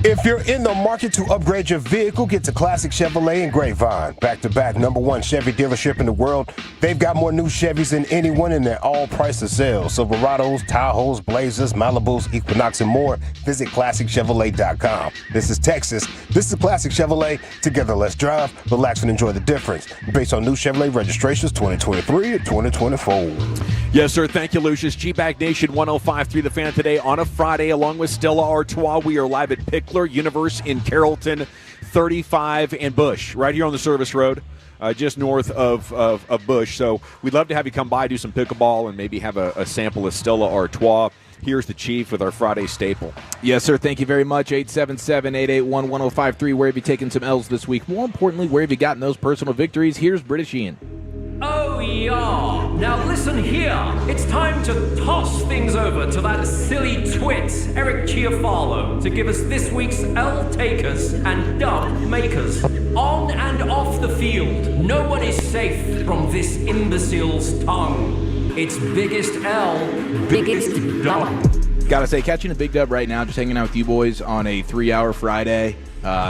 If you're in the market to upgrade your vehicle, get to Classic Chevrolet in Grapevine. Back-to-back #1 Chevy dealership in the world. They've got more new Chevys than anyone, and they're all priced to sell. Silverados, Tahoes, Blazers, Malibus, Equinox, and more. Visit ClassicChevrolet.com. This is Texas. This is Classic Chevrolet. Together, let's drive, relax, and enjoy the difference. Based on new Chevrolet registrations 2023 and 2024. Yes, sir. Thank you, Lucius. G-Bag Nation 105.3 The Fan today on a Friday, along with Stella Artois. We are live at Pickler Universe in Carrollton, 35 and Bush, right here on the service road, just north of Bush. So we'd love to have you come by, do some pickleball, and maybe have a sample of Stella Artois. Here's the Chief with our Friday staple. Yes, sir. Thank you very much. 877-881-1053. Where have you taken some L's this week? More importantly, where have you gotten those personal victories? Here's British Ian. Oh, yeah. Now listen here. It's time to toss things over to that silly twit, Eric Chiafalo, to give us this week's L takers and dub makers. On and off the field, no one is safe from this imbecile's tongue. It's biggest L, biggest dub. Gotta say, catching a big dub right now, just hanging out with you boys on a 3-hour Friday.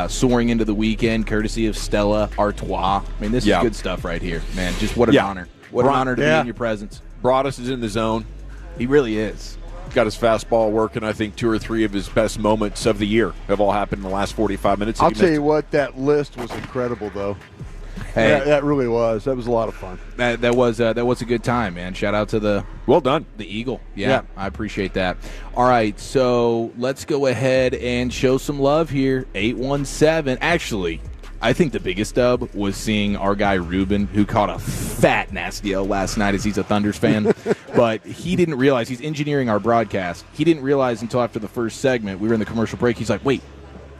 Soaring into the weekend, courtesy of Stella Artois. I mean, this is good stuff right here, man. Just what an honor. What an honor to be in your presence. Broadus is in the zone. He really is. Got his fastball working. I think 2 or 3 of his best moments of the year have all happened in the last 45 minutes. I'll tell you what, that list was incredible, though. Hey, that really was. That was a lot of fun. That was a good time, man. Shout out to the Eagle. Yeah, I appreciate that. All right, so let's go ahead and show some love here. 817. Actually, I think the biggest dub was seeing our guy Ruben, who caught a fat nasty L last night, as he's a Thunders fan. But he didn't realize he's engineering our broadcast. He didn't realize until after the first segment, we were in the commercial break. He's like, "Wait,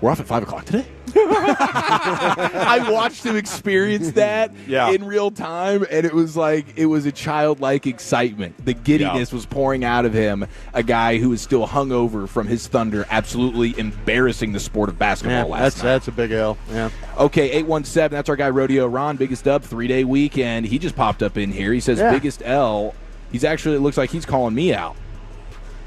we're off at 5 o'clock today?" I watched him experience that in real time, and it was a childlike excitement. The giddiness was pouring out of him, a guy who is still hungover from his Thunder absolutely embarrassing the sport of basketball last night. That's a big L. Yeah. Okay, 817, that's our guy Rodeo Ron, biggest dub, 3-day weekend. He just popped up in here. He says biggest L. He's actually, it looks like he's calling me out.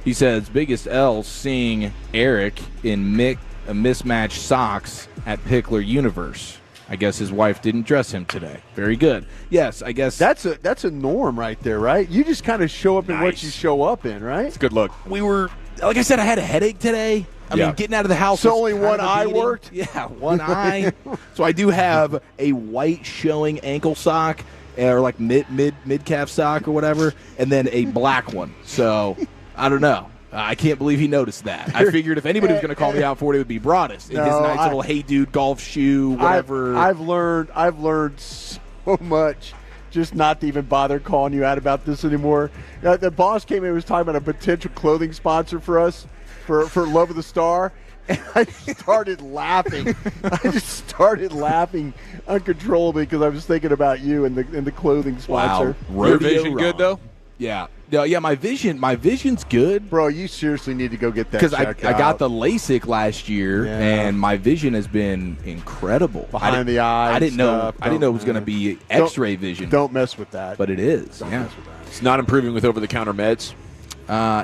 He says biggest L seeing Eric in mismatched socks at Pickler Universe. I guess his wife didn't dress him today. Very good. Yes, I guess that's a norm right there, right? You just kind of show up in what you show up in, right? It's a good look. We were, like I said, I had a headache today, I mean, getting out of the house. So was only kind one of a eye beating. worked? Yeah, one eye. So I do have a white showing ankle sock, or like mid calf sock or whatever, and then a black one. So I don't know. I can't believe he noticed that. I figured if anybody was going to call me out for it, it would be Broadus in his nice little hey dude golf shoe, whatever. I've learned so much just not to even bother calling you out about this anymore. The boss came in and was talking about a potential clothing sponsor for us for Love of the Star. And I started laughing. I just started laughing uncontrollably because I was thinking about you and the clothing sponsor. Wow. Your vision good though? Yeah. Yeah, my vision's good. Bro, you seriously need to go get that because checked I out. got the LASIK last year, and my vision has been incredible. Behind the eye. I didn't know. stuff. I didn't know it was going to be X-ray vision. Don't mess with that. But it is. Don't yeah. mess with that. It's not improving with over-the-counter meds.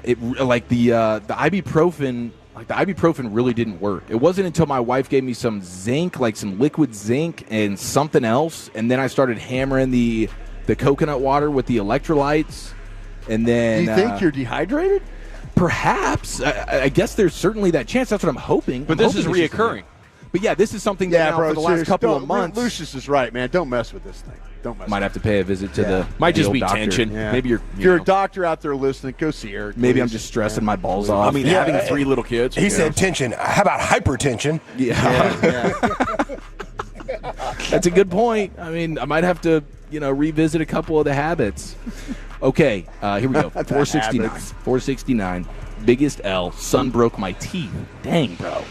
It like the ibuprofen. Like the ibuprofen really didn't work. It wasn't until my wife gave me some zinc, like some liquid zinc and something else, and then I started hammering the coconut water with the electrolytes. And then, do you think you're dehydrated? Perhaps. I guess there's certainly that chance. That's what I'm hoping. But this is reoccurring. But yeah, this is something that now bro, for the last couple of months. Lucius is right, man. Don't mess with this thing. Don't mess. Might have to pay a visit to the might just old be doctor. tension. Yeah. Maybe if you're a doctor out there listening, go see Eric. Maybe please. I'm just stressing my balls off. I mean, having 3 little kids. He said tension. How about hypertension? Yeah. That's a good point. I mean, I might have to, revisit a couple of the habits. Okay, here we go. 469. 469. Biggest L. Son broke my teeth. Dang, bro.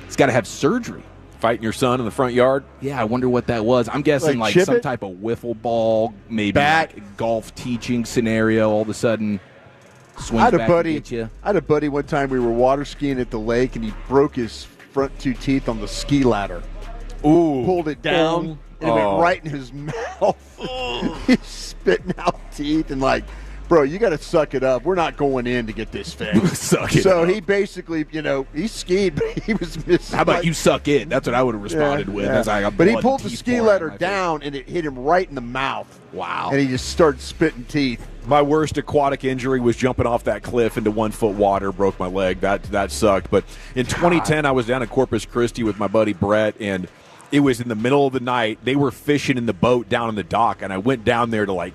He's got to have surgery. Fighting your son in the front yard? Yeah, I wonder what that was. I'm guessing Like some chip it? type of wiffle ball, maybe Bat? like a golf teaching scenario. All of a sudden, swings I had a back buddy. and get you. I had a buddy one time. We were water skiing at the lake, and he broke his front 2 teeth on the ski ladder. Ooh. Pulled it down, and it went right in his mouth. He's spitting out teeth, and like, bro, you got to suck it up. We're not going in to get this fixed. Suck it so up. he basically, he skied, but he was missing. How about you suck it? That's what I would have responded with. That's like a but he blood pulled the teeth ski pouring ladder on my face. down, and it hit him right in the mouth. Wow. And he just started spitting teeth. My worst aquatic injury was jumping off that cliff into 1 foot water, broke my leg. That sucked. But in 2010, I was down in Corpus Christi with my buddy Brett, and it was in the middle of the night. They were fishing in the boat down on the dock, and I went down there to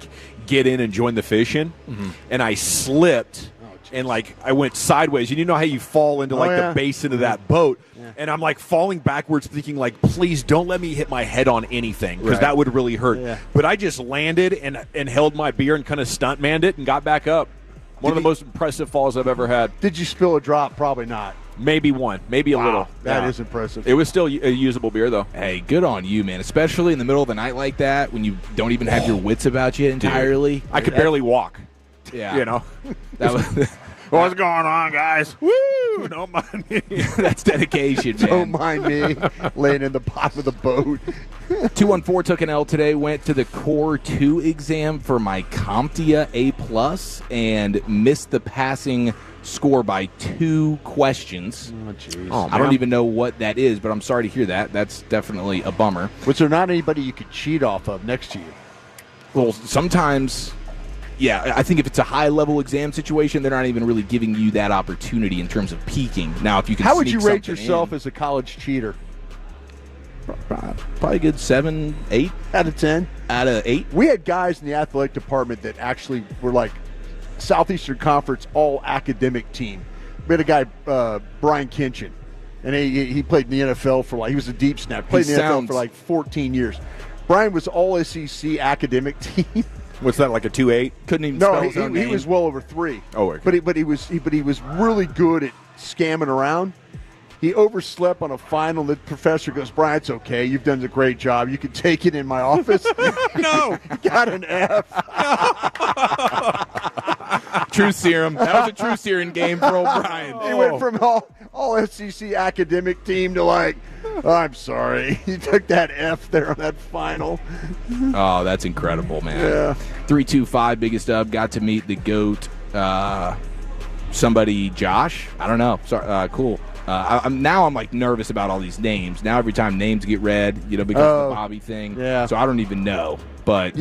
get in and join the fishing, and I slipped. And I went sideways. You know how you fall into the basin of that boat, and I'm falling backwards, thinking please don't let me hit my head on anything because that would really hurt. Yeah. But I just landed and held my beer and kind of stuntmanned it and got back up. One of the most impressive falls I've ever had. Did you spill a drop? Probably not. Maybe one, maybe a little. That is impressive. It was still a usable beer though. Hey, good on you, man. Especially in the middle of the night like that when you don't even have your wits about you entirely. I could barely walk. Yeah. That was. What's going on, guys? Woo! Don't mind me. That's dedication, man. Don't mind me laying in the bottom of the boat. 214 took an L today, went to the Core 2 exam for my CompTIA A+, and missed the passing score by 2 questions. Oh, jeez. I don't even know what that is, but I'm sorry to hear that. That's definitely a bummer. Was there not anybody you could cheat off of next to you? Well, sometimes... Yeah, I think if it's a high-level exam situation, they're not even really giving you that opportunity in terms of peaking. Now, if you can How would you sneak rate something yourself in, as a college cheater? probably a good 7, 8 out of 10. Out of 8. We had guys in the athletic department that actually were Southeastern Conference all-academic team. We had a guy, Brian Kinchin, and he played in the NFL he was a deep snap. Played in the NFL for 14 years. Brian was all-SEC academic team. What's that, like a 2.8? Couldn't even spell his own he name. was well over 3. Oh, okay. But he was really good at scamming around. He overslept on a final. The professor goes, "Brian, it's okay. You've done a great job. You can take it in my office." No, he got an F. True serum. That was a true serum game for O'Brien. He went from all SEC academic team to I'm sorry. He took that F there on that final. Oh, that's incredible, man. Yeah. 325, biggest up. Got to meet the GOAT. Somebody, Josh? I don't know. Sorry, cool. I'm nervous about all these names. Now every time names get read, because of the Bobby thing. Yeah. So I don't even know. But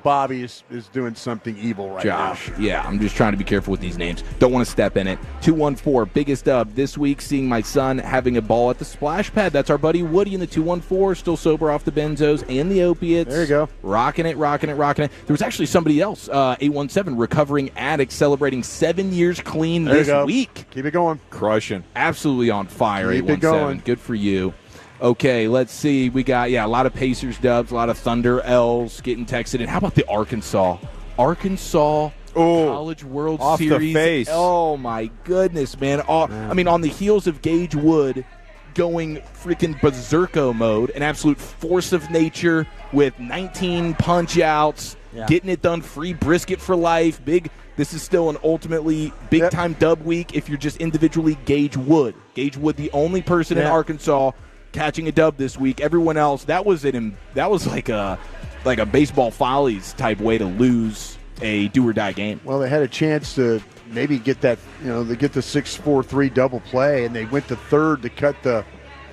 Bobby is doing something evil right Josh, now. yeah, I'm just trying to be careful with these names. Don't want to step in it. 214, biggest dub this week, seeing my son having a ball at the splash pad. That's our buddy Woody in the 214, still sober off the benzos and the opiates. There you go. Rocking it. There was actually somebody else, 817, recovering addict, celebrating 7 years clean this week. Keep it going. Crushing. Absolutely on fire, Keep it 817. going. Good for you. Okay, let's see. We got, a lot of Pacers dubs, a lot of Thunder L's getting texted in. How about the Arkansas College World off Series? The face. Oh, my goodness, man. I mean, on the heels of Gage Wood going freaking berserko mode, an absolute force of nature with 19 punch-outs, getting it done, free brisket for life, big. This is still an ultimately big-time dub week if you're just individually Gage Wood. Gage Wood, the only person in Arkansas catching a dub this week. Everyone else, that was like a baseball follies type way to lose a do or die game. Well, they had a chance to maybe get that, they get the 6-4-3 double play, and they went to third to cut the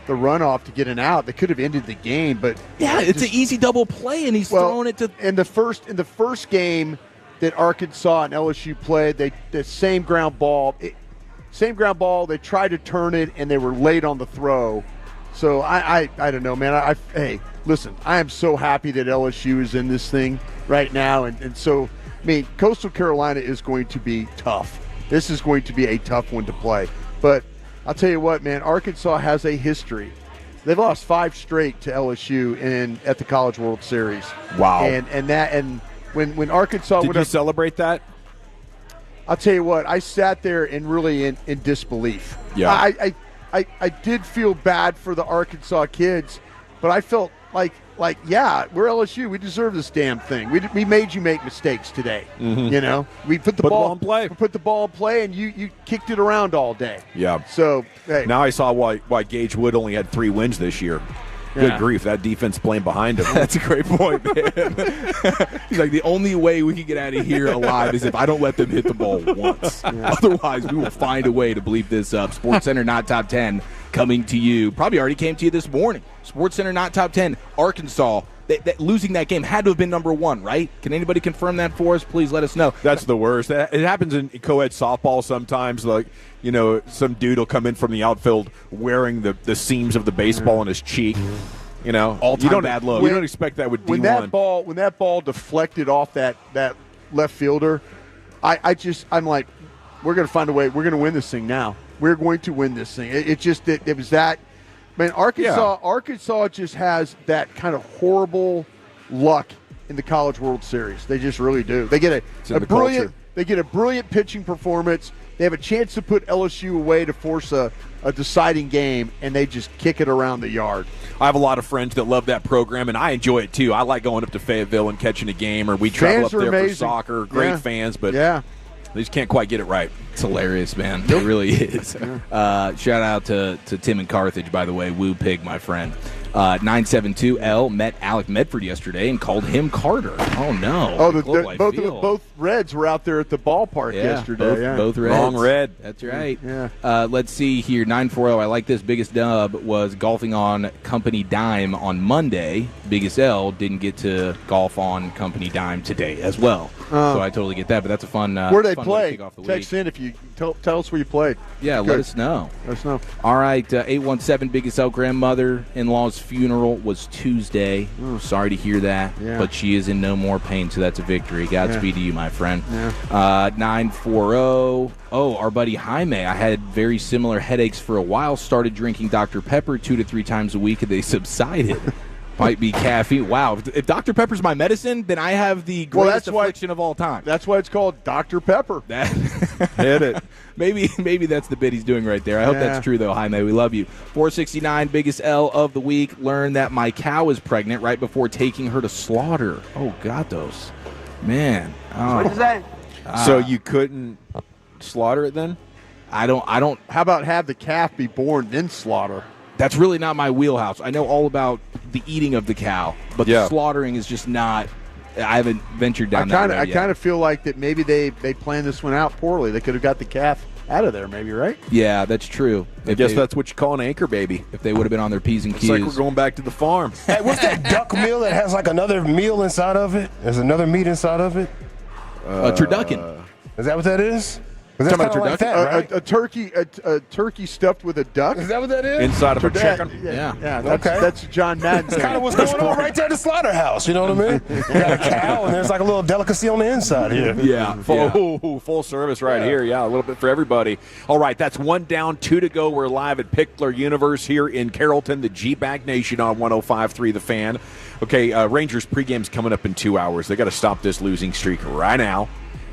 runoff to get an out. They could have ended the game, but it's an easy double play, and he's throwing it to in the first game that Arkansas and LSU played. The same ground ball. They tried to turn it, and they were late on the throw. So I don't know, man. Hey, listen, I am so happy that LSU is in this thing right now, and so Coastal Carolina is going to be tough. This is going to be a tough one to play. But I'll tell you what, man, Arkansas has a history. They've lost 5 straight to LSU at the College World Series. Wow. And when Arkansas did you celebrate that? I'll tell you what, I sat there and really in disbelief. Yeah. I did feel bad for the Arkansas kids, but I felt like we're LSU. We deserve this damn thing. We made you make mistakes today. Mm-hmm. We put the ball in play. We put the ball in play, and you kicked it around all day. Yeah. So hey. Now I saw why Gage Wood only had 3 wins this year. Good grief, that defense playing behind him. That's a great point, man. He's like, the only way we can get out of here alive is if I don't let them hit the ball once. Otherwise, we will find a way to bleep this up. SportsCenter Not Top 10 coming to you. Probably already came to you this morning. SportsCenter Not Top 10. Arkansas. Losing that game had to have been number 1, right? Can anybody confirm that for us? Please let us know. That's the worst. It happens in co-ed softball sometimes. Like, some dude will come in from the outfield wearing the seams of the baseball on his cheek. All-time bad luck. You don't expect that with D1. When that ball deflected off that left fielder, I'm like, we're going to find a way. We're going to win this thing now. We're going to win this thing. It was that. Man, Arkansas just has that kind of horrible luck in the College World Series. They just really do. They get a brilliant pitching performance. They have a chance to put LSU away to force a deciding game, and they just kick it around the yard. I have a lot of friends that love that program, and I enjoy it too. I like going up to Fayetteville and catching a game, or we travel up there for soccer. Great fans, but they just can't quite get it right. It's hilarious, man. It really is. Shout out to Tim in Carthage, by the way. Woo Pig, my friend. 972L met Alec Medford yesterday and called him Carter. Oh, no. Oh, both Reds were out there at the ballpark yesterday. Both Reds. Wrong Red. That's right. Yeah. Let's see here. 940. I like this. Biggest dub was golfing on Company Dime on Monday. Biggest L didn't get to golf on Company Dime today as well. So I totally get that, but that's a fun where they fun play? Kick off the Text week. in if you tell us where you played. Yeah, let us know. All right, 817 Biggest L grandmother-in-law's funeral was Tuesday. Sorry to hear that, but she is in no more pain, so that's a victory. Godspeed to you, my friend. 940. Oh, our buddy Jaime. I had very similar headaches for a while. Started drinking Dr. Pepper 2 to 3 times a week, and they subsided. Might be caffeine. Wow. If Dr. Pepper's my medicine, then I have the greatest affliction of all time. That's why it's called Dr. Pepper. Hit it. Maybe that's the bit he's doing right there. I hope that's true, though, Jaime. We love you. 469, Biggest L of the week. Learned that my cow is pregnant right before taking her to slaughter. Oh, gatos. Man. Oh. What'd you say? So you couldn't slaughter it then? I don't. How about have the calf be born, then slaughter? That's really not my wheelhouse. I know all about the eating of the cow, but the slaughtering is just not. I haven't ventured down that road yet. I kind of feel like that maybe they planned this one out poorly. They could have got the calf out of there, maybe, right? Yeah, that's true. I guess that's what you call an anchor baby. If they would have been on their P's and Q's. It's like we're going back to the farm. Hey, what's that duck meal that has like another meal inside of it? There's another meat inside of it? Turducken. Is that what that is? Is that Talking about like that, right? A turkey stuffed with a duck. Is that what that is? Inside of a chicken. Yeah. Okay. That's John Madden. That's kind of what's going on right there at the slaughterhouse. You know what I mean? You got a cow, and there's like a little delicacy on the inside here. Yeah. Full service right here. Yeah, a little bit for everybody. All right, that's 1 down, 2 to go. We're live at Pickler Universe here in Carrollton, the G-Bag Nation on 105.3 The Fan. Okay, Rangers pregame's coming up in 2 hours. They got to stop this losing streak right now.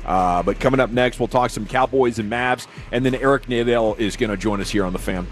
But coming up next, we'll talk some Cowboys and Mavs, and then Eric Nadell is going to join us here on The Fan.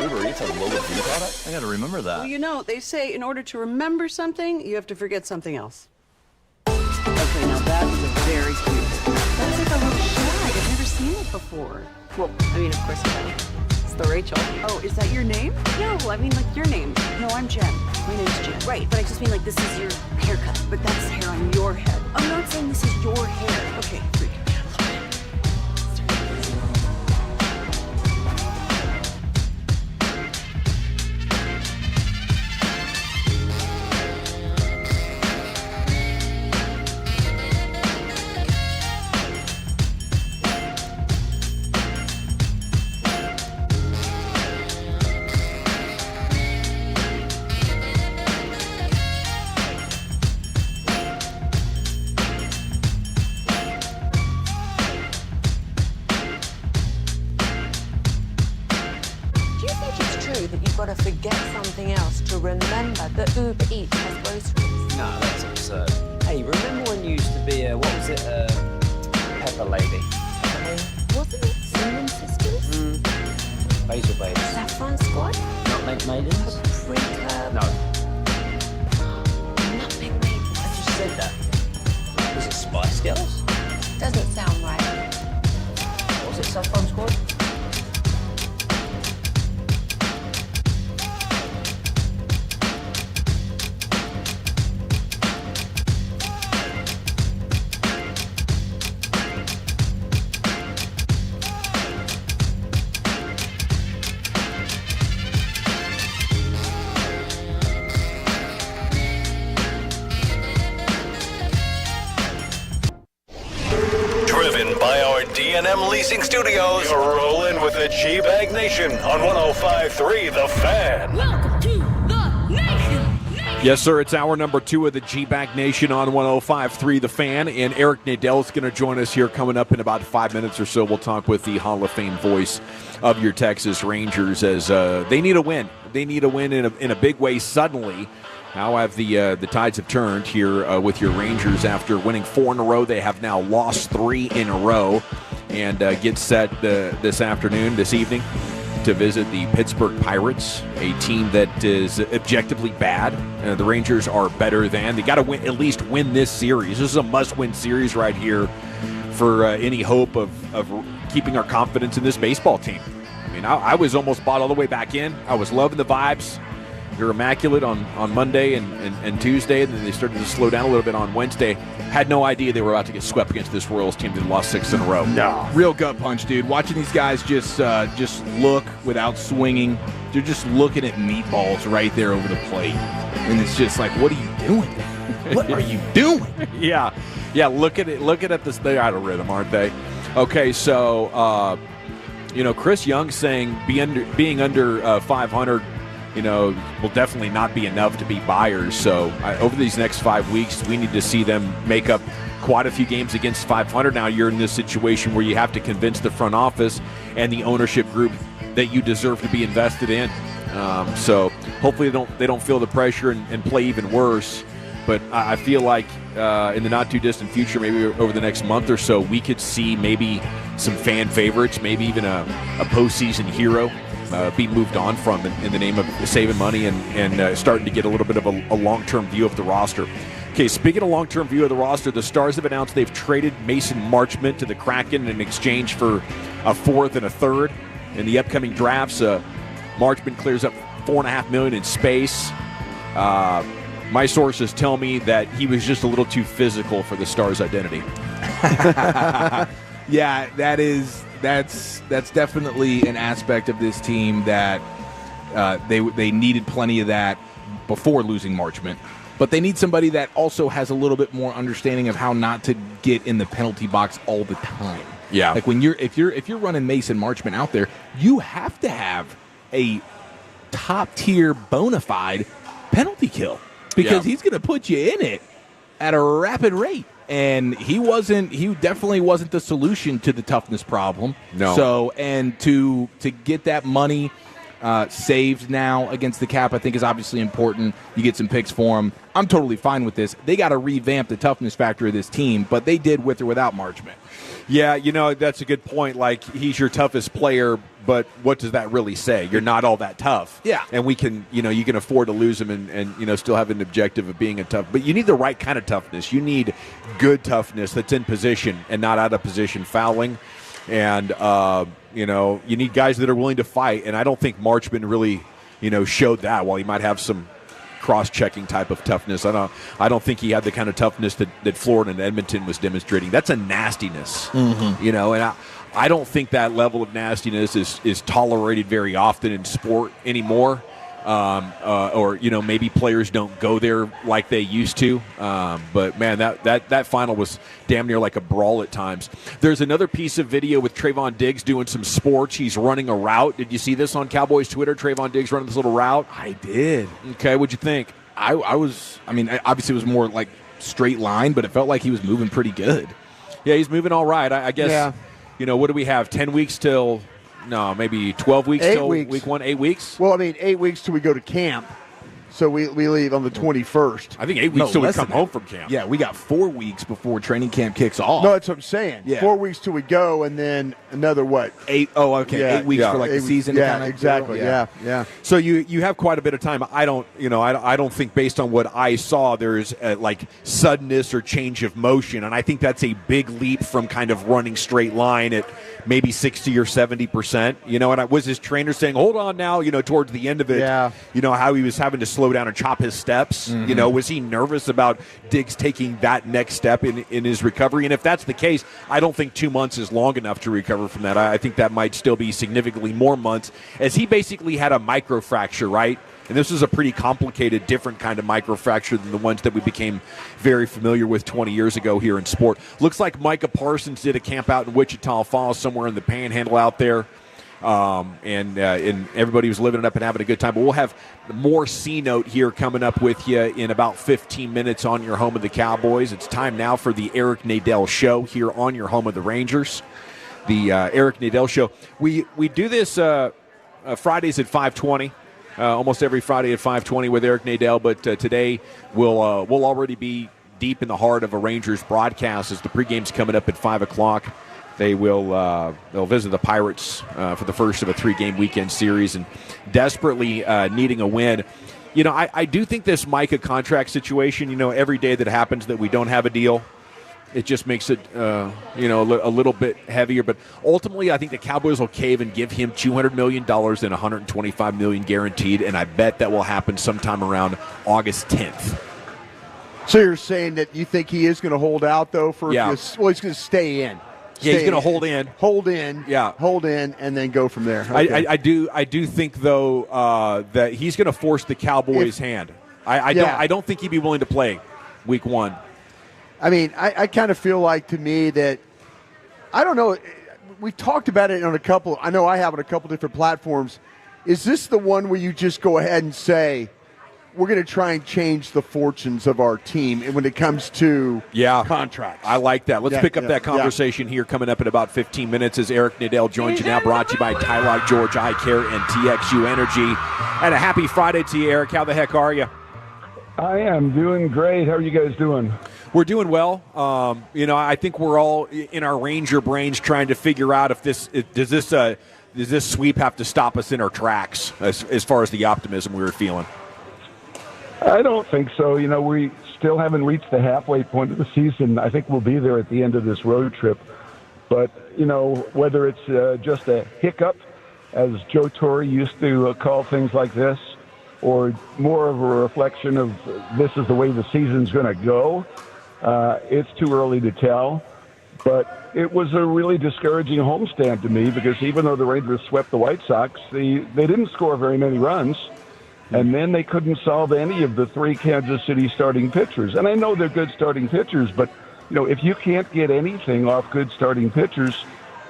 Uber Eats has a lower fee product? I gotta remember that. Well, you know, they say in order to remember something, you have to forget something else. Okay, now that is a very cute. That's like a little shag. I've never seen it before. Well, I mean, of course I have. It's the Rachel. Oh, is that your name? No, I mean like your name. No, I'm Jen. My name's Jen. Right, but I just mean like this is your haircut, but that's hair on your head. I'm not saying this is your hair. Okay, freak. gotta forget something else to remember that Uber Eats has groceries. No, that's absurd. Hey, remember when you used to be a, what was it, Pepper Lady? Wasn't it Cinnamon Sisters? Basil Babies. Saffron Squad? Nutmeg Maidens? Paprika? No. Nutmeg Maidens. I just said that. Was it Spice Girls? Doesn't sound right. What was it, Saffron Squad? Driven by our D&M Leasing Studios, you're rolling with the G-Bag Nation on 105.3 The Fan. Welcome to the nation. Yes, sir. It's hour number 2 of the G-Bag Nation on 105.3 The Fan, and Eric Nadell's going to join us here coming up in about 5 minutes or so. We'll talk with the Hall of Fame voice of your Texas Rangers as they need a win. They need a win in a big way suddenly. How have the tides have turned here with your Rangers after winning 4 in a row? They have now lost 3 in a row, and get set this evening, to visit the Pittsburgh Pirates, a team that is objectively bad. The Rangers are better than. They got to at least win this series. This is a must-win series right here for any hope of keeping our confidence in this baseball team. I mean, I was almost bought all the way back in. I was loving the vibes. They're immaculate on Monday and Tuesday, and then they started to slow down a little bit on Wednesday. Had no idea they were about to get swept against this Royals team that lost 6 in a row. No. Real gut punch, dude. Watching these guys just look without swinging. They're just looking at meatballs right there over the plate. And it's just like, what are you doing? What are you doing? Yeah. Look at this. They're out of rhythm, aren't they? Okay, so Chris Young saying being under 500. Will definitely not be enough to beat Buyers. So over these next 5 weeks, we need to see them make up quite a few games against 500. Now you're in this situation where you have to convince the front office and the ownership group that you deserve to be invested in. So hopefully they don't feel the pressure and play even worse. But I feel like in the not too distant future, maybe over the next month or so, we could see maybe some fan favorites, maybe even a postseason hero be moved on from in the name of saving money and starting to get a little bit of a long-term view of the roster. Okay, speaking of long-term view of the roster, the Stars have announced they've traded Mason Marchment to the Kraken in exchange for a 4th and a 3rd. In the upcoming drafts, Marchment clears up $4.5 million in space. My sources tell me that he was just a little too physical for the Stars' identity. Yeah, that's definitely an aspect of this team that they needed plenty of that before losing Marchment. But they need somebody that also has a little bit more understanding of how not to get in the penalty box all the time. Yeah. Like if you're running Mason Marchment out there, you have to have a top tier bona fide penalty kill because he's going to put you in it at a rapid rate. And he definitely wasn't the solution to the toughness problem. No. So, and to get that money saved now against the cap, I think is obviously important. You get some picks for him. I'm totally fine with this. They got to revamp the toughness factor of this team, but they did with or without Marchment. Yeah, that's a good point. Like, he's your toughest player, but what does that really say? You're not all that tough. Yeah. And we can, you can afford to lose him and still have an objective of being a tough. But you need the right kind of toughness. You need good toughness that's in position and not out of position fouling. And, you need guys that are willing to fight. And I don't think Marchment really, showed that. While he might have some cross-checking type of toughness, I don't think he had the kind of toughness that Florida and Edmonton was demonstrating. That's a nastiness, and I don't think that level of nastiness is tolerated very often in sport anymore. Or maybe players don't go there like they used to. But man, that final was damn near like a brawl at times. There's another piece of video with Trayvon Diggs doing some sports. He's running a route. Did you see this on Cowboys Twitter? Trayvon Diggs running this little route. I did. Okay, what'd you think? Obviously it was more like straight line, but it felt like he was moving pretty good. Yeah, he's moving all right. I guess. Yeah. What do we have? 10 weeks till No, maybe 12 weeks 8 till weeks. week 1. 8 weeks. Well, I mean, 8 weeks till we go to camp. So we leave on the 21st. I think 8 weeks till we come home from camp. Yeah, we got 4 weeks before training camp kicks off. No, that's what I'm saying. Yeah. 4 weeks till we go, and then another what? 8. Oh, okay. Yeah, 8 weeks yeah, for like 8 the weeks. season. Yeah, kinda exactly. deal. Yeah. So you have quite a bit of time. I don't think based on what I saw there's like suddenness or change of motion, and I think that's a big leap from kind of running straight line at maybe 60 or 70%. And I was his trainer saying, "Hold on now," towards the end of it. Yeah. How he was having to slow down and chop his steps. Mm-hmm. Was he nervous about Diggs taking that next step in his recovery? And if that's the case, I don't think 2 months is long enough to recover from that. I think that might still be significantly more months, as he basically had a microfracture, right? And this was a pretty complicated, different kind of microfracture than the ones that we became very familiar with 20 years ago here in sport. Looks like Micah Parsons did a camp out in Wichita Falls, somewhere in the Panhandle out there. And everybody was living it up and having a good time. But we'll have more C-Note here coming up with you in about 15 minutes on your home of the Cowboys. It's time now for the Eric Nadel Show here on your home of the Rangers. The Eric Nadel Show. We do this Fridays at 5:20. Almost every Friday at 5:20 with Eric Nadel, but today we'll already be deep in the heart of a Rangers broadcast as the pregame's coming up at 5 o'clock. They'll visit the Pirates for the first of a 3-game weekend series and desperately needing a win. I do think this Micah contract situation, every day that happens that we don't have a deal, it just makes it, a little bit heavier. But ultimately, I think the Cowboys will cave and give him $200 million and $125 million guaranteed, and I bet that will happen sometime around August 10th. So you're saying that you think he is going to hold out, though? He's going to stay in. Yeah, he's going to hold in. Hold in, and then go from there. Okay. I do think, though, that he's going to force the Cowboys' hand. I don't think he'd be willing to play week 1. I mean, I kind of feel like, to me, that I don't know. We've talked about it on I know I have on a couple different platforms. Is this the one where you just go ahead and say, we're going to try and change the fortunes of our team when it comes to contracts? I like that. Let's pick up that conversation here coming up in about 15 minutes as Eric Nadel joins you now, brought to you by Tylock George Eye Care and TXU Energy. And a happy Friday to you, Eric. How the heck are you? I am doing great. How are you guys doing? We're doing well. I think we're all in our Ranger brains trying to figure out if does this sweep have to stop us in our tracks as far as the optimism we were feeling. I don't think so. We still haven't reached the halfway point of the season. I think we'll be there at the end of this road trip. But, whether it's just a hiccup, as Joe Torre used to call things like this, or more of a reflection of this is the way the season's going to go, it's too early to tell. But it was a really discouraging homestand to me because even though the Rangers swept the White Sox, they didn't score very many runs. And then they couldn't solve any of the 3 Kansas City starting pitchers. And I know they're good starting pitchers, but, if you can't get anything off good starting pitchers,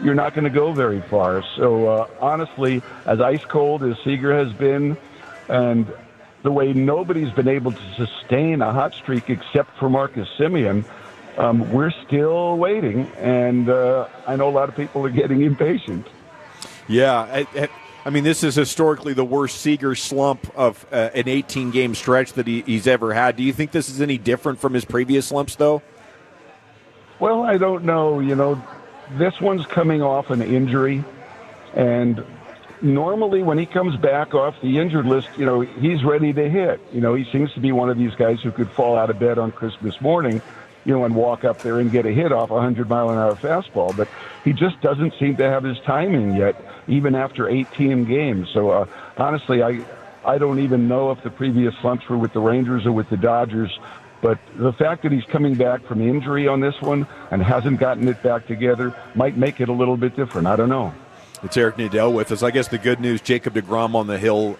you're not going to go very far. So, honestly, as ice cold as Seager has been, and the way nobody's been able to sustain a hot streak except for Marcus Semien, we're still waiting. And I know a lot of people are getting impatient. Yeah, I mean, this is historically the worst Seager slump of an 18-game stretch that he's ever had. Do you think this is any different from his previous slumps, though? Well, I don't know. This one's coming off an injury, and normally when he comes back off the injured list, he's ready to hit. He seems to be one of these guys who could fall out of bed on Christmas morning, and walk up there and get a hit off a 100-mile-an-hour fastball. But he just doesn't seem to have his timing yet, even after 18 games. So, honestly, I don't even know if the previous slumps were with the Rangers or with the Dodgers. But the fact that he's coming back from injury on this one and hasn't gotten it back together might make it a little bit different. I don't know. It's Eric Nadel with us. I guess the good news, Jacob deGrom on the hill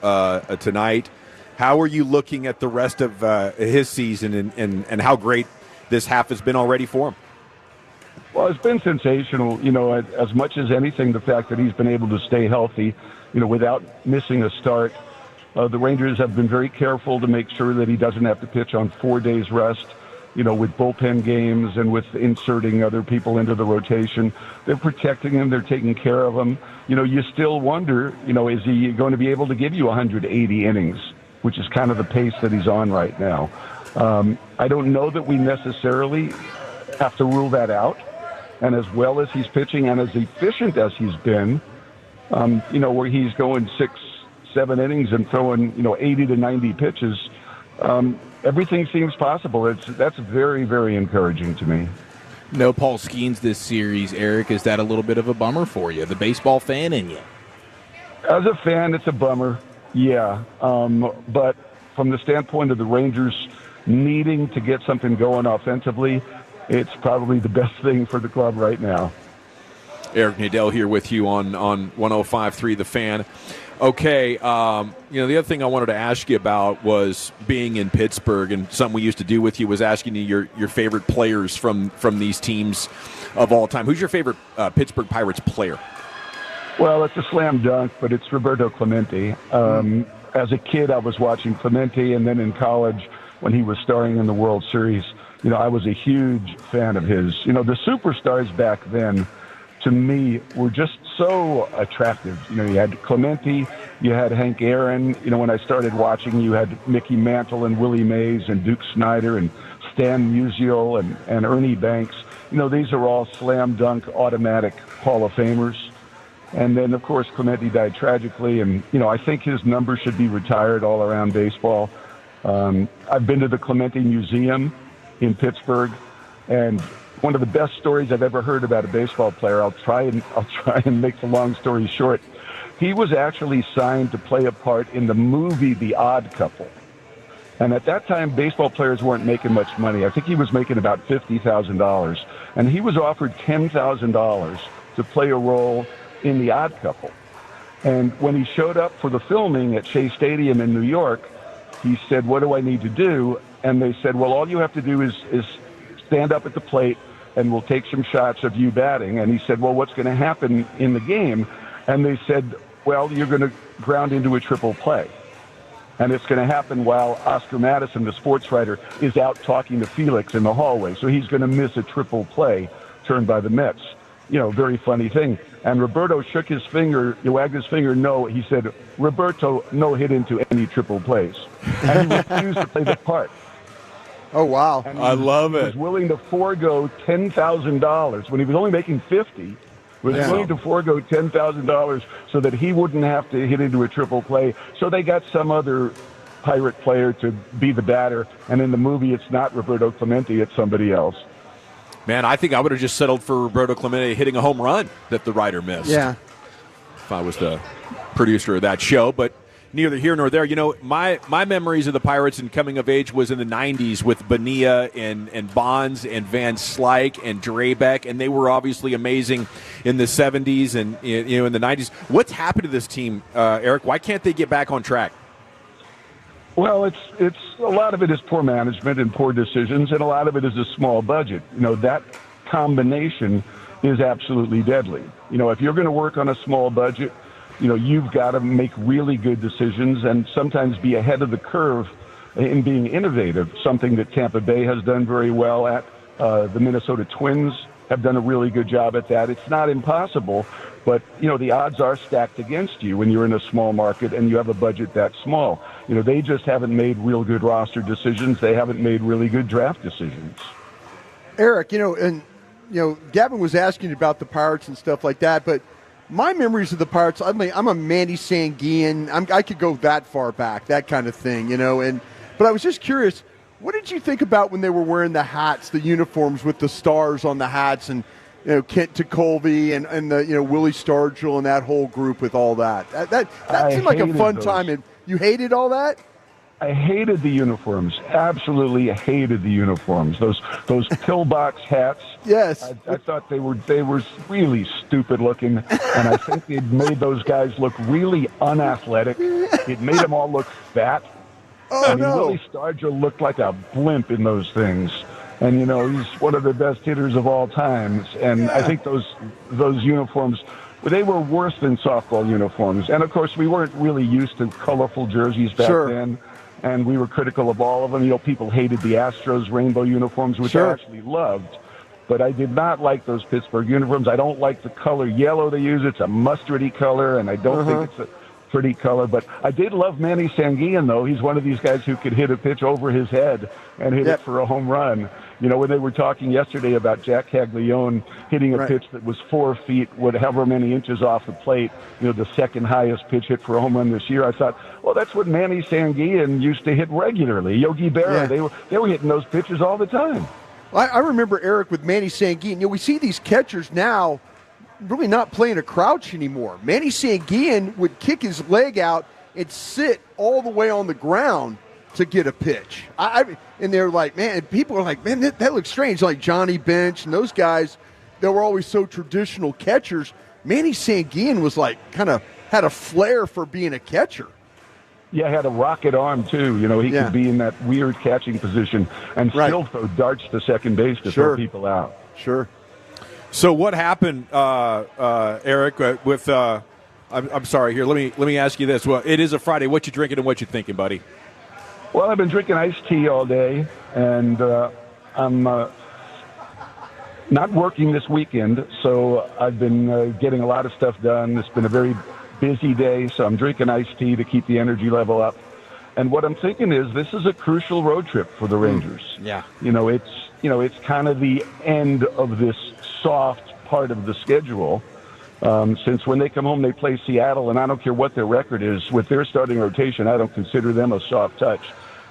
tonight. How are you looking at the rest of his season and how great this half has been already for him? Well, it's been sensational, as much as anything, the fact that he's been able to stay healthy, without missing a start. The Rangers have been very careful to make sure that he doesn't have to pitch on 4 days rest. with bullpen games and with inserting other people into the rotation. They're protecting him. They're taking care of him. You still wonder, is he going to be able to give you 180 innings, which is kind of the pace that he's on right now. I don't know that we necessarily have to rule that out. And as well as he's pitching and as efficient as he's been, where he's going 6-7 innings and throwing, 80 to 90 pitches, everything seems possible. That's very, very encouraging to me. No Paul Skeens this series, Eric. Is that a little bit of a bummer for you, the baseball fan in you? As a fan, it's a bummer, yeah. But from the standpoint of the Rangers needing to get something going offensively, it's probably the best thing for the club right now. Eric Nadel here with you on 105.3 The Fan. Okay, the other thing I wanted to ask you about was being in Pittsburgh, and something we used to do with you was asking you your favorite players from these teams of all time. Who's your favorite Pittsburgh Pirates player? Well, it's a slam dunk, but it's Roberto Clemente. As a kid, I was watching Clemente, and then in college, when he was starring in the World Series, I was a huge fan of his. The superstars back then, to me, were just so attractive. You had Clemente, you had Hank Aaron. When I started watching, you had Mickey Mantle and Willie Mays and Duke Snider and Stan Musial and Ernie Banks. These are all slam dunk automatic Hall of Famers. And then, of course, Clemente died tragically, and, I think his number should be retired all around baseball. I've been to the Clemente Museum in Pittsburgh, and one of the best stories I've ever heard about a baseball player. I'll try and make the long story short. He was actually signed to play a part in the movie The Odd Couple. And at that time, baseball players weren't making much money. I think he was making about $50,000. And he was offered $10,000 to play a role in The Odd Couple. And when he showed up for the filming at Shea Stadium in New York, he said, "What do I need to do?" And they said, "Well, all you have to do is stand up at the plate, and we'll take some shots of you batting." And he said, "Well, what's going to happen in the game?" And they said, "Well, you're going to ground into a triple play. And it's going to happen while Oscar Madison, the sports writer, is out talking to Felix in the hallway. So he's going to miss a triple play turned by the Mets." Very funny thing. And Roberto shook his finger, he wagged his finger, no. He said, "Roberto, no hit into any triple plays." And he refused to play the part. Oh, wow. I love it. He was willing to forego $10,000 when he was only making $50,000. Was willing to forego $10,000 so that he wouldn't have to hit into a triple play. So they got some other Pirate player to be the batter. And in the movie, it's not Roberto Clemente, it's somebody else. Man, I think I would have just settled for Roberto Clemente hitting a home run that the writer missed. Yeah. If I was the producer of that show, but neither here nor there. My memories of the Pirates and coming of age was in the 90s with Bonilla and Bonds and Van Slyke and Drabek, and they were obviously amazing in the 70s and in the 90s. What's happened to this team, Eric? Why can't they get back on track? Well, it's a lot of it is poor management and poor decisions, and a lot of it is a small budget. That combination is absolutely deadly. If you're going to work on a small budget, you've got to make really good decisions and sometimes be ahead of the curve in being innovative, something that Tampa Bay has done very well at. The Minnesota Twins have done a really good job at that. It's not impossible, but, the odds are stacked against you when you're in a small market and you have a budget that small. They just haven't made real good roster decisions. They haven't made really good draft decisions. Eric, Gavin was asking about the Pirates and stuff like that, but my memories of the Pirates, I'm a Manny Sanguian. I could go that far back, that kind of thing, but I was just curious, what did you think about when they were wearing the hats, the uniforms with the stars on the hats, and Kent Tekulve and the Willie Stargell and that whole group with all that? That seemed like a fun time. And you hated all that? I hated the uniforms. Absolutely hated the uniforms. Those pillbox hats. Yes. I thought they were really stupid looking, and I think it made those guys look really unathletic. It made them all look fat. Willie Stargell looked like a blimp in those things. And, he's one of the best hitters of all times. And I think those uniforms, they were worse than softball uniforms. And, of course, we weren't really used to colorful jerseys back then. and we were critical of all of them. You know, people hated the Astros rainbow uniforms, which I actually loved. But I did not like those Pittsburgh uniforms. I don't like the color yellow they use. It's a mustardy color, and I don't think it's a pretty color. But I did love Manny Sanguillen, though. He's one of these guys who could hit a pitch over his head and hit it for a home run. You know, when they were talking yesterday about Jack Caglione hitting a pitch that was 4 feet, however many inches off the plate, you know, the second highest pitch hit for a home run this year, I thought, well, that's what Manny Sanguillen used to hit regularly. Yogi Berra, they were hitting those pitches all the time. I remember, Eric, with Manny Sanguillen. You know, we see these catchers now really not playing a crouch anymore. Manny Sanguillen would kick his leg out and sit all the way on the ground to get a pitch. And they're like, man, and people are like, man, that looks strange. Like Johnny Bench and those guys that were always so traditional catchers. Manny Sanguillen was like kind of had a flair for being a catcher. Yeah, had a rocket arm, too. You know, he could be in that weird catching position and still throw darts to second base to throw people out. Sure. So what happened, Eric, with I'm sorry, here, let me ask you this. Well, it is a Friday. What you drinking and what you thinking, buddy? Well, I've been drinking iced tea all day, and I'm not working this weekend, so I've been getting a lot of stuff done. It's been a very busy day, so I'm drinking iced tea to keep the energy level up. And what I'm thinking is this is a crucial road trip for the Rangers. Yeah. It's kind of the end of this soft part of the schedule. Since when they come home, they play Seattle, and I don't care what their record is. With their starting rotation, I don't consider them a soft touch.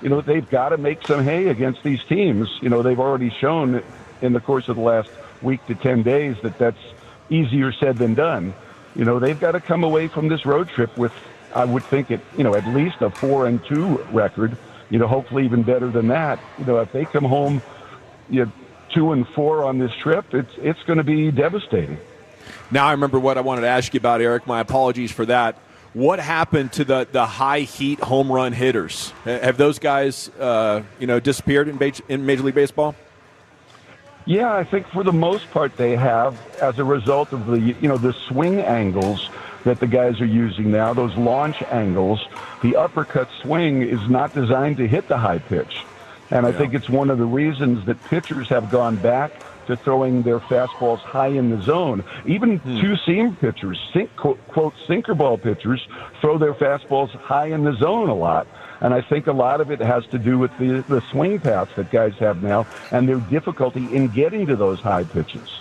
You know, they've got to make some hay against these teams. You know, they've already shown in the course of the last week to 10 days that that's easier said than done. You know, they've got to come away from this road trip with, I would think, at least a 4-2 record. You know, hopefully even better than that. You know, if they come home 2-4 on this trip, it's going to be devastating. Now I remember what I wanted to ask you about, Eric. My apologies for that. What happened to the high heat home run hitters? Have those guys, disappeared in Major League Baseball? Yeah, I think for the most part they have, as a result of the swing angles that the guys are using now, those launch angles. The uppercut swing is not designed to hit the high pitch. And I think it's one of the reasons that pitchers have gone back to throwing their fastballs high in the zone. Even two-seam pitchers, quote, sinker ball pitchers, throw their fastballs high in the zone a lot. And I think a lot of it has to do with the swing paths that guys have now and their difficulty in getting to those high pitches.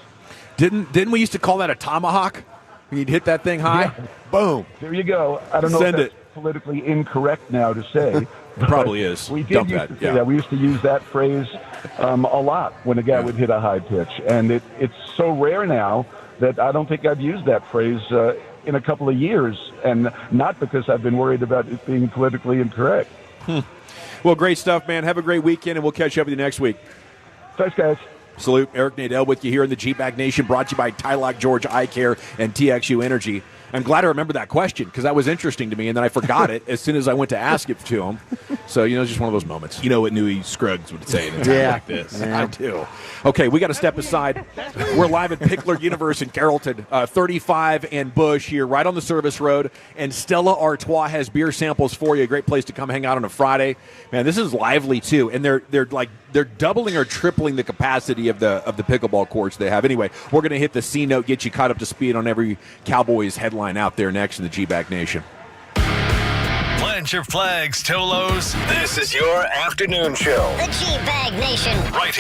Didn't we used to call that a tomahawk? When you'd hit that thing high? Yeah. Boom. There you go. I don't know if that's politically incorrect now to say. Probably is. We did used to say that. We used to use that phrase a lot when a guy would hit a high pitch. And it's so rare now that I don't think I've used that phrase in a couple of years, and not because I've been worried about it being politically incorrect. Well, great stuff, man. Have a great weekend, and we'll catch up with you next week. Thanks, guys. Salute. Eric Nadel with you here in the G-Bag Nation, brought to you by Tylock George Eye Care and TXU Energy. I'm glad I remembered that question because that was interesting to me, and then I forgot it as soon as I went to ask it to him. So, it's just one of those moments. You know what Newey Scruggs would say in a time like this. Yeah. I do. Okay, we got to step aside. We're live at Pickler Universe in Carrollton, 35 and Bush here, right on the service road. And Stella Artois has beer samples for you. A great place to come hang out on a Friday. Man, this is lively too, and they're doubling or tripling the capacity of the pickleball courts they have. Anyway, we're going to hit the C note, get you caught up to speed on every Cowboys headline out there next in the G-Bag Nation. Plant your flags, Tolos. This is your afternoon show. The G-Bag Nation. Right.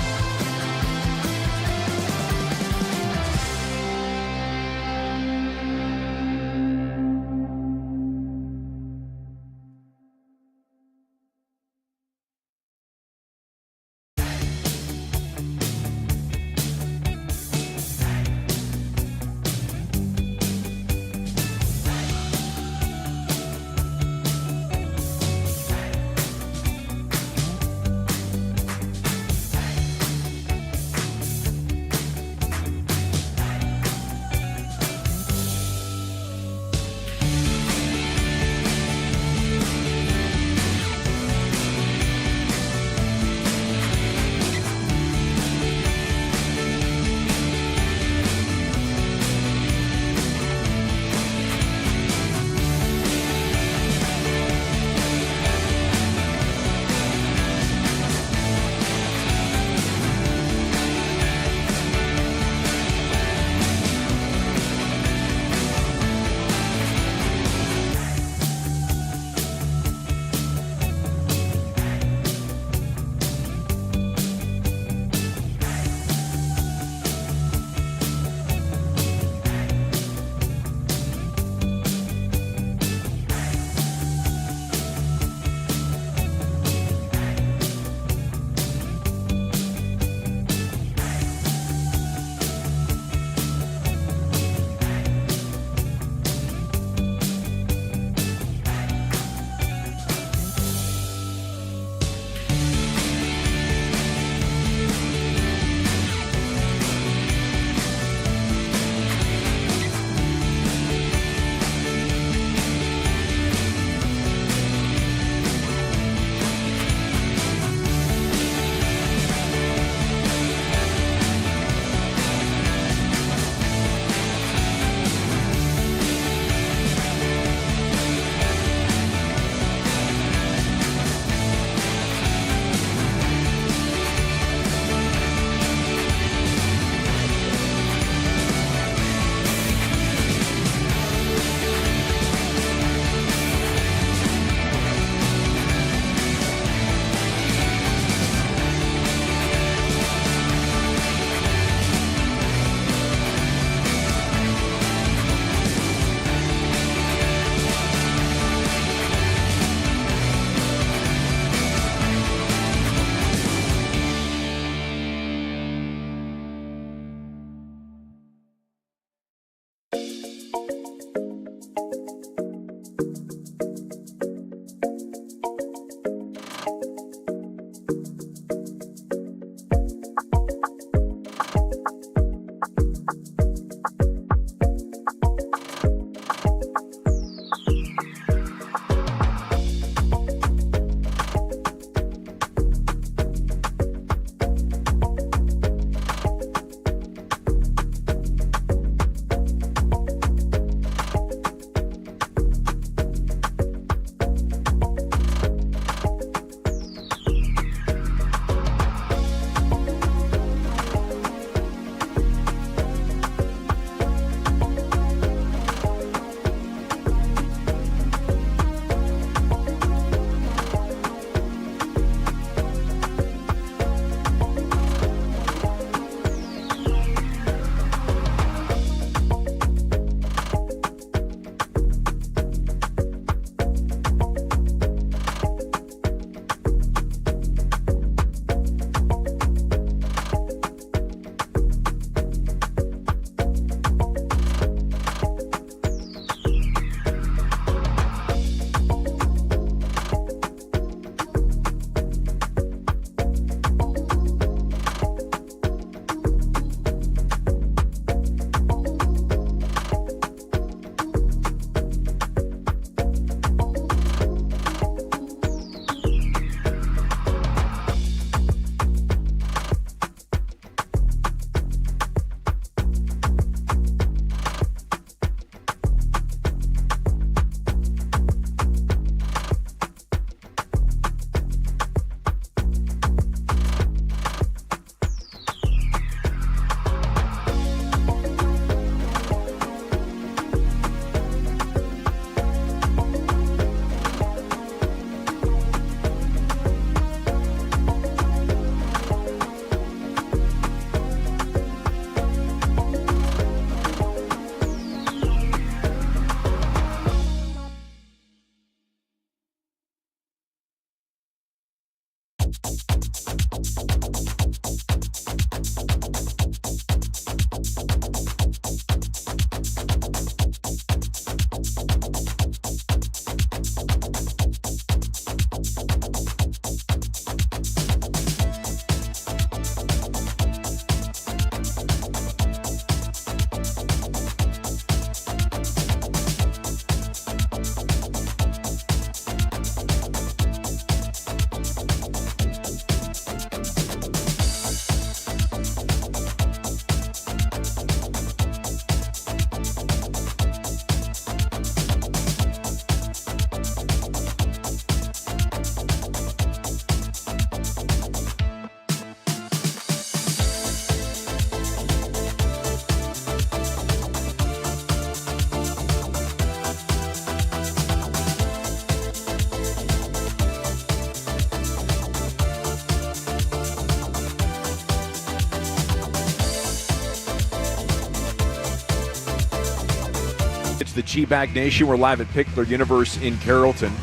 It's the G-Bag Nation. We're live at Pickler Universe in Carrollton.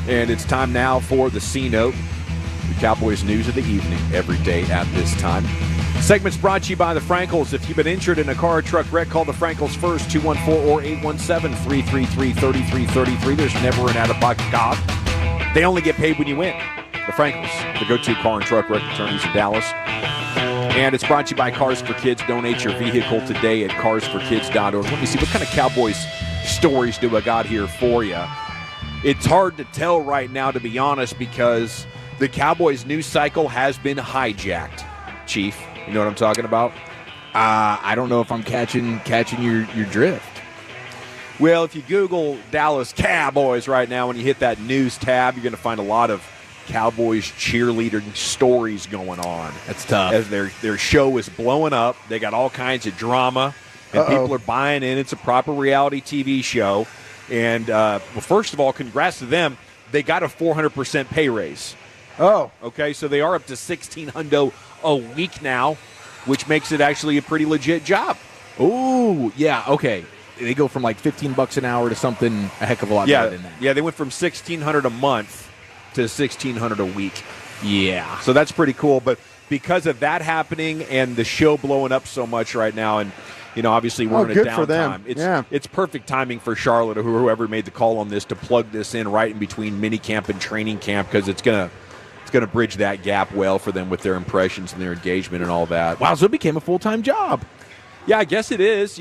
And it's time now for the C-Note, the Cowboys news of the evening every day at this time. Segment's brought to you by the Frankels. If you've been injured in a car or truck wreck, call the Frankels first, 214 or 817-333-3333. There's never an out-of-pocket cost. They only get paid when you win. The Frankels, the go-to car and truck wreck attorneys in Dallas. And it's brought to you by Cars for Kids. Donate your vehicle today at carsforkids.org. Let me see, what kind of Cowboys stories do I got here for you? It's hard to tell right now, to be honest, because the Cowboys news cycle has been hijacked. Chief, you know what I'm talking about? I don't know if I'm catching your drift. Well, if you Google Dallas Cowboys right now, when you hit that news tab, you're going to find a lot of Cowboys cheerleading stories going on. That's tough. As their show is blowing up. They got all kinds of drama, and people are buying in. It's a proper reality TV show. And, well, first of all, congrats to them. They got a 400% pay raise. Oh. Okay, so they are up to $1,600 a week now, which makes it actually a pretty legit job. Ooh, yeah, okay. They go from like $15 an hour to something a heck of a lot better than that. Yeah, they went from $1,600 a month to $1,600 a week. Yeah. So that's pretty cool. But because of that happening and the show blowing up so much right now, and obviously we're in a downtime. It's perfect timing for Charlotte or whoever made the call on this to plug this in right in between minicamp and training camp, because it's gonna bridge that gap well for them with their impressions and their engagement and all that. Wow, so it became a full-time job. Yeah, I guess it is.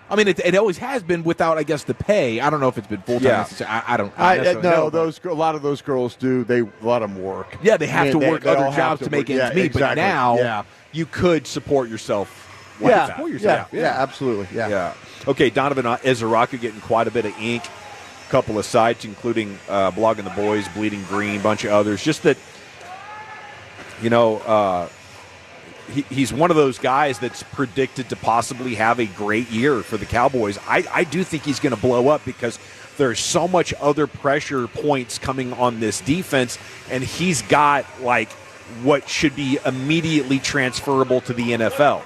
I mean, it always has been without, I guess, the pay. I don't know if it's been full-time. Yeah. I don't know. A lot of those girls do. A lot of them work. Yeah, they have to work other jobs to make ends meet. Exactly. But now you could support yourself. Yeah, absolutely. Yeah. Okay, Donovan Ezeraku getting quite a bit of ink. A couple of sites, including Blogging the Boys, Bleeding Green, a bunch of others. Just that, he's one of those guys that's predicted to possibly have a great year for the Cowboys. I do think he's going to blow up because there's so much other pressure points coming on this defense, and he's got like what should be immediately transferable to the NFL.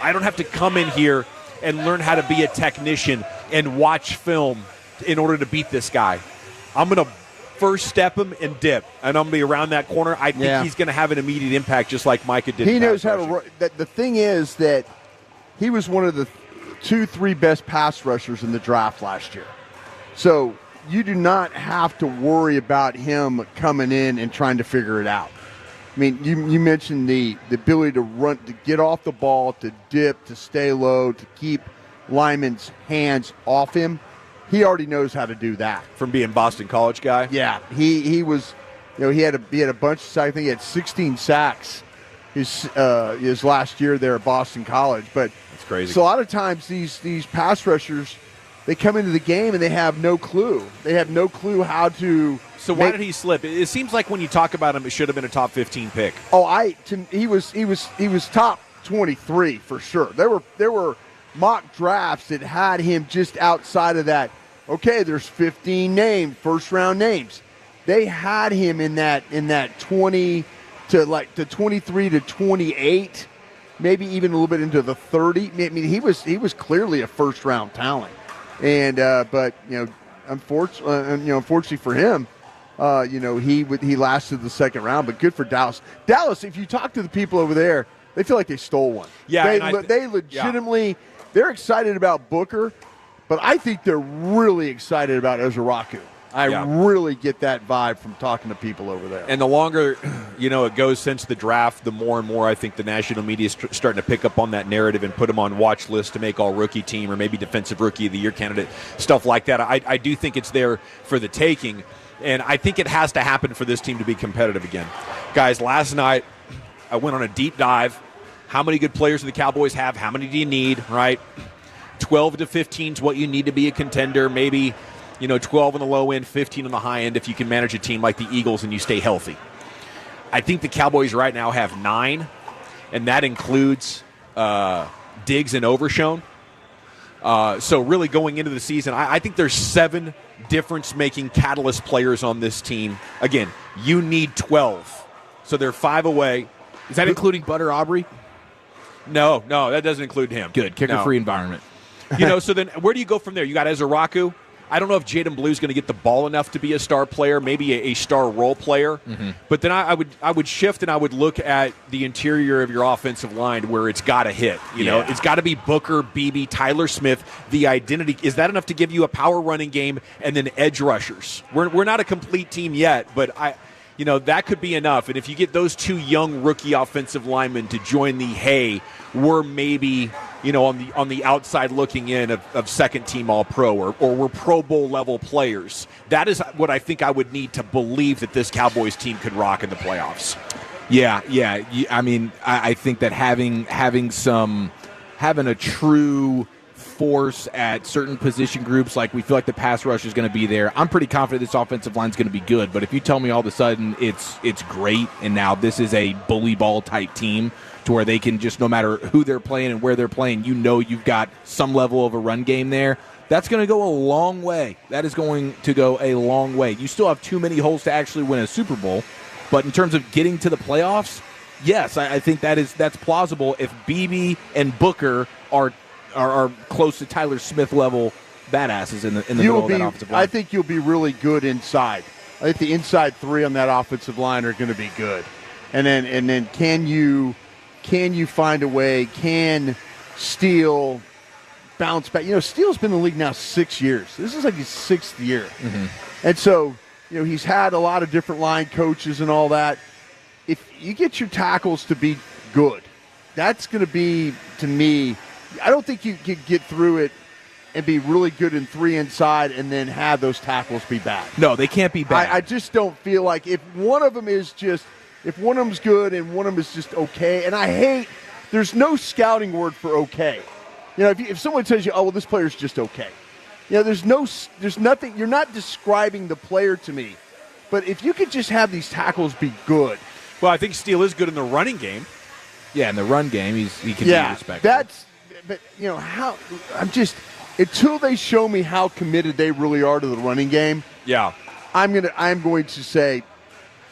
I don't have to come in here and learn how to be a technician and watch film in order to beat this guy. I'm going to first step him and dip, and I'm going to be around that corner. I think he's going to have an immediate impact just like Micah did. He knows how to – the thing is that he was one of the 2-3 best pass rushers in the draft last year. So you do not have to worry about him coming in and trying to figure it out. I mean, you mentioned the ability to run, to get off the ball, to dip, to stay low, to keep linemen's hands off him. He already knows how to do that. From being Boston College guy? Yeah. He was, he had a bunch of sacks. I think he had 16 sacks his last year there at Boston College. But that's crazy. So a lot of times these pass rushers, they come into the game and they have no clue. They have no clue how to. So why did he slip? It seems like when you talk about him, it should have been a top 15 pick. He was top 23 for sure. There were mock drafts that had him just outside of that. Okay, there's 15 names, first round names. They had him in that 20 to like the 23 to 28, maybe even a little bit into the 30. I mean, he was clearly a first round talent, and but unfortunately for him. He lasted the second round, but good for Dallas. Dallas, if you talk to the people over there, they feel like they stole one. Yeah, they legitimately they're excited about Booker, but I think they're really excited about Ezeraku. I really get that vibe from talking to people over there. And the longer it goes since the draft, the more and more I think the national media is starting to pick up on that narrative and put them on watch lists to make all rookie team or maybe defensive rookie of the year candidate, stuff like that. I do think it's there for the taking. And I think it has to happen for this team to be competitive again. Guys, last night I went on a deep dive. How many good players do the Cowboys have? How many do you need, right? 12 to 15 is what you need to be a contender. Maybe, 12 on the low end, 15 on the high end if you can manage a team like the Eagles and you stay healthy. I think the Cowboys right now have 9, and that includes Diggs and Overshown. So really going into the season, I think there's 7 difference-making catalyst players on this team. Again, you need 12. So they're 5 away. Is that including Butter Aubrey? No, that doesn't include him. Good. Kicker-free environment. So then where do you go from there? You got Ezeraku. I don't know if Jaden Blue's going to get the ball enough to be a star player, maybe a star role player. Mm-hmm. But then I would shift and I would look at the interior of your offensive line where it's got to hit. You know, it's got to be Booker, Beebe, Tyler Smith. The identity, is that enough to give you a power running game and then edge rushers? We're not a complete team yet, but that could be enough. And if you get those two young rookie offensive linemen to join the hey, we're maybe on the outside looking in of second team All-Pro or we're Pro Bowl level players. That is what I think I would need to believe that this Cowboys team could rock in the playoffs. Yeah. I mean, I think that having a true force at certain position groups, like we feel like the pass rush is going to be there. I'm pretty confident this offensive line is going to be good. But if you tell me all of a sudden it's great and now this is a bully ball type team to where they can just, no matter who they're playing and where they're playing, you've got some level of a run game there, that's going to go a long way. That is going to go a long way. You still have too many holes to actually win a Super Bowl. But in terms of getting to the playoffs, yes, I think that's plausible if Beebe and Booker are close to Tyler Smith level badasses in the middle of that offensive line. I think you'll be really good inside. I think the inside three on that offensive line are going to be good. And then can you find a way? Can Steele bounce back? Steele's been in the league now 6 years. This is like his 6th year. Mm-hmm. And so, he's had a lot of different line coaches and all that. If you get your tackles to be good, that's going to be, to me, I don't think you could get through it and be really good in 3 inside and then have those tackles be bad. No, they can't be bad. I just don't feel like if one of them is good and one of them is just okay, and there's no scouting word for okay. If someone tells you, oh, well, this player's just okay. There's nothing, you're not describing the player to me. But if you could just have these tackles be good. Well, I think Steele is good in the running game. Yeah, in the run game, he can be respected. How I'm just, until they show me how committed they really are to the running game. Yeah, I'm going to say,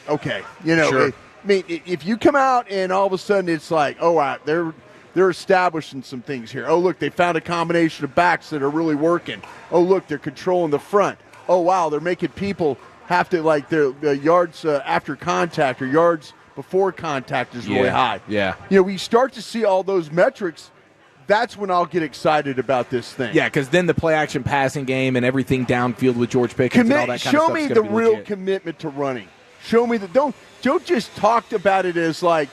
okay, sure. I mean, if you come out and all of a sudden it's like, oh, wow, they're establishing some things here. Oh, look, they found a combination of backs that are really working. Oh, look, they're controlling the front. Oh, wow, they're making people have to, like, their yards after contact or yards before contact is really high. Yeah. We start to see all those metrics. That's when I'll get excited about this thing. Yeah, because then the play-action passing game and everything downfield with George Pickens and all that kind of stuff. Show me the real commitment to running. Show me don't just talk about it as like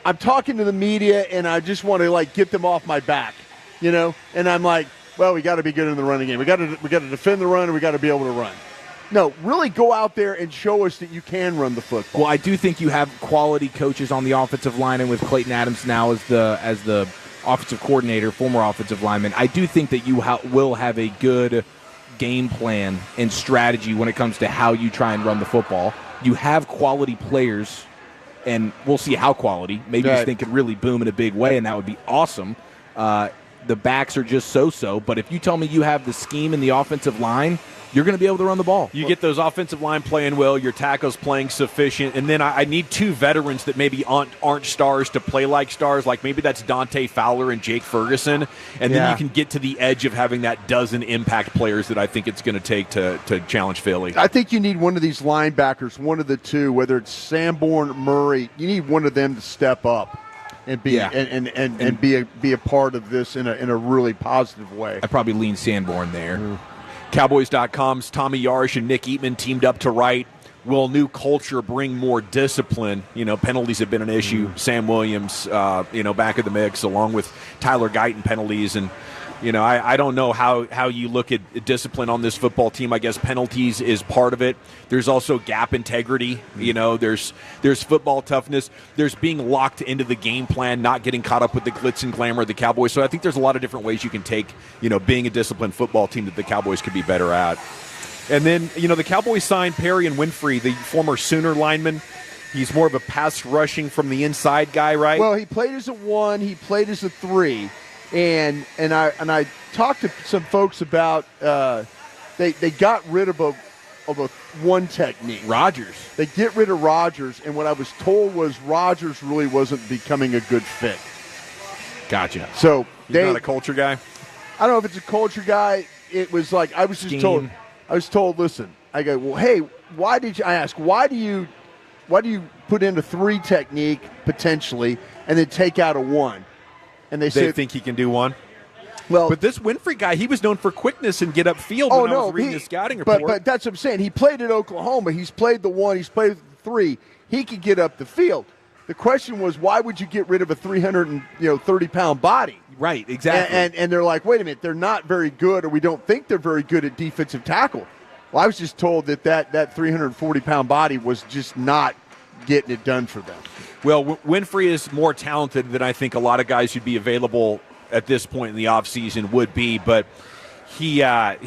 I'm talking to the media and I just want to like get them off my back, and I'm like, well, we got to be good in the running game. We got to defend the run and we got to be able to run. No, really go out there and show us that you can run the football. Well, I do think you have quality coaches on the offensive line, and with Clayton Adams now as the offensive coordinator, former offensive lineman, I do think that you will have a good game plan and strategy when it comes to how you try and run the football. You have quality players, and we'll see how quality. Maybe this thing could really boom in a big way, and that would be awesome. The backs are just so-so, but if you tell me you have the scheme in the offensive line, you're going to be able to run the ball. You get those offensive line playing well, your tackles playing sufficient, and then I need 2 veterans that maybe aren't stars to play like stars. Like maybe that's Dante Fowler and Jake Ferguson, and then you can get to the edge of having that dozen impact players that I think it's going to take to challenge Philly. I think you need one of these linebackers, one of the two, whether it's Sanborn, Murray. You need one of them to step up and be and be a part of this in a really positive way. I'd probably lean Sanborn there. Cowboys.com's Tommy Yarsh and Nick Eatman teamed up to write, will new culture bring more discipline? Penalties have been an issue. Sam Williams, back of the mix, along with Tyler Guyton penalties. And, I don't know how you look at discipline on this football team. I guess penalties is part of it. There's also gap integrity. There's football toughness. There's being locked into the game plan, not getting caught up with the glitz and glamour of the Cowboys. So I think there's a lot of different ways you can take, being a disciplined football team that the Cowboys could be better at. And then, the Cowboys signed Perry and Winfrey, the former Sooner lineman. He's more of a pass rushing from the inside guy, right? Well, he played as a 1. He played as a 3. And I talked to some folks about they got rid of a 1 technique. Rodgers. They get rid of Rodgers, and what I was told was Rodgers really wasn't becoming a good fit. Gotcha. So he's not a culture guy. I don't know if it's a culture guy. It was like I was just told. I was told, listen. I go, well, hey, why do you put in a 3 technique potentially and then take out a 1? And they think he can do 1. Well, but this Winfrey guy, he was known for quickness and get upfield. When I was reading the scouting report. But that's what I'm saying. He played at Oklahoma. He's played the 1. He's played the 3. He could get up the field. The question was, why would you get rid of a 330-pound body? Right, exactly. And they're like, wait a minute, they're not very good, or we don't think they're very good at defensive tackle. Well, I was just told that 340-pound body was just not getting it done for them. Well, Winfrey is more talented than I think a lot of guys who'd be available at this point in the offseason would be, but he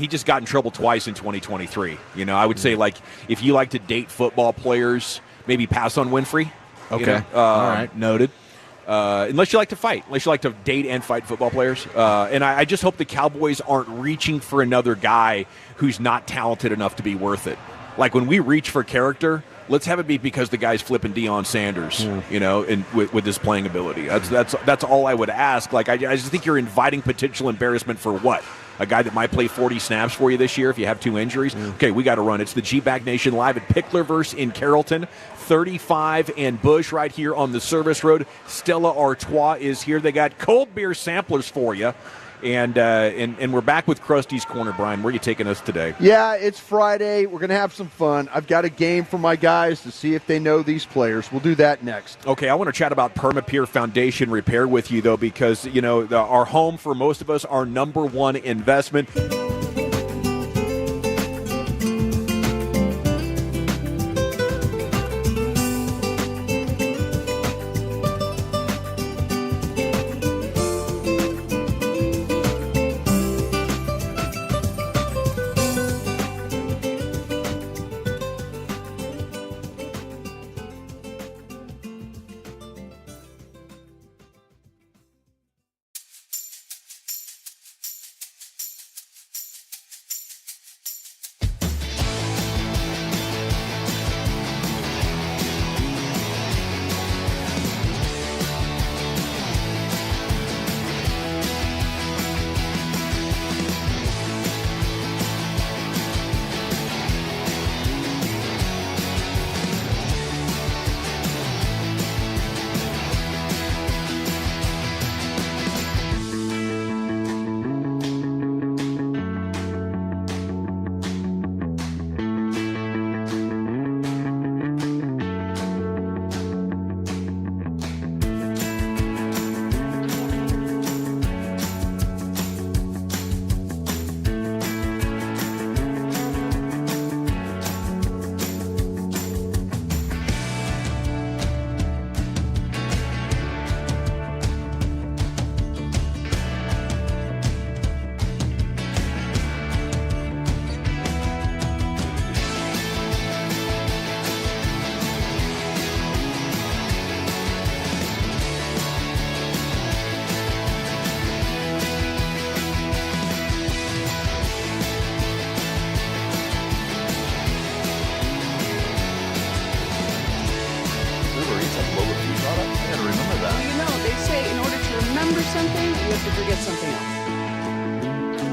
just got in trouble twice in 2023. I would say, like, if you like to date football players, maybe pass on Winfrey. Okay. All right. Noted. Unless you like to fight. Unless you like to date and fight football players. And I just hope the Cowboys aren't reaching for another guy who's not talented enough to be worth it. Like, when we reach for character, let's have it be because the guy's flipping Deion Sanders, and with his playing ability. That's all I would ask. Like, I just think you're inviting potential embarrassment for what? A guy that might play 40 snaps for you this year if you have 2 injuries? Okay, we got to run. It's the G-Bag Nation live at Picklerverse in Carrollton. 35 and Bush right here on the service road. Stella Artois is here. They got cold beer samplers for you. And we're back with Krusty's Corner. Brian, where are you taking us today? Yeah, it's Friday. We're going to have some fun. I've got a game for my guys to see if they know these players. We'll do that next. Okay, I want to chat about Permapeer Foundation Repair with you, though, because, our home, for most of us, our number one investment.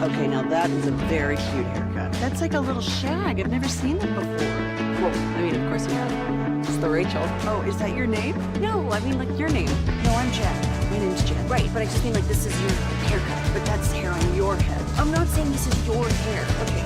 Okay, now that is a very cute haircut. That's like a little shag. I've never seen that before. Well, I mean, of course you have. It's the Rachel. Oh, is that your name? No, I mean like your name. No, I'm Jen. My name's Jen. Right, but I just mean like this is your haircut. But that's hair on your head. I'm not saying this is your hair. Okay.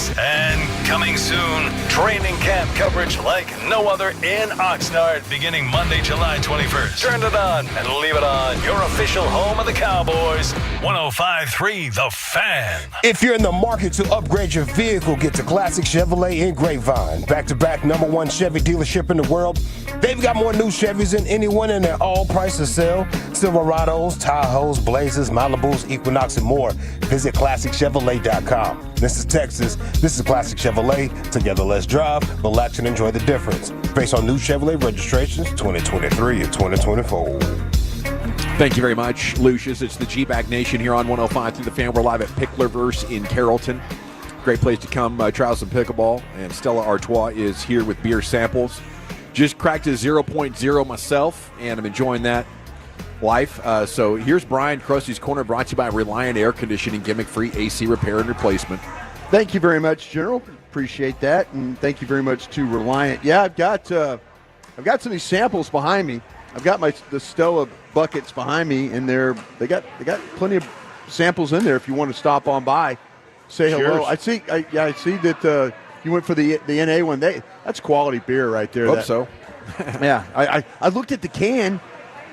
Yes, and coming soon, training camp coverage like no other in Oxnard beginning Monday, July 21st. Turn it on and leave it on. Your official home of the Cowboys, 105.3 The Fan. If you're in the market to upgrade your vehicle, get to Classic Chevrolet in Grapevine. Back-to-back #1 Chevy dealership in the world. They've got more new Chevys than anyone in their all-price to sell. Silverados, Tahoes, Blazers, Malibus, Equinox, and more. Visit ClassicChevrolet.com. This is Texas. This is Classic Chevrolet. Together, let's drive, relax, and enjoy the difference. Based on new Chevrolet registrations 2023 and 2024. Thank you very much, Lucius. It's the G-Bag Nation here on 105 through the Fan. We're live at Picklerverse in Carrollton. Great place to come try some pickleball. And Stella Artois is here with beer samples. Just cracked a 0.0 myself, and I'm enjoying that life. So here's Brian, Krusty's Corner, brought to you by Reliant Air Conditioning, gimmick-free AC repair and replacement. Thank you very much, General. Appreciate that, and thank you very much to Reliant. Yeah, I've got some of these samples behind me. I've got the Stella buckets behind me, and they got plenty of samples in there. If you want to stop on by, say hello. I see that you went for the NA one. That's quality beer right there. Hope so. Yeah, I looked at the can.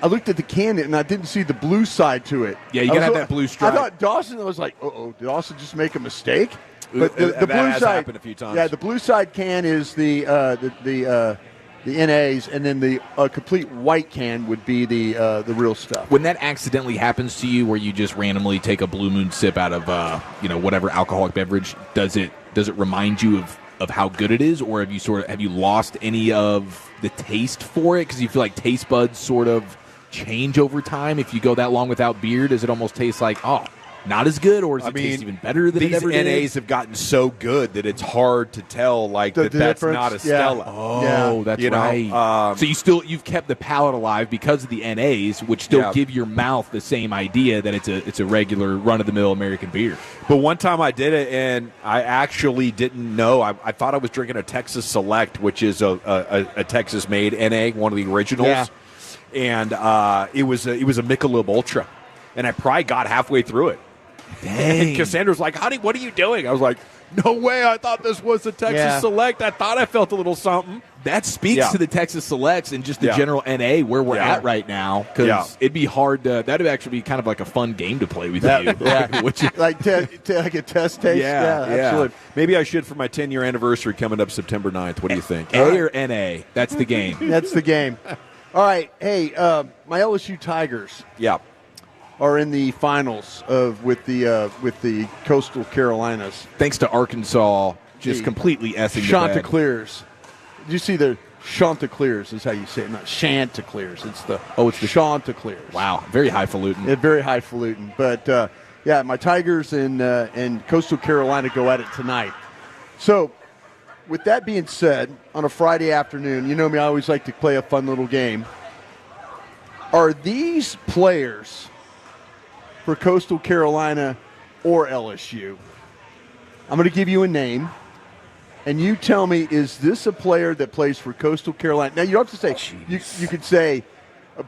And I didn't see the blue side to it. Yeah, you gotta have that blue stripe. I thought Dawson was like, did Dawson just make a mistake? But the blue has side happened a few times. Yeah, the blue side can is the NAs, and then the complete white can would be the real stuff. When that accidentally happens to you, where you just randomly take a Blue Moon sip out of whatever alcoholic beverage, does it remind you of how good it is, or have you lost any of the taste for it because you feel like taste buds sort of change over time? If you go that long without beer, does it almost taste like not as good, or does it taste even better than it ever did? These NAs have gotten so good that it's hard to tell that's not a Stella. Oh, that's right. So you've kept the palate alive because of the NAs, which still give your mouth the same idea that it's a regular run-of-the-mill American beer. But one time I did it, and I actually didn't know. I thought I was drinking a Texas Select, which is a Texas-made NA, one of the originals. Yeah. And it was a Michelob Ultra, and I probably got halfway through it. Dang. And Cassandra's like, honey, what are you doing? I was like, no way. I thought this was a Texas Select. I thought I felt a little something. That speaks to the Texas Selects and just the general NA where we're at right now, because it'd be hard to – that would actually be kind of like a fun game to play with you. Like a test taste? Yeah, absolutely. Maybe I should for my 10-year anniversary coming up September 9th. What do you think? A or NA? That's the game. That's the game. All right. Hey, my LSU Tigers. Yeah. Are in the finals with the Coastal Carolinas. Thanks to Arkansas just completely essing the bag. Chanticleers. Did you see the Chanticleers is how you say it, not Chanticleers. It's the Chanticleers. Wow, very highfalutin. Yeah, very highfalutin. But my Tigers and Coastal Carolina go at it tonight. So, with that being said, on a Friday afternoon, you know me, I always like to play a fun little game. Are these players for Coastal Carolina or LSU? I'm going to give you a name, and you tell me, is this a player that plays for Coastal Carolina? Now, you don't have to say, you could say,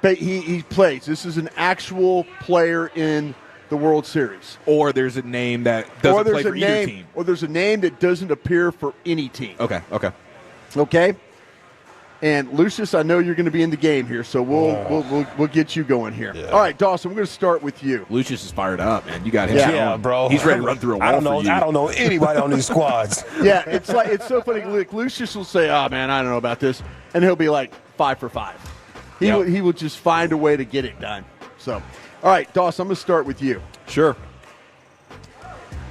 he plays. This is an actual player in the World Series. Or there's a name that doesn't play for either team. Or there's a name that doesn't appear for any team. Okay. And Lucius, I know you're going to be in the game here, so we'll get you going here. Yeah. All right, Dawson, we're going to start with you. Lucius is fired up, man. You got him. Yeah, bro. He's ready to run through a wall. I don't know anybody on these squads. Yeah, it's so funny. Like, Lucius will say, "Oh man, I don't know about this," and he'll be like 5 for 5. He will just find a way to get it done. So, all right, Dawson, I'm going to start with you. Sure.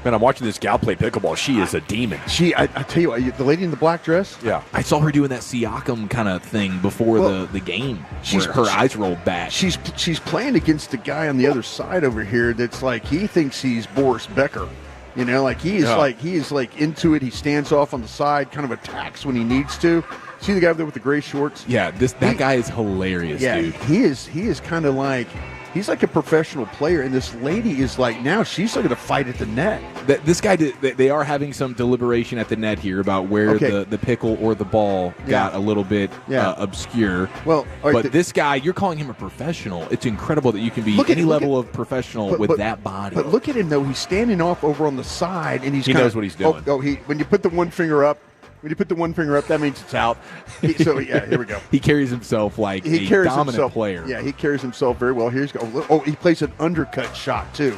Man, I'm watching this gal play pickleball. She is a demon. I tell you what, the lady in the black dress? Yeah. I saw her doing that Siakam kind of thing before the game. Her eyes rolled back. She's playing against a guy on the other side over here that's like, he thinks he's Boris Becker. You know, like he is like into it. He stands off on the side, kind of attacks when he needs to. See the guy over there with the gray shorts? Yeah, that guy is hilarious, dude. He is kind of like He's like a professional player, and this lady is like, now she's looking to fight at the net. This guy, they are having some deliberation at the net here about where the pickle or the ball got a little bit obscure. Well, but this guy, you're calling him a professional. It's incredible that you can be any level of professional with that body. But look at him, though. He's standing off over on the side, and he knows what he's doing. When you put the one finger up, that means it's out. Here we go. He carries himself like a dominant player. Yeah, he carries himself very well. Here's go. Oh, he plays an undercut shot too.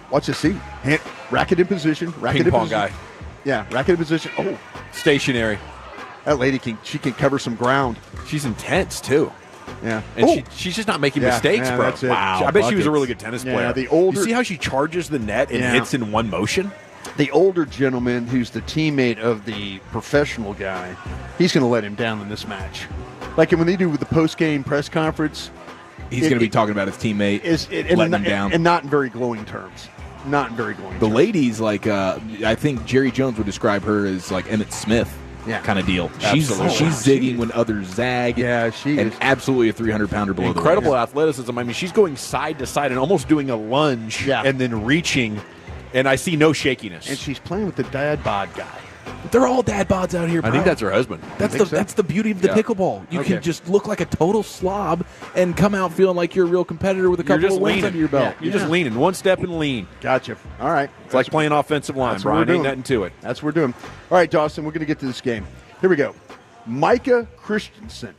Watch this. See, racket in position. Ping pong guy. Yeah, racket in position. Oh, stationary. That lady can cover some ground. She's intense too. Yeah, and she's just not making mistakes, bro. That's it. Wow, I bet she was a really good tennis player. You see how she charges the net and hits in one motion? The older gentleman who's the teammate of the professional guy, he's going to let him down in this match. Like when they do with the post-game press conference, he's going to be talking about his teammate letting him down. And not in very glowing terms. Not in very glowing terms. The ladies, I think Jerry Jones would describe her as like Emmett Smith kind of deal. She's zigging when others zag. Yeah, she is. Absolutely a 300-pounder below Incredible the athleticism. I mean, she's going side to side and almost doing a lunge and then reaching. And I see no shakiness. And she's playing with the dad bod guy. They're all dad bods out here, bro. I think that's her husband. That's the beauty of the pickleball. You can just look like a total slob and come out feeling like you're a real competitor with a couple of wins under your belt. You're just leaning. One step and lean. Gotcha. All right. It's like playing offensive line, Brian. Ain't nothing to it. That's what we're doing. All right, Dawson, we're going to get to this game. Here we go. Micah Christensen.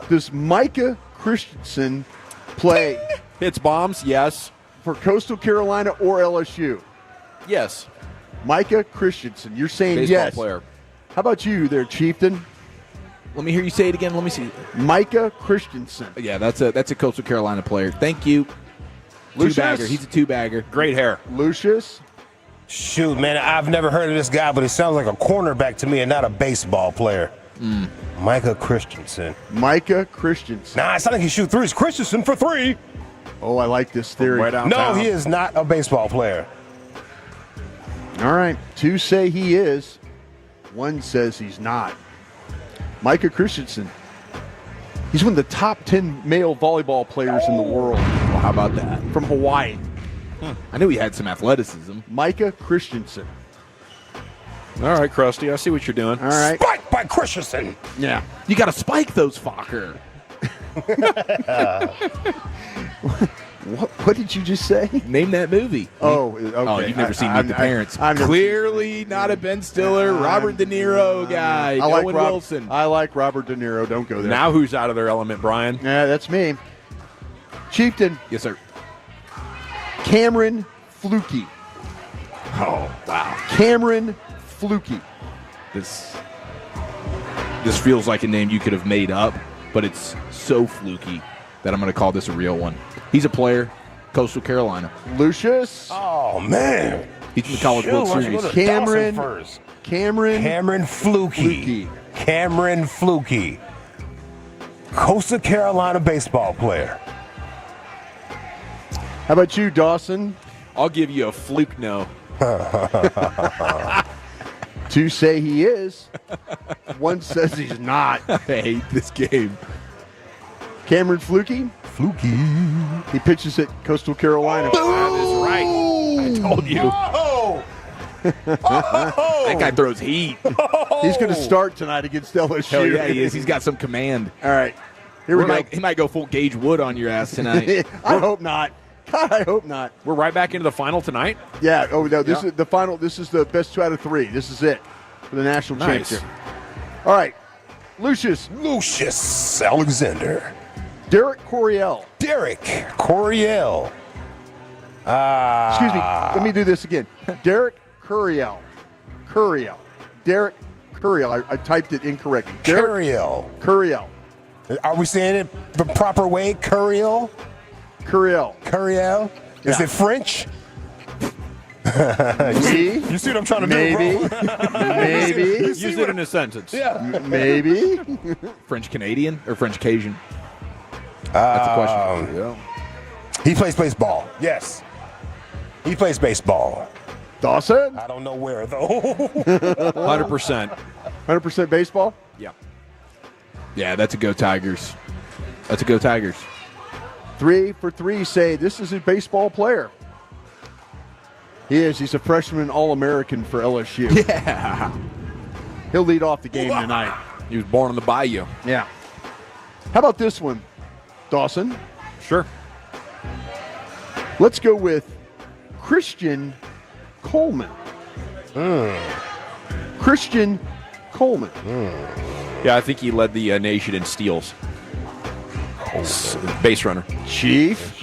Does Micah Christensen play? Hits bombs, yes. For Coastal Carolina or LSU? Yes. Micah Christensen. You're saying baseball yes. Player. How about you there, Chieftain? Let me hear you say it again. Let me see. Micah Christensen. Yeah, that's a Coastal Carolina player. Thank you. Lucius? Two-bagger. He's a two-bagger. Great hair. Lucius? Shoot, man, I've never heard of this guy, but he sounds like a cornerback to me and not a baseball player. Micah Christensen. Micah Christensen. Nah, it's not like he shoot threes. Christensen for three. Oh, I like this theory. No, he is not a baseball player. All right. Two say he is. One says he's not. Micah Christensen. He's one of the top 10 male volleyball players in the world. Well, how about that? From Hawaii. I knew he had some athleticism. Micah Christensen. All right, Krusty. I see what you're doing. All right. Spike by Christensen. Yeah. You got to spike those fucker. What did you just say? Name that movie. Oh, okay. Oh, you've never seen Meet the Parents. Clearly not a Ben Stiller, Robert De Niro guy, Owen Wilson. I like Robert De Niro. Don't go there. Now who's out of their element, Brian? Yeah, that's me. Chieftain. Yes, sir. Cameron Flukie. Oh, wow. Cameron Flukie. This feels like a name you could have made up, but it's so fluky that I'm going to call this a real one. He's a player, Coastal Carolina. Lucius. Oh, man. He's in the College World Series. Cameron Flukie. Cameron Flukie. Coastal Carolina baseball player. How about you, Dawson? I'll give you a fluke no. Two say he is. One says he's not. I hate this game. Cameron Flukie. He pitches at Coastal Carolina. That is right. I told you. That guy throws heat. He's going to start tonight against LSU. Hell yeah, he is. He's got some command. All right. Here we go. He might go full Gage Wood on your ass tonight. I hope not. God, I hope not. We're right back into the final tonight? Yeah. Oh, no. This is the final. This is the best 2 out of 3. This is it for the national championship. All right. Lucius Alexander. Derek Coryell. Excuse me. Let me do this again. Derek Coryell. Derek Coryell. I typed it incorrectly. Coryell. Are we saying it the proper way? Coryell. Is it French? You see what I'm trying to do, bro? Maybe. Use it in a sentence. Yeah. Maybe. French Canadian or French Cajun? That's a question. Yeah. He plays baseball. Yes. He plays baseball. Dawson? I don't know where, though. 100%. 100% baseball? Yeah. Yeah, that's a go Tigers. 3 for 3 say this is a baseball player. He is. He's a freshman All-American for LSU. Yeah. He'll lead off the game tonight. He was born on the bayou. Yeah. How about this one, Dawson? Sure. Let's go with Christian Coleman. Christian Coleman. Yeah, I think he led the nation in steals. Base runner. Chief.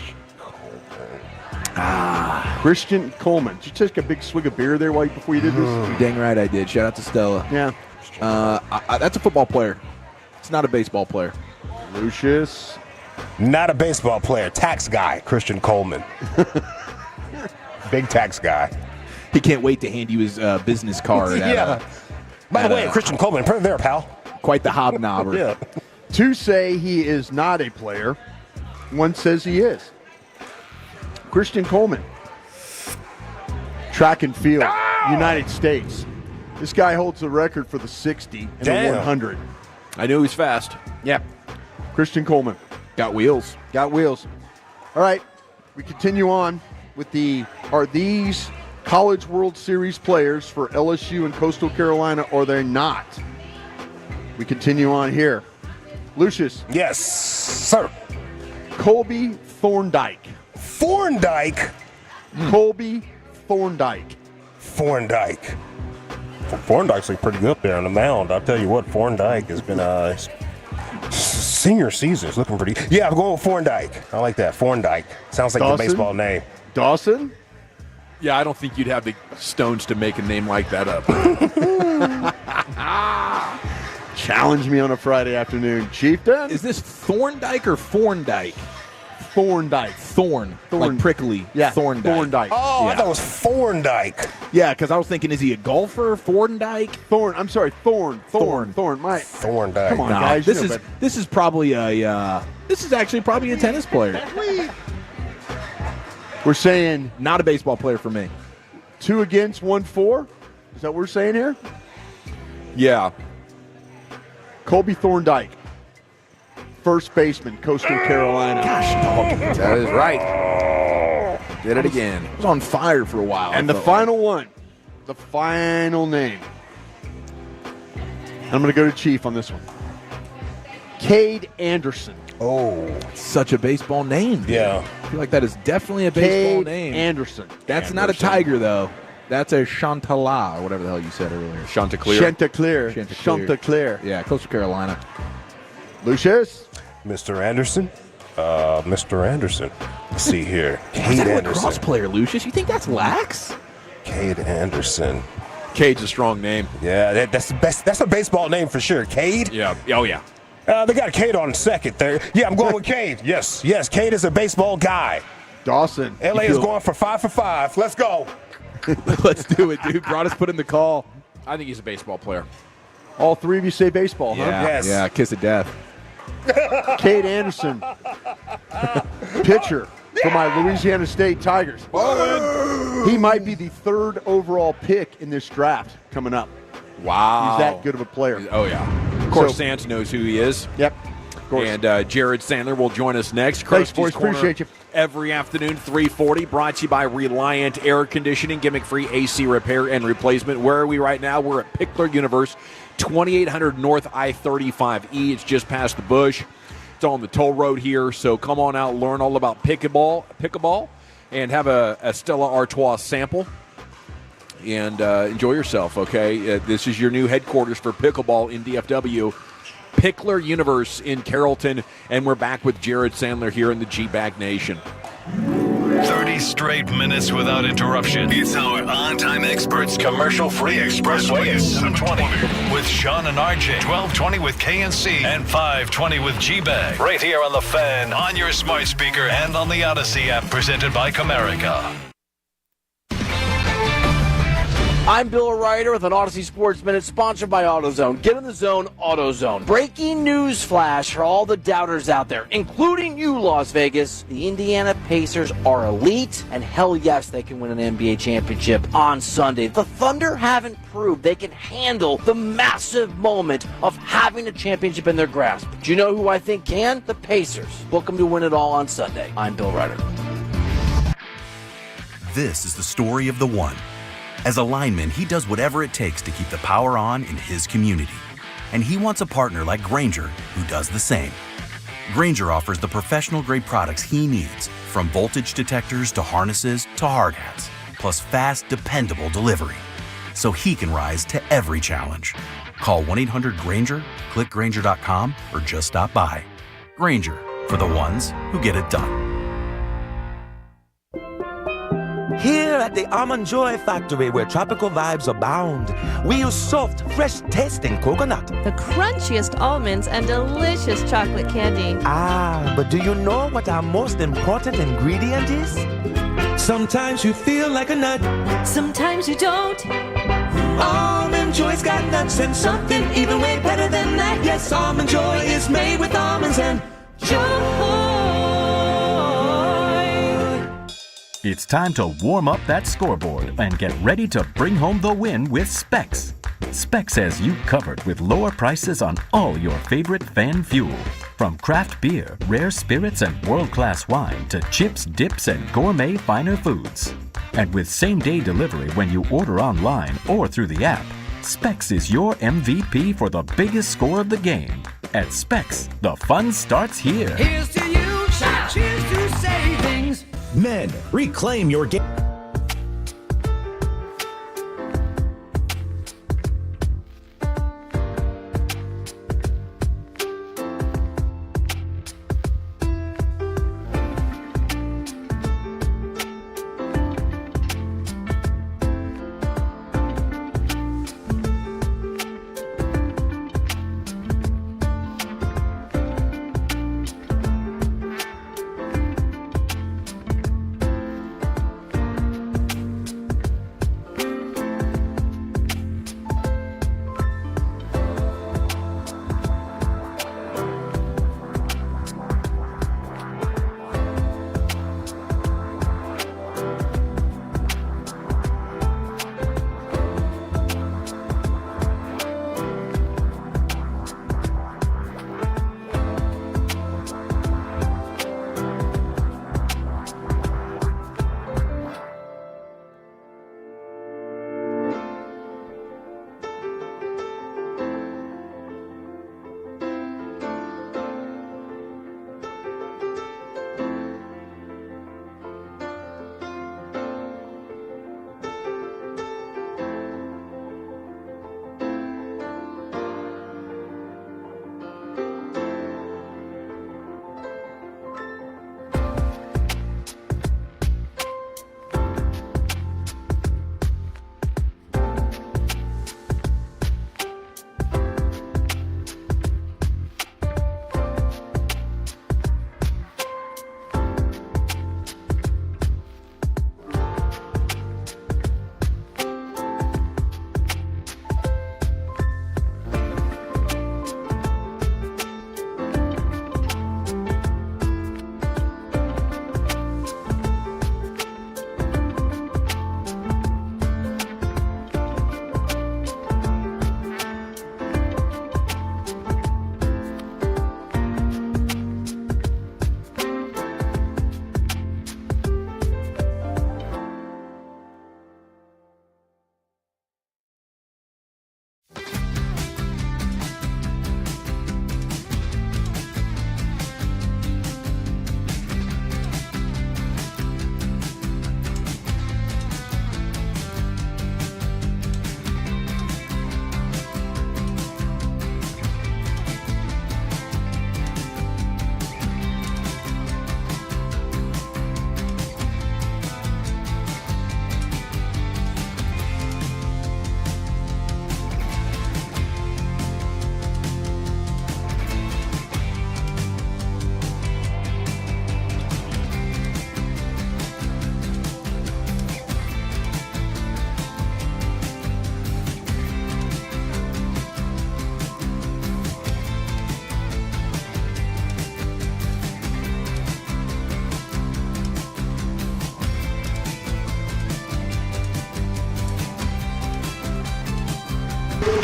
Christian Coleman. Did you take a big swig of beer there before you did this? You're dang right I did. Shout out to Stella. Yeah. That's a football player. It's not a baseball player. Lucius. Not a baseball player. Tax guy, Christian Coleman. Big tax guy. He can't wait to hand you his business card. Yeah. By the way, Christian Coleman, put it there, pal. Quite the hobnobber. Yeah. 2 say he is not a player. 1 says he is. Christian Coleman. Track and field, United States. This guy holds the record for the 60 and the 100. I knew he was fast. Yeah. Christian Coleman. Got wheels. Got wheels. All right. We continue on with are these College World Series players for LSU and Coastal Carolina, or they're not? We continue on here. Lucius. Yes, sir. Colby Thorndike. Thorndike? Colby Thorndike. Thorndike. Thorndike's like pretty good up there on the mound. I'll tell you what, Thorndike has been senior season is looking pretty. Yeah, I'm going with Thorndike. I like that. Thorndike. Sounds like the baseball name. Dawson? Yeah, I don't think you'd have the stones to make a name like that up. Challenge me on a Friday afternoon. Chieftain? Is this Thorndike or Thorndike? Thorndike. Thorn. Like prickly. Yeah, Thorndike. Thorndike. Oh, Yeah. I thought it was Thorndike. Yeah, because I was thinking, is he a golfer? Thorndike? Thorn. I'm sorry, Thorn. My. Thorndike. Come on, Nah, guys. This you know is better. this is probably this is actually probably a tennis player. We're saying Not a baseball player for me. 2 against, 1 for. Is that what we're saying here? Yeah. Colby Thorndike. First baseman, Coastal Carolina. Gosh, dog. That is right. Did it again. It was on fire for a while. And the final one, the final name. I'm going to go to Chief on this one. Cade Anderson. Oh. Such a baseball name. Dude. Yeah. I feel like that is definitely a baseball Cade name. Anderson. That's not a tiger, though. That's a Chantallah, or whatever the hell you said earlier. Chanticleer. Chanticleer. Yeah, Coastal Carolina. Lucius? Mr. Anderson. Mr. Anderson. Let's see here. Cade Is that a Anderson. lacrosse player, Lucius? You think that's lax? Cade Anderson. Cade's a strong name. Yeah, that's the best. That's a baseball name for sure. Cade. Yeah. Oh, yeah. They got Cade on second there. Yeah, I'm going with Cade. Yes. Cade is a baseball guy. Dawson. LA is going for 5 for 5. Let's go. Let's do it, dude. Broadus put in the call. I think he's a baseball player. All 3 of you say baseball, huh? Yeah, Yes. yeah, kiss of death. Cade Anderson. Pitcher for my Louisiana State Tigers. He might be the 3rd overall pick in this draft coming up. Wow. He's that good of a player. Oh, yeah. Of course, Sands knows who he is. Yep. Of course. And Jared Sandler will join us next. Thanks, Krusty's boys. Corner Appreciate you. Every afternoon, 3:40. Brought to you by Reliant Air Conditioning, gimmick-free AC repair and replacement. Where are we right now? We're at Pickler Universe, 2800 North I-35E. It's just past the Bush. It's on the toll road here, so come on out, learn all about pickleball, and have a Stella Artois sample. And enjoy yourself, okay? This is your new headquarters for pickleball in DFW. Pickler Universe in Carrollton, and we're back with Jared Sandler here in the G-Bag Nation. 30 straight minutes without interruption. It's our on-time experts commercial-free expressway at 720 with Sean and RJ, 1220 with KNC, and 520 with G-Bag. Right here on The Fan, on your smart speaker, and on the Odyssey app, presented by Comerica. I'm Bill Ryder with an Odyssey Sports Minute sponsored by AutoZone. Get in the zone, AutoZone. Breaking news flash for all the doubters out there, including you, Las Vegas. The Indiana Pacers are elite, and hell yes, they can win an NBA championship on Sunday. The Thunder haven't proved they can handle the massive moment of having a championship in their grasp. Do you know who I think can? The Pacers. Book them to win it all on Sunday. I'm Bill Ryder. This is the story of the one. As a lineman, he does whatever it takes to keep the power on in his community. And he wants a partner like Grainger who does the same. Grainger offers the professional-grade products he needs, from voltage detectors to harnesses to hard hats, plus fast, dependable delivery, so he can rise to every challenge. Call 1-800-GRAINGER, click Grainger.com, or just stop by. Grainger, for the ones who get it done. Here at the Almond Joy Factory, where tropical vibes abound, we use soft, fresh-tasting coconut. The crunchiest almonds and delicious chocolate candy. Ah, but do you know what our most important ingredient is? Sometimes you feel like a nut. Sometimes you don't. Almond Joy's got nuts and something even way better than that. Yes, Almond Joy is made with almonds and joy. It's time to warm up that scoreboard and get ready to bring home the win with Specs. Specs has you covered with lower prices on all your favorite fan fuel. From craft beer, rare spirits, and world-class wine to chips, dips, and gourmet finer foods. And with same-day delivery when you order online or through the app, Specs is your MVP for the biggest score of the game. At Specs, the fun starts here. Here's to you, cheers to savings. Men, reclaim your game.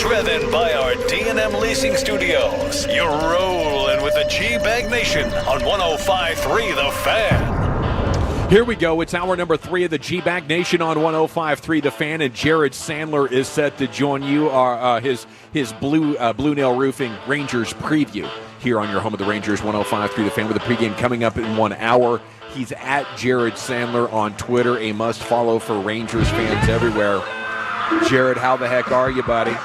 driven by our D&M Leasing Studios. You're rolling with the G-Bag Nation on 105.3 The Fan. Here we go. It's hour number 3 of the G-Bag Nation on 105.3 The Fan, and Jared Sandler is set to join you. His Blue Nail Roofing Rangers preview here on your home of the Rangers, 105.3 The Fan, with a pregame coming up in 1 hour. He's at Jared Sandler on Twitter, a must-follow for Rangers fans everywhere. Jared, how the heck are you, buddy?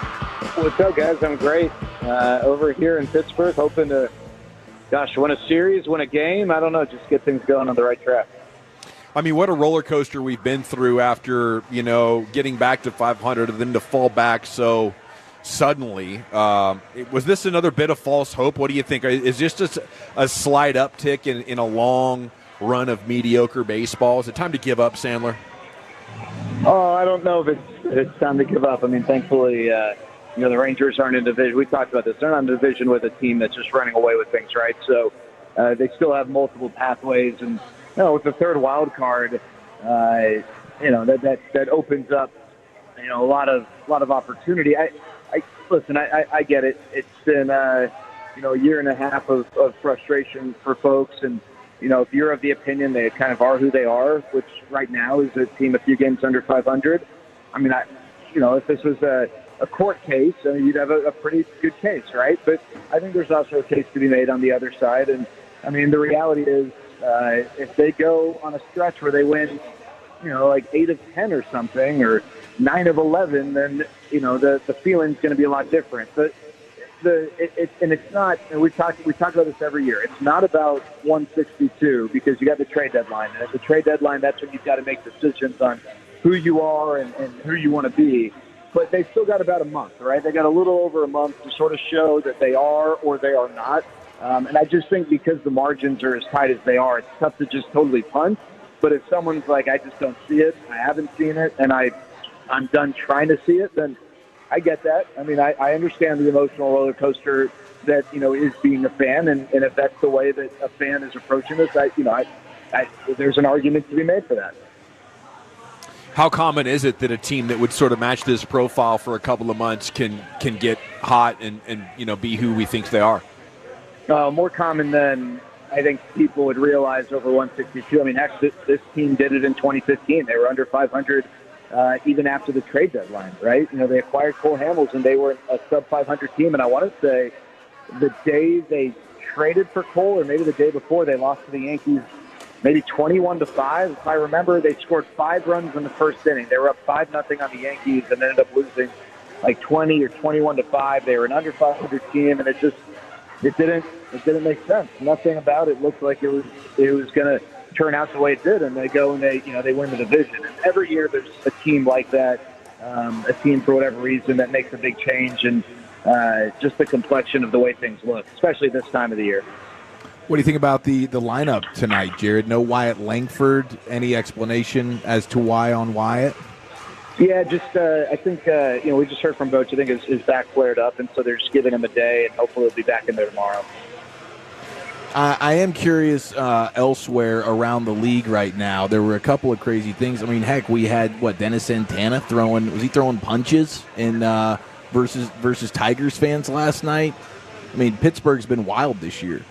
What's up, guys? I'm great. Over here in Pittsburgh, hoping to, win a series, win a game. I don't know, just get things going on the right track. I mean, what a roller coaster we've been through after, getting back to 500 and then to fall back so suddenly. Was this another bit of false hope? What do you think? Is this just a slight uptick in a long run of mediocre baseball? Is it time to give up, Sandler? Oh, I don't know if it's time to give up. I mean, thankfully, the Rangers aren't in division. We talked about this. They're not in division with a team that's just running away with things, right? So they still have multiple pathways, and with the third wild card, that opens up, a lot of opportunity. Listen. I get it. It's been a year and a half of frustration for folks, and if you're of the opinion they kind of are who they are, which right now is a team a few games under 500. I mean, if this was a court case, you'd have a pretty good case, right? But I think there's also a case to be made on the other side. And, I mean, the reality is if they go on a stretch where they win, like 8 of 10 or something, or 9 of 11, then, the feeling's going to be a lot different. But it's not, and we talk about this every year. It's not about 162 because you got the trade deadline. And at the trade deadline, that's when you've got to make decisions on who you are and who you want to be. But they've still got about a month, right? They got a little over a month to sort of show that they are or they are not. And I just think because the margins are as tight as they are, it's tough to just totally punt. But if someone's like, I just don't see it, I haven't seen it, and I'm done trying to see it, then I get that. I mean, I understand the emotional roller coaster that, is being a fan. And if that's the way that a fan is approaching this, there's an argument to be made for that. How common is it that a team that would sort of match this profile for a couple of months can get hot and be who we think they are? More common than I think people would realize over 162. I mean, heck, this team did it in 2015. They were under 500 even after the trade deadline, right? They acquired Cole Hamels, and they were a sub-500 team. And I want to say the day they traded for Cole, or maybe the day before, they lost to the Yankees maybe 21-5. If I remember, they scored 5 runs in the first inning. They were up 5-0 on the Yankees and ended up losing like 20 or 21-5. They were an under 500 team, and it didn't make sense. Nothing about it looked like it was going to turn out the way it did, and they go and they win the division. And every year there's a team like that, a team for whatever reason that makes a big change, and just the complexion of the way things look, especially this time of the year. What do you think about the lineup tonight, Jared? No Wyatt Langford. Any explanation as to why on Wyatt? Yeah, just I think we just heard from Boach. I think his back flared up, and so they're just giving him a day, and hopefully he'll be back in there tomorrow. I am curious elsewhere around the league right now. There were a couple of crazy things. I mean, heck, we had Dennis Santana throwing punches in versus Tigers fans last night. I mean, Pittsburgh's been wild this year.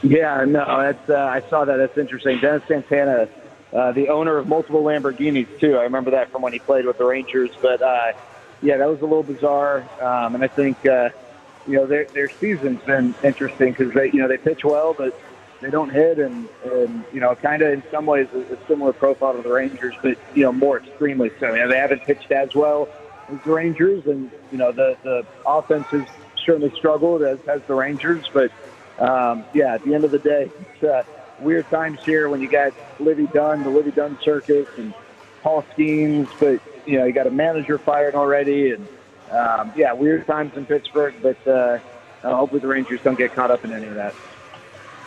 Yeah, no, that's I saw that. That's interesting. Dennis Santana, the owner of multiple Lamborghinis too. I remember that from when he played with the Rangers. But yeah, that was a little bizarre. And I think their season's been interesting because they pitch well, but they don't hit, and kind of in some ways a similar profile to the Rangers, but more extremely so. They haven't pitched as well as the Rangers, and the offense has certainly struggled as has the Rangers, but. Yeah, at the end of the day, it's weird times here when you got the Livy Dunn circus, and Paul Skeens, but you got a manager fired already, and weird times in Pittsburgh. But hopefully the Rangers don't get caught up in any of that.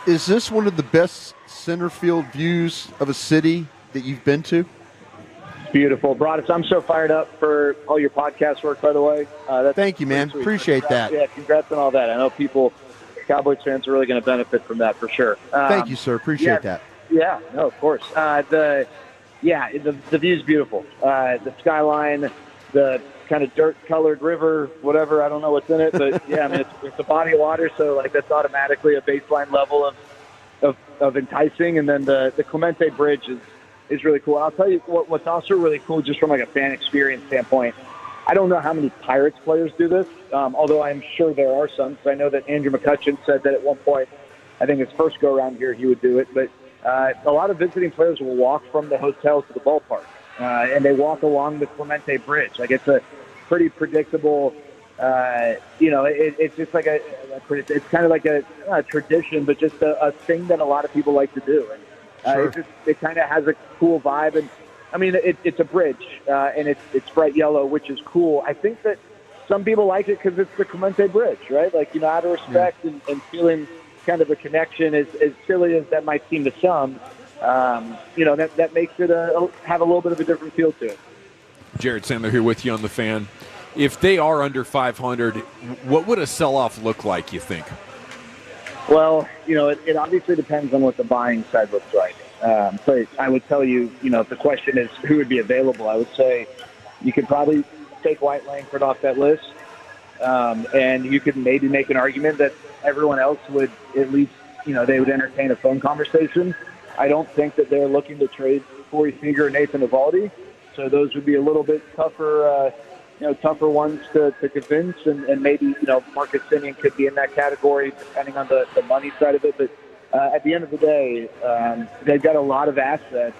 Is this one of the best center field views of a city that you've been to? It's beautiful, Broadus. I'm so fired up for all your podcast work, by the way. Thank you, man. Appreciate that. Yeah, congrats on all that. I know Cowboys fans are really going to benefit from that for sure. Thank you, sir. Appreciate that. Yeah, no, of course. The view's beautiful. The skyline, the kind of dirt-colored river, whatever. I don't know what's in it, but yeah, I mean, it's a body of water, so like that's automatically a baseline level of enticing. And then the Clemente Bridge is really cool. And I'll tell you what's also really cool, just from like a fan experience standpoint. I don't know how many Pirates players do this, although I'm sure there are some. Because I know that Andrew McCutchen said that at one point, I think his first go around here, he would do it. But a lot of visiting players will walk from the hotel to the ballpark. And they walk along the Clemente Bridge. Like, it's a pretty predictable, it's just like it's kind of like a tradition, but just a thing that a lot of people like to do. And it kind of has a cool vibe. And I mean, it's a bridge, and it's bright yellow, which is cool. I think that some people like it because it's the Clemente Bridge, right? Like, out of respect and feeling kind of a connection, as silly as that might seem to some. That makes it have a little bit of a different feel to it. Jared Sandler here with you on The Fan. If they are under 500, what would a sell-off look like, you think? Well, it obviously depends on what the buying side looks like. So I would tell you, if the question is who would be available, I would say you could probably take White Langford off that list, and you could maybe make an argument that everyone else would at least, they would entertain a phone conversation. I don't think that they're looking to trade Corey Seager or Nathan Eovaldi, so those would be a little bit tougher ones to convince, and maybe, Marcus Semien could be in that category depending on the money side of it. But at the end of the day, they've got a lot of assets,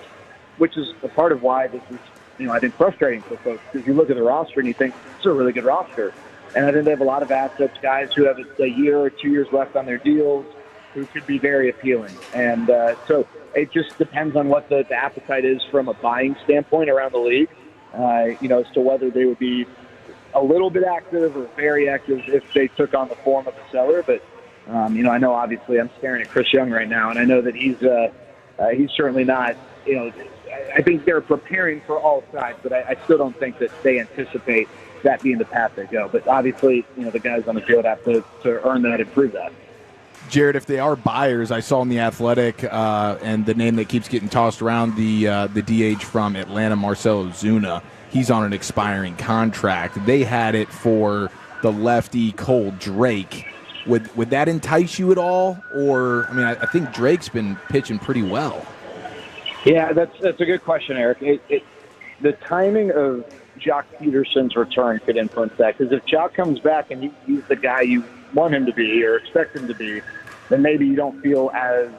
which is a part of why this is, I think, frustrating for folks, because you look at the roster and you think it's a really good roster. And I think they have a lot of assets, guys who have a year or 2 years left on their deals, who could be very appealing. And so it just depends on what the appetite is from a buying standpoint around the league, as to whether they would be a little bit active or very active if they took on the form of a seller. But, I know obviously I'm staring at Chris Young right now, and I know that he's certainly not, I think they're preparing for all sides, but I still don't think that they anticipate that being the path they go. But obviously, the guys on the field have to earn that and prove that. Jared, if they are buyers, I saw in The Athletic, and the name that keeps getting tossed around, the DH from Atlanta, Marcell Ozuna, he's on an expiring contract. They had it for the lefty Cole Drake. Would that entice you at all? Or, I think Drake's been pitching pretty well. Yeah, that's a good question, Eric. The timing of Jock Peterson's return could influence that, because if Jock comes back and he's the guy you want him to be or expect him to be, then maybe you don't feel as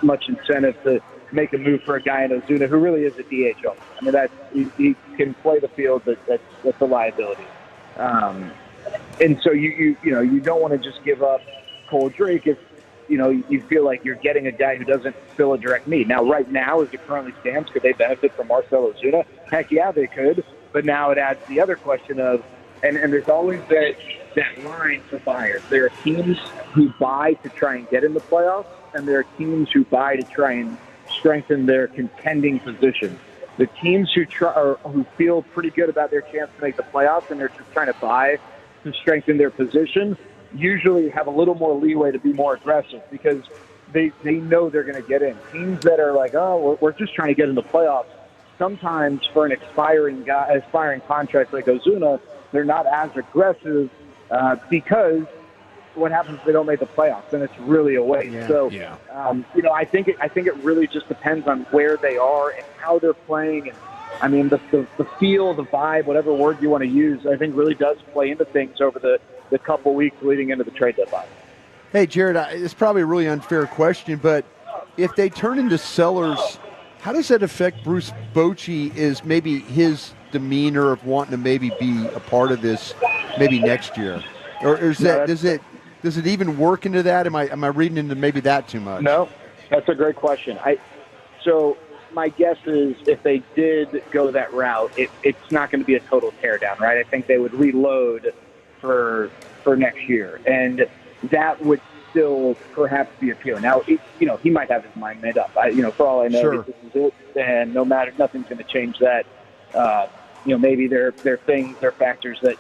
much incentive to make a move for a guy in Ozuna who really is a DH only. He can play the field, but that's a liability. And so you don't want to just give up Cole Drake if you feel like you're getting a guy who doesn't fill a direct need. Now, right now, as it currently stands, could they benefit from Marcell Ozuna? Heck yeah, they could. But now it adds the other question of, and there's always that line for buyers. There are teams who buy to try and get in the playoffs, and there are teams who buy to try and strengthen their contending position. The teams who feel pretty good about their chance to make the playoffs and they're just trying to buy to strengthen their position usually have a little more leeway to be more aggressive, because they know they're going to get in. Teams that are like, we're just trying to get in the playoffs, sometimes for an expiring contract like Ozuna, they're not as aggressive because what happens if they don't make the playoffs? Then it's really a waste. I think it really just depends on where they are and how they're playing. And the feel, the vibe, whatever word you want to use, I think really does play into things over the couple weeks leading into the trade deadline. Hey, Jared, it's probably a really unfair question, but if they turn into sellers, how does that affect Bruce Bochy? Is maybe his demeanor of wanting to maybe be a part of this maybe next year? Or is does it even work into that? Am I reading into maybe that too much? No, that's a great question. So my guess is if they did go that route, it's not going to be a total teardown, right? I think they would reload for next year, and that would still perhaps be appealing. Now, he might have his mind made up. For all I know, this is it, and nothing's going to change that. Maybe there are things, there are factors that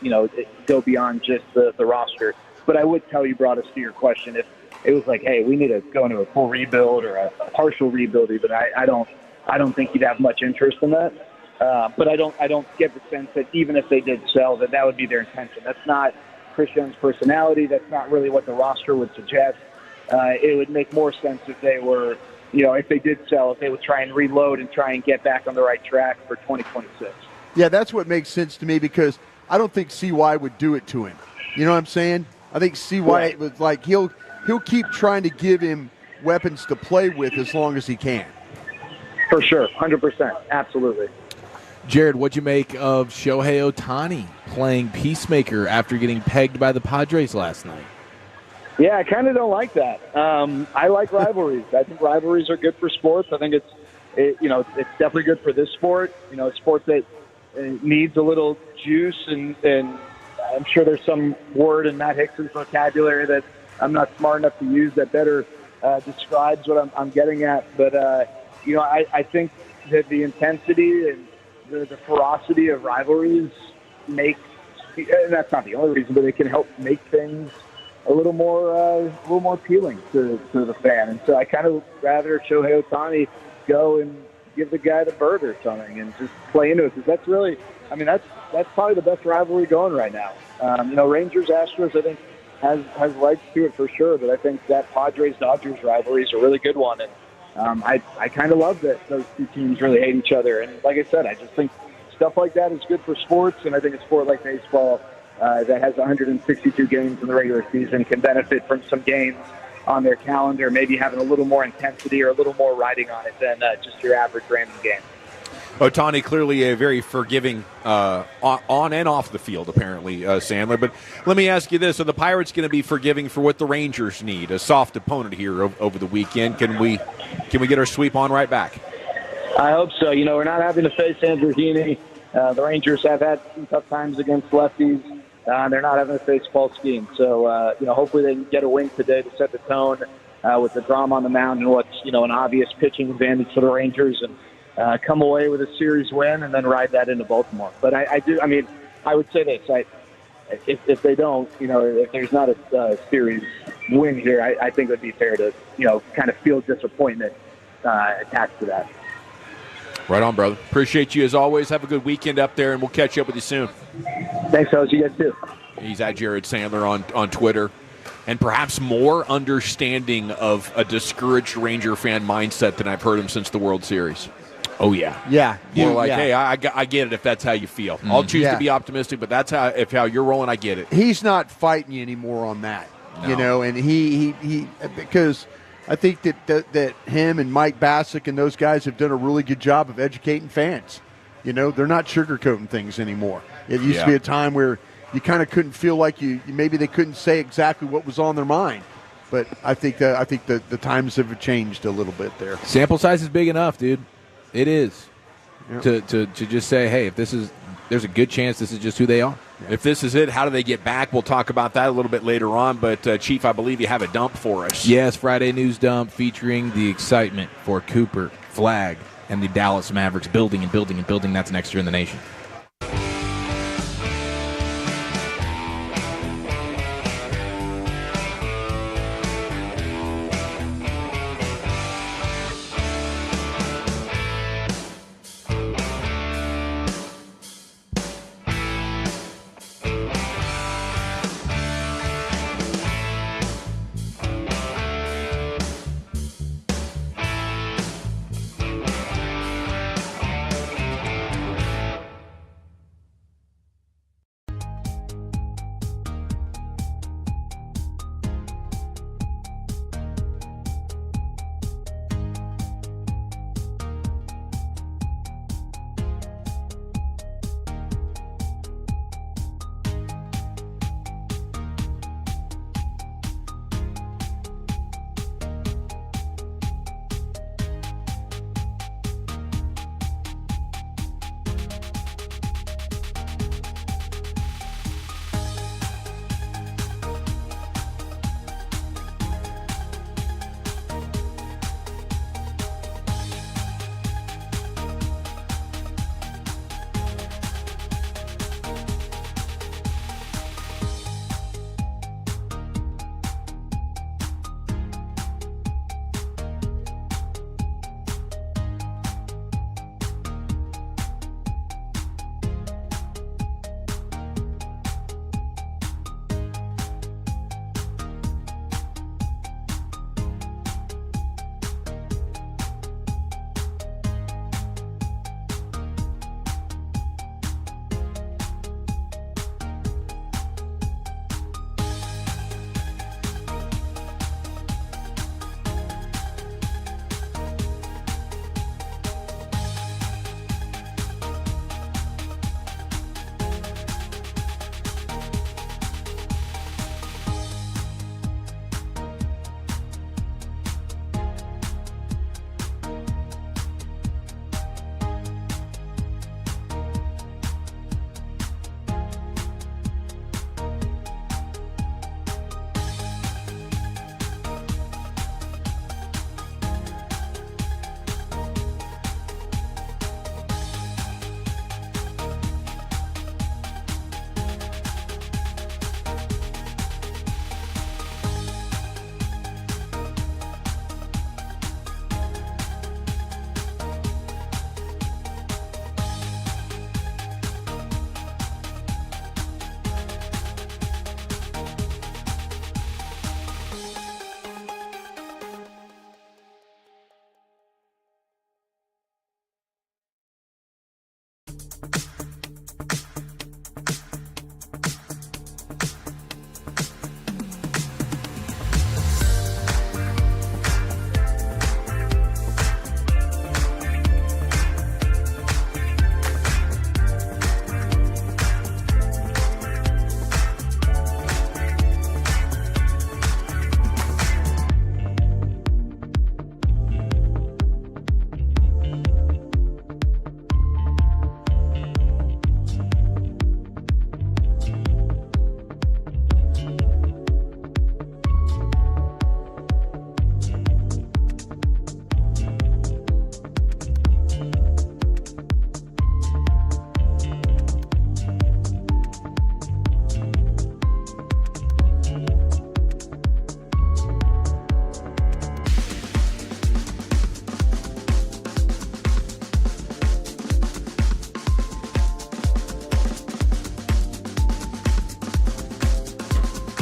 go beyond just the roster. But I would tell you, brought us to your question, if it was like, hey, we need to go into a full rebuild or a partial rebuild, even I don't think you'd have much interest in that. But I don't get the sense that even if they did sell, that would be their intention. That's not Christian's personality. That's not really what the roster would suggest. It would make more sense if they were, if they did sell, if they would try and reload and try and get back on the right track for 2026. Yeah, that's what makes sense to me because I don't think CY would do it to him. You know what I'm saying? I think CY was like he'll keep trying to give him weapons to play with as long as he can. For sure, 100%, absolutely. Jared, what'd you make of Shohei Ohtani playing peacemaker after getting pegged by the Padres last night? Yeah, I kind of don't like that. I like rivalries. I think rivalries are good for sports. I think it's definitely good for this sport. A sport that needs a little juice, and I'm sure there's some word in Matt Hicks's vocabulary that I'm not smart enough to use that better describes what I'm getting at. But I think that the intensity and the ferocity of rivalries and that's not the only reason, but it can help make things a little more appealing to the fan. And so I kind of rather Shohei Ohtani go and give the guy the bird or something and just play into it, because that's really, that's probably the best rivalry going right now. Rangers Astros, I think, has legs to it for sure, but I think that Padres Dodgers rivalry is a really good one, and I kind of love that those two teams really hate each other. And like I said, I just think stuff like that is good for sports, and I think a sport like baseball that has 162 games in the regular season can benefit from some games on their calendar, maybe having a little more intensity or a little more riding on it than just your average random game. Ohtani clearly a very forgiving on and off the field, apparently, Sandler. But let me ask you this. Are the Pirates going to be forgiving for what the Rangers need, a soft opponent here over the weekend? Can we get our sweep on right back? I hope so. We're not having to face Andrew Heaney. The Rangers have had some tough times against lefties. They're not having to face Paul Skeens. So, hopefully they can get a win today to set the tone with the drama on the mound and what's, an obvious pitching advantage for the Rangers, and come away with a series win and then ride that into Baltimore. But I would say this. If they don't, if there's not a series win here, I think it would be fair to, kind of feel disappointment attached to that. Right on, brother. Appreciate you as always. Have a good weekend up there, and we'll catch up with you soon. Thanks, fellas. You guys too. He's at Jared Sandler on Twitter. And perhaps more understanding of a discouraged Ranger fan mindset than I've heard him since the World Series. Oh, yeah. Yeah. More like, hey, I get it if that's how you feel. I'll choose to be optimistic, but that's how you're rolling, I get it. He's not fighting you anymore on that, and he because I think that him and Mike Bassick and those guys have done a really good job of educating fans. They're not sugarcoating things anymore. It used to be a time where you kind of couldn't feel like maybe they couldn't say exactly what was on their mind. But I think the times have changed a little bit there. Sample size is big enough, dude. It is. To just say, hey, there's a good chance this is just who they are. Yeah. If this is it, how do they get back? We'll talk about that a little bit later on. But, Chief, I believe you have a dump for us. Yes, Friday News Dump featuring the excitement for Cooper, Flag, and the Dallas Mavericks building and building and building. That's next year in the nation.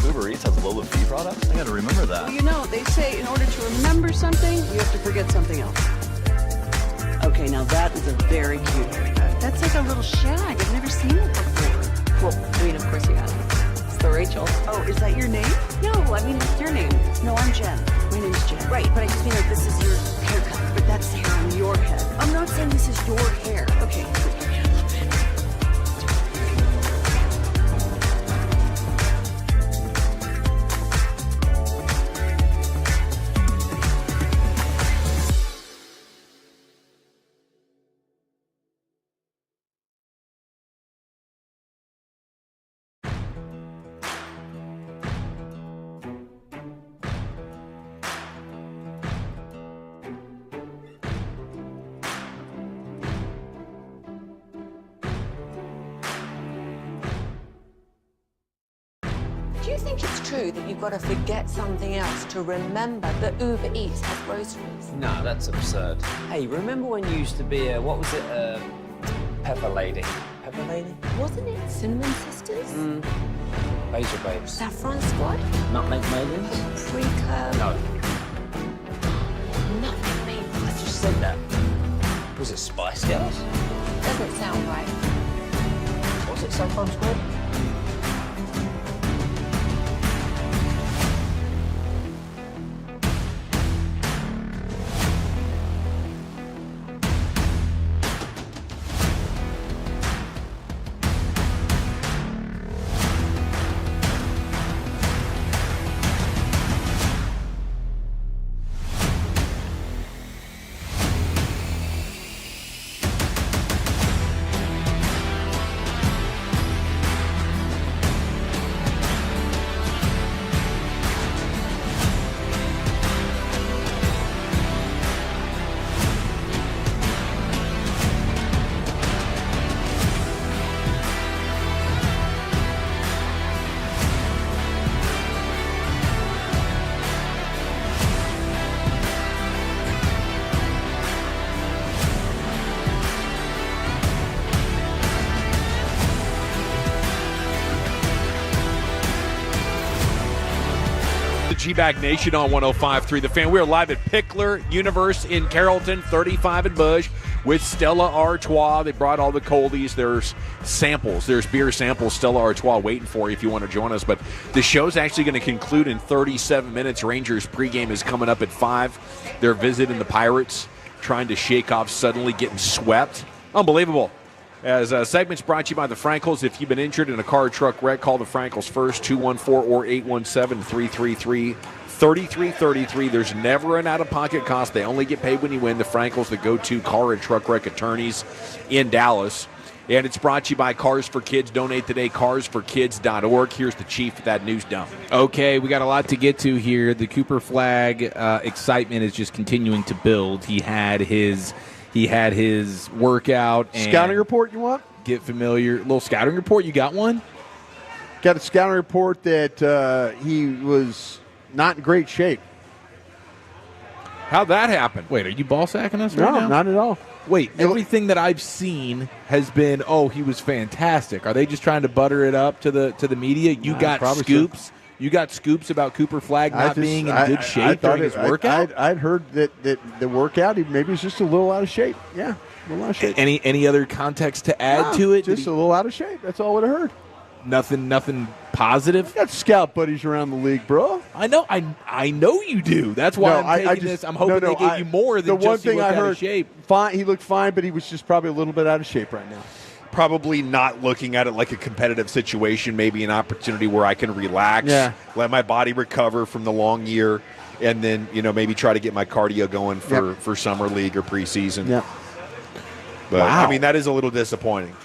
Uber Eats has low fee products? I gotta remember that. Well, you know, they say in order to remember something, you have to forget something else. Okay, now that is a very cute haircut. That's like a little shag. I've never seen it before. Well, I mean, of course you have. It's the Rachel. Oh, is that your name? No, I mean, what's your name? No, I'm Jen. My name's Jen. Right, but I just mean like this is your haircut. But that's hair on your head. I'm not saying this is your hair. Okay. Do you think it's true that you've got to forget something else to remember that Uber Eats has groceries? No, that's absurd. Hey, remember when you used to be a, what was it, Pepper Lady? Pepper Lady? Wasn't it Cinnamon Sisters? Basil Babes. Saffron Squad? Nutmeg Maidens? Pre-curve? No. Nutmeg Maidens? I just said that. Was it Spice Girls? Doesn't sound right. Was it Saffron Squad? G-Bag Nation on 105.3 The Fan. We are live at Pickler Universe in Carrollton, 35 and Bush, with Stella Artois. They brought all the coldies. There's samples. There's beer samples, Stella Artois, waiting for you if you want to join us. But the show's actually going to conclude in 37 minutes. Rangers pregame is coming up at 5. They're visiting the Pirates, trying to shake off suddenly getting swept. Unbelievable. As segments brought to you by the Frankels. If you've been injured in a car or truck wreck, call the Frankels first, 214 or 817-333-3333. There's never an out-of-pocket cost. They only get paid when you win. The Frankels, the go-to car and truck wreck attorneys in Dallas. And it's brought to you by Cars for Kids. Donate today, carsforkids.org. Here's the chief with that news dump. Okay, we got a lot to get to here. The Cooper Flag excitement is just continuing to build. He had his workout. And Scouting report you want? Get familiar. Little scouting report. You got one? Got a scouting report that he was not in great shape. How'd that happen? Wait, are you ball sacking us right now? No, not at all. Wait, everything that I've seen has been, he was fantastic. Are they just trying to butter it up to the media? You got scoops? So. You got scoops about Cooper Flag not being in good shape during his workout? I'd heard that the workout, maybe he's just a little out of shape. Yeah, a little out of shape. Any other context to add to it? Just a little out of shape. That's all I would have heard. Nothing positive. Got scout buddies around the league, bro. I know. I know you do. That's why I'm taking this. I'm hoping they give you more than the one just he thing looked I out heard. of shape. Fine, he looked fine, but he was just probably a little bit out of shape right now. Probably not looking at it like a competitive situation, maybe an opportunity where I can relax, let my body recover from the long year, and then maybe try to get my cardio going for summer league or preseason. Yeah. But Wow. I mean, that is a little disappointing.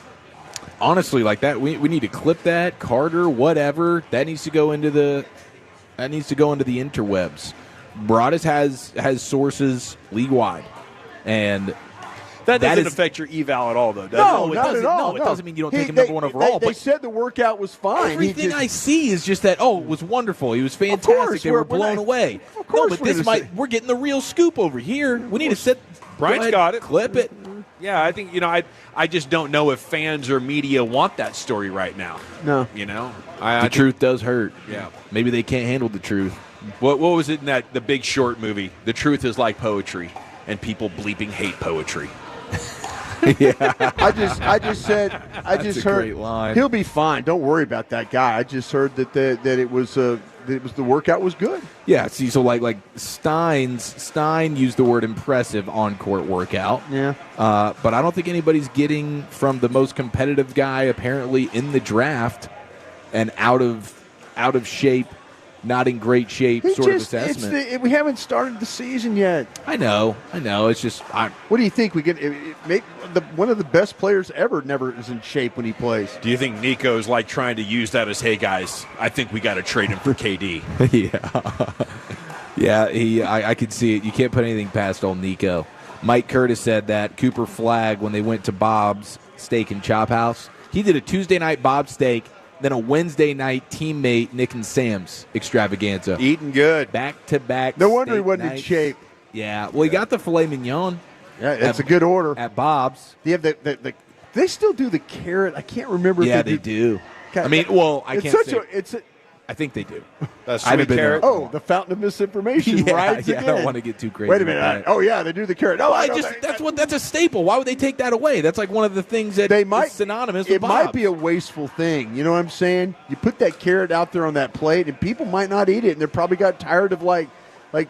Honestly, like that, we need to clip that. Carter, whatever that needs to go into the interwebs. Broadus has sources league wide, and that doesn't affect your eval at all, though. Does No, it? not at all. No, it doesn't mean you don't take him number one overall. They But said the workout was fine. everything I see is just that. Oh, it was wonderful. He was fantastic. course, They were we're blown not- away. Of course, We're getting the real scoop over here. We need to sit. Brian's go got ahead, it. Clip it. Yeah, I think I just don't know if fans or media want that story right now. No, The truth does hurt. Yeah, maybe they can't handle the truth. What was it in the Big Short movie? The truth is like poetry, and people bleeping hate poetry. I just said I That's just a heard great line. he'll be fine. Don't worry about that guy. I just heard that it was the workout was good. Yeah, see, so like Stein used the word impressive on court workout. Yeah. But I don't think anybody's getting from the most competitive guy apparently in the draft and out of shape, not in great shape sort of assessment. We haven't started the season yet. I know. It's just what do you think? We get one of the best players ever never is in shape when he plays. Do you think Nico's like trying to use that as, hey guys, I think we got to trade him for KD? I could see it. You can't put anything past old Nico. Mike Curtis said that Cooper Flagg, when they went to Bob's Steak and Chop House, he did a Tuesday night Bob's Steak, then a Wednesday night teammate Nick and Sam's extravaganza. Eating good. Back to back. No wonder he wasn't in shape. Yeah. Well, he got the filet mignon. Yeah, it's a good order at Bob's. Do you have the they still do the carrot? I can't remember. Yeah, if they do. I mean, well, I can't say. I think they do. That's I haven't sweet been there. carrot. Oh, the fountain of misinformation. Yeah, rides yeah, I again. don't want to get too crazy. Wait a minute. with that. Oh yeah, they do the carrot. No, That's a staple. Why would they take that away? That's like one of the things that they might is synonymous with It might Bob's. be a wasteful thing. You know what I'm saying? You put that carrot out there on that plate, and people might not eat it, and they probably got tired of like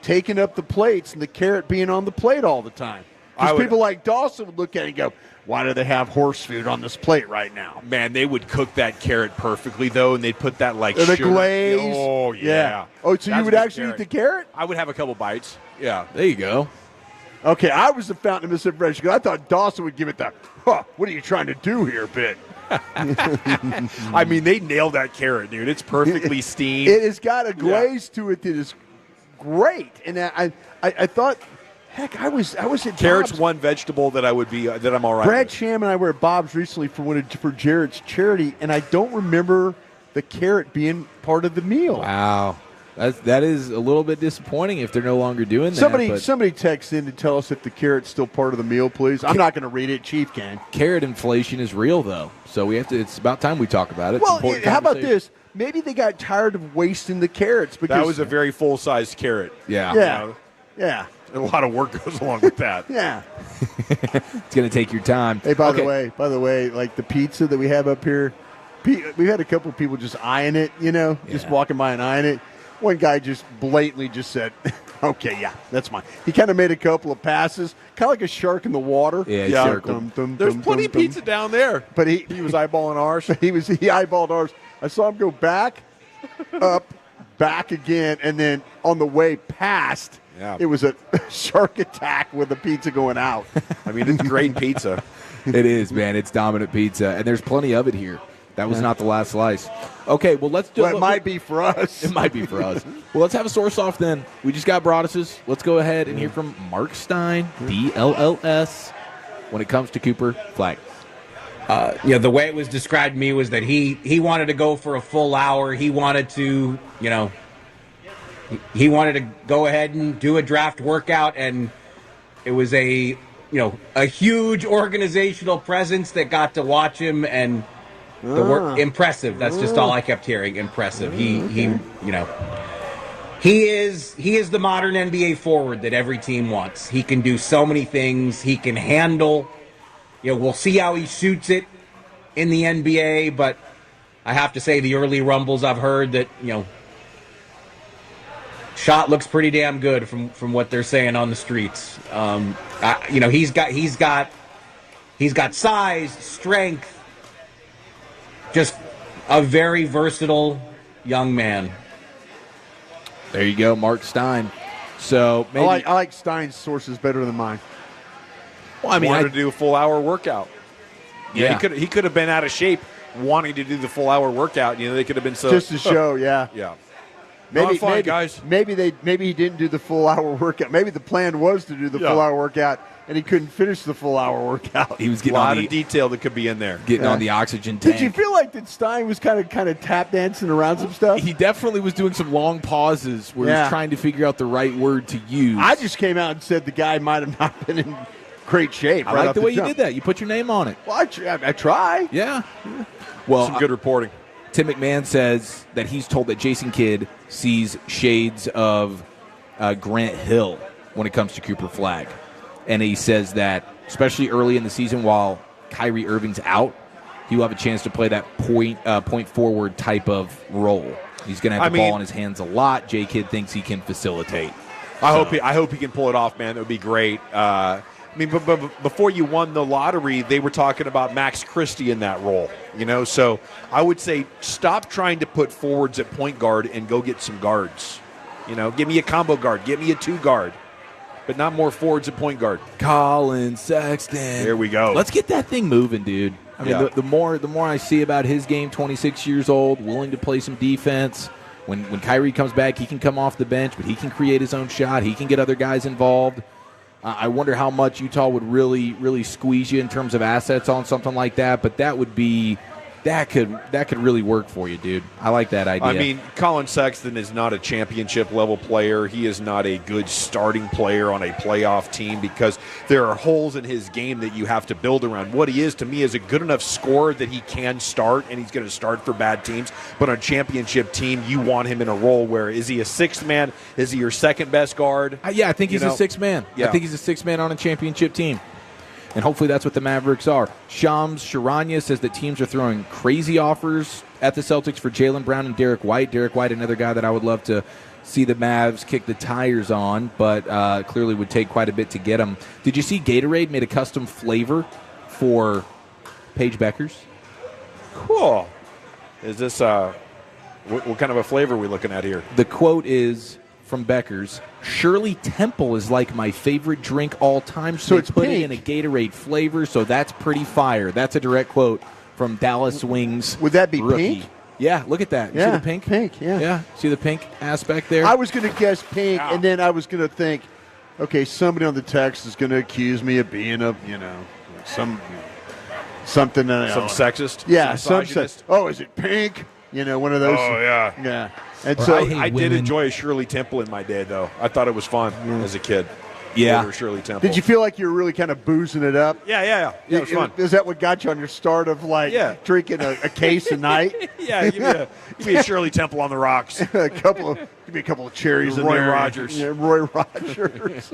taking up the plates and the carrot being on the plate all the time. Because people like Dawson would look at it and go, "Why do they have horse food on this plate right now?" Man, they would cook that carrot perfectly, though, and they'd put that like The sugar. glaze. Oh, yeah. Oh, so you That's would good actually eat the carrot? I would have a couple bites. Yeah. There you go. Okay, I was the fountain of misinformation because I thought Dawson would give it the, what are you trying to do here, bit? I mean, they nailed that carrot, dude. It's perfectly steamed. It has got a glaze to it that is great. And I thought, heck, I was at Carrot's Bob's. one vegetable that I would be that I'm all right Brad with. Sham and I were at Bob's recently for Jared's charity, and I don't remember the carrot being part of the meal. Wow. That is a little bit disappointing if they're no longer doing that. Somebody text in to tell us if the carrot's still part of the meal, please. I'm not going to read it. Chief can. Carrot inflation is real, though, so we have to. It's about time we talk about it. It's Well, important how about conversation. this? Maybe they got tired of wasting the carrots because That was a very full-sized carrot. Yeah. Yeah. Yeah. A lot of work goes along with that. Yeah. It's going to take your time. Hey, by Okay. the way, like the pizza that we have up here, we've had a couple of people just eyeing it, just walking by and eyeing it. One guy just blatantly just said, okay, yeah, that's mine. He kind of made a couple of passes, kind of like a shark in the water. Yeah, Yeah. circle. There's plenty of pizza down there. But he was eyeballing ours. he eyeballed ours. I saw him go back, up, back again, and then on the way past, it was a shark attack with the pizza going out. I mean, it's great pizza. It is, man. It's dominant pizza, and there's plenty of it here. That was not the last slice. Okay, well, let's do Well, it might be for us. It might be for us. Well, let's have a source off then. We just got Broadus's. Let's go ahead and hear from Mark Stein, DLLS, when it comes to Cooper Flagg. The way it was described to me was that he wanted to go for a full hour. He wanted to, he wanted to go ahead and do a draft workout, and it was a huge organizational presence that got to watch him, and the work impressive. That's just all I kept hearing. Impressive. He is the modern NBA forward that every team wants. He can do so many things. He can handle. We'll see how he shoots it in the NBA, but I have to say the early rumbles I've heard that, shot looks pretty damn good from what they're saying on the streets. He's got size, strength, just a very versatile young man. There you go, Mark Stein. So maybe I like Stein's sources better than mine. Well, I mean, wanted to do a full hour workout. Yeah, he could have been out of shape, wanting to do the full hour workout. They could have been so just to show, yeah. Maybe, fine, guys. Maybe he didn't do the full hour workout. Maybe the plan was to do the full hour workout, and he couldn't finish the full hour workout. He was getting a lot of detail that could be in there. Getting on the oxygen tank. Did you feel like that Stein was kind of tap dancing around some stuff? He definitely was doing some long pauses where he was trying to figure out the right word to use. I just came out and said the guy might have not been in great shape. I like the way you did that. You put your name on it. Well, I try. Yeah. Well, some good reporting. Tim McMahon says that he's told that Jason Kidd sees shades of Grant Hill when it comes to Cooper Flagg. And he says that, especially early in the season while Kyrie Irving's out, he will have a chance to play that point forward type of role. He's going to have the ball in his hands a lot. J. Kidd thinks he can facilitate. I hope he can pull it off, man. That would be great. But before you won the lottery, they were talking about Max Christie in that role. So I would say stop trying to put forwards at point guard and go get some guards. Give me a combo guard, give me a 2-guard, but not more forwards at point guard. Colin Sexton. There we go. Let's get that thing moving, dude. I mean, the more I see about his game, 26 years old, willing to play some defense. When Kyrie comes back, he can come off the bench, but he can create his own shot. He can get other guys involved. I wonder how much Utah would really, really squeeze you in terms of assets on something like that. But that could really work for you, dude. I like that idea. I mean, Colin Sexton is not a championship level player. He is not a good starting player on a playoff team because there are holes in his game that you have to build around. What he is to me is a good enough scorer that he can start, and he's going to start for bad teams. But on a championship team, you want him in a role where is he a sixth man? Is he your second best guard? I think he's a sixth man. Yeah. I think he's a sixth man on a championship team. And hopefully that's what the Mavericks are. Shams Charania says that teams are throwing crazy offers at the Celtics for Jaylen Brown and Derek White. Derek White, another guy that I would love to see the Mavs kick the tires on, but clearly would take quite a bit to get him. Did you see Gatorade made a custom flavor for Paige Beckers? Cool. Is this what kind of a flavor are we looking at here? The quote is from Beckers, Shirley Temple is like my favorite drink all time, so it's put it in a Gatorade flavor, so that's pretty fire. That's a direct quote from Dallas Wings. Would that be rookie. pink? Yeah, look at that. You see the pink? Pink, yeah. Yeah, see the pink aspect there? I was going to guess pink, and then I was going to think, okay, somebody on the text is going to accuse me of being something. Some sexist? Yeah, some sexist. Oh, is it pink? One of those. Oh, yeah. Yeah. And so I did enjoy a Shirley Temple in my day, though. I thought it was fun as a kid. Yeah. Order Shirley Temple. Did you feel like you were really kind of boozing it up? Yeah. It was fun. Is that what got you on your start of drinking a case a night? Yeah, give me a Shirley Temple on the rocks. Give me a couple of cherries in Roy there. Rogers. Yeah, Roy Rogers.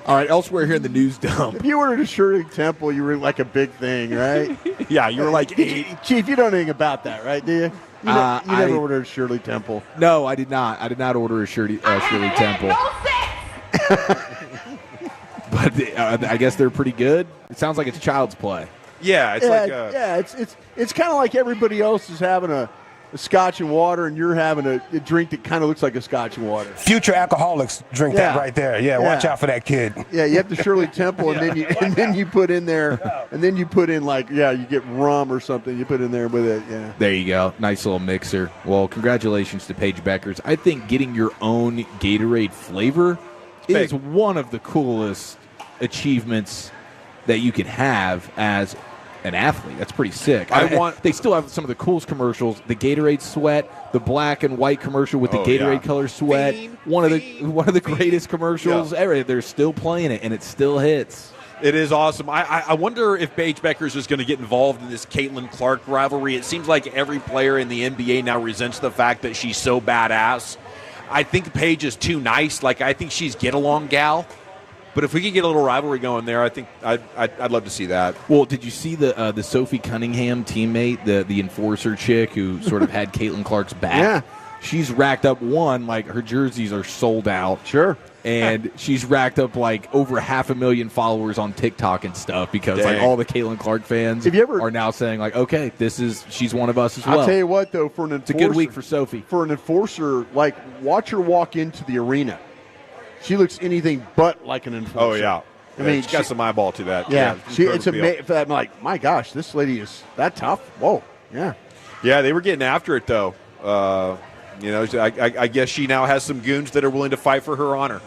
All right, elsewhere here in the news dump. If you ordered a Shirley Temple, you were like a big thing, right? Yeah, you were like 8. Chief, you don't know anything about that, right, do you? You never ordered a Shirley Temple. No, I did not. I did not order a Shirley Temple. But I guess they're pretty good. It sounds like it's child's play. Yeah, it's kind of like everybody else is having a Scotch and water, and you're having a drink that kind of looks like a Scotch and water. Future alcoholics drink that right there. Yeah, watch out for that kid. Yeah, you have the Shirley Temple, and then you put in there, and then you put in you get rum or something. You put in there with it. Yeah. There you go. Nice little mixer. Well, congratulations to Paige Beckers. I think getting your own Gatorade flavor is one of the coolest achievements that you can have as an athlete. That's pretty sick. They still have some of the coolest commercials. The Gatorade sweat, the black and white commercial with the Gatorade color sweat. One of the greatest commercials ever. They're still playing it, and it still hits. It is awesome. I wonder if Paige Beckers is going to get involved in this Caitlin Clark rivalry. It seems like every player in the NBA now resents the fact that she's so badass. I think Paige is too nice. I think she's get-along gal. But if we could get a little rivalry going there, I think I'd love to see that. Well, did you see the Sophie Cunningham teammate, the enforcer chick who sort of had Caitlin Clark's back? Yeah. She's racked up her jerseys are sold out. Sure. And she's racked up like over 500,000 followers on TikTok and stuff because like Dang. all the Caitlin Clark fans are now saying like, okay, she's one of us as well. I'll tell you what though, for an enforcer, it's a good week for Sophie. For an enforcer, like watch her walk into the arena. She looks anything but like an enforcer. Oh yeah. I mean, she's got some eyeball to that. Yeah, it's I'm like, my gosh, this lady is that tough. Whoa, yeah. Yeah, they were getting after it though. I guess she now has some goons that are willing to fight for her honor,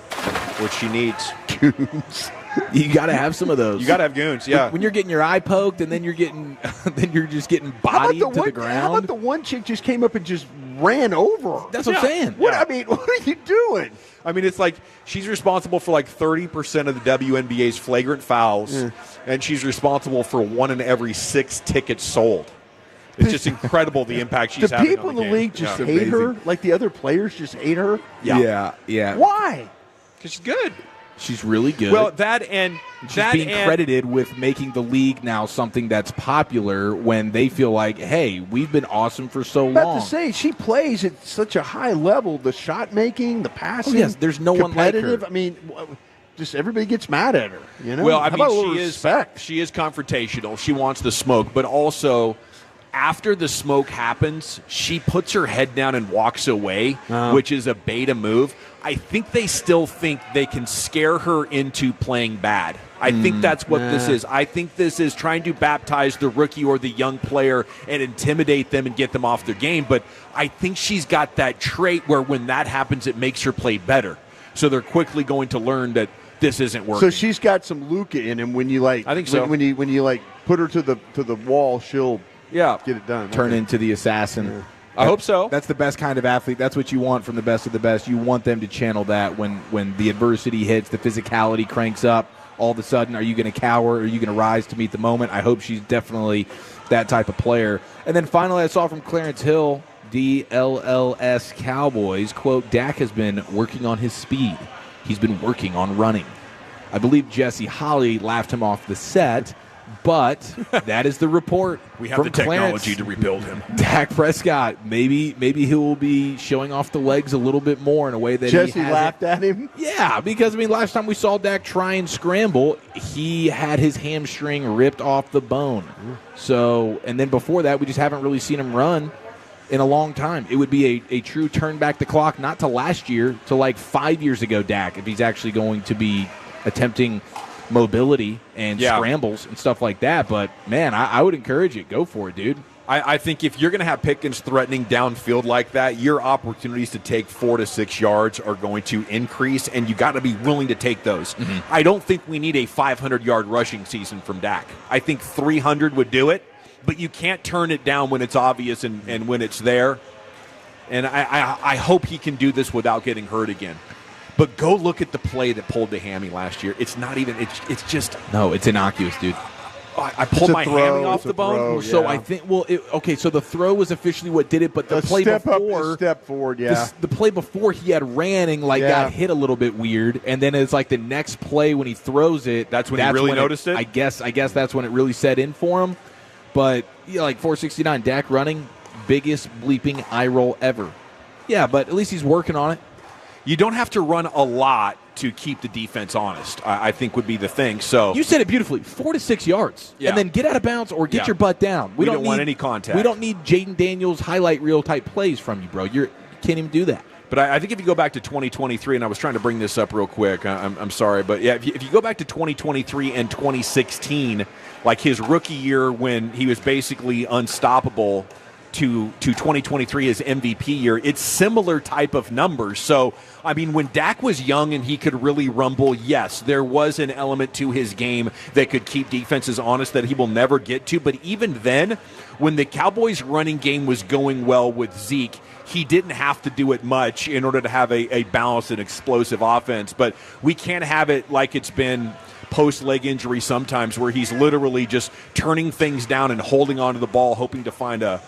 which she needs. Goons. You got to have some of those. You got to have goons, yeah. When you're getting your eye poked and then you're just getting bodied to the ground. How about the one chick just came up and just ran over her? That's what I'm saying. What I mean, what are you doing? I mean, it's like she's responsible for like 30% of the WNBA's flagrant fouls, and she's responsible for 1 in every 6 tickets sold. It's just incredible the impact she's having. The people in the league just hate her, like the other players just hate her. Yeah. Why? Because she's good. She's really good. Well, she's being credited with making the league now something that's popular when they feel like, hey, we've been awesome for so long. About to say, she plays at such a high level. The shot making, the passing. Oh, yes, there's no one like her. I mean, just everybody gets mad at her. You know. Well, I How about a little mean, she is confrontational. She wants the smoke, but also, after the smoke happens, she puts her head down and walks away, which is a beta move. I think they still think they can scare her into playing bad. I think that's what this is. I think this is trying to baptize the rookie or the young player and intimidate them and get them off their game. But I think she's got that trait where when that happens, it makes her play better. So they're quickly going to learn that this isn't working. So she's got some Luka in him. When you like, I think so. When you like put her to the wall, she'll get it done. Turn into the assassin. Yeah. I hope so. That's the best kind of athlete. That's what you want from the best of the best. You want them to channel that when the adversity hits, the physicality cranks up. All of a sudden, are you going to cower? Are you going to rise to meet the moment? I hope she's definitely that type of player. And then finally, I saw from Clarence Hill, DLLS Cowboys, quote, Dak has been working on his speed. He's been working on running. I believe Jesse Holley laughed him off the set, but that is the report. We have from the technology Clarence. to rebuild him. Dak Prescott, maybe he will be showing off the legs a little bit more in a way that Jesse he hasn't. laughed at him. Yeah, because I mean, last time we saw Dak try and scramble, he had his hamstring ripped off the bone. So, and then before that, we just haven't really seen him run in a long time. It would be a true turn back the clock, not to last year, to like 5 years ago, Dak, if he's actually going to be attempting mobility and scrambles and stuff like that. But, man, I would encourage it. Go for it, dude. I think if you're going to have Pickens threatening downfield like that, your opportunities to take 4 to 6 yards are going to increase, and you got to be willing to take those. I don't think we need a 500-yard rushing season from Dak. I think 300 would do it, but you can't turn it down when it's obvious and when it's there. And I hope he can do this without getting hurt again. But go look at the play that pulled the hammy last year. It's not even. It's just. No, it's innocuous, dude. I pulled my hammy off the bone. So I think. Well, okay. So the throw was officially what did it, but the play before, step forward, yeah. The play before he had ran and got hit a little bit weird, and then it's like the next play when he throws it. That's when he really noticed it. I guess that's when it really set in for him. But like 469, Dak running, biggest bleeping eye roll ever. Yeah, but at least he's working on it. You don't have to run a lot to keep the defense honest, I think would be the thing. So you said it beautifully, 4 to 6 yards, and then get out of bounds or get your butt down. We don't want any contact. We don't need Jaden Daniels highlight reel type plays from you, bro. You can't even do that. But I think if you go back to 2023, and I was trying to bring this up real quick, I'm sorry, but yeah, if you go back to 2023 and 2016, like his rookie year when he was basically unstoppable, to 2023, his MVP year, it's similar type of numbers. So, I mean, when Dak was young and he could really rumble, yes, there was an element to his game that could keep defenses honest that he will never get to. But even then, when the Cowboys' running game was going well with Zeke, he didn't have to do it much in order to have a balanced and explosive offense. But we can't have it like it's been post-leg injury sometimes where he's literally just turning things down and holding onto the ball, hoping to find a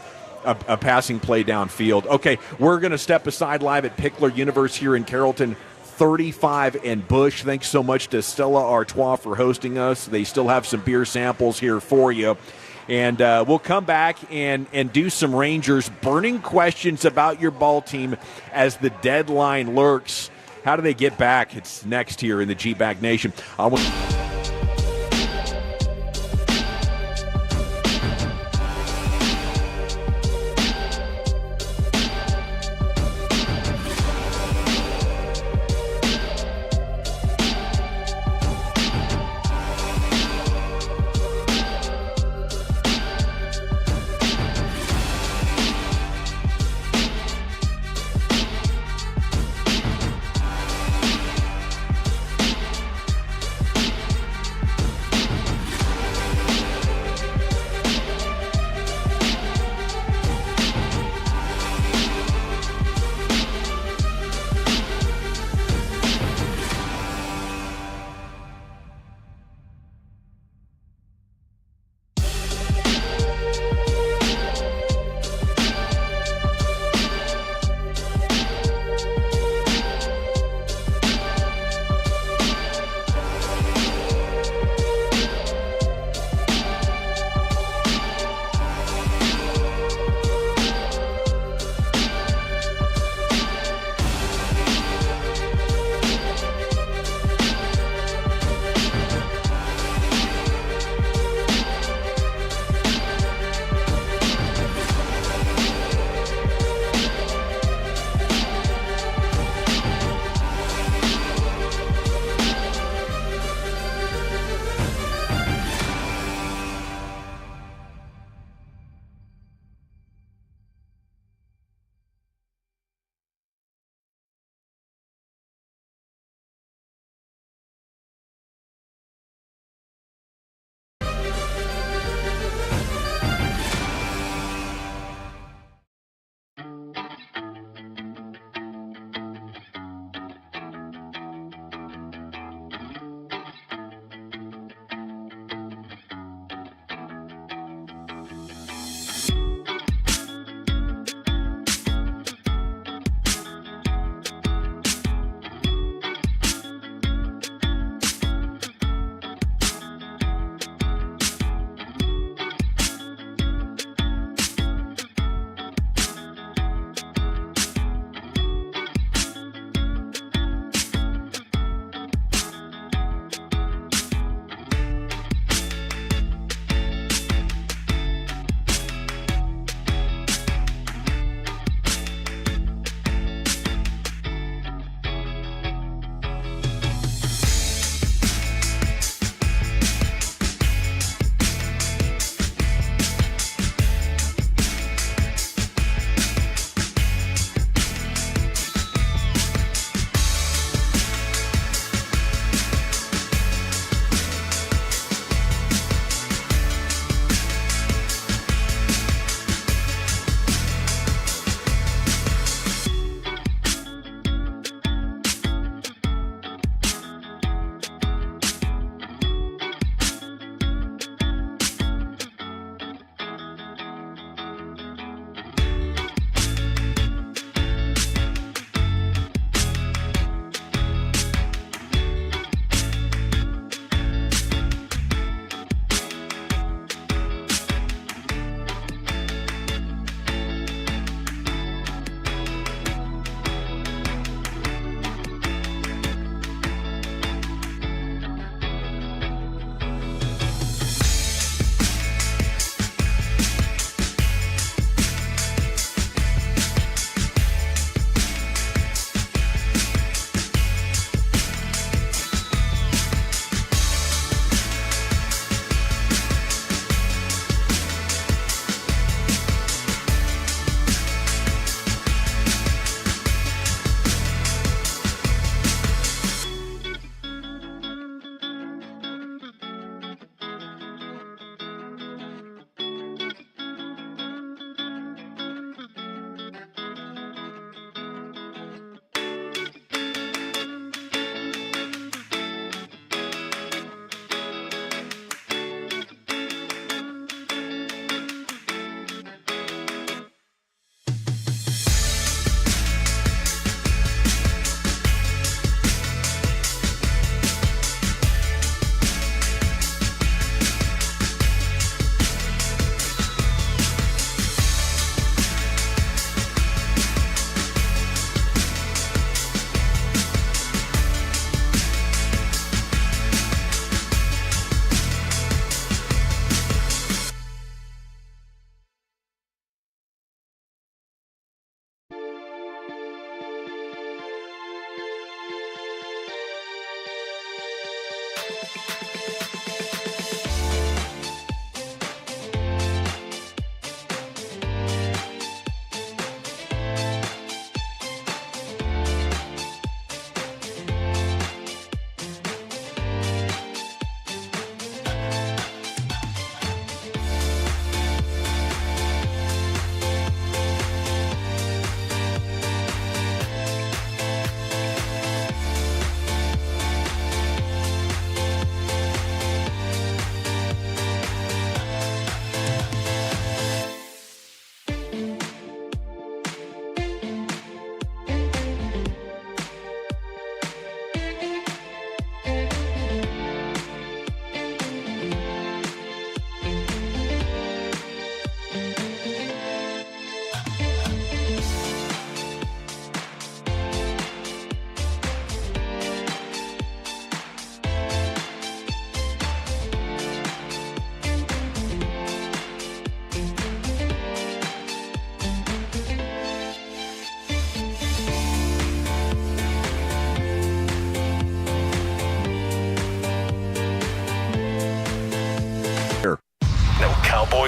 passing play downfield. Okay, we're going to step aside live at Pickler Universe here in Carrollton. 35 and Bush. Thanks so much to Stella Artois for hosting us. They still have some beer samples here for you. And we'll come back and do some Rangers burning questions about your ball team as the deadline lurks. How do they get back? It's next here in the G-Bag Nation.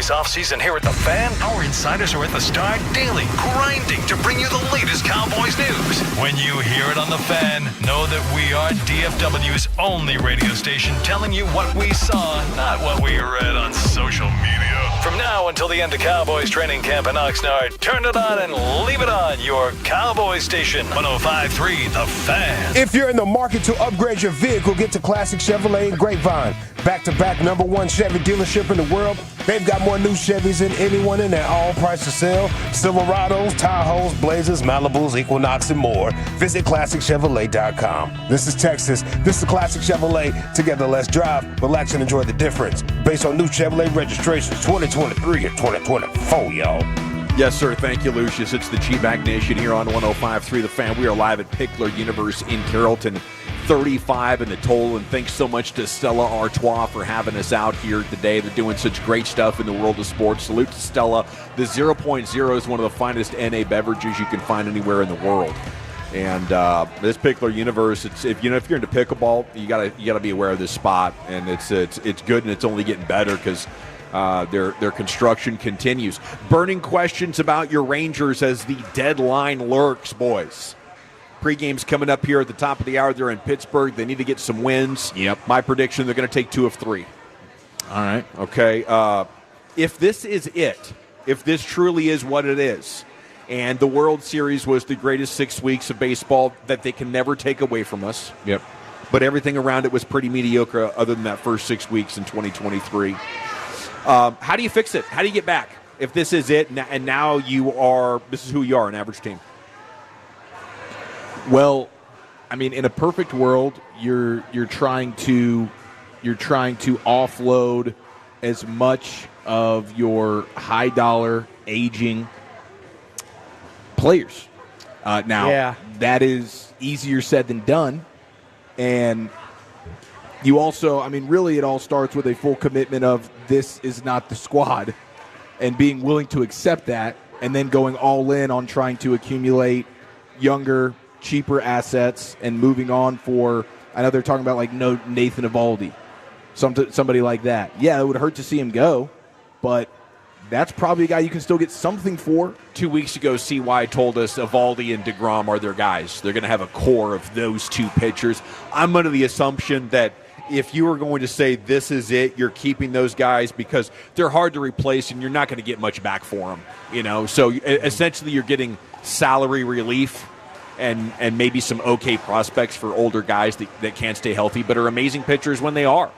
Cowboys offseason here at the Fan, our insiders are at the start daily, grinding to bring you the latest Cowboys news. When you hear it on the Fan, know that we are DFW's only radio station telling you what we saw, not what we read on social media. From now until the end of Cowboys training camp in Oxnard, turn it on and leave it on your Cowboys station, 105.3 The Fan. If you're in the market to upgrade your vehicle, get to Classic Chevrolet in Grapevine. Back-to-back #1 Chevy dealership in the world. They've got more new Chevys than anyone in their all-price to sell. Silverados, Tahoes, Blazers, Malibus, Equinox, and more. Visit ClassicChevrolet.com. This is Texas. This is Classic Chevrolet. Together, let's drive, relax, and enjoy the difference. Based on new Chevrolet registrations 2023 and 2024, y'all. Yes, sir. Thank you, Lucius. It's the G-Bag Nation here on 105.3 The Fan. We are live at Pittsburgh Universe in Carrollton. 35 in the total, and thanks so much to Stella Artois for having us out here today. They're doing such great stuff in the world of sports. Salute to Stella. The 0.0 is one of the finest NA beverages you can find anywhere in the world. And this Pickler Universe, if you're into pickleball, you gotta be aware of this spot, and it's good, and it's only getting better because their construction continues. Burning questions about your Rangers as the deadline lurks, boys. Pre-game's coming up here at the top of the hour. They're in Pittsburgh. They need to get some wins. Yep. My prediction, they're going to take 2 of 3. All right. Okay. If this is it, if this truly is what it is, and the World Series was the greatest 6 weeks of baseball that they can never take away from us. Yep. But everything around it was pretty mediocre other than that first 6 weeks in 2023. How do you fix it? How do you get back? If this is it, and now this is who you are, an average team. Well, I mean, in a perfect world, you're trying to offload as much of your high dollar aging players. Now, that is easier said than done, and you also, I mean, really, it all starts with a full commitment of this is not the squad, and being willing to accept that, and then going all in on trying to accumulate younger, cheaper assets and moving on for, I know they're talking about like Nathan Eovaldi, somebody like that. Yeah, it would hurt to see him go, but that's probably a guy you can still get something for. 2 weeks ago, CY told us Eovaldi and DeGrom are their guys. They're going to have a core of those two pitchers. I'm under the assumption that if you were going to say this is it, you're keeping those guys because they're hard to replace and you're not going to get much back for them. So essentially you're getting salary relief and maybe some okay prospects for older guys that can't stay healthy but are amazing pitchers when they are.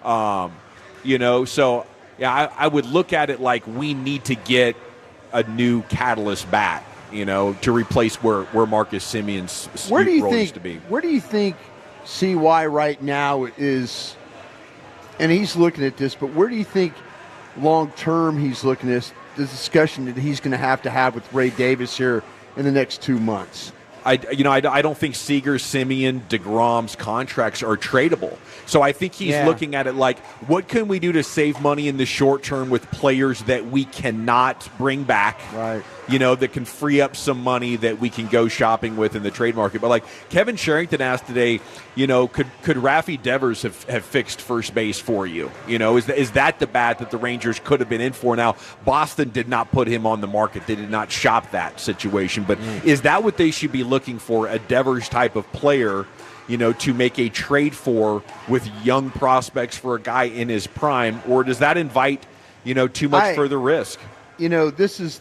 So yeah, I would look at it like we need to get a new catalyst bat, to replace where Marcus Simeon's role used to be. Where do you think CY right now is, and he's looking at this, but where do you think long term he's looking at the discussion that he's going to have with Ray Davis here in the next 2 months? I don't think Seager, Simeon, DeGrom's contracts are tradable. So I think he's looking at it like, what can we do to save money in the short term with players that we cannot bring back? Right. That can free up some money that we can go shopping with in the trade market. But like Kevin Sherrington asked today, could Rafi Devers have fixed first base for you? Is that the bat that the Rangers could have been in for? Now, Boston did not put him on the market. They did not shop that situation. But is that what they should be looking for, a Devers type of player, to make a trade for with young prospects for a guy in his prime? Or does that invite, too much further risk? This is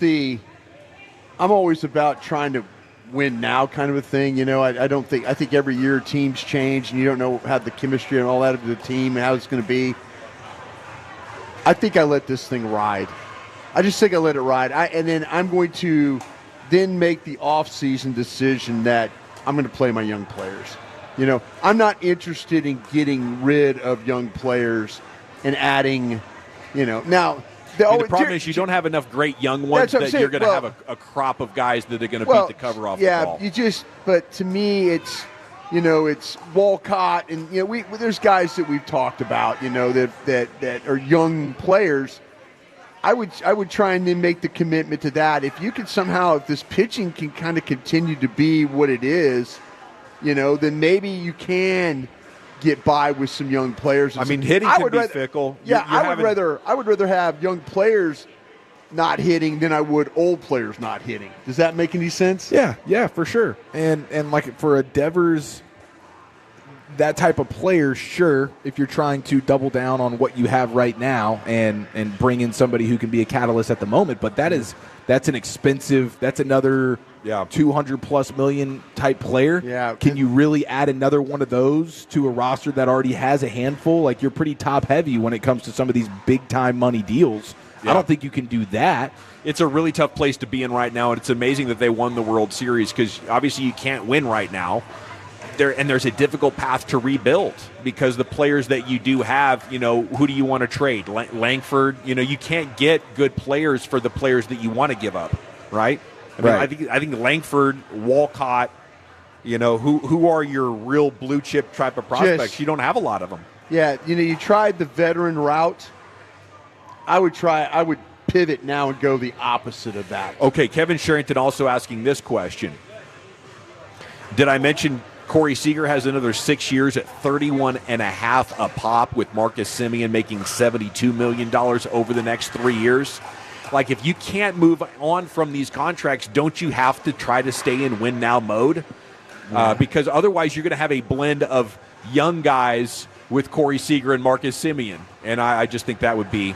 I'm always about trying to win now kind of a thing. I think every year teams change and you don't know how the chemistry and all that of the team and how it's going to be. I think I let this thing ride. I just think I let it ride. And then I'm going to then make the off-season decision that I'm going to play my young players. I'm not interested in getting rid of young players and adding, now. The problem is you don't have enough great young ones that you're going to have a crop of guys that are going to beat the cover off the ball. But to me, it's Walcott, and there's guys that we've talked about, that are young players. I would try and then make the commitment to that. If you could somehow, if this pitching can kind of continue to be what it is, then maybe you can get by with some young players. I mean, hitting can be fickle. Yeah, I would rather have young players not hitting than I would old players not hitting. Does that make any sense? Yeah, for sure. And like for a Devers, that type of player, sure, if you're trying to double down on what you have right now and bring in somebody who can be a catalyst at the moment, but that's an expensive, that's another $200+ million type player. Yeah. Can you really add another one of those to a roster that already has a handful? Like, you're pretty top heavy when it comes to some of these big time money deals. Yeah. I don't think you can do that. It's a really tough place to be in right now, and it's amazing that they won the World Series because obviously you can't win right now. There's a difficult path to rebuild because the players that you do have, who do you want to trade? Langford, you can't get good players for the players that you want to give up, right? I think Langford, Walcott, who are your real blue chip type of prospects? You don't have a lot of them. Yeah, you tried the veteran route. I would pivot now and go the opposite of that. Okay, Kevin Sherrington also asking this question. Did I mention Corey Seager has another 6 years at $31.5 a pop, with Marcus Semien making $72 million over the next 3 years? Like, if you can't move on from these contracts, don't you have to try to stay in win-now mode? Because otherwise you're going to have a blend of young guys with Corey Seager and Marcus Semien. And I just think that would be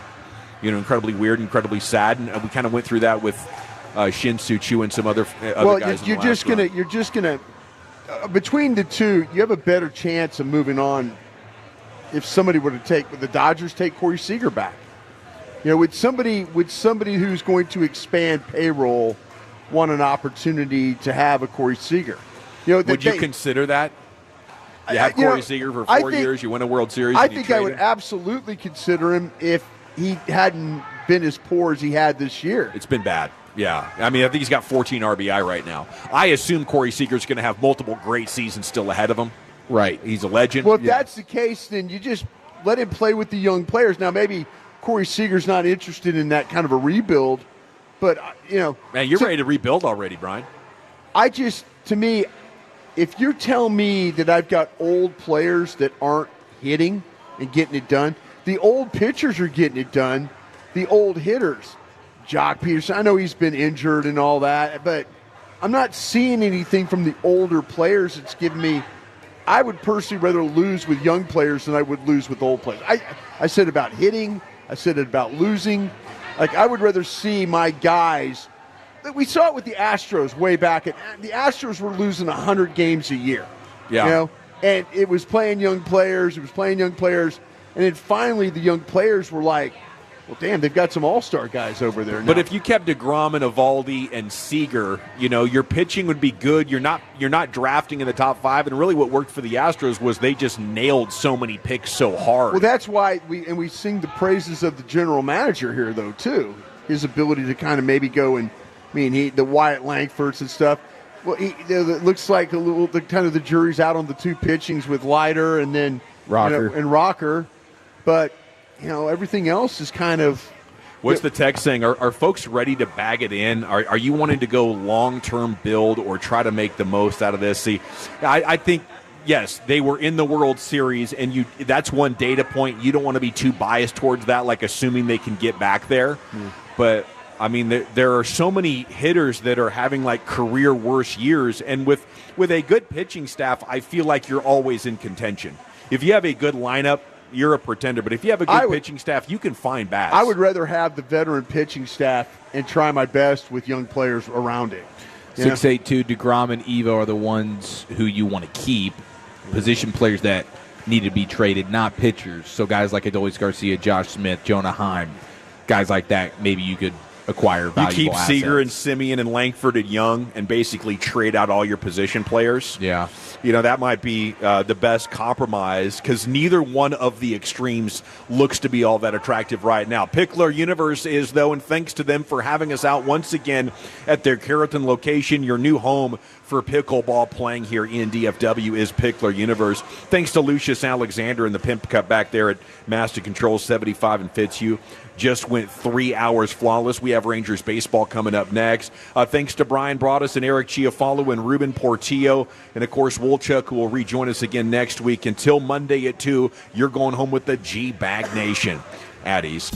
incredibly weird, incredibly sad. And we kind of went through that with Shin-Soo Choo and some other guys. You're just gonna between the two, you have a better chance of moving on if somebody would the Dodgers take Corey Seager back. Would somebody who's going to expand payroll want an opportunity to have a Corey Seager? Would you consider that? You have Corey Seager for 4 years, you win a World Series. I think I would absolutely consider him if he hadn't been as poor as he had this year. It's been bad. Yeah. I think he's got 14 RBI right now. I assume Corey Seager's going to have multiple great seasons still ahead of him. Right. He's a legend. Well, if that's the case, then you just let him play with the young players. Now, maybe Corey Seager's not interested in that kind of a rebuild, but, Man, you're ready to rebuild already, Brian. To me, if you're telling me that I've got old players that aren't hitting and getting it done, the old pitchers are getting it done, the old hitters. Jock Peterson, I know he's been injured and all that, but I'm not seeing anything from the older players that's giving me. I would personally rather lose with young players than I would lose with old players. I said about hitting. I said it about losing. Like, I would rather see my guys. We saw it with the Astros way back. The Astros were losing 100 games a year. Yeah. And it was playing young players. And then finally the young players were like, well, damn, they've got some all-star guys over there now. But if you kept DeGrom and Eovaldi and Seager, your pitching would be good. You're not drafting in the top 5. And really what worked for the Astros was they just nailed so many picks so hard. Well, that's why we sing the praises of the general manager here, though, too. His ability to kind of maybe go and, the Wyatt Langfords and stuff. Well, it looks like the jury's out on the two pitchings with Leiter and then Rocker. But everything else is kind of. What's the text saying? Are folks ready to bag it in? Are you wanting to go long-term build or try to make the most out of this? See, I think, yes, they were in the World Series, and that's one data point. You don't want to be too biased towards that, like assuming they can get back there. But, there are so many hitters that are having, like, career worse years. And with a good pitching staff, I feel like you're always in contention. If you have a good lineup, you're a pretender. But if you have a good pitching staff, you can find bats. I would rather have the veteran pitching staff and try my best with young players around it. 682, DeGrom and Evo are the ones who you want to keep. Position players that need to be traded, not pitchers. So guys like Adolis Garcia, Josh Smith, Jonah Heim, guys like that, maybe you could acquire valuable assets. You keep Seager and Semien and Langford at young and basically trade out all your position players. Yeah. That might be the best compromise because neither one of the extremes looks to be all that attractive right now. Pickler Universe is, though, and thanks to them for having us out once again at their Carrollton location, your new home for pickleball playing here in DFW is Pickler Universe. Thanks to Lucius Alexander and the Pimp Cup back there at Master Control 75 in Fitzhugh. Just went 3 hours flawless. We have have Rangers baseball coming up next. Thanks to Brian Broaddus and Eric Chiafalo and Ruben Portillo. And, of course, Wolchuk, who will rejoin us again next week. Until Monday at 2, you're going home with the G-Bag Nation. At ease.